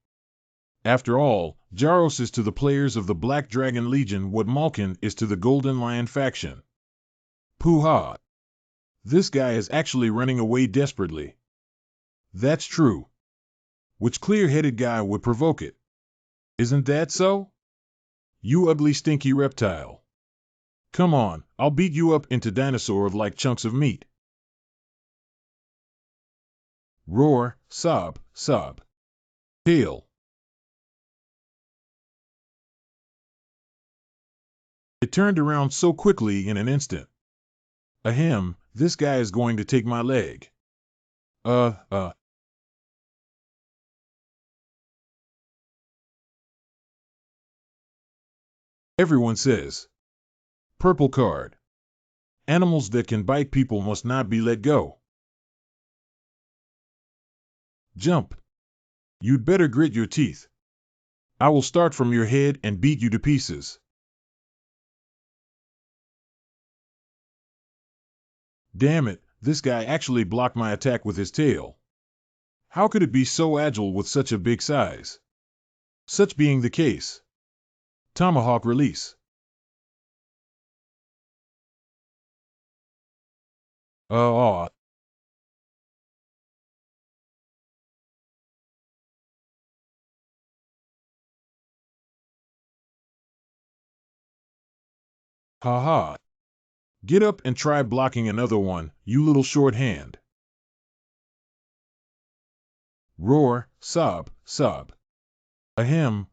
After all, Jaros is to the players of the Black Dragon Legion what Malkin is to the Golden Lion faction. Pooh-ha! This guy is actually running away desperately. That's true. Which clear-headed guy would provoke it? Isn't that so? You ugly stinky reptile. Come on, I'll beat you up into dinosaur like chunks of meat. Roar, sob, sob. Tail. It turned around so quickly in an instant. Ahem, this guy is going to take my leg. Everyone says. Purple card. Animals that can bite people must not be let go. Jump. You'd better grit your teeth. I will start from your head and beat you to pieces. Damn it, this guy actually blocked my attack with his tail. How could it be so agile with such a big size? Such being the case. Tomahawk release. Ha ha. Get up and try blocking another one, you little short hand. Roar, sob, sob. Ahem,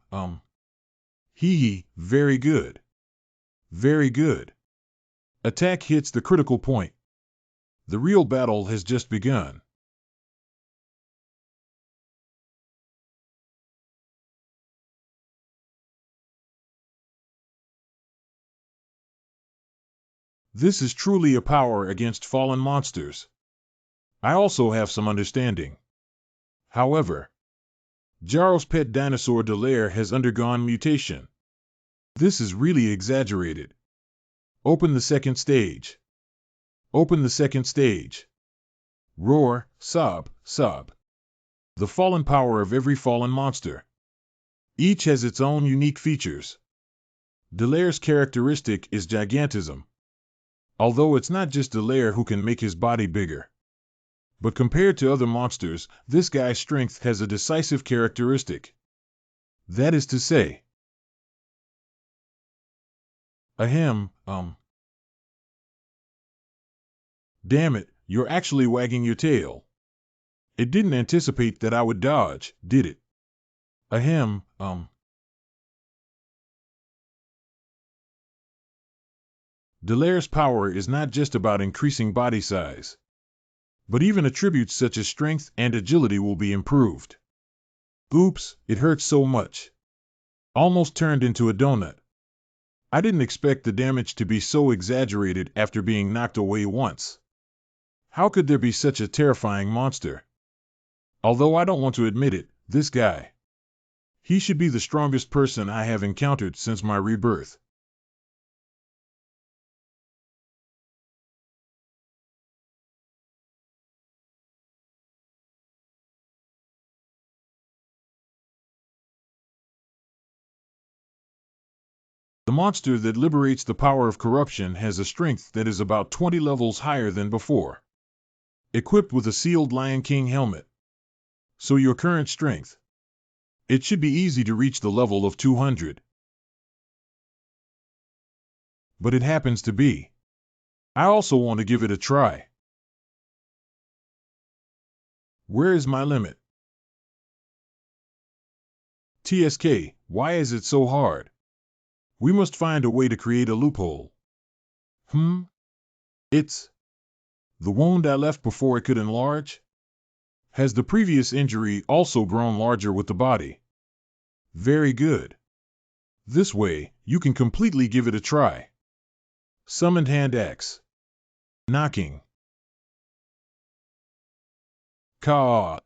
hee, very good. Very good. Attack hits the critical point. The real battle has just begun. This is truly a power against fallen monsters. I also have some understanding. However, Jaro's pet dinosaur Delaire has undergone mutation. This is really exaggerated. Open the second stage. Open the second stage. Roar, sob, sob. The fallen power of every fallen monster. Each has its own unique features. Delaire's characteristic is gigantism. Although it's not just Delaire who can make his body bigger. But compared to other monsters, this guy's strength has a decisive characteristic. That is to say, ahem, damn it, you're actually wagging your tail. It didn't anticipate that I would dodge, did it? Ahem, Delaire's power is not just about increasing body size, but even attributes such as strength and agility will be improved. Oops, it hurts so much. Almost turned into a donut. I didn't expect the damage to be so exaggerated after being knocked away once. How could there be such a terrifying monster? Although I don't want to admit it, this guy. He should be the strongest person I have encountered since my rebirth. The monster that liberates the power of corruption has a strength that is about 20 levels higher than before. Equipped with a sealed Lion King helmet. So your current strength. It should be easy to reach the level of 200. But it happens to be. I also want to give it a try. Where is my limit? TSK, why is it so hard? We must find a way to create a loophole. It's the wound I left before it could enlarge? Has the previous injury also grown larger with the body? Very good. This way, you can completely give it a try. Summoned hand axe. Knocking. Caw.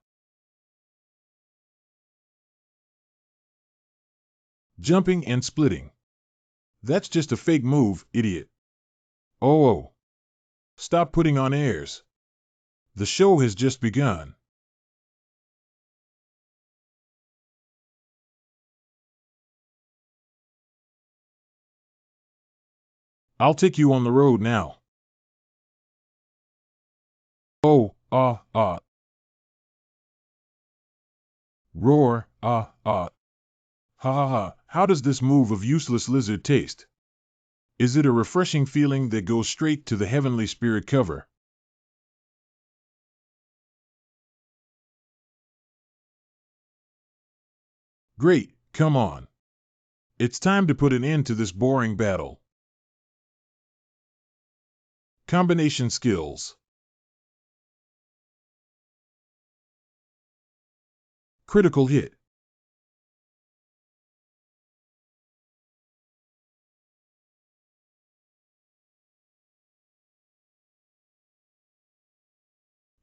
Jumping and splitting. That's just a fake move, idiot. Oh. Stop putting on airs. The show has just begun. I'll take you on the road now. Oh, Roar, Ha ha ha, how does this move of useless lizard taste? Is it a refreshing feeling that goes straight to the heavenly spirit cover? Great, come on. It's time to put an end to this boring battle. Combination skills. Critical hit.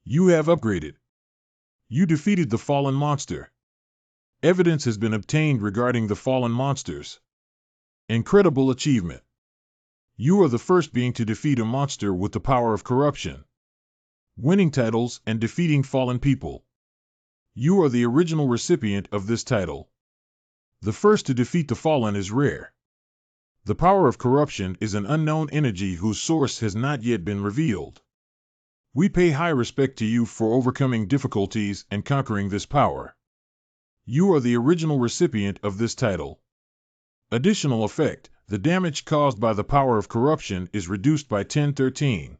You have upgraded. You defeated the fallen monster. Evidence has been obtained regarding the fallen monsters. Incredible achievement. You are the first being to defeat a monster with the power of corruption. Winning titles and defeating fallen people. You are the original recipient of this title. The first to defeat the fallen is rare. The power of corruption is an unknown energy whose source has not yet been revealed. We pay high respect to you for overcoming difficulties and conquering this power. You are the original recipient of this title. Additional effect, the damage caused by the power of corruption is reduced by 1013.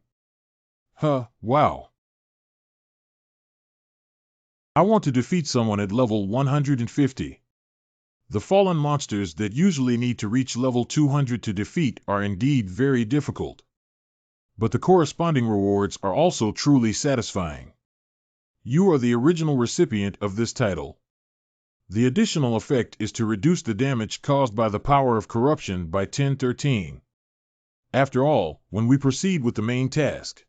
Wow. I want to defeat someone at level 150. The fallen monsters that usually need to reach level 200 to defeat are indeed very difficult. But the corresponding rewards are also truly satisfying. You are the original recipient of this title. The additional effect is to reduce the damage caused by the power of corruption by 1013. After all, when we proceed with the main task,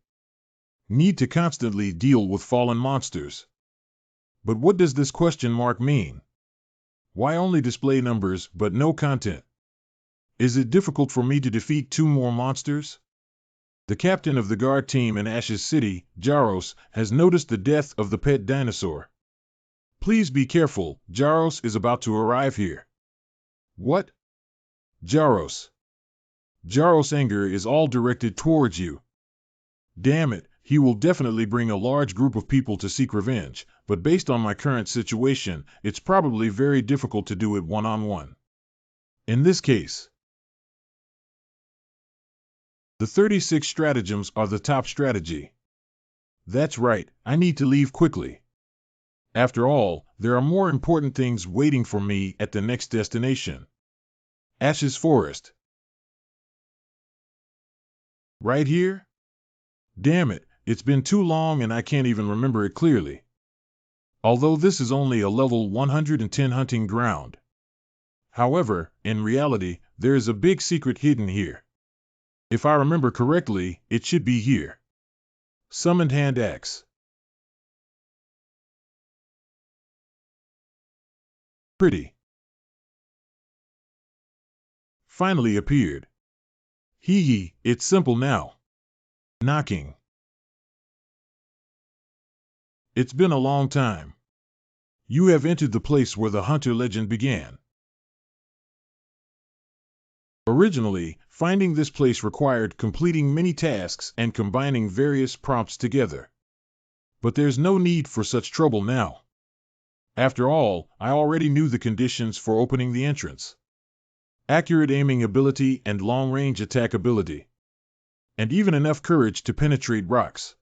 need to constantly deal with fallen monsters. But what does this question mark mean? Why only display numbers but no content? Is it difficult for me to defeat 2 more monsters? The captain of the guard team in Ash's City, Jaros, has noticed the death of the pet dinosaur. Please be careful, Jaros is about to arrive here. What? Jaros. Jaros' anger is all directed towards you. Damn it, he will definitely bring a large group of people to seek revenge, but based on my current situation, it's probably very difficult to do it one-on-one. In this case, the 36 stratagems are the top strategy. That's right, I need to leave quickly. After all, there are more important things waiting for me at the next destination. Ash's Forest. Right here? Damn it, it's been too long and I can't even remember it clearly. Although this is only a level 110 hunting ground. However, in reality, there is a big secret hidden here. If I remember correctly, it should be here. Summoned hand axe. Pretty. Finally appeared. Hee hee, it's simple now. Knocking. It's been a long time. You have entered the place where the hunter legend began. Originally, finding this place required completing many tasks and combining various prompts together. But there's no need for such trouble now. After all, I already knew the conditions for opening the entrance. Accurate aiming ability and long-range attack ability. And even enough courage to penetrate rocks.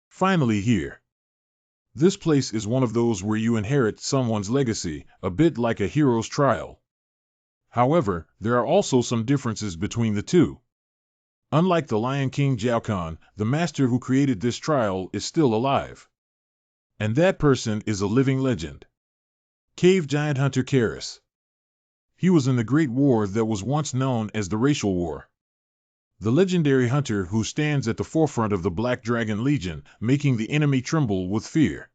Finally here. This place is one of those where you inherit someone's legacy, a bit like a hero's trial. However, there are also some differences between the two. Unlike the Lion King Jiaokan, the master who created this trial is still alive. And that person is a living legend. Cave Giant Hunter Karis. He was in the Great War that was once known as the Racial War. The legendary hunter who stands at the forefront of the Black Dragon Legion, making the enemy tremble with fear.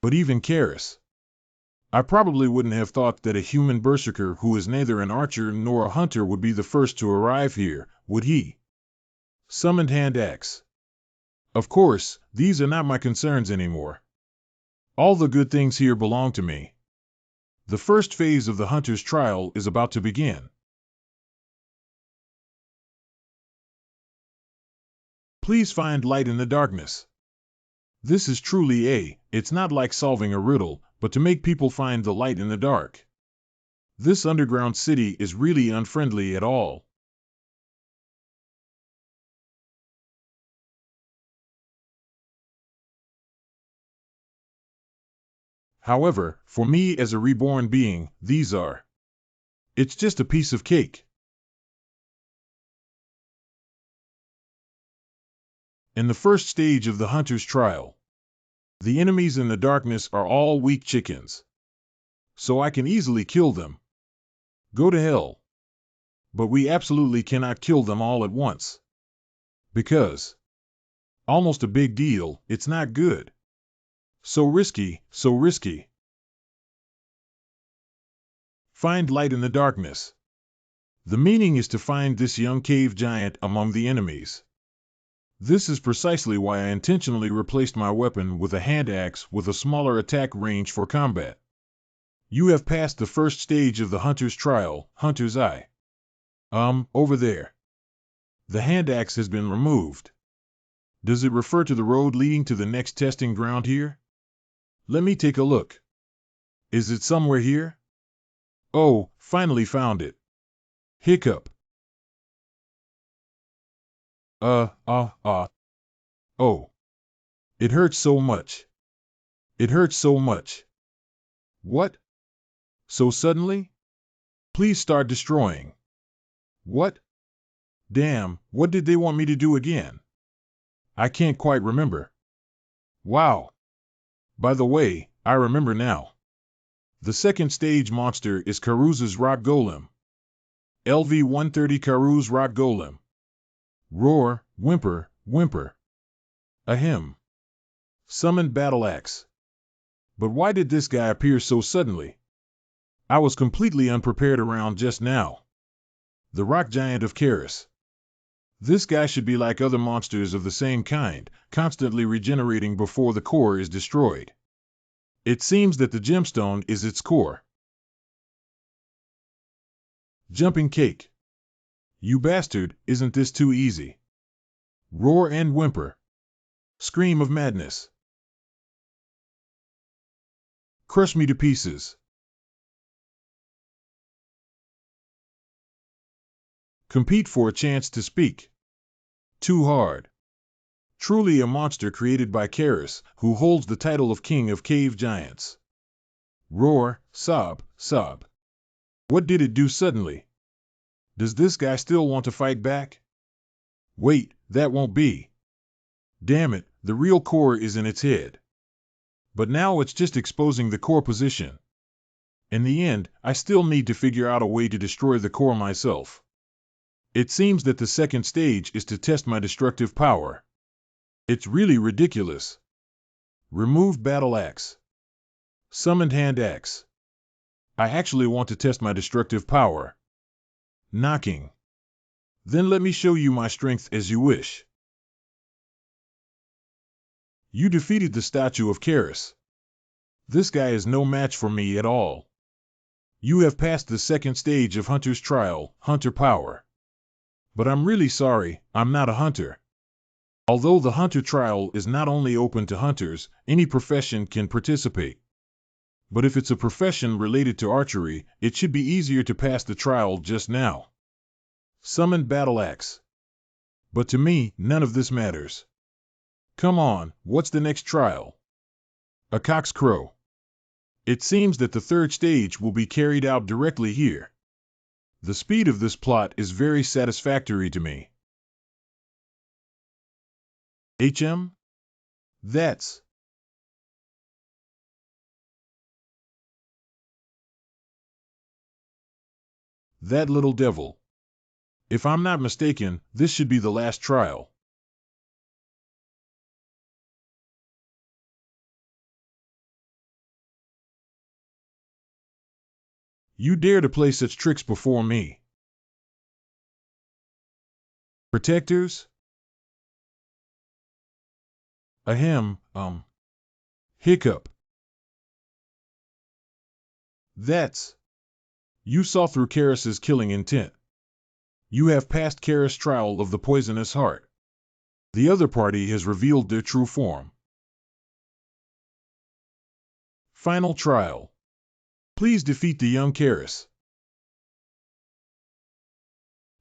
But even Karis. I probably wouldn't have thought that a human berserker who is neither an archer nor a hunter would be the first to arrive here, would he? Summoned hand axe. Of course, these are not my concerns anymore. All the good things here belong to me. The first phase of the hunter's trial is about to begin. Please find light in the darkness. This is truly it's not like solving a riddle, but to make people find the light in the dark. This underground city is really unfriendly at all. However, for me as a reborn being, these are. It's just a piece of cake. In the first stage of the hunter's trial, the enemies in the darkness are all weak chickens. So I can easily kill them. Go to hell. But we absolutely cannot kill them all at once. Because. Almost a big deal, it's not good. So risky, so risky. Find light in the darkness. The meaning is to find this young cave giant among the enemies. This is precisely why I intentionally replaced my weapon with a hand axe with a smaller attack range for combat. You have passed the first stage of the hunter's trial, Hunter's Eye. Over there. The hand axe has been removed. Does it refer to the road leading to the next testing ground here? Let me take a look. Is it somewhere here? Oh, finally found it. Hiccup. Oh. It hurts so much. It hurts so much. What? So suddenly? Please start destroying. What? Damn, what did they want me to do again? I can't quite remember. Wow. By the way, I remember now. The second stage monster is Karuz's Rock Golem. LV-130 Karuz Rock Golem. Roar, whimper, whimper. Ahem. Summoned Battle Axe. But why did this guy appear so suddenly? I was completely unprepared around just now. The Rock Giant of Karis. This guy should be like other monsters of the same kind, constantly regenerating before the core is destroyed. It seems that the gemstone is its core. Jumping Cake. You bastard, isn't this too easy? Roar and whimper. Scream of madness. Crush me to pieces. Compete for a chance to speak. Too hard. Truly a monster created by Karis, who holds the title of King of Cave Giants. Roar, sob, sob. What did it do suddenly? Does this guy still want to fight back? Wait, that won't be. Damn it, the real core is in its head. But now it's just exposing the core position. In the end, I still need to figure out a way to destroy the core myself. It seems that the second stage is to test my destructive power. It's really ridiculous. Removed Battle Axe. Summoned Hand Axe. I actually want to test my destructive power. Knocking. Then let me show you my strength as you wish. You defeated the statue of Karis. This guy is no match for me at all. You have passed the second stage of Hunter's Trial, Hunter Power. But I'm really sorry, I'm not a hunter. Although the Hunter Trial is not only open to hunters, any profession can participate. But if it's a profession related to archery, it should be easier to pass the trial just now. Summoned Battle Axe. But to me, none of this matters. Come on, what's the next trial? A cock's crow. It seems that the third stage will be carried out directly here. The speed of this plot is very satisfactory to me. HM? That's... that little devil. If I'm not mistaken, this should be the last trial. You dare to play such tricks before me? Protectors? Ahem, hiccup. That's... You saw through Karis's killing intent. You have passed Karis' trial of the poisonous heart. The other party has revealed their true form. Final trial. Please defeat the young Karis.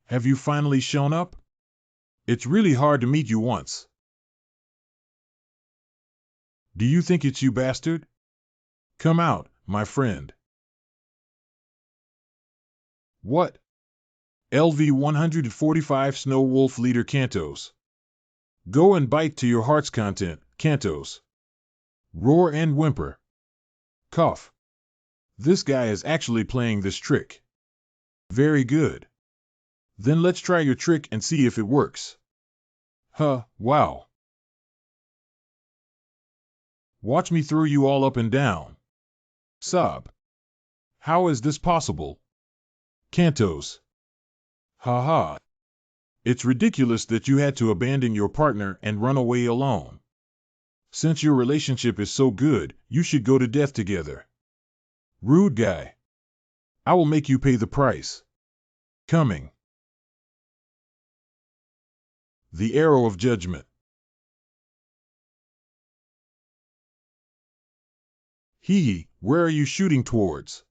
Have you finally shown up? It's really hard to meet you once. Do you think it's you, bastard? Come out, my friend. What? LV-145 Snow Wolf Leader Cantos. Go and bite to your heart's content, Cantos. Roar and whimper. Cough. This guy is actually playing this trick. Very good. Then let's try your trick and see if it works. Huh, wow. Watch me throw you all up and down. Sob. How is this possible? Cantos. Ha ha. It's ridiculous that you had to abandon your partner and run away alone. Since your relationship is so good, you should go to death together. Rude guy. I will make you pay the price. Coming. The Arrow of Judgment. Hee, where are you shooting towards?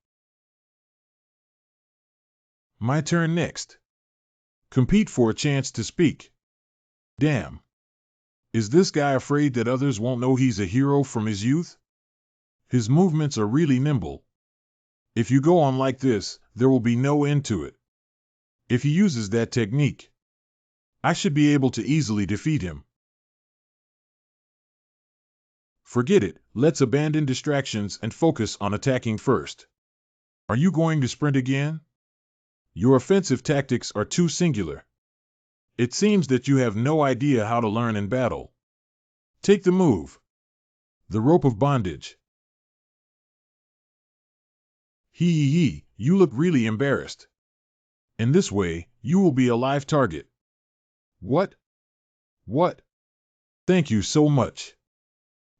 My turn next. Compete for a chance to speak. Damn. Is this guy afraid that others won't know he's a hero from his youth? His movements are really nimble. If you go on like this, there will be no end to it. If he uses that technique, I should be able to easily defeat him. Forget it, let's abandon distractions and focus on attacking first. Are you going to sprint again? Your offensive tactics are too singular. It seems that you have no idea how to learn in battle. Take the move. The rope of bondage. You look really embarrassed. In this way, you will be a live target. What? What? Thank you so much.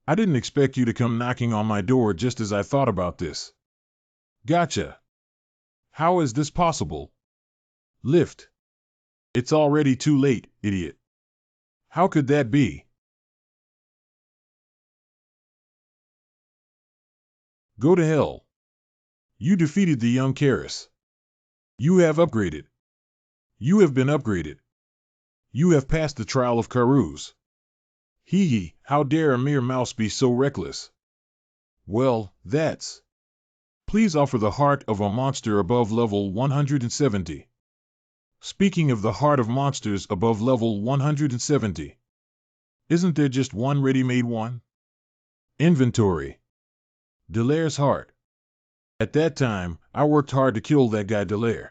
I didn't expect you to come knocking on my door just as I thought about this. Gotcha. How is this possible? Lift. It's already too late, idiot. How could that be? Go to hell. You defeated the young Karis. You have upgraded. You have been upgraded. You have passed the trial of Karuz. How dare a mere mouse be so reckless? Well, that's... Please offer the heart of a monster above level 170. Speaking of the heart of monsters above level 170, isn't there just one ready-made one? Inventory. Delaire's heart. At that time, I worked hard to kill that guy Delaire.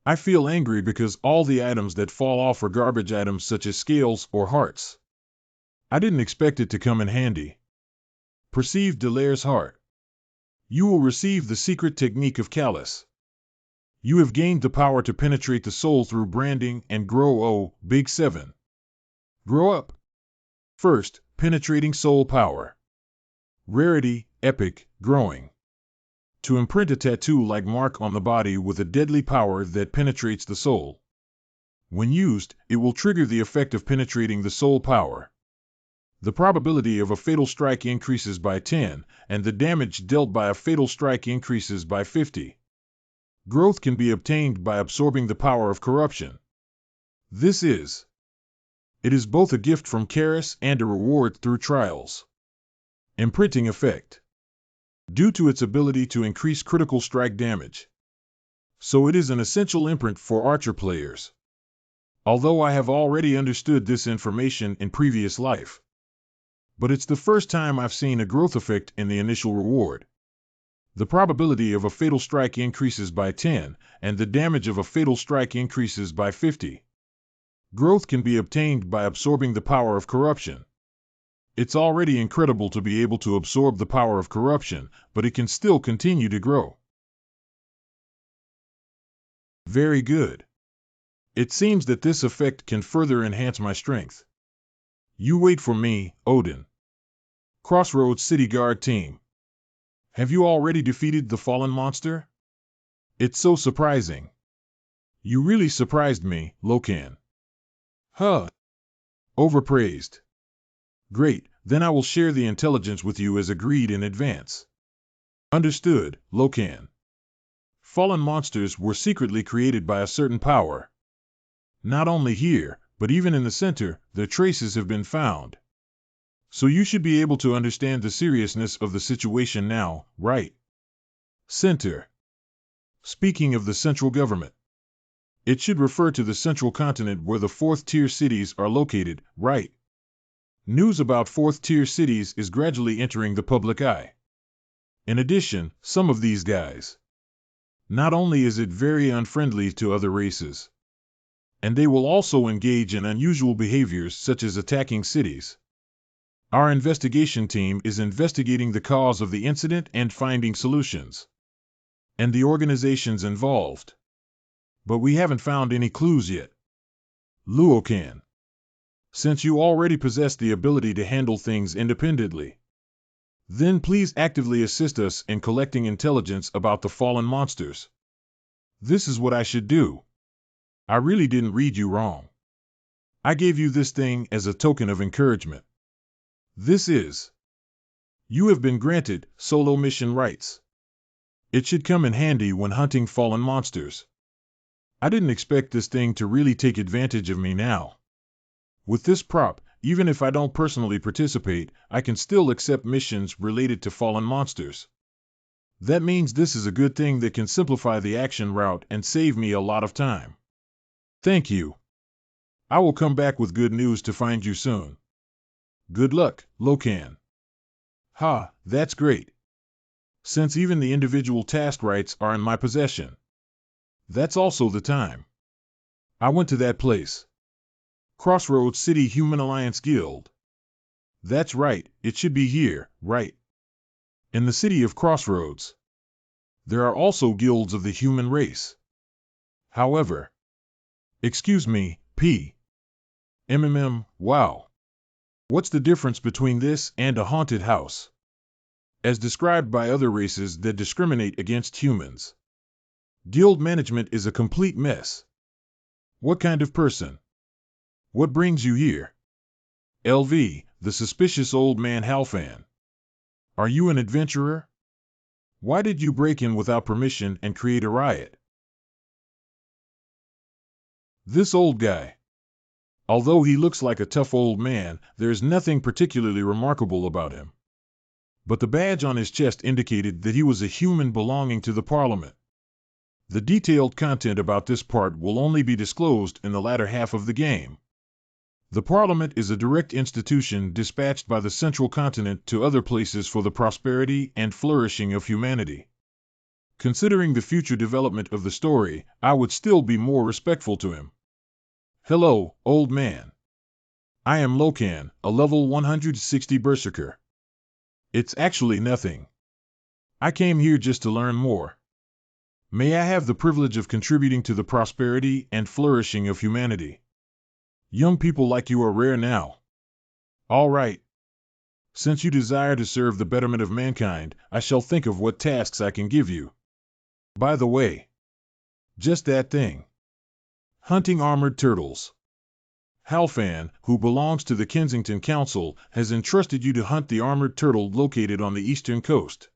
I feel angry because all the items that fall off are garbage items such as scales or hearts. I didn't expect it to come in handy. Perceive Delaire's heart. You will receive the secret technique of Callus. You have gained the power to penetrate the soul through branding and grow. Big 7. Grow up. First, penetrating soul power. Rarity, epic, growing. To imprint a tattoo-like mark on the body with a deadly power that penetrates the soul. When used, it will trigger the effect of penetrating the soul power. The probability of a fatal strike increases by 10, and the damage dealt by a fatal strike increases by 50. Growth can be obtained by absorbing the power of corruption. It is both a gift from Karis and a reward through trials. Imprinting effect. Due to its ability to increase critical strike damage. So it is an essential imprint for archer players. Although I have already understood this information in previous life. But it's the first time I've seen a growth effect in the initial reward. The probability of a fatal strike increases by 10, and the damage of a fatal strike increases by 50. Growth can be obtained by absorbing the power of corruption. It's already incredible to be able to absorb the power of corruption, but it can still continue to grow. Very good. It seems that this effect can further enhance my strength. You wait for me, Odin. Crossroads City Guard Team. Have you already defeated the fallen monster? It's so surprising. You really surprised me, Lokan. Huh. Overpraised. Great, then I will share the intelligence with you as agreed in advance. Understood, Lokan. Fallen monsters were secretly created by a certain power. Not only here, but even in the center, their traces have been found. So you should be able to understand the seriousness of the situation now, right? Center. Speaking of the central government. It should refer to the central continent where the 4th-tier cities are located, right? News about 4th-tier cities is gradually entering the public eye. In addition, some of these guys. Not only is it very unfriendly to other races, and they will also engage in unusual behaviors such as attacking cities. Our investigation team is investigating the cause of the incident and finding solutions. And the organizations involved. But we haven't found any clues yet. Lokan. Since you already possess the ability to handle things independently, then please actively assist us in collecting intelligence about the fallen monsters. This is what I should do. I really didn't read you wrong. I gave you this thing as a token of encouragement. You have been granted solo mission rights. It should come in handy when hunting fallen monsters. I didn't expect this thing to really take advantage of me now. With this prop, Even if I don't personally participate, I can still accept missions related to fallen monsters. That means this is a good thing that can simplify the action route and save me a lot of time. Thank you. I will come back with good news to find you soon. Good luck, Lokan. Ha, that's great. Since even the individual task rights are in my possession. That's also the time. I went to that place. Crossroads City Human Alliance Guild. That's right, it should be here, right? In the city of Crossroads. There are also guilds of the human race. However, excuse me, wow. What's the difference between this and a haunted house? As described by other races that discriminate against humans. Guild management is a complete mess. What kind of person? What brings you here? LV, the suspicious old man Halfan. Are you an adventurer? Why did you break in without permission and create a riot? This old guy. Although he looks like a tough old man, there is nothing particularly remarkable about him. But the badge on his chest indicated that he was a human belonging to the Parliament. The detailed content about this part will only be disclosed in the latter half of the game. The Parliament is a direct institution dispatched by the Central Continent to other places for the prosperity and flourishing of humanity. Considering the future development of the story, I would still be more respectful to him. Hello, old man. I am Lokan, a level 160 Berserker. It's actually nothing. I came here just to learn more. May I have the privilege of contributing to the prosperity and flourishing of humanity? Young people like you are rare now. All right. Since you desire to serve the betterment of mankind, I shall think of what tasks I can give you. By the way, just that thing. Hunting armored turtles. Halfan, who belongs to the Kensington Council, has entrusted you to hunt the armored turtle located on the eastern coast.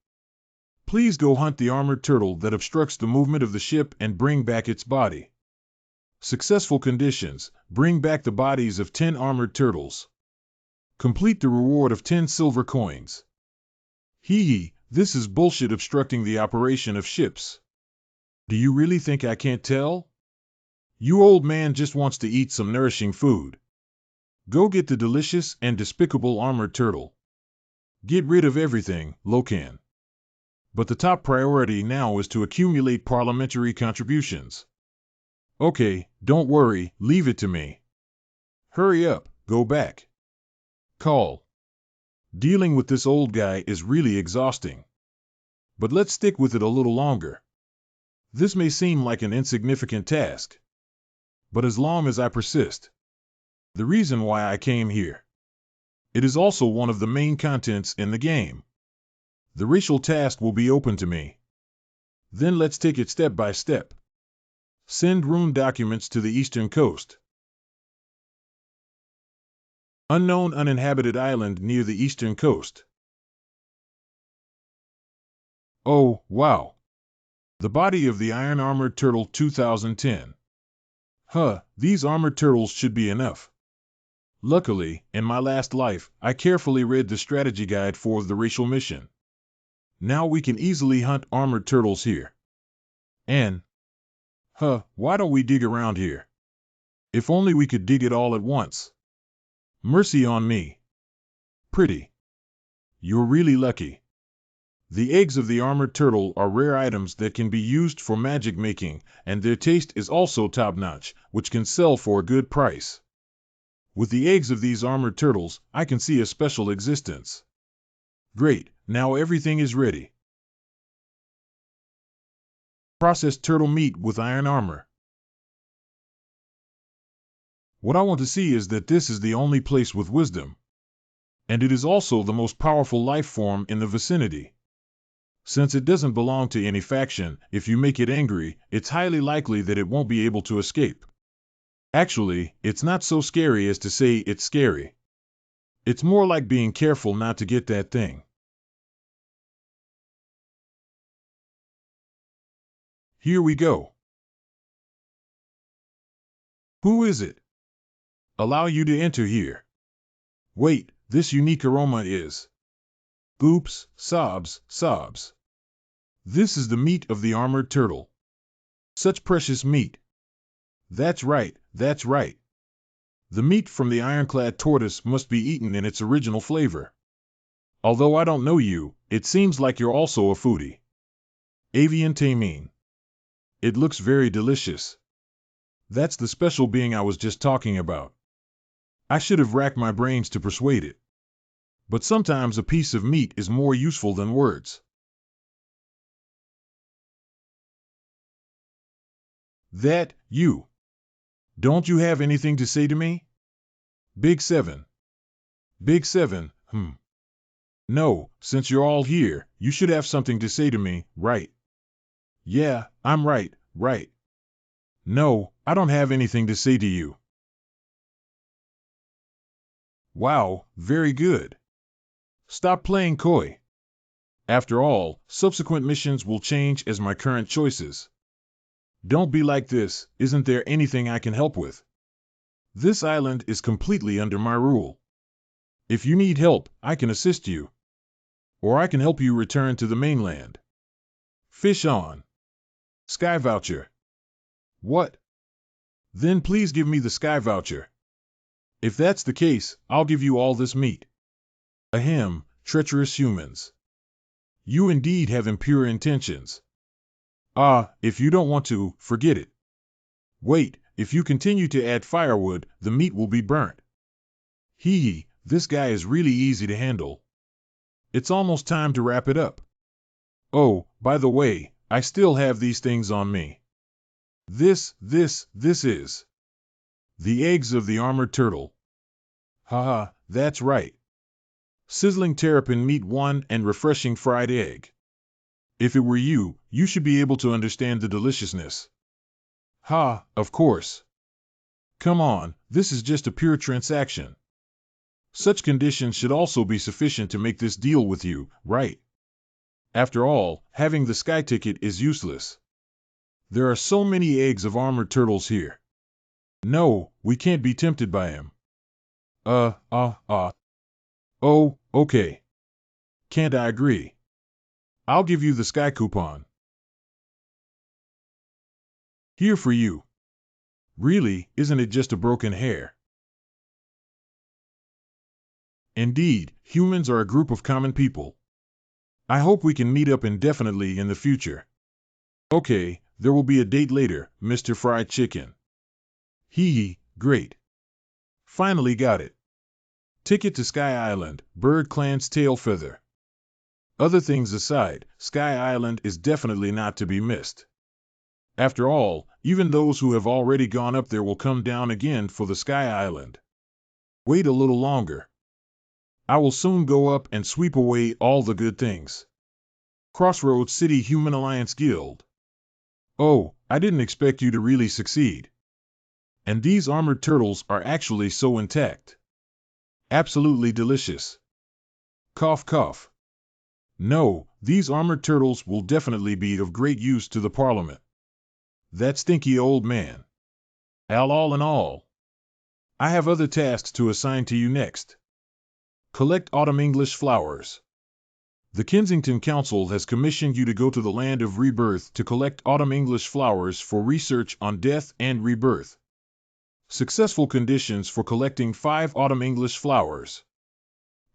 Please go hunt the armored turtle that obstructs the movement of the ship and bring back its body. Successful conditions: bring back the bodies of 10 armored turtles. Complete the reward of 10 silver coins. This is bullshit obstructing the operation of ships. Do you really think I can't tell? You old man just wants to eat some nourishing food. Go get the delicious and despicable armored turtle. Get rid of everything, Lokan. But the top priority now is to accumulate parliamentary contributions. Okay, don't worry, leave it to me. Hurry up, go back. Call. Dealing with this old guy is really exhausting. But let's stick with it a little longer. This may seem like an insignificant task. But as long as I persist. The reason why I came here. It is also one of the main contents in the game. The racial task will be open to me. Then let's take it step by step. Send rune documents to the eastern coast. Unknown uninhabited island near the eastern coast. Oh, wow. The body of the Iron Armored Turtle 2010. These armored turtles should be enough. Luckily, in my last life, I carefully read the strategy guide for the racial mission. Now we can easily hunt armored turtles here. And, why don't we dig around here? If only we could dig it all at once. Mercy on me. Pretty. You're really lucky. The eggs of the armored turtle are rare items that can be used for magic making, and their taste is also top-notch, which can sell for a good price. With the eggs of these armored turtles, I can see a special existence. Great, now everything is ready. Processed turtle meat with iron armor. What I want to see is that this is the only place with wisdom. And it is also the most powerful life form in the vicinity. Since it doesn't belong to any faction, if you make it angry, it's highly likely that it won't be able to escape. Actually, it's not so scary as to say it's scary. It's more like being careful not to get that thing. Here we go. Who is it? Allow you to enter here. Wait, this unique aroma is. Oops, sobs, sobs. This is the meat of the armored turtle. Such precious meat. That's right, that's right. The meat from the ironclad tortoise must be eaten in its original flavor. Although I don't know you, it seems like you're also a foodie. Avian tamine. It looks very delicious. That's the special being I was just talking about. I should have racked my brains to persuade it. But sometimes a piece of meat is more useful than words. That, you. Don't you have anything to say to me? Big Seven. Big Seven, No, since you're all here, you should have something to say to me, right? Yeah, I'm right, right. No, I don't have anything to say to you. Wow, very good. Stop playing coy. After all, subsequent missions will change as my current choices. Don't be like this, isn't there anything I can help with? This island is completely under my rule. If you need help, I can assist you. Or I can help you return to the mainland. Fish on. Sky voucher. What? Then please give me the sky voucher. If that's the case, I'll give you all this meat. Ahem, treacherous humans. You indeed have impure intentions. Ah, if you don't want to, forget it. Wait, if you continue to add firewood, the meat will be burnt. Hee, this guy is really easy to handle. It's almost time to wrap it up. Oh, by the way, I still have these things on me. This is the eggs of the armored turtle. Haha, that's right. Sizzling terrapin meat 1 and refreshing fried egg. If it were you, you should be able to understand the deliciousness. Ha, of course. Come on, this is just a pure transaction. Such conditions should also be sufficient to make this deal with you, right? After all, having the sky ticket is useless. There are so many eggs of armored turtles here. No, we can't be tempted by him. Oh, okay. Can't I agree? I'll give you the sky coupon. Here for you. Really, isn't it just a broken hair? Indeed, humans are a group of common people. I hope we can meet up indefinitely in the future. Okay, there will be a date later, Mr. Fried Chicken. Hee, great. Finally got it. Ticket to Sky Island, Bird Clan's tail feather. Other things aside, Sky Island is definitely not to be missed. After all, even those who have already gone up there will come down again for the Sky Island. Wait a little longer. I will soon go up and sweep away all the good things. Crossroads City Human Alliance Guild. Oh, I didn't expect you to really succeed. And these armored turtles are actually so intact. Absolutely delicious. Cough cough. No, these armored turtles will definitely be of great use to the Parliament. That stinky old man. All in all. I have other tasks to assign to you next. Collect autumn English flowers. The Kensington Council has commissioned you to go to the land of Rebirth to collect autumn English flowers for research on death and rebirth. Successful conditions for collecting 5 autumn English flowers.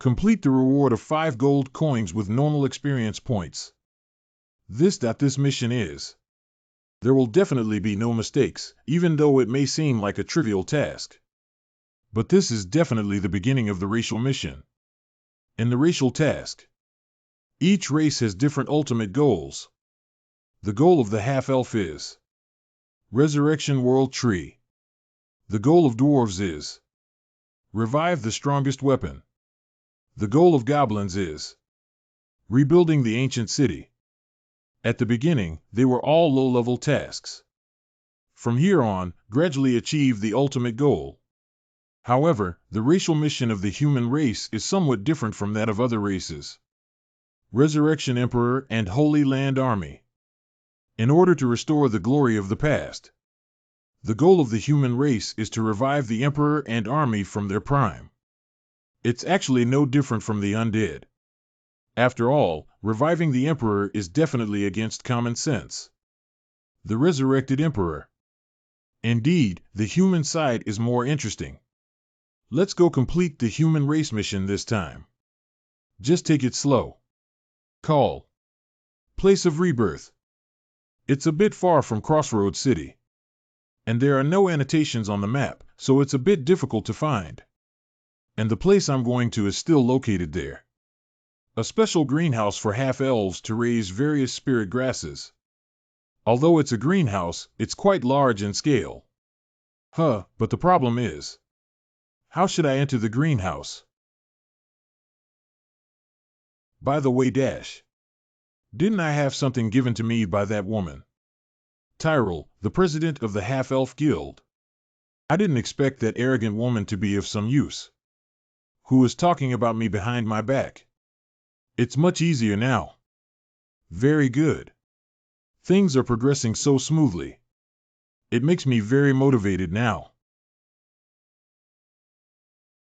Complete the reward of 5 gold coins with normal experience points. This mission is. There will definitely be no mistakes, even though it may seem like a trivial task. But this is definitely the beginning of the racial mission. In the racial task, each race has different ultimate goals. The goal of the half-elf is Resurrection World Tree. The goal of dwarves is Revive the strongest weapon. The goal of goblins is Rebuilding the ancient city. At the beginning, they were all low-level tasks. From here on, gradually achieve the ultimate goal. However, the racial mission of the human race is somewhat different from that of other races. Resurrection Emperor and Holy Land Army. In order to restore the glory of the past. The goal of the human race is to revive the Emperor and army from their prime. It's actually no different from the undead. After all, reviving the Emperor is definitely against common sense. The resurrected Emperor. Indeed, the human side is more interesting. Let's go complete the human race mission this time. Just take it slow. Call. Place of Rebirth. It's a bit far from Crossroad City. And there are no annotations on the map, so it's a bit difficult to find. And the place I'm going to is still located there. A special greenhouse for half-elves to raise various spirit grasses. Although it's a greenhouse, it's quite large in scale. But the problem is, how should I enter the greenhouse? By the way, didn't I have something given to me by that woman? Tyrell, the president of the Half-Elf Guild. I didn't expect that arrogant woman to be of some use. Who was talking about me behind my back? It's much easier now. Very good. Things are progressing so smoothly. It makes me very motivated now.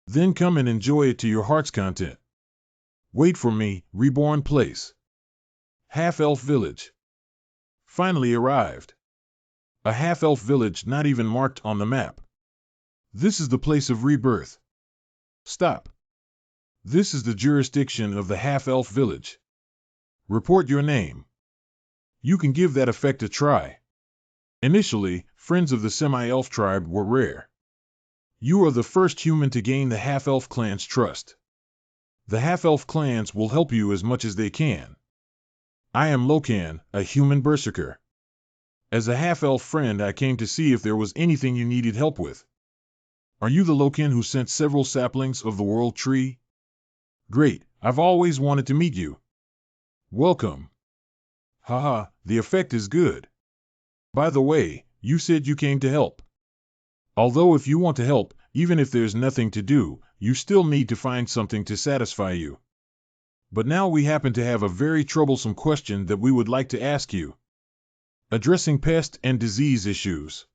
Then come and enjoy it to your heart's content. Wait for me, Reborn Place. Half-Elf Village. Finally arrived. A half-elf village not even marked on the map. This is the place of rebirth. Stop. This is the jurisdiction of the half-elf village. Report your name. You can give that effect a try. Initially, friends of the semi-elf tribe were rare. You are the first human to gain the half-elf clan's trust. The half-elf clans will help you as much as they can. I am Lokan, a human berserker. As a half-elf friend, I came to see if there was anything you needed help with. Are you the Lokan who sent several saplings of the World Tree? Great, I've always wanted to meet you. Welcome. Haha, the effect is good. By the way, you said you came to help. Although if you want to help, even if there's nothing to do, you still need to find something to satisfy you. But now we happen to have a very troublesome question that we would like to ask you. Addressing pest and disease issues.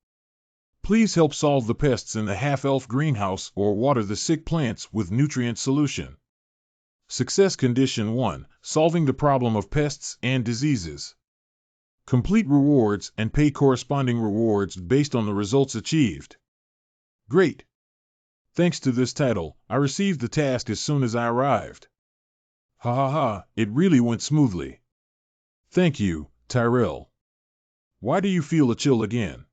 Please help solve the pests in the half-elf greenhouse or water the sick plants with nutrient solution. Success condition 1, solving the problem of pests and diseases. Complete rewards and pay corresponding rewards based on the results achieved. Great. Thanks to this title, I received the task as soon as I arrived. It really went smoothly. Thank you, Tyrell. Why do you feel a chill again?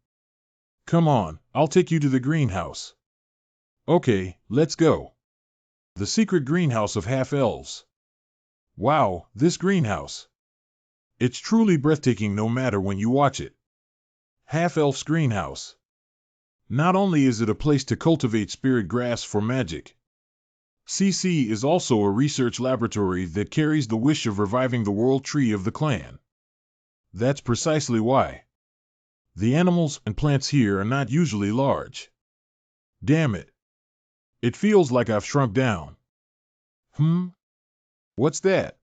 Come on, I'll take you to the greenhouse. Okay, let's go. The secret greenhouse of half-elves. Wow, this greenhouse. It's truly breathtaking no matter when you watch it. Half-elf's greenhouse. Not only is it a place to cultivate spirit grass for magic, CC is also a research laboratory that carries the wish of reviving the world tree of the clan. That's precisely why. The animals and plants here are not usually large. Damn it. It feels like I've shrunk down. What's that?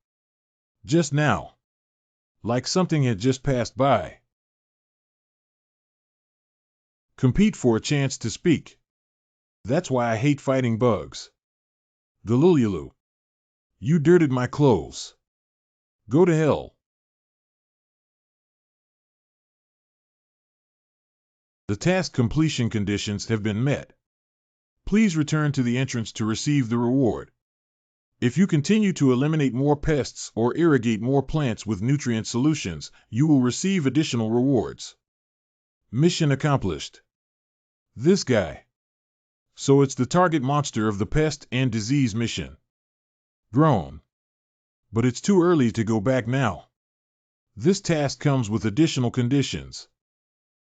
Just now. Like something had just passed by. Compete for a chance to speak. That's why I hate fighting bugs. Galululu. You dirted my clothes. Go to hell. The task completion conditions have been met. Please return to the entrance to receive the reward. If you continue to eliminate more pests or irrigate more plants with nutrient solutions, you will receive additional rewards. Mission accomplished. This guy. So it's the target monster of the pest and disease mission. Grown. But it's too early to go back now. This task comes with additional conditions.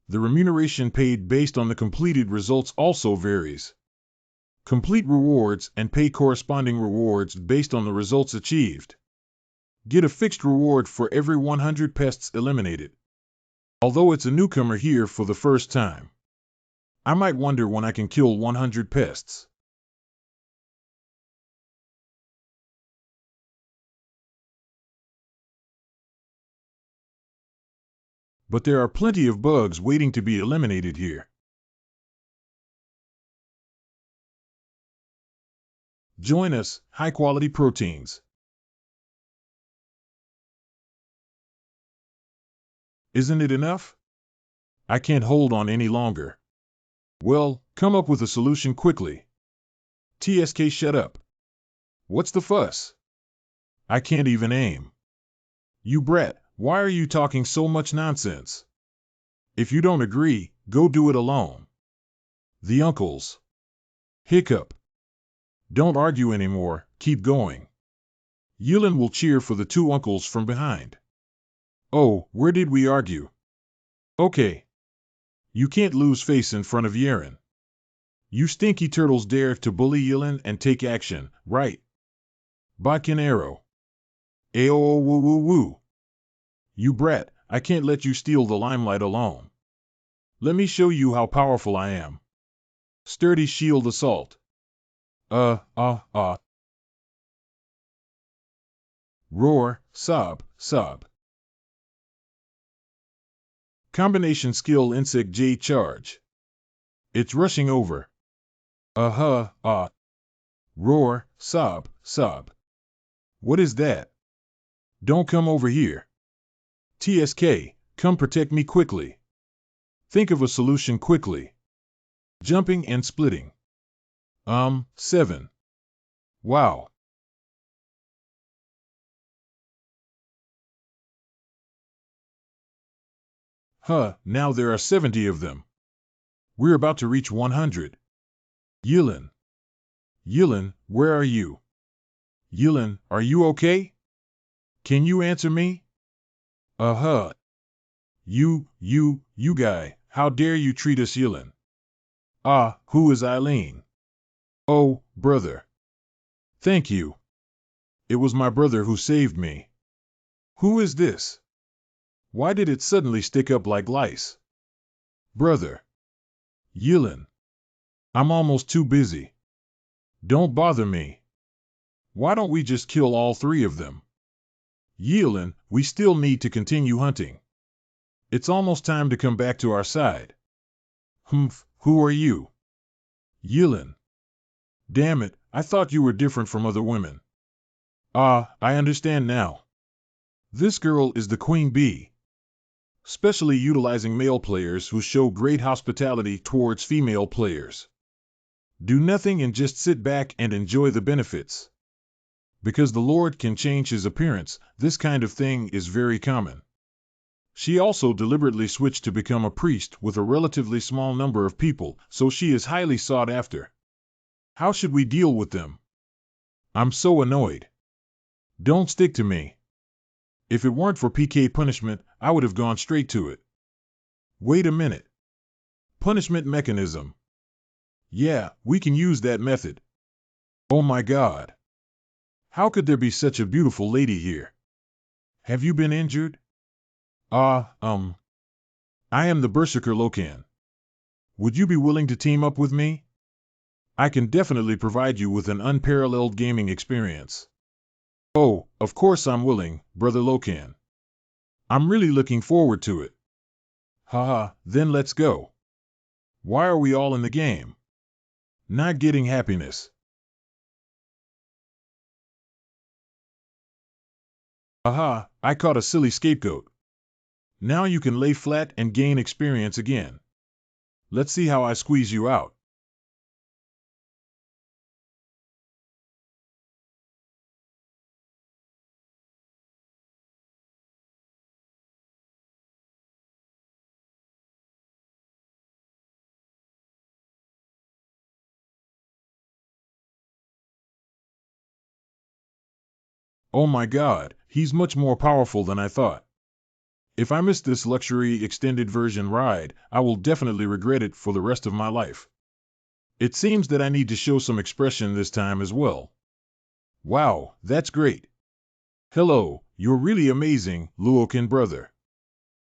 The remuneration paid based on the completed results also varies. Complete rewards and pay corresponding rewards based on the results achieved. Get a fixed reward for every 100 pests eliminated. Although it's a newcomer here for the first time, I might wonder when I can kill 100 pests. But there are plenty of bugs waiting to be eliminated here. Join us, high-quality proteins. Isn't it enough? I can't hold on any longer. Well, come up with a solution quickly. TSK, shut up. What's the fuss? I can't even aim. You brat, why are you talking so much nonsense? If you don't agree, go do it alone. The uncles. Hiccup. Don't argue anymore, keep going. Yulin will cheer for the two uncles from behind. Oh, where did we argue? Okay. You can't lose face in front of Yeren. You stinky turtles dare to bully Yulin and take action, right? Bakken arrow. Ayo woo woo woo. You brat, I can't let you steal the limelight alone. Let me show you how powerful I am. Sturdy shield assault. Roar, sob, sob. Combination skill insect J charge. It's rushing over. Roar, sob, sob. What is that? Don't come over here. TSK, come protect me quickly. Think of a solution quickly. Jumping and splitting. 7. Wow. Now there are 70 of them. We're about to reach 100. Yulin. Yulin, where are you? Yulin, are you okay? Can you answer me? You guy, how dare you treat us, Yulin? Who is Eileen? Oh, brother. Thank you. It was my brother who saved me. Who is this? Why did it suddenly stick up like lice? Brother. Yulin. I'm almost too busy. Don't bother me. Why don't we just kill all 3 of them? Yulin, we still need to continue hunting. It's almost time to come back to our side. Who are you? Yulin. Damn it, I thought you were different from other women. I understand now. This girl is the queen bee. Specially utilizing male players who show great hospitality towards female players. Do nothing and just sit back and enjoy the benefits. Because the Lord can change his appearance, this kind of thing is very common. She also deliberately switched to become a priest with a relatively small number of people, so she is highly sought after. How should we deal with them? I'm so annoyed. Don't stick to me. If it weren't for PK punishment, I would have gone straight to it. Wait a minute. Punishment mechanism. Yeah, we can use that method. Oh my God. How could there be such a beautiful lady here? Have you been injured? I am the Berserker Lokan. Would you be willing to team up with me? I can definitely provide you with an unparalleled gaming experience. Oh, of course I'm willing, Brother Lokan. I'm really looking forward to it. Then let's go. Why are we all in the game? Not getting happiness. I caught a silly scapegoat. Now you can lay flat and gain experience again. Let's see how I squeeze you out. Oh my God, he's much more powerful than I thought. If I miss this luxury extended version ride, I will definitely regret it for the rest of my life. It seems that I need to show some expression this time as well. Wow, that's great. Hello, you're really amazing, Lokan brother.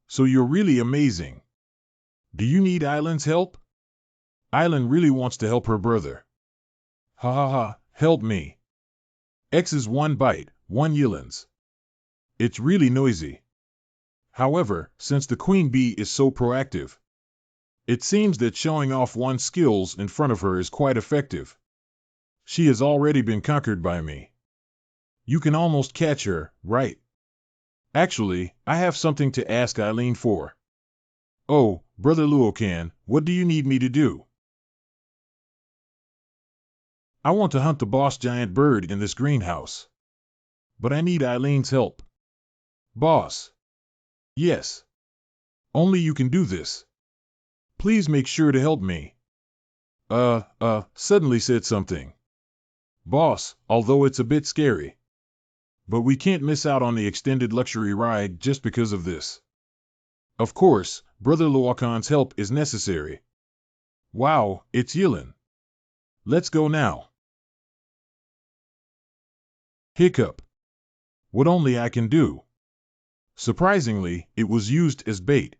So you're really amazing. Do you need Island's help? Island really wants to help her brother. Help me. X is 1 byte, 1 yillins. It's really noisy. However, since the queen bee is so proactive, it seems that showing off one's skills in front of her is quite effective. She has already been conquered by me. You can almost catch her, right? Actually, I have something to ask Eileen for. Oh, Brother Lokan, what do you need me to do? I want to hunt the boss giant bird in this greenhouse. But I need Eileen's help. Boss. Yes. Only you can do this. Please make sure to help me. Suddenly said something. Boss, although it's a bit scary. But we can't miss out on the extended luxury ride just because of this. Of course, Brother Lokan's help is necessary. Wow, it's Yilin. Let's go now. Hiccup. What only I can do. Surprisingly, it was used as bait.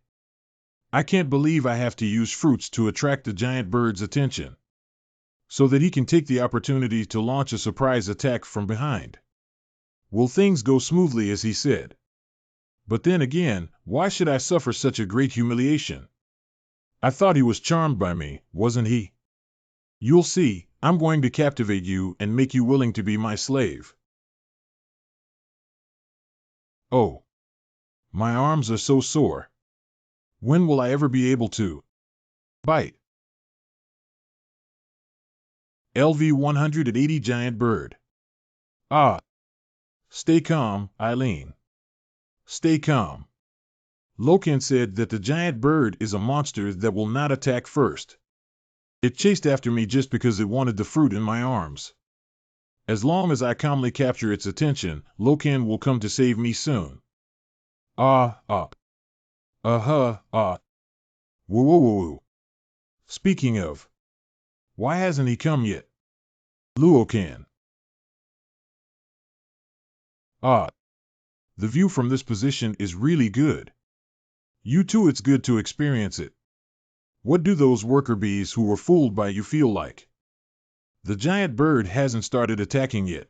I can't believe I have to use fruits to attract the giant bird's attention, so that he can take the opportunity to launch a surprise attack from behind. Will things go smoothly as he said? But then again, why should I suffer such a great humiliation? I thought he was charmed by me, wasn't he? You'll see, I'm going to captivate you and make you willing to be my slave. Oh. My arms are so sore. When will I ever be able to bite? LV 180 Giant Bird. Ah. Stay calm, Eileen. Stay calm. Lokan said that the giant bird is a monster that will not attack first. It chased after me just because it wanted the fruit in my arms. As long as I calmly capture its attention, Lokan will come to save me soon. Woo woo woo woo. Speaking of, why hasn't he come yet? Lokan. The view from this position is really good. You too, it's good to experience it. What do those worker bees who were fooled by you feel like? The giant bird hasn't started attacking yet.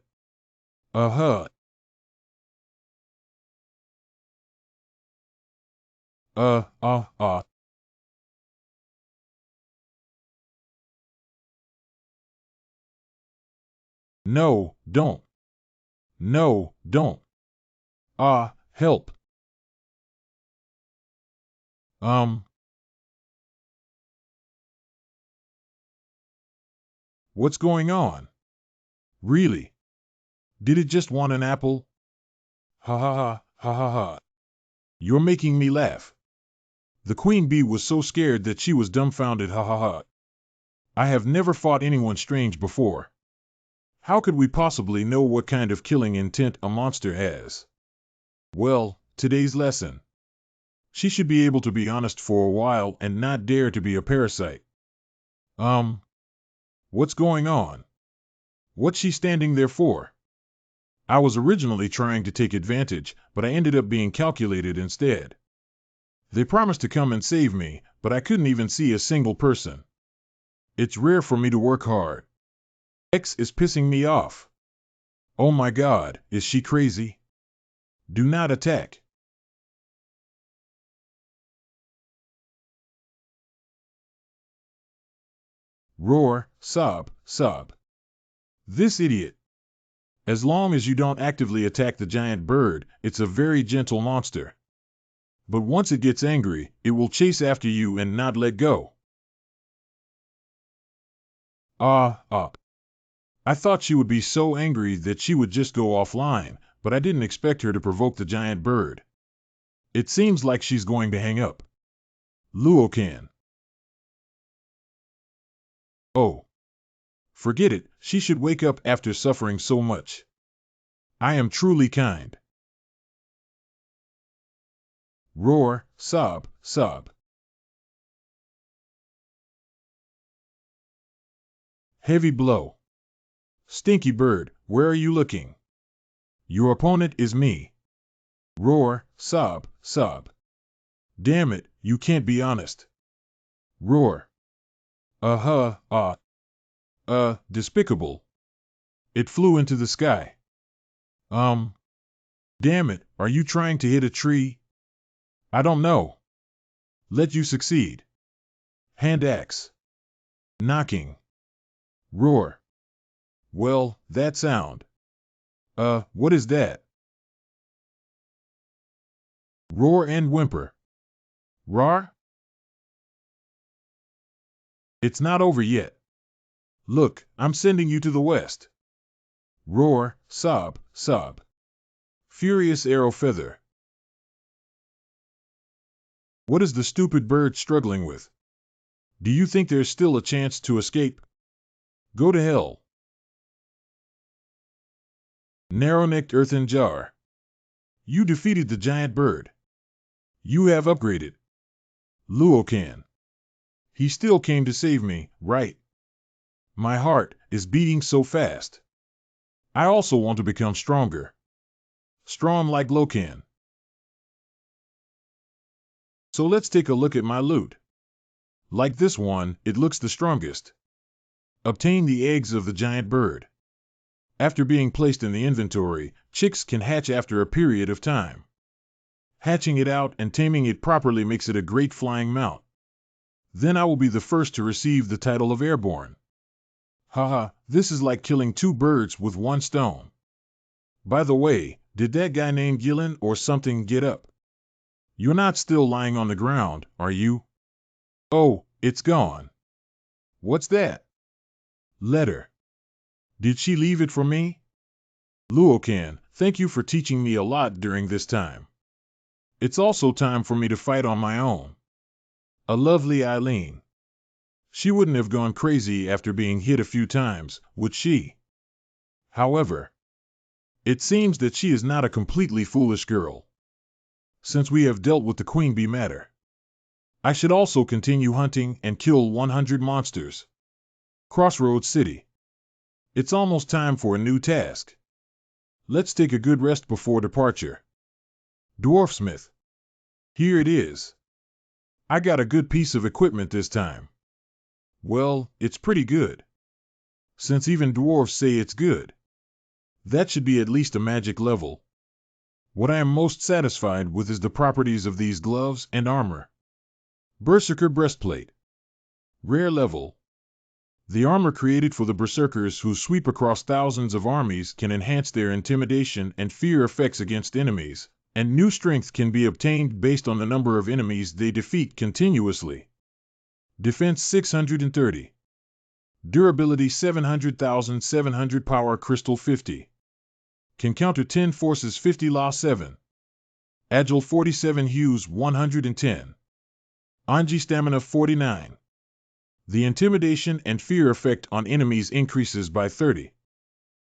No, don't. No, don't. Help. What's going on? Really? Did it just want an apple? Ha ha ha, ha ha ha. You're making me laugh. The queen bee was so scared that she was dumbfounded, ha ha ha. I have never fought anyone strange before. How could we possibly know what kind of killing intent a monster has? Well, today's lesson. She should be able to be honest for a while and not dare to be a parasite. What's going on? What's she standing there for? I was originally trying to take advantage, but I ended up being calculated instead. They promised to come and save me, but I couldn't even see a single person. It's rare for me to work hard. X is pissing me off. Oh my God, is she crazy? Do not attack. Roar, sob, sob. This idiot. As long as you don't actively attack the giant bird, it's a very gentle monster. But once it gets angry, it will chase after you and not let go. I thought she would be so angry that she would just go offline, but I didn't expect her to provoke the giant bird. It seems like she's going to hang up. Lokan. Oh. Forget it, she should wake up after suffering so much. I am truly kind. Roar, sob, sob. Heavy blow. Stinky bird, where are you looking? Your opponent is me. Roar, sob, sob. Damn it, you can't be honest. Roar. Despicable. It flew into the sky. Damn it, are you trying to hit a tree? I don't know. Let you succeed. Hand axe. Knocking. Roar. Well, that sound. What is that? Roar and whimper. Roar? It's not over yet. Look, I'm sending you to the west. Roar, sob, sob. Furious arrow feather. What is the stupid bird struggling with? Do you think there's still a chance to escape? Go to hell. Narrow-necked earthen jar. You defeated the giant bird. You have upgraded. Lokan. He still came to save me, right? My heart is beating so fast. I also want to become stronger. Strong like Lokan. So let's take a look at my loot. Like this one, it looks the strongest. Obtain the eggs of the giant bird. After being placed in the inventory, chicks can hatch after a period of time. Hatching it out and taming it properly makes it a great flying mount. Then I will be the first to receive the title of airborne. Haha, this is like killing two birds with one stone. By the way, did that guy named Gillen or something get up? You're not still lying on the ground, are you? Oh, it's gone. What's that? Letter. Did she leave it for me? Lokan, thank you for teaching me a lot during this time. It's also time for me to fight on my own. A lovely Eileen. She wouldn't have gone crazy after being hit a few times, would she? However, it seems that she is not a completely foolish girl. Since we have dealt with the queen bee matter, I should also continue hunting and kill 100 monsters. Crossroads City. It's almost time for a new task. Let's take a good rest before departure. Dwarfsmith. Here it is. I got a good piece of equipment this time. Well, it's pretty good. Since even dwarves say it's good. That should be at least a magic level. What I am most satisfied with is the properties of these gloves and armor. Berserker breastplate. Rare level. The armor created for the berserkers who sweep across thousands of armies can enhance their intimidation and fear effects against enemies, and new strength can be obtained based on the number of enemies they defeat continuously. Defense 630. Durability 700,700 power crystal 50. Can counter 10 forces 50 law 7. Agile 47 Hughes 110. Anji stamina 49. The intimidation and fear effect on enemies increases by 30.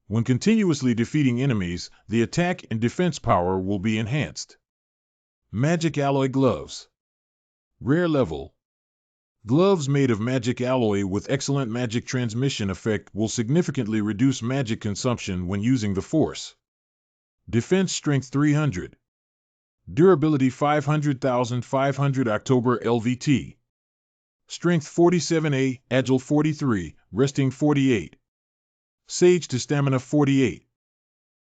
When continuously defeating enemies, the attack and defense power will be enhanced. Magic alloy gloves. Rare level. Gloves made of magic alloy with excellent magic transmission effect will significantly reduce magic consumption when using the force. Defense strength 300. Durability 500,500 October LVT. Strength 47A, Agile 43, Resting 48. Sage to Stamina 48.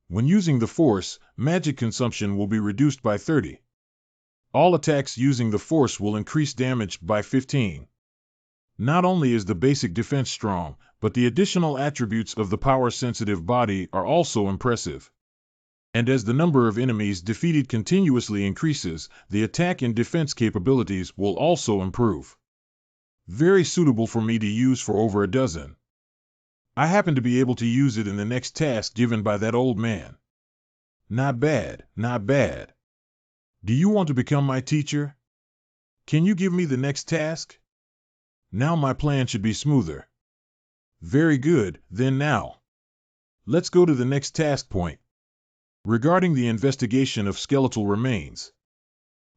When using the force, magic consumption will be reduced by 30. All attacks using the force will increase damage by 15. Not only is the basic defense strong, but the additional attributes of the power-sensitive body are also impressive. And as the number of enemies defeated continuously increases, the attack and defense capabilities will also improve. Very suitable for me to use for over a dozen. I happen to be able to use it in the next task given by that old man. Not bad, not bad. Do you want to become my teacher? Can you give me the next task? Now my plan should be smoother. Very good, then now. Let's go to the next task point. Regarding the investigation of skeletal remains.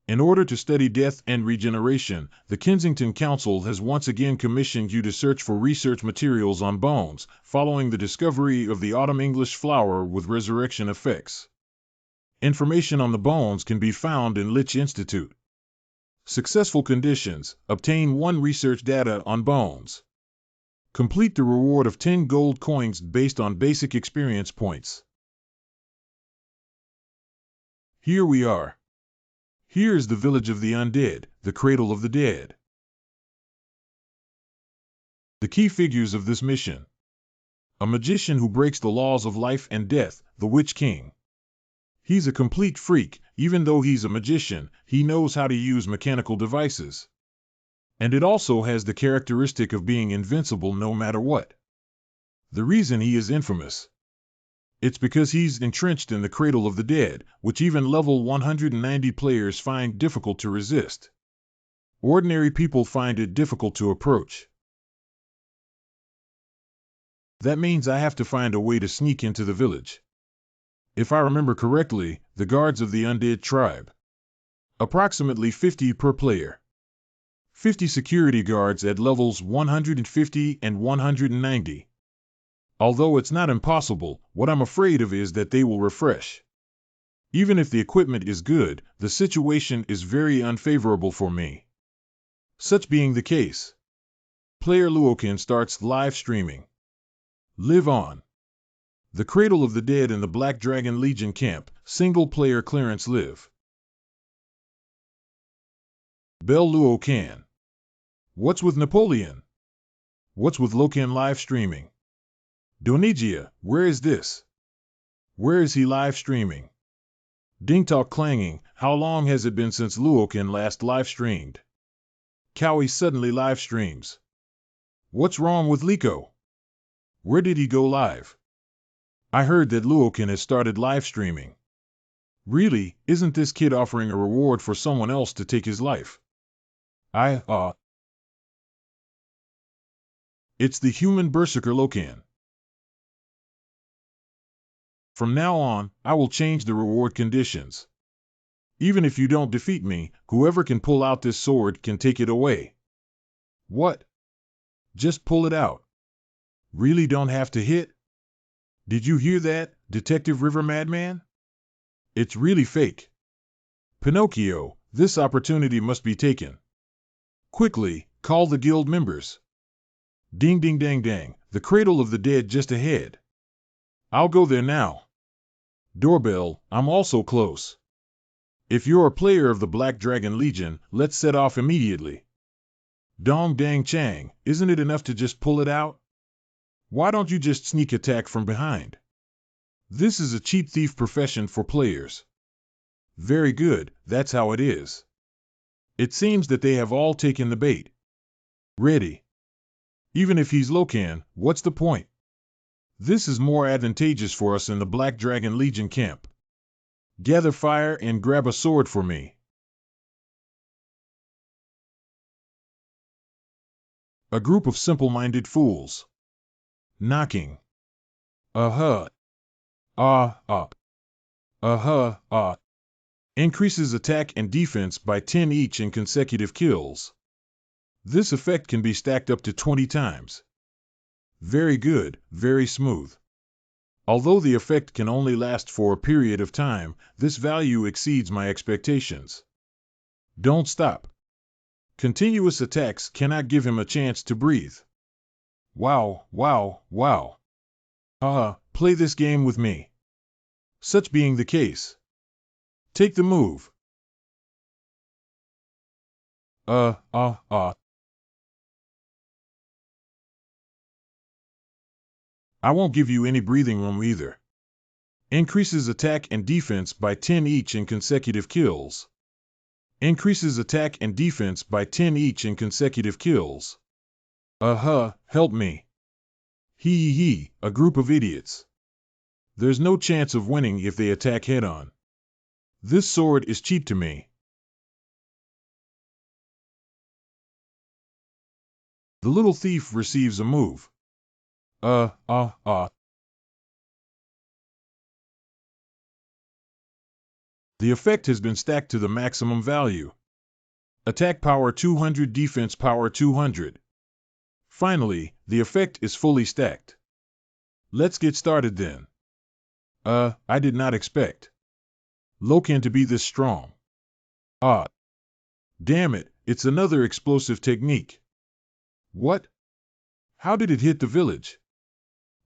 In order to study death and regeneration, the Kensington Council has once again commissioned you to search for research materials on bones, following the discovery of the autumn English flower with resurrection effects. Information on the bones can be found in Lich Institute. Successful conditions: obtain 1 research data on bones. Complete the reward of 10 gold coins based on basic experience points. Here we are. Here is the village of the undead, the cradle of the dead. The key figures of this mission. A magician who breaks the laws of life and death, the Witch King. He's a complete freak. Even though he's a magician, he knows how to use mechanical devices. And it also has the characteristic of being invincible no matter what. The reason he is infamous. It's because he's entrenched in the cradle of the dead, which even level 190 players find difficult to resist. Ordinary people find it difficult to approach. That means I have to find a way to sneak into the village. If I remember correctly, the guards of the undead tribe. Approximately 50 per player. 50 security guards at levels 150 and 190. Although it's not impossible, what I'm afraid of is that they will refresh. Even if the equipment is good, the situation is very unfavorable for me. Such being the case, player Lokan starts live streaming. Live on. The Cradle of the Dead in the Black Dragon Legion camp, single-player clearance live. Bell Lokan. What's with Napoleon? What's with Lokan live streaming? Donigia, where is this? Where is he live streaming? Ding talk clanging, how long has it been since Lokan last live streamed? Cowie suddenly live streams. What's wrong with Liko? Where did he go live? I heard that Lokan has started live streaming. Really, isn't this kid offering a reward for someone else to take his life? It's the human Berserker Lokan. From now on, I will change the reward conditions. Even if you don't defeat me, whoever can pull out this sword can take it away. What? Just pull it out. Really don't have to hit? Did you hear that, Detective River Madman? It's really fake. Pinocchio, this opportunity must be taken. Quickly, call the guild members. Ding ding dang dang, the Cradle of the Dead just ahead. I'll go there now. Doorbell, I'm also close. If you're a player of the Black Dragon Legion, let's set off immediately. Dong dang chang, isn't it enough to just pull it out? Why don't you just sneak attack from behind? This is a cheap thief profession for players. Very good, that's how it is. It seems that they have all taken the bait. Ready. Even if he's Lokan, what's the point? This is more advantageous for us in the Black Dragon Legion camp. Gather fire and grab a sword for me. A group of simple-minded fools. Knocking. Increases attack and defense by 10 each in consecutive kills. This effect can be stacked up to 20 times. Very good, very smooth. Although the effect can only last for a period of time, this value exceeds my expectations. Don't stop. Continuous attacks cannot give him a chance to breathe. Wow. Play this game with me. Such being the case, take the move. I won't give you any breathing room either. Increases attack and defense by 10 each in consecutive kills. Increases attack and defense by 10 each in consecutive kills. Help me. A group of idiots. There's no chance of winning if they attack head-on. This sword is cheap to me. The little thief receives a move. The effect has been stacked to the maximum value. Attack power 200, defense power 200. Finally, the effect is fully stacked. Let's get started then. I did not expect Lokan to be this strong. Damn it, it's another explosive technique. What? How did it hit the village?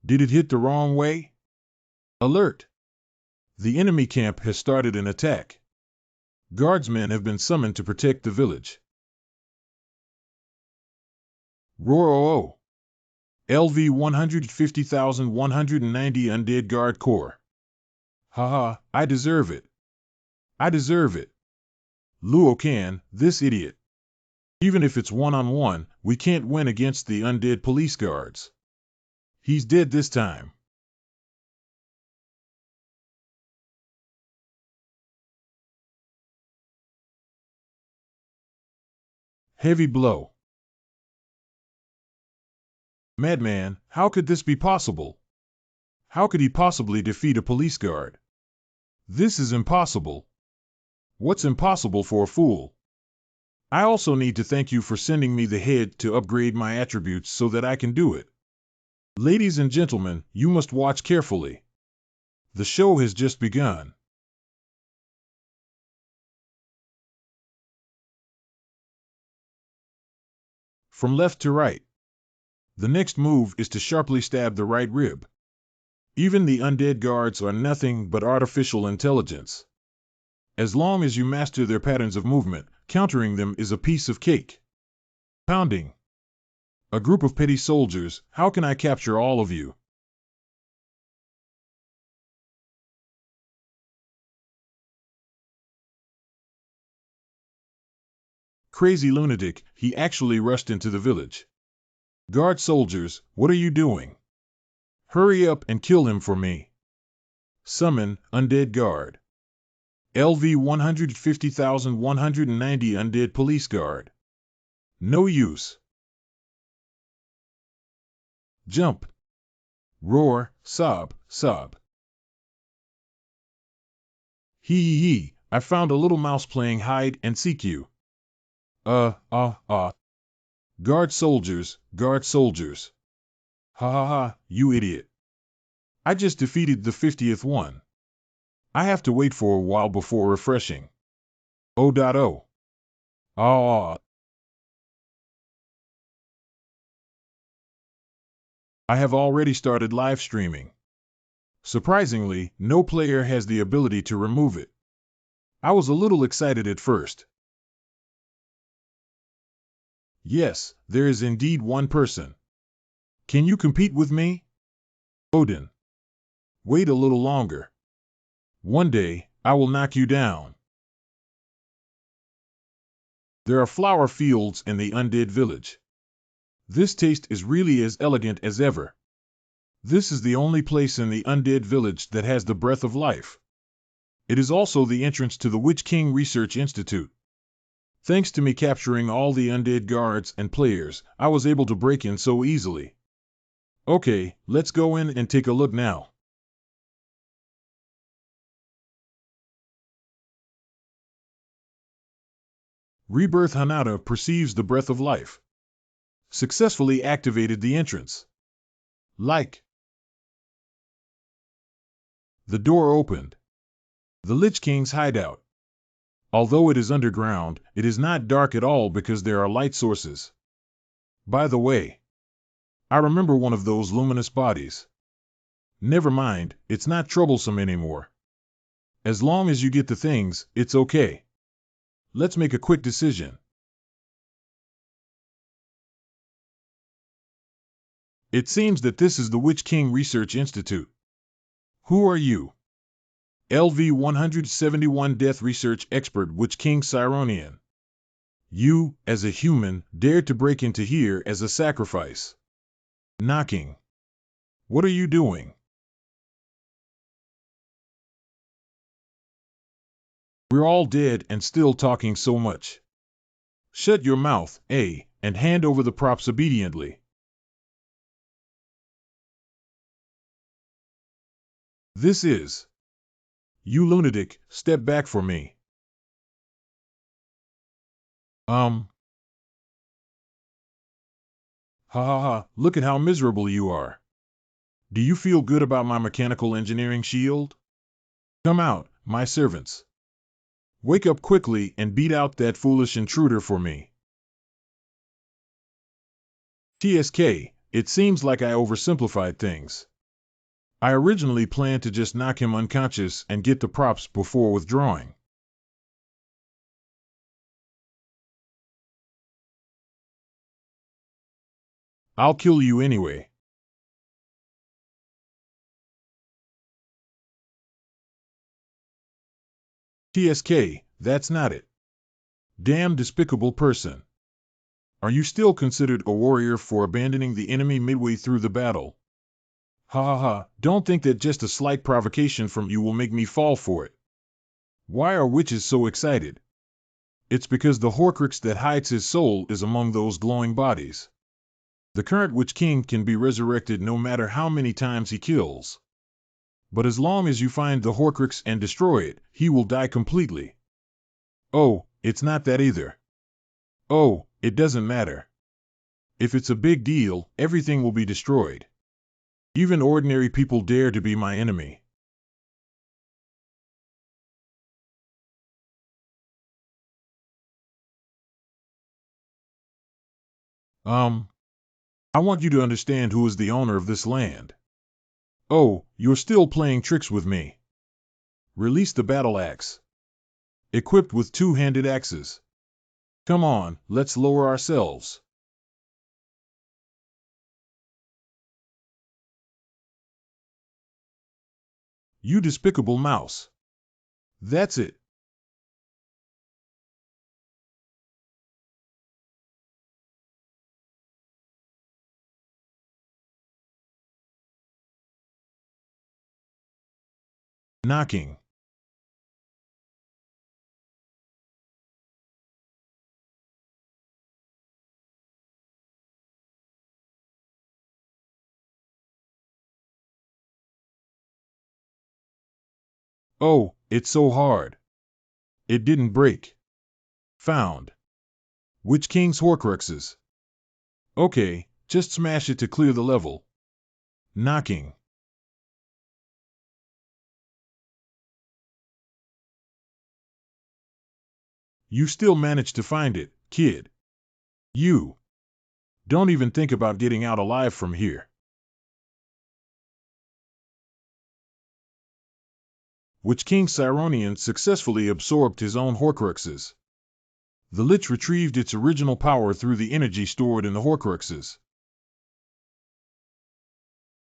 Did it hit the wrong way? Alert! The enemy camp has started an attack. Guardsmen have been summoned to protect the village. Roar! LV 150,190 Undead Guard Corps. Haha, I deserve it. I deserve it. Lokan, this idiot. Even if it's one-on-one, we can't win against the undead police guards. He's dead this time. Heavy blow. Madman, how could this be possible? How could he possibly defeat a police guard? This is impossible. What's impossible for a fool? I also need to thank you for sending me the head to upgrade my attributes so that I can do it. Ladies and gentlemen, you must watch carefully. The show has just begun. From left to right. The next move is to sharply stab the right rib. Even the undead guards are nothing but artificial intelligence. As long as you master their patterns of movement, countering them is a piece of cake. Pounding. A group of petty soldiers, how can I capture all of you? Crazy lunatic, he actually rushed into the village. Guard soldiers, what are you doing? Hurry up and kill him for me. Summon, undead guard. LV 150,190 undead police guard. No use. Jump. Roar, sob, sob. Hee, I found a little mouse playing hide and seek you. Guard soldiers, guard soldiers. Ha ha ha, you idiot. I just defeated the 50th one. I have to wait for a while before refreshing. Oh. Ah. I have already started live streaming. Surprisingly, no player has the ability to remove it. I was a little excited at first. Yes, there is indeed one person. Can you compete with me? Odin. Wait a little longer. One day, I will knock you down. There are flower fields in the undead village. This taste is really as elegant as ever. This is the only place in the undead village that has the breath of life. It is also the entrance to the Witch King Research Institute. Thanks to me capturing all the undead guards and players, I was able to break in so easily. Okay, let's go in and take a look now. Rebirth Hanada perceives the breath of life. Successfully activated the entrance. Like. The door opened. The Lich King's hideout. Although it is underground, it is not dark at all because there are light sources. By the way, I remember one of those luminous bodies. Never mind, it's not troublesome anymore. As long as you get the things, it's okay. Let's make a quick decision. It seems that this is the Witch King Research Institute. Who are you? LV 171 Death Research Expert Witch King Cyronian. You, as a human, dared to break into here as a sacrifice. Knocking. What are you doing? We're all dead and still talking so much. Shut your mouth, and hand over the props obediently. This is. You lunatic, step back for me. Ha ha ha, look at how miserable you are. Do you feel good about my mechanical engineering shield? Come out, my servants. Wake up quickly and beat out that foolish intruder for me. TSK, it seems like I oversimplified things. I originally planned to just knock him unconscious and get the props before withdrawing. I'll kill you anyway. TSK, that's not it. Damn despicable person. Are you still considered a warrior for abandoning the enemy midway through the battle? Ha ha ha, don't think that just a slight provocation from you will make me fall for it. Why are witches so excited? It's because the Horcrux that hides his soul is among those glowing bodies. The current Witch King can be resurrected no matter how many times he kills. But as long as you find the Horcrux and destroy it, he will die completely. Oh, it's not that either. Oh, it doesn't matter. If it's a big deal, everything will be destroyed. Even ordinary people dare to be my enemy. I want you to understand who is the owner of this land. Oh, you're still playing tricks with me. Release the battle axe. Equipped with two-handed axes. Come on, let's lower ourselves. You despicable mouse. That's it. Knocking. Oh, it's so hard. It didn't break. Found. Witch King's Horcruxes. Okay, just smash it to clear the level. Knocking. You still managed to find it, kid. You. Don't even think about getting out alive from here. Witch King Cyronian successfully absorbed his own Horcruxes. The Lich retrieved its original power through the energy stored in the Horcruxes.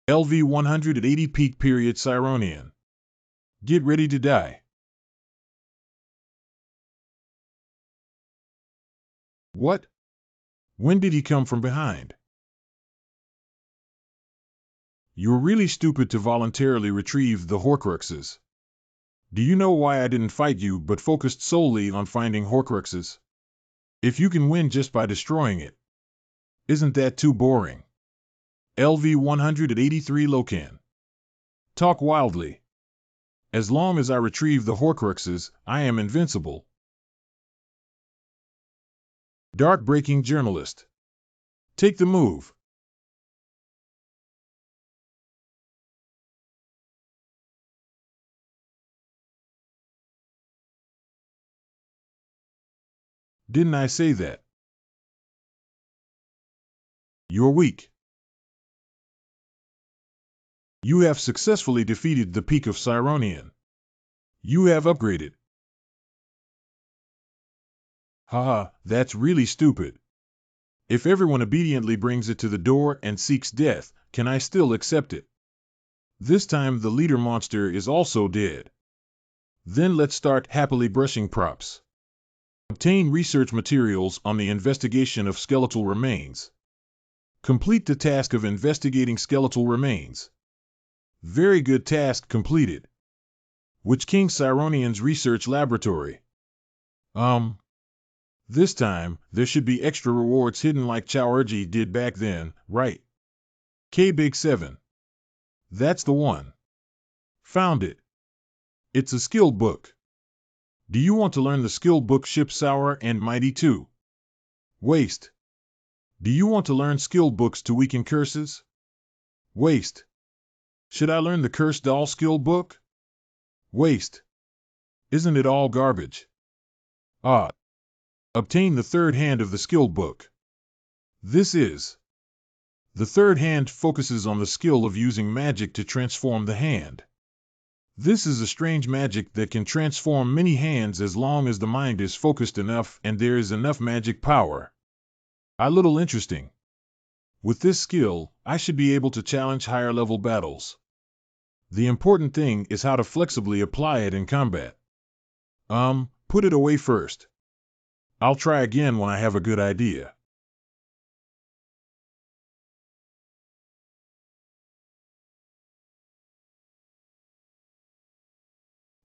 LV 180 peak period Cyronian. Get ready to die. What? When did he come from behind? You're really stupid to voluntarily retrieve the Horcruxes. Do you know why I didn't fight you but focused solely on finding Horcruxes? If you can win just by destroying it. Isn't that too boring? LV 183 Lokan. Talk wildly. As long as I retrieve the Horcruxes, I am invincible. Dark breaking journalist. Take the move. Didn't I say that? You're weak. You have successfully defeated the peak of Cyronian. You have upgraded. Haha, that's really stupid. If everyone obediently brings it to the door and seeks death, can I still accept it? This time the leader monster is also dead. Then let's start happily brushing props. Obtain research materials on the investigation of skeletal remains. Complete the task of investigating skeletal remains. Very good task completed. Witch King Cyronian's research laboratory. This time, there should be extra rewards hidden like Chowerji did back then, right? K-Big 7. That's the one. Found it. It's a skill book. Do you want to learn the skill book Ship Sour and Mighty 2? Waste. Do you want to learn skill books to weaken curses? Waste. Should I learn the Curse Doll skill book? Waste. Isn't it all garbage? Ah. Obtain the third hand of the skill book. This is. The third hand focuses on the skill of using magic to transform the hand. This is a strange magic that can transform many hands as long as the mind is focused enough and there is enough magic power. A little interesting. With this skill, I should be able to challenge higher level battles. The important thing is how to flexibly apply it in combat. Put it away first. I'll try again when I have a good idea.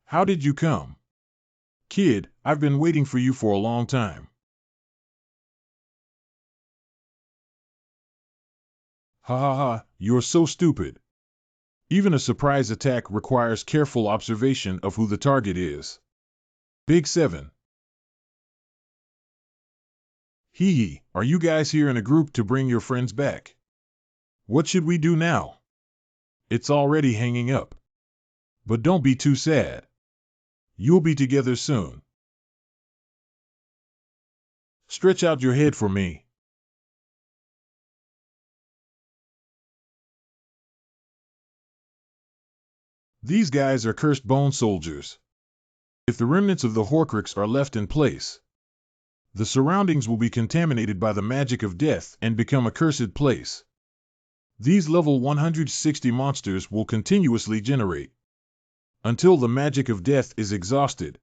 How did you come? Kid, I've been waiting for you for a long time. Ha ha ha, you're so stupid. Even a surprise attack requires careful observation of who the target is. Big 7. Hee hee, are you guys here in a group to bring your friends back? What should we do now? It's already hanging up. But don't be too sad. You'll be together soon. Stretch out your head for me. These guys are cursed bone soldiers. If the remnants of the Horcrux are left in place, the surroundings will be contaminated by the magic of death and become a cursed place. These level 160 monsters will continuously generate until the magic of death is exhausted.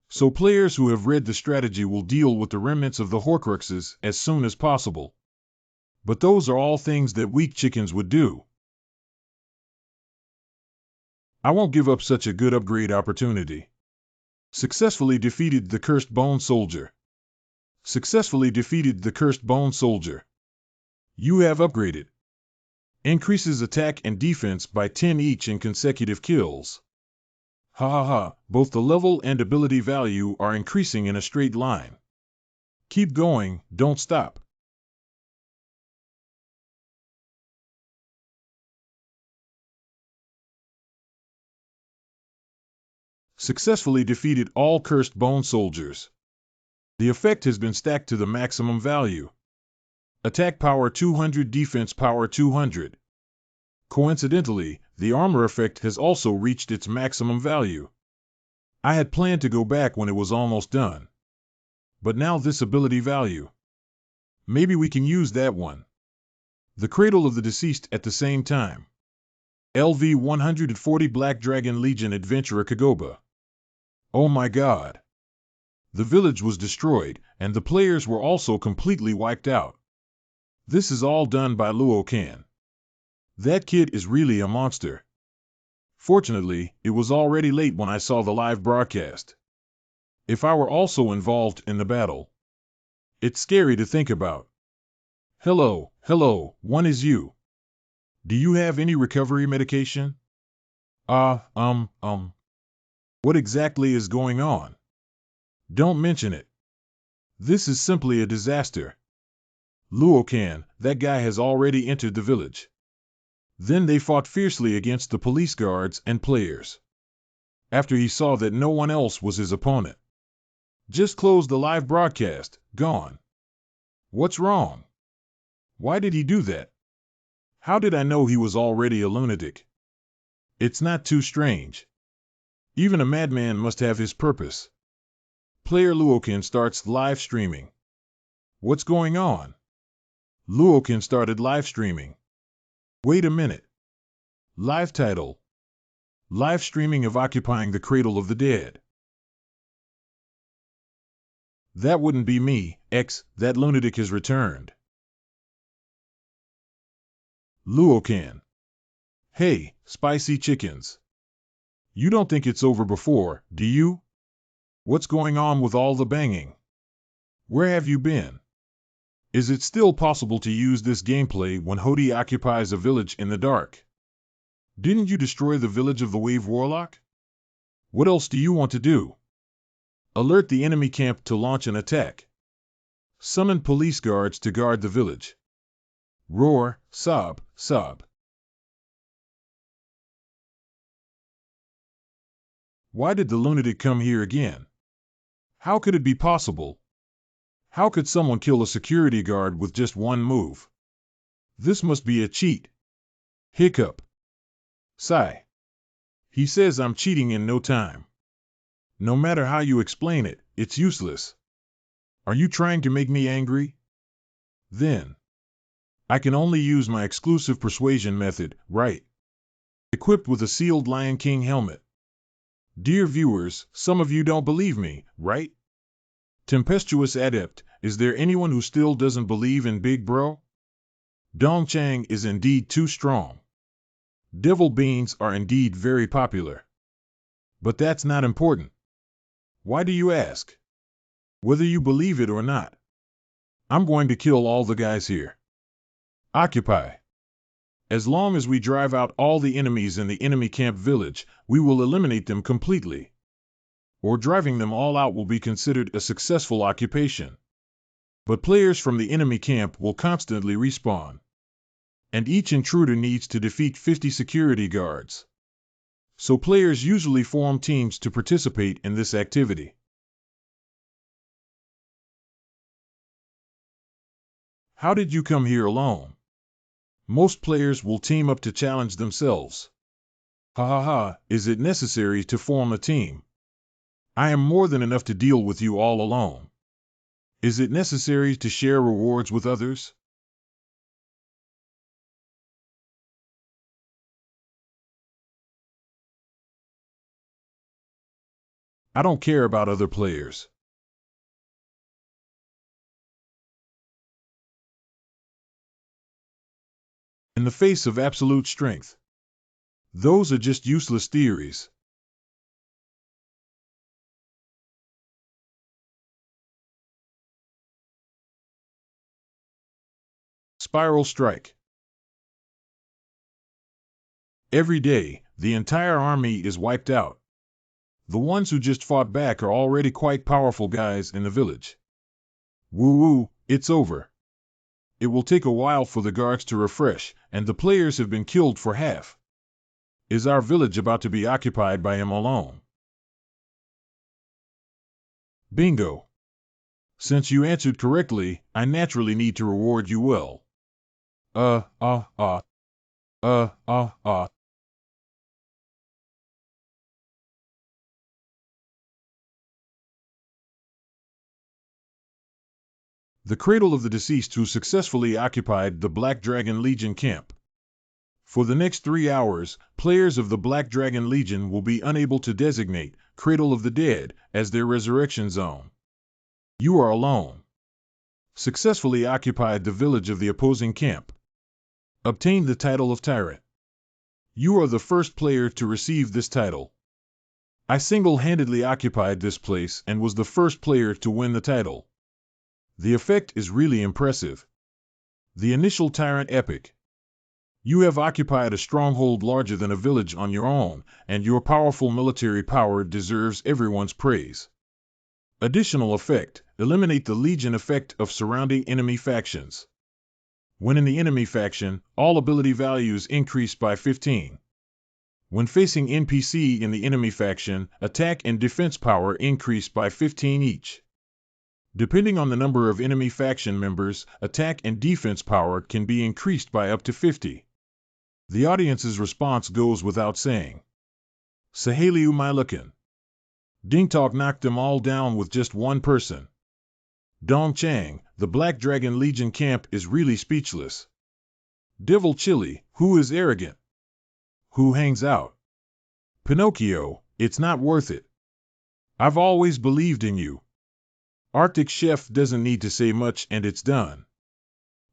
So players who have read the strategy will deal with the remnants of the Horcruxes as soon as possible. But those are all things that weak chickens would do. I won't give up such a good upgrade opportunity. Successfully defeated the cursed bone soldier. Successfully defeated the cursed bone soldier. You have upgraded. Increases attack and defense by 10 each in consecutive kills. Ha ha ha, both the level and ability value are increasing in a straight line. Keep going, don't stop. Successfully defeated all cursed bone soldiers. The effect has been stacked to the maximum value. Attack power 200, defense power 200. Coincidentally, the armor effect has also reached its maximum value. I had planned to go back when it was almost done. But now this ability value. Maybe we can use that one. The Cradle of the Deceased at the same time. LV 140 Black Dragon Legion Adventurer Kagoba. Oh my god. The village was destroyed, and the players were also completely wiped out. This is all done by Lokan. That kid is really a monster. Fortunately, it was already late when I saw the live broadcast. If I were also involved in the battle. It's scary to think about. Hello, one is you. Do you have any recovery medication? What exactly is going on? Don't mention it. This is simply a disaster. Lokan, that guy has already entered the village. Then they fought fiercely against the police guards and players. After he saw that no one else was his opponent. Just closed the live broadcast, gone. What's wrong? Why did he do that? How did I know he was already a lunatic? It's not too strange. Even a madman must have his purpose. Player Lokan starts live streaming. What's going on? Lokan started live streaming. Wait a minute. Live title. Live streaming of occupying the Cradle of the Dead. That wouldn't be me, that lunatic has returned. Lokan. Hey, spicy chickens. You don't think it's over before, do you? What's going on with all the banging? Where have you been? Is it still possible to use this gameplay when Hody occupies a village in the dark? Didn't you destroy the village of the Wave Warlock? What else do you want to do? Alert the enemy camp to launch an attack. Summon police guards to guard the village. Roar, sob, sob. Why did the lunatic come here again? How could it be possible? How could someone kill a security guard with just one move? This must be a cheat. Hiccup. Sigh. He says I'm cheating in no time. No matter how you explain it, it's useless. Are you trying to make me angry? Then. I can only use my exclusive persuasion method, right? Equipped with a sealed Lion King helmet. Dear viewers, some of you don't believe me, right? Tempestuous Adept, is there anyone who still doesn't believe in Big Bro? Dongchang is indeed too strong. Devil beans are indeed very popular. But that's not important. Why do you ask? Whether you believe it or not, I'm going to kill all the guys here. Occupy. As long as we drive out all the enemies in the enemy camp village, we will eliminate them completely. Or driving them all out will be considered a successful occupation. But players from the enemy camp will constantly respawn. And each intruder needs to defeat 50 security guards. So players usually form teams to participate in this activity. How did you come here alone? Most players will team up to challenge themselves. Ha ha ha, is it necessary to form a team? I am more than enough to deal with you all alone. Is it necessary to share rewards with others? I don't care about other players. In the face of absolute strength. Those are just useless theories. Spiral Strike. Every day, the entire army is wiped out. The ones who just fought back are already quite powerful guys in the village. Woo-woo, it's over. It will take a while for the guards to refresh, and the players have been killed for half. Is our village about to be occupied by him alone? Bingo. Since you answered correctly, I naturally need to reward you well. The cradle of the deceased who successfully occupied the Black Dragon Legion camp. For the next 3 hours, players of the Black Dragon Legion will be unable to designate Cradle of the Dead as their resurrection zone. You are alone. Successfully occupied the village of the opposing camp. Obtained the title of Tyrant. You are the first player to receive this title. I single-handedly occupied this place and was the first player to win the title. The effect is really impressive. The initial Tyrant epic. You have occupied a stronghold larger than a village on your own, and your powerful military power deserves everyone's praise. Additional effect, eliminate the Legion effect of surrounding enemy factions. When in the enemy faction, all ability values increase by 15. When facing NPC in the enemy faction, attack and defense power increase by 15 each. Depending on the number of enemy faction members, attack and defense power can be increased by up to 50. The audience's response goes without saying. Sahaliu my Lokan. Dingtalk knocked them all down with just one person. Dongchang, the Black Dragon Legion camp is really speechless. Devil Chili, who is arrogant? Who hangs out? Pinocchio, it's not worth it. I've always believed in you. Arctic Chef doesn't need to say much and it's done.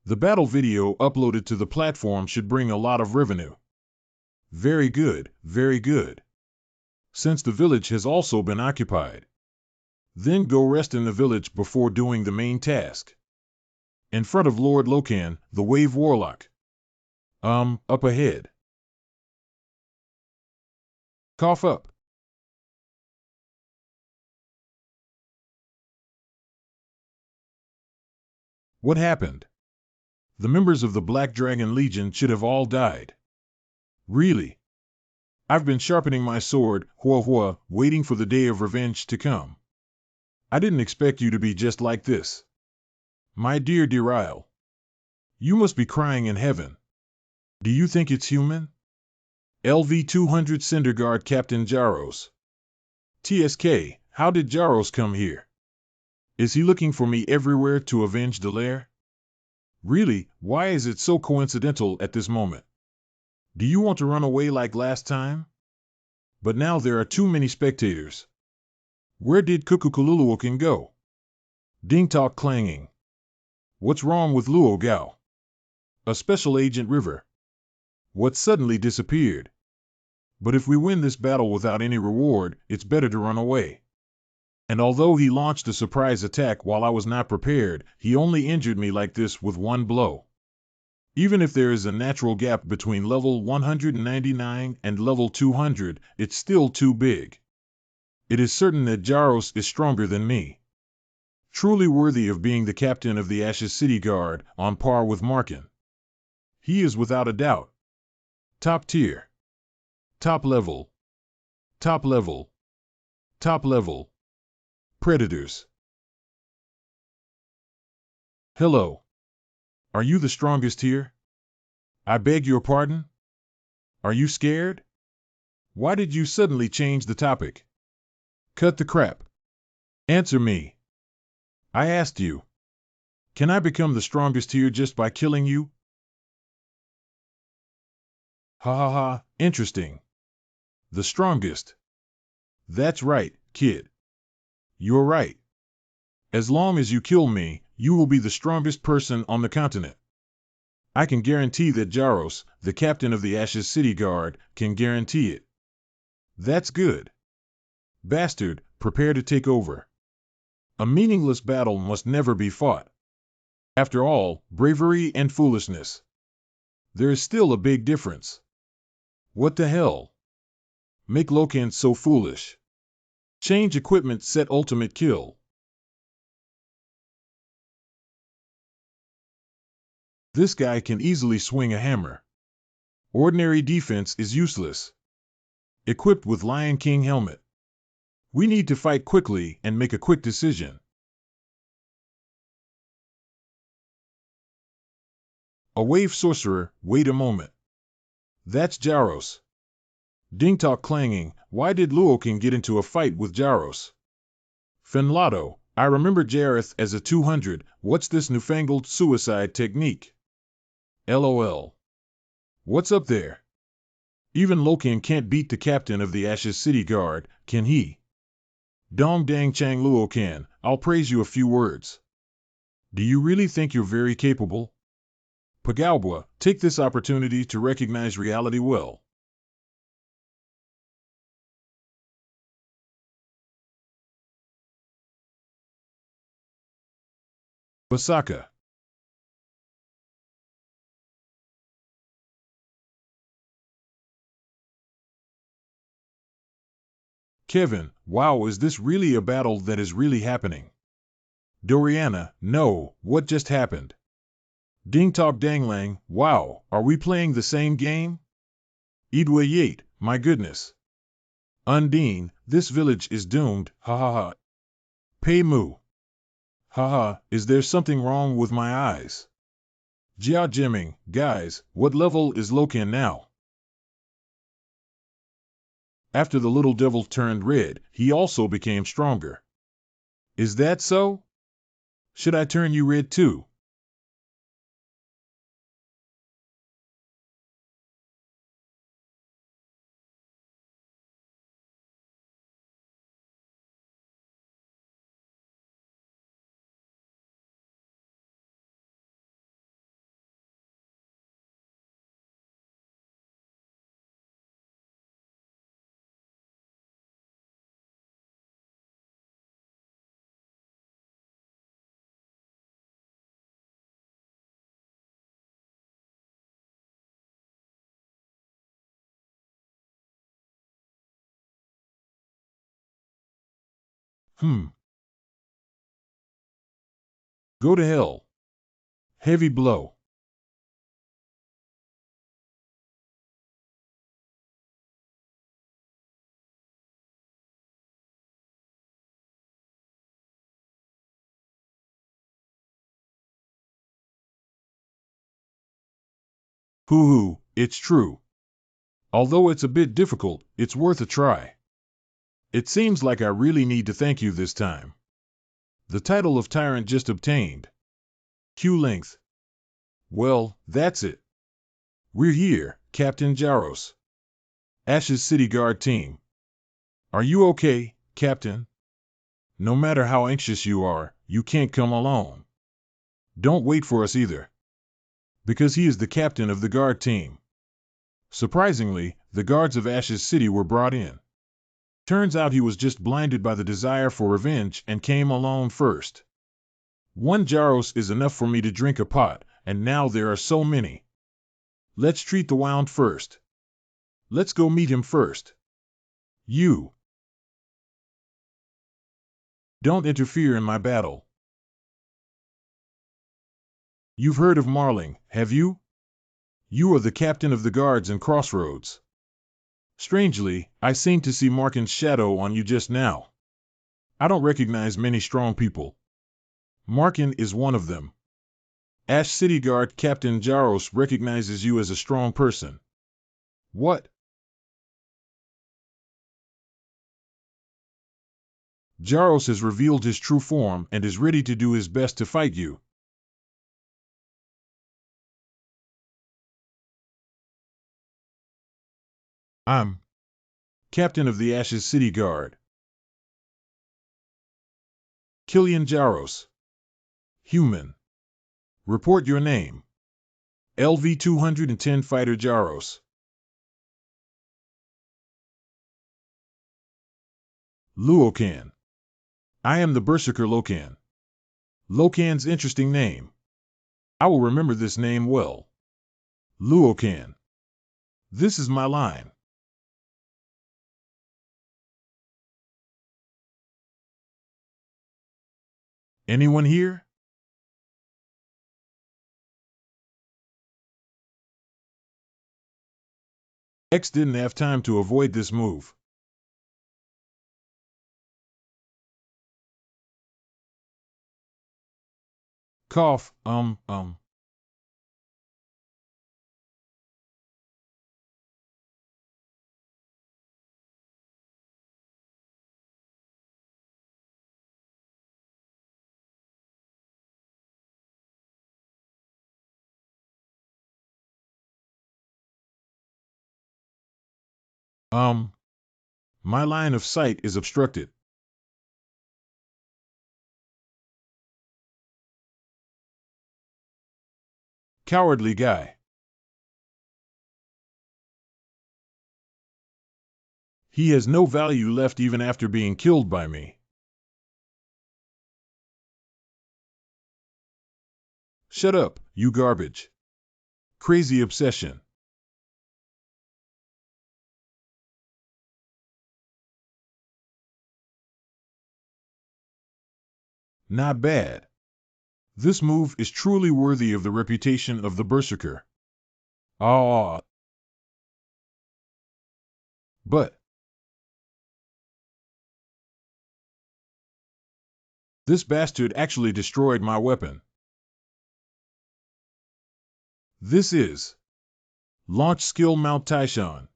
The battle video uploaded to the platform should bring a lot of revenue. Very good, very good. Since the village has also been occupied. Then go rest in the village before doing the main task. In front of Lord Lokan, the Wave Warlock. Up ahead. Cough up. What happened? The members of the Black Dragon Legion should have all died. Really? I've been sharpening my sword, Hua, waiting for the day of revenge to come. I didn't expect you to be just like this. My dear Derile. You must be crying in heaven. Do you think it's human? LV-200 Cinderguard Captain Jaros. TSK, how did Jaros come here? Is he looking for me everywhere to avenge the lair? Really, why is it so coincidental at this moment? Do you want to run away like last time? But now there are too many spectators. Where did Kukukululuokan go? Ding talk clanging. What's wrong with Luo Gao? A special agent River. What suddenly disappeared? But if we win this battle without any reward, it's better to run away. And although he launched a surprise attack while I was not prepared, he only injured me like this with one blow. Even if there is a natural gap between level 199 and level 200, it's still too big. It is certain that Jaros is stronger than me. Truly worthy of being the captain of the Ashes City Guard, on par with Markin. He is without a doubt. Top tier. Top level. Top level. Top level. Predators. Hello. Are you the strongest here? I beg your pardon? Are you scared? Why did you suddenly change the topic? Cut the crap. Answer me. I asked you. Can I become the strongest here just by killing you? Ha ha ha, interesting. The strongest. That's right, kid. You're right. As long as you kill me, you will be the strongest person on the continent. I can guarantee that Jaros, the captain of the Ashes City Guard, can guarantee it. That's good. Bastard, prepare to take over. A meaningless battle must never be fought. After all, bravery and foolishness. There is still a big difference. What the hell? Make Lokan so foolish. Change equipment, set ultimate kill. This guy can easily swing a hammer. Ordinary defense is useless. Equipped with Lion King helmet. We need to fight quickly and make a quick decision. A wave sorcerer, wait a moment. That's Jaros. Ding talk clanging, why did Luokan get into a fight with Jaros? Fenlado, I remember Jareth as a 200, what's this newfangled suicide technique? LOL. What's up there? Even Lokan can't beat the captain of the Ashes City Guard, can he? Dong dang chang Luokan, I'll praise you a few words. Do you really think you're very capable? Pagawa, take this opportunity to recognize reality well. Basaka. Kevin, wow, is this really a battle that is really happening? Doriana, no, what just happened? Ding Talk Danglang, wow, are we playing the same game? Idwa Yate, my goodness. Undine, this village is doomed, ha ha ha. Pei Mu. Ha ha, is there something wrong with my eyes? Jia Jimming, guys, what level is Lokan now? After the little devil turned red, he also became stronger. Is that so? Should I turn you red too? Go to hell. Heavy blow. Hoo-hoo, it's true. Although it's a bit difficult, it's worth a try. It seems like I really need to thank you this time. The title of Tyrant just obtained. Q length. Well, that's it. We're here, Captain Jaros. Ashes City Guard team. Are you okay, Captain? No matter how anxious you are, you can't come alone. Don't wait for us either. Because he is the captain of the guard team. Surprisingly, the guards of Ash's City were brought in. Turns out he was just blinded by the desire for revenge and came alone first. One Jaros is enough for me to drink a pot, and now there are so many. Let's treat the wound first. Let's go meet him first. You. Don't interfere in my battle. You've heard of Marling, have you? You are the captain of the guards in Crossroads. Strangely, I seem to see Markin's shadow on you just now. I don't recognize many strong people. Markin is one of them. Ash City Guard Captain Jaros recognizes you as a strong person. What? Jaros has revealed his true form and is ready to do his best to fight you. I'm Captain of the Ash's City Guard. Killian Jaros. Human. Report your name. LV-210 Fighter Jaros. Lokan. I am the Berserker Lokan. Lokan's interesting name. I will remember this name well. Lokan. This is my line. Anyone here? X didn't have time to avoid this move. Cough, My line of sight is obstructed. Cowardly guy. He has no value left even after being killed by me. Shut up, you garbage. Crazy obsession. Not bad. This move is truly worthy of the reputation of the Berserker. Ah. But this bastard actually destroyed my weapon. This is Launch Skill Mount Taishan.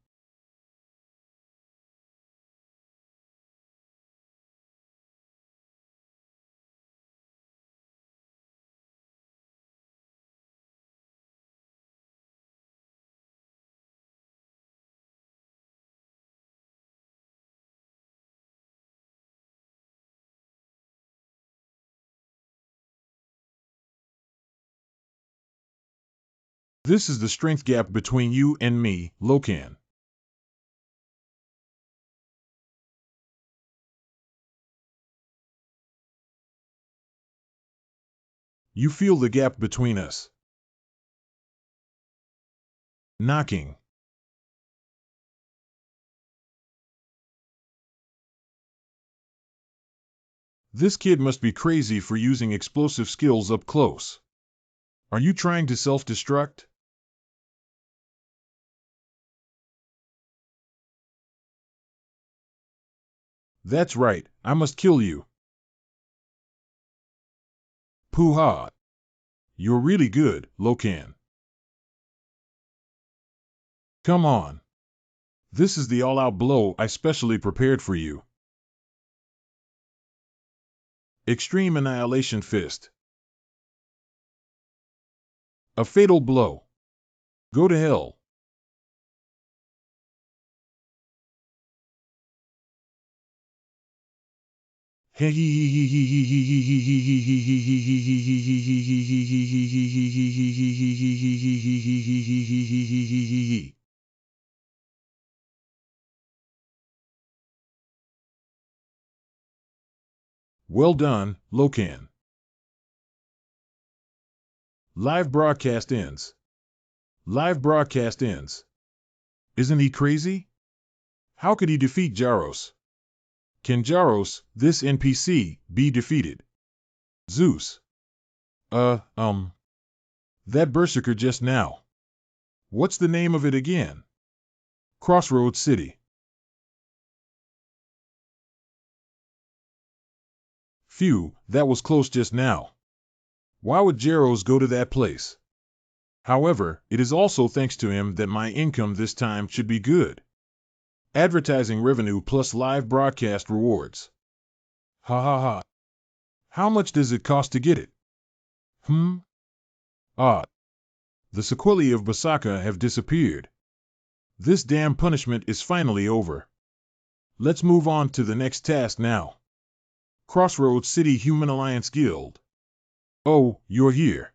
This is the strength gap between you and me, Lokan. You feel the gap between us. Knocking. This kid must be crazy for using explosive skills up close. Are you trying to self-destruct? That's right, I must kill you. Poo-ha. You're really good, Lokan. Come on. This is the all-out blow I specially prepared for you. Extreme Annihilation Fist. A fatal blow. Go to hell. Well done, Lokan. Live broadcast ends. Live broadcast ends. Isn't he crazy? How could he defeat Jaros? Can Jaros, this NPC, be defeated? Zeus. That Berserker just now. What's the name of it again? Crossroads City. Phew, that was close just now. Why would Jaros go to that place? However, it is also thanks to him that my income this time should be good. Advertising revenue plus live broadcast rewards. Ha ha ha. How much does it cost to get it? The sequelae of Berserker have disappeared. This damn punishment is finally over. Let's move on to the next task now. Crossroads City Human Alliance Guild. Oh, you're here.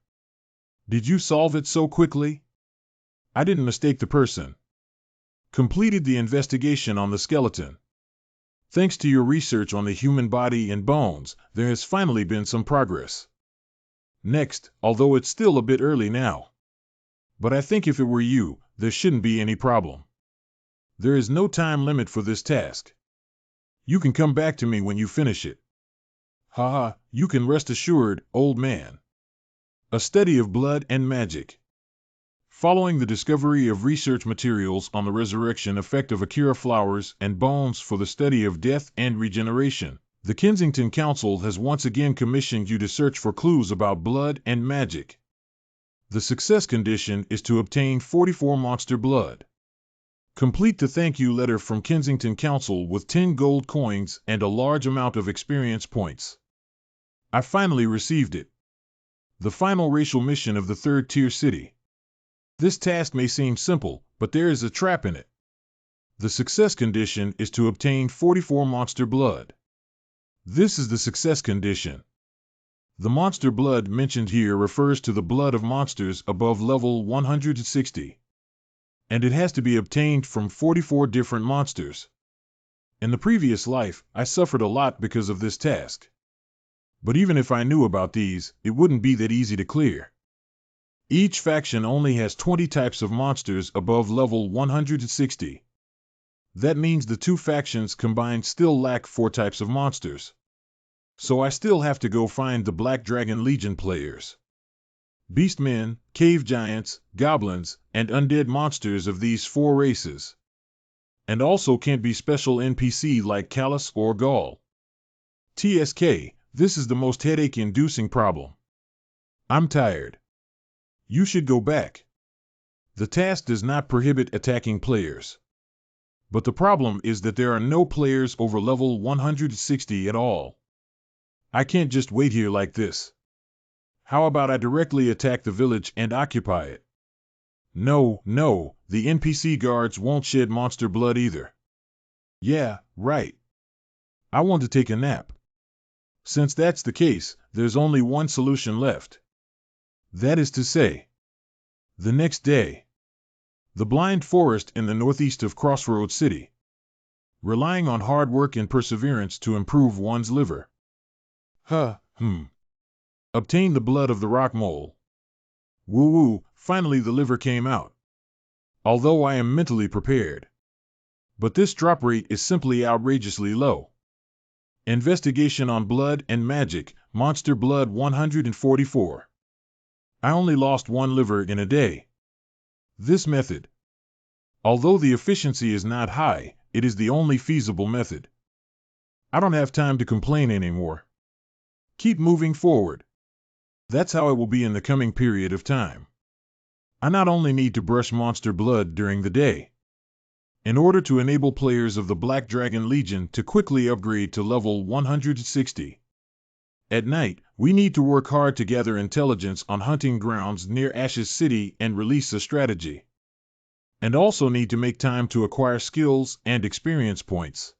Did you solve it so quickly? I didn't mistake the person. Completed the investigation on the skeleton. Thanks to your research on the human body and bones, there has finally been some progress. Next, although it's still a bit early now. But I think if it were you, there shouldn't be any problem. There is no time limit for this task. You can come back to me when you finish it. Haha, you can rest assured, old man. A study of blood and magic. Following the discovery of research materials on the resurrection effect of Akira flowers and bones for the study of death and regeneration, the Kensington Council has once again commissioned you to search for clues about blood and magic. The success condition is to obtain 44 monster blood. Complete the thank you letter from Kensington Council with 10 gold coins and a large amount of experience points. I finally received it. The final racial mission of the third-tier city. This task may seem simple, but there is a trap in it. The success condition is to obtain 44 monster blood. This is the success condition. The monster blood mentioned here refers to the blood of monsters above level 160. And it has to be obtained from 44 different monsters. In the previous life, I suffered a lot because of this task. But even if I knew about these, it wouldn't be that easy to clear. Each faction only has 20 types of monsters above level 160. That means the two factions combined still lack 4 types of monsters. So I still have to go find the Black Dragon Legion players. Beastmen, cave giants, goblins, and undead monsters of these 4 races. And also can't be special NPC like Callus or Gaul. TSK, this is the most headache-inducing problem. I'm tired. You should go back. The task does not prohibit attacking players. But the problem is that there are no players over level 160 at all. I can't just wait here like this. How about I directly attack the village and occupy it? No, the NPC guards won't shed monster blood either. Yeah, right. I want to take a nap. Since that's the case, there's only one solution left. That is to say, the next day. The blind forest in the northeast of Crossroads City. Relying on hard work and perseverance to improve one's liver. Obtain the blood of the rock mole. Woo-woo, finally the liver came out. Although I am mentally prepared. But this drop rate is simply outrageously low. Investigation on blood and magic, monster blood 144. I only lost 1 liver in a day. This method. Although the efficiency is not high, it is the only feasible method. I don't have time to complain anymore. Keep moving forward. That's how it will be in the coming period of time. I not only need to brush monster blood during the day. In order to enable players of the Black Dragon Legion to quickly upgrade to level 160. At night, we need to work hard to gather intelligence on hunting grounds near Ashes City and release a strategy. And also need to make time to acquire skills and experience points.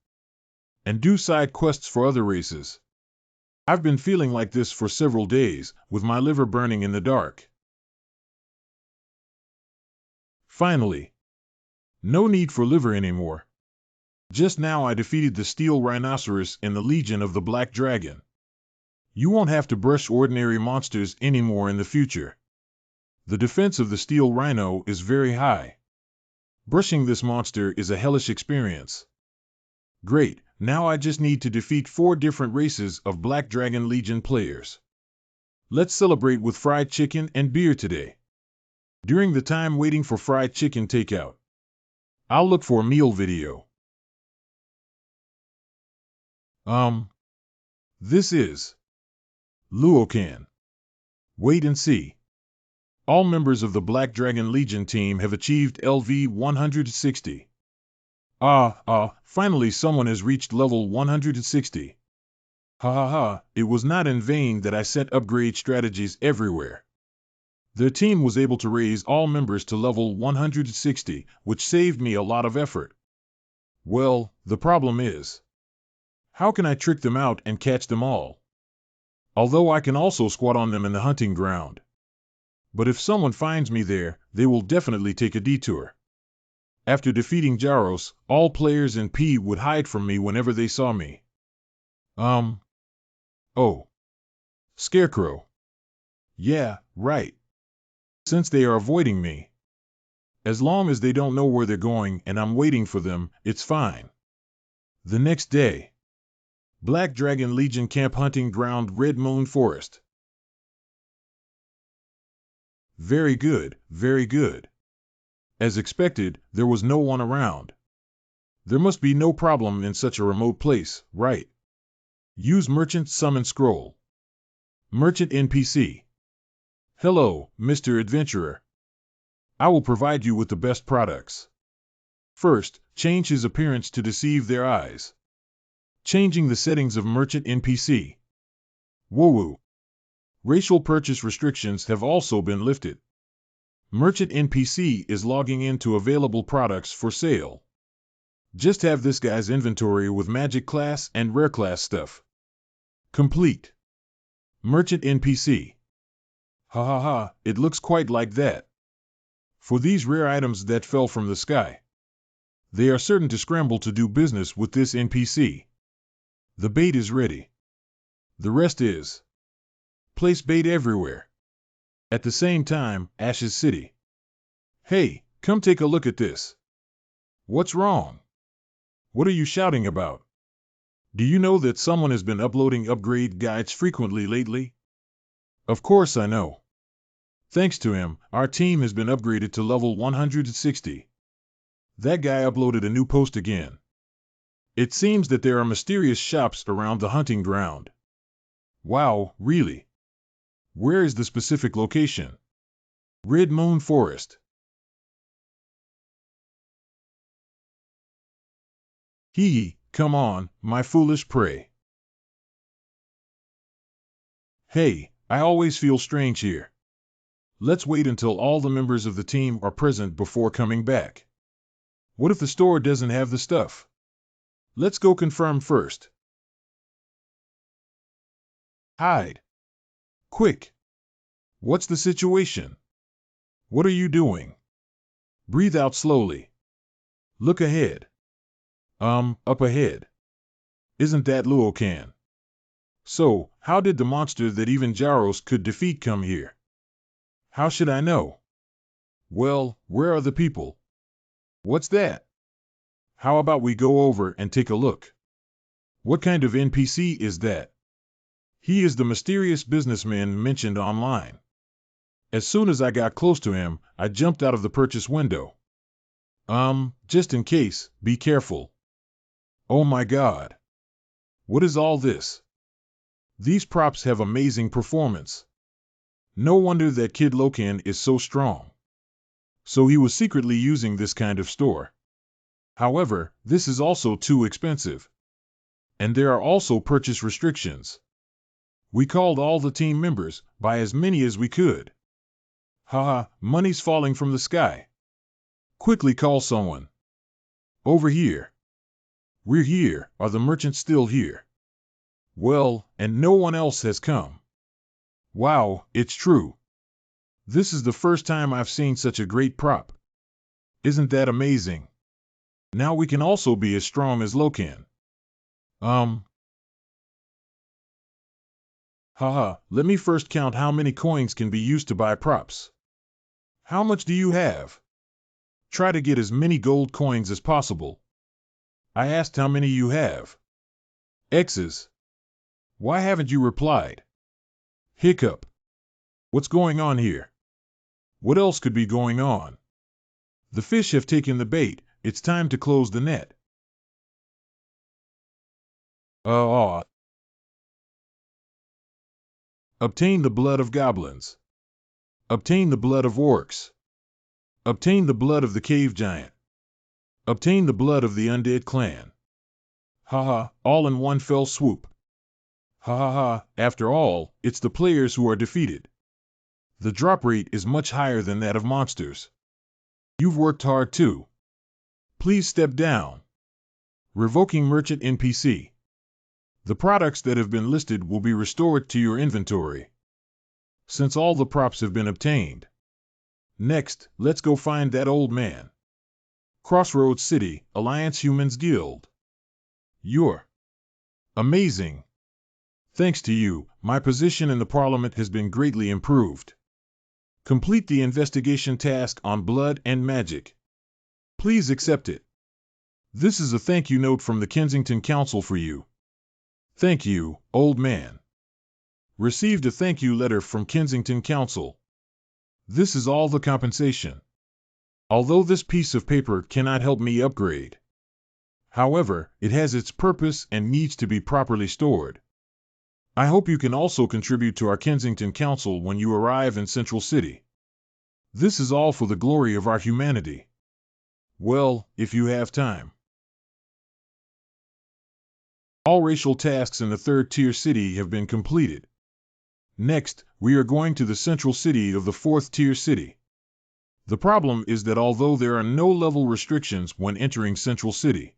And do side quests for other races. I've been feeling like this for several days, with my liver burning in the dark. Finally. No need for liver anymore. Just now I defeated the steel rhinoceros in the Legion of the Black Dragon. You won't have to brush ordinary monsters anymore in the future. The defense of the steel rhino is very high. Brushing this monster is a hellish experience. Great, now I just need to defeat 4 different races of Black Dragon Legion players. Let's celebrate with fried chicken and beer today. During the time waiting for fried chicken takeout, I'll look for a meal video. This is Lokan. Wait and see. All members of the Black Dragon Legion team have achieved LV 160. Finally someone has reached level 160. Ha ha ha, it was not in vain that I set upgrade strategies everywhere. The team was able to raise all members to level 160, which saved me a lot of effort. Well, the problem is, how can I trick them out and catch them all? Although I can also squat on them in the hunting ground. But if someone finds me there, they will definitely take a detour. After defeating Jaros, all players in P would hide from me whenever they saw me. Oh. Scarecrow. Yeah, right. Since they are avoiding me. As long as they don't know where they're going and I'm waiting for them, it's fine. The next day. Black Dragon Legion Camp Hunting Ground, Red Moon Forest. Very good, very good. As expected, there was no one around. There must be no problem in such a remote place, right? Use Merchant Summon Scroll. Merchant NPC. Hello, Mr. Adventurer. I will provide you with the best products. First, change his appearance to deceive their eyes. Changing the settings of Merchant NPC. Woo-woo. Racial purchase restrictions have also been lifted. Merchant NPC is logging into available products for sale. Just have this guy's inventory with magic class and rare class stuff. Complete. Merchant NPC. Ha ha ha, it looks quite like that. For these rare items that fell from the sky, they are certain to scramble to do business with this NPC. The bait is ready. The rest is place bait everywhere. At the same time, Ashes City. Hey, come take a look at this. What's wrong? What are you shouting about? Do you know that someone has been uploading upgrade guides frequently lately? Of course I know. Thanks to him, our team has been upgraded to level 160. That guy uploaded a new post again. It seems that there are mysterious shops around the hunting ground. Wow, really? Where is the specific location? Red Moon Forest. Hee, come on, my foolish prey. Hey, I always feel strange here. Let's wait until all the members of the team are present before coming back. What if the store doesn't have the stuff? Let's go confirm first. Hide. Quick. What's the situation? What are you doing? Breathe out slowly. Look ahead. Up ahead. Isn't that Lokan? So, how did the monster that even Jaros could defeat come here? How should I know? Well, where are the people? What's that? How about we go over and take a look? What kind of NPC is that? He is the mysterious businessman mentioned online. As soon as I got close to him, I jumped out of the purchase window. Just in case, be careful. Oh my God. What is all this? These props have amazing performance. No wonder that Kid Lokan is so strong. So he was secretly using this kind of store. However, this is also too expensive. And there are also purchase restrictions. We called all the team members, buy as many as we could. Haha, money's falling from the sky. Quickly call someone. Over here. We're here, are the merchants still here? Well, and no one else has come. Wow, it's true. This is the first time I've seen such a great prop. Isn't that amazing? Now we can also be as strong as Lokan. Haha, let me first count how many coins can be used to buy props. How much do you have? Try to get as many gold coins as possible. I asked how many you have. X's. Why haven't you replied? Hiccup. What's going on here? What else could be going on? The fish have taken the bait. It's time to close the net. Obtain the blood of goblins. Obtain the blood of orcs. Obtain the blood of the cave giant. Obtain the blood of the undead clan. Haha, all in one fell swoop. Ha ha ha, after all, it's the players who are defeated. The drop rate is much higher than that of monsters. You've worked hard too. Please step down. Revoking Merchant NPC. The products that have been listed will be restored to your inventory, since all the props have been obtained. Next, let's go find that old man. Crossroads City, Alliance Humans Guild. You're amazing. Thanks to you, my position in the Parliament has been greatly improved. Complete the investigation task on blood and magic. Please accept it. This is a thank you note from the Kensington Council for you. Thank you, old man. Received a thank you letter from Kensington Council. This is all the compensation. Although this piece of paper cannot help me upgrade. However, it has its purpose and needs to be properly stored. I hope you can also contribute to our Kensington Council when you arrive in Central City. This is all for the glory of our humanity. Well, if you have time. All racial tasks in the third-tier city have been completed. Next, we are going to the central city of the fourth-tier city. The problem is that although there are no level restrictions when entering Central City,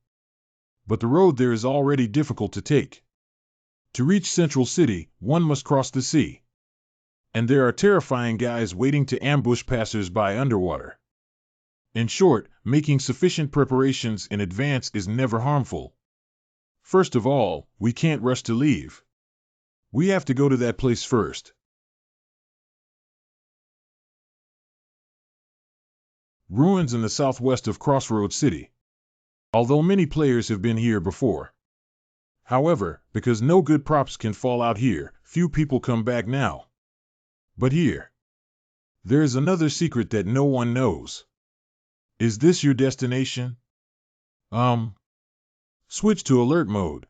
but the road there is already difficult to take. To reach Central City, one must cross the sea. And there are terrifying guys waiting to ambush passers-by underwater. In short, making sufficient preparations in advance is never harmful. First of all, we can't rush to leave. We have to go to that place first. Ruins in the southwest of Crossroads City. Although many players have been here before. However, because no good props can fall out here, few people come back now. But here, there is another secret that no one knows. Is this your destination? Switch to alert mode.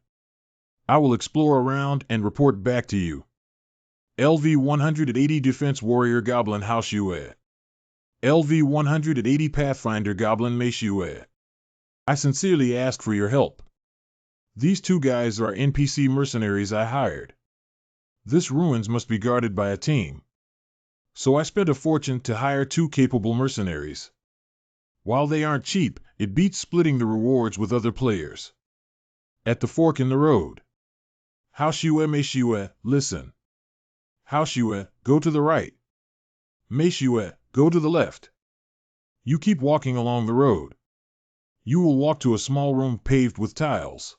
I will explore around and report back to you. LV 180 Defense Warrior Goblin House UA. LV 180 Pathfinder Goblin Mace UA. I sincerely ask for your help. These two guys are NPC mercenaries I hired. This ruins must be guarded by a team. So I spent a fortune to hire two capable mercenaries. While they aren't cheap, it beats splitting the rewards with other players. At the fork in the road. House UA, Mace UA, listen. House UA, go to the right. Mace UA, go to the left. You keep walking along the road. You will walk to a small room paved with tiles.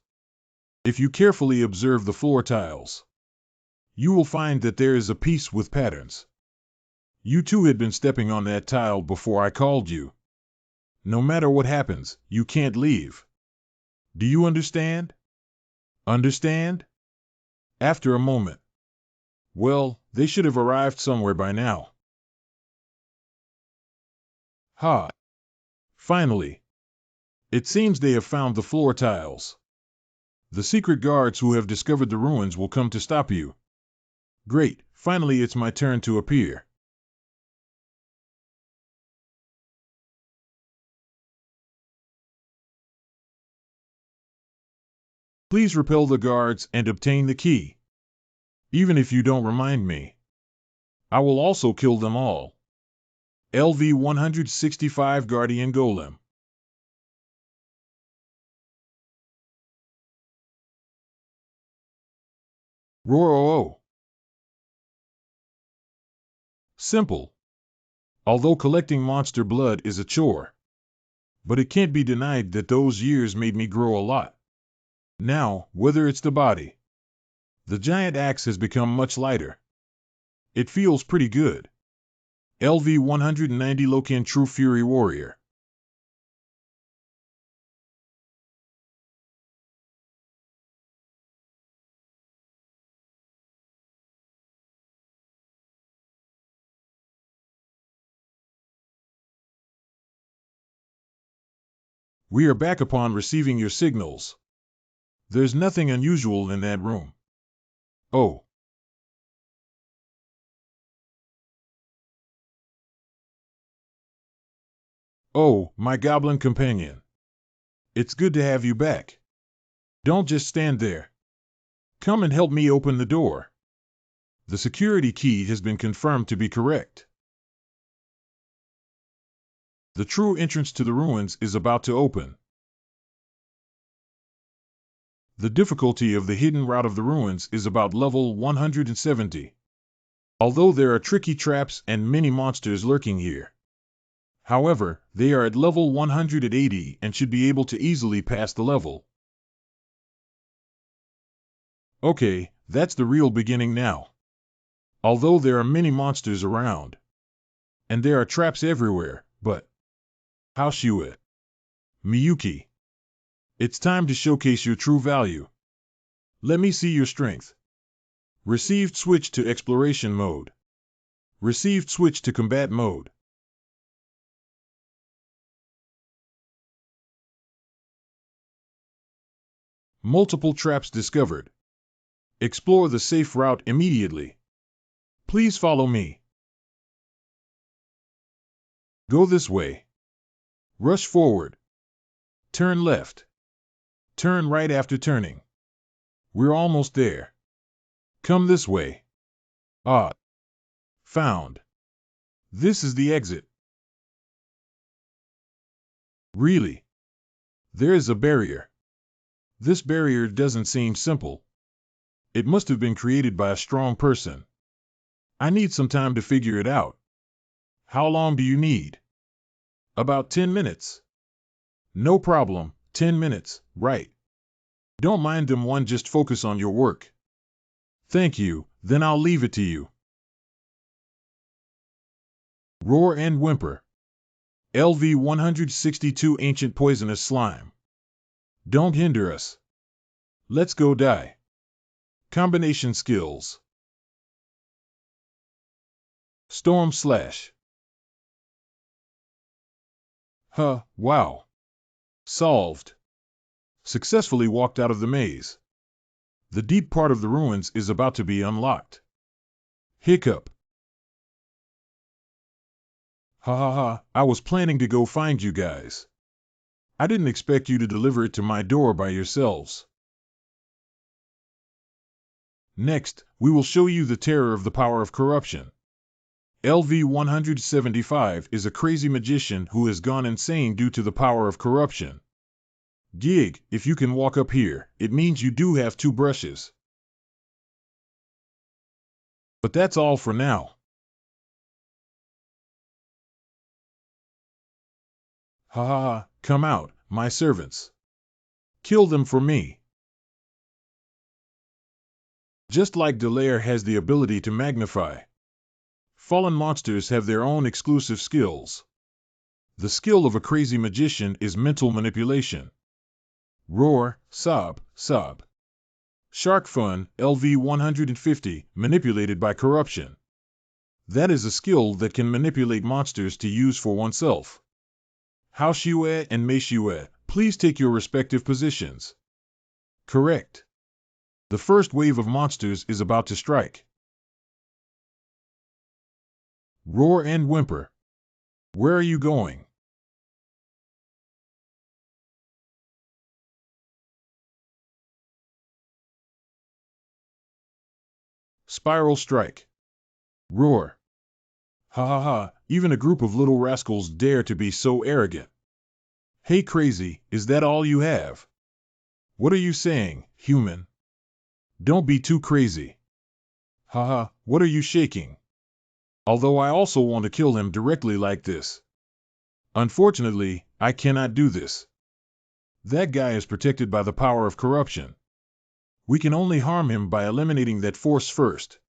If you carefully observe the floor tiles, you will find that there is a piece with patterns. You too had been stepping on that tile before I called you. No matter what happens, you can't leave. Do you understand? Understand? After a moment. Well, they should have arrived somewhere by now. Ha! Finally. It seems they have found the floor tiles. The secret guards who have discovered the ruins will come to stop you. Great, finally it's my turn to appear. Please repel the guards and obtain the key. Even if you don't remind me. I will also kill them all. LV 165 Guardian Golem. Roar oh. Simple. Although collecting monster blood is a chore. But it can't be denied that those years made me grow a lot. Now, whether it's the body. The giant axe has become much lighter. It feels pretty good. LV 190 Lokan True Fury Warrior. We are back upon receiving your signals. There's nothing unusual in that room. Oh. Oh, my goblin companion. It's good to have you back. Don't just stand there. Come and help me open the door. The security key has been confirmed to be correct. The true entrance to the ruins is about to open. The difficulty of the hidden route of the ruins is about level 170. Although there are tricky traps and many monsters lurking here. However, they are at level 180 and should be able to easily pass the level. Okay, that's the real beginning now. Although there are many monsters around. And there are traps everywhere, but... Howshua. Miyuki. It's time to showcase your true value. Let me see your strength. Received switch to exploration mode. Received switch to combat mode. Multiple traps discovered. Explore the safe route immediately. Please follow me. Go this way. Rush forward. Turn left. Turn right after turning. We're almost there. Come this way. Ah. Found. This is the exit. Really? There is a barrier. This barrier doesn't seem simple. It must have been created by a strong person. I need some time to figure it out. How long do you need? About 10 minutes. No problem, 10 minutes, right. Don't mind them one, just focus on your work. Thank you, then I'll leave it to you. Roar and Whimper. LV 162 Ancient Poisonous Slime. Don't hinder us. Let's go die. Combination skills. Storm Slash. Huh, wow. Solved. Successfully walked out of the maze. The deep part of the ruins is about to be unlocked. Hiccup. Ha ha ha, I was planning to go find you guys. I didn't expect you to deliver it to my door by yourselves. Next, we will show you the terror of the power of corruption. LV 175 is a crazy magician who has gone insane due to the power of corruption. Gig, if you can walk up here, it means you do have 2 brushes. But that's all for now. Ha ha ha, come out, my servants. Kill them for me. Just like Delaire has the ability to magnify. Fallen monsters have their own exclusive skills. The skill of a crazy magician is mental manipulation. Roar, sob, sob. Shark Fun, LV 150, manipulated by corruption. That is a skill that can manipulate monsters to use for oneself. Howshua and Meishua, please take your respective positions. Correct. The first wave of monsters is about to strike. Roar and Whimper. Where are you going? Spiral Strike. Roar. Ha ha ha, even a group of little rascals dare to be so arrogant. Hey crazy, is that all you have? What are you saying, human? Don't be too crazy. Haha, what are you shaking? Although I also want to kill him directly like this. Unfortunately, I cannot do this. That guy is protected by the power of corruption. We can only harm him by eliminating that force first.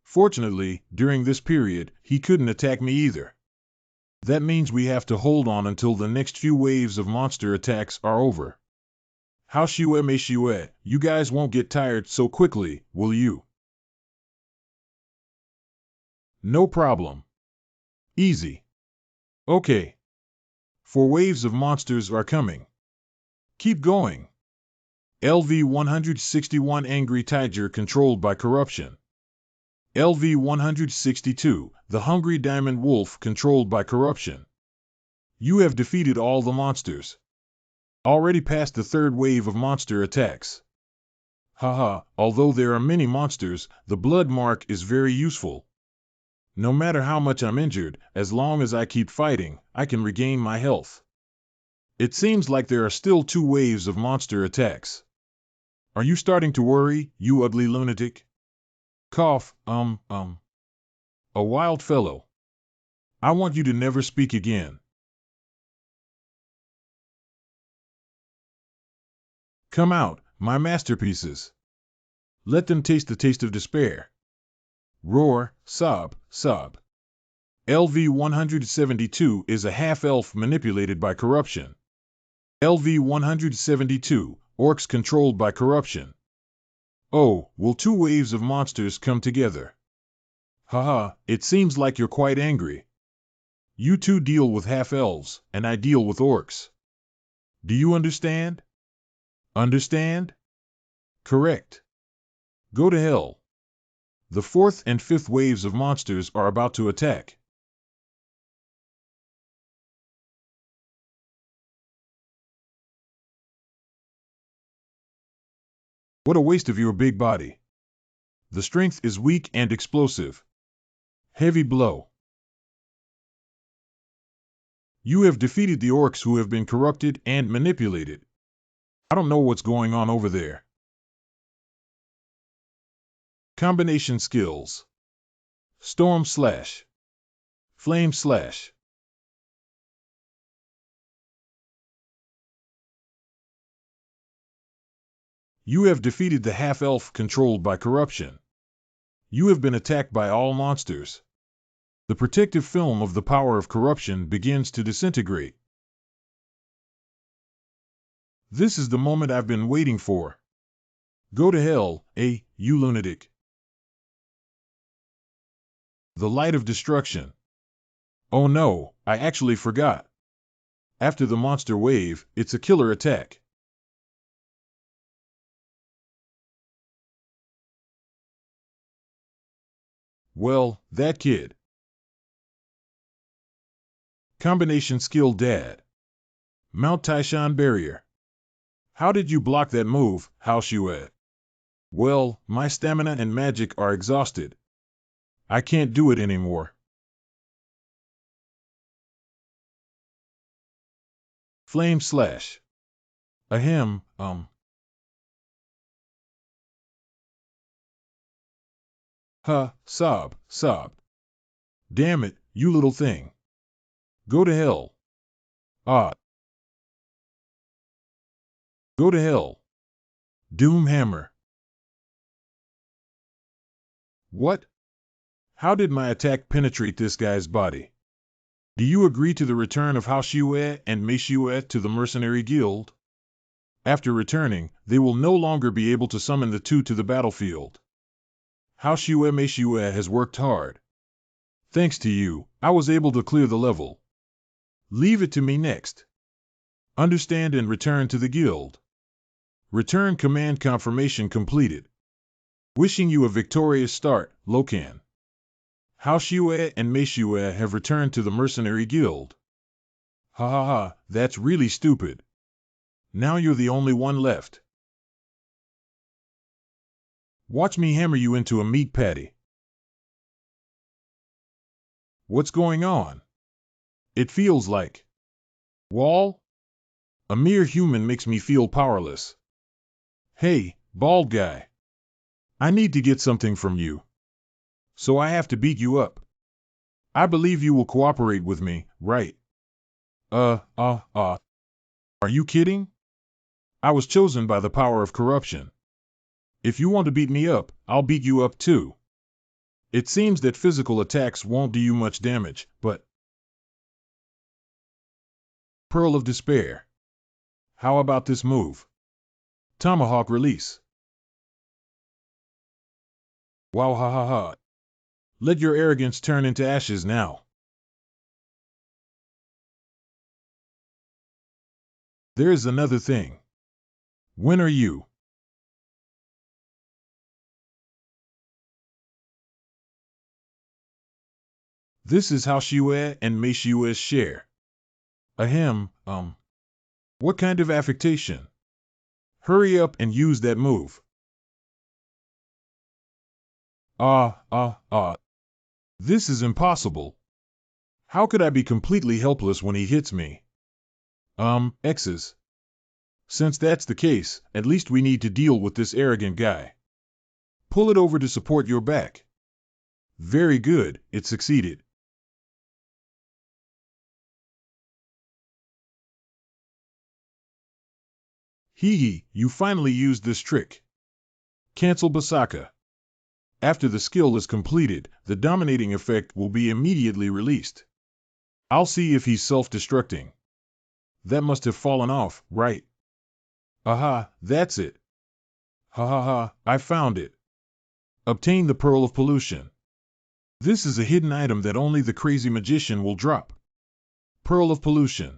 Fortunately, during this period, he couldn't attack me either. That means we have to hold on until the next few waves of monster attacks are over. MANHWA, you guys won't get tired so quickly, will you? No problem. Easy. Okay. 4 waves of monsters are coming. Keep going. LV-161 Angry Tiger controlled by corruption. LV-162, the Hungry Diamond Wolf controlled by corruption. You have defeated all the monsters. Already past the 3rd wave of monster attacks. Haha, although there are many monsters, the blood mark is very useful. No matter how much I'm injured, as long as I keep fighting, I can regain my health. It seems like there are still 2 waves of monster attacks. Are you starting to worry, you ugly lunatic? Cough, A wild fellow. I want you to never speak again. Come out, my masterpieces. Let them taste the taste of despair. Roar, sob, sob. LV-172 is a half-elf manipulated by corruption. LV-172, orcs controlled by corruption. Oh, will 2 waves of monsters come together? Haha, it seems like you're quite angry. You two deal with half-elves, and I deal with orcs. Do you understand? Understand? Correct. Go to hell. The 4th and 5th waves of monsters are about to attack. What a waste of your big body. The strength is weak and explosive. Heavy blow. You have defeated the orcs who have been corrupted and manipulated. I don't know what's going on over there. Combination skills. Storm slash. Flame slash. You have defeated the half-elf controlled by corruption. You have been attacked by all monsters. The protective film of the power of corruption begins to disintegrate. This is the moment I've been waiting for. Go to hell, you lunatic. The light of destruction. Oh no, I actually forgot. After the monster wave, it's a killer attack. Well, that kid. Combination skill dad. Mount Taishan barrier. How did you block that move, MANHWA? Well, my stamina and magic are exhausted. I can't do it anymore. Flame slash. Ahem, Sob, sob. Damn it, you little thing. Go to hell. Ah. Go to hell. Doom hammer. What? How did my attack penetrate this guy's body? Do you agree to the return of MANHWA and MANHWA to the Mercenary Guild? After returning, they will no longer be able to summon the 2 to the battlefield. MANHWA has worked hard. Thanks to you, I was able to clear the level. Leave it to me next. Understand and return to the guild. Return command confirmation completed. Wishing you a victorious start, Lokan. MANHWA and MANHWA have returned to the Mercenary Guild. Ha ha ha, that's really stupid. Now you're the only one left. Watch me hammer you into a meat patty. What's going on? It feels like wall? A mere human makes me feel powerless. Hey, bald guy. I need to get something from you. So I have to beat you up. I believe you will cooperate with me, right? Are you kidding? I was chosen by the power of corruption. If you want to beat me up, I'll beat you up too. It seems that physical attacks won't do you much damage, but... Pearl of Despair. How about this move? Tomahawk release. Wow, ha ha ha. Let your arrogance turn into ashes now. There is another thing. When are you? This is how MANHWA and MANHWA share. Ahem, what kind of affectation? Hurry up and use that move. This is impossible. How could I be completely helpless when he hits me? X's. Since that's the case, at least we need to deal with this arrogant guy. Pull it over to support your back. Very good, it succeeded. Hee, you finally used this trick. Cancel Basaka. After the skill is completed, the dominating effect will be immediately released. I'll see if he's self-destructing. That must have fallen off, right? Aha, that's it. Ha ha ha, I found it. Obtain the Pearl of Pollution. This is a hidden item that only the crazy magician will drop. Pearl of Pollution.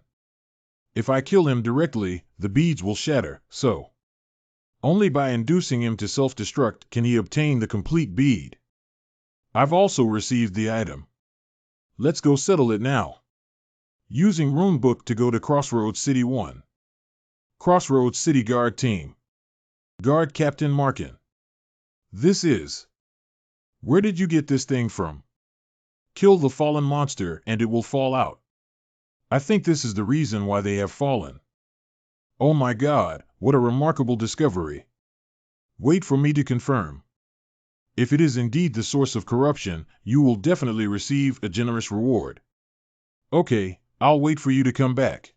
If I kill him directly, the beads will shatter, so only by inducing him to self-destruct can he obtain the complete bead. I've also received the item. Let's go settle it now. Using Runebook to go to Crossroads City 1. Crossroads City Guard Team. Guard Captain Markin. This is... Where did you get this thing from? Kill the fallen monster and it will fall out. I think this is the reason why they have fallen. Oh my God, what a remarkable discovery. Wait for me to confirm. If it is indeed the source of corruption, you will definitely receive a generous reward. Okay, I'll wait for you to come back.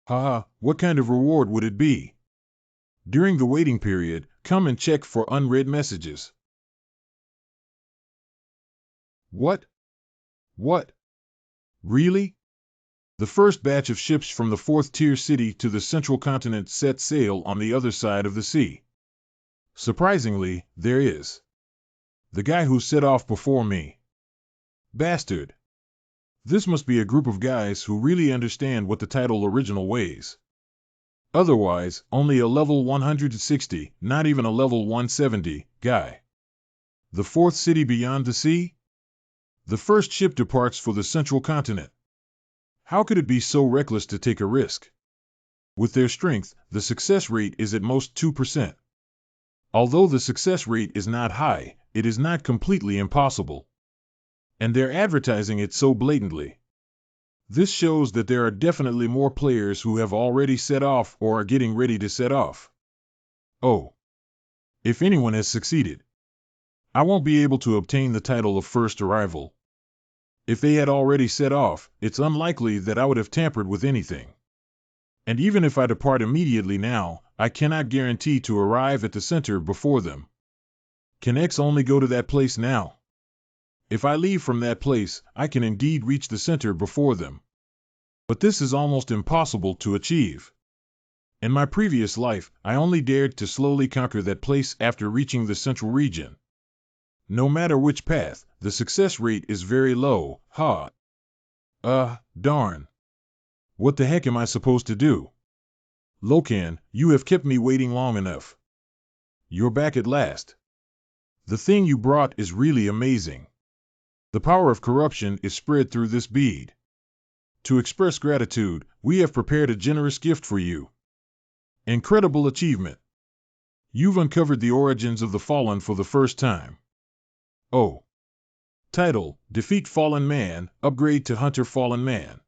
Haha, what kind of reward would it be? During the waiting period, come and check for unread messages. What? What? Really? The first batch of ships from the 4th-tier city to the central continent set sail on the other side of the sea. Surprisingly, there is. The guy who set off before me. Bastard. This must be a group of guys who really understand what the title original weighs. Otherwise, only a level 160, not even a level 170, guy. The 4th city beyond the sea? The first ship departs for the central continent. How could it be so reckless to take a risk? With their strength, the success rate is at most 2%. Although the success rate is not high, it is not completely impossible. And they're advertising it so blatantly. This shows that there are definitely more players who have already set off or are getting ready to set off. Oh. If anyone has succeeded, I won't be able to obtain the title of first arrival. If they had already set off, it's unlikely that I would have tampered with anything. And even if I depart immediately now, I cannot guarantee to arrive at the center before them. Can X only go to that place now? If I leave from that place, I can indeed reach the center before them. But this is almost impossible to achieve. In my previous life, I only dared to slowly conquer that place after reaching the central region. No matter which path, the success rate is very low, darn. What the heck am I supposed to do? Lokan, you have kept me waiting long enough. You're back at last. The thing you brought is really amazing. The power of corruption is spread through this bead. To express gratitude, we have prepared a generous gift for you. Incredible achievement. You've uncovered the origins of the fallen for the first time. Oh. Title, Defeat Fallen Man, upgrade to Hunter Fallen Man.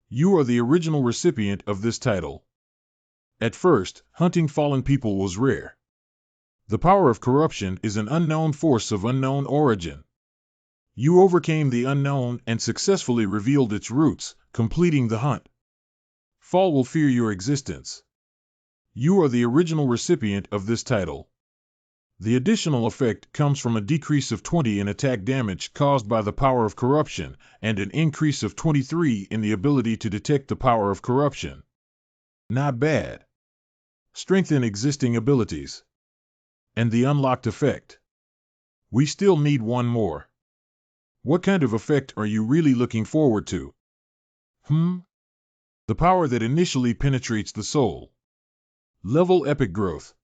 You are the original recipient of this title. At first, hunting fallen people was rare. The power of corruption is an unknown force of unknown origin. You overcame the unknown and successfully revealed its roots, completing the hunt. Fall will fear your existence. You are the original recipient of this title. The additional effect comes from a decrease of 20 in attack damage caused by the power of corruption, and an increase of 23 in the ability to detect the power of corruption. Not bad. Strengthen existing abilities. And the unlocked effect. We still need one more. What kind of effect are you really looking forward to? The power that initially penetrates the soul. Level epic growth.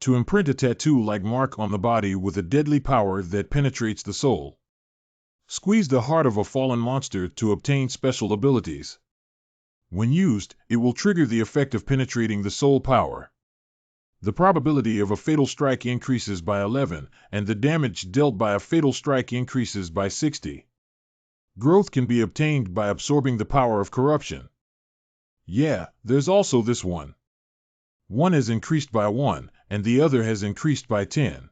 To imprint a tattoo-like mark on the body with a deadly power that penetrates the soul. Squeeze the heart of a fallen monster to obtain special abilities. When used, it will trigger the effect of penetrating the soul power. The probability of a fatal strike increases by 11, and the damage dealt by a fatal strike increases by 60. Growth can be obtained by absorbing the power of corruption. Yeah, there's also this one. One has increased by 1, and the other has increased by 10.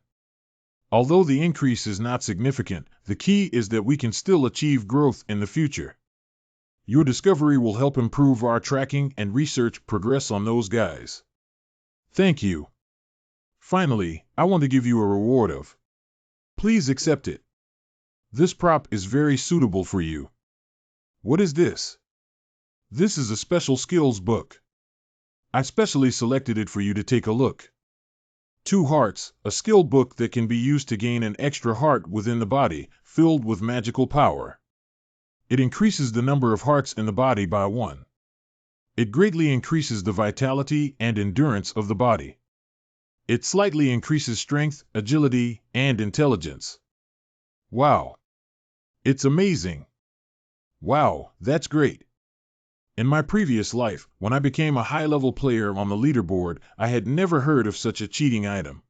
Although the increase is not significant, the key is that we can still achieve growth in the future. Your discovery will help improve our tracking and research progress on those guys. Thank you. Finally, I want to give you a reward of. Please accept it. This prop is very suitable for you. What is this? This is a special skills book. I specially selected it for you to take a look. 2 hearts, a skill book that can be used to gain an extra heart within the body, filled with magical power. It increases the number of hearts in the body by 1. It greatly increases the vitality and endurance of the body. It slightly increases strength, agility, and intelligence. Wow. It's amazing. Wow, that's great. In my previous life, when I became a high-level player on the leaderboard, I had never heard of such a cheating item.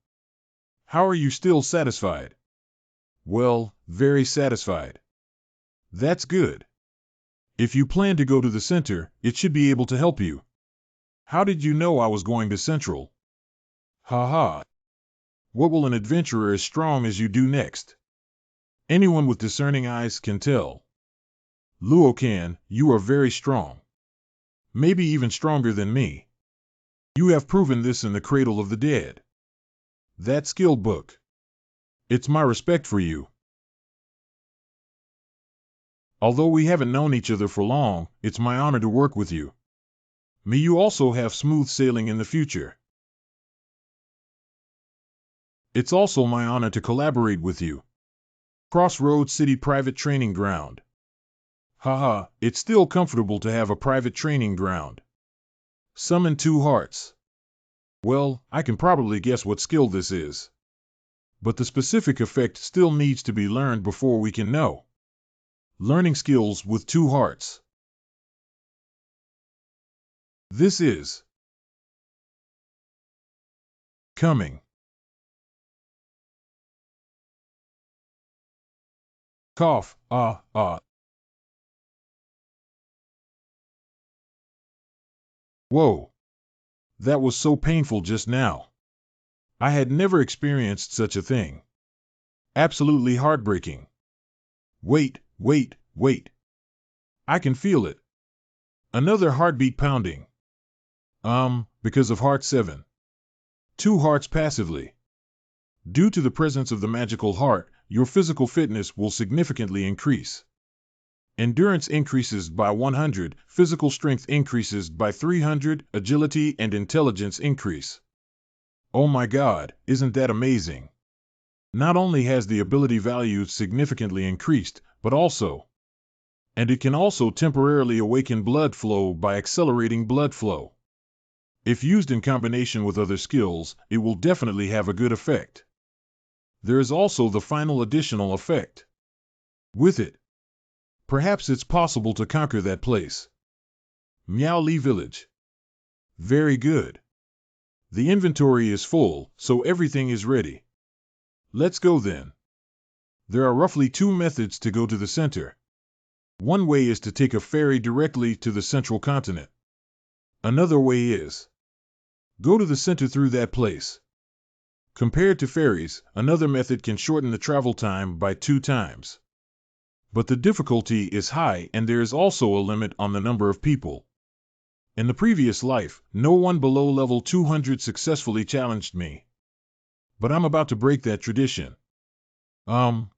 How are you still satisfied? Well, very satisfied. That's good. If you plan to go to the center, it should be able to help you. How did you know I was going to Central? Haha. What will an adventurer as strong as you do next? Anyone with discerning eyes can tell. Lokan, you are very strong. Maybe even stronger than me. You have proven this in the Cradle of the Dead. That skill book. It's my respect for you. Although we haven't known each other for long, it's my honor to work with you. May you also have smooth sailing in the future. It's also my honor to collaborate with you. Crossroads City Private Training Ground. Haha, it's still comfortable to have a private training ground. Summon 2 hearts. Well, I can probably guess what skill this is. But the specific effect still needs to be learned before we can know. Learning skills with 2 hearts. This is coming. Cough, Whoa. That was so painful just now. I had never experienced such a thing. Absolutely heartbreaking. Wait. I can feel it. Another heartbeat pounding. Because of heart 7. 2 hearts passively. Due to the presence of the magical heart, your physical fitness will significantly increase. Endurance increases by 100, physical strength increases by 300, agility and intelligence increase. Oh my god, isn't that amazing? Not only has the ability value significantly increased, but also. And it can also temporarily awaken blood flow by accelerating blood flow. If used in combination with other skills, it will definitely have a good effect. There is also the final additional effect. With it, perhaps it's possible to conquer that place. Meowly Village. Very good. The inventory is full, so everything is ready. Let's go then. There are roughly 2 methods to go to the center. One way is to take a ferry directly to the central continent. Another way is go to the center through that place. Compared to ferries, another method can shorten the travel time by 2 times. But the difficulty is high and there is also a limit on the number of people. In the previous life, no one below level 200 successfully challenged me. But I'm about to break that tradition. And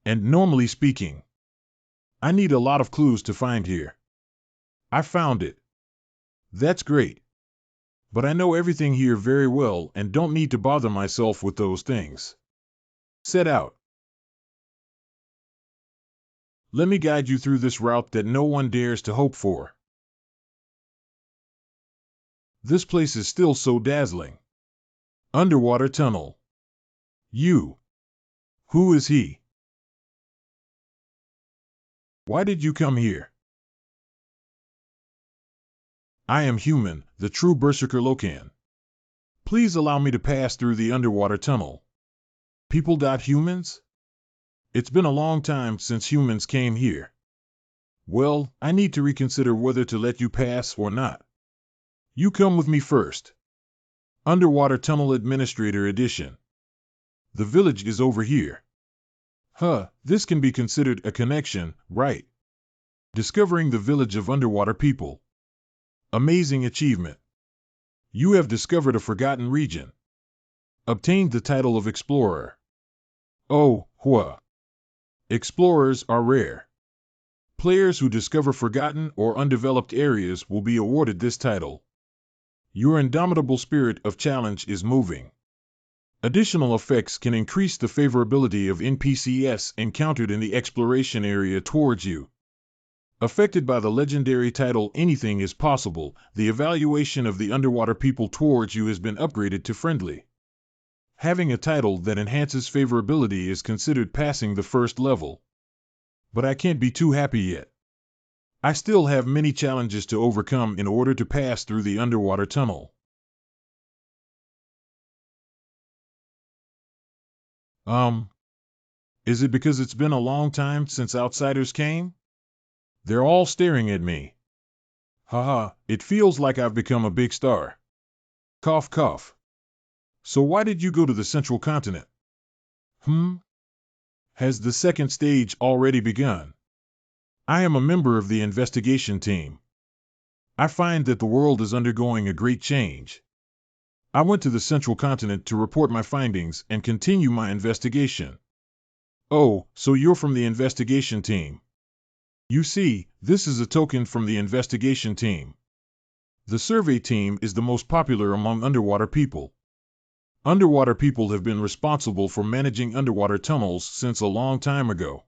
normally speaking, I need a lot of clues to find here. I found it. That's great. But I know everything here very well and don't need to bother myself with those things. Set out. Let me guide you through this route that no one dares to hope for. This place is still so dazzling. Underwater tunnel. You. Who is he? Why did you come here? I am human, the true Berserker Lokan. Please allow me to pass through the underwater tunnel. People.humans? It's been a long time since humans came here. Well, I need to reconsider whether to let you pass or not. You come with me first. Underwater Tunnel Administrator Edition. The village is over here. This can be considered a connection, right? Discovering the village of underwater people. Amazing achievement. You have discovered a forgotten region. Obtained the title of Explorer. Oh, hua. Explorers are rare. Players who discover forgotten or undeveloped areas will be awarded this title. Your indomitable spirit of challenge is moving. Additional effects can increase the favorability of NPCs encountered in the exploration area towards you. Affected by the legendary title Anything is Possible, the evaluation of the underwater people towards you has been upgraded to friendly. Having a title that enhances favorability is considered passing the first level. But I can't be too happy yet. I still have many challenges to overcome in order to pass through the underwater tunnel. Is it because it's been a long time since outsiders came? They're all staring at me. Haha, it feels like I've become a big star. Cough, cough. So why did you go to the central continent? Has the second stage already begun? I am a member of the investigation team. I find that the world is undergoing a great change. I went to the central continent to report my findings and continue my investigation. Oh, so you're from the investigation team. You see, this is a token from the investigation team. The survey team is the most popular among underwater people. Underwater people have been responsible for managing underwater tunnels since a long time ago.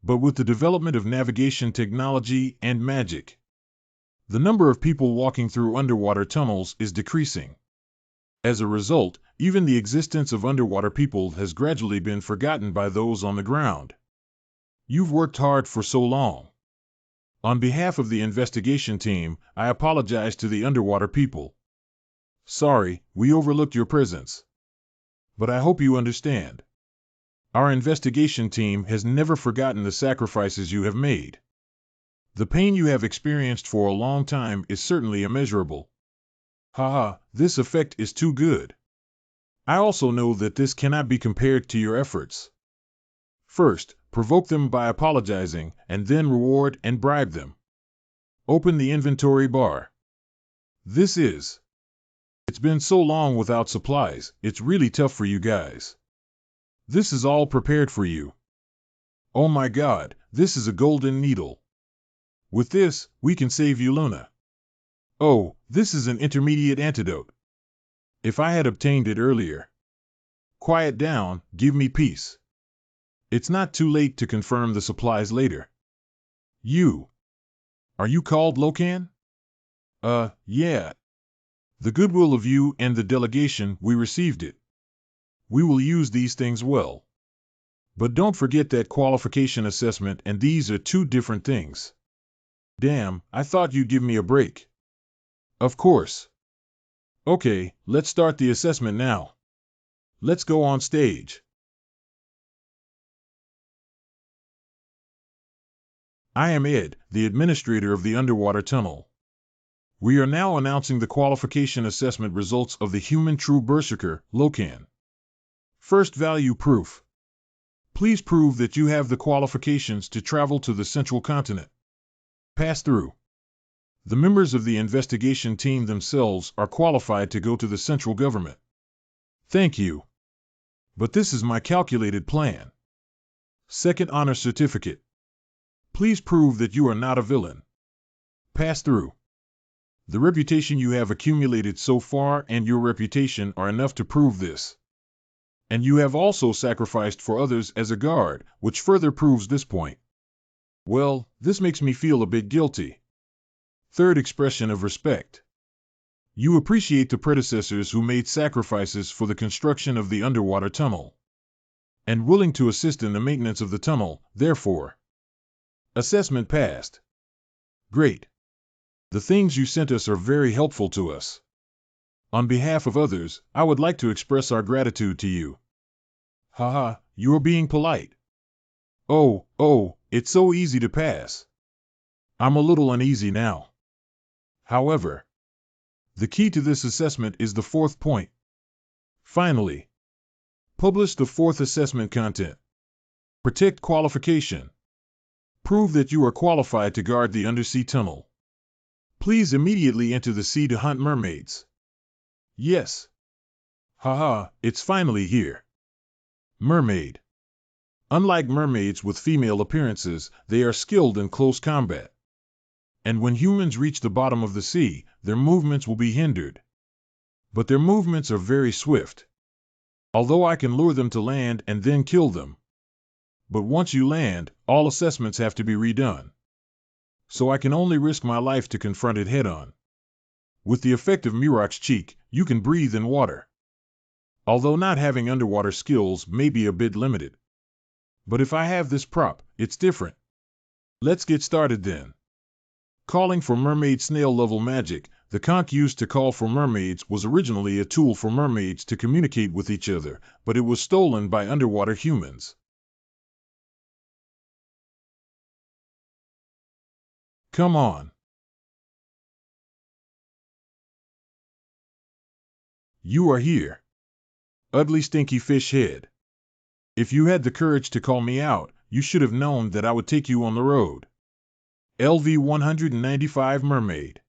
But with the development of navigation technology and magic, the number of people walking through underwater tunnels is decreasing. As a result, even the existence of underwater people has gradually been forgotten by those on the ground. You've worked hard for so long. On behalf of the investigation team, I apologize to the underwater people. Sorry, we overlooked your presence. But I hope you understand. Our investigation team has never forgotten the sacrifices you have made. The pain you have experienced for a long time is certainly immeasurable. Haha, this effect is too good. I also know that this cannot be compared to your efforts. First, provoke them by apologizing, and then reward and bribe them. Open the inventory bar. It's been so long without supplies, it's really tough for you guys. This is all prepared for you. Oh my god, this is a golden needle. With this, we can save you Luna. Oh, this is an intermediate antidote. If I had obtained it earlier. Quiet down, give me peace. It's not too late to confirm the supplies later. Are you called Lokan? Yeah. The goodwill of you and the delegation, we received it. We will use these things well. But don't forget that qualification assessment, and these are two different things. Damn, I thought you'd give me a break. Of course. Okay, let's start the assessment now. Let's go on stage. I am Ed, the administrator of the underwater tunnel. We are now announcing the qualification assessment results of the human true Berserker, Lokan. First value proof. Please prove that you have the qualifications to travel to the central continent. Pass through. The members of the investigation team themselves are qualified to go to the central government. Thank you. But this is my calculated plan. Second honor certificate. Please prove that you are not a villain. Pass through. The reputation you have accumulated so far and your reputation are enough to prove this. And you have also sacrificed for others as a guard, which further proves this point. Well, this makes me feel a bit guilty. Third expression of respect. You appreciate the predecessors who made sacrifices for the construction of the underwater tunnel, and willing to assist in the maintenance of the tunnel, therefore. Assessment passed. Great. The things you sent us are very helpful to us. On behalf of others, I would like to express our gratitude to you. Haha, you are being polite. Oh, it's so easy to pass. I'm a little uneasy now. However, the key to this assessment is the fourth point. Finally, publish the fourth assessment content. Protect qualification. Prove that you are qualified to guard the undersea tunnel. Please immediately enter the sea to hunt mermaids. Yes. Haha, it's finally here. Mermaid. Unlike mermaids with female appearances, they are skilled in close combat. And when humans reach the bottom of the sea, their movements will be hindered. But their movements are very swift. Although I can lure them to land and then kill them. But once you land, all assessments have to be redone. So I can only risk my life to confront it head-on. With the effect of Miroc's cheek, you can breathe in water. Although not having underwater skills may be a bit limited. But if I have this prop, it's different. Let's get started then. Calling for mermaid snail level magic, the conch used to call for mermaids was originally a tool for mermaids to communicate with each other, but it was stolen by underwater humans. Come on. You are here. Ugly stinky fish head. If you had the courage to call me out, you should have known that I would take you on the road. LV 195 Mermaid.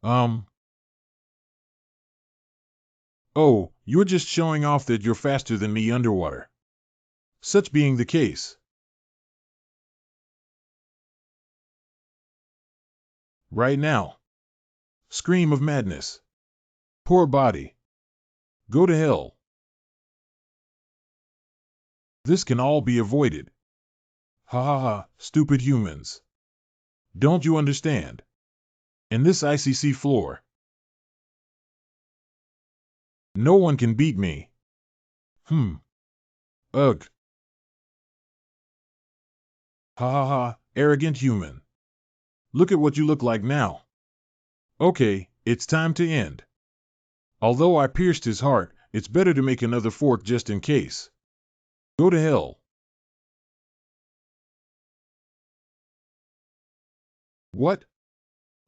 Oh, you're just showing off that you're faster than me underwater. Such being the case. Right now. Scream of madness. Poor body. Go to hell. This can all be avoided. Ha ha ha, stupid humans. Don't you understand? In this ICC floor, no one can beat me. Ugh. Ha ha ha, arrogant human. Look at what you look like now. Okay, it's time to end. Although I pierced his heart, it's better to make another fork just in case. Go to hell. What?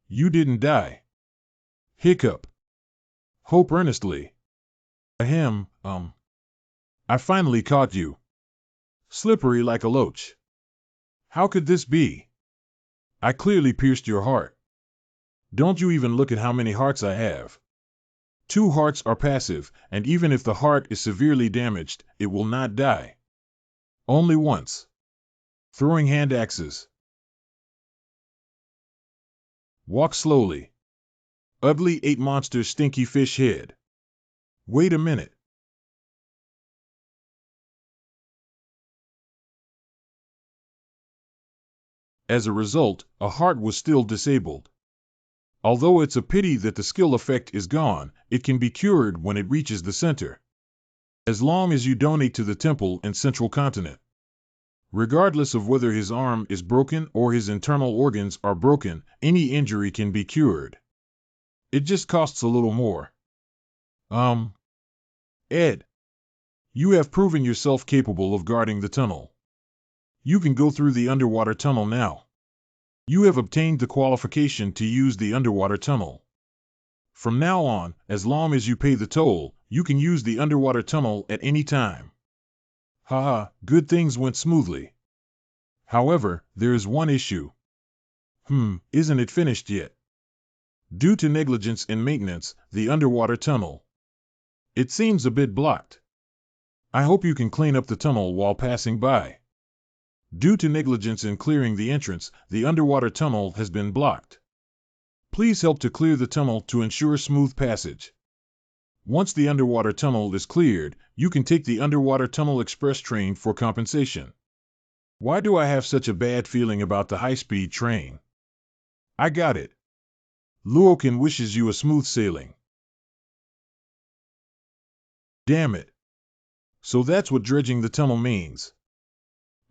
You didn't die. Hiccup. Hope earnestly. Ahem, I finally caught you. Slippery like a loach. How could this be? I clearly pierced your heart. Don't you even look at how many hearts I have. 2 hearts are passive, and even if the heart is severely damaged, it will not die. Only once. Throwing hand axes. Walk slowly. Ugly 8 monster stinky fish head. Wait a minute. As a result, a heart was still disabled. Although it's a pity that the skill effect is gone, it can be cured when it reaches the center. As long as you donate to the temple and central continent. Regardless of whether his arm is broken or his internal organs are broken, any injury can be cured. It just costs a little more. Ed. You have proven yourself capable of guarding the tunnel. You can go through the underwater tunnel now. You have obtained the qualification to use the underwater tunnel. From now on, as long as you pay the toll, You can use the underwater tunnel at any time. Haha, good things went smoothly. However, there is one issue. Isn't it finished yet? Due to negligence in maintenance, the underwater tunnel. It seems a bit blocked. I hope you can clean up the tunnel while passing by. Due to negligence in clearing the entrance, the underwater tunnel has been blocked. Please help to clear the tunnel to ensure smooth passage. Once the underwater tunnel is cleared, you can take the underwater tunnel express train for compensation. Why do I have such a bad feeling about the high-speed train? I got it. Lokan wishes you a smooth sailing. Damn it. So that's what dredging the tunnel means.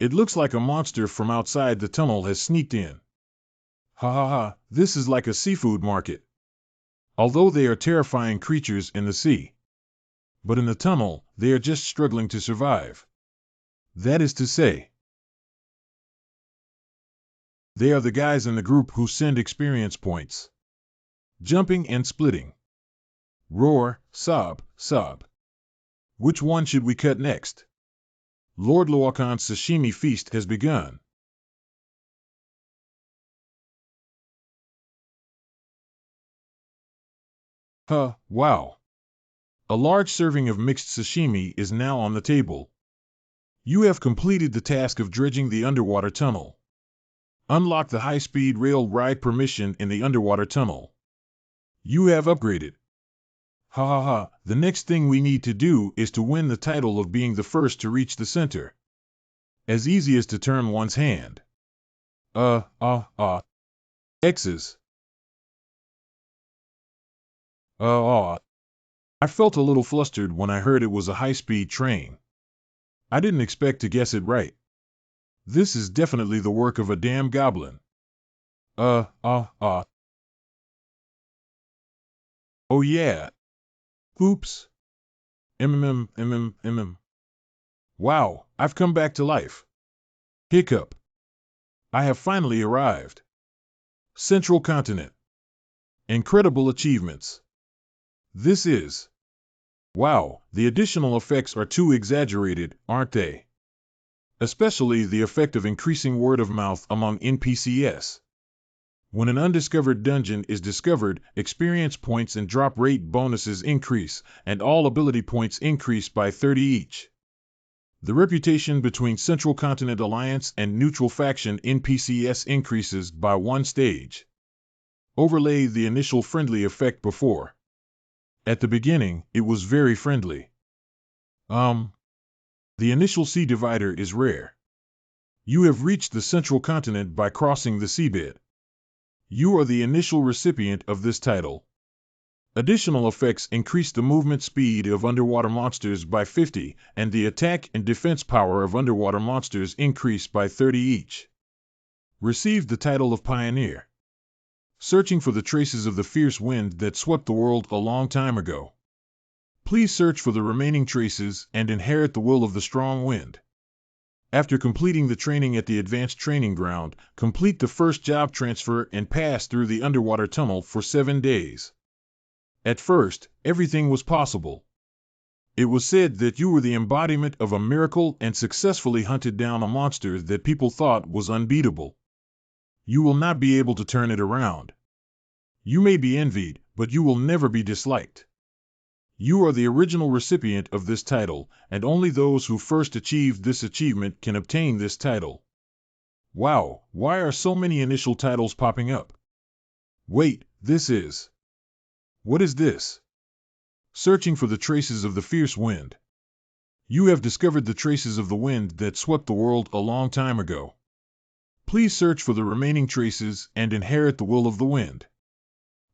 It looks like a monster from outside the tunnel has sneaked in. Ha ha ha, this is like a seafood market. Although they are terrifying creatures in the sea. But in the tunnel, they are just struggling to survive. That is to say, they are the guys in the group who send experience points. Jumping and splitting. Roar, sob, sob. Which one should we cut next? Lord Lokan's sashimi feast has begun. Wow. A large serving of mixed sashimi is now on the table. You have completed the task of dredging the underwater tunnel. Unlock the high-speed rail ride permission in the underwater tunnel. You have upgraded. Ha ha ha, the next thing we need to do is to win the title of being the first to reach the center. As easy as to turn one's hand. X's. I felt a little flustered when I heard it was a high-speed train. I didn't expect to guess it right. This is definitely the work of a damn goblin. Oh yeah. Oops. Wow, I've come back to life. Hiccup. I have finally arrived. Central Continent. Incredible achievements. This is. Wow, the additional effects are too exaggerated, aren't they? Especially the effect of increasing word of mouth among NPCs. When an undiscovered dungeon is discovered, experience points and drop rate bonuses increase, and all ability points increase by 30 each. The reputation between Central Continent Alliance and neutral faction NPCs increases by 1 stage. Overlay the initial friendly effect before. At the beginning, it was very friendly. The initial sea divider is rare. You have reached the Central Continent by crossing the seabed. You are the initial recipient of this title. Additional effects increase the movement speed of underwater monsters by 50, and the attack and defense power of underwater monsters increase by 30 each. Received the title of Pioneer. Searching for the traces of the fierce wind that swept the world a long time ago. Please search for the remaining traces and inherit the will of the strong wind. After completing the training at the Advanced Training Ground, complete the first job transfer and pass through the underwater tunnel for 7 days. At first, everything was possible. It was said that you were the embodiment of a miracle and successfully hunted down a monster that people thought was unbeatable. You will not be able to turn it around. You may be envied, but you will never be disliked. You are the original recipient of this title, and only those who first achieved this achievement can obtain this title. Wow, why are so many initial titles popping up? Wait, this is... What is this? Searching for the traces of the fierce wind. You have discovered the traces of the wind that swept the world a long time ago. Please search for the remaining traces and inherit the will of the wind.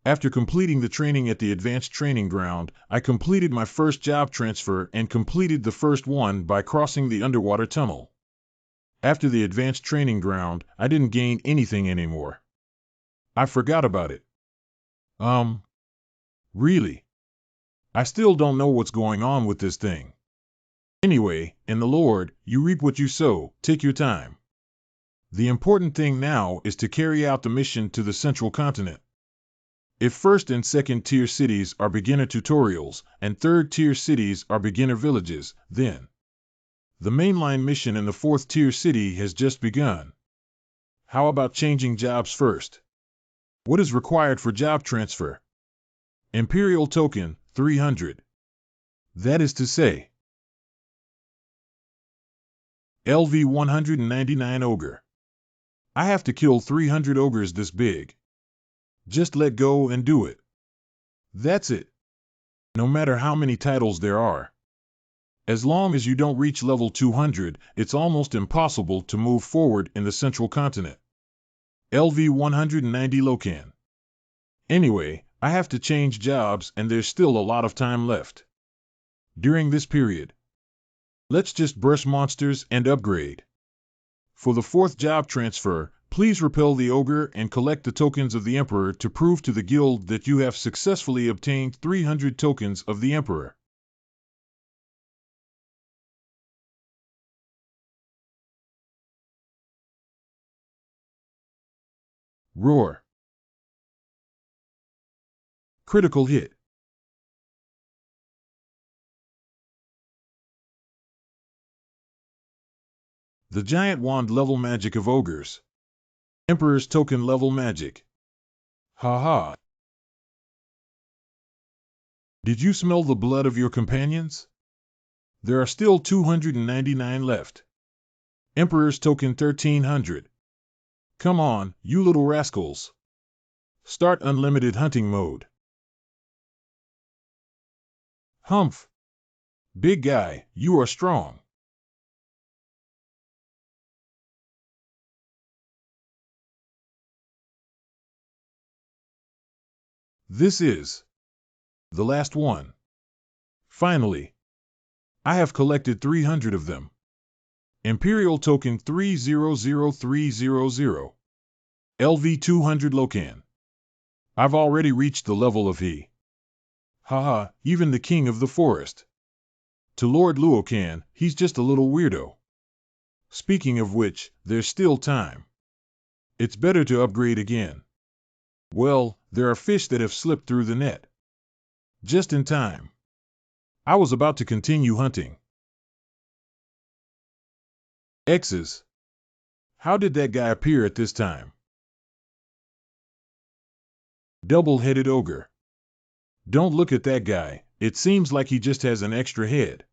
After completing the training at the Advanced Training Ground, I completed my first job transfer and completed the first one by crossing the underwater tunnel. After the Advanced Training Ground, I didn't gain anything anymore. I forgot about it. Really? I still don't know what's going on with this thing. Anyway, in the Lord, you reap what you sow, take your time. The important thing now is to carry out the mission to the Central Continent. If first and second tier cities are beginner tutorials and third tier cities are beginner villages, then the mainline mission in the fourth tier city has just begun. How about changing jobs first? What is required for job transfer? Imperial token, 300. That is to say, LV 199 ogre. I have to kill 300 ogres this big. Just let go and do it. That's it. No matter how many titles there are. As long as you don't reach level 200, it's almost impossible to move forward in the central continent. LV 190 Lokan. Anyway, I have to change jobs and there's still a lot of time left. During this period, let's just brush monsters and upgrade. For the fourth job transfer, please repel the ogre and collect the tokens of the Emperor to prove to the guild that you have successfully obtained 300 tokens of the Emperor. Roar. Critical hit. The giant wand level magic of ogres. Emperor's token level magic. Haha. Did you smell the blood of your companions? There are still 299 left. Emperor's token 1300. Come on, you little rascals. Start unlimited hunting mode. Humph. Big guy, you are strong. This is the last one. Finally, I have collected 300 of them. Imperial token 300300. LV 200 Lokan. I've already reached the level of he. Haha, even the king of the forest. To Lord Luokan, he's just a little weirdo. Speaking of which, there's still time. It's better to upgrade again. Well, there are fish that have slipped through the net. Just in time. I was about to continue hunting. X's. How did that guy appear at this time? Double-headed ogre. Don't look at that guy, it seems like he just has an extra head.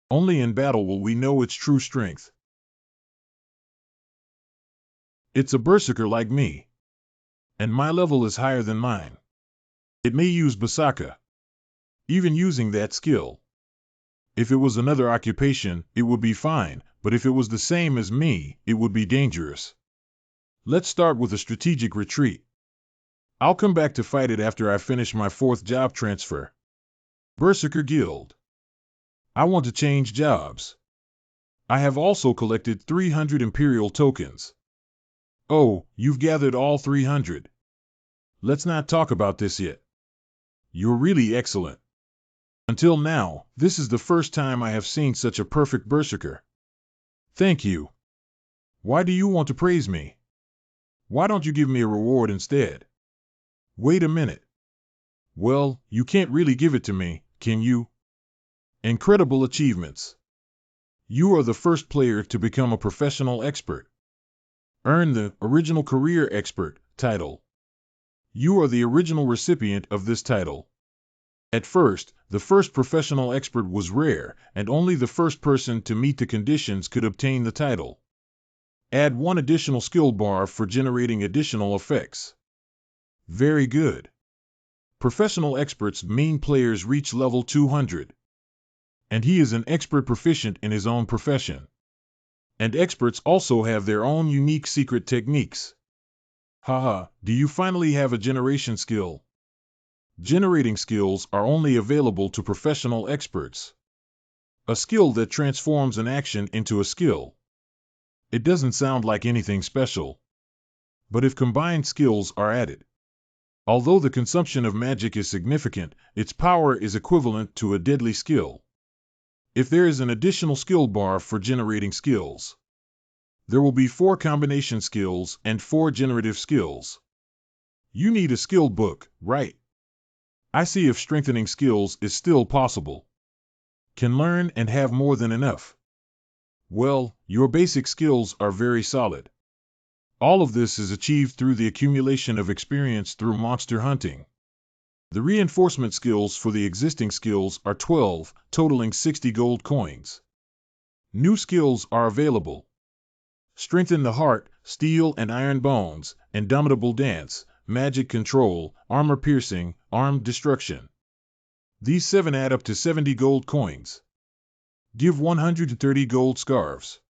Only in battle will we know its true strength. It's a berserker like me. And my level is higher than mine. It may use Berserker. Even using that skill. If it was another occupation, it would be fine, but if it was the same as me, it would be dangerous. Let's start with a strategic retreat. I'll come back to fight it after I finish my fourth job transfer. Berserker Guild. I want to change jobs. I have also collected 300 Imperial tokens. Oh, you've gathered all 300. Let's not talk about this yet. You're really excellent. Until now, this is the first time I have seen such a perfect berserker. Thank you. Why do you want to praise me? Why don't you give me a reward instead? Wait a minute. Well, you can't really give it to me, can you? Incredible achievements. You are the first player to become a professional expert. Earn the Original Career Expert title. You are the original recipient of this title. At first, the first professional expert was rare, and only the first person to meet the conditions could obtain the title. Add one additional skill bar for generating additional effects. Very good. Professional experts mean players reach level 200. And he is an expert proficient in his own profession. And experts also have their own unique secret techniques. Haha, do you finally have a generation skill? Generating skills are only available to professional experts. A skill that transforms an action into a skill. It doesn't sound like anything special. But if combined skills are added, although the consumption of magic is significant, its power is equivalent to a deadly skill. If there is an additional skill bar for generating skills, there will be 4 combination skills and 4 generative skills. You need a skill book, right? I see if strengthening skills is still possible. Can learn and have more than enough. Well, your basic skills are very solid. All of this is achieved through the accumulation of experience through monster hunting. The reinforcement skills for the existing skills are 12, totaling 60 gold coins. New skills are available. Strengthen the heart, steel and iron bones, indomitable dance, magic control, armor piercing, armed destruction. These 7 add up to 70 gold coins. Give 130 gold scarves.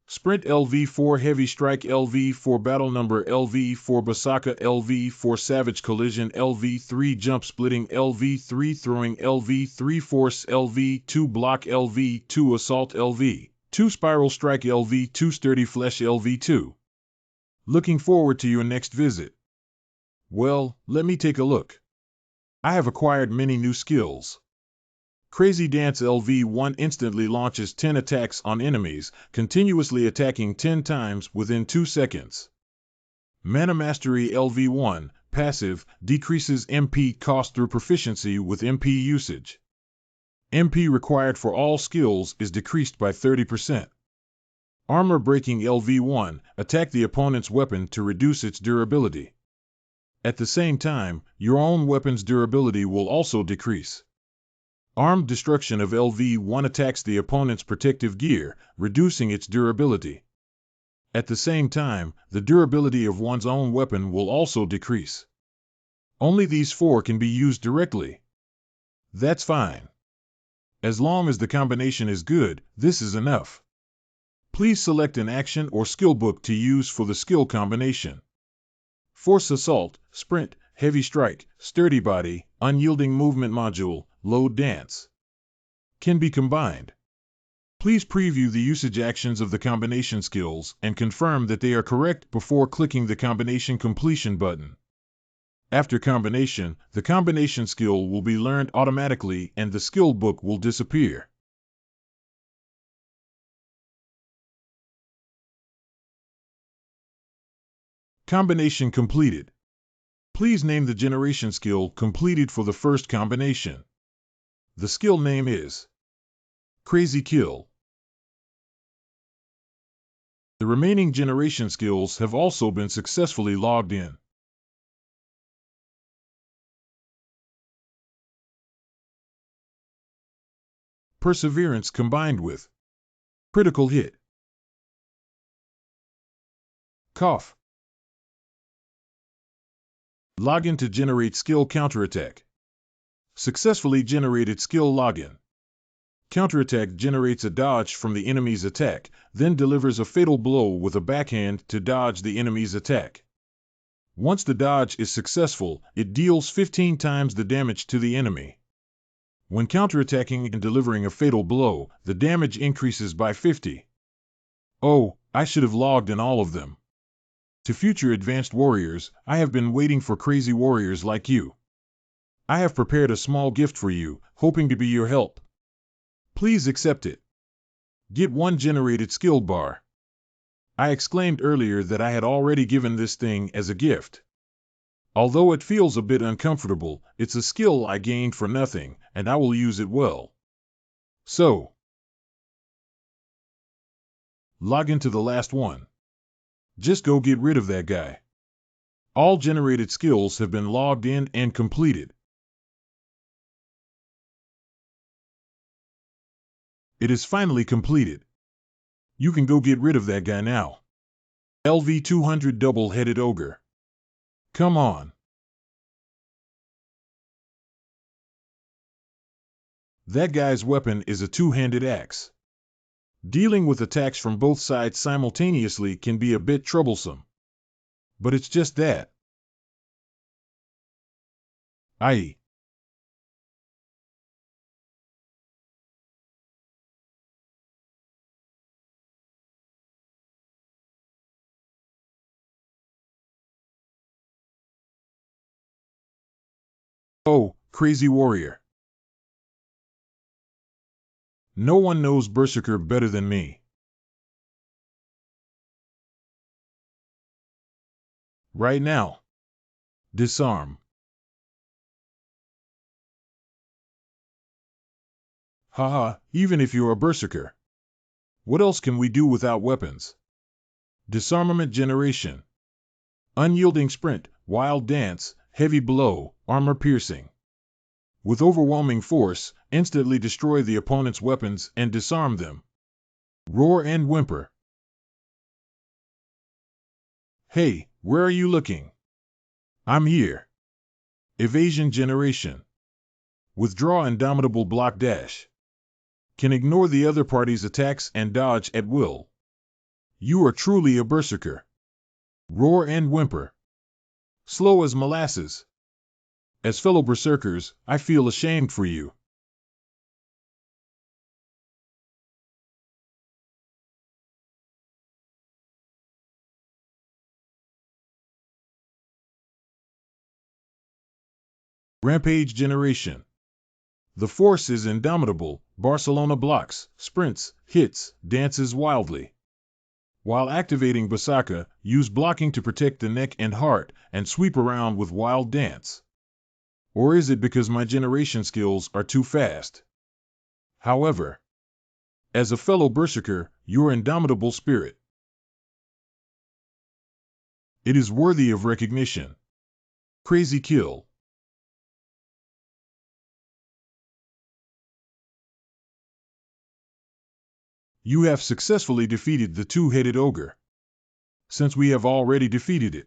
Sprint LV4 Heavy Strike LV4 Battle Number LV4 Berserker LV4 Savage Collision LV3 Jump Splitting LV3 Throwing LV3 Force LV2 Block LV2 Assault LV2 Spiral Strike LV2 Sturdy Flesh LV2. Looking forward to your next visit. Well, let me take a look. I have acquired many new skills. Crazy Dance LV1 instantly launches 10 attacks on enemies, continuously attacking 10 times within 2 seconds. Mana Mastery LV1, passive, decreases MP cost through proficiency with MP usage. MP required for all skills is decreased by 30%. Armor Breaking LV1, attack the opponent's weapon to reduce its durability. At the same time, your own weapon's durability will also decrease. Armed Destruction of LV1 attacks the opponent's protective gear, reducing its durability. At the same time, the durability of one's own weapon will also decrease. Only these 4 can be used directly. That's fine. As long as the combination is good, this is enough. Please select an action or skill book to use for the skill combination. Force Assault, Sprint, Heavy Strike, Sturdy Body, Unyielding Movement Module, Load Dance. Can be combined. Please preview the usage actions of the combination skills and confirm that they are correct before clicking the combination completion button. After combination, the combination skill will be learned automatically and the skill book will disappear. Combination completed. Please name the generation skill completed for the first combination. The skill name is Crazy Kill. The remaining generation skills have also been successfully logged in. Perseverance combined with Critical Hit. Cough. Login to generate skill counterattack. Successfully generated skill login. Counterattack generates a dodge from the enemy's attack, then delivers a fatal blow with a backhand to dodge the enemy's attack. Once the dodge is successful, it deals 15 times the damage to the enemy. When counterattacking and delivering a fatal blow, the damage increases by 50. Oh, I should have logged in all of them. To future advanced warriors, I have been waiting for crazy warriors like you. I have prepared a small gift for you, hoping to be your help. Please accept it. Get 1 generated skill bar. I exclaimed earlier that I had already given this thing as a gift. Although it feels a bit uncomfortable, it's a skill I gained for nothing, and I will use it well. So, log into the last one. Just go get rid of that guy. All generated skills have been logged in and completed. It is finally completed. You can go get rid of that guy now. LV200 Double-Headed Ogre. Come on. That guy's weapon is a 2-handed axe. Dealing with attacks from both sides simultaneously can be a bit troublesome. But it's just that. I.e. Oh, crazy warrior. No one knows Berserker better than me. Right now. Disarm. Haha, even if you're a Berserker. What else can we do without weapons? Disarmament generation. Unyielding sprint, wild dance, heavy blow, armor piercing. With overwhelming force, instantly destroy the opponent's weapons and disarm them. Roar and whimper. Hey, where are you looking? I'm here. Evasion generation. Withdraw indomitable block dash. Can ignore the other party's attacks and dodge at will. You are truly a Berserker. Roar and whimper. Slow as molasses. As fellow Berserkers, I feel ashamed for you. Rampage generation. The force is indomitable. Barcelona blocks, sprints, hits, dances wildly. While activating Berserker, use blocking to protect the neck and heart, and sweep around with wild dance. Or is it because my generation skills are too fast? However, as a fellow Berserker, your indomitable spirit. It is worthy of recognition. Crazy kill. You have successfully defeated the two-headed ogre. Since we have already defeated it,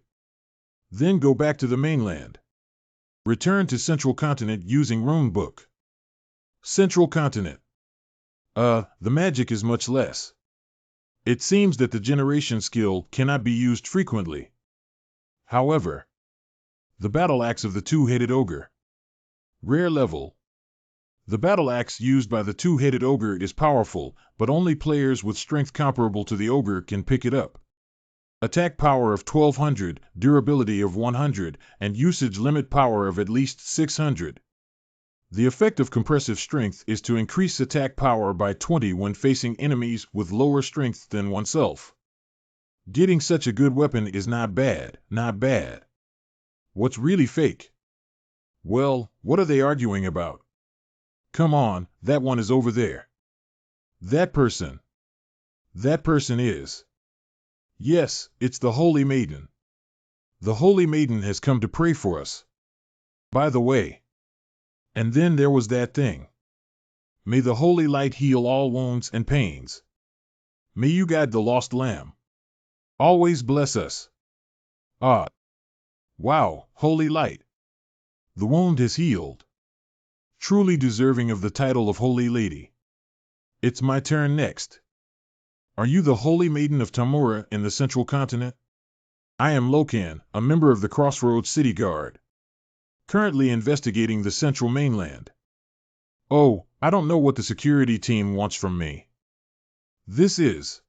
then go back to the mainland. Return to Central Continent using Rune Book. Central Continent. The magic is much less. It seems that the generation skill cannot be used frequently. However, the battle axe of the two-headed ogre. Rare level. The battle axe used by the two-headed ogre is powerful, but only players with strength comparable to the ogre can pick it up. Attack power of 1200, durability of 100, and usage limit power of at least 600. The effect of compressive strength is to increase attack power by 20 when facing enemies with lower strength than oneself. Getting such a good weapon is not bad, not bad. What's really fake? Well, what are they arguing about? Come on, that one is over there. That person. That person is. Yes, it's the Holy Maiden. The Holy Maiden has come to pray for us. By the way. And then there was that thing. May the Holy Light heal all wounds and pains. May you guide the lost lamb. Always bless us. Ah. Wow, Holy Light. The wound has healed. Truly deserving of the title of Holy Lady. It's my turn next. Are you the Holy Maiden of Tamura in the Central Continent? I am Lokan, a member of the Crossroads City Guard. Currently investigating the Central Mainland. Oh, I don't know what the security team wants from me. This is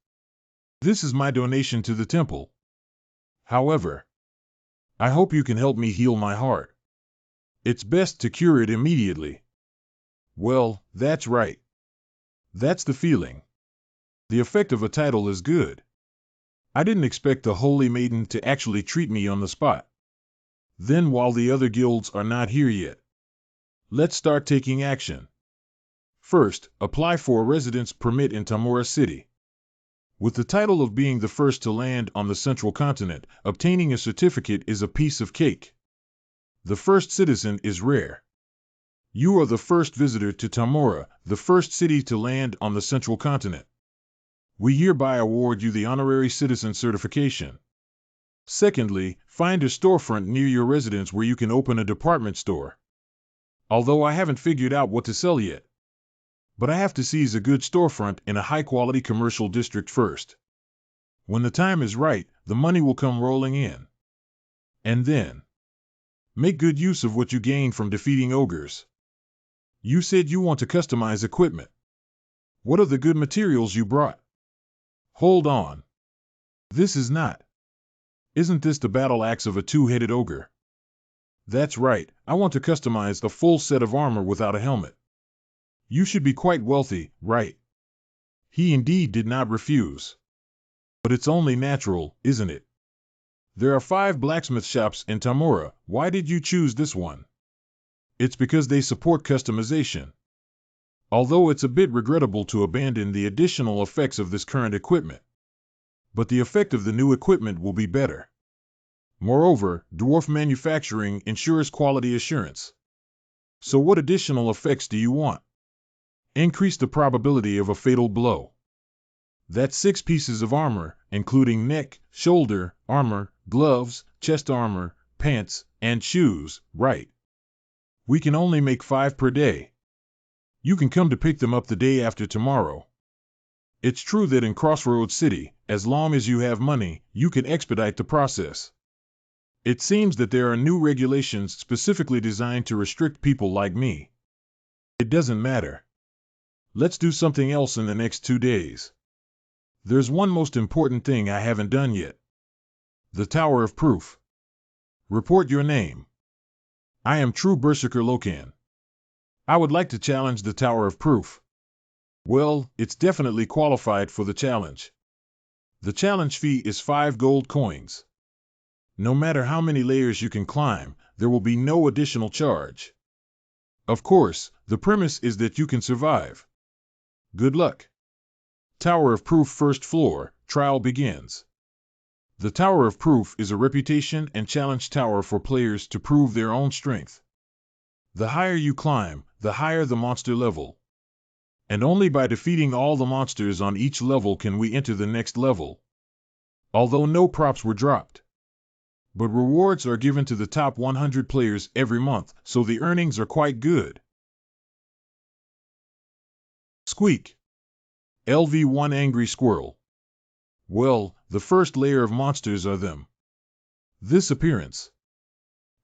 my donation to the temple. However, I hope you can help me heal my heart. It's best to cure it immediately. Well, that's right. That's the feeling. The effect of a title is good. I didn't expect the Holy Maiden to actually treat me on the spot. Then while the other guilds are not here yet, let's start taking action. First, apply for a residence permit in Tamura City. With the title of being the first to land on the Central Continent, obtaining a certificate is a piece of cake. The first citizen is rare. You are the first visitor to Tamura, the first city to land on the Central Continent. We hereby award you the honorary citizen certification. Secondly, find a storefront near your residence where you can open a department store. Although I haven't figured out what to sell yet. But I have to seize a good storefront in a high-quality commercial district first. When the time is right, the money will come rolling in. And then, make good use of what you gain from defeating ogres. You said you want to customize equipment. What are the good materials you brought? Hold on. This is not. Isn't this the battle axe of a two-headed ogre? That's right, I want to customize a full set of armor without a helmet. You should be quite wealthy, right? He indeed did not refuse. But it's only natural, isn't it? There are 5 blacksmith shops in Tamura. Why did you choose this one? It's because they support customization. Although it's a bit regrettable to abandon the additional effects of this current equipment. But the effect of the new equipment will be better. Moreover, dwarf manufacturing ensures quality assurance. So what additional effects do you want? Increase the probability of a fatal blow. That's 6 pieces of armor, including neck, shoulder, armor, gloves, chest armor, pants, and shoes, right? We can only make 5 per day. You can come to pick them up the day after tomorrow. It's true that in Crossroads City, as long as you have money, you can expedite the process. It seems that there are new regulations specifically designed to restrict people like me. It doesn't matter. Let's do something else in the next 2 days. There's one most important thing I haven't done yet. The Tower of Proof. Report your name. I am true Berserker Lokan. I would like to challenge the Tower of Proof. Well, it's definitely qualified for the challenge. The challenge fee is 5 gold coins. No matter how many layers you can climb, there will be no additional charge. Of course, the premise is that you can survive. Good luck. Tower of Proof, first floor, trial begins. The Tower of Proof is a reputation and challenge tower for players to prove their own strength. The higher you climb, the higher the monster level. And only by defeating all the monsters on each level can we enter the next level. Although no props were dropped. But rewards are given to the top 100 players every month, so the earnings are quite good. Squeak. LV1 Angry Squirrel. Well, the first layer of monsters are them. This appearance.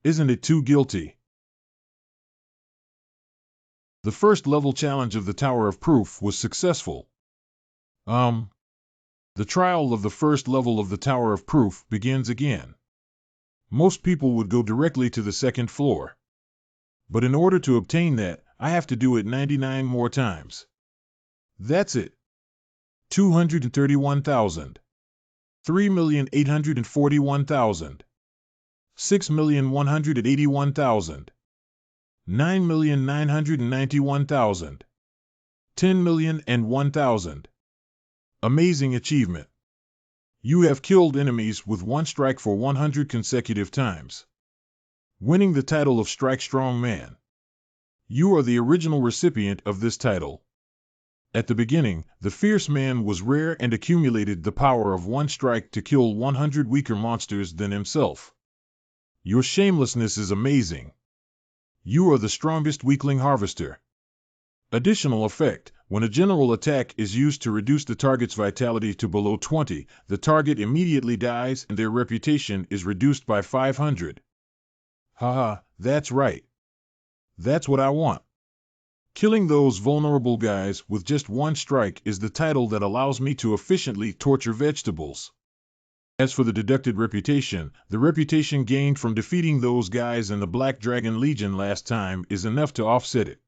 Isn't it too guilty? The first level challenge of the Tower of Proof was successful. The trial of the first level of the Tower of Proof begins again. Most people would go directly to the second floor. But in order to obtain that, I have to do it 99 more times. That's it. 231,000. 3,841,000. 6,181,000. 9,991,000. 10,001,000. Amazing achievement. You have killed enemies with 1 strike for 100 consecutive times. Winning the title of Strike Strong Man. You are the original recipient of this title. At the beginning, the Fierce Man was rare and accumulated the power of 1 strike to kill 100 weaker monsters than himself. Your shamelessness is amazing. You are the strongest weakling harvester. Additional effect: when a general attack is used to reduce the target's vitality to below 20, the target immediately dies and their reputation is reduced by 500. Haha, that's right. That's what I want. Killing those vulnerable guys with just 1 strike is the title that allows me to efficiently torture vegetables. As for the deducted reputation, the reputation gained from defeating those guys in the Black Dragon Legion last time is enough to offset it.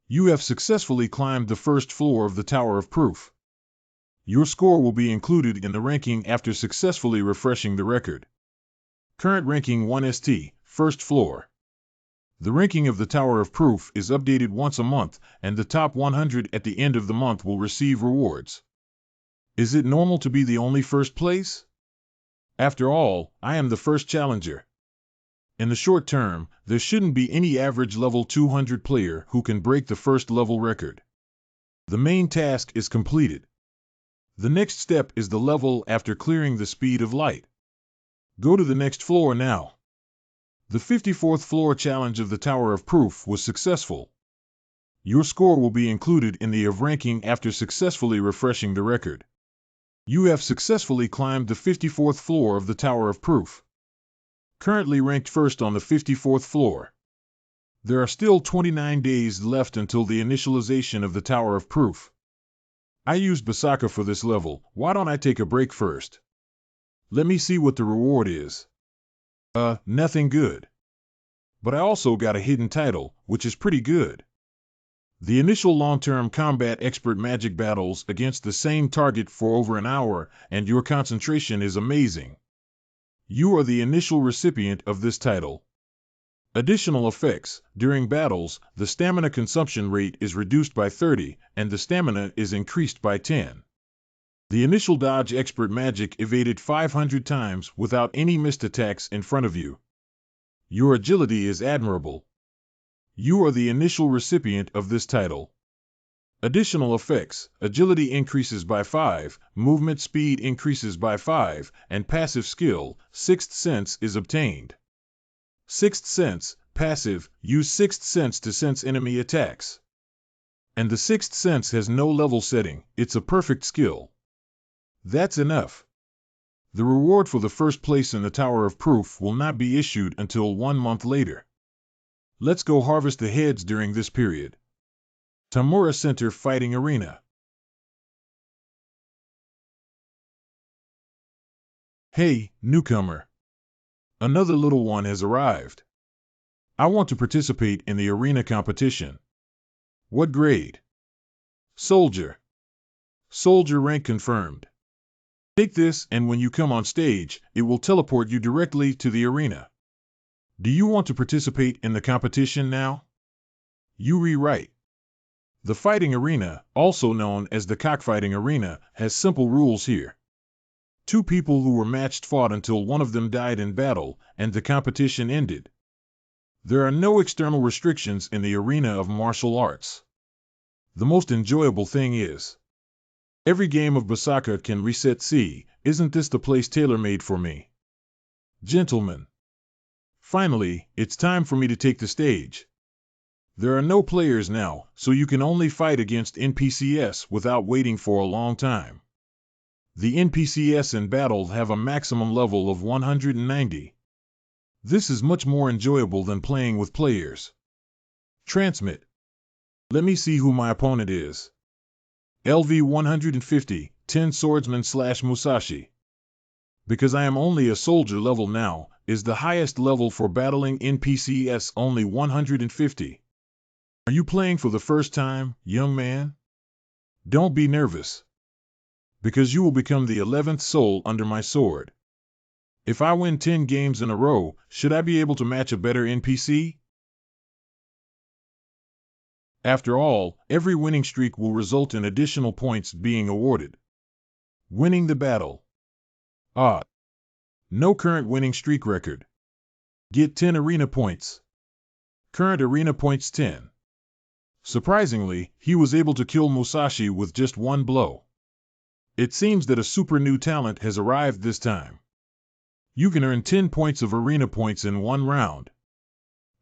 You have successfully climbed the first floor of the Tower of Proof. Your score will be included in the ranking after successfully refreshing the record. Current ranking 1ST, first floor. The ranking of the Tower of Proof is updated once a month, and the top 100 at the end of the month will receive rewards. Is it normal to be the only first place? After all, I am the first challenger. In the short term, there shouldn't be any average level 200 player who can break the first level record. The main task is completed. The next step is the level after clearing the speed of light. Go to the next floor now. The 54th floor challenge of the Tower of Proof was successful. Your score will be included in the of ranking after successfully refreshing the record. You have successfully climbed the 54th floor of the Tower of Proof. Currently ranked first on the 54th floor. There are still 29 days left until the initialization of the Tower of Proof. I used Berserker for this level, why don't I take a break first? Let me see what the reward is. Nothing good. But I also got a hidden title, which is pretty good. The initial long-term combat expert magic battles against the same target for over an hour, and your concentration is amazing. You are the initial recipient of this title. Additional effects: during battles, the stamina consumption rate is reduced by 30, and the stamina is increased by 10. The initial dodge expert magic evaded 500 times without any missed attacks in front of you. Your agility is admirable. You are the initial recipient of this title. Additional effects: agility increases by 5, movement speed increases by 5, and passive skill, Sixth Sense, is obtained. Sixth Sense, passive, use Sixth Sense to sense enemy attacks. And the Sixth Sense has no level setting, it's a perfect skill. That's enough. The reward for the first place in the Tower of Proof will not be issued until 1 month later. Let's go harvest the heads during this period. Tamura Center Fighting Arena. Hey, newcomer. Another little one has arrived. I want to participate in the arena competition. What grade? Soldier. Soldier rank confirmed. Take this, and when you come on stage, it will teleport you directly to the arena. Do you want to participate in the competition now? You rewrite. The fighting arena, also known as the cockfighting arena, has simple rules here. 2 people who were matched fought until one of them died in battle, and the competition ended. There are no external restrictions in the arena of martial arts. The most enjoyable thing is, every game of Berserker can reset. See, isn't this the place tailor-made for me? Gentlemen. Finally, it's time for me to take the stage. There are no players now, so you can only fight against NPCs without waiting for a long time. The NPCs in battle have a maximum level of 190. This is much more enjoyable than playing with players. Transmit. Let me see who my opponent is. LV 150, 10 Swordsman / Musashi. Because I am only a soldier level now, is the highest level for battling NPCs only 150. Are you playing for the first time, young man? Don't be nervous. Because you will become the 11th soul under my sword. If I win 10 games in a row, should I be able to match a better NPC? After all, every winning streak will result in additional points being awarded. Winning the battle. No current winning streak record. Get 10 arena points. Current arena points 10. Surprisingly, he was able to kill Musashi with just 1 blow. It seems that a super new talent has arrived this time. You can earn 10 points of arena points in 1 round.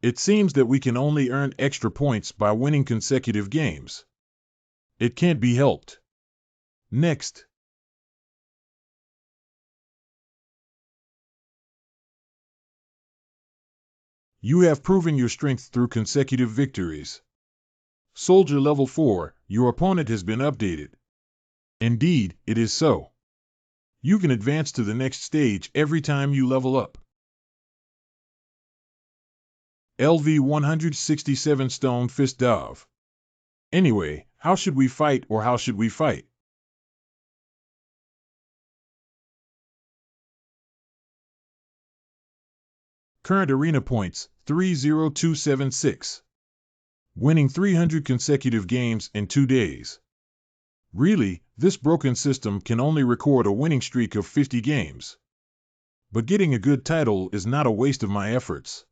It seems that we can only earn extra points by winning consecutive games. It can't be helped. Next. You have proven your strength through consecutive victories. Soldier level 4, your opponent has been updated. Indeed, it is so. You can advance to the next stage every time you level up. LV 167 Stone Fist Dove. Anyway, how should we fight, or how should we fight? Current arena points, 30276. Winning 300 consecutive games in 2 days. Really, this broken system can only record a winning streak of 50 games. But getting a good title is not a waste of my efforts.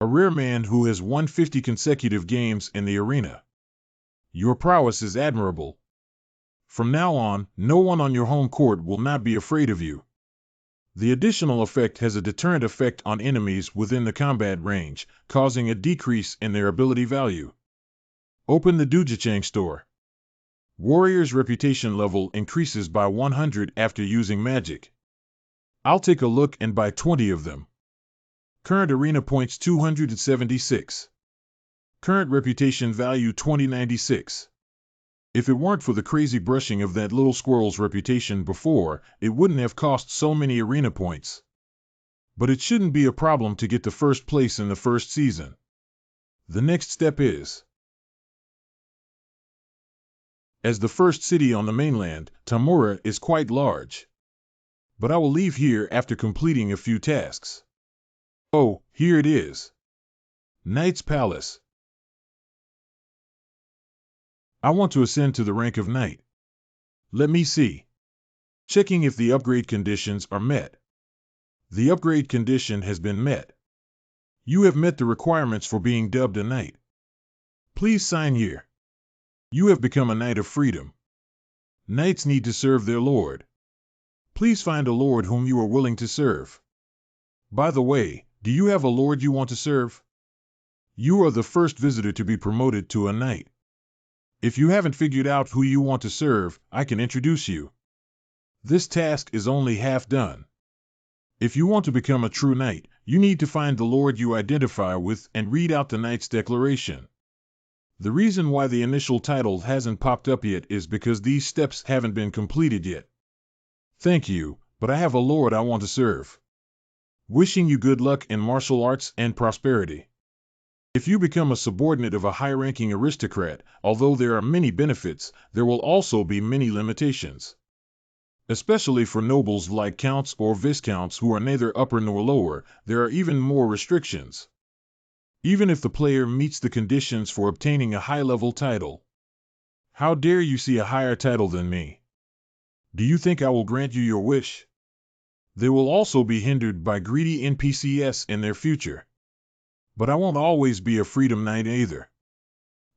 A rare man who has won 50 consecutive games in the arena. Your prowess is admirable. From now on, no one on your home court will not be afraid of you. The additional effect has a deterrent effect on enemies within the combat range, causing a decrease in their ability value. Open the Dujichang store. Warrior's reputation level increases by 100 after using magic. I'll take a look and buy 20 of them. Current arena points 276. Current reputation value 2096. If it weren't for the crazy brushing of that little squirrel's reputation before, it wouldn't have cost so many arena points. But it shouldn't be a problem to get to first place in the first season. The next step is, as the first city on the mainland, Tamura is quite large. but I will leave here after completing a few tasks. Oh, here it is. Knight's Palace. I want to ascend to the rank of knight. Let me see. Checking if the upgrade conditions are met. The upgrade condition has been met. You have met the requirements for being dubbed a knight. Please sign here. You have become a knight of freedom. Knights need to serve their lord. Please find a lord whom you are willing to serve. By the way, do you have a lord you want to serve? You are the first visitor to be promoted to a knight. If you haven't figured out who you want to serve, I can introduce you. This task is only half done. If you want to become a true knight, you need to find the lord you identify with and read out the knight's declaration. The reason why the initial title hasn't popped up yet is because these steps haven't been completed yet. Thank you, but I have a lord I want to serve. Wishing you good luck in martial arts and prosperity. If you become a subordinate of a high-ranking aristocrat, although there are many benefits, there will also be many limitations. Especially for nobles like counts or viscounts who are neither upper nor lower, there are even more restrictions. Even if the player meets the conditions for obtaining a high-level title. How dare you see a higher title than me? Do you think I will grant you your wish? They will also be hindered by greedy NPCs in their future. But I won't always be a freedom knight either.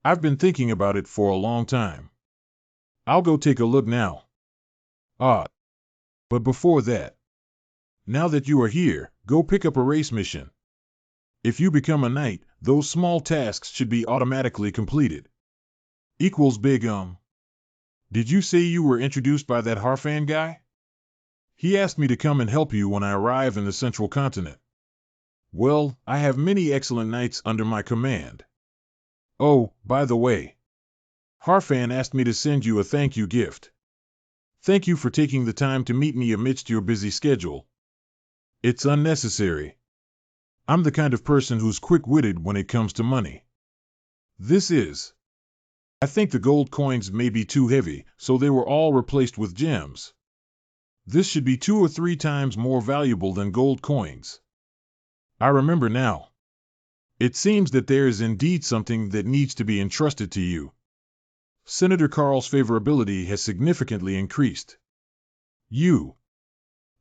I've been thinking about it for a long time. I'll go take a look now. But before that, now that you are here, go pick up a race mission. If you become a knight, those small tasks should be automatically completed. Equals big Did you say you were introduced by that Harfan guy? He asked me to come and help you when I arrive in the central continent. Well, I have many excellent knights under my command. Oh, by the way, Harfan asked me to send you a thank you gift. Thank you for taking the time to meet me amidst your busy schedule. It's unnecessary. I'm the kind of person who's quick-witted when it comes to money. I think the gold coins may be too heavy, so they were all replaced with gems. This should be 2 or 3 times more valuable than gold coins. I remember now. It seems that there is indeed something that needs to be entrusted to you. Senator Carl's favorability has significantly increased.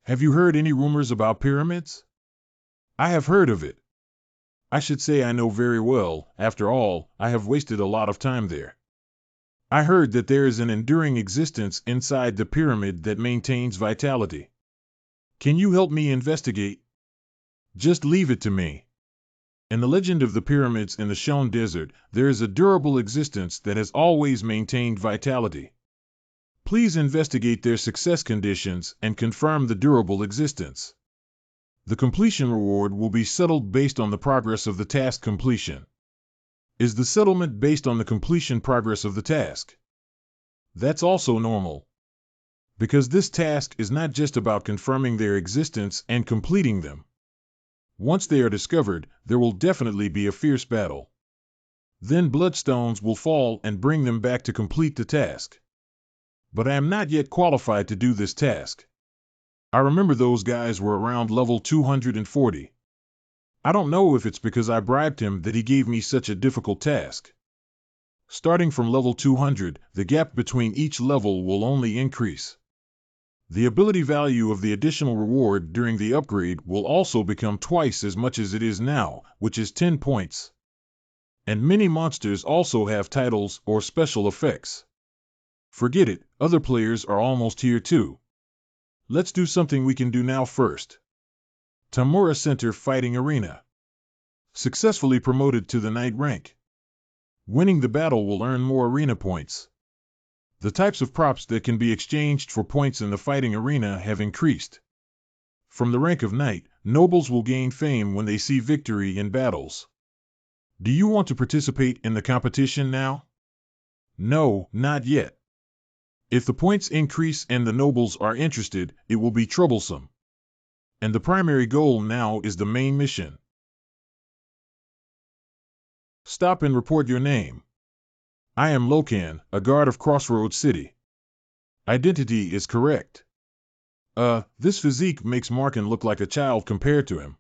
Have you heard any rumors about pyramids? I have heard of it. I should say I know very well. After all, I have wasted a lot of time there. I heard that there is an enduring existence inside the pyramid that maintains vitality. Can you help me investigate? Just leave it to me. In the legend of the pyramids in the Shown Desert, there is a durable existence that has always maintained vitality. Please investigate their success conditions and confirm the durable existence. The completion reward will be settled based on the progress of the task completion. Is the settlement based on the completion progress of the task? That's also normal. Because this task is not just about confirming their existence and completing them. Once they are discovered, there will definitely be a fierce battle. Then bloodstones will fall and bring them back to complete the task. But I am not yet qualified to do this task. I remember those guys were around level 240. I don't know if it's because I bribed him that he gave me such a difficult task. Starting from level 200, the gap between each level will only increase. The ability value of the additional reward during the upgrade will also become twice as much as it is now, which is 10 points. And many monsters also have titles or special effects. Forget it, other players are almost here too. Let's do something we can do now first. Tamura Center Fighting Arena. Successfully promoted to the knight rank. Winning the battle will earn more arena points. The types of props that can be exchanged for points in the fighting arena have increased. From the rank of knight, nobles will gain fame when they see victory in battles. Do you want to participate in the competition now? No, not yet. If the points increase and the nobles are interested, it will be troublesome. And the primary goal now is the main mission. Stop and report your name. I am Lokan, a guard of Crossroads City. Identity is correct. This physique makes Markin look like a child compared to him.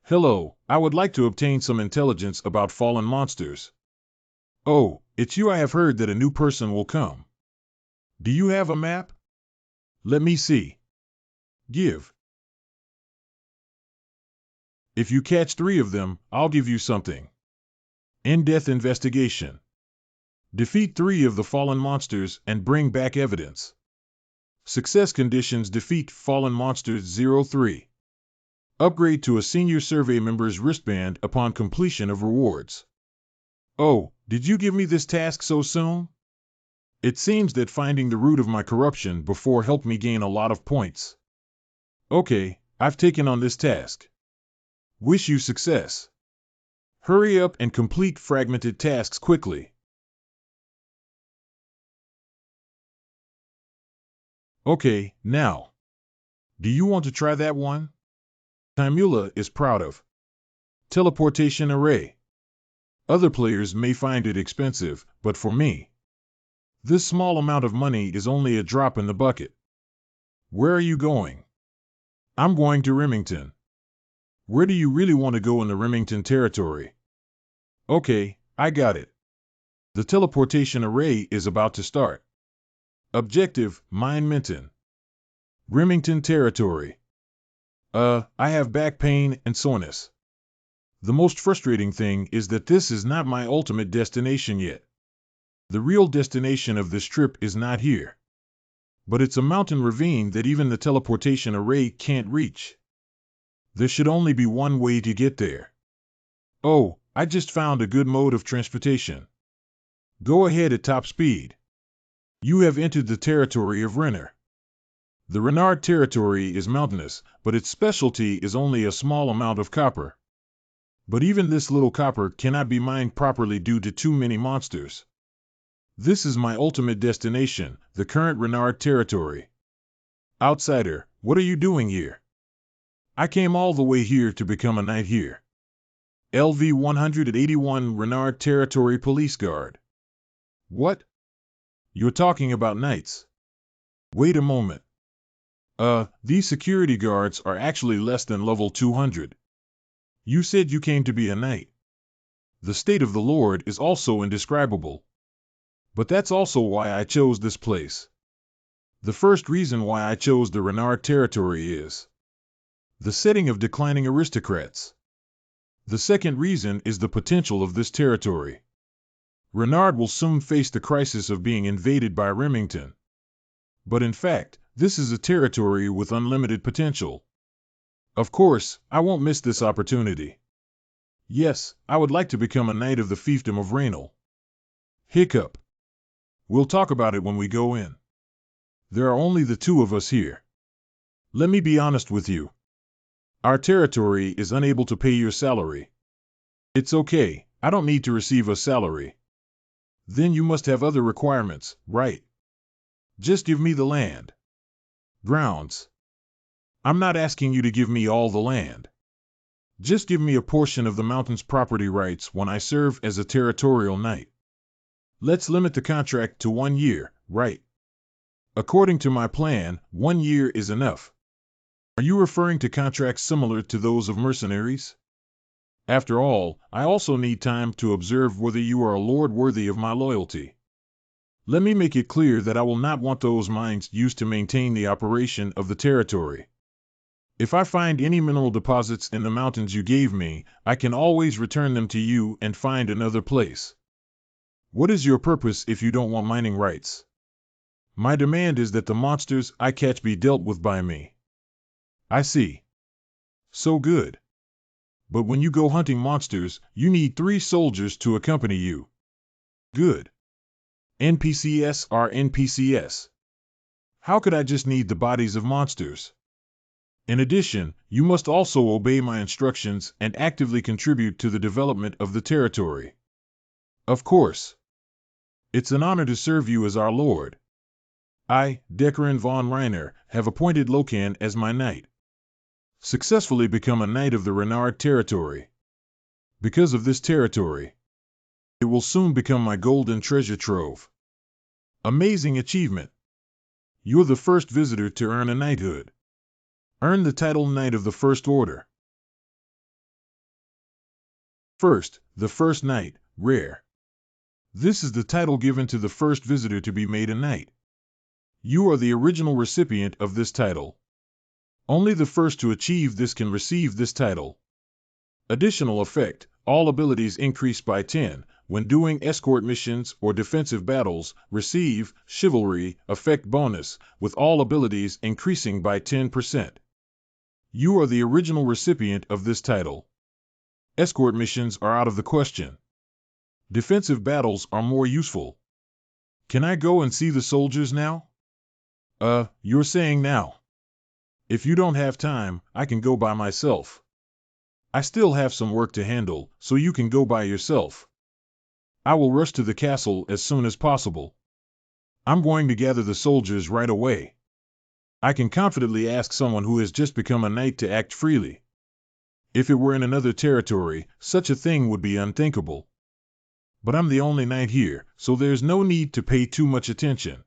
Hello, I would like to obtain some intelligence about fallen monsters. Oh, it's you. I have heard that a new person will come. Do you have a map? Let me see. Give. If you catch 3 of them, I'll give you something. In-depth investigation. Defeat 3 of the fallen monsters and bring back evidence. Success conditions: defeat fallen monsters 03. Upgrade to a senior survey member's wristband upon completion of rewards. Oh, did you give me this task so soon? It seems that finding the root of my corruption before helped me gain a lot of points. Okay, I've taken on this task. Wish you success. Hurry up and complete fragmented tasks quickly. Okay, now. Do you want to try that one? MANHWA is proud of. Teleportation array. Other players may find it expensive, but for me, this small amount of money is only a drop in the bucket. Where are you going? I'm going to Remington. Where do you really want to go in the Remington territory? Okay, I got it. The teleportation array is about to start. Objective: Mine Minton. Remington territory. I have back pain and soreness. The most frustrating thing is that this is not my ultimate destination yet. The real destination of this trip is not here. But it's a mountain ravine that even the teleportation array can't reach. There should only be one way to get there. Oh, I just found a good mode of transportation. Go ahead at top speed. You have entered the territory of Renner. The Renard territory is mountainous, but its specialty is only a small amount of copper. But even this little copper cannot be mined properly due to too many monsters. This is my ultimate destination, the current Renard territory. Outsider, what are you doing here? I came all the way here to become a knight here. LV 181 Renard Territory Police Guard. What? You're talking about knights. Wait a moment. These security guards are actually less than level 200. You said you came to be a knight. The state of the Lord is also indescribable. But that's also why I chose this place. The first reason why I chose the Renard territory is the setting of declining aristocrats. The second reason is the potential of this territory. Renard will soon face the crisis of being invaded by Remington. But in fact, this is a territory with unlimited potential. Of course, I won't miss this opportunity. Yes, I would like to become a knight of the fiefdom of Raynal. Hiccup. We'll talk about it when we go in. There are only the 2 of us here. Let me be honest with you. Our territory is unable to pay your salary. It's okay, I don't need to receive a salary. Then you must have other requirements, right? Just give me the land. Grounds. I'm not asking you to give me all the land. Just give me a portion of the mountain's property rights when I serve as a territorial knight. Let's limit the contract to 1 year, right? According to my plan, 1 year is enough. Are you referring to contracts similar to those of mercenaries? After all, I also need time to observe whether you are a lord worthy of my loyalty. Let me make it clear that I will not want those mines used to maintain the operation of the territory. If I find any mineral deposits in the mountains you gave me, I can always return them to you and find another place. What is your purpose if you don't want mining rights? My demand is that the monsters I catch be dealt with by me. I see. So good. But when you go hunting monsters, you need 3 soldiers to accompany you. Good. NPCs are NPCs. How could I just need the bodies of monsters? In addition, you must also obey my instructions and actively contribute to the development of the territory. Of course. It's an honor to serve you as our lord. I, Decorin von Reiner, have appointed Lokan as my knight. Successfully become a knight of the Renard territory. Because of this territory, it will soon become my golden treasure trove. Amazing achievement. You're the first visitor to earn a knighthood. Earn the title Knight of the First Order. First, the First Knight, rare. This is the title given to the first visitor to be made a knight. You are the original recipient of this title. Only the first to achieve this can receive this title. Additional effect, all abilities increase by 10. When doing escort missions or defensive battles, receive chivalry effect bonus, with all abilities increasing by 10%. You are the original recipient of this title. Escort missions are out of the question. Defensive battles are more useful. Can I go and see the soldiers now? You're saying now. If you don't have time, I can go by myself. I still have some work to handle, so you can go by yourself. I will rush to the castle as soon as possible. I'm going to gather the soldiers right away. I can confidently ask someone who has just become a knight to act freely. If it were in another territory, such a thing would be unthinkable. But I'm the only knight here, so there's no need to pay too much attention.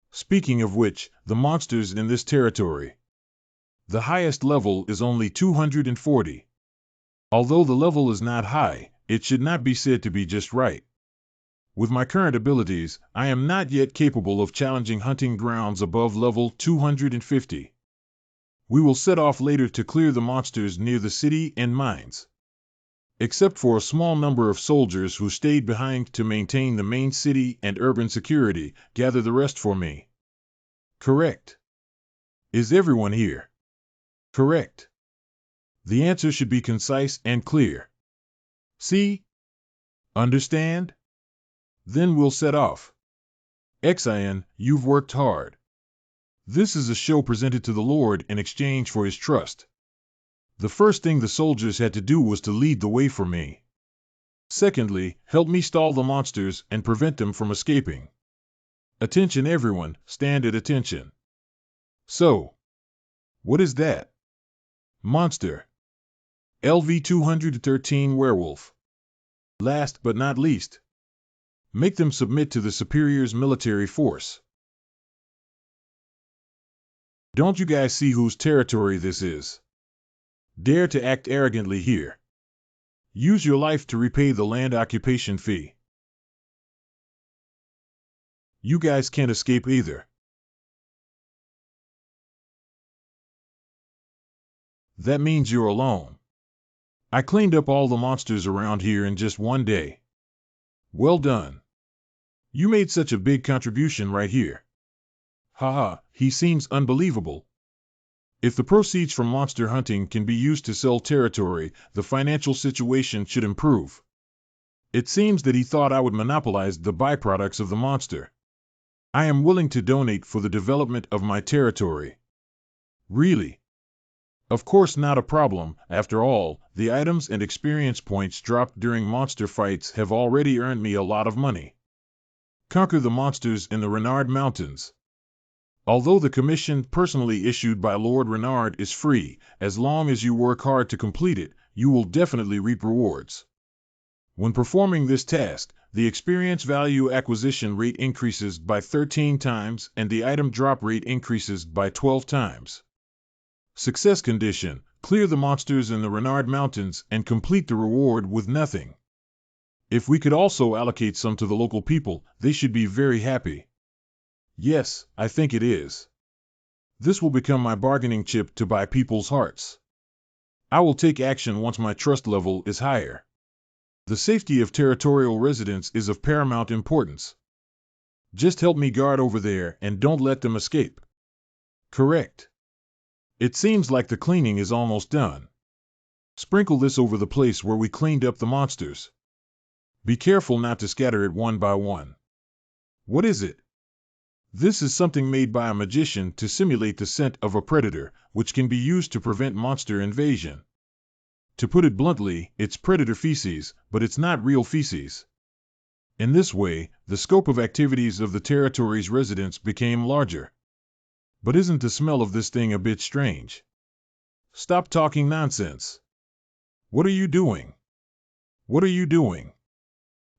Speaking of which, the monsters in this territory. The highest level is only 240. Although the level is not high, it should not be said to be just right. With my current abilities, I am not yet capable of challenging hunting grounds above level 250. We will set off later to clear the monsters near the city and mines. Except for a small number of soldiers who stayed behind to maintain the main city and urban security, gather the rest for me. Correct. Is everyone here? Correct. The answer should be concise and clear. See? Understand? Then we'll set off. Xian, you've worked hard. This is a show presented to the Lord in exchange for his trust. The first thing the soldiers had to do was to lead the way for me. Secondly, help me stall the monsters and prevent them from escaping. Attention everyone, stand at attention. So, what is that? Monster. LV-213 werewolf. Last but not least, make them submit to the superior's military force. Don't you guys see whose territory this is? Dare to act arrogantly here. Use your life to repay the land occupation fee. You guys can't escape either. That means you're alone. I cleaned up all the monsters around here in just one day. Well done. You made such a big contribution right here. Haha, he seems unbelievable. If the proceeds from monster hunting can be used to sell territory, the financial situation should improve. It seems that he thought I would monopolize the byproducts of the monster. I am willing to donate for the development of my territory. Really? Of course not a problem. After all, the items and experience points dropped during monster fights have already earned me a lot of money. Conquer the monsters in the Renard Mountains. Although the commission personally issued by Lord Renard is free, as long as you work hard to complete it, you will definitely reap rewards. When performing this task, the experience value acquisition rate increases by 13 times and the item drop rate increases by 12 times. Success condition: clear the monsters in the Renard Mountains and complete the reward with nothing. If we could also allocate some to the local people, they should be very happy. Yes, I think it is. This will become my bargaining chip to buy people's hearts. I will take action once my trust level is higher. The safety of territorial residents is of paramount importance. Just help me guard over there and don't let them escape. Correct. It seems like the cleaning is almost done. Sprinkle this over the place where we cleaned up the monsters. Be careful not to scatter it one by one. What is it? This is something made by a magician to simulate the scent of a predator, which can be used to prevent monster invasion. To put it bluntly, it's predator feces, but it's not real feces. In this way, the scope of activities of the territory's residents became larger. But isn't the smell of this thing a bit strange? Stop talking nonsense. What are you doing? What are you doing?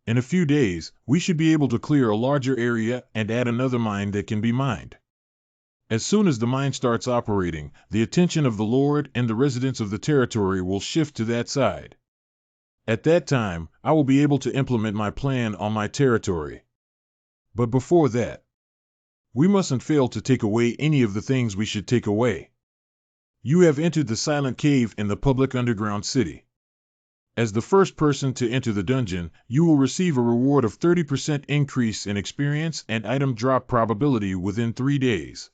In a few days, we should be able to clear a larger area and add another mine that can be mined. As soon as the mine starts operating, the attention of the Lord and the residents of the territory will shift to that side. At that time, I will be able to implement my plan on my territory. But before that, we mustn't fail to take away any of the things we should take away. You have entered the silent cave in the public underground city. As the first person to enter the dungeon, you will receive a reward of 30% increase in experience and item drop probability within 3 days.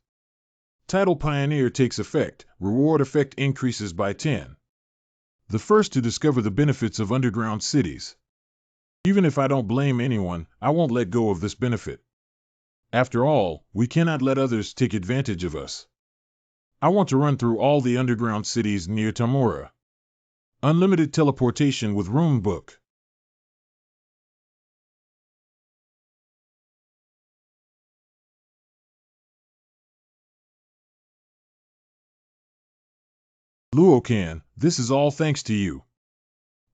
Title Pioneer takes effect, reward effect increases by 10. The first to discover the benefits of underground cities. Even if I don't blame anyone, I won't let go of this benefit. After all, we cannot let others take advantage of us. I want to run through all the underground cities near Tamura. Unlimited teleportation with Rune Book. Lokan, this is all thanks to you.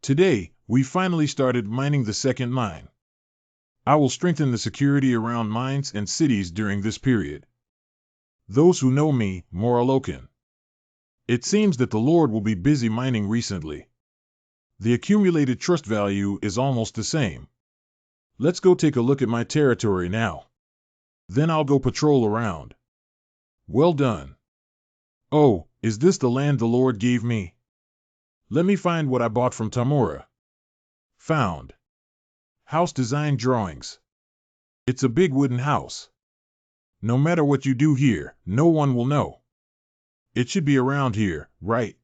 Today, we finally started mining the second mine. I will strengthen the security around mines and cities during this period. Those who know me, more Lokan. It seems that the Lord will be busy mining recently. The accumulated trust value is almost the same. Let's go take a look at my territory now. Then I'll go patrol around. Well done. Oh, is this the land the Lord gave me? Let me find what I bought from Tamura. Found. House design drawings. It's a big wooden house. No matter what you do here, no one will know. It should be around here, right?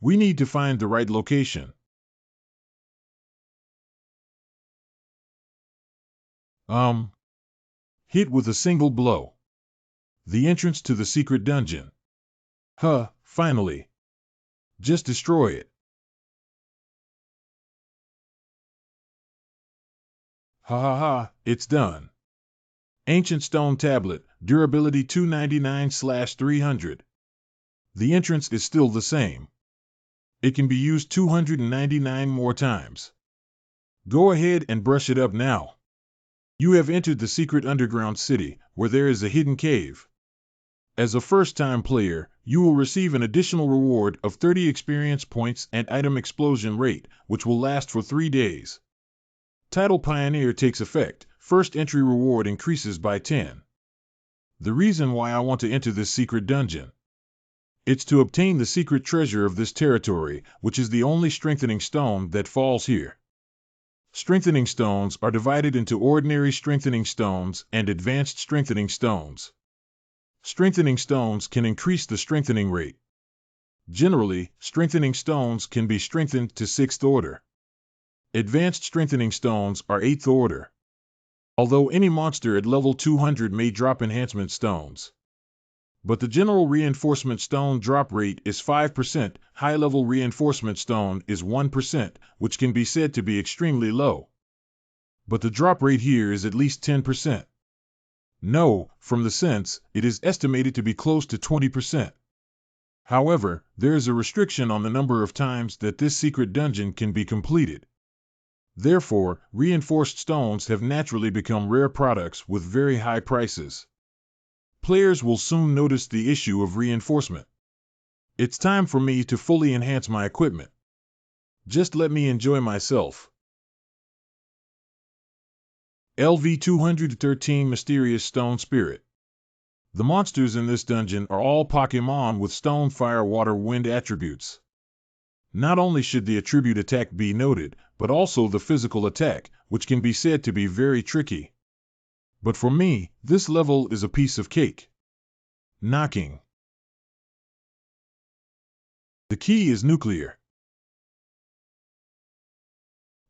We need to find the right location. Hit with a single blow. The entrance to the secret dungeon. Finally. Just destroy it. It's done. Ancient stone tablet, durability 299/300. The entrance is still the same. It can be used 299 more times. Go ahead and brush it up now. You have entered the secret underground city, where there is a hidden cave. As a first-time player, you will receive an additional reward of 30 experience points and item explosion rate, which will last for 3 days. Title Pioneer takes effect, first entry reward increases by 10. The reason why I want to enter this secret dungeon. It's to obtain the secret treasure of this territory, which is the only strengthening stone that falls here. Strengthening stones are divided into ordinary strengthening stones and advanced strengthening stones. Strengthening stones can increase the strengthening rate. Generally, strengthening stones can be strengthened to 6th order. Advanced strengthening stones are 8th order. Although any monster at level 200 may drop enhancement stones. But the general reinforcement stone drop rate is 5%, high-level reinforcement stone is 1%, which can be said to be extremely low. But the drop rate here is at least 10%. No, from the sense, it is estimated to be close to 20%. However, there is a restriction on the number of times that this secret dungeon can be completed. Therefore, reinforced stones have naturally become rare products with very high prices. Players will soon notice the issue of reinforcement. It's time for me to fully enhance my equipment. Just let me enjoy myself. LV 213 Mysterious Stone Spirit. The monsters in this dungeon are all Pokémon with stone, fire, water, wind attributes. Not only should the attribute attack be noted, but also the physical attack, which can be said to be very tricky. But for me, this level is a piece of cake. Knocking. The key is nuclear.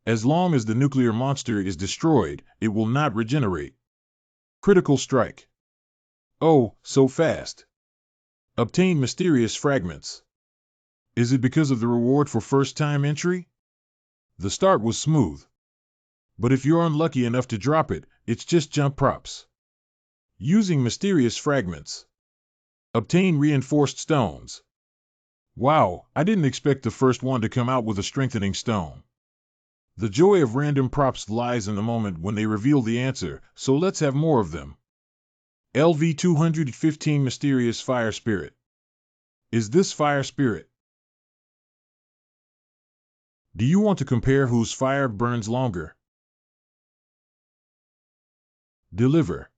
As long as the nuclear monster is destroyed, it will not regenerate. Critical strike. Oh, so fast. Obtain mysterious fragments. Is it because of the reward for first-time entry? The start was smooth. But if you're unlucky enough to drop it, it's just jump props. Using mysterious fragments. Obtain reinforced stones. Wow, I didn't expect the first one to come out with a strengthening stone. The joy of random props lies in the moment when they reveal the answer, so let's have more of them. LV 215 Mysterious Fire Spirit. Is this fire spirit? Do you want to compare whose fire burns longer? Deliver.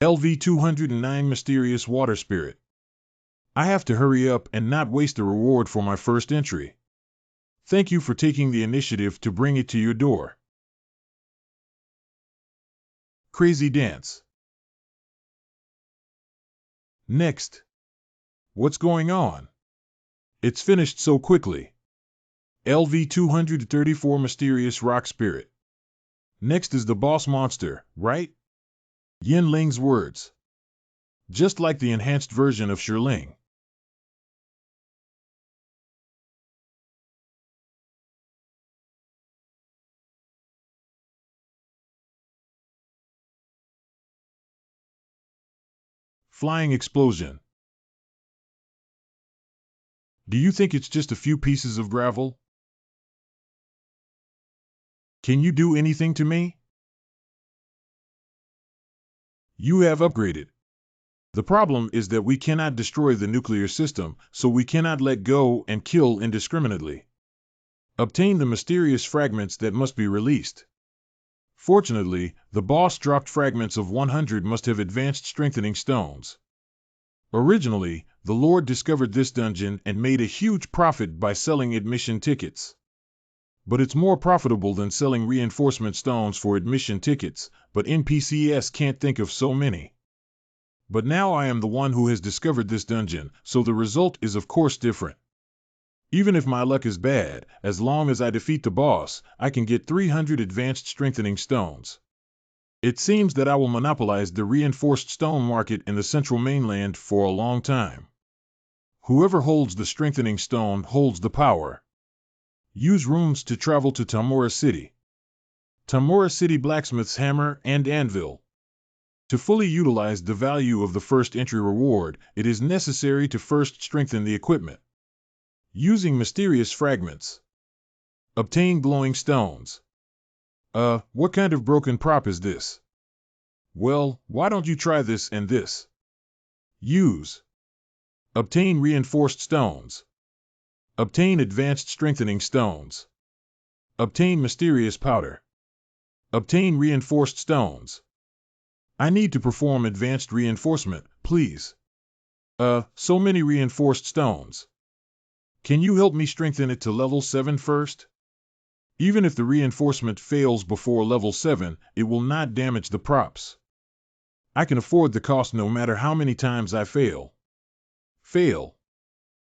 LV 209 Mysterious Water Spirit. I have to hurry up and not waste a reward for my first entry. Thank you for taking the initiative to bring it to your door. Crazy Dance. Next. What's going on? It's finished so quickly. LV 234 Mysterious Rock Spirit. Next is the boss monster, right? Yin Ling's words. Just like the enhanced version of Shirling. Flying Explosion. Do you think it's just a few pieces of gravel? Can you do anything to me? You have upgraded. The problem is that we cannot destroy the nuclear system, so we cannot let go and kill indiscriminately. Obtain the mysterious fragments that must be released. Fortunately, the boss dropped fragments of 100 must have advanced strengthening stones. Originally, the Lord discovered this dungeon and made a huge profit by selling admission tickets. But it's more profitable than selling reinforcement stones for admission tickets, but NPCs can't think of so many. But now I am the one who has discovered this dungeon, so the result is of course different. Even if my luck is bad, as long as I defeat the boss, I can get 300 advanced strengthening stones. It seems that I will monopolize the reinforced stone market in the central mainland for a long time. Whoever holds the strengthening stone holds the power. Use runes to travel to Tamura City. Tamura City blacksmith's hammer and anvil. To fully utilize the value of the first entry reward, it is necessary to first strengthen the equipment. Using mysterious fragments. Obtain glowing stones. What kind of broken prop is this? Well, why don't you try this and this? Use. Obtain reinforced stones. Obtain advanced strengthening stones. Obtain mysterious powder. Obtain reinforced stones. I need to perform advanced reinforcement, please. So many reinforced stones. Can you help me strengthen it to level 7 first? Even if the reinforcement fails before level 7, it will not damage the props. I can afford the cost no matter how many times I fail. Fail.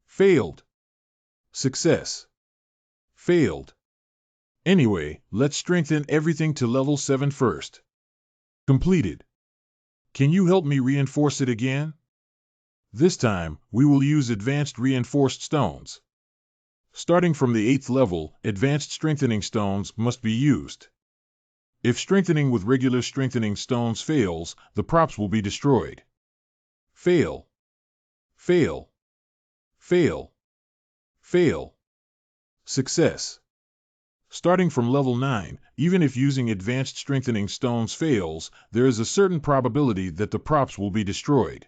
Failed. Success. Failed. Anyway, let's strengthen everything to level 7 first. Completed. Can you help me reinforce it again? This time, we will use advanced reinforced stones. Starting from the 8th level, advanced strengthening stones must be used. If strengthening with regular strengthening stones fails, the props will be destroyed. Fail. Fail. Fail. Fail. Success. Starting from level 9, even if using advanced strengthening stones fails, there is a certain probability that the props will be destroyed.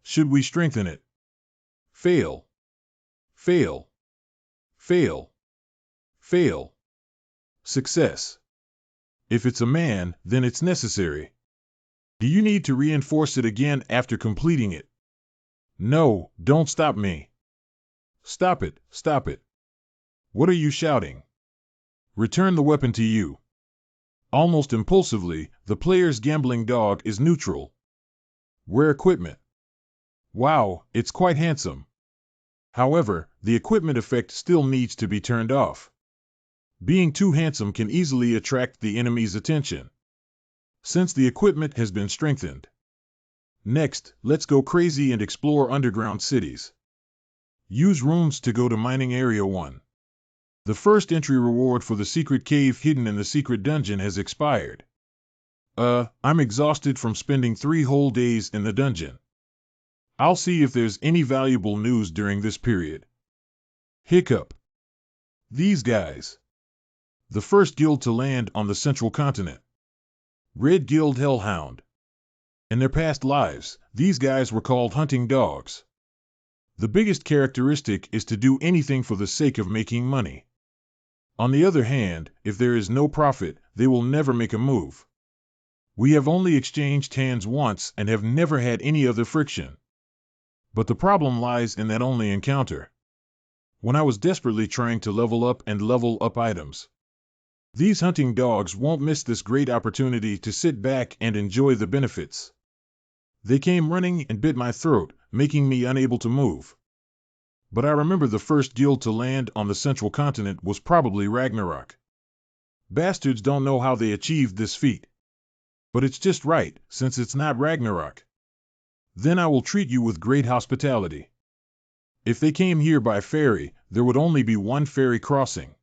Should we strengthen it? Fail. Fail. Fail. Fail. Success. If it's a man, then it's necessary. Do you need to reinforce it again after completing it? No, don't stop me. Stop it, stop it. What are you shouting? Return the weapon to you. Almost impulsively, the player's gambling dog is neutral. Rare equipment. Wow, it's quite handsome. However, the equipment effect still needs to be turned off. Being too handsome can easily attract the enemy's attention. Since the equipment has been strengthened. Next, let's go crazy and explore underground cities. Use runes to go to Mining Area 1. The first entry reward for the secret cave hidden in the secret dungeon has expired. I'm exhausted from spending 3 whole days in the dungeon. I'll see if there's any valuable news during this period. Hiccup. These guys. The first guild to land on the central continent. Red Guild Hellhound. In their past lives, these guys were called hunting dogs. The biggest characteristic is to do anything for the sake of making money. On the other hand, if there is no profit, they will never make a move. We have only exchanged hands once and have never had any other friction. But the problem lies in that only encounter. When I was desperately trying to level up items. These hunting dogs won't miss this great opportunity to sit back and enjoy the benefits. They came running and bit my throat, making me unable to move. But I remember the first guild to land on the central continent was probably Ragnarok. Bastards don't know how they achieved this feat. But it's just right, since it's not Ragnarok. Then I will treat you with great hospitality. If they came here by ferry, there would only be one ferry crossing.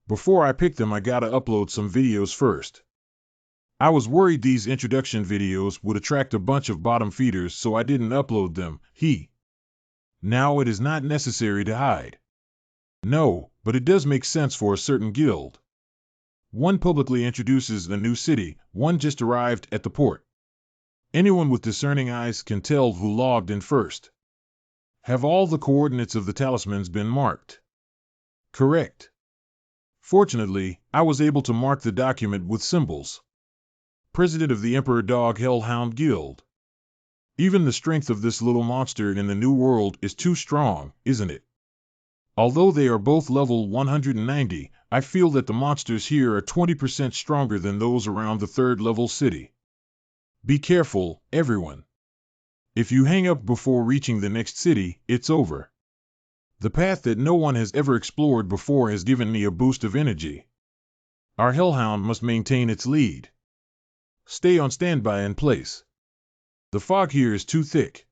Before I pick them, I gotta upload some videos first. I was worried these introduction videos would attract a bunch of bottom feeders, so I didn't upload them. Now it is not necessary to hide. No, but it does make sense for a certain guild. One publicly introduces a new city, one just arrived at the port. Anyone with discerning eyes can tell who logged in first. Have all the coordinates of the talismans been marked? Correct. Fortunately, I was able to mark the document with symbols. President of the Emperor Dog Hellhound Guild. Even the strength of this little monster in the New World is too strong, isn't it? Although they are both level 190, I feel that the monsters here are 20% stronger than those around the third level city. Be careful, everyone. If you hang up before reaching the next city, it's over. The path that no one has ever explored before has given me a boost of energy. Our Hellhound must maintain its lead. Stay on standby in place. The fog here is too thick.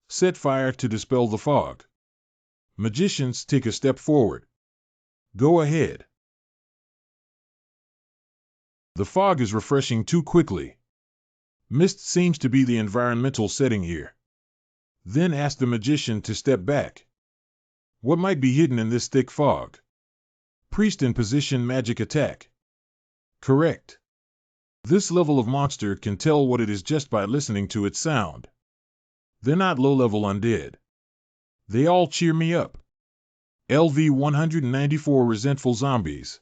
Set fire to dispel the fog. Magicians, take a step forward. Go ahead. The fog is refreshing too quickly. Mist seems to be the environmental setting here. Then ask the magician to step back. What might be hidden in this thick fog? Priest in position, magic attack. Correct. This level of monster can tell what it is just by listening to its sound. They're not low-level undead. They all cheer me up. LV 194 resentful zombies.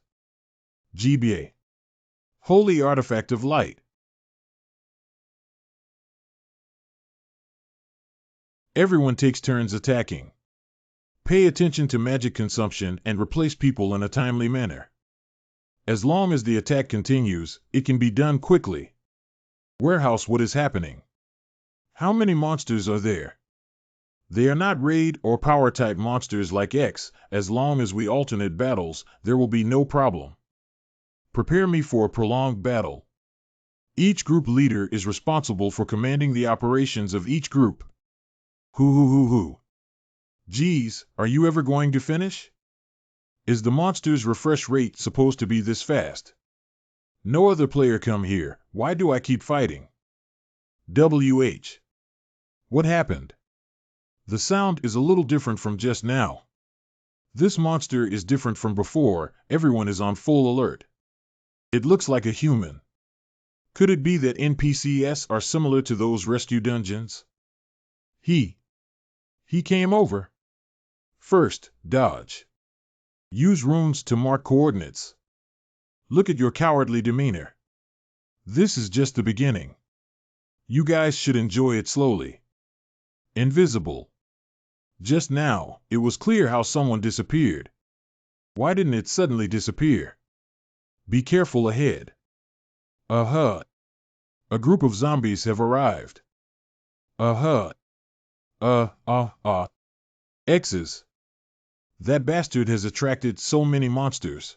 GBA. Holy artifact of light. Everyone takes turns attacking. Pay attention to magic consumption and replace people in a timely manner. As long as the attack continues, it can be done quickly. Warehouse, what is happening? How many monsters are there? They are not raid or power type monsters like X. As long as we alternate battles, there will be no problem. Prepare me for a prolonged battle. Each group leader is responsible for commanding the operations of each group. Hoo. Geez, are you ever going to finish? Is the monster's refresh rate supposed to be this fast? No other player come here, why do I keep fighting? WH. What happened? The sound is a little different from just now. This monster is different from before, everyone is on full alert. It looks like a human. Could it be that NPCs are similar to those rescue dungeons? He came over. First, dodge. Use runes to mark coordinates. Look at your cowardly demeanor. This is just the beginning. You guys should enjoy it slowly. Invisible. Just now, it was clear how someone disappeared. Why didn't it suddenly disappear? Be careful ahead. A group of zombies have arrived. X's. That bastard has attracted so many monsters.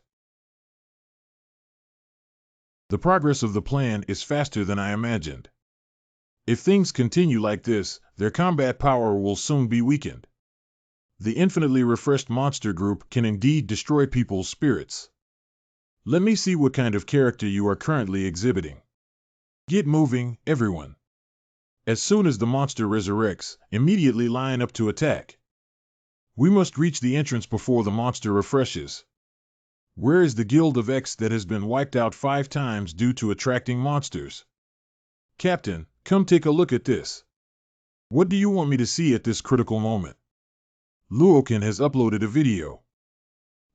The progress of the plan is faster than I imagined. If things continue like this, their combat power will soon be weakened. The infinitely refreshed monster group can indeed destroy people's spirits. Let me see what kind of character you are currently exhibiting. Get moving, everyone. As soon as the monster resurrects, immediately line up to attack. We must reach the entrance before the monster refreshes. Where is the Guild of X that has been wiped out 5 times due to attracting monsters? Captain, come take a look at this. What do you want me to see at this critical moment? Lokan has uploaded a video.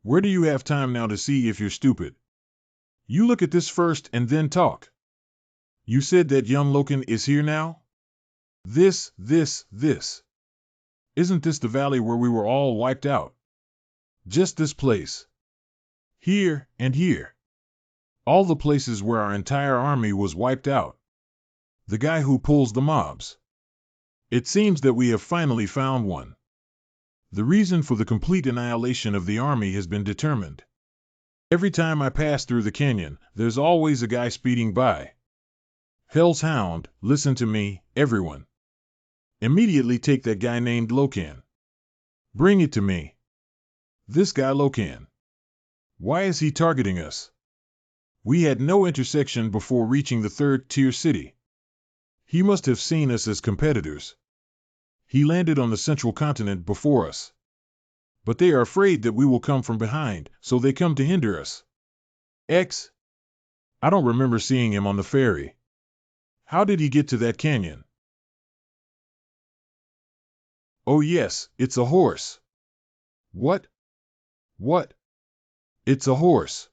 Where do you have time now to see if you're stupid? You look at this first and then talk. You said that young Lokan is here now? This. Isn't this the valley where we were all wiped out? Just this place. Here and here. All the places where our entire army was wiped out. The guy who pulls the mobs. It seems that we have finally found one. The reason for the complete annihilation of the army has been determined. Every time I pass through the canyon, there's always a guy speeding by. Hell's Hound, listen to me, everyone. Immediately take that guy named Lokan. Bring it to me. This guy Lokan. Why is he targeting us? We had no intersection before reaching the 3rd-tier city. He must have seen us as competitors. He landed on the central continent before us. But they are afraid that we will come from behind, so they come to hinder us. X? I don't remember seeing him on the ferry. How did he get to that canyon? Oh yes, it's a horse. What? It's a horse.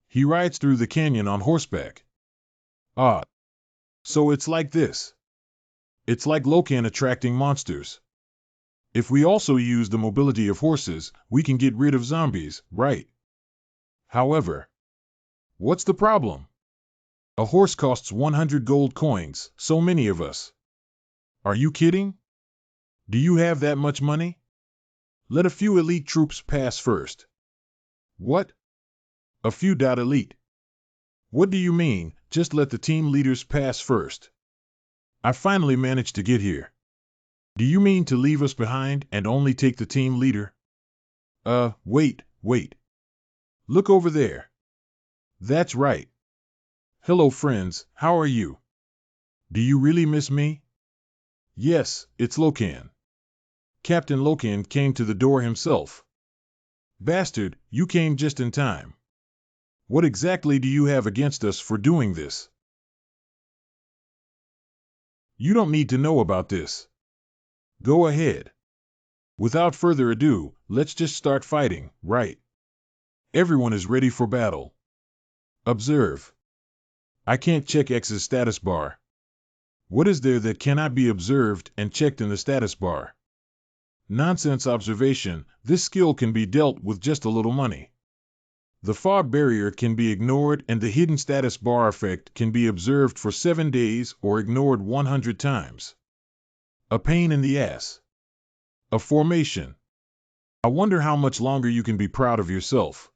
He rides through the canyon on horseback. Ah. So it's like this. It's like Lokan attracting monsters. If we also use the mobility of horses, we can get rid of zombies, right? However, what's the problem? A horse costs 100 gold coins, so many of us. Are you kidding? Do you have that much money? Let a few elite troops pass first. What? A few .elite. What do you mean, just let the team leaders pass first? I finally managed to get here. Do you mean to leave us behind and only take the team leader? Wait. Look over there. That's right. Hello friends, how are you? Do you really miss me? Yes, it's Lokan. Captain Lokan came to the door himself. Bastard, you came just in time. What exactly do you have against us for doing this? You don't need to know about this. Go ahead. Without further ado, let's just start fighting, right? Everyone is ready for battle. Observe. I can't check X's status bar. What is there that cannot be observed and checked in the status bar? Nonsense observation, this skill can be dealt with just a little money. The fog barrier can be ignored and the hidden status bar effect can be observed for 7 days or ignored 100 times. A pain in the ass. A formation. I wonder how much longer you can be proud of yourself.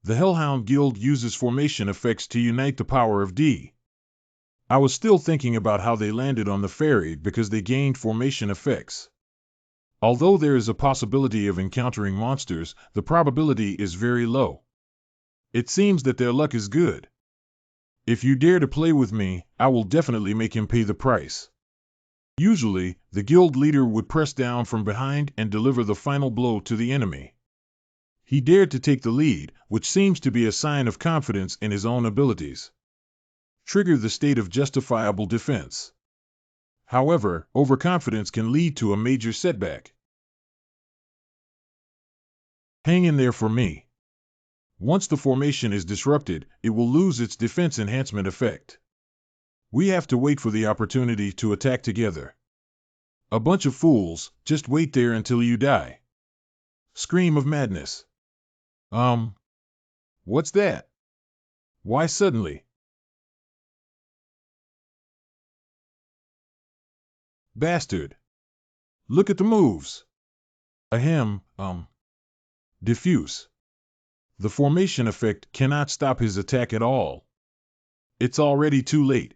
The Hellhound Guild uses formation effects to unite the power of D. I was still thinking about how they landed on the ferry because they gained formation effects. Although there is a possibility of encountering monsters, the probability is very low. It seems that their luck is good. If you dare to play with me, I will definitely make him pay the price. Usually, the guild leader would press down from behind and deliver the final blow to the enemy. He dared to take the lead, which seems to be a sign of confidence in his own abilities. Trigger the state of justifiable defense. However, overconfidence can lead to a major setback. Hang in there for me. Once the formation is disrupted, it will lose its defense enhancement effect. We have to wait for the opportunity to attack together. A bunch of fools, just wait there until you die. Scream of madness. What's that? Why suddenly? Bastard. Look at the moves. Ahem, diffuse. The formation effect cannot stop his attack at all. It's already too late.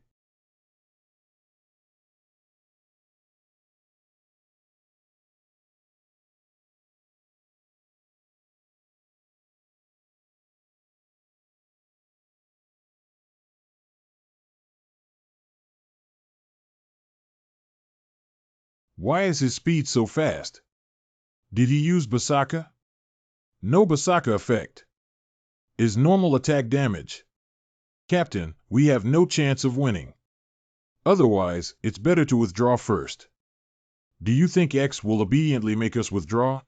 Why is his speed so fast? Did he use Berserker? No Berserker effect. Is normal attack damage. Captain, we have no chance of winning. Otherwise, it's better to withdraw first. Do you think X will obediently make us withdraw?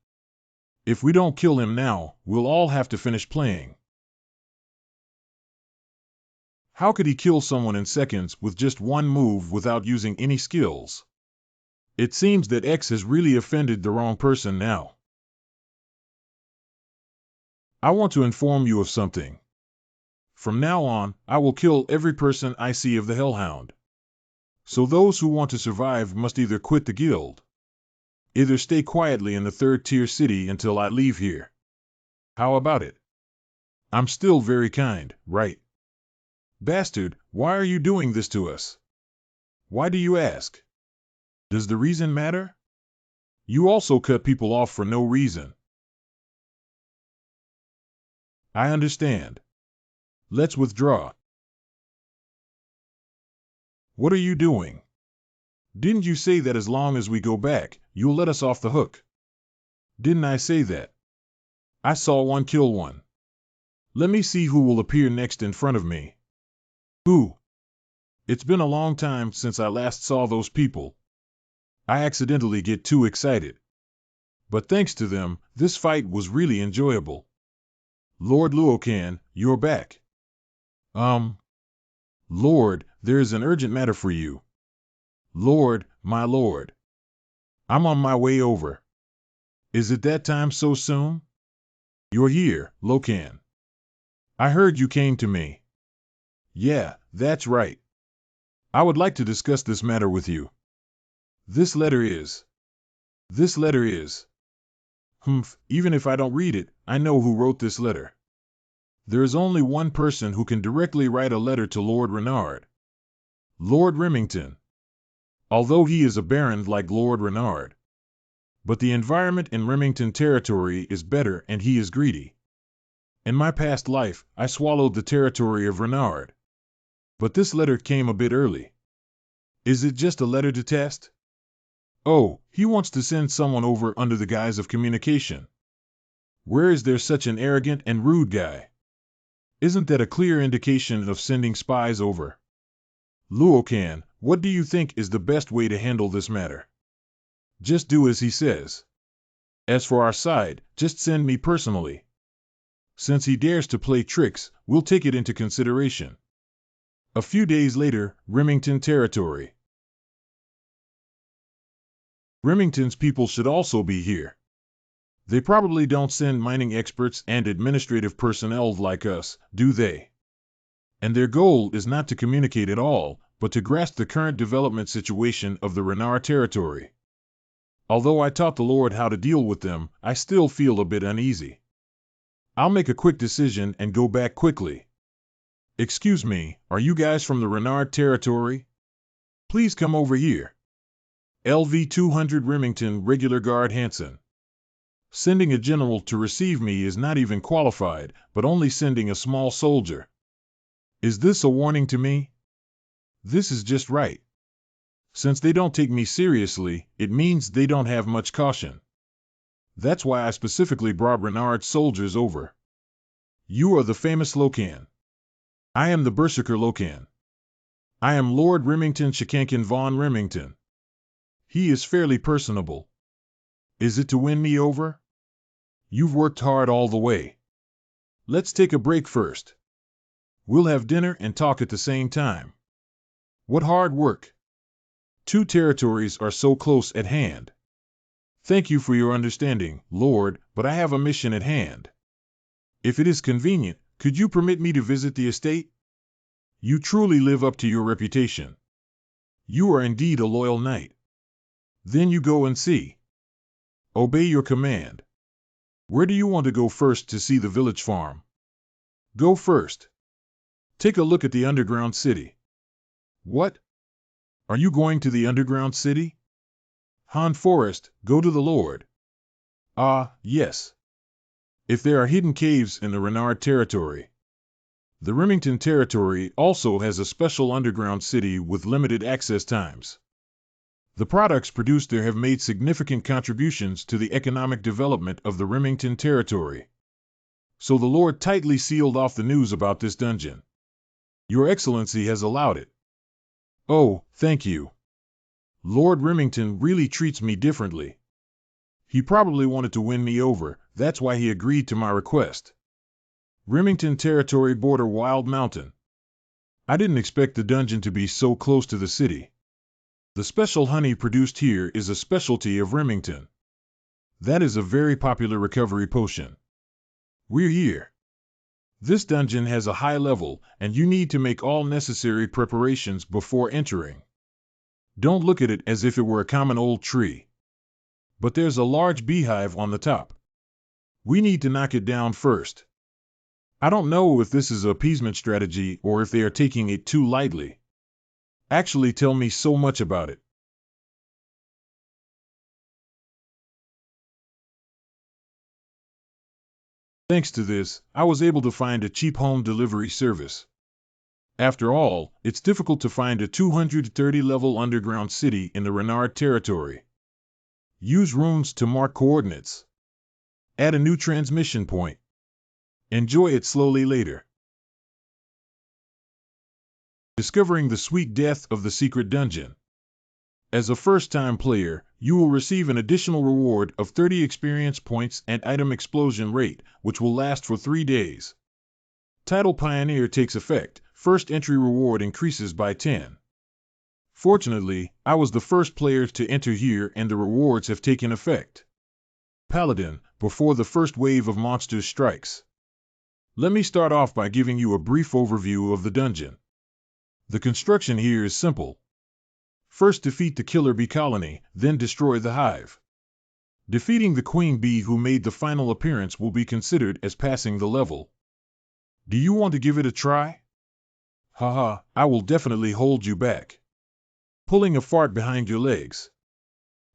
If we don't kill him now, we'll all have to finish playing. How could he kill someone in seconds with just one move without using any skills? It seems that X has really offended the wrong person now. I want to inform you of something. From now on, I will kill every person I see of the Hellhound. So those who want to survive must either quit the guild, either stay quietly in the third-tier city until I leave here. How about it? I'm still very kind, right? Bastard, why are you doing this to us? Why do you ask? Does the reason matter? You also cut people off for no reason. I understand. Let's withdraw. What are you doing? Didn't you say that as long as we go back, you'll let us off the hook? Didn't I say that? I saw one kill one. Let me see who will appear next in front of me. Who? It's been a long time since I last saw those people. I accidentally get too excited. But thanks to them, this fight was really enjoyable. Lord Lokan, you're back. Lord, there is an urgent matter for you. Lord, my lord. I'm on my way over. Is it that time so soon? You're here, Lokan. I heard you came to me. Yeah, that's right. I would like to discuss this matter with you. This letter is. Even if I don't read it, I know who wrote this letter. There is only one person who can directly write a letter to Lord Renard. Lord Remington. Although he is a baron like Lord Renard. But the environment in Remington territory is better and he is greedy. In my past life, I swallowed the territory of Renard. But this letter came a bit early. Is it just a letter to test? Oh, he wants to send someone over under the guise of communication. Where is there such an arrogant and rude guy? Isn't that a clear indication of sending spies over? Lokan, what do you think is the best way to handle this matter? Just do as he says. As for our side, just send me personally. Since he dares to play tricks, we'll take it into consideration. A few days later, Remington territory. Remington's people should also be here. They probably don't send mining experts and administrative personnel like us, do they? And their goal is not to communicate at all, but to grasp the current development situation of the Renard territory. Although I taught the Lord how to deal with them, I still feel a bit uneasy. I'll make a quick decision and go back quickly. Excuse me, are you guys from the Renard territory? Please come over here. LV 200 Remington Regular Guard Hanson. Sending a general to receive me is not even qualified, but only sending a small soldier. Is this a warning to me? This is just right. Since they don't take me seriously, it means they don't have much caution. That's why I specifically brought Renard's soldiers over. You are the famous Lokan. I am the Berserker Lokan. I am Lord Remington Shikankin von Remington. He is fairly personable. Is it to win me over? You've worked hard all the way. Let's take a break first. We'll have dinner and talk at the same time. What hard work. Two territories are so close at hand. Thank you for your understanding, Lord, but I have a mission at hand. If it is convenient, could you permit me to visit the estate? You truly live up to your reputation. You are indeed a loyal knight. Then you go and see. Obey your command. Where do you want to go first to see the village farm? Go first. Take a look at the underground city. What? Are you going to the underground city? Han Forest, go to the Lord. Ah, yes. If there are hidden caves in the Renard territory. The Remington territory also has a special underground city with limited access times. The products produced there have made significant contributions to the economic development of the Remington territory. So the Lord tightly sealed off the news about this dungeon. Your Excellency has allowed it. Oh, thank you. Lord Remington really treats me differently. He probably wanted to win me over, that's why he agreed to my request. Remington territory border Wild Mountain. I didn't expect the dungeon to be so close to the city. The special honey produced here is a specialty of Remington. That is a very popular recovery potion. We're here. This dungeon has a high level, and you need to make all necessary preparations before entering. Don't look at it as if it were a common old tree. But there's a large beehive on the top. We need to knock it down first. I don't know if this is an appeasement strategy or if they are taking it too lightly. Actually, tell me so much about it. Thanks to this, I was able to find a cheap home delivery service. After all, it's difficult to find a 230-level underground city in the Renard territory. Use runes to mark coordinates. Add a new transmission point. Enjoy it slowly later. Discovering the sweet death of the secret dungeon. As a first-time player, you will receive an additional reward of 30 experience points and item explosion rate, which will last for 3 days. Title Pioneer takes effect. First entry reward increases by 10. Fortunately, I was the first player to enter here and the rewards have taken effect. Paladin, before the first wave of monsters strikes. Let me start off by giving you a brief overview of the dungeon. The construction here is simple. First defeat the killer bee colony, then destroy the hive. Defeating the queen bee who made the final appearance will be considered as passing the level. Do you want to give it a try? Haha, I will definitely hold you back. Pulling a fart behind your legs.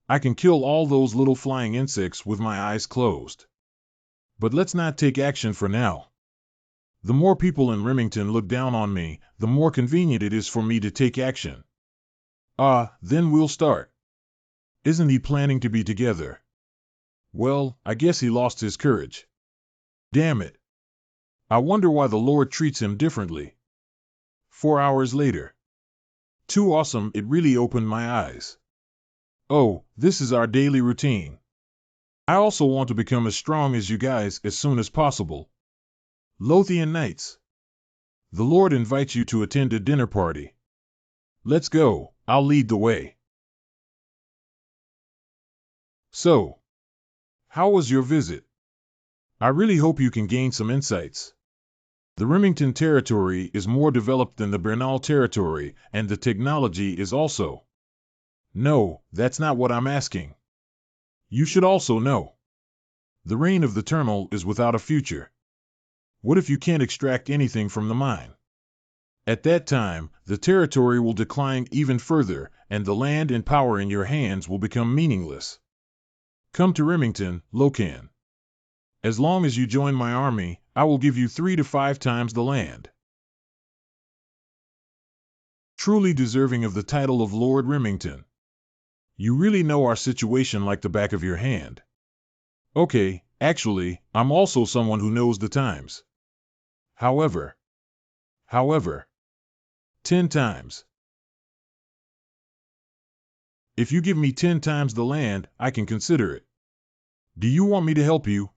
I can kill all those little flying insects with my eyes closed. But let's not take action for now. The more people in Remington look down on me, the more convenient it is for me to take action. Then we'll start. Isn't he planning to be together? Well, I guess he lost his courage. Damn it. I wonder why the Lord treats him differently. 4 hours later. Too awesome, it really opened my eyes. Oh, this is our daily routine. I also want to become as strong as you guys as soon as possible. Lothian Knights. The Lord invites you to attend a dinner party. Let's go, I'll lead the way. So, how was your visit? I really hope you can gain some insights. The Remington territory is more developed than the Bernal territory, and the technology is also. No, that's not what I'm asking. You should also know. The reign of the Eternal is without a future. What if you can't extract anything from the mine? At that time, the territory will decline even further, and the land and power in your hands will become meaningless. Come to Remington, Lokan. As long as you join my army, I will give you 3 to 5 times the land. Truly deserving of the title of Lord Remington. You really know our situation like the back of your hand. Okay, actually, I'm also someone who knows the times. However, 10 times. If you give me 10 times the land, I can consider it. Do you want me to help you?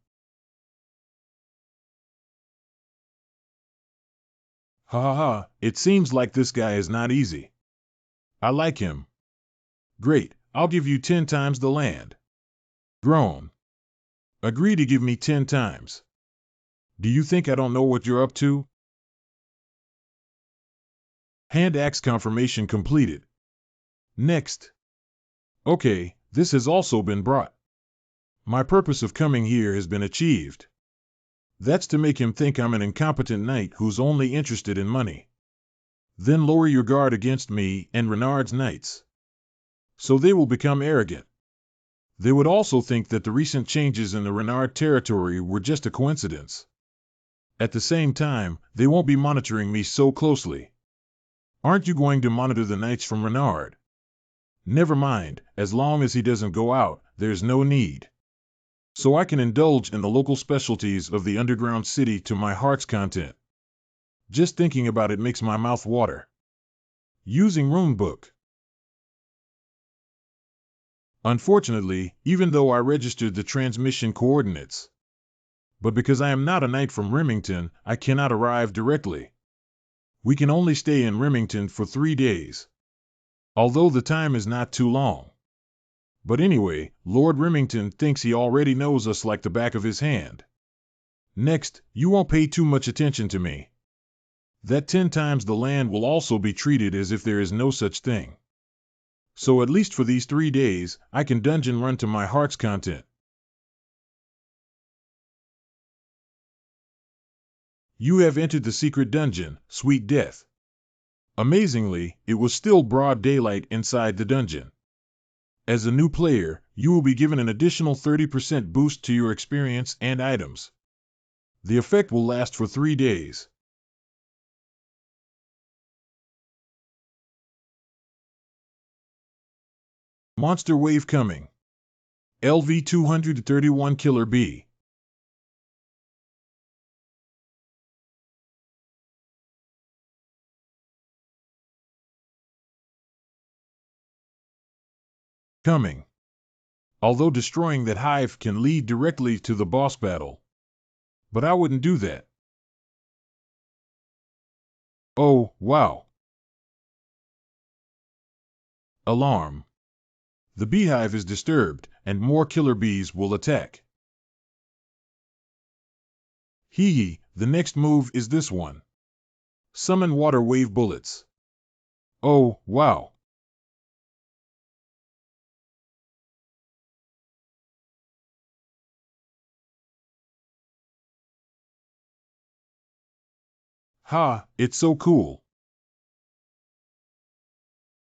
It seems like this guy is not easy. I like him. Great, I'll give you 10 times the land. Groan. Agree to give me 10 times. Do you think I don't know what you're up to? Hand axe confirmation completed. Next. Okay, this has also been brought. My purpose of coming here has been achieved. That's to make him think I'm an incompetent knight who's only interested in money. Then lower your guard against me and Renard's knights. So they will become arrogant. They would also think that the recent changes in the Renard territory were just a coincidence. At the same time, they won't be monitoring me so closely. Aren't you going to monitor the knights from Renard? Never mind, as long as he doesn't go out, there's no need. so I can indulge in the local specialties of the underground city to my heart's content. Just thinking about it makes my mouth water. Using Runebook. Unfortunately, even though I registered the transmission coordinates, but because I am not a knight from Remington, I cannot arrive directly. We can only stay in Remington for 3 days. Although the time is not too long. But anyway, Lord Remington thinks he already knows us like the back of his hand. Next, you won't pay too much attention to me. That 10 times the land will also be treated as if there is no such thing. So at least for these 3 days, I can dungeon run to my heart's content. You have entered the secret dungeon, Sweet Death. Amazingly, it was still broad daylight inside the dungeon. As a new player, you will be given an additional 30% boost to your experience and items. The effect will last for 3 days. Monster Wave coming. LV 231 Killer B. Coming. Although destroying that hive can lead directly to the boss battle. But I wouldn't do that. Oh, wow. Alarm. The beehive is disturbed, and more killer bees will attack. Hee, the next move is this one. Summon water wave bullets. Oh, wow. Ha, it's so cool.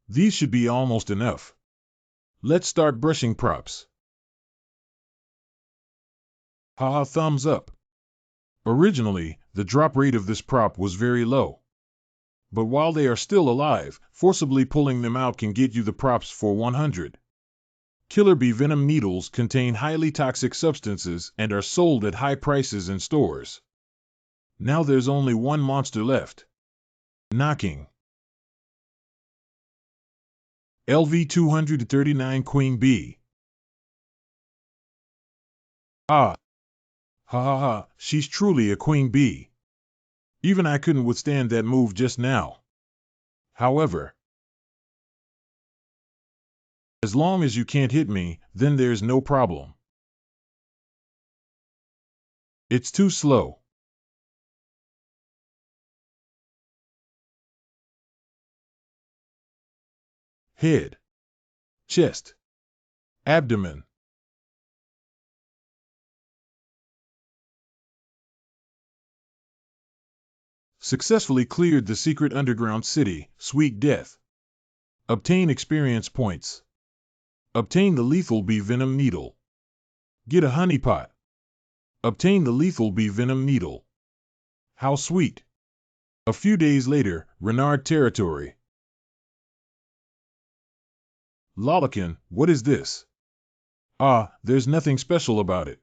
These should be almost enough. Let's start brushing props. Haha, thumbs up. Originally, the drop rate of this prop was very low. But while they are still alive, forcibly pulling them out can get you the props for 100. Killer bee venom needles contain highly toxic substances and are sold at high prices in stores. Now there's only one monster left. Knocking. LV 239 Queen Bee. Ah. Ha ha ha, she's truly a queen bee. Even I couldn't withstand that move just now. However, as long as you can't hit me, then there's no problem. It's too slow. Head, chest, abdomen. Successfully cleared the secret underground city, Sweet Death. Obtain experience points. Obtain the lethal bee venom needle. Get a honeypot. Obtain the lethal bee venom needle. How sweet. A few days later, Renard territory. Lokan, what is this? Ah, there's nothing special about it.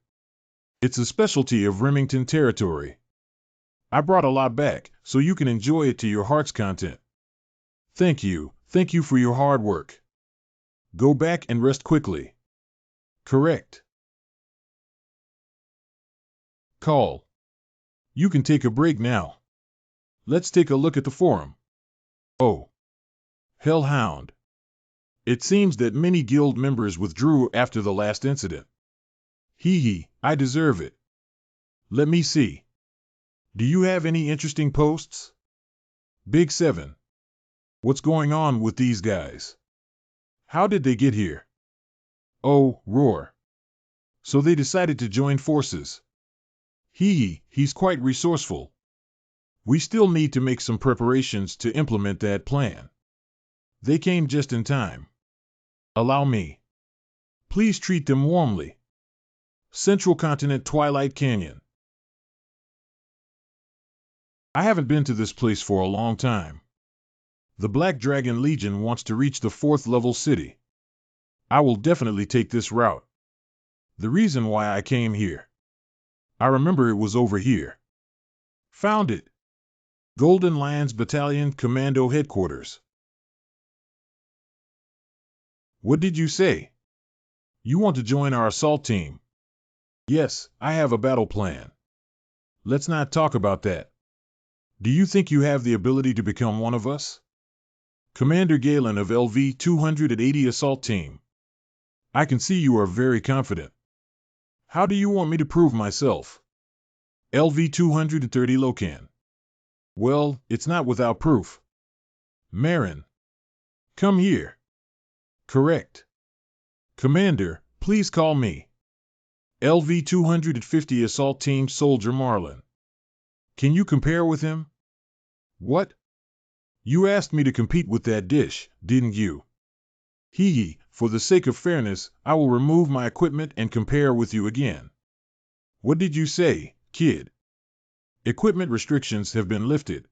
It's a specialty of Remington territory. I brought a lot back, so you can enjoy it to your heart's content. Thank you for your hard work. Go back and rest quickly. Correct. Call. You can take a break now. Let's take a look at the forum. Oh. Hellhound. It seems that many guild members withdrew after the last incident. Hee, I deserve it. Let me see. Do you have any interesting posts? Big 7. What's going on with these guys? How did they get here? Oh, roar. So they decided to join forces. He's quite resourceful. We still need to make some preparations to implement that plan. They came just in time. Allow me. Please treat them warmly. Central Continent Twilight Canyon. I haven't been to this place for a long time. The Black Dragon Legion wants to reach the 4th level city. I will definitely take this route. The reason why I came here. I remember it was over here. Found it. Golden Lions Battalion Commando Headquarters. What did you say? You want to join our assault team? Yes, I have a battle plan. Let's not talk about that. Do you think you have the ability to become one of us? Commander Galen of LV 280 Assault Team. I can see you are very confident. How do you want me to prove myself? LV 230 Lokan. Well, it's not without proof. Marin. Come here. Correct. Commander, please call me. LV 250 Assault Team Soldier Marlin. Can you compare with him? What? You asked me to compete with that dish, didn't you? Hee, for the sake of fairness, I will remove my equipment and compare with you again. What did you say, kid? Equipment restrictions have been lifted.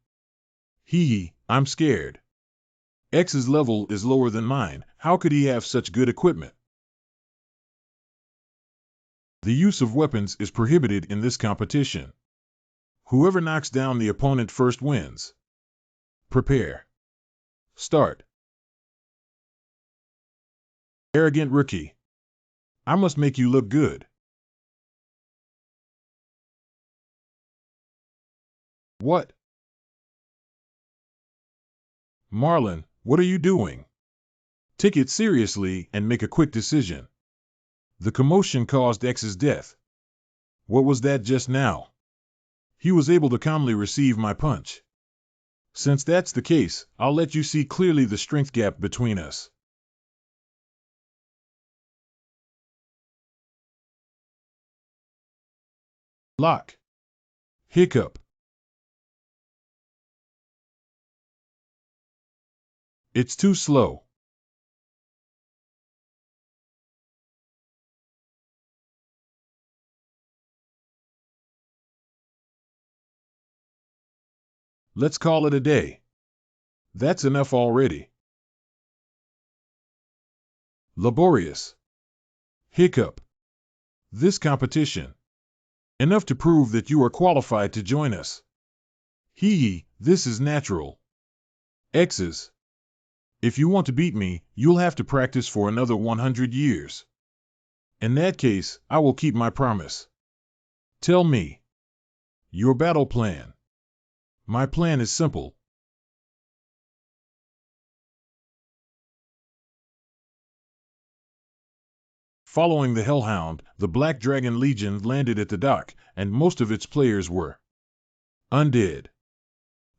Hee, I'm scared. X's level is lower than mine. How could he have such good equipment? The use of weapons is prohibited in this competition. Whoever knocks down the opponent first wins. Prepare. Start. Arrogant rookie. I must make you look good. What? Marlin, what are you doing? Take it seriously and make a quick decision. The commotion caused X's death. What was that just now? He was able to calmly receive my punch. Since that's the case, I'll let you see clearly the strength gap between us. Lock. Hiccup. It's too slow. Let's call it a day. That's enough already. Laborious. Hiccup. This competition. Enough to prove that you are qualified to join us. Hee, this is natural. X's. If you want to beat me, you'll have to practice for another 100 years. In that case, I will keep my promise. Tell me. Your battle plan. My plan is simple. Following the Hellhound, the Black Dragon Legion landed at the dock, and most of its players were undead.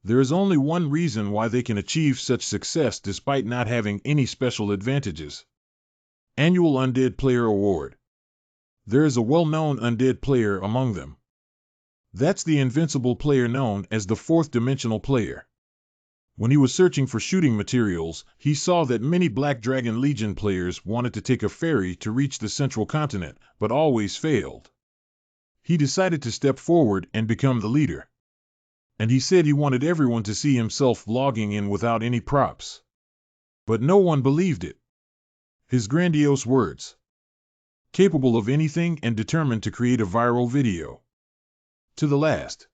There is only one reason why they can achieve such success despite not having any special advantages. Annual Undead Player Award. There is a well-known undead player among them. That's the invincible player known as the Fourth Dimensional Player. When he was searching for shooting materials, he saw that many Black Dragon Legion players wanted to take a ferry to reach the central continent, but always failed. He decided to step forward and become the leader. And he said he wanted everyone to see himself logging in without any props. But no one believed it. His grandiose words. Capable of anything and determined to create a viral video. To the last.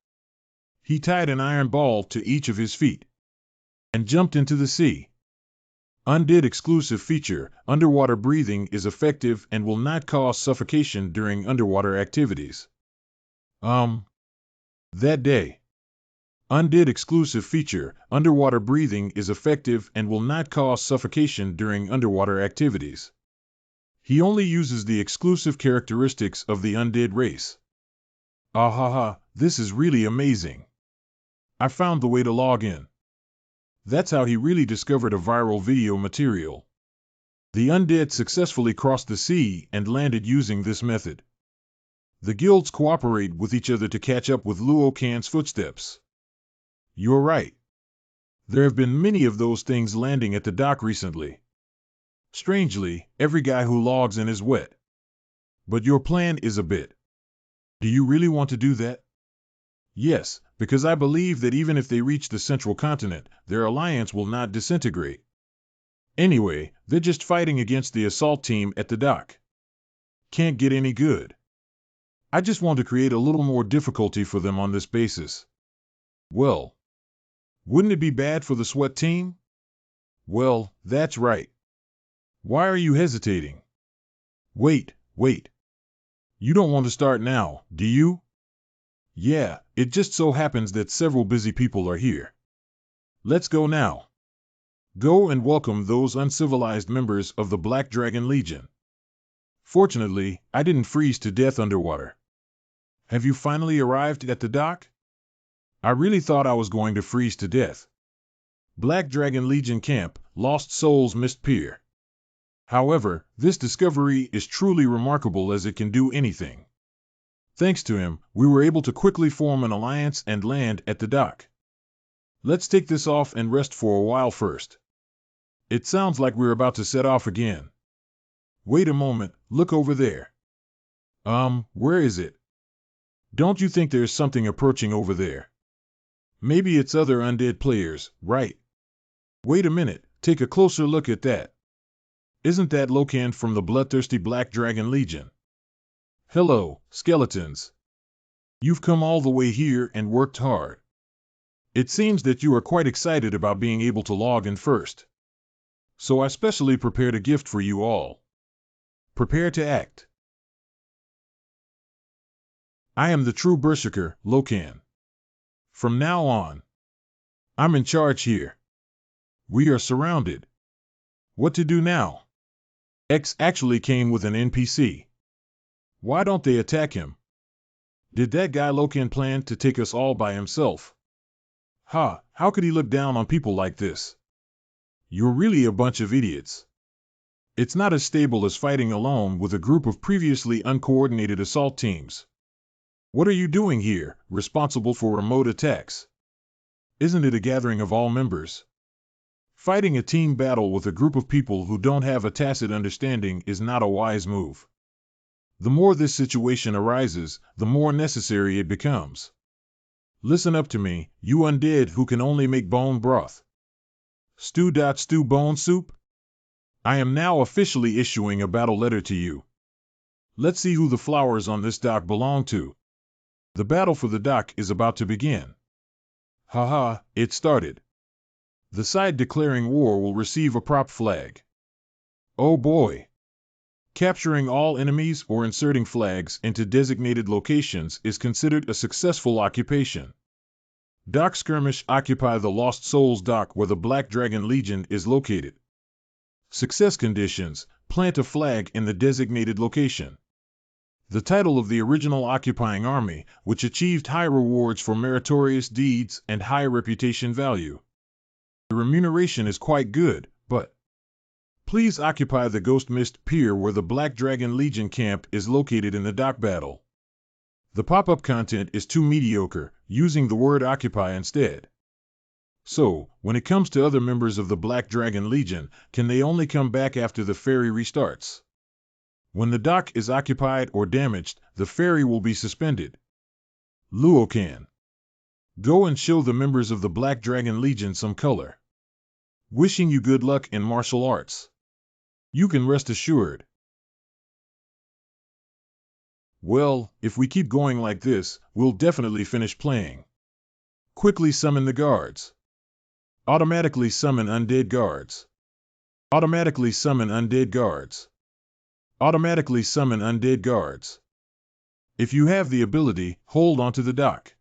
He tied an iron ball to each of his feet. And jumped into the sea. Undead exclusive feature, underwater breathing is effective and will not cause suffocation during underwater activities. That day. Undead exclusive feature, underwater breathing is effective and will not cause suffocation during underwater activities. He only uses the exclusive characteristics of the undead race. Ahaha, this is really amazing. I found the way to log in. That's how he really discovered a viral video material. The undead successfully crossed the sea and landed using this method. The guilds cooperate with each other to catch up with Lokan's footsteps. You're right. There have been many of those things landing at the dock recently. Strangely, every guy who logs in is wet. But your plan is a bit. Do you really want to do that? Yes, because I believe that even if they reach the central continent, their alliance will not disintegrate. Anyway, they're just fighting against the assault team at the dock. can't get any good. I just want to create a little more difficulty for them on this basis. Well, wouldn't it be bad for the sweat team? Well, that's right. Why are you hesitating? Wait. You don't want to start now, do you? Yeah, it just so happens that several busy people are here. Let's go now. Go and welcome those uncivilized members of the Black Dragon Legion. Fortunately, I didn't freeze to death underwater. Have you finally arrived at the dock? I really thought I was going to freeze to death. Black Dragon Legion Camp, Lost Souls Mist Pier. However, this discovery is truly remarkable as it can do anything. Thanks to him, we were able to quickly form an alliance and land at the dock. Let's take this off and rest for a while first. It sounds like we're about to set off again. Wait a moment, look over there. Where is it? Don't you think there's something approaching over there? Maybe it's other undead players, right? Wait a minute, take a closer look at that. Isn't that Lokan from the bloodthirsty Black Dragon Legion? Hello, skeletons. You've come all the way here and worked hard. It seems that you are quite excited about being able to log in first. So I specially prepared a gift for you all. Prepare to act. I am the true Berserker, Lokan. From now on, I'm in charge here. We are surrounded. What to do now? X actually came with an NPC. Why don't they attack him? Did that guy Lokan plan to take us all by himself? How could he look down on people like this? You're really a bunch of idiots. It's not as stable as fighting alone with a group of previously uncoordinated assault teams. What are you doing here, responsible for remote attacks? Isn't it a gathering of all members? Fighting a team battle with a group of people who don't have a tacit understanding is not a wise move. The more this situation arises, the more necessary it becomes. Listen up to me, you undead who can only make bone broth. Stew bone soup? I am now officially issuing a battle letter to you. Let's see who the flowers on this dock belong to. The battle for the dock is about to begin. It started. The side declaring war will receive a prop flag. Oh boy! Capturing all enemies or inserting flags into designated locations is considered a successful occupation. Dock skirmish: occupy the Lost Souls dock where the Black Dragon Legion is located. Success conditions: plant a flag in the designated location. The title of the original occupying army, which achieved high rewards for meritorious deeds and high reputation value. The remuneration is quite good, but please occupy the Ghost Mist Pier where the Black Dragon Legion camp is located in the dock battle. The pop-up content is too mediocre, using the word occupy instead. So, when it comes to other members of the Black Dragon Legion, can they only come back after the ferry restarts? When the dock is occupied or damaged, the ferry will be suspended. Lokan. Go and show the members of the Black Dragon Legion some color. Wishing you good luck in martial arts. You can rest assured. Well, if we keep going like this, we'll definitely finish playing. Quickly summon the guards. Automatically summon undead guards. Automatically summon undead guards. Automatically summon undead guards. If you have the ability, hold onto the dock.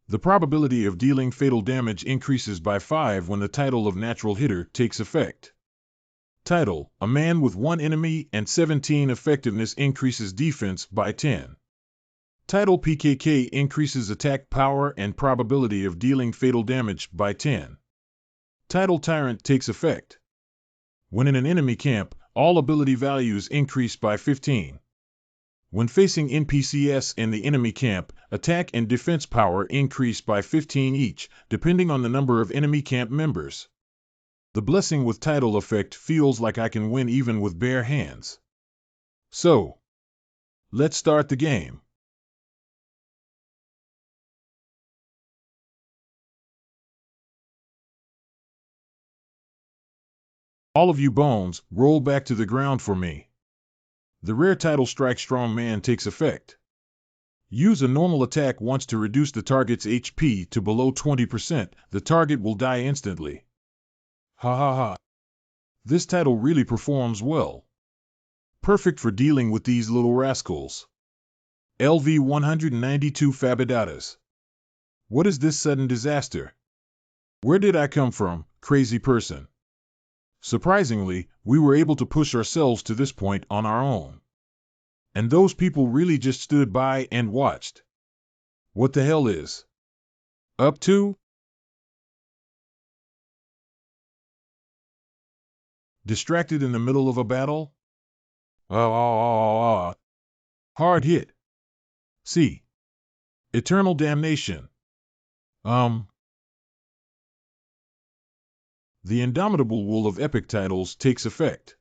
The probability of dealing fatal damage increases by 5 when the title of Natural Hitter takes effect. Title: a man with 1 enemy and 17 effectiveness increases defense by 10. Title: PKK increases attack power and probability of dealing fatal damage by 10. Title: Tyrant takes effect. When in an enemy camp, all ability values increase by 15. When facing NPCs in the enemy camp, attack and defense power increase by 15 each, depending on the number of enemy camp members. The blessing with title effect feels like I can win even with bare hands. So, let's start the game. All of you bones, roll back to the ground for me. The rare title Strike Strong Man takes effect. Use a normal attack once to reduce the target's HP to below 20%. The target will die instantly. Ha ha ha. This title really performs well. Perfect for dealing with these little rascals. LV 192 Fabidatas. What is this sudden disaster? Where did I come from, crazy person? Surprisingly, we were able to push ourselves to this point on our own. And those people really just stood by and watched. What the hell is up to? Distracted in the middle of a battle? Hard hit. C. Eternal damnation. The indomitable wool of epic titles takes effect.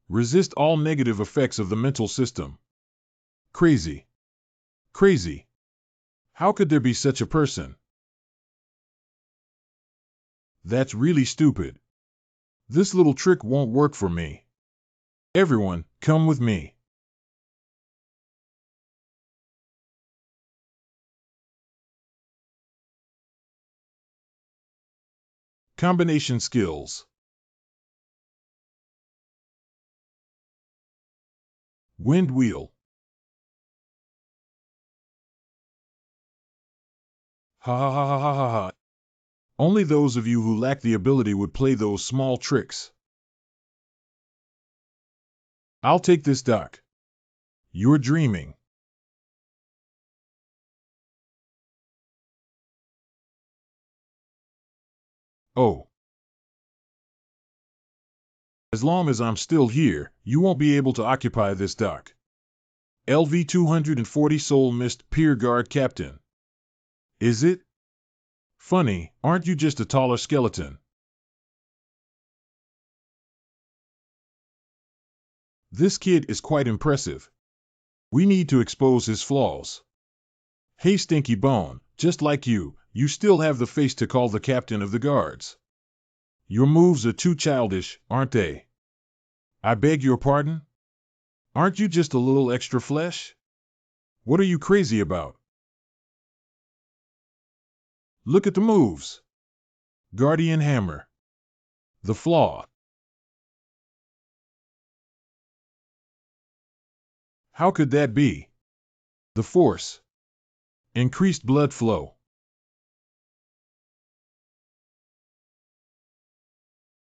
Resist all negative effects of the mental system. Crazy. Crazy. How could there be such a person? That's really stupid. This little trick won't work for me. Everyone, come with me. Combination skills. Wind wheel. Ha ha ha ha ha ha. Only those of you who lack the ability would play those small tricks. I'll take this dock. You're dreaming. Oh. As long as I'm still here, you won't be able to occupy this dock. LV 240 Soul Mist Pier Guard Captain. Is it? Funny, aren't you just a taller skeleton? This kid is quite impressive. We need to expose his flaws. Hey Stinky Bone, just like you still have the face to call the captain of the guards. Your moves are too childish, aren't they? I beg your pardon? Aren't you just a little extra flesh? What are you crazy about? Look at the moves. Guardian Hammer. The flaw. How could that be? The force. Increased blood flow.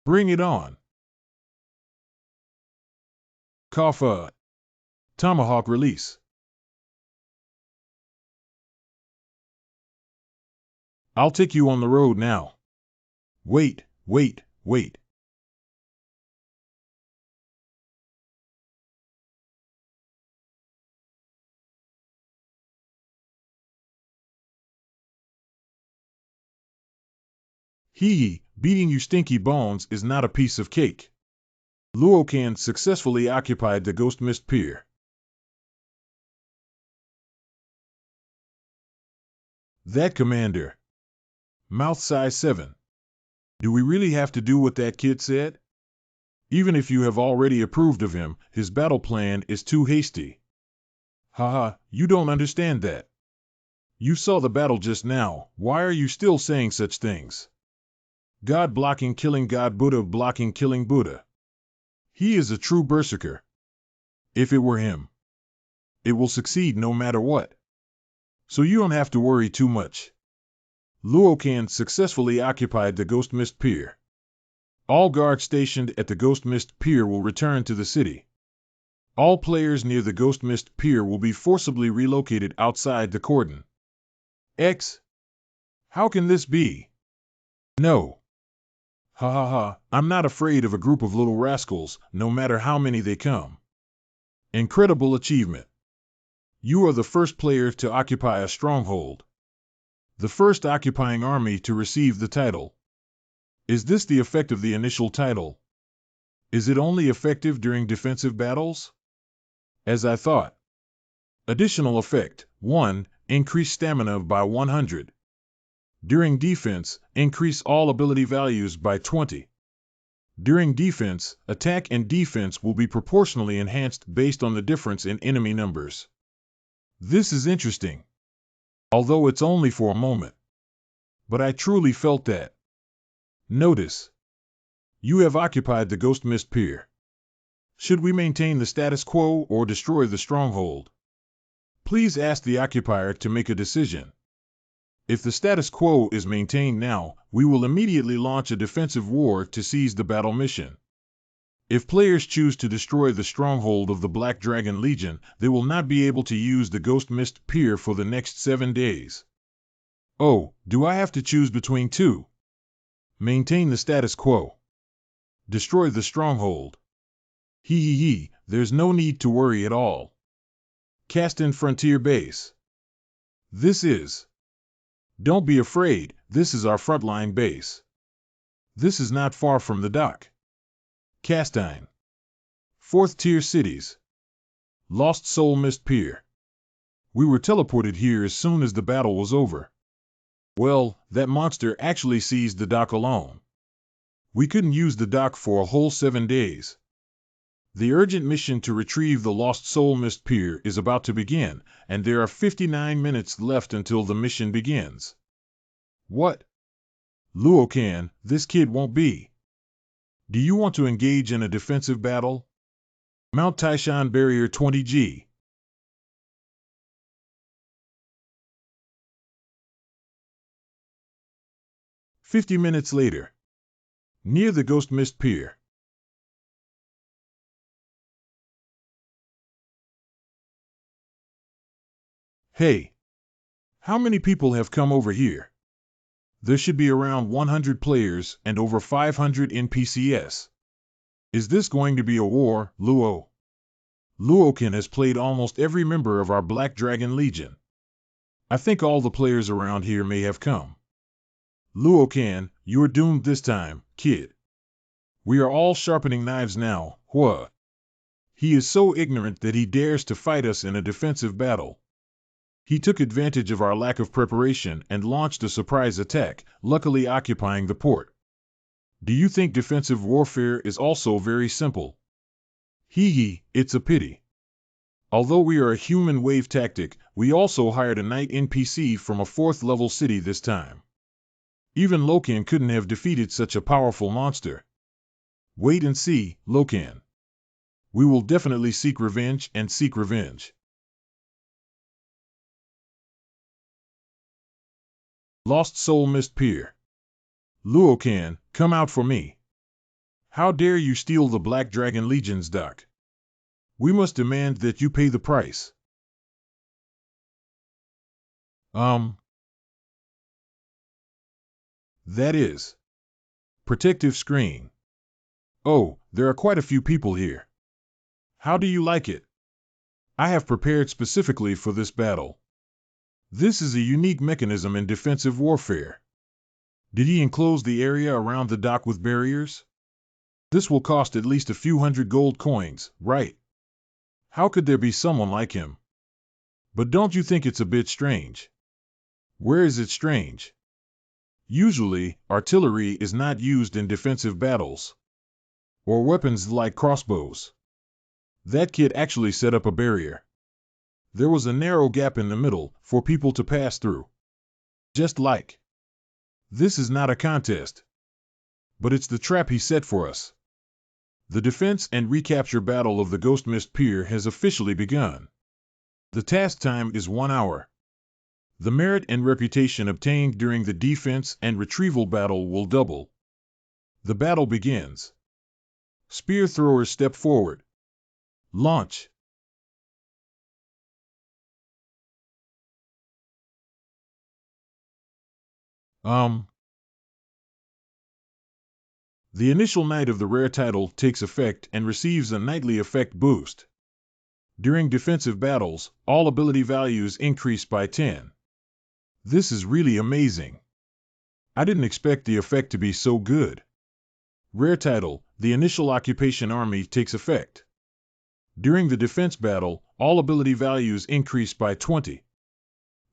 Bring it on. Kaffa. Tomahawk release. I'll take you on the road now. Wait. Beating you Stinky Bones is not a piece of cake. Lokan successfully occupied the Ghost Mist Pier. That commander. Mouth size 7. Do we really have to do what that kid said? Even if you have already approved of him, his battle plan is too hasty. Haha, you don't understand that. You saw the battle just now, why are you still saying such things? God blocking killing God, Buddha blocking killing Buddha. He is a true Berserker. If it were him, it will succeed no matter what. So you don't have to worry too much. Lokan successfully occupied the Ghost Mist Pier. All guards stationed at the Ghost Mist Pier will return to the city. All players near the Ghost Mist Pier will be forcibly relocated outside the cordon. X. How can this be? No. Ha ha ha, I'm not afraid of a group of little rascals, no matter how many they come. Incredible achievement. You are the first player to occupy a stronghold. The first occupying army to receive the title. Is this the effect of the initial title? Is it only effective during defensive battles? As I thought. Additional effect, 1. Increase stamina by 100. During defense, increase all ability values by 20. During defense, attack and defense will be proportionally enhanced based on the difference in enemy numbers. This is interesting, although it's only for a moment. But I truly felt that. Notice, you have occupied the Ghost Mist Pier. Should we maintain the status quo or destroy the stronghold? Please ask the occupier to make a decision. If the status quo is maintained now, we will immediately launch a defensive war to seize the battle mission. If players choose to destroy the stronghold of the Black Dragon Legion, they will not be able to use the Ghost Mist Pier for the next 7 days. Oh, do I have to choose between two? Maintain the status quo. Destroy the stronghold. There's no need to worry at all. Cast in Frontier Base. This is. Don't be afraid, this is our frontline base. This is not far from the dock. Castine. 4th tier cities. Lost Soul Mist Pier. We were teleported here as soon as the battle was over. Well, that monster actually seized the dock alone. We couldn't use the dock for a whole 7 days. The urgent mission to retrieve the Lost Soul Mist Pier is about to begin, and there are 59 minutes left until the mission begins. What? Lokan, this kid won't be. Do you want to engage in a defensive battle? Mount Taishan Barrier 20G. "50 minutes later. Near the Ghost Mist Pier. Hey! How many people have come over here? There should be around 100 players and over 500 NPCs. Is this going to be a war, Luo? Luokan has played almost every member of our Black Dragon Legion. I think all the players around here may have come. Luokan, you're doomed this time, kid. We are all sharpening knives now, Hua. He is so ignorant that he dares to fight us in a defensive battle. He took advantage of our lack of preparation and launched a surprise attack, luckily occupying the port. Do you think defensive warfare is also very simple? It's a pity. Although we are a human wave tactic, we also hired a knight NPC from a 4th level city this time. Even Lokan couldn't have defeated such a powerful monster. Wait and see, Lokan. We will definitely seek revenge and seek revenge. Lost Soul Mist Pier. Luokan, come out for me. How dare you steal the Black Dragon Legion's dock? We must demand that you pay the price. That is. Protective screen. Oh, there are quite a few people here. How do you like it? I have prepared specifically for this battle. This is a unique mechanism in defensive warfare. Did he enclose the area around the dock with barriers? This will cost at least a few hundred gold coins, right? How could there be someone like him? But don't you think it's a bit strange? Where is it strange? Usually, artillery is not used in defensive battles. Or weapons like crossbows. That kid actually set up a barrier. There was a narrow gap in the middle for people to pass through. Just like. This is not a contest. But it's the trap he set for us. The defense and recapture battle of the Ghost Mist Pier has officially begun. The task time is 1 hour. The merit and reputation obtained during the defense and retrieval battle will double. The battle begins. Spear throwers step forward. Launch. The initial knight of the rare title takes effect and receives a knightly effect boost. During defensive battles, all ability values increase by 10. This is really amazing. I didn't expect the effect to be so good. Rare title, the initial occupation army takes effect. During the defense battle, all ability values increase by 20.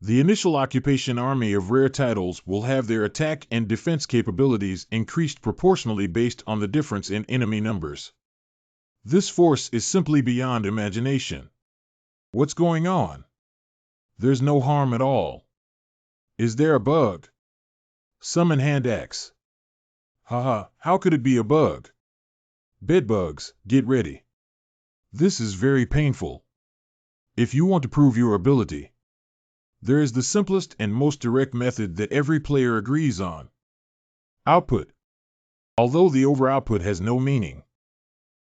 The initial occupation army of rare titles will have their attack and defense capabilities increased proportionally based on the difference in enemy numbers. This force is simply beyond imagination. What's going on? There's no harm at all. Is there a bug? Summon hand axe. Haha, how could it be a bug? Bedbugs, get ready. This is very painful. If you want to prove your ability, there is the simplest and most direct method that every player agrees on. Output. Although the over-output has no meaning,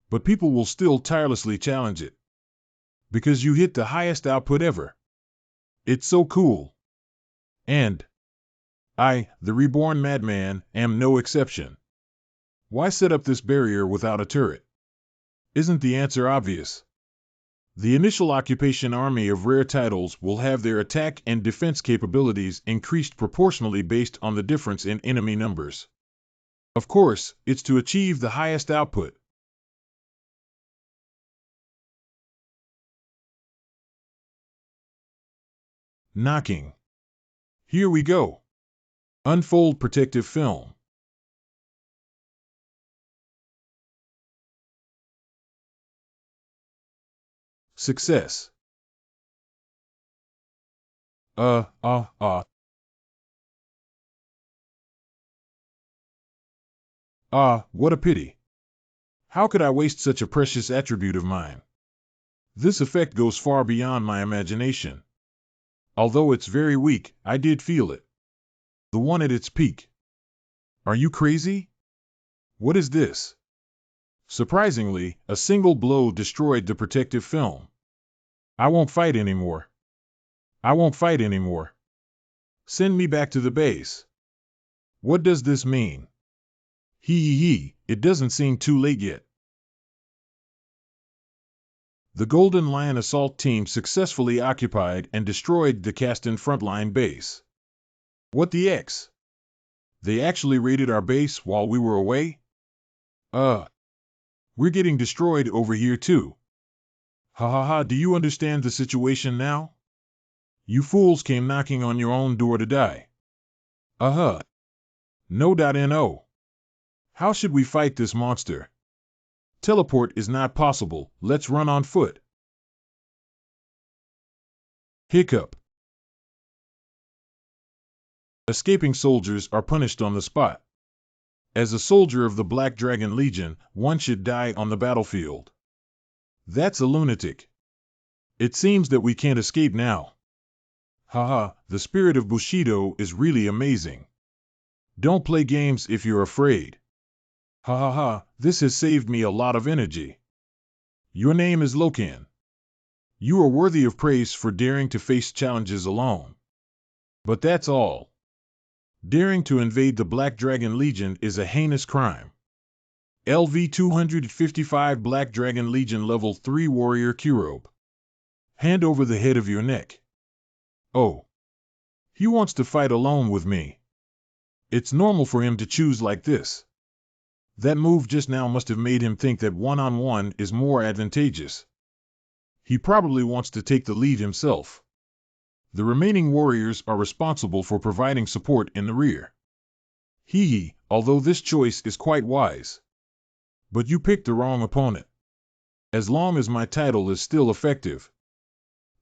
but people will still tirelessly challenge it. Because you hit the highest output ever. It's so cool. And I, the reborn madman, am no exception. Why set up this barrier without a turret? Isn't the answer obvious? The initial occupation army of rare titles will have their attack and defense capabilities increased proportionally based on the difference in enemy numbers. Of course, it's to achieve the highest output. Knocking. Here we go. Unfold protective film. Success. What a pity. How could I waste such a precious attribute of mine? This effect goes far beyond my imagination. Although it's very weak, I did feel it. The one at its peak. Are you crazy? What is this? Surprisingly, a single blow destroyed the protective film. I won't fight anymore. I won't fight anymore. Send me back to the base. What does this mean? It doesn't seem too late yet. The Golden Lion assault team successfully occupied and destroyed the Caston frontline base. What the X? They actually raided our base while we were away? We're getting destroyed over here too. Do you understand the situation now? You fools came knocking on your own door to die. No.no. How should we fight this monster? Teleport is not possible, let's run on foot. Hiccup. Escaping soldiers are punished on the spot. As a soldier of the Black Dragon Legion, one should die on the battlefield. That's a lunatic. It seems that we can't escape now. The spirit of Bushido is really amazing. Don't play games if you're afraid. This has saved me a lot of energy. Your name is Lokan. You are worthy of praise for daring to face challenges alone. But that's all. Daring to invade the Black Dragon Legion is a heinous crime. LV 255 Black Dragon Legion Level 3 Warrior Kurobe. Hand over the head of your neck. Oh. He wants to fight alone with me. It's normal for him to choose like this. That move just now must have made him think that one-on-one is more advantageous. He probably wants to take the lead himself. The remaining warriors are responsible for providing support in the rear. Although this choice is quite wise. But you picked the wrong opponent. As long as my title is still effective,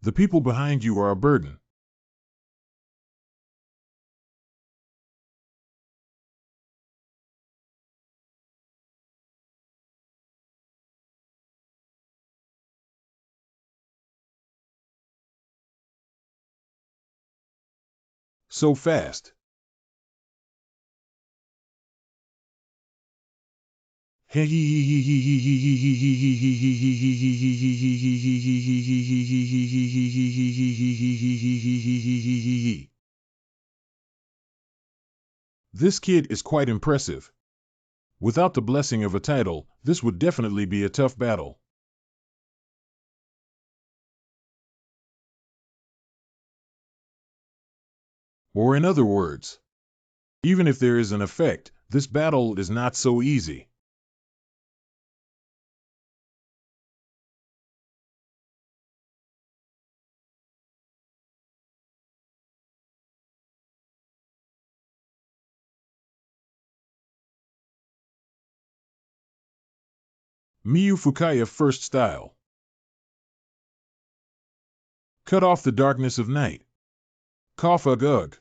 the people behind you are a burden. So fast. This kid is quite impressive. Without the blessing of a title, this would definitely be a tough battle. Or in other words, even if there is an effect, this battle is not so easy. Miyu Fukaya first style. Cut off the darkness of night. Cough ugh ugh.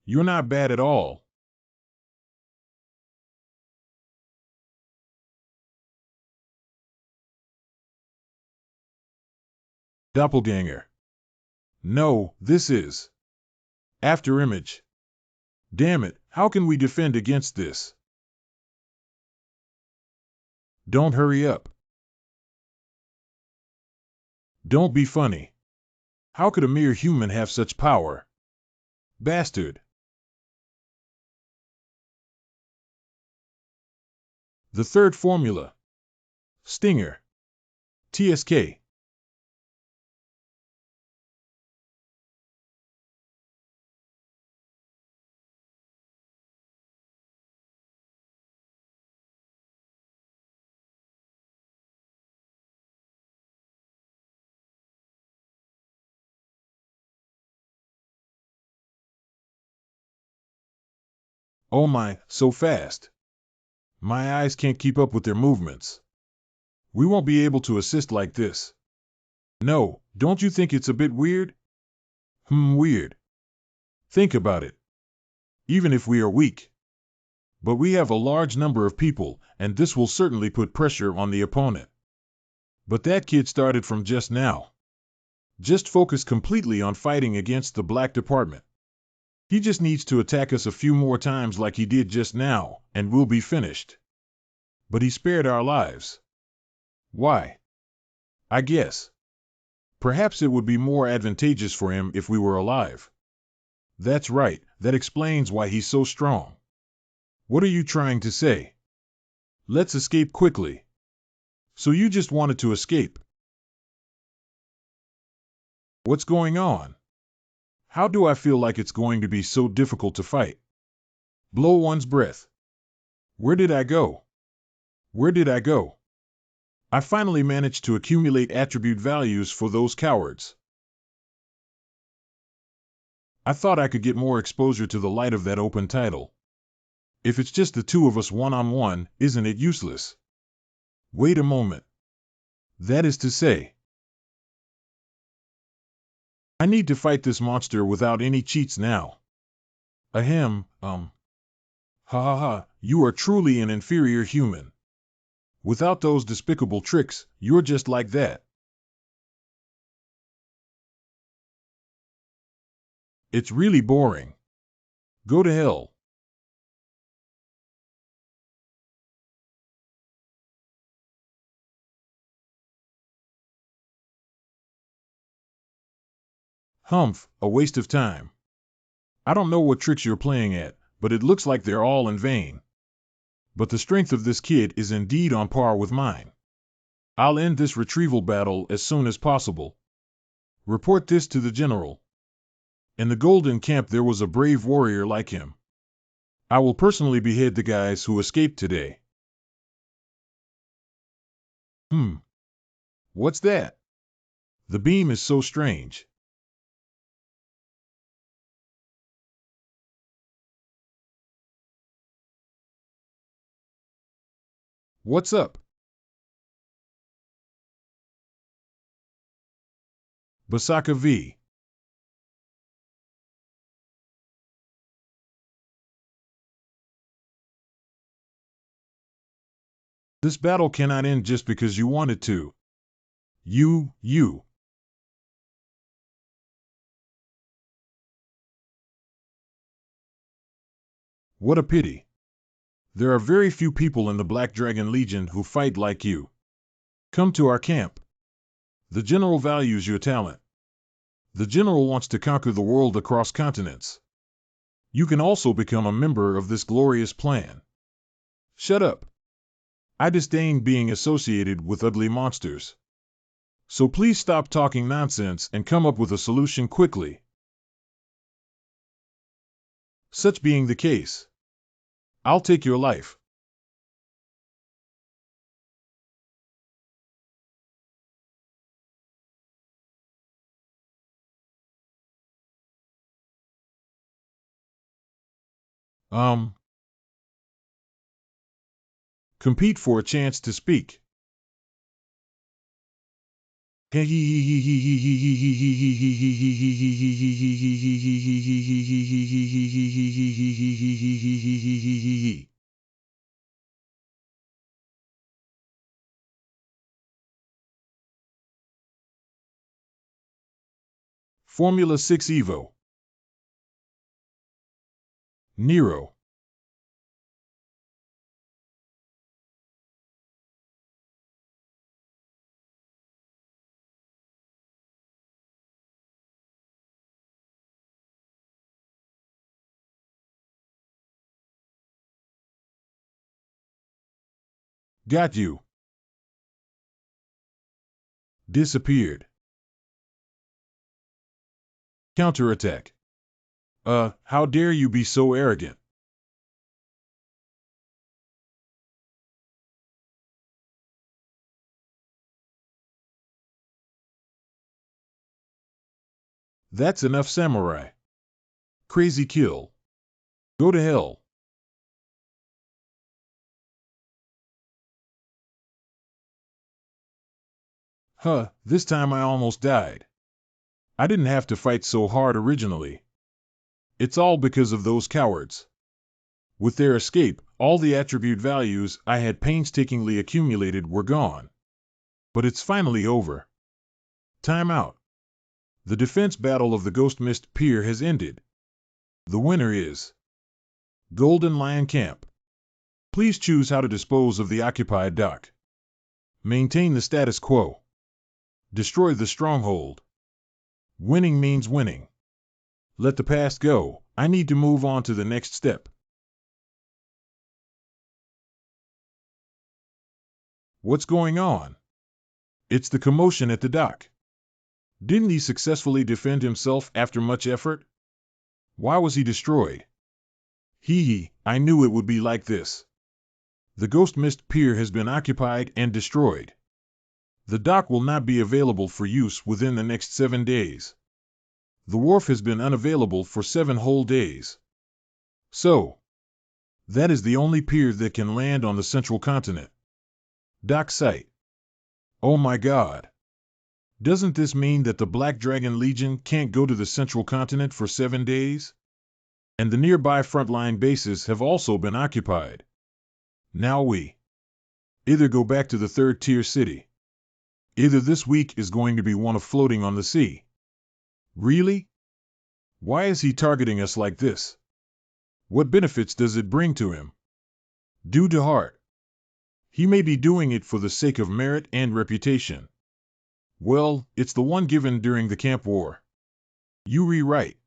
You're not bad at all. Doppelganger. No, this is. After image. Damn it, how can we defend against this? Don't hurry up. Don't be funny. How could a mere human have such power? Bastard. The third formula. Stinger. TSK. Oh my, so fast. My eyes can't keep up with their movements. We won't be able to assist like this. No, don't you think it's a bit weird? Weird. Think about it. Even if we are weak. But we have a large number of people, and this will certainly put pressure on the opponent. But that kid started from just now. Just focus completely on fighting against the black department. He just needs to attack us a few more times like he did just now, and we'll be finished. But he spared our lives. Why? I guess. Perhaps it would be more advantageous for him if we were alive. That's right, that explains why he's so strong. What are you trying to say? Let's escape quickly. So you just wanted to escape? What's going on? How do I feel like it's going to be so difficult to fight? Blow one's breath. Where did I go? Where did I go? I finally managed to accumulate attribute values for those cowards. I thought I could get more exposure to the light of that open title. If it's just the two of us one-on-one, isn't it useless? Wait a moment. That is to say, I need to fight this monster without any cheats now. Ahem, ha ha ha, you are truly an inferior human. Without those despicable tricks, you're just like that. It's really boring. Go to hell. Humph, a waste of time. I don't know what tricks you're playing at, but it looks like they're all in vain. But the strength of this kid is indeed on par with mine. I'll end this retrieval battle as soon as possible. Report this to the general. In the Golden Camp there was a brave warrior like him. I will personally behead the guys who escaped today. What's that? The beam is so strange. What's up? Basaka V. This battle cannot end just because you want it to. You. What a pity. There are very few people in the Black Dragon Legion who fight like you. Come to our camp. The general values your talent. The general wants to conquer the world across continents. You can also become a member of this glorious plan. Shut up. I disdain being associated with ugly monsters. So please stop talking nonsense and come up with a solution quickly. Such being the case, I'll take your life. Um, compete for a chance to speak. Formula 6 Evo. Nero. Got you. Disappeared. Counterattack. How dare you be so arrogant? That's enough, samurai. Crazy kill. Go to hell. This time I almost died. I didn't have to fight so hard originally. It's all because of those cowards. With their escape, all the attribute values I had painstakingly accumulated were gone. But it's finally over. Time out. The defense battle of the Ghost Mist Pier has ended. The winner is Golden Lion Camp. Please choose how to dispose of the occupied dock. Maintain the status quo. Destroy the stronghold. Winning means winning. Let the past go. I need to move on to the next step. What's going on? It's the commotion at the dock. Didn't he successfully defend himself after much effort? Why was he destroyed? I knew it would be like this. The Ghost Mist Pier has been occupied and destroyed. The dock will not be available for use within the next 7 days. The wharf has been unavailable for 7 whole days. So, that is the only pier that can land on the central continent. Dock site. Oh my God. Doesn't this mean that the Black Dragon Legion can't go to the central continent for 7 days? And the nearby frontline bases have also been occupied. Now we either go back to the 3rd-tier city. Either this week is going to be one of floating on the sea. Really? Why is he targeting us like this? What benefits does it bring to him? Due to heart. He may be doing it for the sake of merit and reputation. Well, it's the one given during the camp war. You rewrite.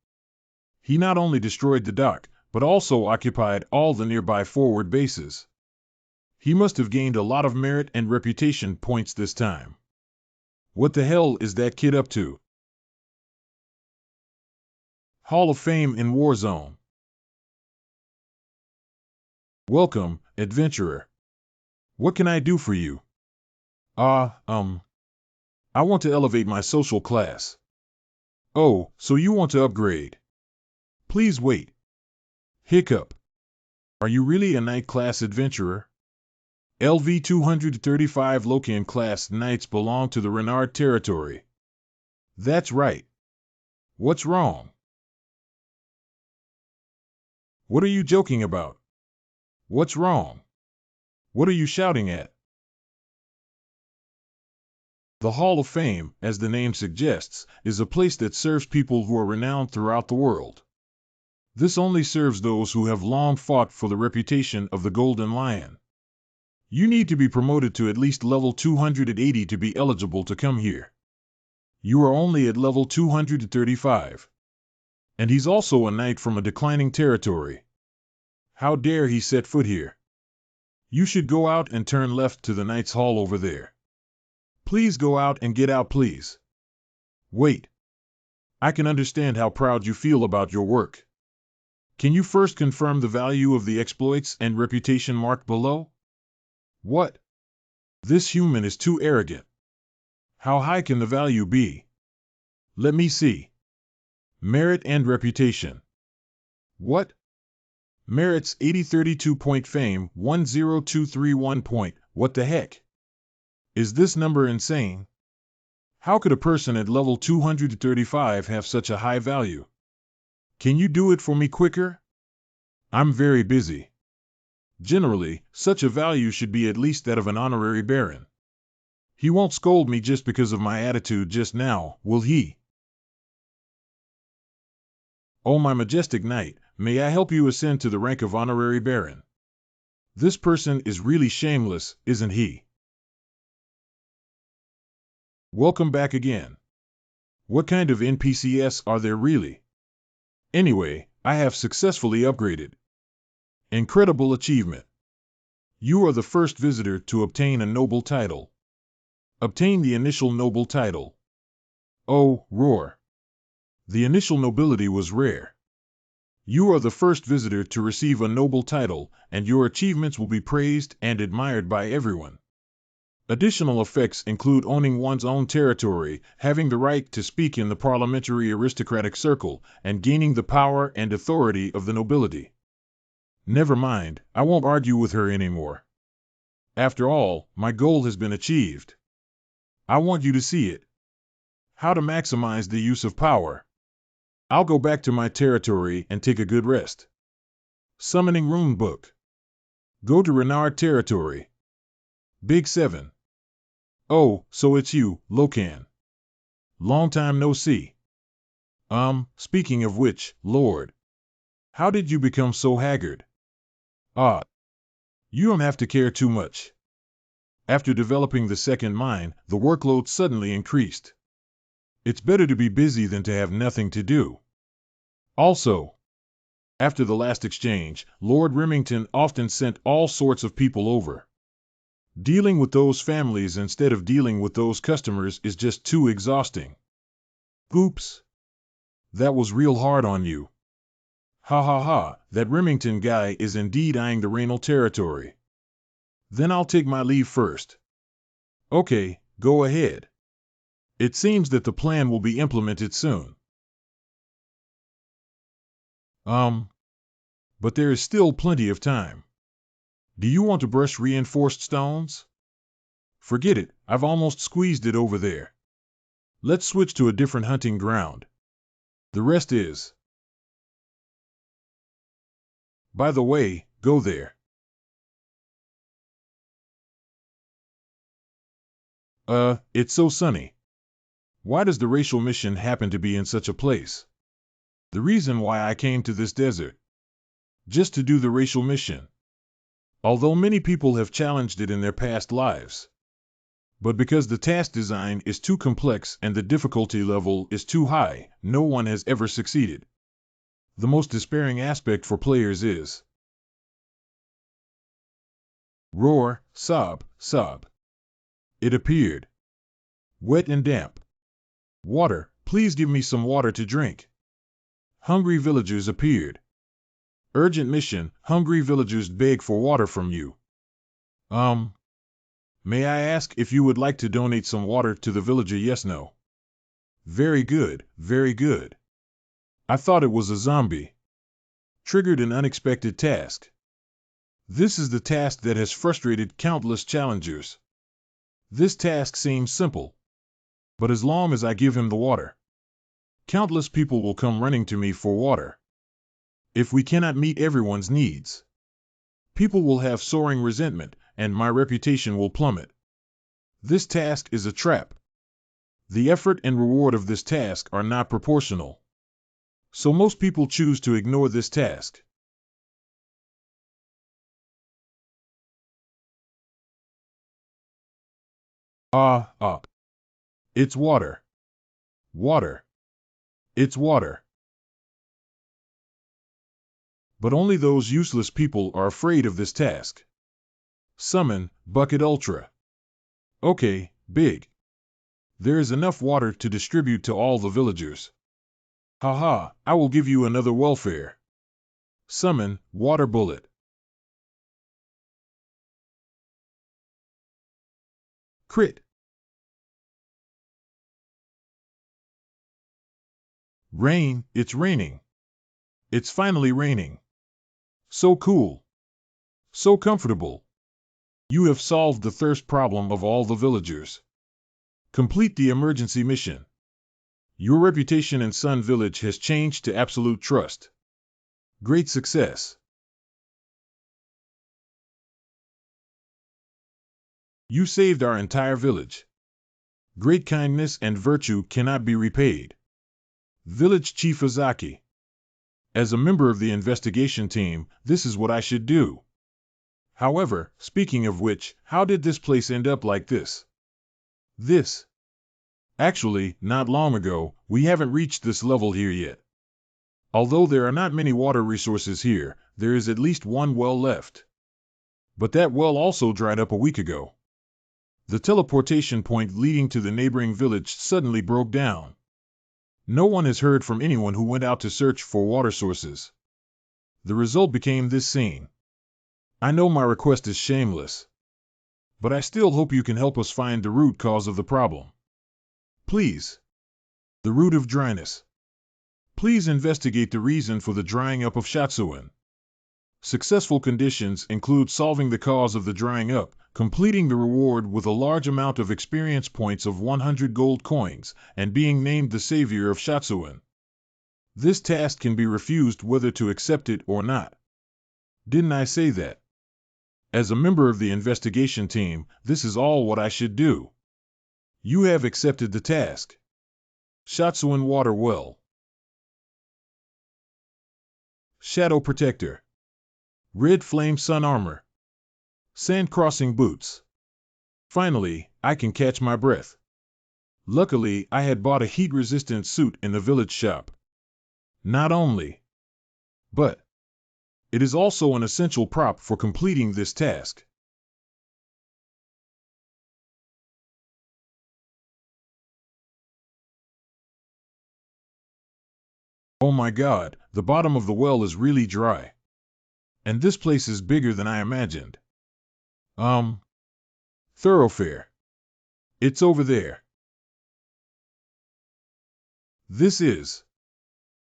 He not only destroyed the dock, but also occupied all the nearby forward bases. He must have gained a lot of merit and reputation points this time. What the hell is that kid up to? Hall of Fame in Warzone. Welcome, adventurer. What can I do for you? I want to elevate my social class. Oh, so you want to upgrade? Please wait. Hiccup. Are you really a knight class adventurer? LV 235 Lokan class knights belong to the Renard territory. That's right. What's wrong? What are you joking about? What's wrong? What are you shouting at? The Hall of Fame, as the name suggests, is a place that serves people who are renowned throughout the world. This only serves those who have long fought for the reputation of the Golden Lion. You need to be promoted to at least level 280 to be eligible to come here. You are only at level 235. And he's also a knight from a declining territory. How dare he set foot here? You should go out and turn left to the Knight's Hall over there. Please go out and get out, please. Wait. I can understand how proud you feel about your work. Can you first confirm the value of the exploits and reputation marked below? What? This human is too arrogant. How high can the value be? Let me see. Merit and reputation. What? Merits 8032 point fame 10231 point. What the heck? Is this number insane? How could a person at level 235 have such a high value? Can you do it for me quicker? I'm very busy. Generally, such a value should be at least that of an honorary baron. He won't scold me just because of my attitude just now, will he? Oh, my majestic knight, may I help you ascend to the rank of honorary baron? This person is really shameless, isn't he? Welcome back again. What kind of NPCs are there really? Anyway, I have successfully upgraded. Incredible achievement. You are the first visitor to obtain a noble title. Obtain the initial noble title. Oh, roar. The initial nobility was rare. You are the first visitor to receive a noble title, and your achievements will be praised and admired by everyone. Additional effects include owning one's own territory, having the right to speak in the parliamentary aristocratic circle, and gaining the power and authority of the nobility. Never mind, I won't argue with her anymore. After all, my goal has been achieved. I want you to see it. How to maximize the use of power. I'll go back to my territory and take a good rest. Summoning Rune Book. Go to Renard territory. Big 7. Oh, so it's you, Lokan. Long time no see. Speaking of which, Lord. How did you become so haggard? You don't have to care too much. After developing the second mine, the workload suddenly increased. It's better to be busy than to have nothing to do. Also, after the last exchange, Lord Remington often sent all sorts of people over. Dealing with those families instead of dealing with those customers is just too exhausting. Oops. That was real hard on you. Ha ha ha, that Remington guy is indeed eyeing the Raynal territory. Then I'll take my leave first. Okay, go ahead. It seems that the plan will be implemented soon. But there is still plenty of time. Do you want to brush reinforced stones? Forget it, I've almost squeezed it over there. Let's switch to a different hunting ground. The rest is. By the way, go there. It's so sunny. Why does the racial mission happen to be in such a place? The reason why I came to this desert. Just to do the racial mission. Although many people have challenged it in their past lives. But because the task design is too complex and the difficulty level is too high, no one has ever succeeded. The most despairing aspect for players is roar, sob, sob. It appeared. Wet and damp. Water, please give me some water to drink. Hungry villagers appeared. Urgent mission, hungry villagers beg for water from you. May I ask if you would like to donate some water to the villager? Yes, no. Very good, very good. I thought it was a zombie. Triggered an unexpected task. This is the task that has frustrated countless challengers. This task seems simple. But as long as I give him the water, countless people will come running to me for water. If we cannot meet everyone's needs, people will have soaring resentment, and my reputation will plummet. This task is a trap. The effort and reward of this task are not proportional. So most people choose to ignore this task. It's water. Water. It's water. But only those useless people are afraid of this task. Summon Bucket Ultra. Okay, big. There is enough water to distribute to all the villagers. Haha, I will give you another welfare. Summon Water Bullet. Crit. Rain, it's raining. It's finally raining. So cool. So comfortable. You have solved the thirst problem of all the villagers. Complete the emergency mission. Your reputation in Sun Village has changed to absolute trust. Great success. You saved our entire village. Great kindness and virtue cannot be repaid. Village Chief Azaki. As a member of the investigation team, this is what I should do. However, speaking of which, how did this place end up like this? Actually, not long ago, we haven't reached this level here yet. Although there are not many water resources here, there is at least one well left. But that well also dried up a week ago. The teleportation point leading to the neighboring village suddenly broke down. No one has heard from anyone who went out to search for water sources. The result became this scene. I know my request is shameless, but I still hope you can help us find the root cause of the problem. Please. The root of dryness. Please investigate the reason for the drying up of Shatsuin. Successful conditions include solving the cause of the drying up, completing the reward with a large amount of experience points of 100 gold coins, and being named the savior of Shatsuin. This task can be refused whether to accept it or not. Didn't I say that? As a member of the investigation team, this is all what I should do. You have accepted the task. Shatsuin Water Well. Shadow Protector. Red Flame Sun Armor. Sand Crossing Boots. Finally, I can catch my breath. Luckily, I had bought a heat-resistant suit in the village shop. Not only, but it is also an essential prop for completing this task. Oh my god, the bottom of the well is really dry. And this place is bigger than I imagined. Thoroughfare. It's over there. This is.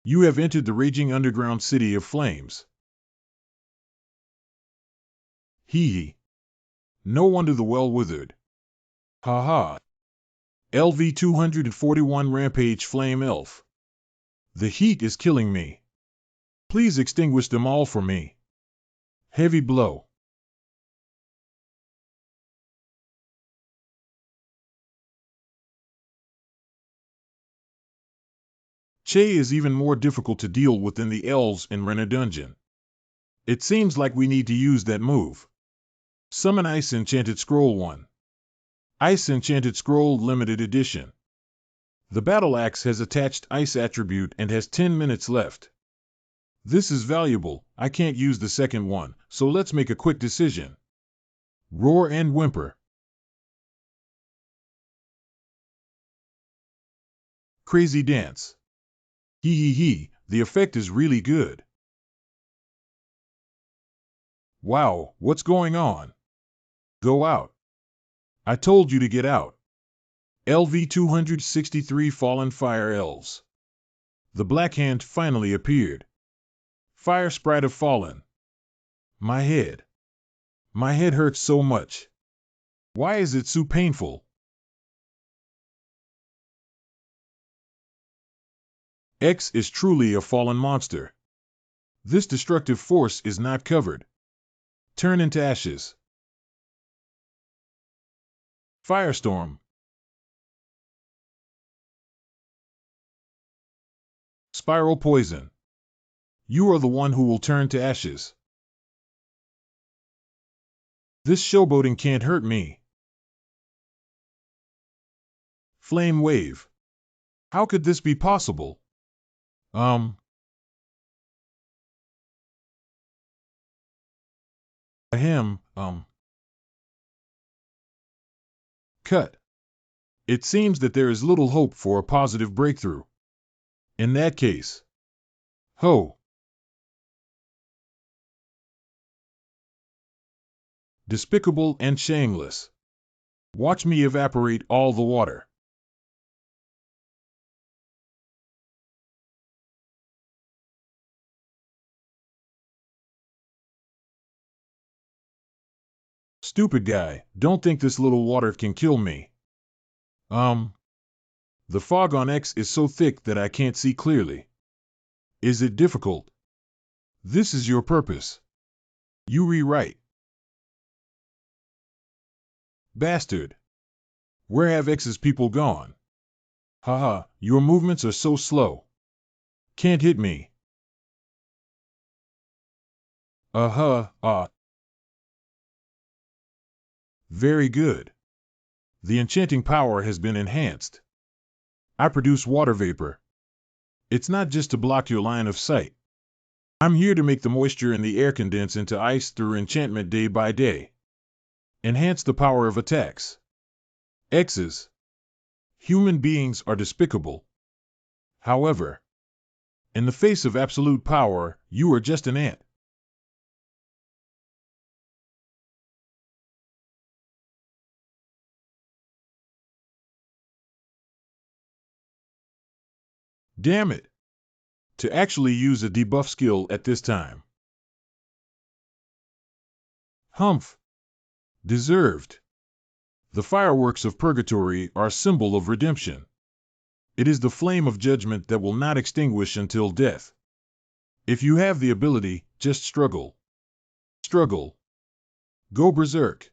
You have entered the raging underground city of flames. Hee hee. No wonder the well withered. Ha ha. LV 241 Rampage Flame Elf. The heat is killing me. Please extinguish them all for me. Heavy blow. Che is even more difficult to deal with than the elves in Renner Dungeon. It seems like we need to use that move. Summon Ice Enchanted Scroll 1. Ice Enchanted Scroll Limited Edition. The Battle Axe has attached Ice attribute and has 10 minutes left. This is valuable, I can't use the second one, so let's make a quick decision. Roar and Whimper. Crazy Dance. Hee hee hee, the effect is really good. Wow, what's going on? Go out. I told you to get out. LV 263 Fallen Fire Elves. The Black Hand finally appeared. Fire Sprite of Fallen. My head. My head hurts so much. Why is it so painful? X is truly a fallen monster. This destructive force is not covered. Turn into ashes. Firestorm. Spiral Poison. You are the one who will turn to ashes. This showboating can't hurt me. Flame Wave. How could this be possible? Ahem, Cut. It seems that there is little hope for a positive breakthrough. In that case. Ho. Despicable and shameless. Watch me evaporate all the water. Stupid guy, don't think this little water can kill me. The fog on X is so thick that I can't see clearly. Is it difficult? This is your purpose. You rewrite. Bastard. Where have X's people gone? Haha, your movements are so slow. Can't hit me. Very good. The enchanting power has been enhanced. I produce water vapor. It's not just to block your line of sight. I'm here to make the moisture in the air condense into ice through enchantment day by day. Enhance the power of attacks. X's. Human beings are despicable. However, in the face of absolute power, you are just an ant. Damn it! To actually use a debuff skill at this time. Humph! Deserved. The fireworks of purgatory are a symbol of redemption. It is the flame of judgment that will not extinguish until death. If you have the ability, just struggle. Struggle. Go berserk.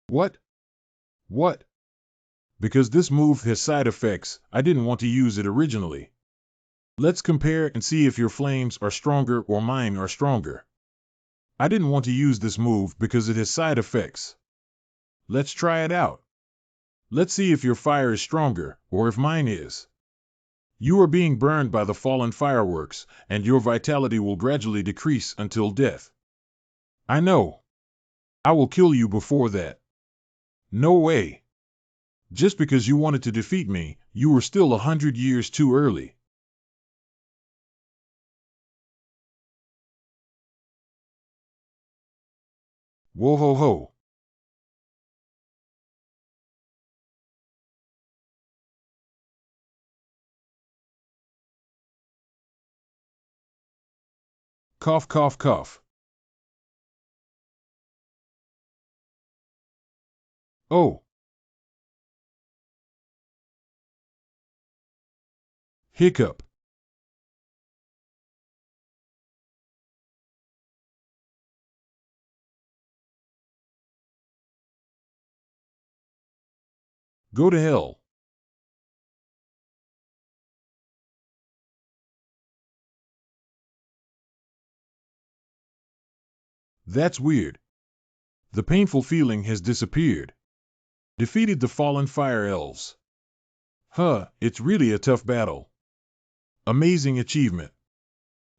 What? What? Because this move has side effects, I didn't want to use it originally. Let's compare and see if your flames are stronger or mine are stronger. I didn't want to use this move because it has side effects. Let's try it out. Let's see if your fire is stronger, or if mine is. You are being burned by the fallen fireworks, and your vitality will gradually decrease until death. I know. I will kill you before that. No way. Just because you wanted to defeat me, you were still 100 years too early. Whoa ho ho. Cough cough cough. Oh. Hiccup. Go to hell. That's weird. The painful feeling has disappeared. Defeated the fallen fire elves. It's really a tough battle. Amazing achievement.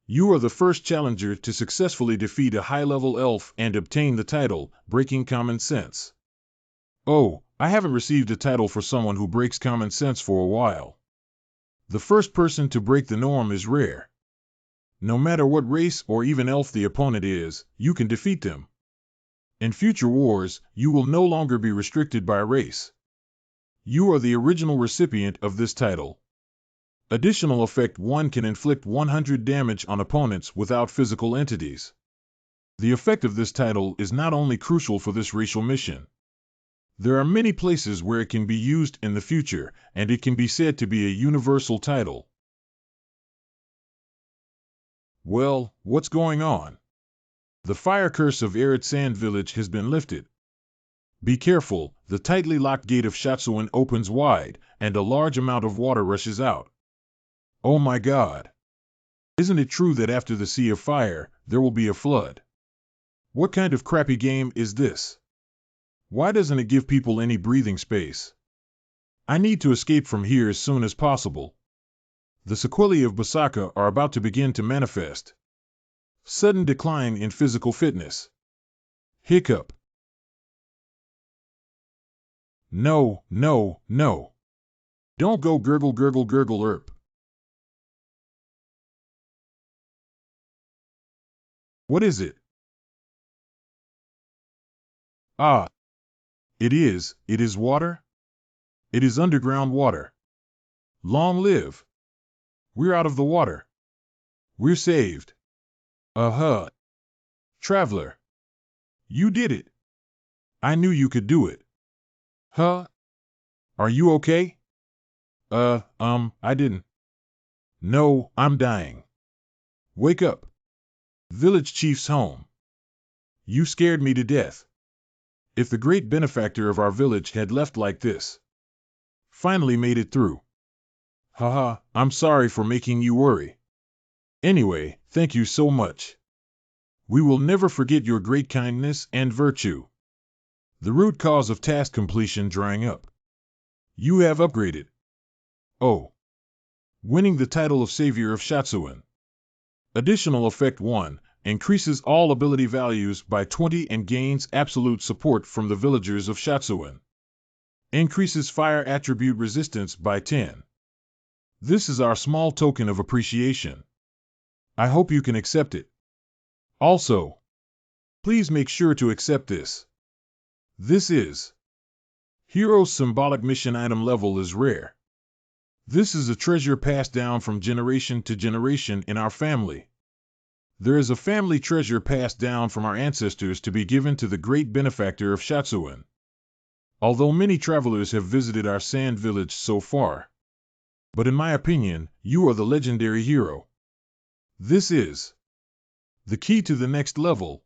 You are the first challenger to successfully defeat a high-level elf and obtain the title, Breaking Common Sense. Oh, I haven't received a title for someone who breaks common sense for a while. The first person to break the norm is rare. No matter what race or even elf the opponent is, you can defeat them. In future wars, you will no longer be restricted by race. You are the original recipient of this title. Additional effect 1 can inflict 100 damage on opponents without physical entities. The effect of this title is not only crucial for this racial mission. There are many places where it can be used in the future, and it can be said to be a universal title. Well, what's going on? The fire curse of Arid Sand Village has been lifted. Be careful, the tightly locked gate of Shatsuan opens wide, and a large amount of water rushes out. Oh my God! Isn't it true that after the Sea of Fire, there will be a flood? What kind of crappy game is this? Why doesn't it give people any breathing space? I need to escape from here as soon as possible. The sequelae of Berserker are about to begin to manifest. Sudden decline in physical fitness. Hiccup. No, no, no. Don't go gurgle gurgle gurgle erp. What is it? Ah. It is water? It is underground water. Long live. We're out of the water. We're saved. Uh-huh. Traveler. You did it. I knew you could do it. Huh? Are you okay? I didn't. No, I'm dying. Wake up. Village chief's home. You scared me to death. If the great benefactor of our village had left like this. Finally made it through. Haha, I'm sorry for making you worry. Anyway, thank you so much. We will never forget your great kindness and virtue. The root cause of task completion drying up. You have upgraded. Oh. Winning the title of Savior of Shatsuan. Additional Effect 1. Increases all ability values by 20 and gains absolute support from the villagers of Shatsuan. Increases fire attribute resistance by 10. This is our small token of appreciation. I hope you can accept it. Also, please make sure to accept this. This is Hero's symbolic mission item level is rare. This is a treasure passed down from generation to generation in our family. There is a family treasure passed down from our ancestors to be given to the great benefactor of Shatsuan. Although many travelers have visited our sand village so far. But in my opinion, you are the legendary hero. This is the key to the next level.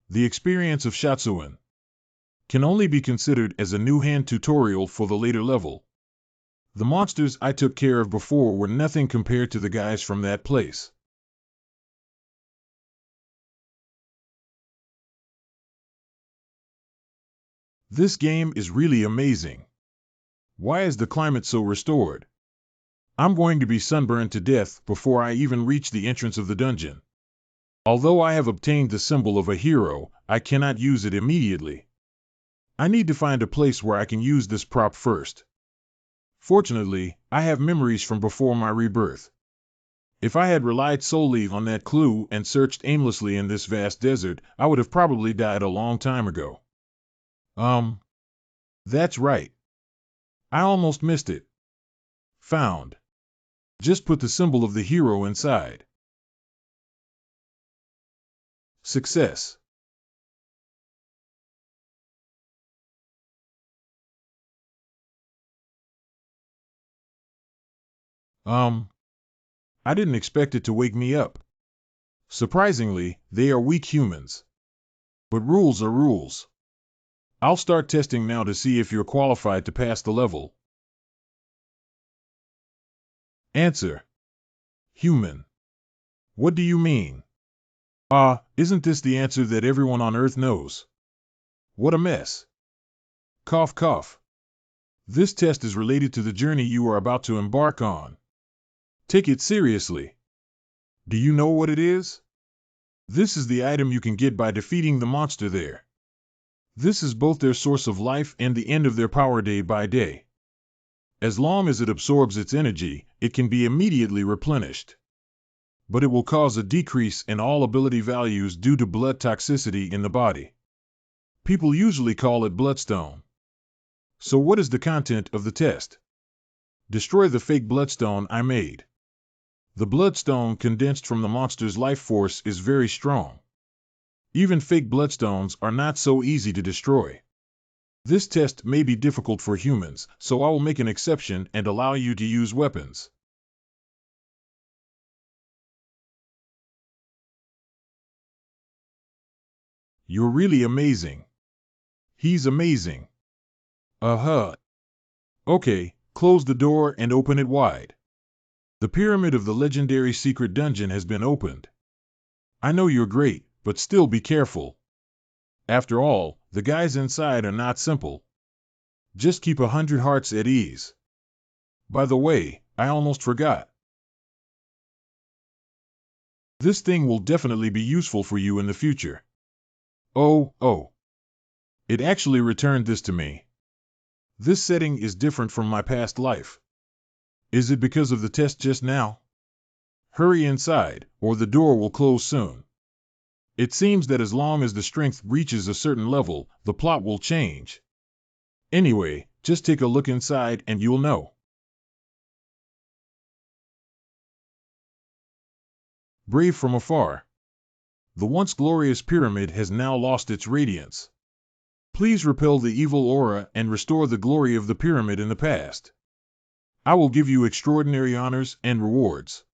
The experience of Shatsuan can only be considered as a new hand tutorial for the later level. The monsters I took care of before were nothing compared to the guys from that place. This game is really amazing. Why is the climate so restored? I'm going to be sunburned to death before I even reach the entrance of the dungeon. Although I have obtained the symbol of a hero, I cannot use it immediately. I need to find a place where I can use this prop first. Fortunately, I have memories from before my rebirth. If I had relied solely on that clue and searched aimlessly in this vast desert, I would have probably died a long time ago. That's right. I almost missed it. Found. Just put the symbol of the hero inside. Success. I didn't expect it to wake me up. Surprisingly, they are weak humans. But rules are rules. I'll start testing now to see if you're qualified to pass the level. Answer. Human. What do you mean? Isn't this the answer that everyone on Earth knows? What a mess. Cough, cough. This test is related to the journey you are about to embark on. Take it seriously. Do you know what it is? This is the item you can get by defeating the monster there. This is both their source of life and the end of their power day by day. As long as it absorbs its energy, it can be immediately replenished. But it will cause a decrease in all ability values due to blood toxicity in the body. People usually call it bloodstone. So what is the content of the test? Destroy the fake bloodstone I made. The bloodstone condensed from the monster's life force is very strong. Even fake bloodstones are not so easy to destroy. This test may be difficult for humans, so I will make an exception and allow you to use weapons. You're really amazing. He's amazing. Okay, close the door and open it wide. The pyramid of the legendary secret dungeon has been opened. I know you're great, but still be careful. After all, the guys inside are not simple. Just keep 100 hearts at ease. By the way, I almost forgot. This thing will definitely be useful for you in the future. Oh. It actually returned this to me. This setting is different from my past life. Is it because of the test just now? Hurry inside, or the door will close soon. It seems that as long as the strength reaches a certain level, the plot will change. Anyway, just take a look inside and you'll know. Brave from afar. The once glorious pyramid has now lost its radiance. Please repel the evil aura and restore the glory of the pyramid in the past. I will give you extraordinary honors and rewards.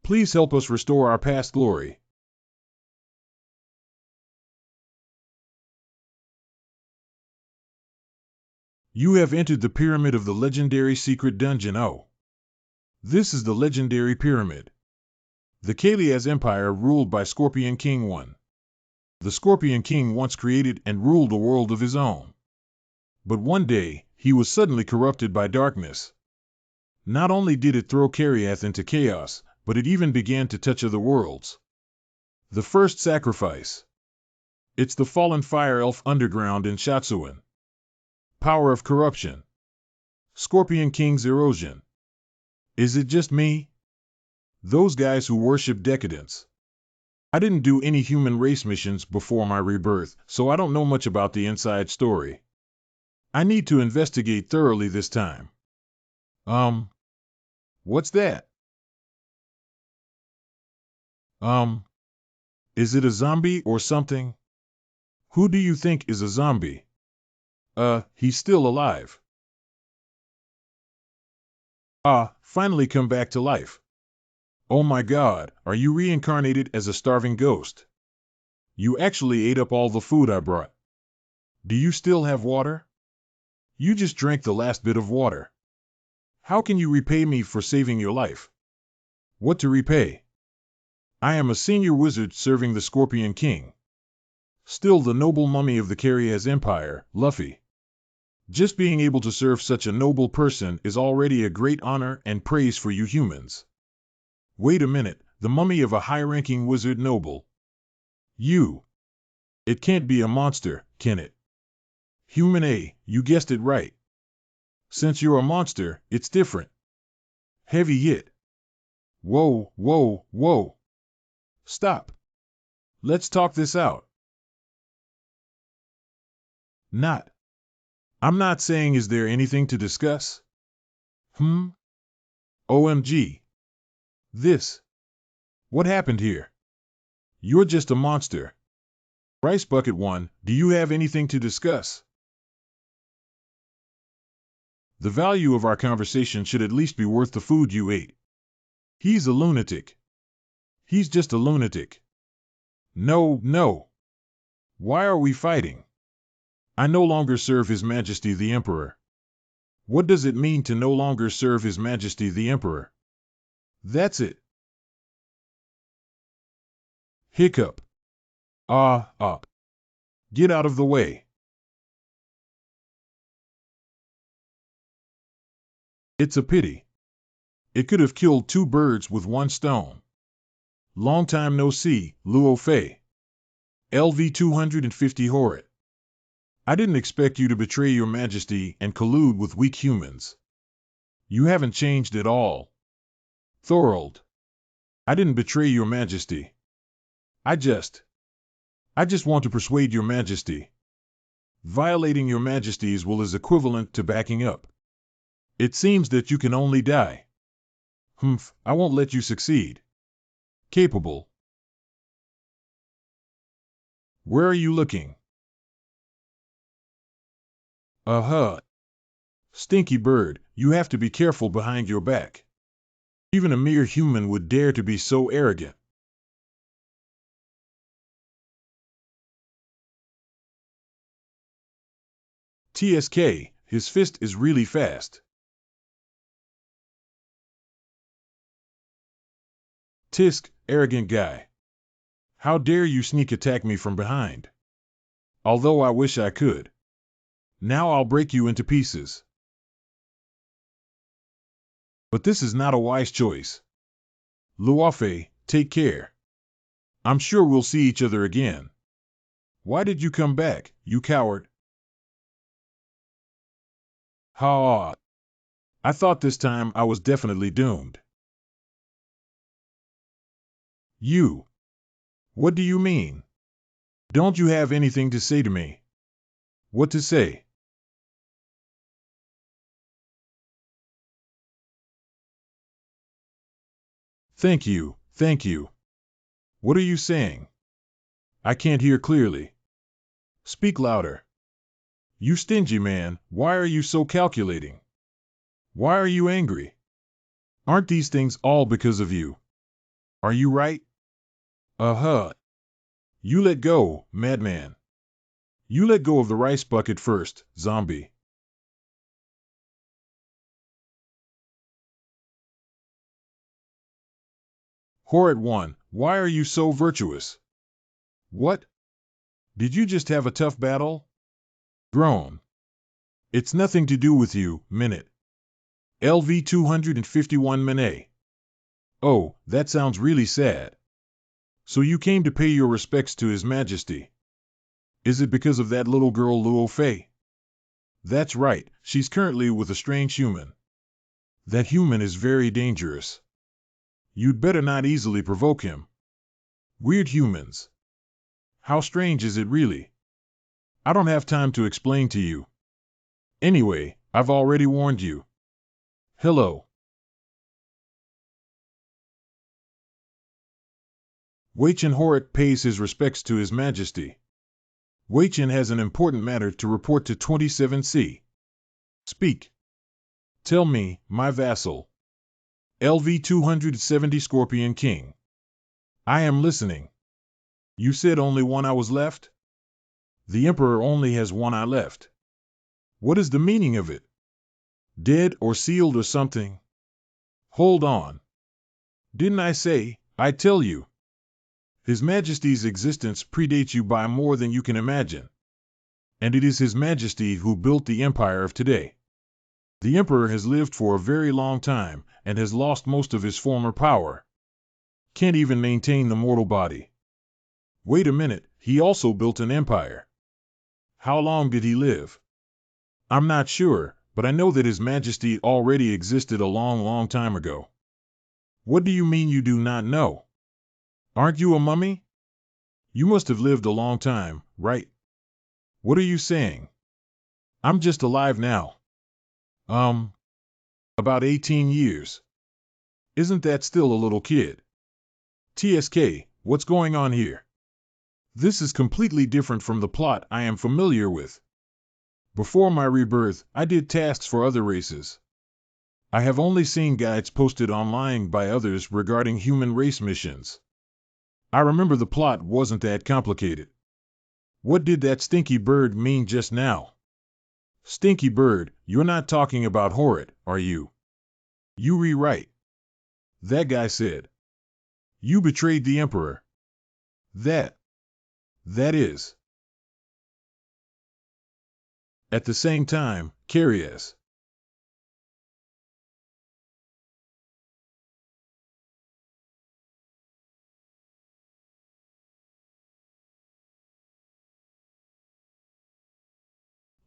Please help us restore our past glory. You have entered the pyramid of the legendary secret dungeon. Oh. This is the legendary pyramid. The Kalias Empire ruled by Scorpion King I. The Scorpion King once created and ruled a world of his own. But one day, he was suddenly corrupted by darkness. Not only did it throw Kariath into chaos, but it even began to touch other worlds. The first sacrifice. It's the fallen fire elf underground in Shatsuan. Power of corruption. Scorpion King's erosion. Is it just me? Those guys who worship decadence. I didn't do any human race missions before my rebirth, so I don't know much about the inside story. I need to investigate thoroughly this time. What's that? Is it a zombie or something? Who do you think is a zombie? He's still alive. Finally come back to life. Oh my God, are you reincarnated as a starving ghost? You actually ate up all the food I brought. Do you still have water? You just drank the last bit of water. How can you repay me for saving your life? What to repay? I am a senior wizard serving the Scorpion King. Still the noble mummy of the Karias Empire, Luffy. Just being able to serve such a noble person is already a great honor and praise for you humans. Wait a minute, the mummy of a high-ranking wizard noble. You. It can't be a monster, can it? Human A, you guessed it right. Since you're a monster, it's different. Heavy hit. Whoa, whoa, whoa. Stop. Let's talk this out. I'm not saying is there anything to discuss? OMG. This. What happened here? You're just a monster. Rice Bucket 1, do you have anything to discuss? The value of our conversation should at least be worth the food you ate. He's a lunatic. He's just a lunatic. No. Why are we fighting? I no longer serve His Majesty the Emperor. What does it mean to no longer serve His Majesty the Emperor? That's it. Hiccup. Up. Get out of the way. It's a pity. It could have killed two birds with one stone. Long time no see, Luo Fei. LV 250 Horrid. I didn't expect you to betray your majesty and collude with weak humans. You haven't changed at all. Thorold. I didn't betray your majesty. I just want to persuade your majesty. Violating your majesty's will is equivalent to backing up. It seems that you can only die. I won't let you succeed. Capable. Where are you looking? Stinky bird, you have to be careful behind your back. Even a mere human would dare to be so arrogant. TSK, his fist is really fast. Tisk, arrogant guy. How dare you sneak attack me from behind? Although I wish I could. Now I'll break you into pieces. But this is not a wise choice. Luofe, take care. I'm sure we'll see each other again. Why did you come back, you coward? Ha! I thought this time I was definitely doomed. You. What do you mean? Don't you have anything to say to me? What to say? Thank you. What are you saying? I can't hear clearly. Speak louder. You stingy man, why are you so calculating? Why are you angry? Aren't these things all because of you? Are you right? Uh-huh. You let go, madman. You let go of the rice bucket first, zombie. Horrid one, why are you so virtuous? What? Did you just have a tough battle? Groan. It's nothing to do with you, Minute. LV 251 Minute. Oh, that sounds really sad. So you came to pay your respects to His Majesty. Is it because of that little girl Luo Fei? That's right, she's currently with a strange human. That human is very dangerous. You'd better not easily provoke him. Weird humans. How strange is it really? I don't have time to explain to you. Anyway, I've already warned you. Hello. Wei-Chen Horit pays his respects to His Majesty. Wei-Chen has an important matter to report to 27C. Speak. Tell me, my vassal. LV 270 Scorpion King. I am listening. You said only one eye was left? The Emperor only has one eye left. What is the meaning of it? Dead or sealed or something? Hold on. Didn't I say, I tell you? His Majesty's existence predates you by more than you can imagine. And it is His Majesty who built the empire of today. The Emperor has lived for a very long time and has lost most of his former power. Can't even maintain the mortal body. Wait a minute, he also built an empire. How long did he live? I'm not sure, but I know that His Majesty already existed a long, long time ago. What do you mean you do not know? Aren't you a mummy? You must have lived a long time, right? What are you saying? I'm just alive now. About 18 years. Isn't that still a little kid? TSK, what's going on here? This is completely different from the plot I am familiar with. Before my rebirth, I did tasks for other races. I have only seen guides posted online by others regarding human race missions. I remember the plot wasn't that complicated. What did that stinky bird mean just now? Stinky bird, you're not talking about Horit, are you? You rewrite. That guy said. You betrayed the Emperor. That is. At the same time, Carius.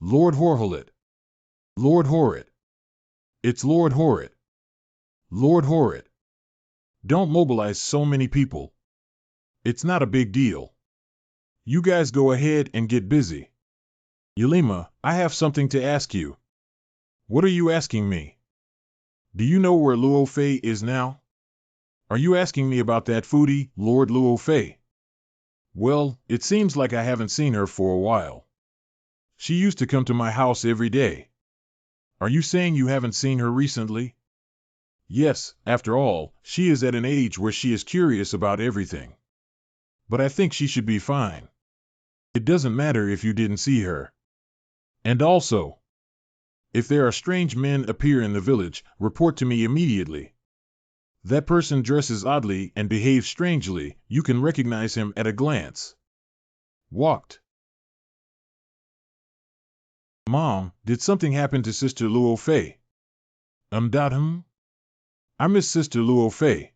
Lord Horholit. Lord Horit. It's Lord Horit. Lord Horit. Don't mobilize so many people. It's not a big deal. You guys go ahead and get busy. Yulima, I have something to ask you. What are you asking me? Do you know where Luo Fei is now? Are you asking me about that foodie, Lord Luo Fei? Well, it seems like I haven't seen her for a while. She used to come to my house every day. Are you saying you haven't seen her recently? Yes, after all, she is at an age where she is curious about everything. But I think she should be fine. It doesn't matter if you didn't see her. And also, if there are strange men appear in the village, report to me immediately. That person dresses oddly and behaves strangely, you can recognize him at a glance. Walked. Mom, did something happen to Sister Luo Fei? I miss Sister Luo Fei.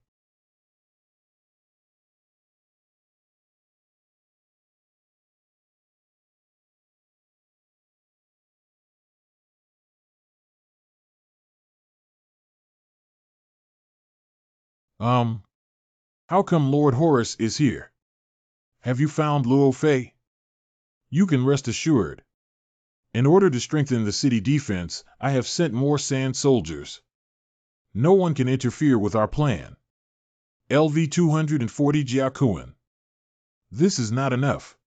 How come Lord Horace is here? Have you found Luo Fei? You can rest assured. In order to strengthen the city defense, I have sent more sand soldiers. No one can interfere with our plan. LV 240 Jiakuan. This is not enough.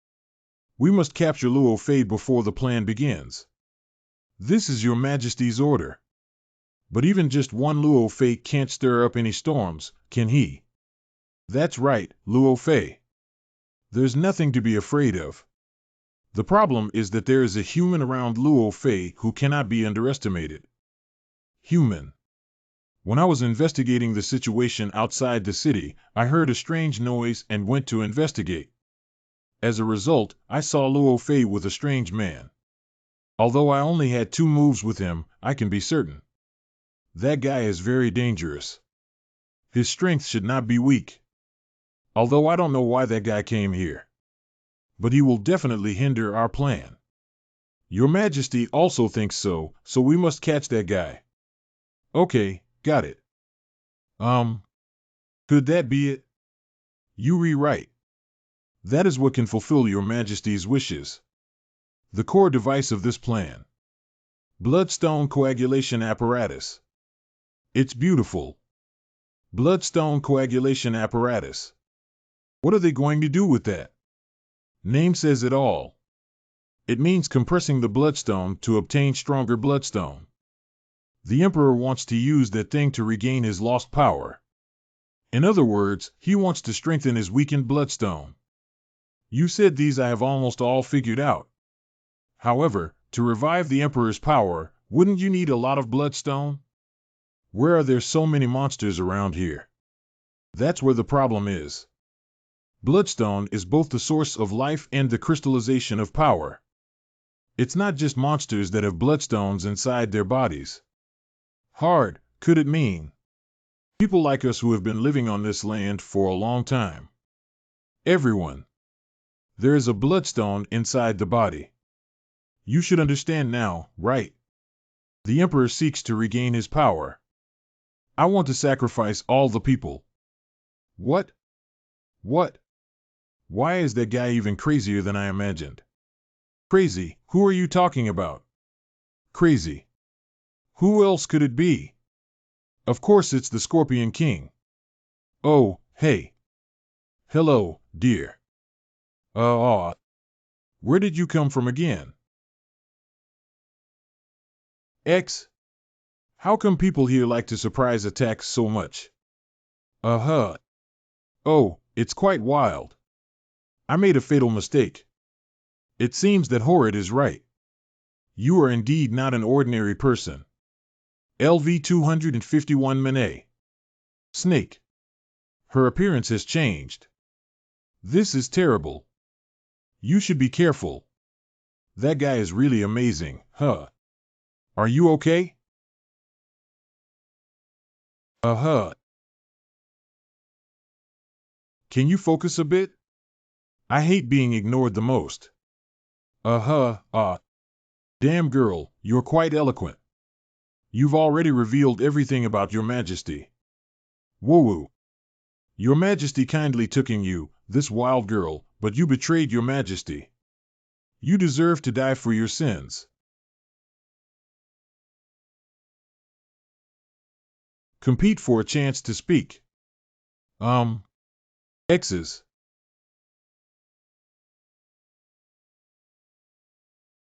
We must capture Luo Fei before the plan begins. This is your Majesty's order. But even just one Luo Fei can't stir up any storms, can he? That's right, Luo Fei. There's nothing to be afraid of. The problem is that there is a human around Luo Fei who cannot be underestimated. Human. When I was investigating the situation outside the city, I heard a strange noise and went to investigate. As a result, I saw Luo Fei with a strange man. Although I only had 2 moves with him, I can be certain. That guy is very dangerous. His strength should not be weak. Although I don't know why that guy came here. But he will definitely hinder our plan. Your Majesty also thinks so, so we must catch that guy. Okay, got it. Could that be it? You rewrite. That is what can fulfill your Majesty's wishes. The core device of this plan. Bloodstone coagulation apparatus. It's beautiful. Bloodstone coagulation apparatus. What are they going to do with that? Name says it all. It means compressing the bloodstone to obtain stronger bloodstone. The Emperor wants to use that thing to regain his lost power. In other words, he wants to strengthen his weakened bloodstone. You said these I have almost all figured out. However, to revive the Emperor's power, wouldn't you need a lot of bloodstone? Where are there so many monsters around here? That's where the problem is. Bloodstone is both the source of life and the crystallization of power. It's not just monsters that have bloodstones inside their bodies. Hard, could it mean? People like us who have been living on this land for a long time. Everyone. There is a bloodstone inside the body. You should understand now, right? The Emperor seeks to regain his power. I want to sacrifice all the people. What? What? Why is that guy even crazier than I imagined? Crazy? Who are you talking about? Crazy. Who else could it be? Of course it's the Scorpion King. Oh, hey. Hello, dear. Where did you come from again? X? How come people here like to surprise attacks so much? Oh, it's quite wild. I made a fatal mistake. It seems that Horrid is right. You are indeed not an ordinary person. LV 251 Manet. Snake. Her appearance has changed. This is terrible. You should be careful. That guy is really amazing, huh? Are you okay? Can you focus a bit? I hate being ignored the most. Damn girl, you're quite eloquent. You've already revealed everything about your Majesty. Woo-woo. Your Majesty kindly took in you, this wild girl, but you betrayed your Majesty. You deserve to die for your sins. Compete for a chance to speak. X's.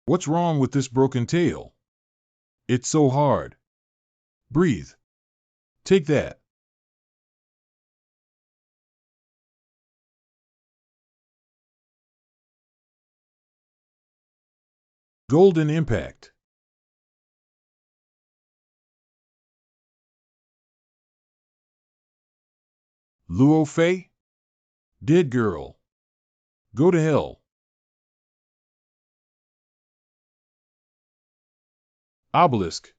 What's wrong with this broken tail? It's so hard. Breathe. Take that. Golden Impact. Luo Fei? Dead girl. Go to hell. Obelisk.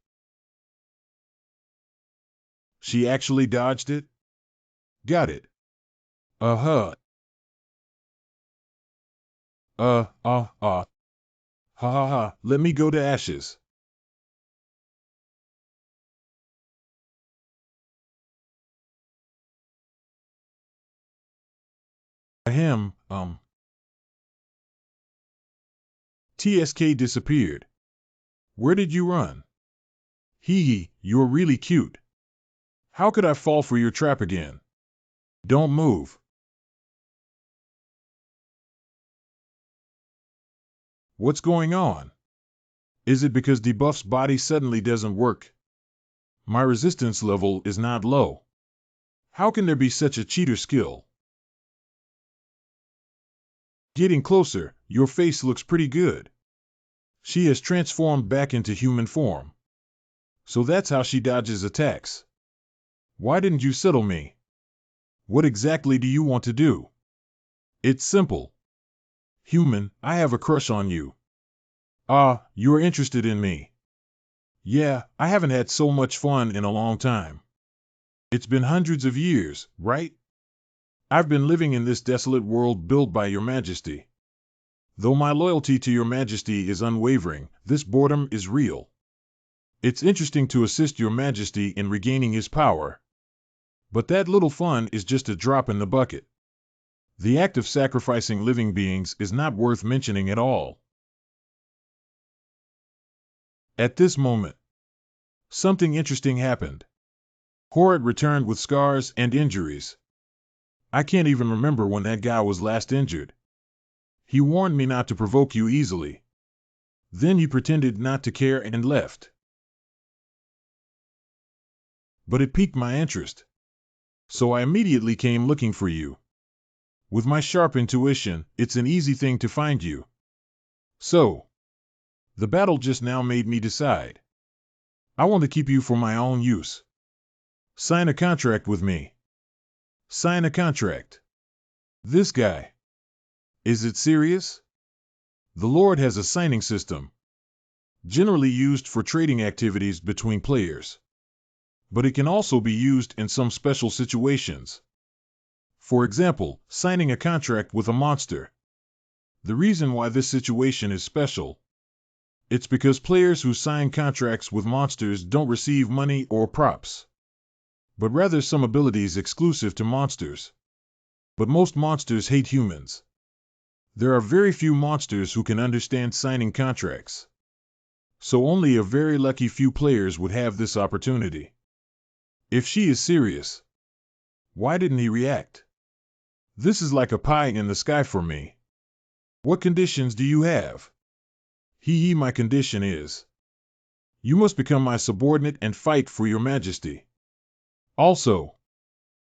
She actually dodged it? Got it. Ha ha ha, let me go to ashes. Ahem, TSK disappeared. Where did you run? Hee hee, you're really cute. How could I fall for your trap again? Don't move. What's going on? Is it because debuff's body suddenly doesn't work? My resistance level is not low. How can there be such a cheater skill? Getting closer, your face looks pretty good. She has transformed back into human form. So that's how she dodges attacks. Why didn't you settle me? What exactly do you want to do? It's simple. Human, I have a crush on you. Ah, you're interested in me. Yeah, I haven't had so much fun in a long time. It's been hundreds of years, right? I've been living in this desolate world built by your majesty. Though my loyalty to your majesty is unwavering, this boredom is real. It's interesting to assist your majesty in regaining his power. But that little fun is just a drop in the bucket. The act of sacrificing living beings is not worth mentioning at all. At this moment, something interesting happened. Horrid returned with scars and injuries. I can't even remember when that guy was last injured. He warned me not to provoke you easily. Then you pretended not to care and left. But it piqued my interest. So I immediately came looking for you. With my sharp intuition, it's an easy thing to find you. So, the battle just now made me decide. I want to keep you for my own use. Sign a contract with me. Sign a contract. This guy. Is it serious? The Lord has a signing system, generally used for trading activities between players. But it can also be used in some special situations. For example, signing a contract with a monster. The reason why this situation is special, it's because players who sign contracts with monsters don't receive money or props, but rather some abilities exclusive to monsters. But most monsters hate humans. There are very few monsters who can understand signing contracts. So only a very lucky few players would have this opportunity. If she is serious, why didn't he react? This is like a pie in the sky for me. What conditions do you have? My condition is, you must become my subordinate and fight for your majesty. Also,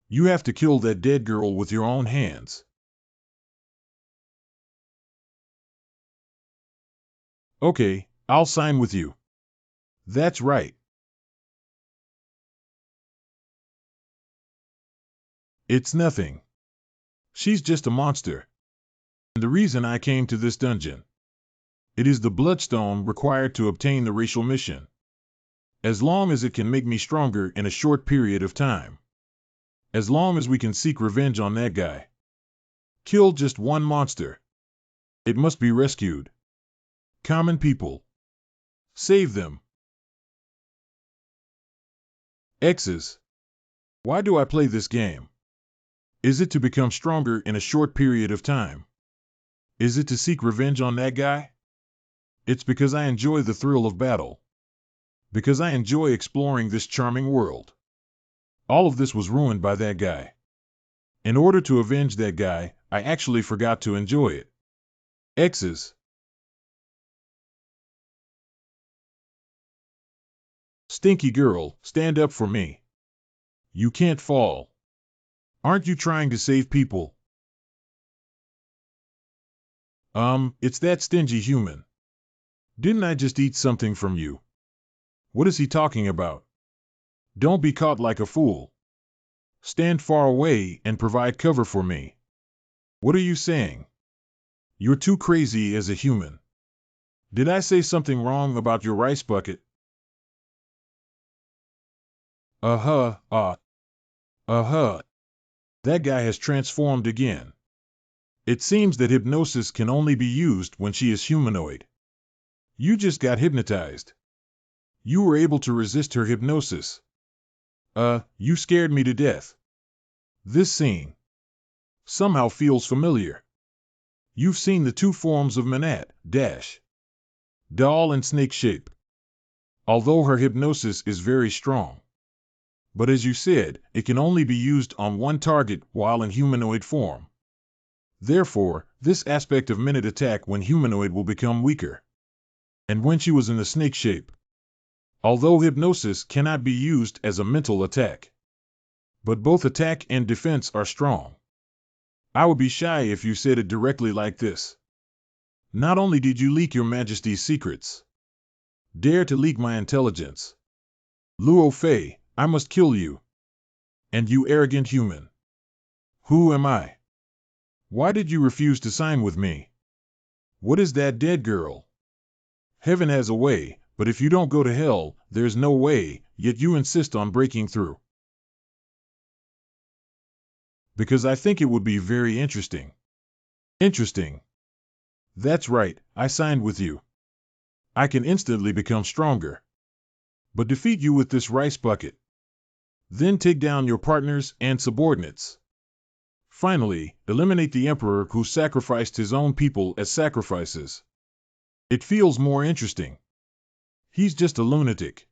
you have to kill that dead girl with your own hands. Okay, I'll sign with you. That's right. It's nothing. She's just a monster. And the reason I came to this dungeon. It is the bloodstone required to obtain the racial mission. As long as it can make me stronger in a short period of time. As long as we can seek revenge on that guy. Kill just one monster. It must be rescued. Common people. Save them. X's. Why do I play this game? Is it to become stronger in a short period of time? Is it to seek revenge on that guy? It's because I enjoy the thrill of battle. Because I enjoy exploring this charming world. All of this was ruined by that guy. In order to avenge that guy, I actually forgot to enjoy it. X's. Stinky girl, stand up for me. You can't fall. Aren't you trying to save people? It's that stingy human. Didn't I just eat something from you? What is he talking about? Don't be caught like a fool. Stand far away and provide cover for me. What are you saying? You're too crazy as a human. Did I say something wrong about your rice bucket? Uh-huh. That guy has transformed again. It seems that hypnosis can only be used when she is humanoid. You just got hypnotized. You were able to resist her hypnosis. You scared me to death. This scene somehow feels familiar. You've seen the two forms of MANHWA, doll and snake shape. Although her hypnosis is very strong. But as you said, it can only be used on one target while in humanoid form. Therefore, this aspect of minute attack when humanoid will become weaker. And when she was in the snake shape. Although hypnosis cannot be used as a mental attack. But both attack and defense are strong. I would be shy if you said it directly like this. Not only did you leak your majesty's secrets. Dare to leak my intelligence. Luo Fei, I must kill you. And you arrogant human. Who am I? Why did you refuse to sign with me? What is that dead girl? Heaven has a way, but if you don't go to hell, there's no way, yet you insist on breaking through. Because I think it would be very interesting. Interesting. That's right, I signed with you. I can instantly become stronger. But defeat you with this rice bucket. Then take down your partners and subordinates. Finally, eliminate the emperor who sacrificed his own people as sacrifices. It feels more interesting. He's just a lunatic.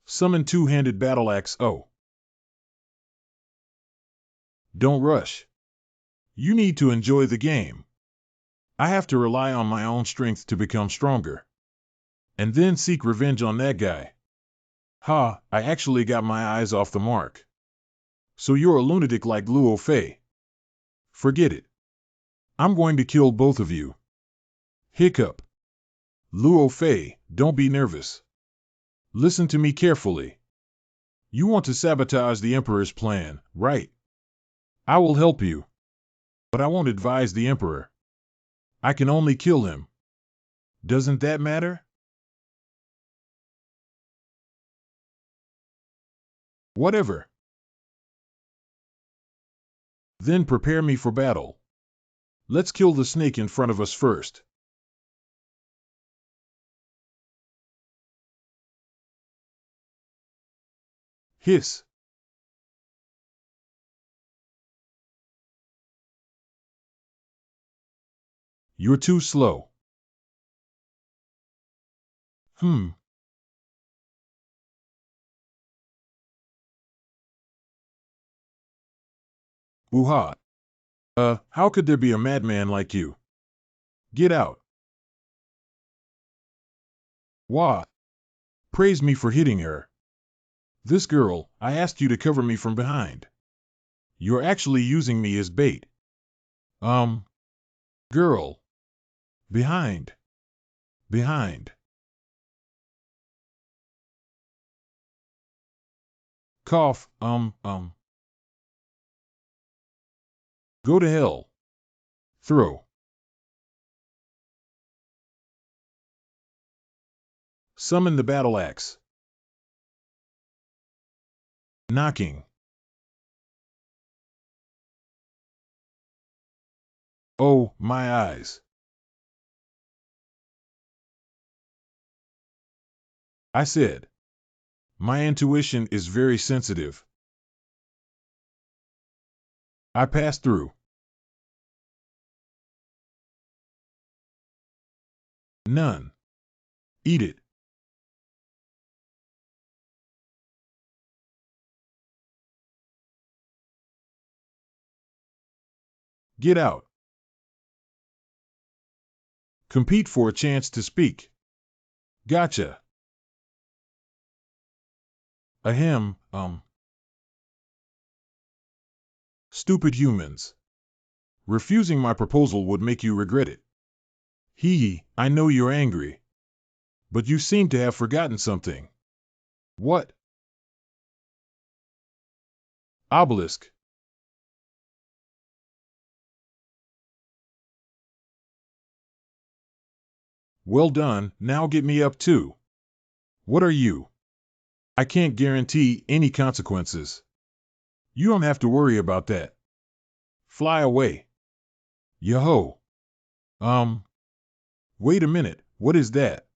Summon two-handed battle axe. Oh. Don't rush. You need to enjoy the game. I have to rely on my own strength to become stronger. And then seek revenge on that guy. Ha, I actually got my eyes off the mark. So you're a lunatic like Luo Fei. Forget it. I'm going to kill both of you. Hiccup. Luo Fei, don't be nervous. Listen to me carefully. You want to sabotage the Emperor's plan, right? I will help you. But I won't advise the Emperor. I can only kill him. Doesn't that matter? Whatever. Then prepare me for battle. Let's kill the snake in front of us first. Hiss. You're too slow. Ooh-ha. How could there be a madman like you? Get out. Wah. Praise me for hitting her. This girl, I asked you to cover me from behind. You're actually using me as bait. Girl. Behind. Behind. Cough, Go to hell. Throw. Summon the battle axe. Knocking. Oh, my eyes. I said. My intuition is very sensitive. I passed through. None. Eat it. Get out. Compete for a chance to speak. Gotcha. Ahem, Stupid humans. Refusing my proposal would make you regret it. Hee, I know you're angry. But you seem to have forgotten something. What? Obelisk. Well done, now get me up too. What are you? I can't guarantee any consequences. You don't have to worry about that. Fly away. Yo-ho. Wait a minute, what is that?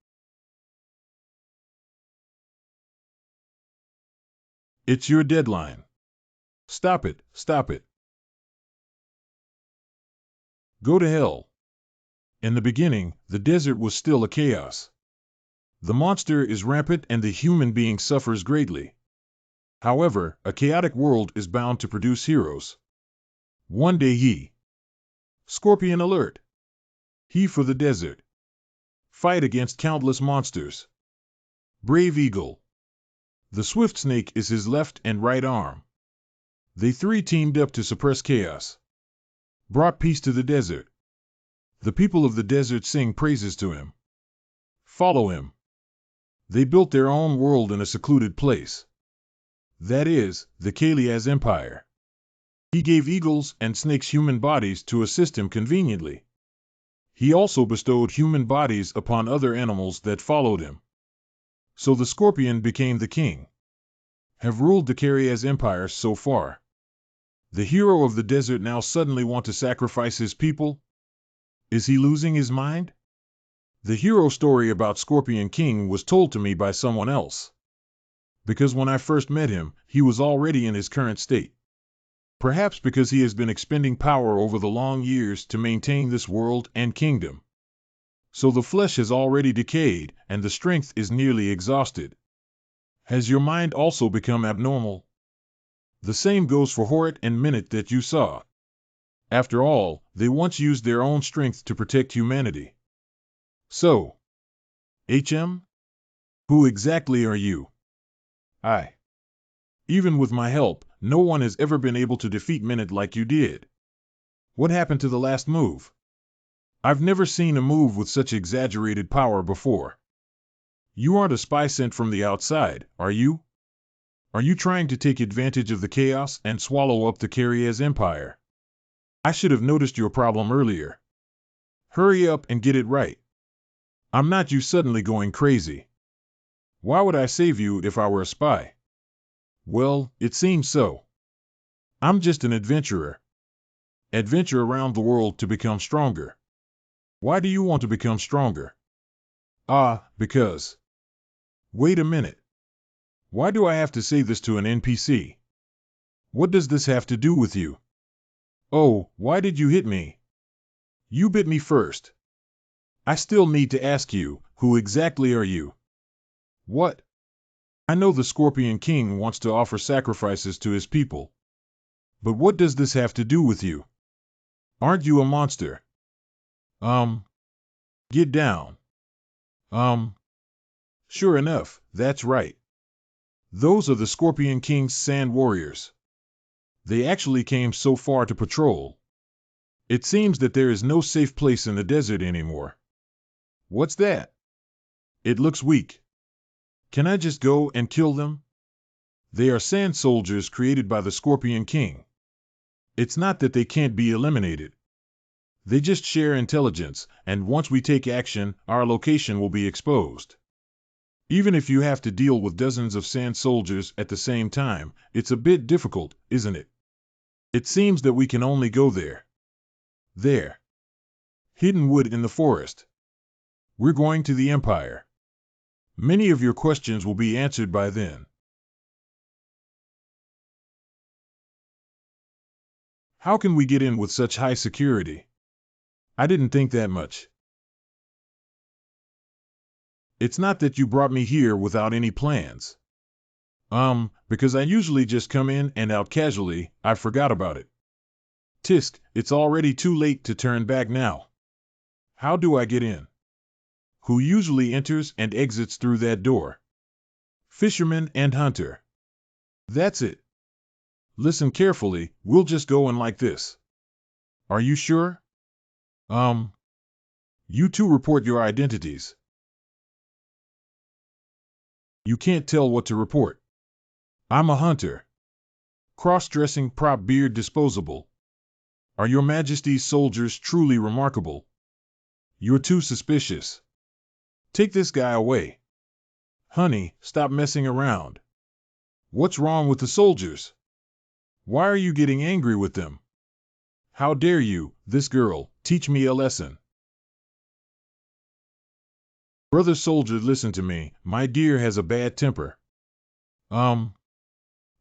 It's your deadline. Stop it, stop it. Go to hell. In the beginning, the desert was still a chaos. The monster is rampant and the human being suffers greatly. However, a chaotic world is bound to produce heroes. One day he Scorpion alert. He for the desert. Fight against countless monsters. Brave eagle. The swift snake is his left and right arm. They three teamed up to suppress chaos. Brought peace to the desert. The people of the desert sing praises to him. Follow him. They built their own world in a secluded place. That is, the Kalias Empire. He gave eagles and snakes human bodies to assist him conveniently. He also bestowed human bodies upon other animals that followed him. So the scorpion became the king. Have ruled the Kalias Empire so far. The hero of the desert now suddenly want to sacrifice his people? Is he losing his mind? The hero story about Scorpion King was told to me by someone else. Because when I first met him, he was already in his current state. Perhaps because he has been expending power over the long years to maintain this world and kingdom. So the flesh has already decayed, and the strength is nearly exhausted. Has your mind also become abnormal? The same goes for Horit and Minute that you saw. After all, they once used their own strength to protect humanity. So, HM? Who exactly are you? Even with my help, no one has ever been able to defeat Minute like you did. What happened to the last move? I've never seen a move with such exaggerated power before. You aren't a spy sent from the outside, are you? Are you trying to take advantage of the chaos and swallow up the Kalias Empire? I should have noticed your problem earlier. Hurry up and get it right. I'm not you suddenly going crazy. Why would I save you if I were a spy? Well, it seems so. I'm just an adventurer. Adventure around the world to become stronger. Why do you want to become stronger? Because. Wait a minute. Why do I have to say this to an NPC? What does this have to do with you? Oh, why did you hit me? You bit me first. I still need to ask you, who exactly are you? What? I know the Scorpion King wants to offer sacrifices to his people. But what does this have to do with you? Aren't you a monster? Get down. Sure enough, that's right. Those are the Scorpion King's sand warriors. They actually came so far to patrol. It seems that there is no safe place in the desert anymore. What's that? It looks weak. Can I just go and kill them? They are sand soldiers created by the Scorpion King. It's not that they can't be eliminated. They just share intelligence, and once we take action, our location will be exposed. Even if you have to deal with dozens of sand soldiers at the same time, it's a bit difficult, isn't it? It seems that we can only go there. There. Hidden wood in the forest. We're going to the Empire. Many of your questions will be answered by then. How can we get in with such high security? I didn't think that much. It's not that you brought me here without any plans. Because I usually just come in and out casually, I forgot about it. Tisk, it's already too late to turn back now. How do I get in? Who usually enters and exits through that door? Fisherman and hunter. That's it. Listen carefully, we'll just go in like this. Are you sure? You two report your identities. You can't tell what to report. I'm a hunter. Cross-dressing prop beard disposable. Are your Majesty's soldiers truly remarkable? You're too suspicious. Take this guy away. Honey, stop messing around. What's wrong with the soldiers? Why are you getting angry with them? How dare you, this girl, teach me a lesson? Brother soldier, listen to me, my dear has a bad temper.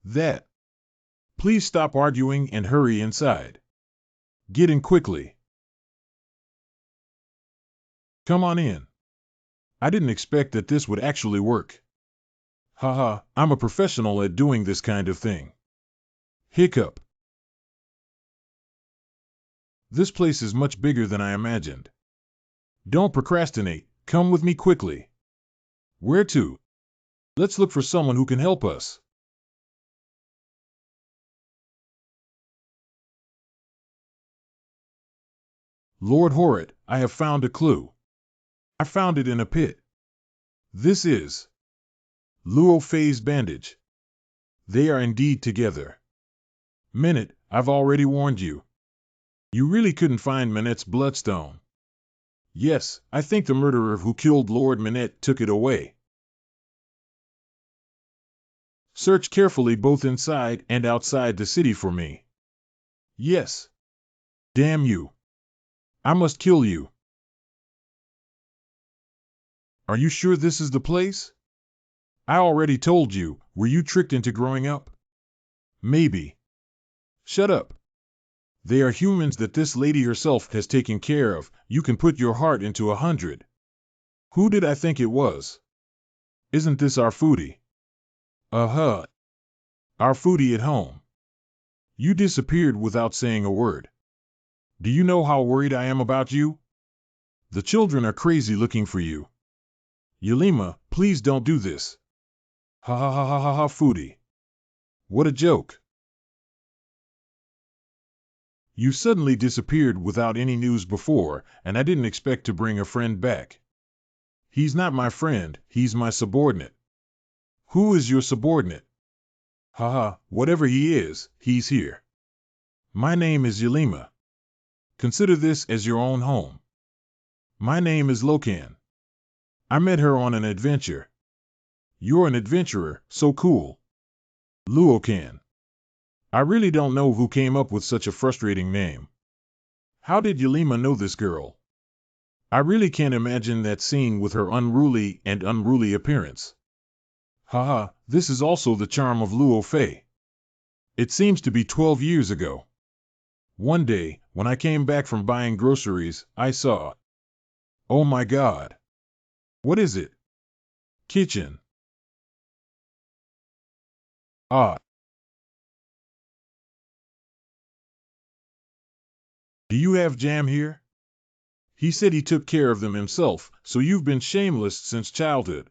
That. Please stop arguing and hurry inside. Get in quickly. Come on in. I didn't expect that this would actually work. Haha, I'm a professional at doing this kind of thing. Hiccup. This place is much bigger than I imagined. Don't procrastinate, come with me quickly. Where to? Let's look for someone who can help us. Lord Horret, I have found a clue. I found it in a pit. This is Luo Fei's bandage. They are indeed together. Minute, I've already warned you. You really couldn't find Minette's bloodstone. Yes, I think the murderer who killed Lord Minette took it away. Search carefully both inside and outside the city for me. Yes. Damn you. I must kill you. Are you sure this is the place? I already told you, were you tricked into growing up? Maybe. Shut up. They are humans that this lady herself has taken care of. You can put your heart into 100. Who did I think it was? Isn't this our foodie? Uh-huh. Our foodie at home. You disappeared without saying a word. Do you know how worried I am about you? The children are crazy looking for you. Yelima, please don't do this. Ha ha ha ha ha ha, foodie. What a joke. You suddenly disappeared without any news before, and I didn't expect to bring a friend back. He's not my friend, he's my subordinate. Who is your subordinate? Haha, whatever he is, he's here. My name is Yelima. Consider this as your own home. My name is Lokan. I met her on an adventure. You're an adventurer, so cool. Luokan. I really don't know who came up with such a frustrating name. How did Yelima know this girl? I really can't imagine that scene with her unruly appearance. Haha, this is also the charm of Luo Fei. It seems to be 12 years ago. One day, when I came back from buying groceries, I saw. Oh my God. What is it? Kitchen. Ah. Do you have jam here? He said he took care of them himself, so you've been shameless since childhood.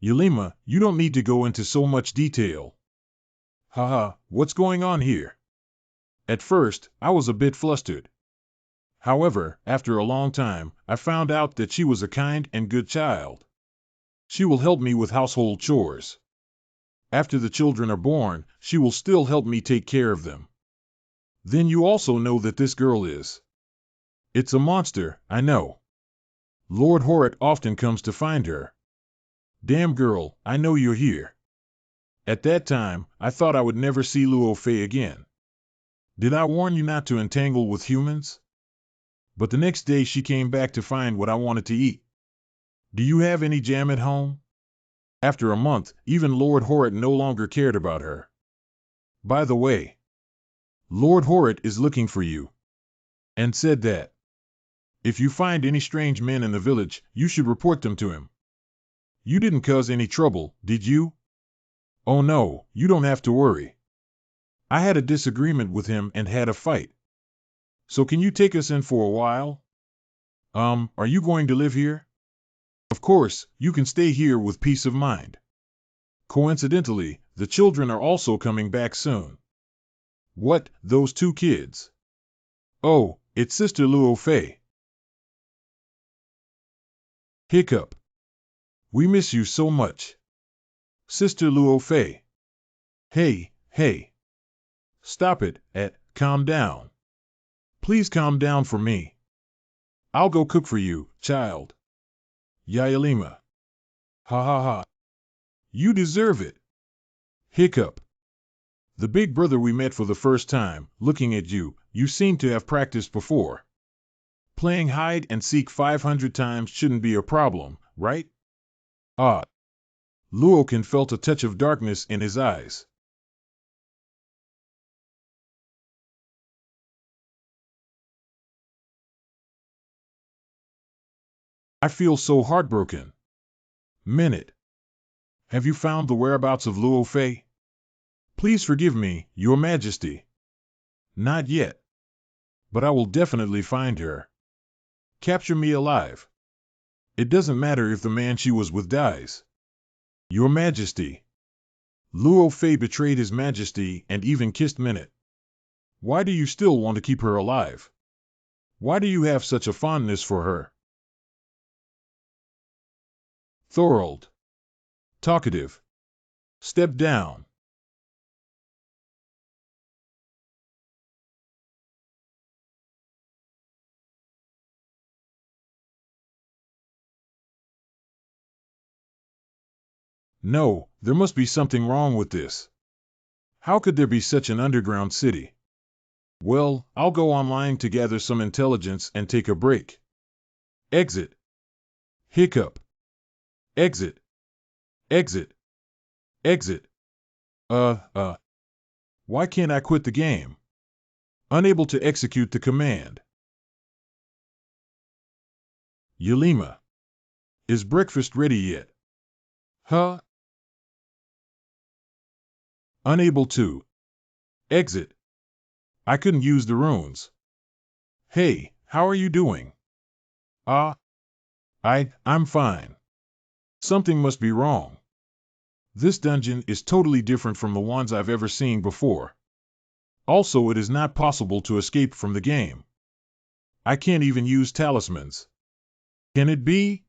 Yelima, you don't need to go into so much detail. Haha, what's going on here? At first, I was a bit flustered. However, after a long time, I found out that she was a kind and good child. She will help me with household chores. After the children are born, she will still help me take care of them. Then you also know that this girl is. It's a monster, I know. Lord Horret often comes to find her. Damn girl, I know you're here. At that time, I thought I would never see Luo Fei again. Did I warn you not to entangle with humans? But the next day she came back to find what I wanted to eat. Do you have any jam at home? After a month, even Lord Horret no longer cared about her. By the way, Lord Horret is looking for you. And said that if you find any strange men in the village, you should report them to him. You didn't cause any trouble, did you? Oh no, you don't have to worry. I had a disagreement with him and had a fight. So can you take us in for a while? Are you going to live here? Of course, you can stay here with peace of mind. Coincidentally, the children are also coming back soon. What, those two kids? Oh, it's Sister Luo Fei. Hiccup. We miss you so much. Sister Luo Fei. Hey. Stop it, calm down. Please calm down for me. I'll go cook for you, child. Yayalima. Ha ha ha. You deserve it. Hiccup. The big brother we met for the first time, looking at you, you seem to have practiced before. Playing hide and seek 500 times shouldn't be a problem, right? Ah. Luokan felt a touch of darkness in his eyes. I feel so heartbroken. Minute. Have you found the whereabouts of Luo Fei? Please forgive me, Your Majesty. Not yet. But I will definitely find her. Capture me alive. It doesn't matter if the man she was with dies. Your Majesty. Luo Fei betrayed his majesty and even kissed Minute. Why do you still want to keep her alive? Why do you have such a fondness for her? Thorold. Talkative. Step down. No, there must be something wrong with this. How could there be such an underground city? Well, I'll go online to gather some intelligence and take a break. Exit. Hiccup. Exit. Exit. Exit. Why can't I quit the game? Unable to execute the command. Yelima. Is breakfast ready yet? Huh? Unable to. Exit. I couldn't use the runes. Hey, how are you doing? I'm fine. Something must be wrong. This dungeon is totally different from the ones I've ever seen before. Also, it is not possible to escape from the game. I can't even use talismans. Can it be?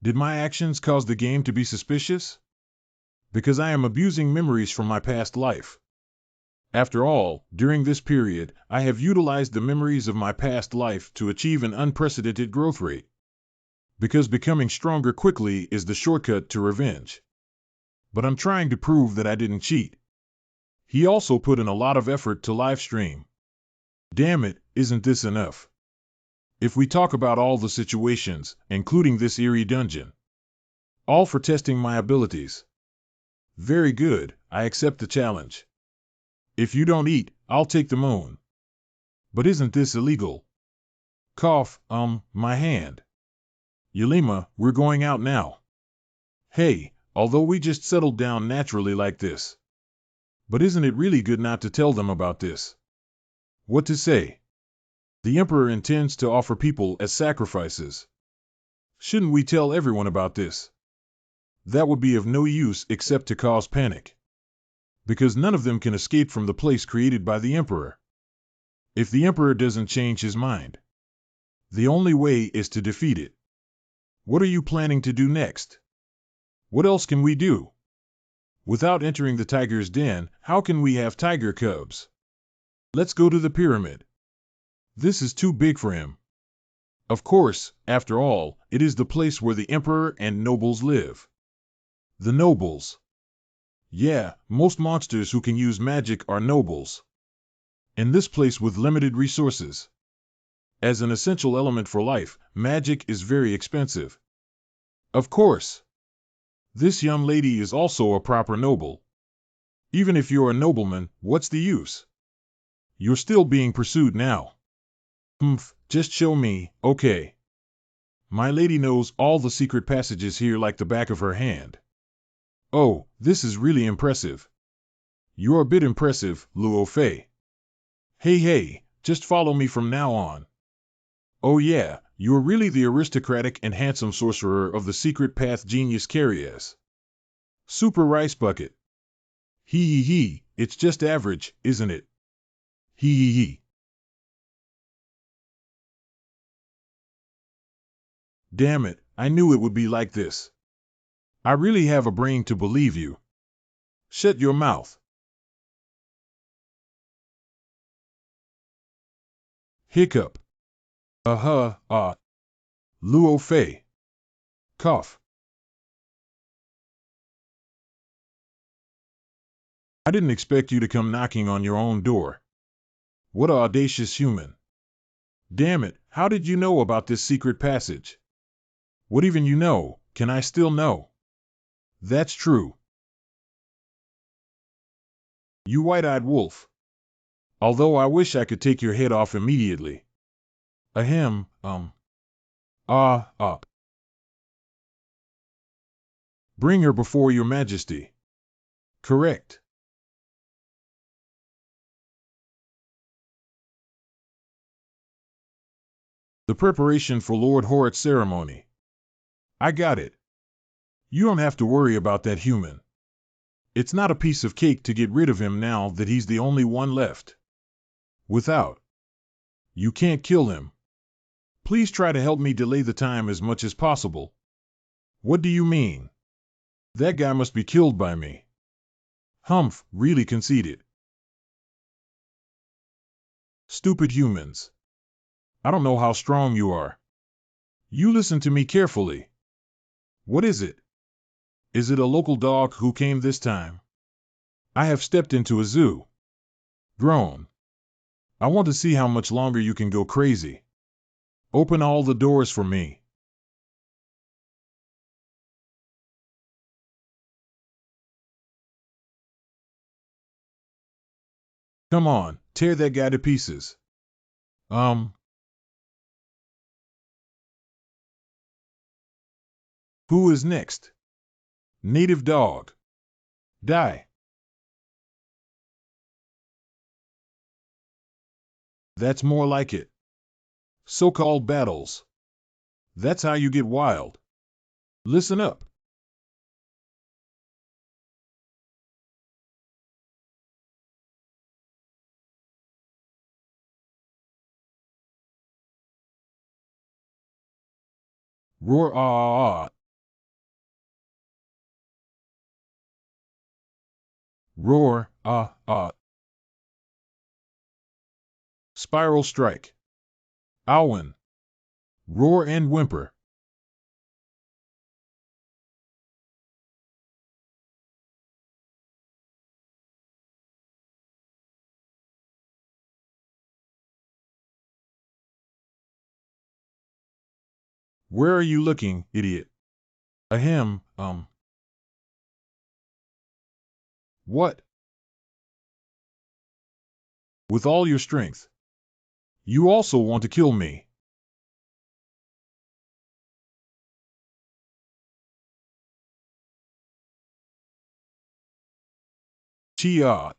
Did my actions cause the game to be suspicious? Because I am abusing memories from my past life. After all, during this period, I have utilized the memories of my past life to achieve an unprecedented growth rate. Because becoming stronger quickly is the shortcut to revenge. But I'm trying to prove that I didn't cheat. He also put in a lot of effort to live stream. Damn it, isn't this enough? If we talk about all the situations, including this eerie dungeon. All for testing my abilities. Very good, I accept the challenge. If you don't eat, I'll take the moon. But isn't this illegal? Cough, my hand. Yelima, we're going out now. Hey, although we just settled down naturally like this. But isn't it really good not to tell them about this? What to say? The Emperor intends to offer people as sacrifices. Shouldn't we tell everyone about this? That would be of no use except to cause panic. Because none of them can escape from the place created by the Emperor. If the Emperor doesn't change his mind, the only way is to defeat it. What are you planning to do next? What else can we do? Without entering the tiger's den, how can we have tiger cubs? Let's go to the pyramid. This is too big for him. Of course, after all, it is the place where the Emperor and nobles live. The nobles. Yeah, most monsters who can use magic are nobles. In this place with limited resources. As an essential element for life, magic is very expensive. Of course. This young lady is also a proper noble. Even if you're a nobleman, what's the use? You're still being pursued now. Just show me, okay. My lady knows all the secret passages here like the back of her hand. Oh, this is really impressive. You're a bit impressive, Luo Fei. Hey, just follow me from now on. Oh yeah, you're really the aristocratic and handsome sorcerer of the secret path genius Carias. Super rice bucket. Hee, it's just average, isn't it? Hee. Damn it, I knew it would be like this. I really have a brain to believe you. Shut your mouth. Hiccup. Luo Fei. Cough. I didn't expect you to come knocking on your own door. What an audacious human. Damn it, how did you know about this secret passage? What even you know, can I still know? That's true. You white-eyed wolf. Although I wish I could take your head off immediately. Ahem, Bring her before your majesty. Correct. The preparation for Lord Horit's ceremony. I got it. You don't have to worry about that human. It's not a piece of cake to get rid of him now that he's the only one left. Without. You can't kill him. Please try to help me delay the time as much as possible. What do you mean? That guy must be killed by me. Humph, really conceited. Stupid humans. I don't know how strong you are. You listen to me carefully. What is it? Is it a local dog who came this time? I have stepped into a zoo. Grown. I want to see how much longer you can go crazy. Open all the doors for me. Come on, tear that guy to pieces. Who is next? Native dog. Die. That's more like it. So-called battles. That's how you get wild. Listen up. Roar ah ah ah. Roar ah ah. Spiral strike. Owen. Roar and whimper. Where are you looking, idiot? Ahem, What? With all your strength. You also want to kill me. Chia.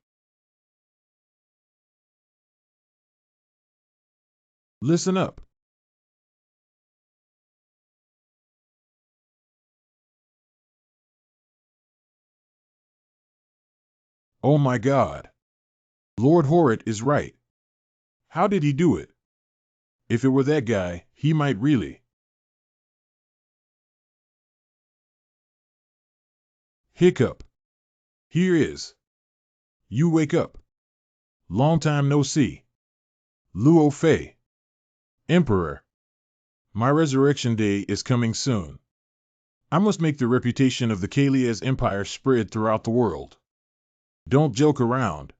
Listen up. Oh my God. Lord Horit is right. How did he do it? If it were that guy, he might really. Hiccup. Here is. You wake up. Long time no see. Luo Fei. Emperor. My resurrection day is coming soon. I must make the reputation of the Kalia's empire spread throughout the world. Don't joke around.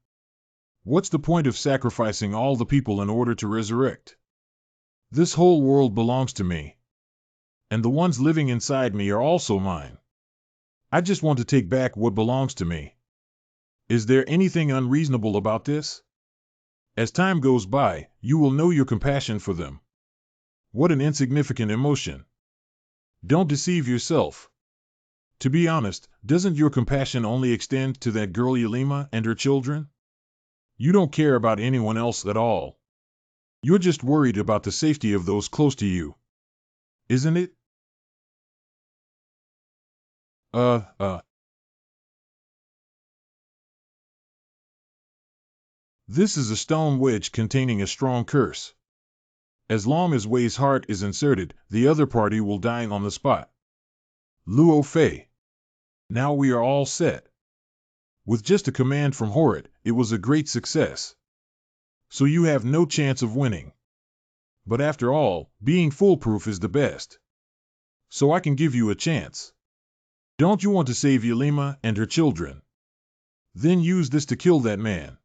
What's the point of sacrificing all the people in order to resurrect? This whole world belongs to me. And the ones living inside me are also mine. I just want to take back what belongs to me. Is there anything unreasonable about this? As time goes by, you will know your compassion for them. What an insignificant emotion. Don't deceive yourself. To be honest, doesn't your compassion only extend to that girl Yelima and her children? You don't care about anyone else at all. You're just worried about the safety of those close to you. Isn't it? This is a stone wedge containing a strong curse. As long as Wei's heart is inserted, the other party will die on the spot. Luo Fei. Now we are all set. With just a command from Horit, it was a great success. So you have no chance of winning. But after all, being foolproof is the best. So I can give you a chance. Don't you want to save Yelima and her children? Then use this to kill that man.